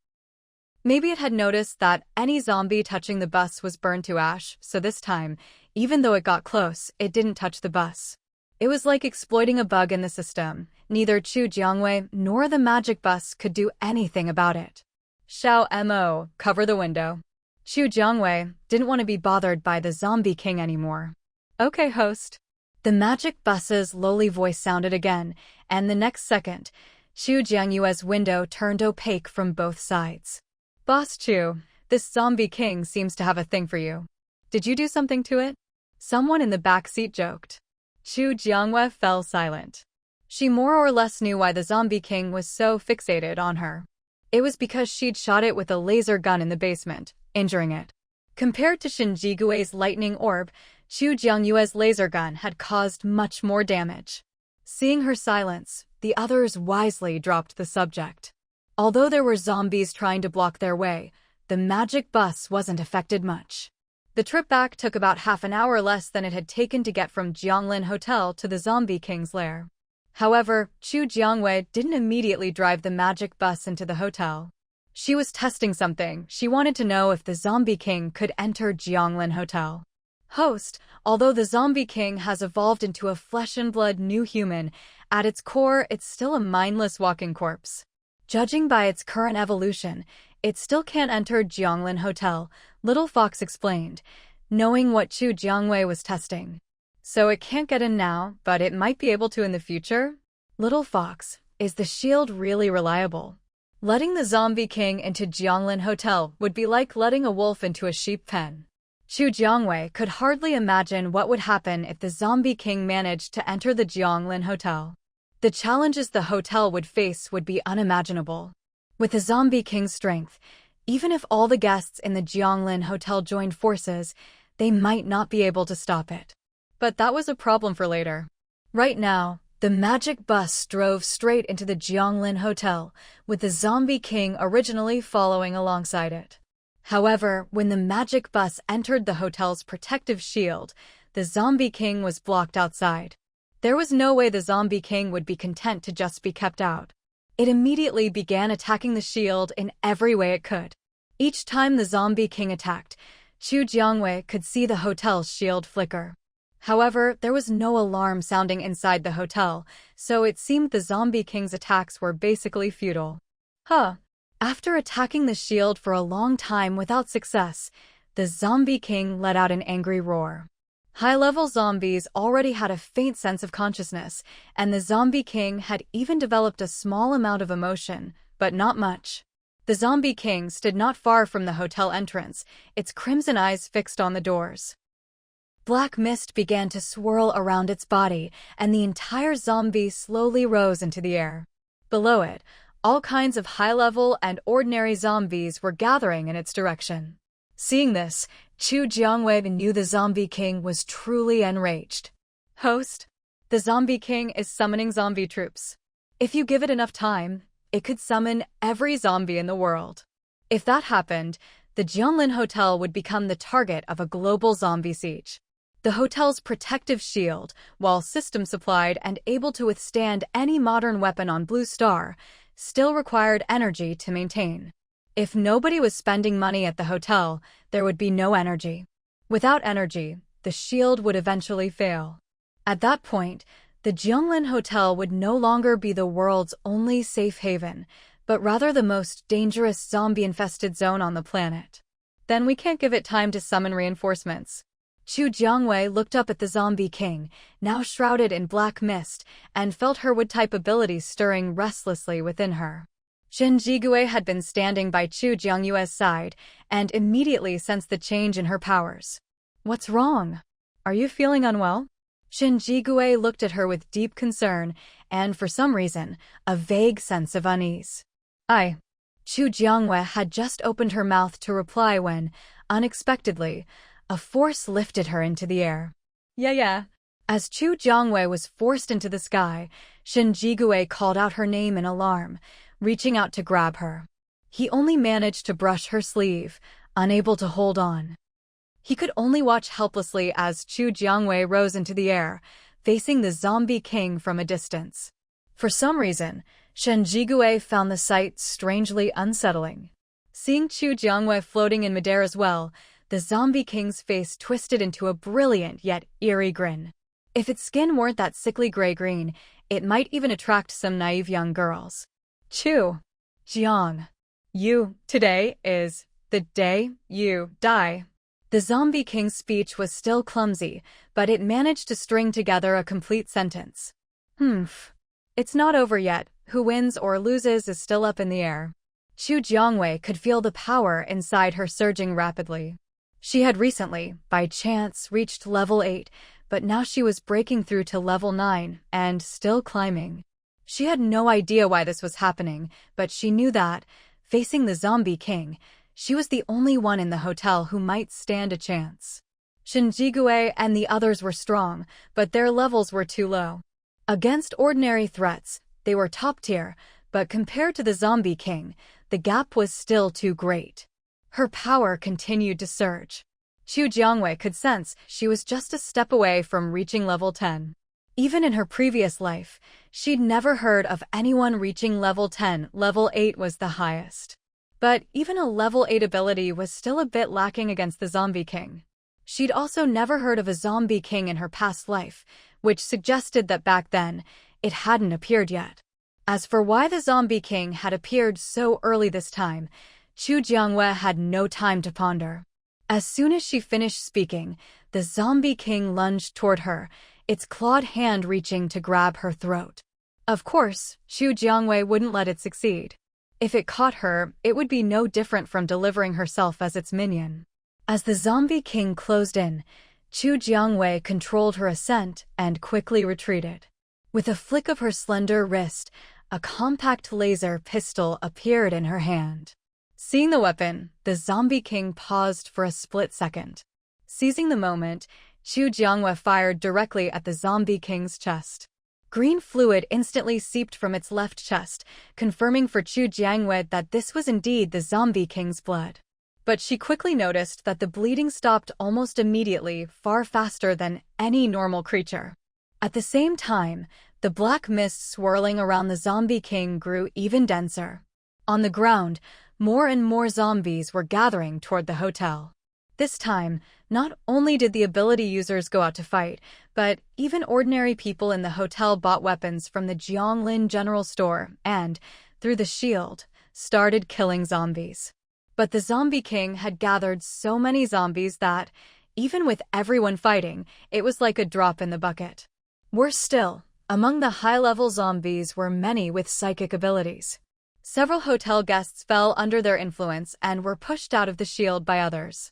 Maybe it had noticed that any zombie touching the bus was burned to ash, so this time, even though it got close, it didn't touch the bus. It was like exploiting a bug in the system. Neither Chu Jiangwei nor the magic bus could do anything about it. Xiao Mo, cover the window. Chu Jiangwei didn't want to be bothered by the zombie king anymore. Okay, host. The magic bus's lowly voice sounded again, and the next second, Chu Jiangwei's window turned opaque from both sides. Boss Chu, this zombie king seems to have a thing for you. Did you do something to it? Someone in the back seat joked. Chu Jiangwei fell silent. She more or less knew why the zombie king was so fixated on her. It was because she'd shot it with a laser gun in the basement, injuring it. Compared to Shinjigui's lightning orb, Chu Jiangwei's laser gun had caused much more damage. Seeing her silence, the others wisely dropped the subject. Although there were zombies trying to block their way, the magic bus wasn't affected much. The trip back took about half an hour less than it had taken to get from Jianglin Hotel to the Zombie King's lair. However, Chu Jiangwei didn't immediately drive the magic bus into the hotel. She was testing something. She wanted to know if the Zombie King could enter Jianglin Hotel. Host, although the Zombie King has evolved into a flesh-and-blood new human, at its core it's still a mindless walking corpse. Judging by its current evolution, it still can't enter Jianglin Hotel, Little Fox explained, knowing what Chu Jiangwei was testing. So it can't get in now, but it might be able to in the future? Little Fox, is the shield really reliable? Letting the Zombie King into Jianglin Hotel would be like letting a wolf into a sheep pen. Chu Jiangwei could hardly imagine what would happen if the Zombie King managed to enter the Jianglin Hotel. The challenges the hotel would face would be unimaginable. With the Zombie King's strength, even if all the guests in the Jianglin Hotel joined forces, they might not be able to stop it. But that was a problem for later. Right now, the magic bus drove straight into the Jianglin Hotel, with the Zombie King originally following alongside it. However, when the magic bus entered the hotel's protective shield, the Zombie King was blocked outside. There was no way the Zombie King would be content to just be kept out. It immediately began attacking the shield in every way it could. Each time the Zombie King attacked, Chu Jiangwei could see the hotel's shield flicker. However, there was no alarm sounding inside the hotel, so it seemed the Zombie King's attacks were basically futile. After attacking the shield for a long time without success, the Zombie King let out an angry roar. High-level zombies already had a faint sense of consciousness, and the Zombie King had even developed a small amount of emotion, but not much. The Zombie King stood not far from the hotel entrance, its crimson eyes fixed on the doors. Black mist began to swirl around its body, and the entire zombie slowly rose into the air. Below it, all kinds of high-level and ordinary zombies were gathering in its direction. Seeing this, Chu Jiangwei knew the Zombie King was truly enraged. Host, the Zombie King is summoning zombie troops. If you give it enough time, it could summon every zombie in the world. If that happened, the Jianglin Hotel would become the target of a global zombie siege. The hotel's protective shield, while system-supplied and able to withstand any modern weapon on Blue Star, still required energy to maintain. If nobody was spending money at the hotel, there would be no energy. Without energy, the shield would eventually fail. At that point, the Jianglin Hotel would no longer be the world's only safe haven, but rather the most dangerous zombie-infested zone on the planet. Then we can't give it time to summon reinforcements. Chu Jiangwei looked up at the Zombie King, now shrouded in black mist, and felt her wood-type abilities stirring restlessly within her. Shen Jigui had been standing by Chu Jiangwei's side, and immediately sensed the change in her powers. What's wrong? Are you feeling unwell? Shinjigue looked at her with deep concern and, for some reason, a vague sense of unease. Chu Jiangwei had just opened her mouth to reply when, unexpectedly, a force lifted her into the air. Yeah. As Chu Jiangwei was forced into the sky, Shinjigue called out her name in alarm, reaching out to grab her. He only managed to brush her sleeve, unable to hold on. He could only watch helplessly as Chu Jiangwei rose into the air, facing the zombie king from a distance. For some reason, Shinjigue found the sight strangely unsettling. Seeing Chu Jiangwei floating in midair as well, the zombie king's face twisted into a brilliant yet eerie grin. If its skin weren't that sickly gray-green, it might even attract some naive young girls. Chu Jiang, today is the day you die. The zombie king's speech was still clumsy, but it managed to string together a complete sentence. It's not over yet. Who wins or loses is still up in the air. Chu Jiangwei could feel the power inside her surging rapidly. She had recently, by chance, reached level 8, but now she was breaking through to level 9 and still climbing. She had no idea why this was happening, but she knew that, facing the zombie king, she was the only one in the hotel who might stand a chance. Shinjigue and the others were strong, but their levels were too low. Against ordinary threats, they were top tier, but compared to the zombie king, the gap was still too great. Her power continued to surge. Chu Jiangwei could sense she was just a step away from reaching level 10. Even in her previous life, she'd never heard of anyone reaching level 10. Level 8 was the highest. But even a level 8 ability was still a bit lacking against the zombie king. She'd also never heard of a zombie king in her past life, which suggested that back then, it hadn't appeared yet. As for why the zombie king had appeared so early this time, Chu Jiangwei had no time to ponder. As soon as she finished speaking, the zombie king lunged toward her, its clawed hand reaching to grab her throat. Of course, Chu Jiangwei wouldn't let it succeed. If it caught her, it would be no different from delivering herself as its minion. As the zombie king closed in, Chu Jiangwei controlled her ascent and quickly retreated. With a flick of her slender wrist, a compact laser pistol appeared in her hand. Seeing the weapon, the zombie king paused for a split second. Seizing the moment, Chu Jiangwei fired directly at the zombie king's chest. Green fluid instantly seeped from its left chest, confirming for Chu Jiangwei that this was indeed the zombie king's blood. But she quickly noticed that the bleeding stopped almost immediately, far faster than any normal creature. At the same time, the black mist swirling around the zombie king grew even denser. On the ground, more and more zombies were gathering toward the hotel. This time, not only did the ability users go out to fight, but even ordinary people in the hotel bought weapons from the Jianglin General Store and, through the shield, started killing zombies. But the zombie king had gathered so many zombies that, even with everyone fighting, it was like a drop in the bucket. Worse still, among the high-level zombies were many with psychic abilities. Several hotel guests fell under their influence and were pushed out of the shield by others.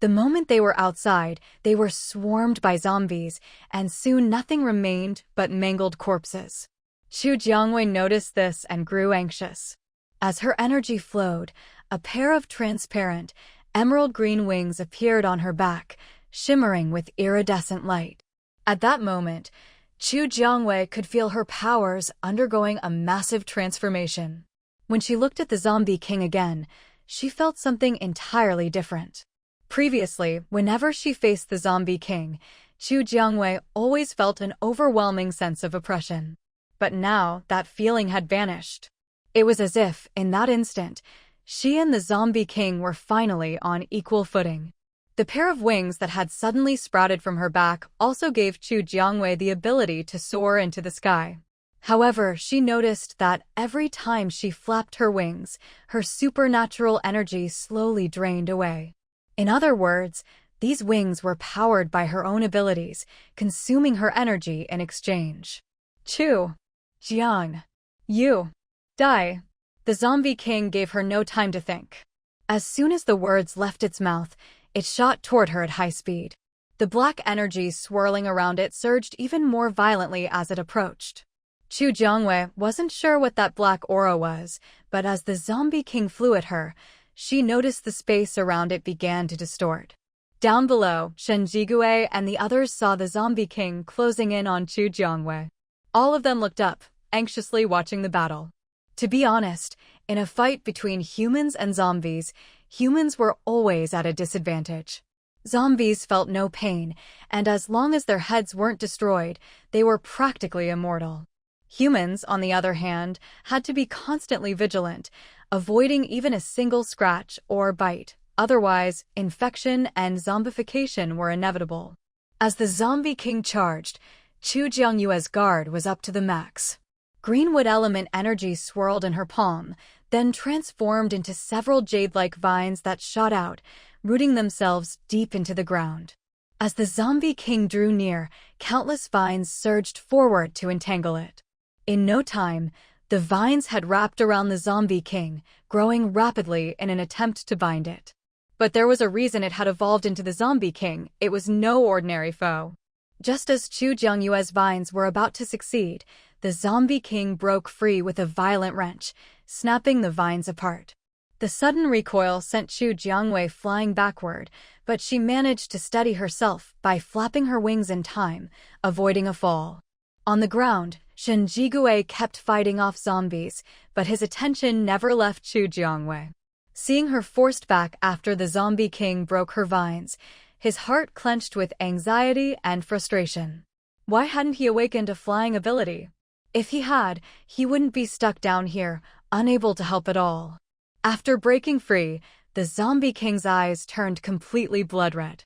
The moment they were outside, they were swarmed by zombies, and soon nothing remained but mangled corpses. Chu Jiangwei noticed this and grew anxious. As her energy flowed, a pair of transparent, emerald-green wings appeared on her back, shimmering with iridescent light. At that moment, Chu Jiangwei could feel her powers undergoing a massive transformation. When she looked at the zombie king again, she felt something entirely different. Previously, whenever she faced the zombie king, Chu Jiangwei always felt an overwhelming sense of oppression. But now, that feeling had vanished. It was as if, in that instant, she and the zombie king were finally on equal footing. The pair of wings that had suddenly sprouted from her back also gave Chu Jiangwei the ability to soar into the sky. However, she noticed that every time she flapped her wings, her supernatural energy slowly drained away. In other words, these wings were powered by her own abilities, consuming her energy in exchange. Chu Jiang, you die. The zombie king gave her no time to think. As soon as the words left its mouth, it shot toward her at high speed. The black energy swirling around it surged even more violently as it approached. Chu Jiangwei wasn't sure what that black aura was, but as the zombie king flew at her, she noticed the space around it began to distort. Down below, Shen Jigui and the others saw the zombie king closing in on Chu Jiangwei. All of them looked up, anxiously watching the battle. To be honest, in a fight between humans and zombies, humans were always at a disadvantage. Zombies felt no pain, and as long as their heads weren't destroyed, they were practically immortal. Humans, on the other hand, had to be constantly vigilant, avoiding even a single scratch or bite. Otherwise, infection and zombification were inevitable. As the zombie king charged, Chu Jiangyue's guard was up to the max. Greenwood element energy swirled in her palm, then transformed into several jade-like vines that shot out, rooting themselves deep into the ground. As the zombie king drew near, countless vines surged forward to entangle it. In no time, the vines had wrapped around the zombie king, growing rapidly in an attempt to bind it. But there was a reason it had evolved into the zombie king. It was no ordinary foe. Just as Chu Jiangyue's vines were about to succeed, the zombie king broke free with a violent wrench, snapping the vines apart. The sudden recoil sent Chu Jiangwei flying backward, but she managed to steady herself by flapping her wings in time, avoiding a fall. On the ground, Shen Jigui kept fighting off zombies, but his attention never left Chu Jiangwei. Seeing her forced back after the zombie king broke her vines, his heart clenched with anxiety and frustration. Why hadn't he awakened a flying ability? If he had, he wouldn't be stuck down here, unable to help at all. After breaking free, the zombie king's eyes turned completely blood-red.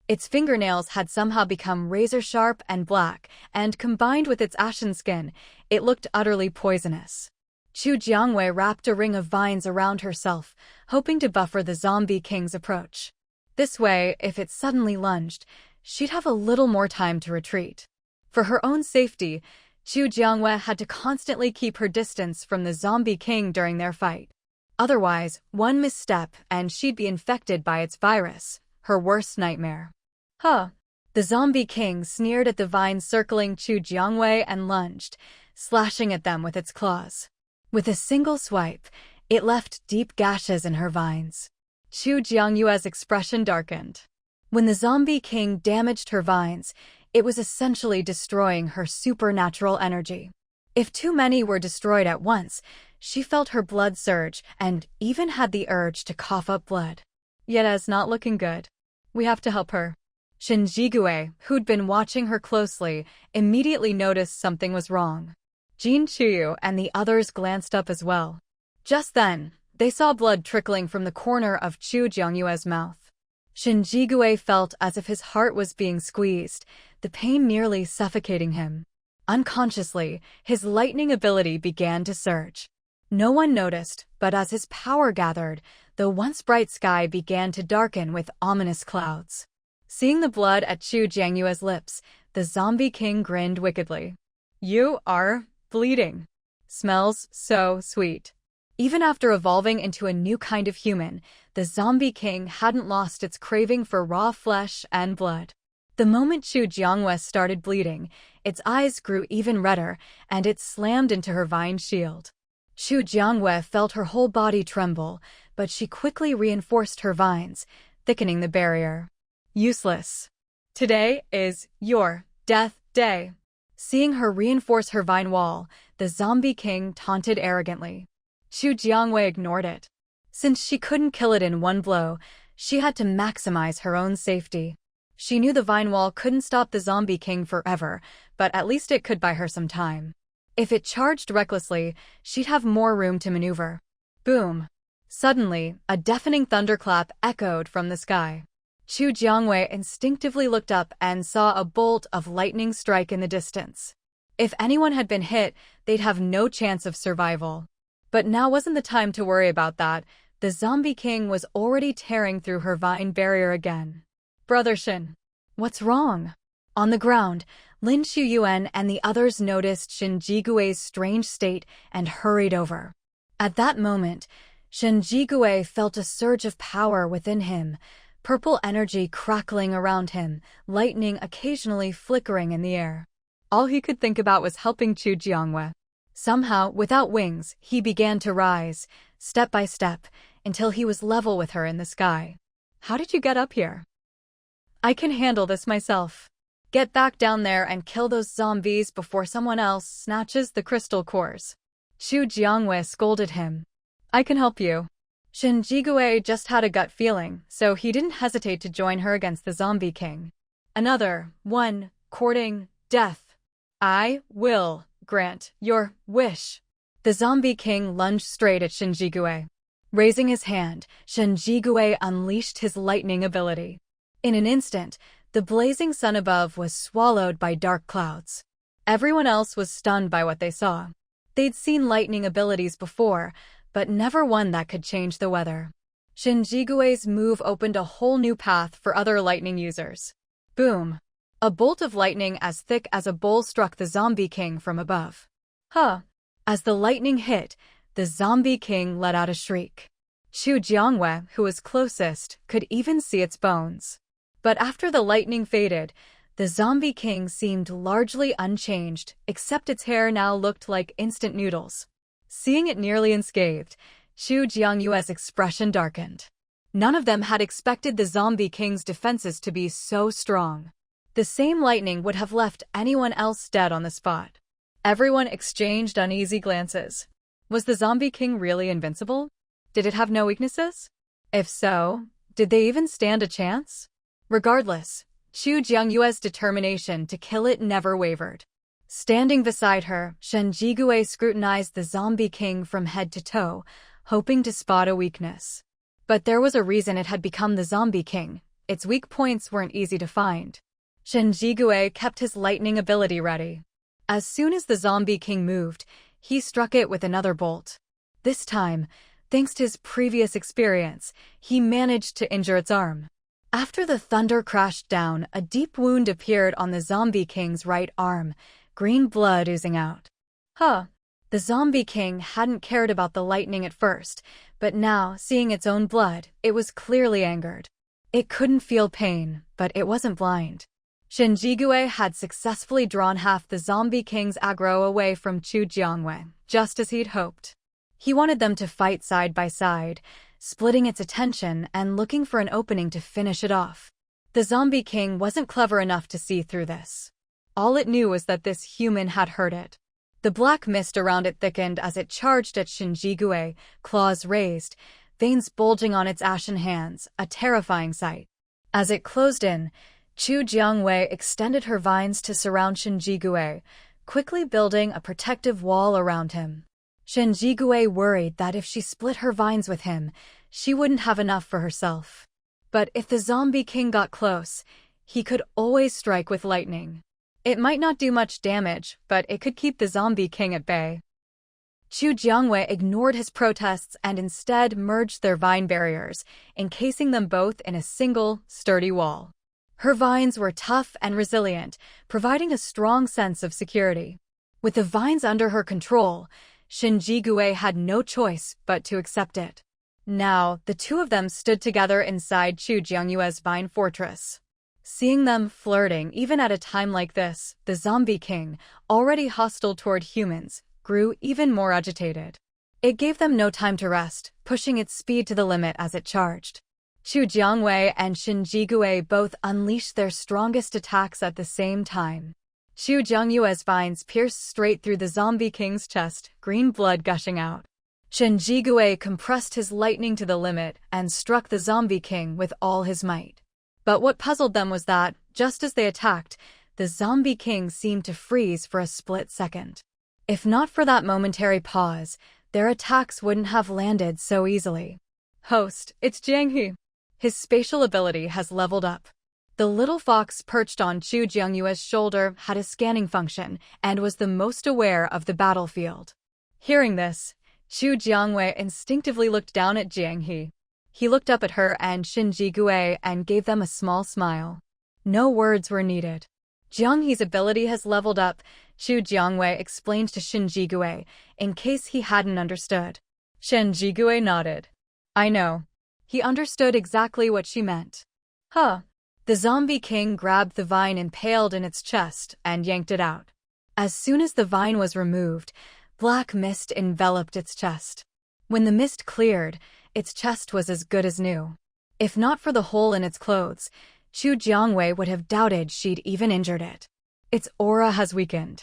Its fingernails had somehow become razor-sharp and black, and combined with its ashen skin, it looked utterly poisonous. Chu Jiangwei wrapped a ring of vines around herself, hoping to buffer the zombie king's approach. This way, if it suddenly lunged, she'd have a little more time to retreat. For her own safety, Chu Jiangwei had to constantly keep her distance from the zombie king during their fight. Otherwise, one misstep and she'd be infected by its virus, her worst nightmare. Huh. The zombie king sneered at the vines circling Chu Jiangwei and lunged, slashing at them with its claws. With a single swipe, it left deep gashes in her vines. Chu Jiangyue's expression darkened. When the zombie king damaged her vines, it was essentially destroying her supernatural energy. If too many were destroyed at once, she felt her blood surge and even had the urge to cough up blood. Yet it's not looking good. We have to help her. Shen Jigui, who'd been watching her closely, immediately noticed something was wrong. Jin Chuyu and the others glanced up as well. Just then, they saw blood trickling from the corner of Chu Jiangyue's mouth. Shen Jigui felt as if his heart was being squeezed, the pain nearly suffocating him. Unconsciously, his lightning ability began to surge. No one noticed, but as his power gathered, the once bright sky began to darken with ominous clouds. Seeing the blood at Chu Jiangyue's lips, the zombie king grinned wickedly. "You are bleeding. Smells so sweet." Even after evolving into a new kind of human, the zombie king hadn't lost its craving for raw flesh and blood. The moment Chu Jiangwei started bleeding, its eyes grew even redder, and it slammed into her vine shield. Chu Jiangwei felt her whole body tremble, but she quickly reinforced her vines, thickening the barrier. Useless. Today is your death day. Seeing her reinforce her vine wall, the zombie king taunted arrogantly. Chu Jiangwei ignored it. Since she couldn't kill it in one blow, she had to maximize her own safety. She knew the vine wall couldn't stop the zombie king forever, but at least it could buy her some time. If it charged recklessly, she'd have more room to maneuver. Boom! Suddenly, a deafening thunderclap echoed from the sky. Chu Jiangwei instinctively looked up and saw a bolt of lightning strike in the distance. If anyone had been hit, they'd have no chance of survival. But now wasn't the time to worry about that. The zombie king was already tearing through her vine barrier again. "Brother Shen, what's wrong?" On the ground, Lin Shuyuan and the others noticed Shen Jigui's strange state and hurried over. At that moment, Shen Jigui felt a surge of power within him, purple energy crackling around him, lightning occasionally flickering in the air. All he could think about was helping Chu Jiangwei. Somehow, without wings, he began to rise, step by step, until he was level with her in the sky. How did you get up here? I can handle this myself. Get back down there and kill those zombies before someone else snatches the crystal cores. Chu Jiangwei scolded him. I can help you. Shen Jigui just had a gut feeling, so he didn't hesitate to join her against the zombie king. Another one, courting death. I will grant your wish. The zombie king lunged straight at Shen Jigui. Raising his hand, Shen Jigui unleashed his lightning ability. In an instant, the blazing sun above was swallowed by dark clouds. Everyone else was stunned by what they saw. They'd seen lightning abilities before, but never one that could change the weather. Shen Jigui's move opened a whole new path for other lightning users. Boom! A bolt of lightning as thick as a bowl struck the zombie king from above. Huh! As the lightning hit, the zombie king let out a shriek. Chu Jiangwei, who was closest, could even see its bones. But after the lightning faded, the zombie king seemed largely unchanged, except its hair now looked like instant noodles. Seeing it nearly unscathed, Chu Jiangyue's expression darkened. None of them had expected the zombie king's defenses to be so strong. The same lightning would have left anyone else dead on the spot. Everyone exchanged uneasy glances. Was the zombie king really invincible? Did it have no weaknesses? If so, did they even stand a chance? Regardless, Chu Jiangyue's determination to kill it never wavered. Standing beside her, Shen Jigui scrutinized the zombie king from head to toe, hoping to spot a weakness. But there was a reason it had become the zombie king. Its weak points weren't easy to find. Shen Jigui kept his lightning ability ready. As soon as the zombie king moved, he struck it with another bolt. This time, thanks to his previous experience, he managed to injure its arm. After the thunder crashed down, a deep wound appeared on the zombie king's right arm, green blood oozing out. Huh. The zombie king hadn't cared about the lightning at first, but now, seeing its own blood, it was clearly angered. It couldn't feel pain, but it wasn't blind. Shen Jigui had successfully drawn half the zombie king's aggro away from Chu Jiangwei, just as he'd hoped. He wanted them to fight side by side, splitting its attention and looking for an opening to finish it off. The zombie king wasn't clever enough to see through this. All it knew was that this human had heard it. The black mist around it thickened as it charged at Shen Jigui, claws raised, veins bulging on its ashen hands, a terrifying sight. As it closed in, Chu Jiangwei extended her vines to surround Shen Jigui, quickly building a protective wall around him. Shen Jigui worried that if she split her vines with him, she wouldn't have enough for herself. But if the zombie king got close, he could always strike with lightning. It might not do much damage, but it could keep the zombie king at bay. Chu Jiangwei ignored his protests and instead merged their vine barriers, encasing them both in a single, sturdy wall. Her vines were tough and resilient, providing a strong sense of security. With the vines under her control, Shen Jigui had no choice but to accept it. Now, the two of them stood together inside Chu Jiangyue's vine fortress. Seeing them flirting even at a time like this, the zombie king, already hostile toward humans, grew even more agitated. It gave them no time to rest, pushing its speed to the limit as it charged. Chu Jiangwei and Shen Jigui both unleashed their strongest attacks at the same time. Chu Jiangyue's vines pierced straight through the zombie king's chest, green blood gushing out. Shen Jigui compressed his lightning to the limit and struck the zombie king with all his might. But what puzzled them was that, just as they attacked, the zombie king seemed to freeze for a split second. If not for that momentary pause, their attacks wouldn't have landed so easily. Host, it's Jiang He. His spatial ability has leveled up. The little fox perched on Chu Jiangyue's shoulder had a scanning function and was the most aware of the battlefield. Hearing this, Chu Jiangwei instinctively looked down at Jiang He. He looked up at her and Shen Jigui and gave them a small smile. No words were needed. Jiang He's ability has leveled up, Chu Jiangwei explained to Shen Jigui, in case he hadn't understood. Shen Jigui nodded. I know. He understood exactly what she meant. Huh. The zombie king grabbed the vine impaled in its chest and yanked it out. As soon as the vine was removed, black mist enveloped its chest. When the mist cleared, its chest was as good as new. If not for the hole in its clothes, Chu Jiangwei would have doubted she'd even injured it. Its aura has weakened.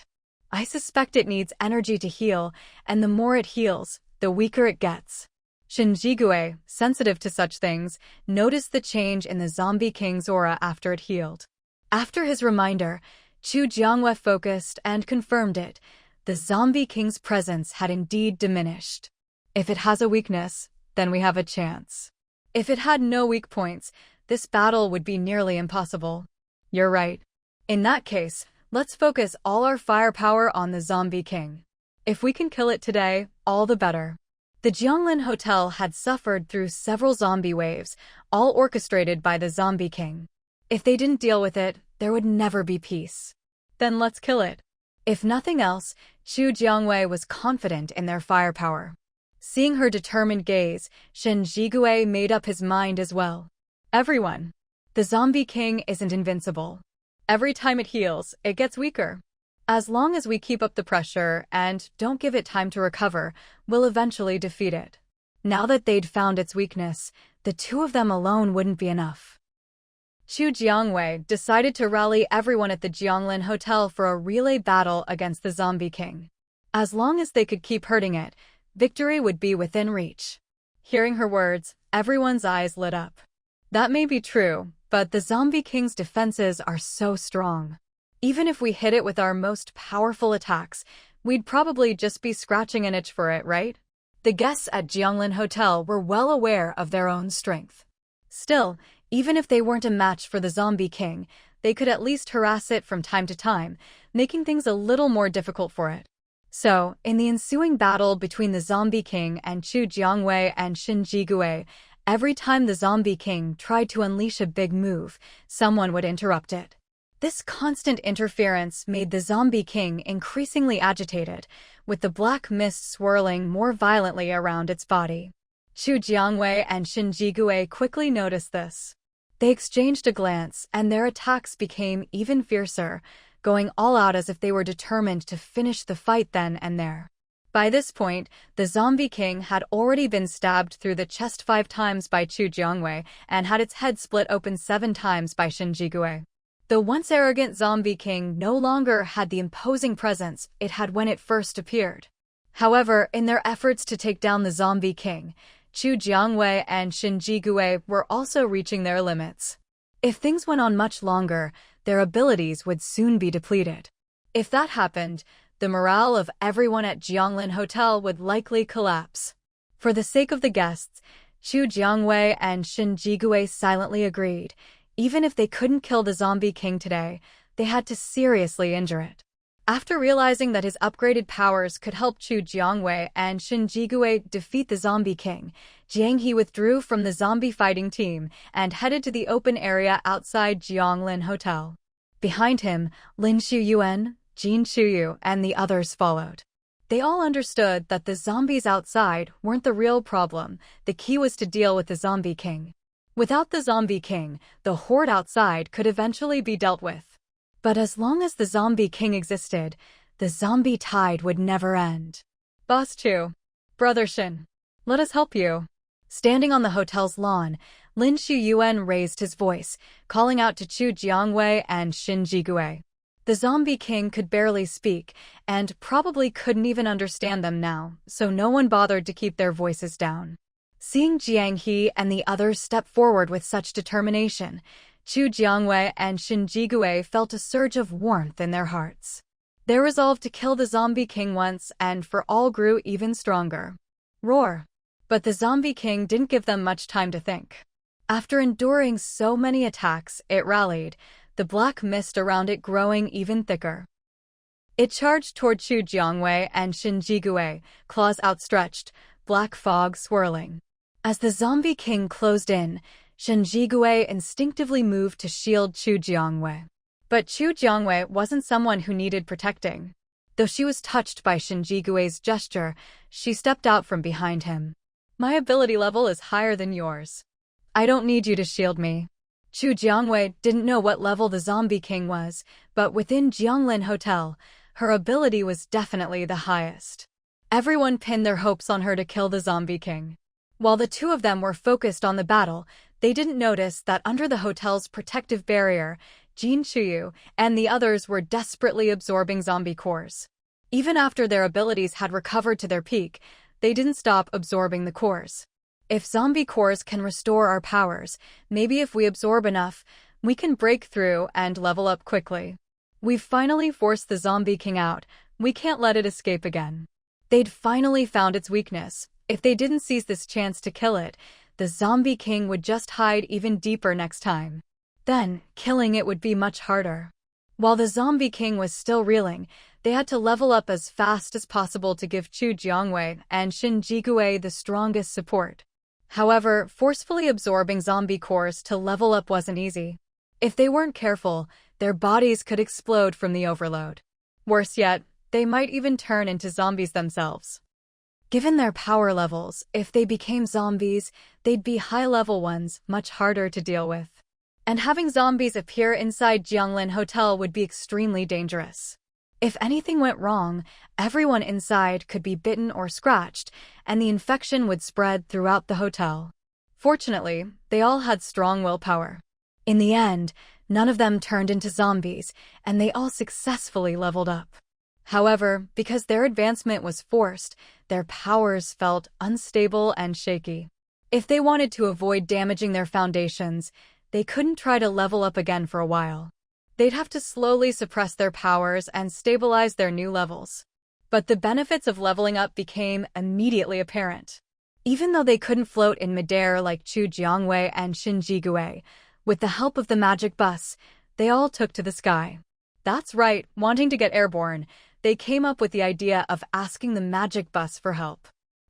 I suspect it needs energy to heal, and the more it heals, the weaker it gets. Shinjigue, sensitive to such things, noticed the change in the zombie king's aura after it healed. After his reminder, Chu Jiangwei focused and confirmed it. The zombie king's presence had indeed diminished. If it has a weakness, then we have a chance. If it had no weak points, this battle would be nearly impossible. You're right. In that case, let's focus all our firepower on the zombie king. If we can kill it today, all the better. The Jianglin Hotel had suffered through several zombie waves, all orchestrated by the zombie king. If they didn't deal with it, there would never be peace. Then let's kill it. If nothing else, Chu Jiangwei was confident in their firepower. Seeing her determined gaze, Shen Jigue made up his mind as well. Everyone. The zombie king isn't invincible. Every time it heals, it gets weaker. As long as we keep up the pressure and don't give it time to recover, we'll eventually defeat it. Now that they'd found its weakness, the two of them alone wouldn't be enough. Chu Jiangwei decided to rally everyone at the Jianglin Hotel for a relay battle against the zombie king. As long as they could keep hurting it, victory would be within reach. Hearing her words, everyone's eyes lit up. That may be true, but the zombie king's defenses are so strong. Even if we hit it with our most powerful attacks, we'd probably just be scratching an itch for it, right? The guests at Jianglin Hotel were well aware of their own strength. Still, even if they weren't a match for the zombie king, they could at least harass it from time to time, making things a little more difficult for it. So, in the ensuing battle between the zombie king and Chu Jiangwei and Shin Jigue, every time the zombie king tried to unleash a big move, someone would interrupt it. This constant interference made the zombie king increasingly agitated, with the black mist swirling more violently around its body. Chu Jiangwei and Shin Jigue quickly noticed this. They exchanged a glance, and their attacks became even fiercer, going all out as if they were determined to finish the fight then and there. By this point, the zombie king had already been stabbed through the chest 5 times by Chu Jiangwei and had its head split open 7 times by Shin Jigue. The once arrogant zombie king no longer had the imposing presence it had when it first appeared. However, in their efforts to take down the zombie king, Chu Jiangwei and Shin Jigue were also reaching their limits. If things went on much longer, their abilities would soon be depleted. If that happened, the morale of everyone at Jianglin Hotel would likely collapse. For the sake of the guests, Chu Jiangwei and Shin Jigue silently agreed. Even if they couldn't kill the zombie king today, they had to seriously injure it. After realizing that his upgraded powers could help Chu Jiangwei and Shin Jigue defeat the zombie king, Jiang He withdrew from the zombie fighting team and headed to the open area outside Jianglin Hotel. Behind him, Lin Shuyuan, Jin Chuyu, and the others followed. They all understood that the zombies outside weren't the real problem. The key was to deal with the zombie king. Without the zombie king, the horde outside could eventually be dealt with. But as long as the zombie king existed, the zombie tide would never end. Boss Chu. Brother Shin. Let us help you. Standing on the hotel's lawn, Lin Shuyuan raised his voice, calling out to Chu Jiangwei and Shin Jigue. The zombie king could barely speak, and probably couldn't even understand them now, so no one bothered to keep their voices down. Seeing Jiang He and the others step forward with such determination, Chu Jiangwei and Shin Jigue felt a surge of warmth in their hearts. Their resolve to kill the zombie king once and for all grew even stronger. Roar! But the zombie king didn't give them much time to think. After enduring so many attacks, it rallied, the black mist around it growing even thicker. It charged toward Chu Jiangwei and Shin Jigue, claws outstretched, black fog swirling. As the zombie king closed in, Shin Jigue instinctively moved to shield Chu Jiangwei. But Chu Jiangwei wasn't someone who needed protecting. Though she was touched by Shin Jigue's gesture, she stepped out from behind him. My ability level is higher than yours. I don't need you to shield me. Chu Jiangwei didn't know what level the Zombie King was, but within Jianglin Hotel, her ability was definitely the highest. Everyone pinned their hopes on her to kill the Zombie King. While the two of them were focused on the battle, they didn't notice that under the hotel's protective barrier, Jin Chuyu and the others were desperately absorbing zombie cores. Even after their abilities had recovered to their peak, they didn't stop absorbing the cores. If zombie cores can restore our powers, maybe if we absorb enough, we can break through and level up quickly. We've finally forced the Zombie King out. We can't let it escape again. They'd finally found its weakness. If they didn't seize this chance to kill it, the Zombie King would just hide even deeper next time. Then, killing it would be much harder. While the Zombie King was still reeling, they had to level up as fast as possible to give Chu Jiangwei and Shin Jigui the strongest support. However, forcefully absorbing zombie cores to level up wasn't easy. If they weren't careful, their bodies could explode from the overload. Worse yet, they might even turn into zombies themselves. Given their power levels, if they became zombies, they'd be high-level ones, much harder to deal with. And having zombies appear inside Jianglin Hotel would be extremely dangerous. If anything went wrong, everyone inside could be bitten or scratched, and the infection would spread throughout the hotel. Fortunately, they all had strong willpower. In the end, none of them turned into zombies, and they all successfully leveled up. However, because their advancement was forced, their powers felt unstable and shaky. If they wanted to avoid damaging their foundations, they couldn't try to level up again for a while. They'd have to slowly suppress their powers and stabilize their new levels. But the benefits of leveling up became immediately apparent. Even though they couldn't float in midair like Chu Jiangwei and Shin Jigui, with the help of the magic bus, they all took to the sky. That's right, wanting to get airborne, they came up with the idea of asking the magic bus for help.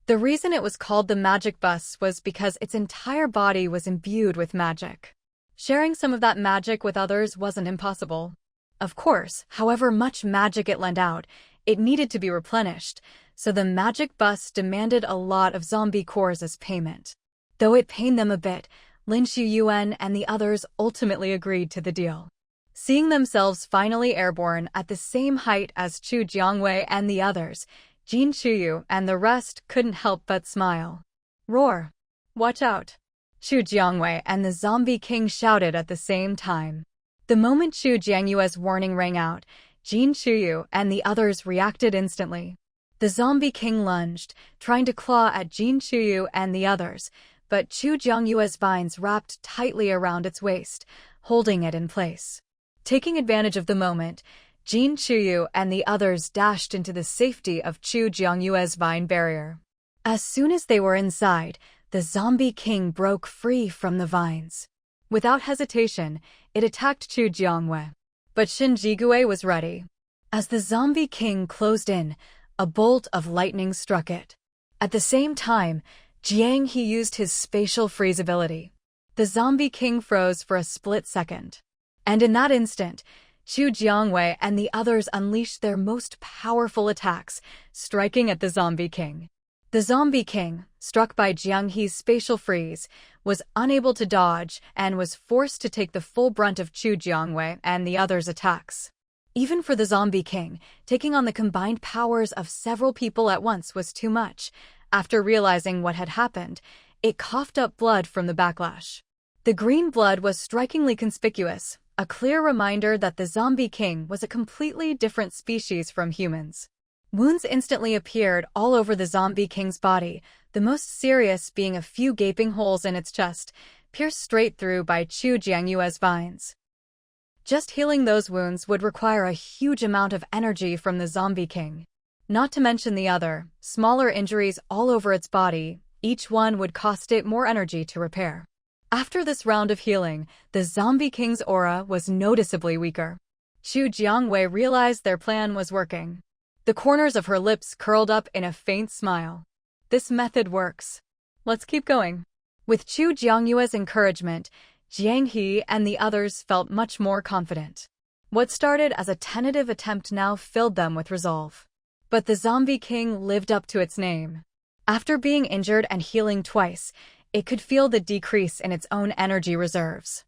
The reason it was called the magic bus was because its entire body was imbued with magic. Sharing some of that magic with others wasn't impossible. Of course, however much magic it lent out, it needed to be replenished, so the magic bus demanded a lot of zombie cores as payment. Though it pained them a bit, Lin Shuyuan and the others ultimately agreed to the deal. Seeing themselves finally airborne at the same height as Chu Jiangwei and the others, Jin Chuyu and the rest couldn't help but smile. Roar! Watch out! Chu Jiangwei and the Zombie King shouted at the same time. The moment Chu Jiangyue's warning rang out, Jin Chuyu and the others reacted instantly. The Zombie King lunged, trying to claw at Jin Chuyu and the others, but Chu Jiangyue's vines wrapped tightly around its waist, holding it in place. Taking advantage of the moment, Jin Chuyu and the others dashed into the safety of Chu Jiangyue's vine barrier. As soon as they were inside, the Zombie King broke free from the vines. Without hesitation, it attacked Chu Jiangwei. But Shin Jigui was ready. As the Zombie King closed in, a bolt of lightning struck it. At the same time, Jiang He used his spatial freeze ability. The Zombie King froze for a split second. And in that instant, Chu Jiangwei and the others unleashed their most powerful attacks, striking at the Zombie King. The Zombie King, struck by Jiang He's spatial freeze, was unable to dodge and was forced to take the full brunt of Chu Jiangwei and the others' attacks. Even for the Zombie King, taking on the combined powers of several people at once was too much. After realizing what had happened, it coughed up blood from the backlash. The green blood was strikingly conspicuous, a clear reminder that the Zombie King was a completely different species from humans. Wounds instantly appeared all over the Zombie King's body, the most serious being a few gaping holes in its chest, pierced straight through by Chu Jiangyue's vines. Just healing those wounds would require a huge amount of energy from the Zombie King. Not to mention the other, smaller injuries all over its body, each one would cost it more energy to repair. After this round of healing, the Zombie King's aura was noticeably weaker. Chu Jiangwei realized their plan was working. The corners of her lips curled up in a faint smile. This method works. Let's keep going. With Chu Jiangyue's encouragement, Jiang He and the others felt much more confident. What started as a tentative attempt now filled them with resolve. But the Zombie King lived up to its name. After being injured and healing twice, it could feel the decrease in its own energy reserves.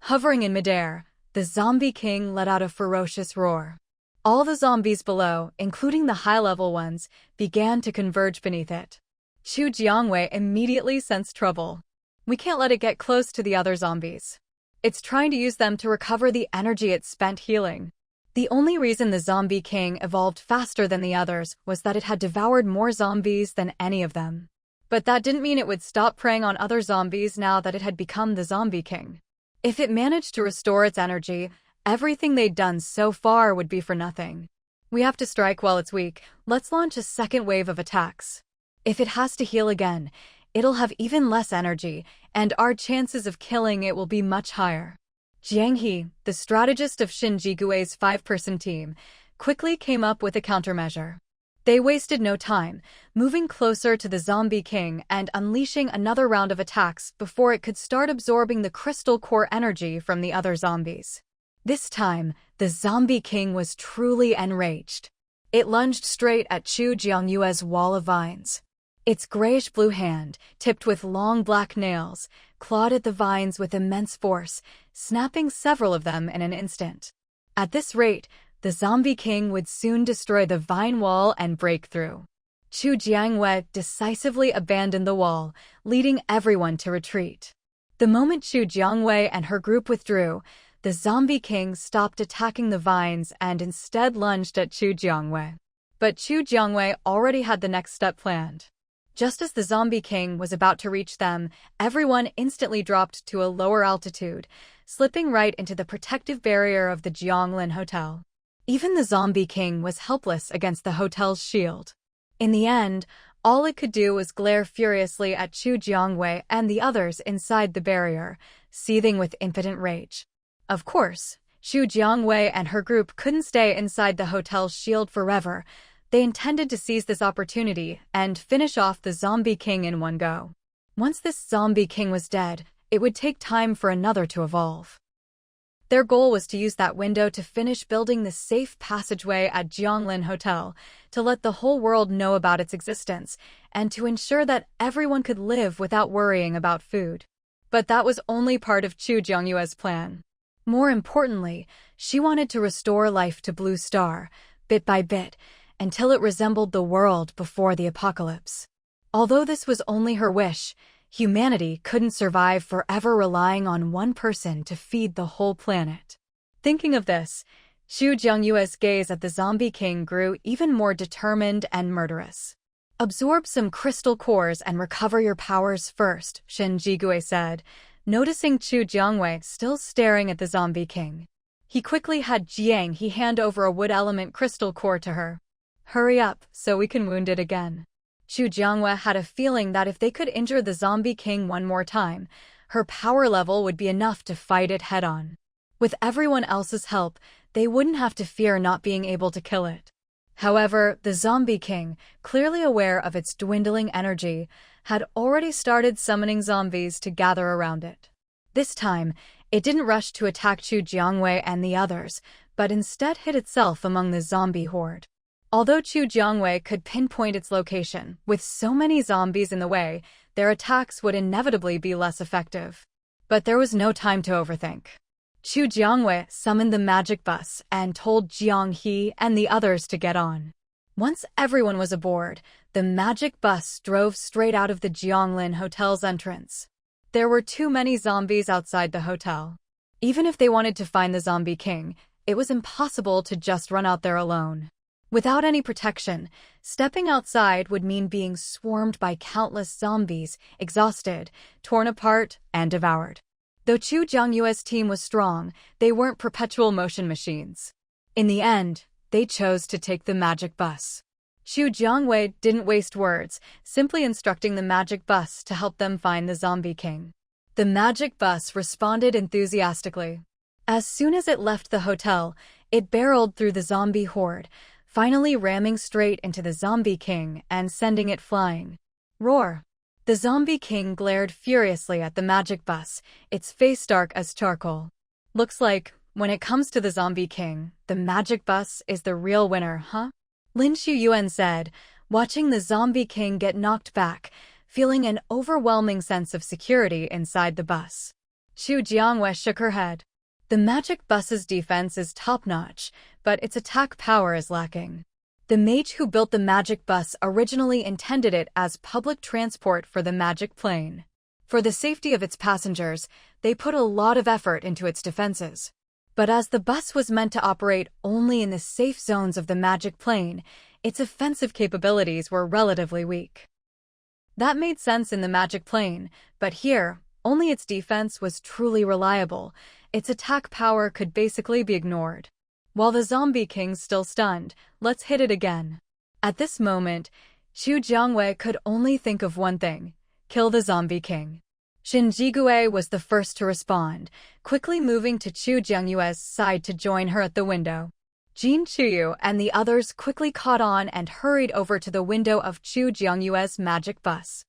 Hovering in midair, the Zombie King let out a ferocious roar. All the zombies below, including the high-level ones, began to converge beneath it. Chu Jiangwei immediately sensed trouble. We can't let it get close to the other zombies. It's trying to use them to recover the energy it spent healing. The only reason the Zombie King evolved faster than the others was that it had devoured more zombies than any of them. But that didn't mean it would stop preying on other zombies now that it had become the Zombie King. If it managed to restore its energy, everything they'd done so far would be for nothing. We have to strike while it's weak. Let's launch a second wave of attacks. If it has to heal again, it'll have even less energy, and our chances of killing it will be much higher. Jiang He, the strategist of Shin Jigui's 5-person team, quickly came up with a countermeasure. They wasted no time, moving closer to the Zombie King and unleashing another round of attacks before it could start absorbing the crystal core energy from the other zombies. This time, the Zombie King was truly enraged. It lunged straight at Chu Jiangyue's wall of vines. Its grayish-blue hand, tipped with long black nails, clawed at the vines with immense force, snapping several of them in an instant. At this rate, the Zombie King would soon destroy the vine wall and break through. Chu Jiangwei decisively abandoned the wall, leading everyone to retreat. The moment Chu Jiangwei and her group withdrew, the Zombie King stopped attacking the vines and instead lunged at Chu Jiangwei. But Chu Jiangwei already had the next step planned. Just as the Zombie King was about to reach them, everyone instantly dropped to a lower altitude, slipping right into the protective barrier of the Jianglin Hotel. Even the Zombie King was helpless against the hotel's shield. In the end, all it could do was glare furiously at Chu Jiangwei and the others inside the barrier, seething with impotent rage. Of course, Chu Jiangwei and her group couldn't stay inside the hotel's shield forever. They intended to seize this opportunity and finish off the Zombie King in one go. Once this Zombie King was dead, it would take time for another to evolve. Their goal was to use that window to finish building the safe passageway at Jianglin Hotel, to let the whole world know about its existence, and to ensure that everyone could live without worrying about food. But that was only part of Chu Jiangyue's plan. More importantly, she wanted to restore life to Blue Star, bit by bit, until it resembled the world before the apocalypse. Although this was only her wish, humanity couldn't survive forever relying on one person to feed the whole planet. Thinking of this, Chu Jiangyue's gaze at the Zombie King grew even more determined and murderous. "Absorb some crystal cores and recover your powers first," Shin Jigui said, noticing Chu Jiangwei still staring at the Zombie King. He quickly had Jiang He hand over a wood element crystal core to her. "Hurry up, so we can wound it again." Chu Jiangwei had a feeling that if they could injure the Zombie King one more time, her power level would be enough to fight it head-on. With everyone else's help, they wouldn't have to fear not being able to kill it. However, the Zombie King, clearly aware of its dwindling energy, had already started summoning zombies to gather around it. This time, it didn't rush to attack Chu Jiangwei and the others, but instead hid itself among the zombie horde. Although Chu Jiangwei could pinpoint its location, with so many zombies in the way, their attacks would inevitably be less effective. But there was no time to overthink. Chu Jiangwei summoned the magic bus and told Jiang He and the others to get on. Once everyone was aboard, the magic bus drove straight out of the Jianglin Hotel's entrance. There were too many zombies outside the hotel. Even if they wanted to find the Zombie King, it was impossible to just run out there alone. Without any protection, stepping outside would mean being swarmed by countless zombies, exhausted, torn apart, and devoured. Though Chu Jiangyue's team was strong, they weren't perpetual motion machines. In the end, they chose to take the magic bus. Chu Jiangwei didn't waste words, simply instructing the magic bus to help them find the Zombie King. The magic bus responded enthusiastically. As soon as it left the hotel, it barreled through the zombie horde, finally ramming straight into the Zombie King and sending it flying. Roar! The Zombie King glared furiously at the magic bus, its face dark as charcoal. "Looks like, when it comes to the Zombie King, the magic bus is the real winner, huh?" Lin Shuyuan said, watching the Zombie King get knocked back, feeling an overwhelming sense of security inside the bus. Xu Jiangwei shook her head. The magic bus's defense is top-notch, but its attack power is lacking. The mage who built the magic bus originally intended it as public transport for the magic plane. For the safety of its passengers, they put a lot of effort into its defenses. But as the bus was meant to operate only in the safe zones of the magic plane, its offensive capabilities were relatively weak. That made sense in the magic plane, but here, only its defense was truly reliable. Its attack power could basically be ignored. While the Zombie King's still stunned, let's hit it again. At this moment, Xu Jiangwei could only think of one thing: kill the Zombie King. Shin Jigue was the first to respond, quickly moving to Xu Jiangyue's side to join her at the window. Jin Chuyu and the others quickly caught on and hurried over to the window of Xu Jiangyue's magic bus.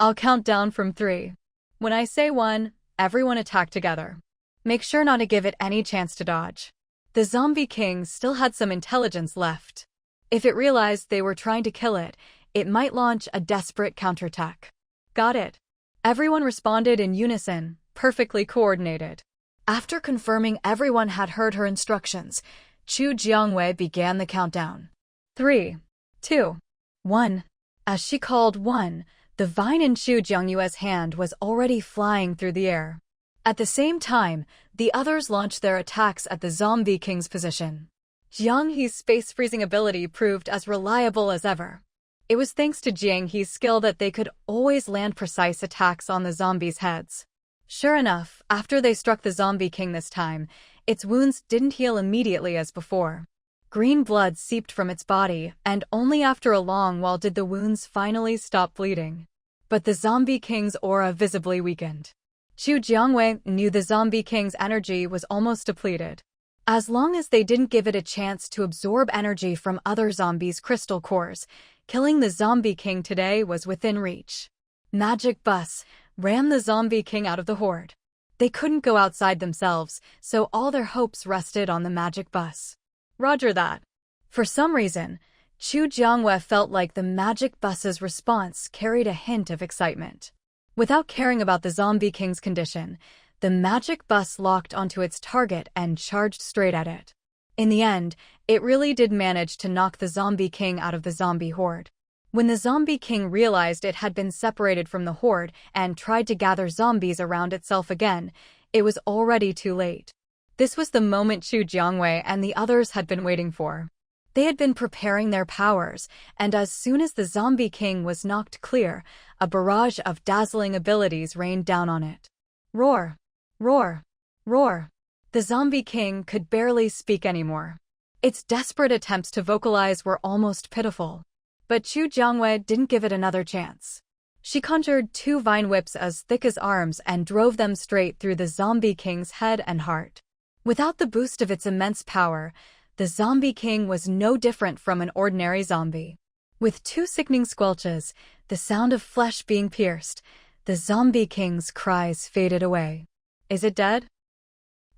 I'll count down from 3. When I say 1, everyone attack together. Make sure not to give it any chance to dodge. The Zombie King still had some intelligence left. If it realized they were trying to kill it, it might launch a desperate counterattack. Got it. Everyone responded in unison, perfectly coordinated. After confirming everyone had heard her instructions, Xu Jiangwei began the countdown. 3, 2, 1. As she called 1, the vine in Xu Jiangyue's hand was already flying through the air. At the same time, the others launched their attacks at the Zombie King's position. Jiang He's space-freezing ability proved as reliable as ever. It was thanks to Jiang He's skill that they could always land precise attacks on the zombies' heads. Sure enough, after they struck the Zombie King this time, its wounds didn't heal immediately as before. Green blood seeped from its body, and only after a long while did the wounds finally stop bleeding. But the Zombie King's aura visibly weakened. Xu Jiangwei knew the Zombie King's energy was almost depleted. As long as they didn't give it a chance to absorb energy from other zombies' crystal cores, killing the Zombie King today was within reach. Magic Bus ran the Zombie King out of the horde. They couldn't go outside themselves, so all their hopes rested on the Magic Bus. Roger that. For some reason, Xu Jiangwei felt like the Magic Bus's response carried a hint of excitement. Without caring about the Zombie King's condition, the Magic Bus locked onto its target and charged straight at it. In the end, it really did manage to knock the Zombie King out of the zombie horde. When the Zombie King realized it had been separated from the horde and tried to gather zombies around itself again, it was already too late. This was the moment Xu Jiangwei and the others had been waiting for. They had been preparing their powers, and as soon as the Zombie King was knocked clear, a barrage of dazzling abilities rained down on it. Roar! Roar! Roar! The Zombie King could barely speak anymore. Its desperate attempts to vocalize were almost pitiful. But Xu Jiangwei didn't give it another chance. She conjured 2 vine whips as thick as arms and drove them straight through the Zombie King's head and heart. Without the boost of its immense power, the Zombie King was no different from an ordinary zombie. With 2 sickening squelches, the sound of flesh being pierced, the Zombie King's cries faded away. Is it dead?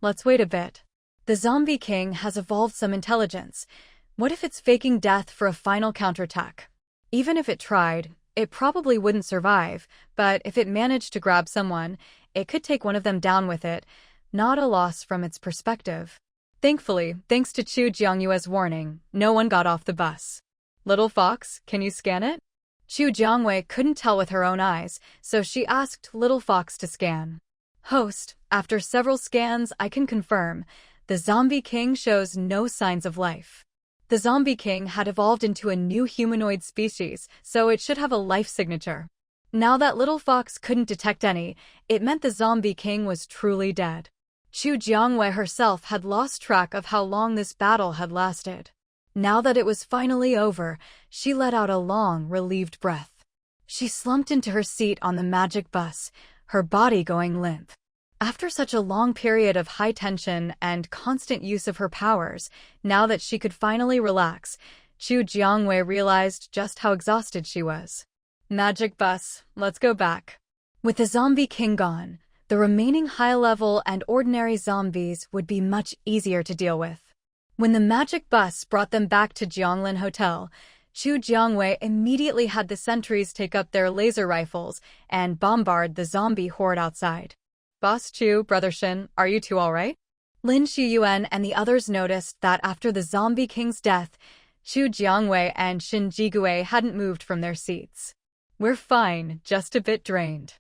Let's wait a bit. The Zombie King has evolved some intelligence. What if it's faking death for a final counterattack? Even if it tried, it probably wouldn't survive, but if it managed to grab someone, it could take one of them down with it. Not a loss from its perspective. Thankfully, thanks to Xu Jiangyue's warning, no one got off the bus. Little Fox, can you scan it? Xu Jiangwei couldn't tell with her own eyes, so she asked Little Fox to scan. Host, after several scans, I can confirm, the Zombie King shows no signs of life. The Zombie King had evolved into a new humanoid species, so it should have a life signature. Now that Little Fox couldn't detect any, it meant the Zombie King was truly dead. Xu Jiangwei herself had lost track of how long this battle had lasted. Now that it was finally over, she let out a long, relieved breath. She slumped into her seat on the Magic Bus, her body going limp. After such a long period of high tension and constant use of her powers, now that she could finally relax, Xu Jiangwei realized just how exhausted she was. Magic Bus, let's go back. With the Zombie King gone, the remaining high-level and ordinary zombies would be much easier to deal with. When the Magic Bus brought them back to Jianglin Hotel, Xu Jiangwei immediately had the sentries take up their laser rifles and bombard the zombie horde outside. Boss Chu, Brother Shin, are you two alright? Lin Shiyuan and the others noticed that after the Zombie King's death, Xu Jiangwei and Shin Jigui hadn't moved from their seats. We're fine, just a bit drained.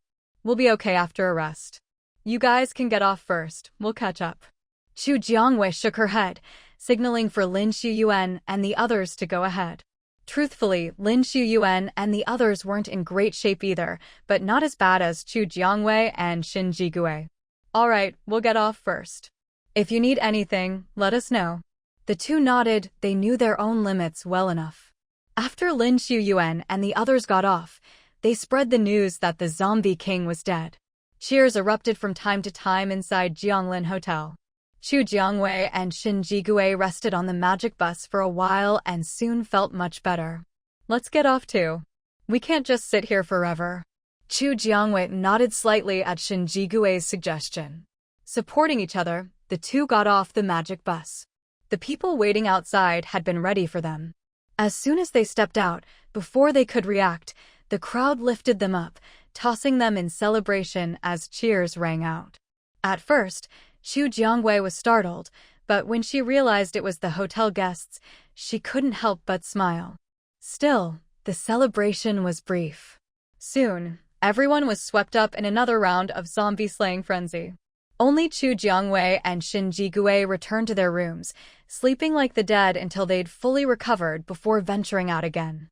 We'll be okay after a rest. You guys can get off first, we'll catch up. Xu Jiangwei shook her head, signaling for Lin Shiyuan and the others to go ahead. Truthfully, Lin Shiyuan and the others weren't in great shape either, but not as bad as Xu Jiangwei and Shin Jigui. Alright, we'll get off first. If you need anything, let us know. The two nodded, they knew their own limits well enough. After Lin Shiyuan and the others got off, they spread the news that the Zombie King was dead. Cheers erupted from time to time inside Jianglin Hotel. Xu Jiangwei and Shin Jigui rested on the magic bus for a while and soon felt much better. Let's get off too. We can't just sit here forever. Xu Jiangwei nodded slightly at Shin Jigui's suggestion. Supporting each other, the two got off the magic bus. The people waiting outside had been ready for them. As soon as they stepped out, before they could react, the crowd lifted them up, tossing them in celebration as cheers rang out. At first, Xu Jiangwei was startled, but when she realized it was the hotel guests, she couldn't help but smile. Still, the celebration was brief. Soon, everyone was swept up in another round of zombie-slaying frenzy. Only Xu Jiangwei and Shin Jigui returned to their rooms, sleeping like the dead until they'd fully recovered before venturing out again.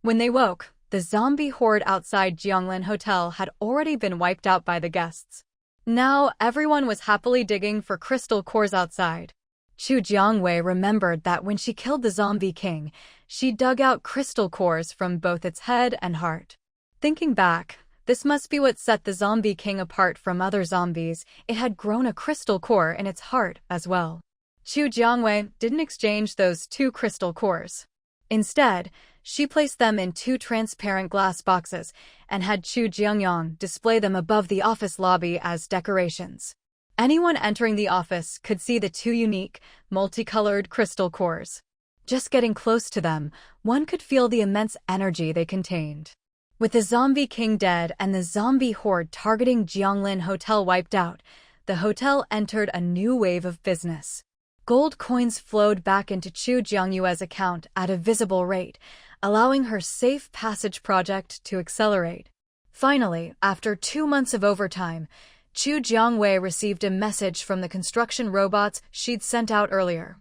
When they woke, the zombie horde outside Jianglin Hotel had already been wiped out by the guests. Now, everyone was happily digging for crystal cores outside. Xu Jiangwei remembered that when she killed the Zombie King, she dug out crystal cores from both its head and heart. Thinking back, this must be what set the Zombie King apart from other zombies. It had grown a crystal core in its heart as well. Xu Jiangwei didn't exchange those two crystal cores. Instead, she placed them in two transparent glass boxes and had Xu Jiangyang display them above the office lobby as decorations. Anyone entering the office could see the two unique, multicolored crystal cores. Just getting close to them, one could feel the immense energy they contained. With the Zombie King dead and the zombie horde targeting Jianglin Hotel wiped out, the hotel entered a new wave of business. Gold coins flowed back into Xu Jiangyue's account at a visible rate, allowing her safe passage project to accelerate. Finally, after 2 months of overtime, Xu Jiangwei received a message from the construction robots she'd sent out earlier.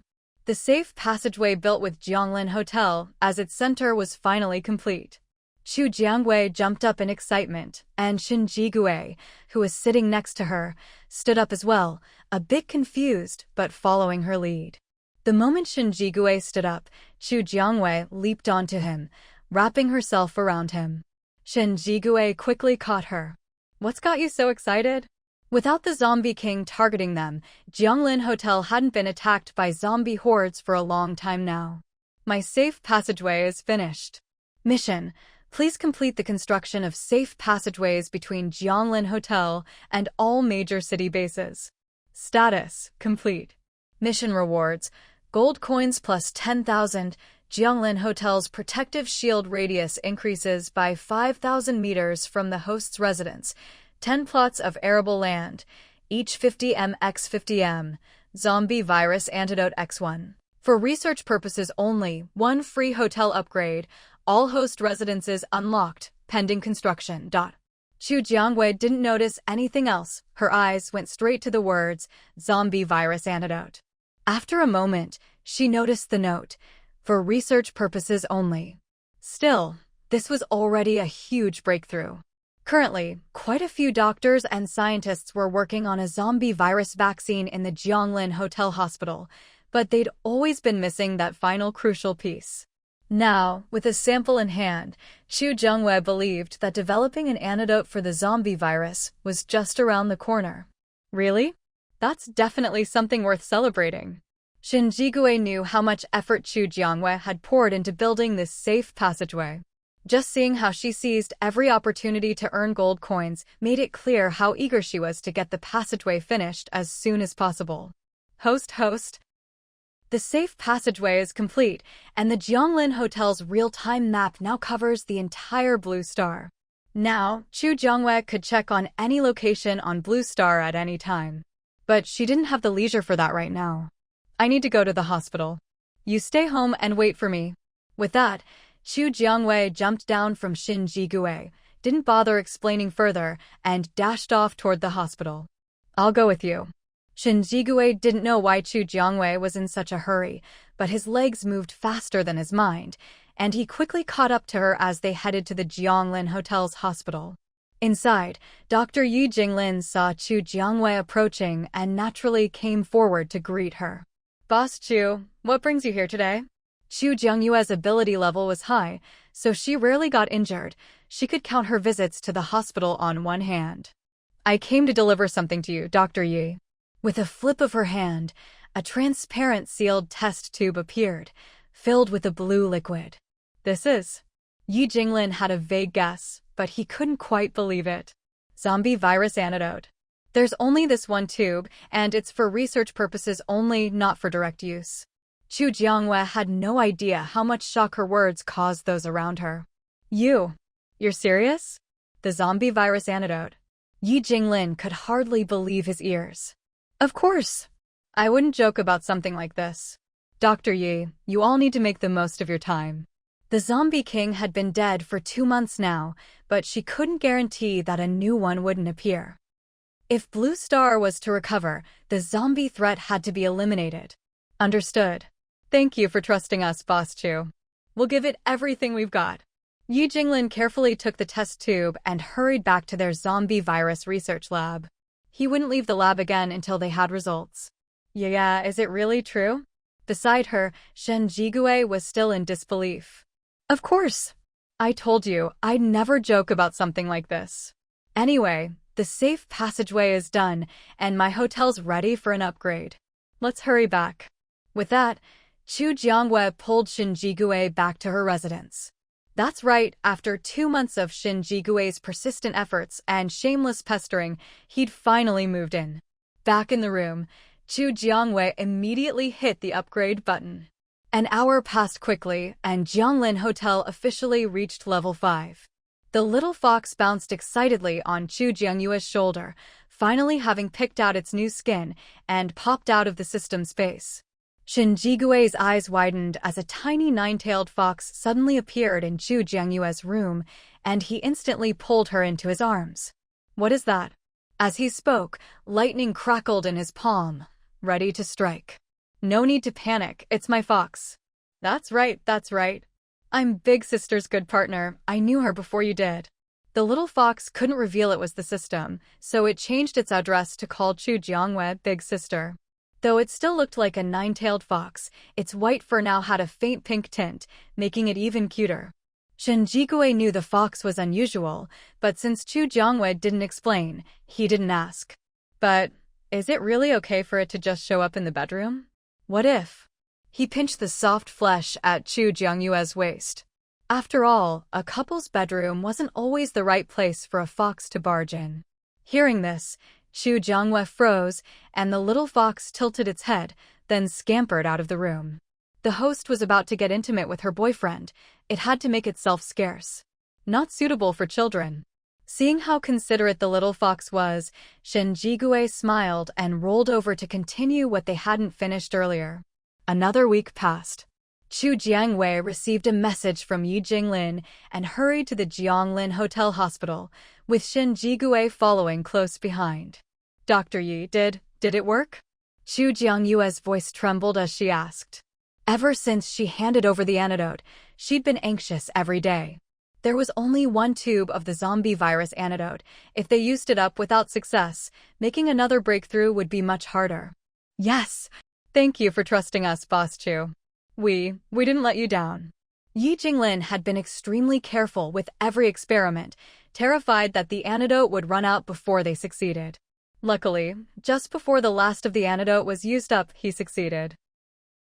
The safe passageway built with Jianglin Hotel as its center was finally complete. Xu Jiangwei jumped up in excitement, and Shin Jigui, who was sitting next to her, stood up as well, a bit confused but following her lead. The moment Shin Jigui stood up, Xu Jiangwei leaped onto him, wrapping herself around him. Shin Jigui quickly caught her. What's got you so excited? Without the Zombie King targeting them, Jianglin Hotel hadn't been attacked by zombie hordes for a long time now. My safe passageway is finished. Mission: please complete the construction of safe passageways between Jianglin Hotel and all major city bases. Status: complete. Mission rewards: gold coins plus 10,000. Jianglin Hotel's protective shield radius increases by 5,000 meters from the host's residence. 10 plots of arable land, each 50 m x 50 m. Zombie virus antidote X1. For research purposes only, 1 free hotel upgrade. All host residences unlocked, pending construction. Xu Jiangwei didn't notice anything else. Her eyes went straight to the words, zombie virus antidote. After a moment, she noticed the note, for research purposes only. Still, this was already a huge breakthrough. Currently, quite a few doctors and scientists were working on a zombie virus vaccine in the Jianglin Hotel Hospital, but they'd always been missing that final crucial piece. Now, with a sample in hand, Xu Jiangwei believed that developing an antidote for the zombie virus was just around the corner. Really? That's definitely something worth celebrating. Shin Jigui knew how much effort Xu Jiangwei had poured into building this safe passageway. Just seeing how she seized every opportunity to earn gold coins made it clear how eager she was to get the passageway finished as soon as possible. Host. The safe passageway is complete, and the Jianglin Hotel's real-time map now covers the entire Blue Star. Now, Chu Jiangwei could check on any location on Blue Star at any time. But she didn't have the leisure for that right now. I need to go to the hospital. You stay home and wait for me. With that, Chu Jiangwei jumped down from Shin Jigui, didn't bother explaining further, and dashed off toward the hospital. I'll go with you. Shin Jigui didn't know why Chu Jiangwei was in such a hurry, but his legs moved faster than his mind, and he quickly caught up to her as they headed to the Jianglin Hotel's hospital. Inside, Dr. Yi Jinglin saw Chu Jiangwei approaching and naturally came forward to greet her. Boss Chu, what brings you here today? Chu Jiangyue's ability level was high, so she rarely got injured. She could count her visits to the hospital on one hand. I came to deliver something to you, Dr. Yi. With a flip of her hand, a transparent sealed test tube appeared, filled with a blue liquid. This is... Yi Jinglin had a vague guess, but he couldn't quite believe it. Zombie virus antidote. There's only this one tube, and it's for research purposes only, not for direct use. Chu Jiangwei had no idea how much shock her words caused those around her. You're serious? The zombie virus antidote. Yi Jinglin could hardly believe his ears. Of course. I wouldn't joke about something like this. Dr. Yi, you all need to make the most of your time. The zombie king had been dead for 2 months now, but she couldn't guarantee that a new one wouldn't appear. If Blue Star was to recover, the zombie threat had to be eliminated. Understood. Thank you for trusting us, Boss Chu. We'll give it everything we've got. Yi Jinglin carefully took the test tube and hurried back to their zombie virus research lab. He wouldn't leave the lab again until they had results. Yeah, is it really true? Beside her, Shen Jigui was still in disbelief. Of course. I told you, I'd never joke about something like this. Anyway, the safe passageway is done, and my hotel's ready for an upgrade. Let's hurry back. With that, Chu Jiangwei pulled Shin Jigui back to her residence. That's right, after 2 months of Shin Jigui's persistent efforts and shameless pestering, he'd finally moved in. Back in the room, Chu Jiangwei immediately hit the upgrade button. An hour passed quickly, and Jianglin Hotel officially reached level 5. The little fox bounced excitedly on Chu Jiangyue's shoulder, finally having picked out its new skin, and popped out of the system space. Shin Jigui's eyes widened as a tiny 9-tailed fox suddenly appeared in Chu Jiangyue's room, and he instantly pulled her into his arms. What is that? As he spoke, lightning crackled in his palm, ready to strike. No need to panic, it's my fox. That's right. I'm Big Sister's good partner. I knew her before you did. The little fox couldn't reveal it was the system, so it changed its address to call Chu Jiangwei Big Sister. Though it still looked like a 9-tailed fox, its white fur now had a faint pink tint, making it even cuter. Shin Jigui knew the fox was unusual, but since Chu Jiangwei didn't explain, he didn't ask. But is it really okay for it to just show up in the bedroom? What if? He pinched the soft flesh at Chu Jiangyue's waist. After all, a couple's bedroom wasn't always the right place for a fox to barge in. Hearing this, Chu Jiangwei froze, and the little fox tilted its head, then scampered out of the room. The host was about to get intimate with her boyfriend. It had to make itself scarce. Not suitable for children. Seeing how considerate the little fox was, Shin Jigui smiled and rolled over to continue what they hadn't finished earlier. Another week passed. Chu Jiangwei received a message from Yi Jinglin and hurried to the Jianglin Hotel Hospital, with Shin Jigui following close behind. Dr. Yi, did it work? Chu Jiangyue's voice trembled as she asked. Ever since she handed over the antidote, she'd been anxious every day. There was only one tube of the zombie virus antidote. If they used it up without success, making another breakthrough would be much harder. Yes, thank you for trusting us, Boss Chu. We didn't let you down. Yi Jinglin had been extremely careful with every experiment, terrified that the antidote would run out before they succeeded. Luckily, just before the last of the antidote was used up, he succeeded.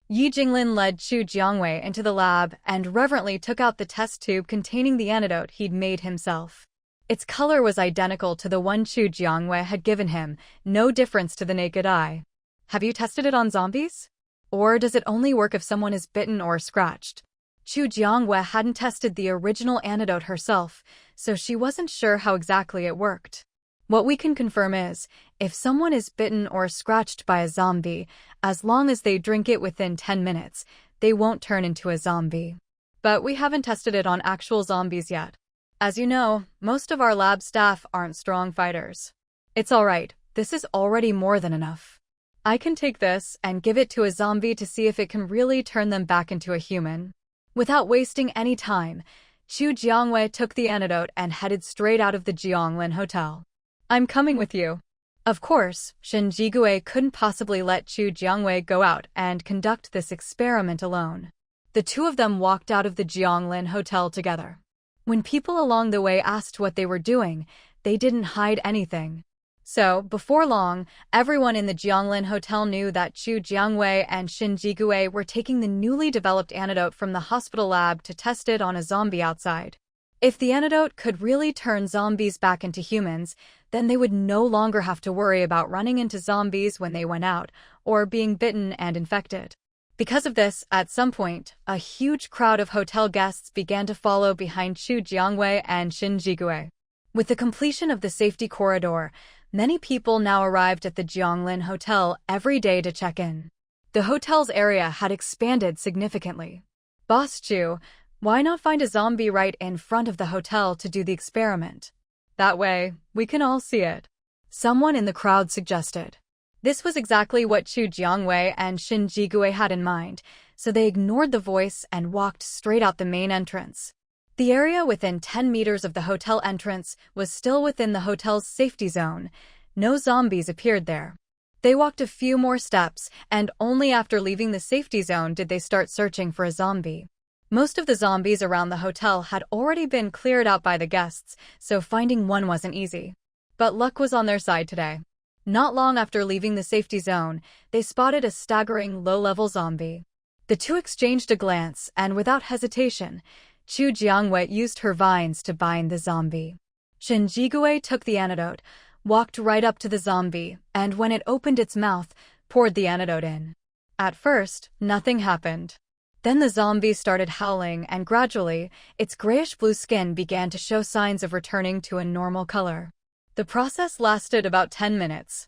Yi Jinglin led Chu Jiangwei into the lab and reverently took out the test tube containing the antidote he'd made himself. Its color was identical to the one Chu Jiangwei had given him, no difference to the naked eye. Have you tested it on zombies? Or does it only work if someone is bitten or scratched? Chu Jiangwei hadn't tested the original antidote herself, so she wasn't sure how exactly it worked. What we can confirm is, if someone is bitten or scratched by a zombie, as long as they drink it within 10 minutes, they won't turn into a zombie. But we haven't tested it on actual zombies yet. As you know, most of our lab staff aren't strong fighters. It's alright, this is already more than enough. I can take this and give it to a zombie to see if it can really turn them back into a human. Without wasting any time, Chu Jiangwei took the antidote and headed straight out of the Jianglin Hotel. I'm coming with you. Of course, Shen Jigui couldn't possibly let Chu Jiangwei go out and conduct this experiment alone. The two of them walked out of the Jianglin Hotel together. When people along the way asked what they were doing, they didn't hide anything. So, before long, everyone in the Jianglin Hotel knew that Chu Jiangwei and Shen Jigui were taking the newly developed antidote from the hospital lab to test it on a zombie outside. If the antidote could really turn zombies back into humans, then they would no longer have to worry about running into zombies when they went out, or being bitten and infected. Because of this, at some point, a huge crowd of hotel guests began to follow behind Chu Jiangwei and Shen Jigui. With the completion of the safety corridor, many people now arrived at the Jianglin Hotel every day to check in. The hotel's area had expanded significantly. Boss Chu, why not find a zombie right in front of the hotel to do the experiment? That way, we can all see it. Someone in the crowd suggested. This was exactly what Chu Jiangwei and Shen Jigui had in mind, so they ignored the voice and walked straight out the main entrance. The area within 10 meters of the hotel entrance was still within the hotel's safety zone. No zombies appeared there. They walked a few more steps, and only after leaving the safety zone did they start searching for a zombie. Most of the zombies around the hotel had already been cleared out by the guests, so finding one wasn't easy. But luck was on their side today. Not long after leaving the safety zone, they spotted a staggering low-level zombie. The two exchanged a glance, and without hesitation, Chu Jiangwei used her vines to bind the zombie. Shen Jigui took the antidote, walked right up to the zombie, and when it opened its mouth, poured the antidote in. At first, nothing happened. Then the zombie started howling, and gradually, its grayish-blue skin began to show signs of returning to a normal color. The process lasted about 10 minutes.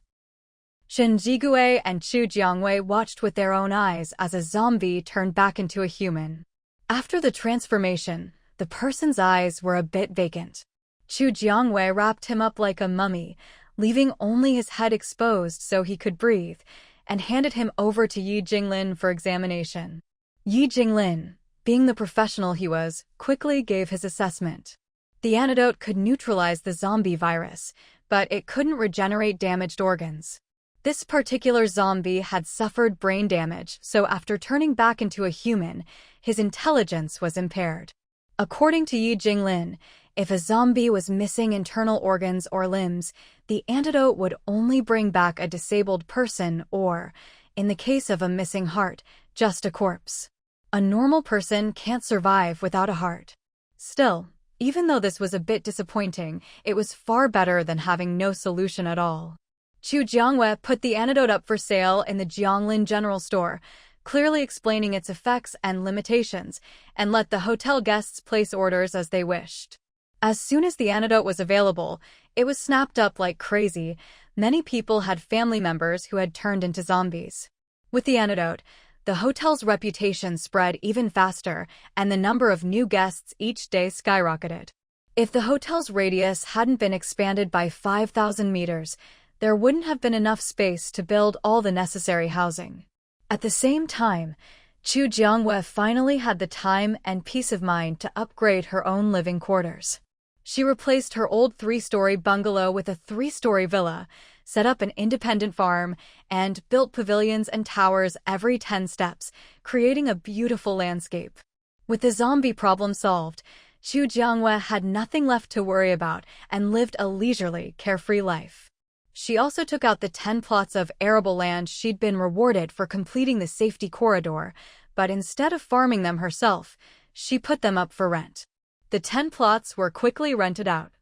Shen Jigui and Chu Jiangwei watched with their own eyes as a zombie turned back into a human. After the transformation, the person's eyes were a bit vacant. Chu Jiangwei wrapped him up like a mummy, leaving only his head exposed so he could breathe, and handed him over to Yi Jinglin for examination. Yi Jinglin, being the professional he was, quickly gave his assessment. The antidote could neutralize the zombie virus, but it couldn't regenerate damaged organs. This particular zombie had suffered brain damage, so after turning back into a human, his intelligence was impaired. According to Yi Jinglin, if a zombie was missing internal organs or limbs, the antidote would only bring back a disabled person or, in the case of a missing heart, just a corpse. A normal person can't survive without a heart. Still, even though this was a bit disappointing, it was far better than having no solution at all. Chu Jiangwei put the antidote up for sale in the Jianglin General Store, clearly explaining its effects and limitations, and let the hotel guests place orders as they wished. As soon as the antidote was available, it was snapped up like crazy. Many people had family members who had turned into zombies. With the antidote, the hotel's reputation spread even faster, and the number of new guests each day skyrocketed. If the hotel's radius hadn't been expanded by 5,000 meters, there wouldn't have been enough space to build all the necessary housing. At the same time, Chu Jiangwei finally had the time and peace of mind to upgrade her own living quarters. She replaced her old 3-story bungalow with a 3-story villa, set up an independent farm, and built pavilions and towers every 10 steps, creating a beautiful landscape. With the zombie problem solved, Chu Jiangwei had nothing left to worry about and lived a leisurely, carefree life. She also took out the 10 plots of arable land she'd been rewarded for completing the safety corridor, but instead of farming them herself, she put them up for rent. The 10 plots were quickly rented out.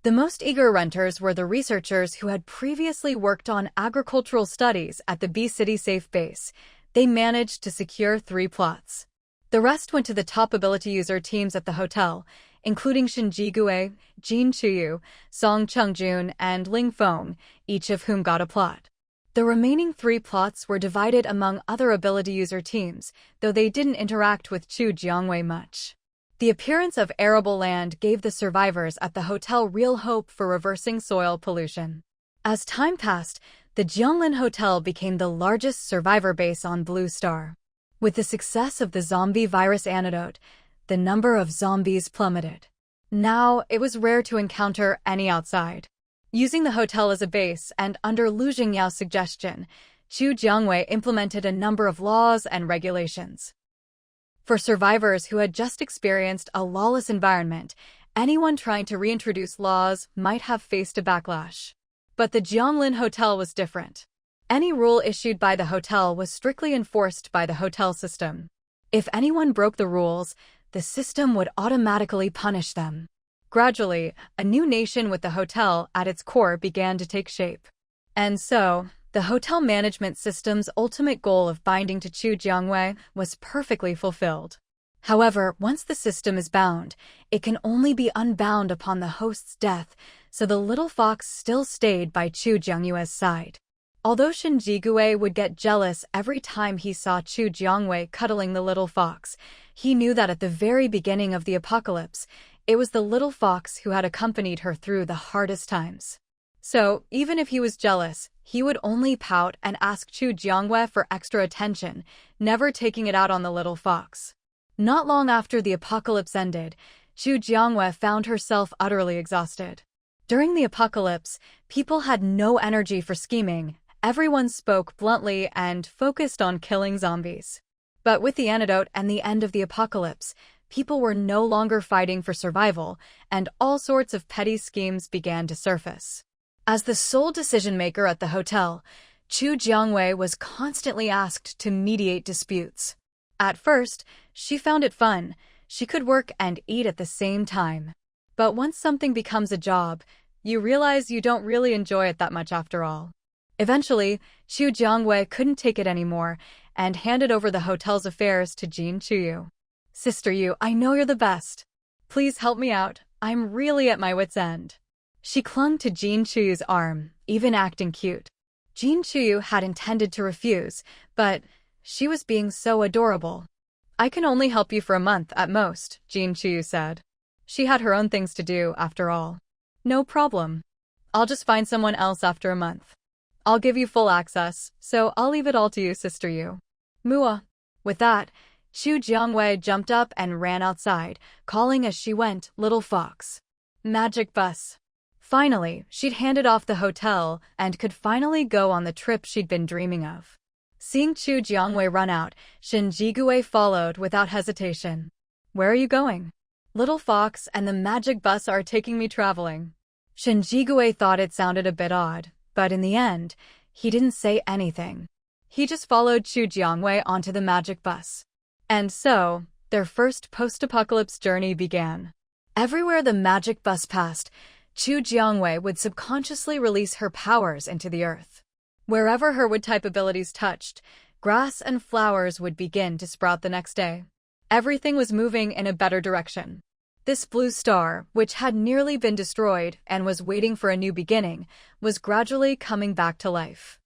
The most eager renters were the researchers who had previously worked on agricultural studies at the B-City Safe Base. They managed to secure 3 plots. The rest went to the top ability user teams at the hotel, including Shin Jigui, Jin Chuyu, Song Chungjun, and Ling Feng, each of whom got a plot. The remaining 3 plots were divided among other ability user teams, though they didn't interact with Chu Jiangwei much. The appearance of arable land gave the survivors at the hotel real hope for reversing soil pollution. As time passed, the Jianglin Hotel became the largest survivor base on Blue Star. With the success of the zombie virus antidote, the number of zombies plummeted. Now, it was rare to encounter any outside. Using the hotel as a base and under Lu Jingyao's suggestion, Chu Jiangwei implemented a number of laws and regulations. For survivors who had just experienced a lawless environment, anyone trying to reintroduce laws might have faced a backlash. But the Jianglin Hotel was different. Any rule issued by the hotel was strictly enforced by the hotel system. If anyone broke the rules, the system would automatically punish them. Gradually, a new nation with the hotel at its core began to take shape. And so, the hotel management system's ultimate goal of binding to Chu Jiangwei was perfectly fulfilled. However, once the system is bound, it can only be unbound upon the host's death, so the little fox still stayed by Chu Jiangwei's side. Although Shin Jigui would get jealous every time he saw Chu Jiangwei cuddling the little fox, he knew that at the very beginning of the apocalypse, it was the little fox who had accompanied her through the hardest times. So, even if he was jealous, he would only pout and ask Chu Jiangwei for extra attention, never taking it out on the little fox. Not long after the apocalypse ended, Chu Jiangwei found herself utterly exhausted. During the apocalypse, people had no energy for scheming, everyone spoke bluntly and focused on killing zombies. But with the antidote and the end of the apocalypse, people were no longer fighting for survival, and all sorts of petty schemes began to surface. As the sole decision-maker at the hotel, Chu Jiangwei was constantly asked to mediate disputes. At first, she found it fun. She could work and eat at the same time. But once something becomes a job, you realize you don't really enjoy it that much after all. Eventually, Chu Jiangwei couldn't take it anymore and handed over the hotel's affairs to Jin Chuyu. "Sister Yu, I know you're the best. Please help me out. I'm really at my wit's end." She clung to Jin Chuyu's arm, even acting cute. Jin Chuyu had intended to refuse, but she was being so adorable. "I can only help you for a month at most," Jin Chuyu said. She had her own things to do, after all. "No problem. I'll just find someone else after a month. I'll give you full access, so I'll leave it all to you, Sister Yu." Mua. With that, Chu Jiangwei jumped up and ran outside, calling as she went, "Little fox." Magic bus. Finally, she'd handed off the hotel and could finally go on the trip she'd been dreaming of. Seeing Chu Jiangwei run out, Shin Jigui followed without hesitation. "Where are you going?" "Little fox and the magic bus are taking me traveling." Shin Jigui thought it sounded a bit odd, but in the end, he didn't say anything. He just followed Chu Jiangwei onto the magic bus. And so, their first post-apocalypse journey began. Everywhere the magic bus passed, Chu Jiangwei would subconsciously release her powers into the earth. Wherever her wood-type abilities touched, grass and flowers would begin to sprout the next day. Everything was moving in a better direction. This blue star, which had nearly been destroyed and was waiting for a new beginning, was gradually coming back to life.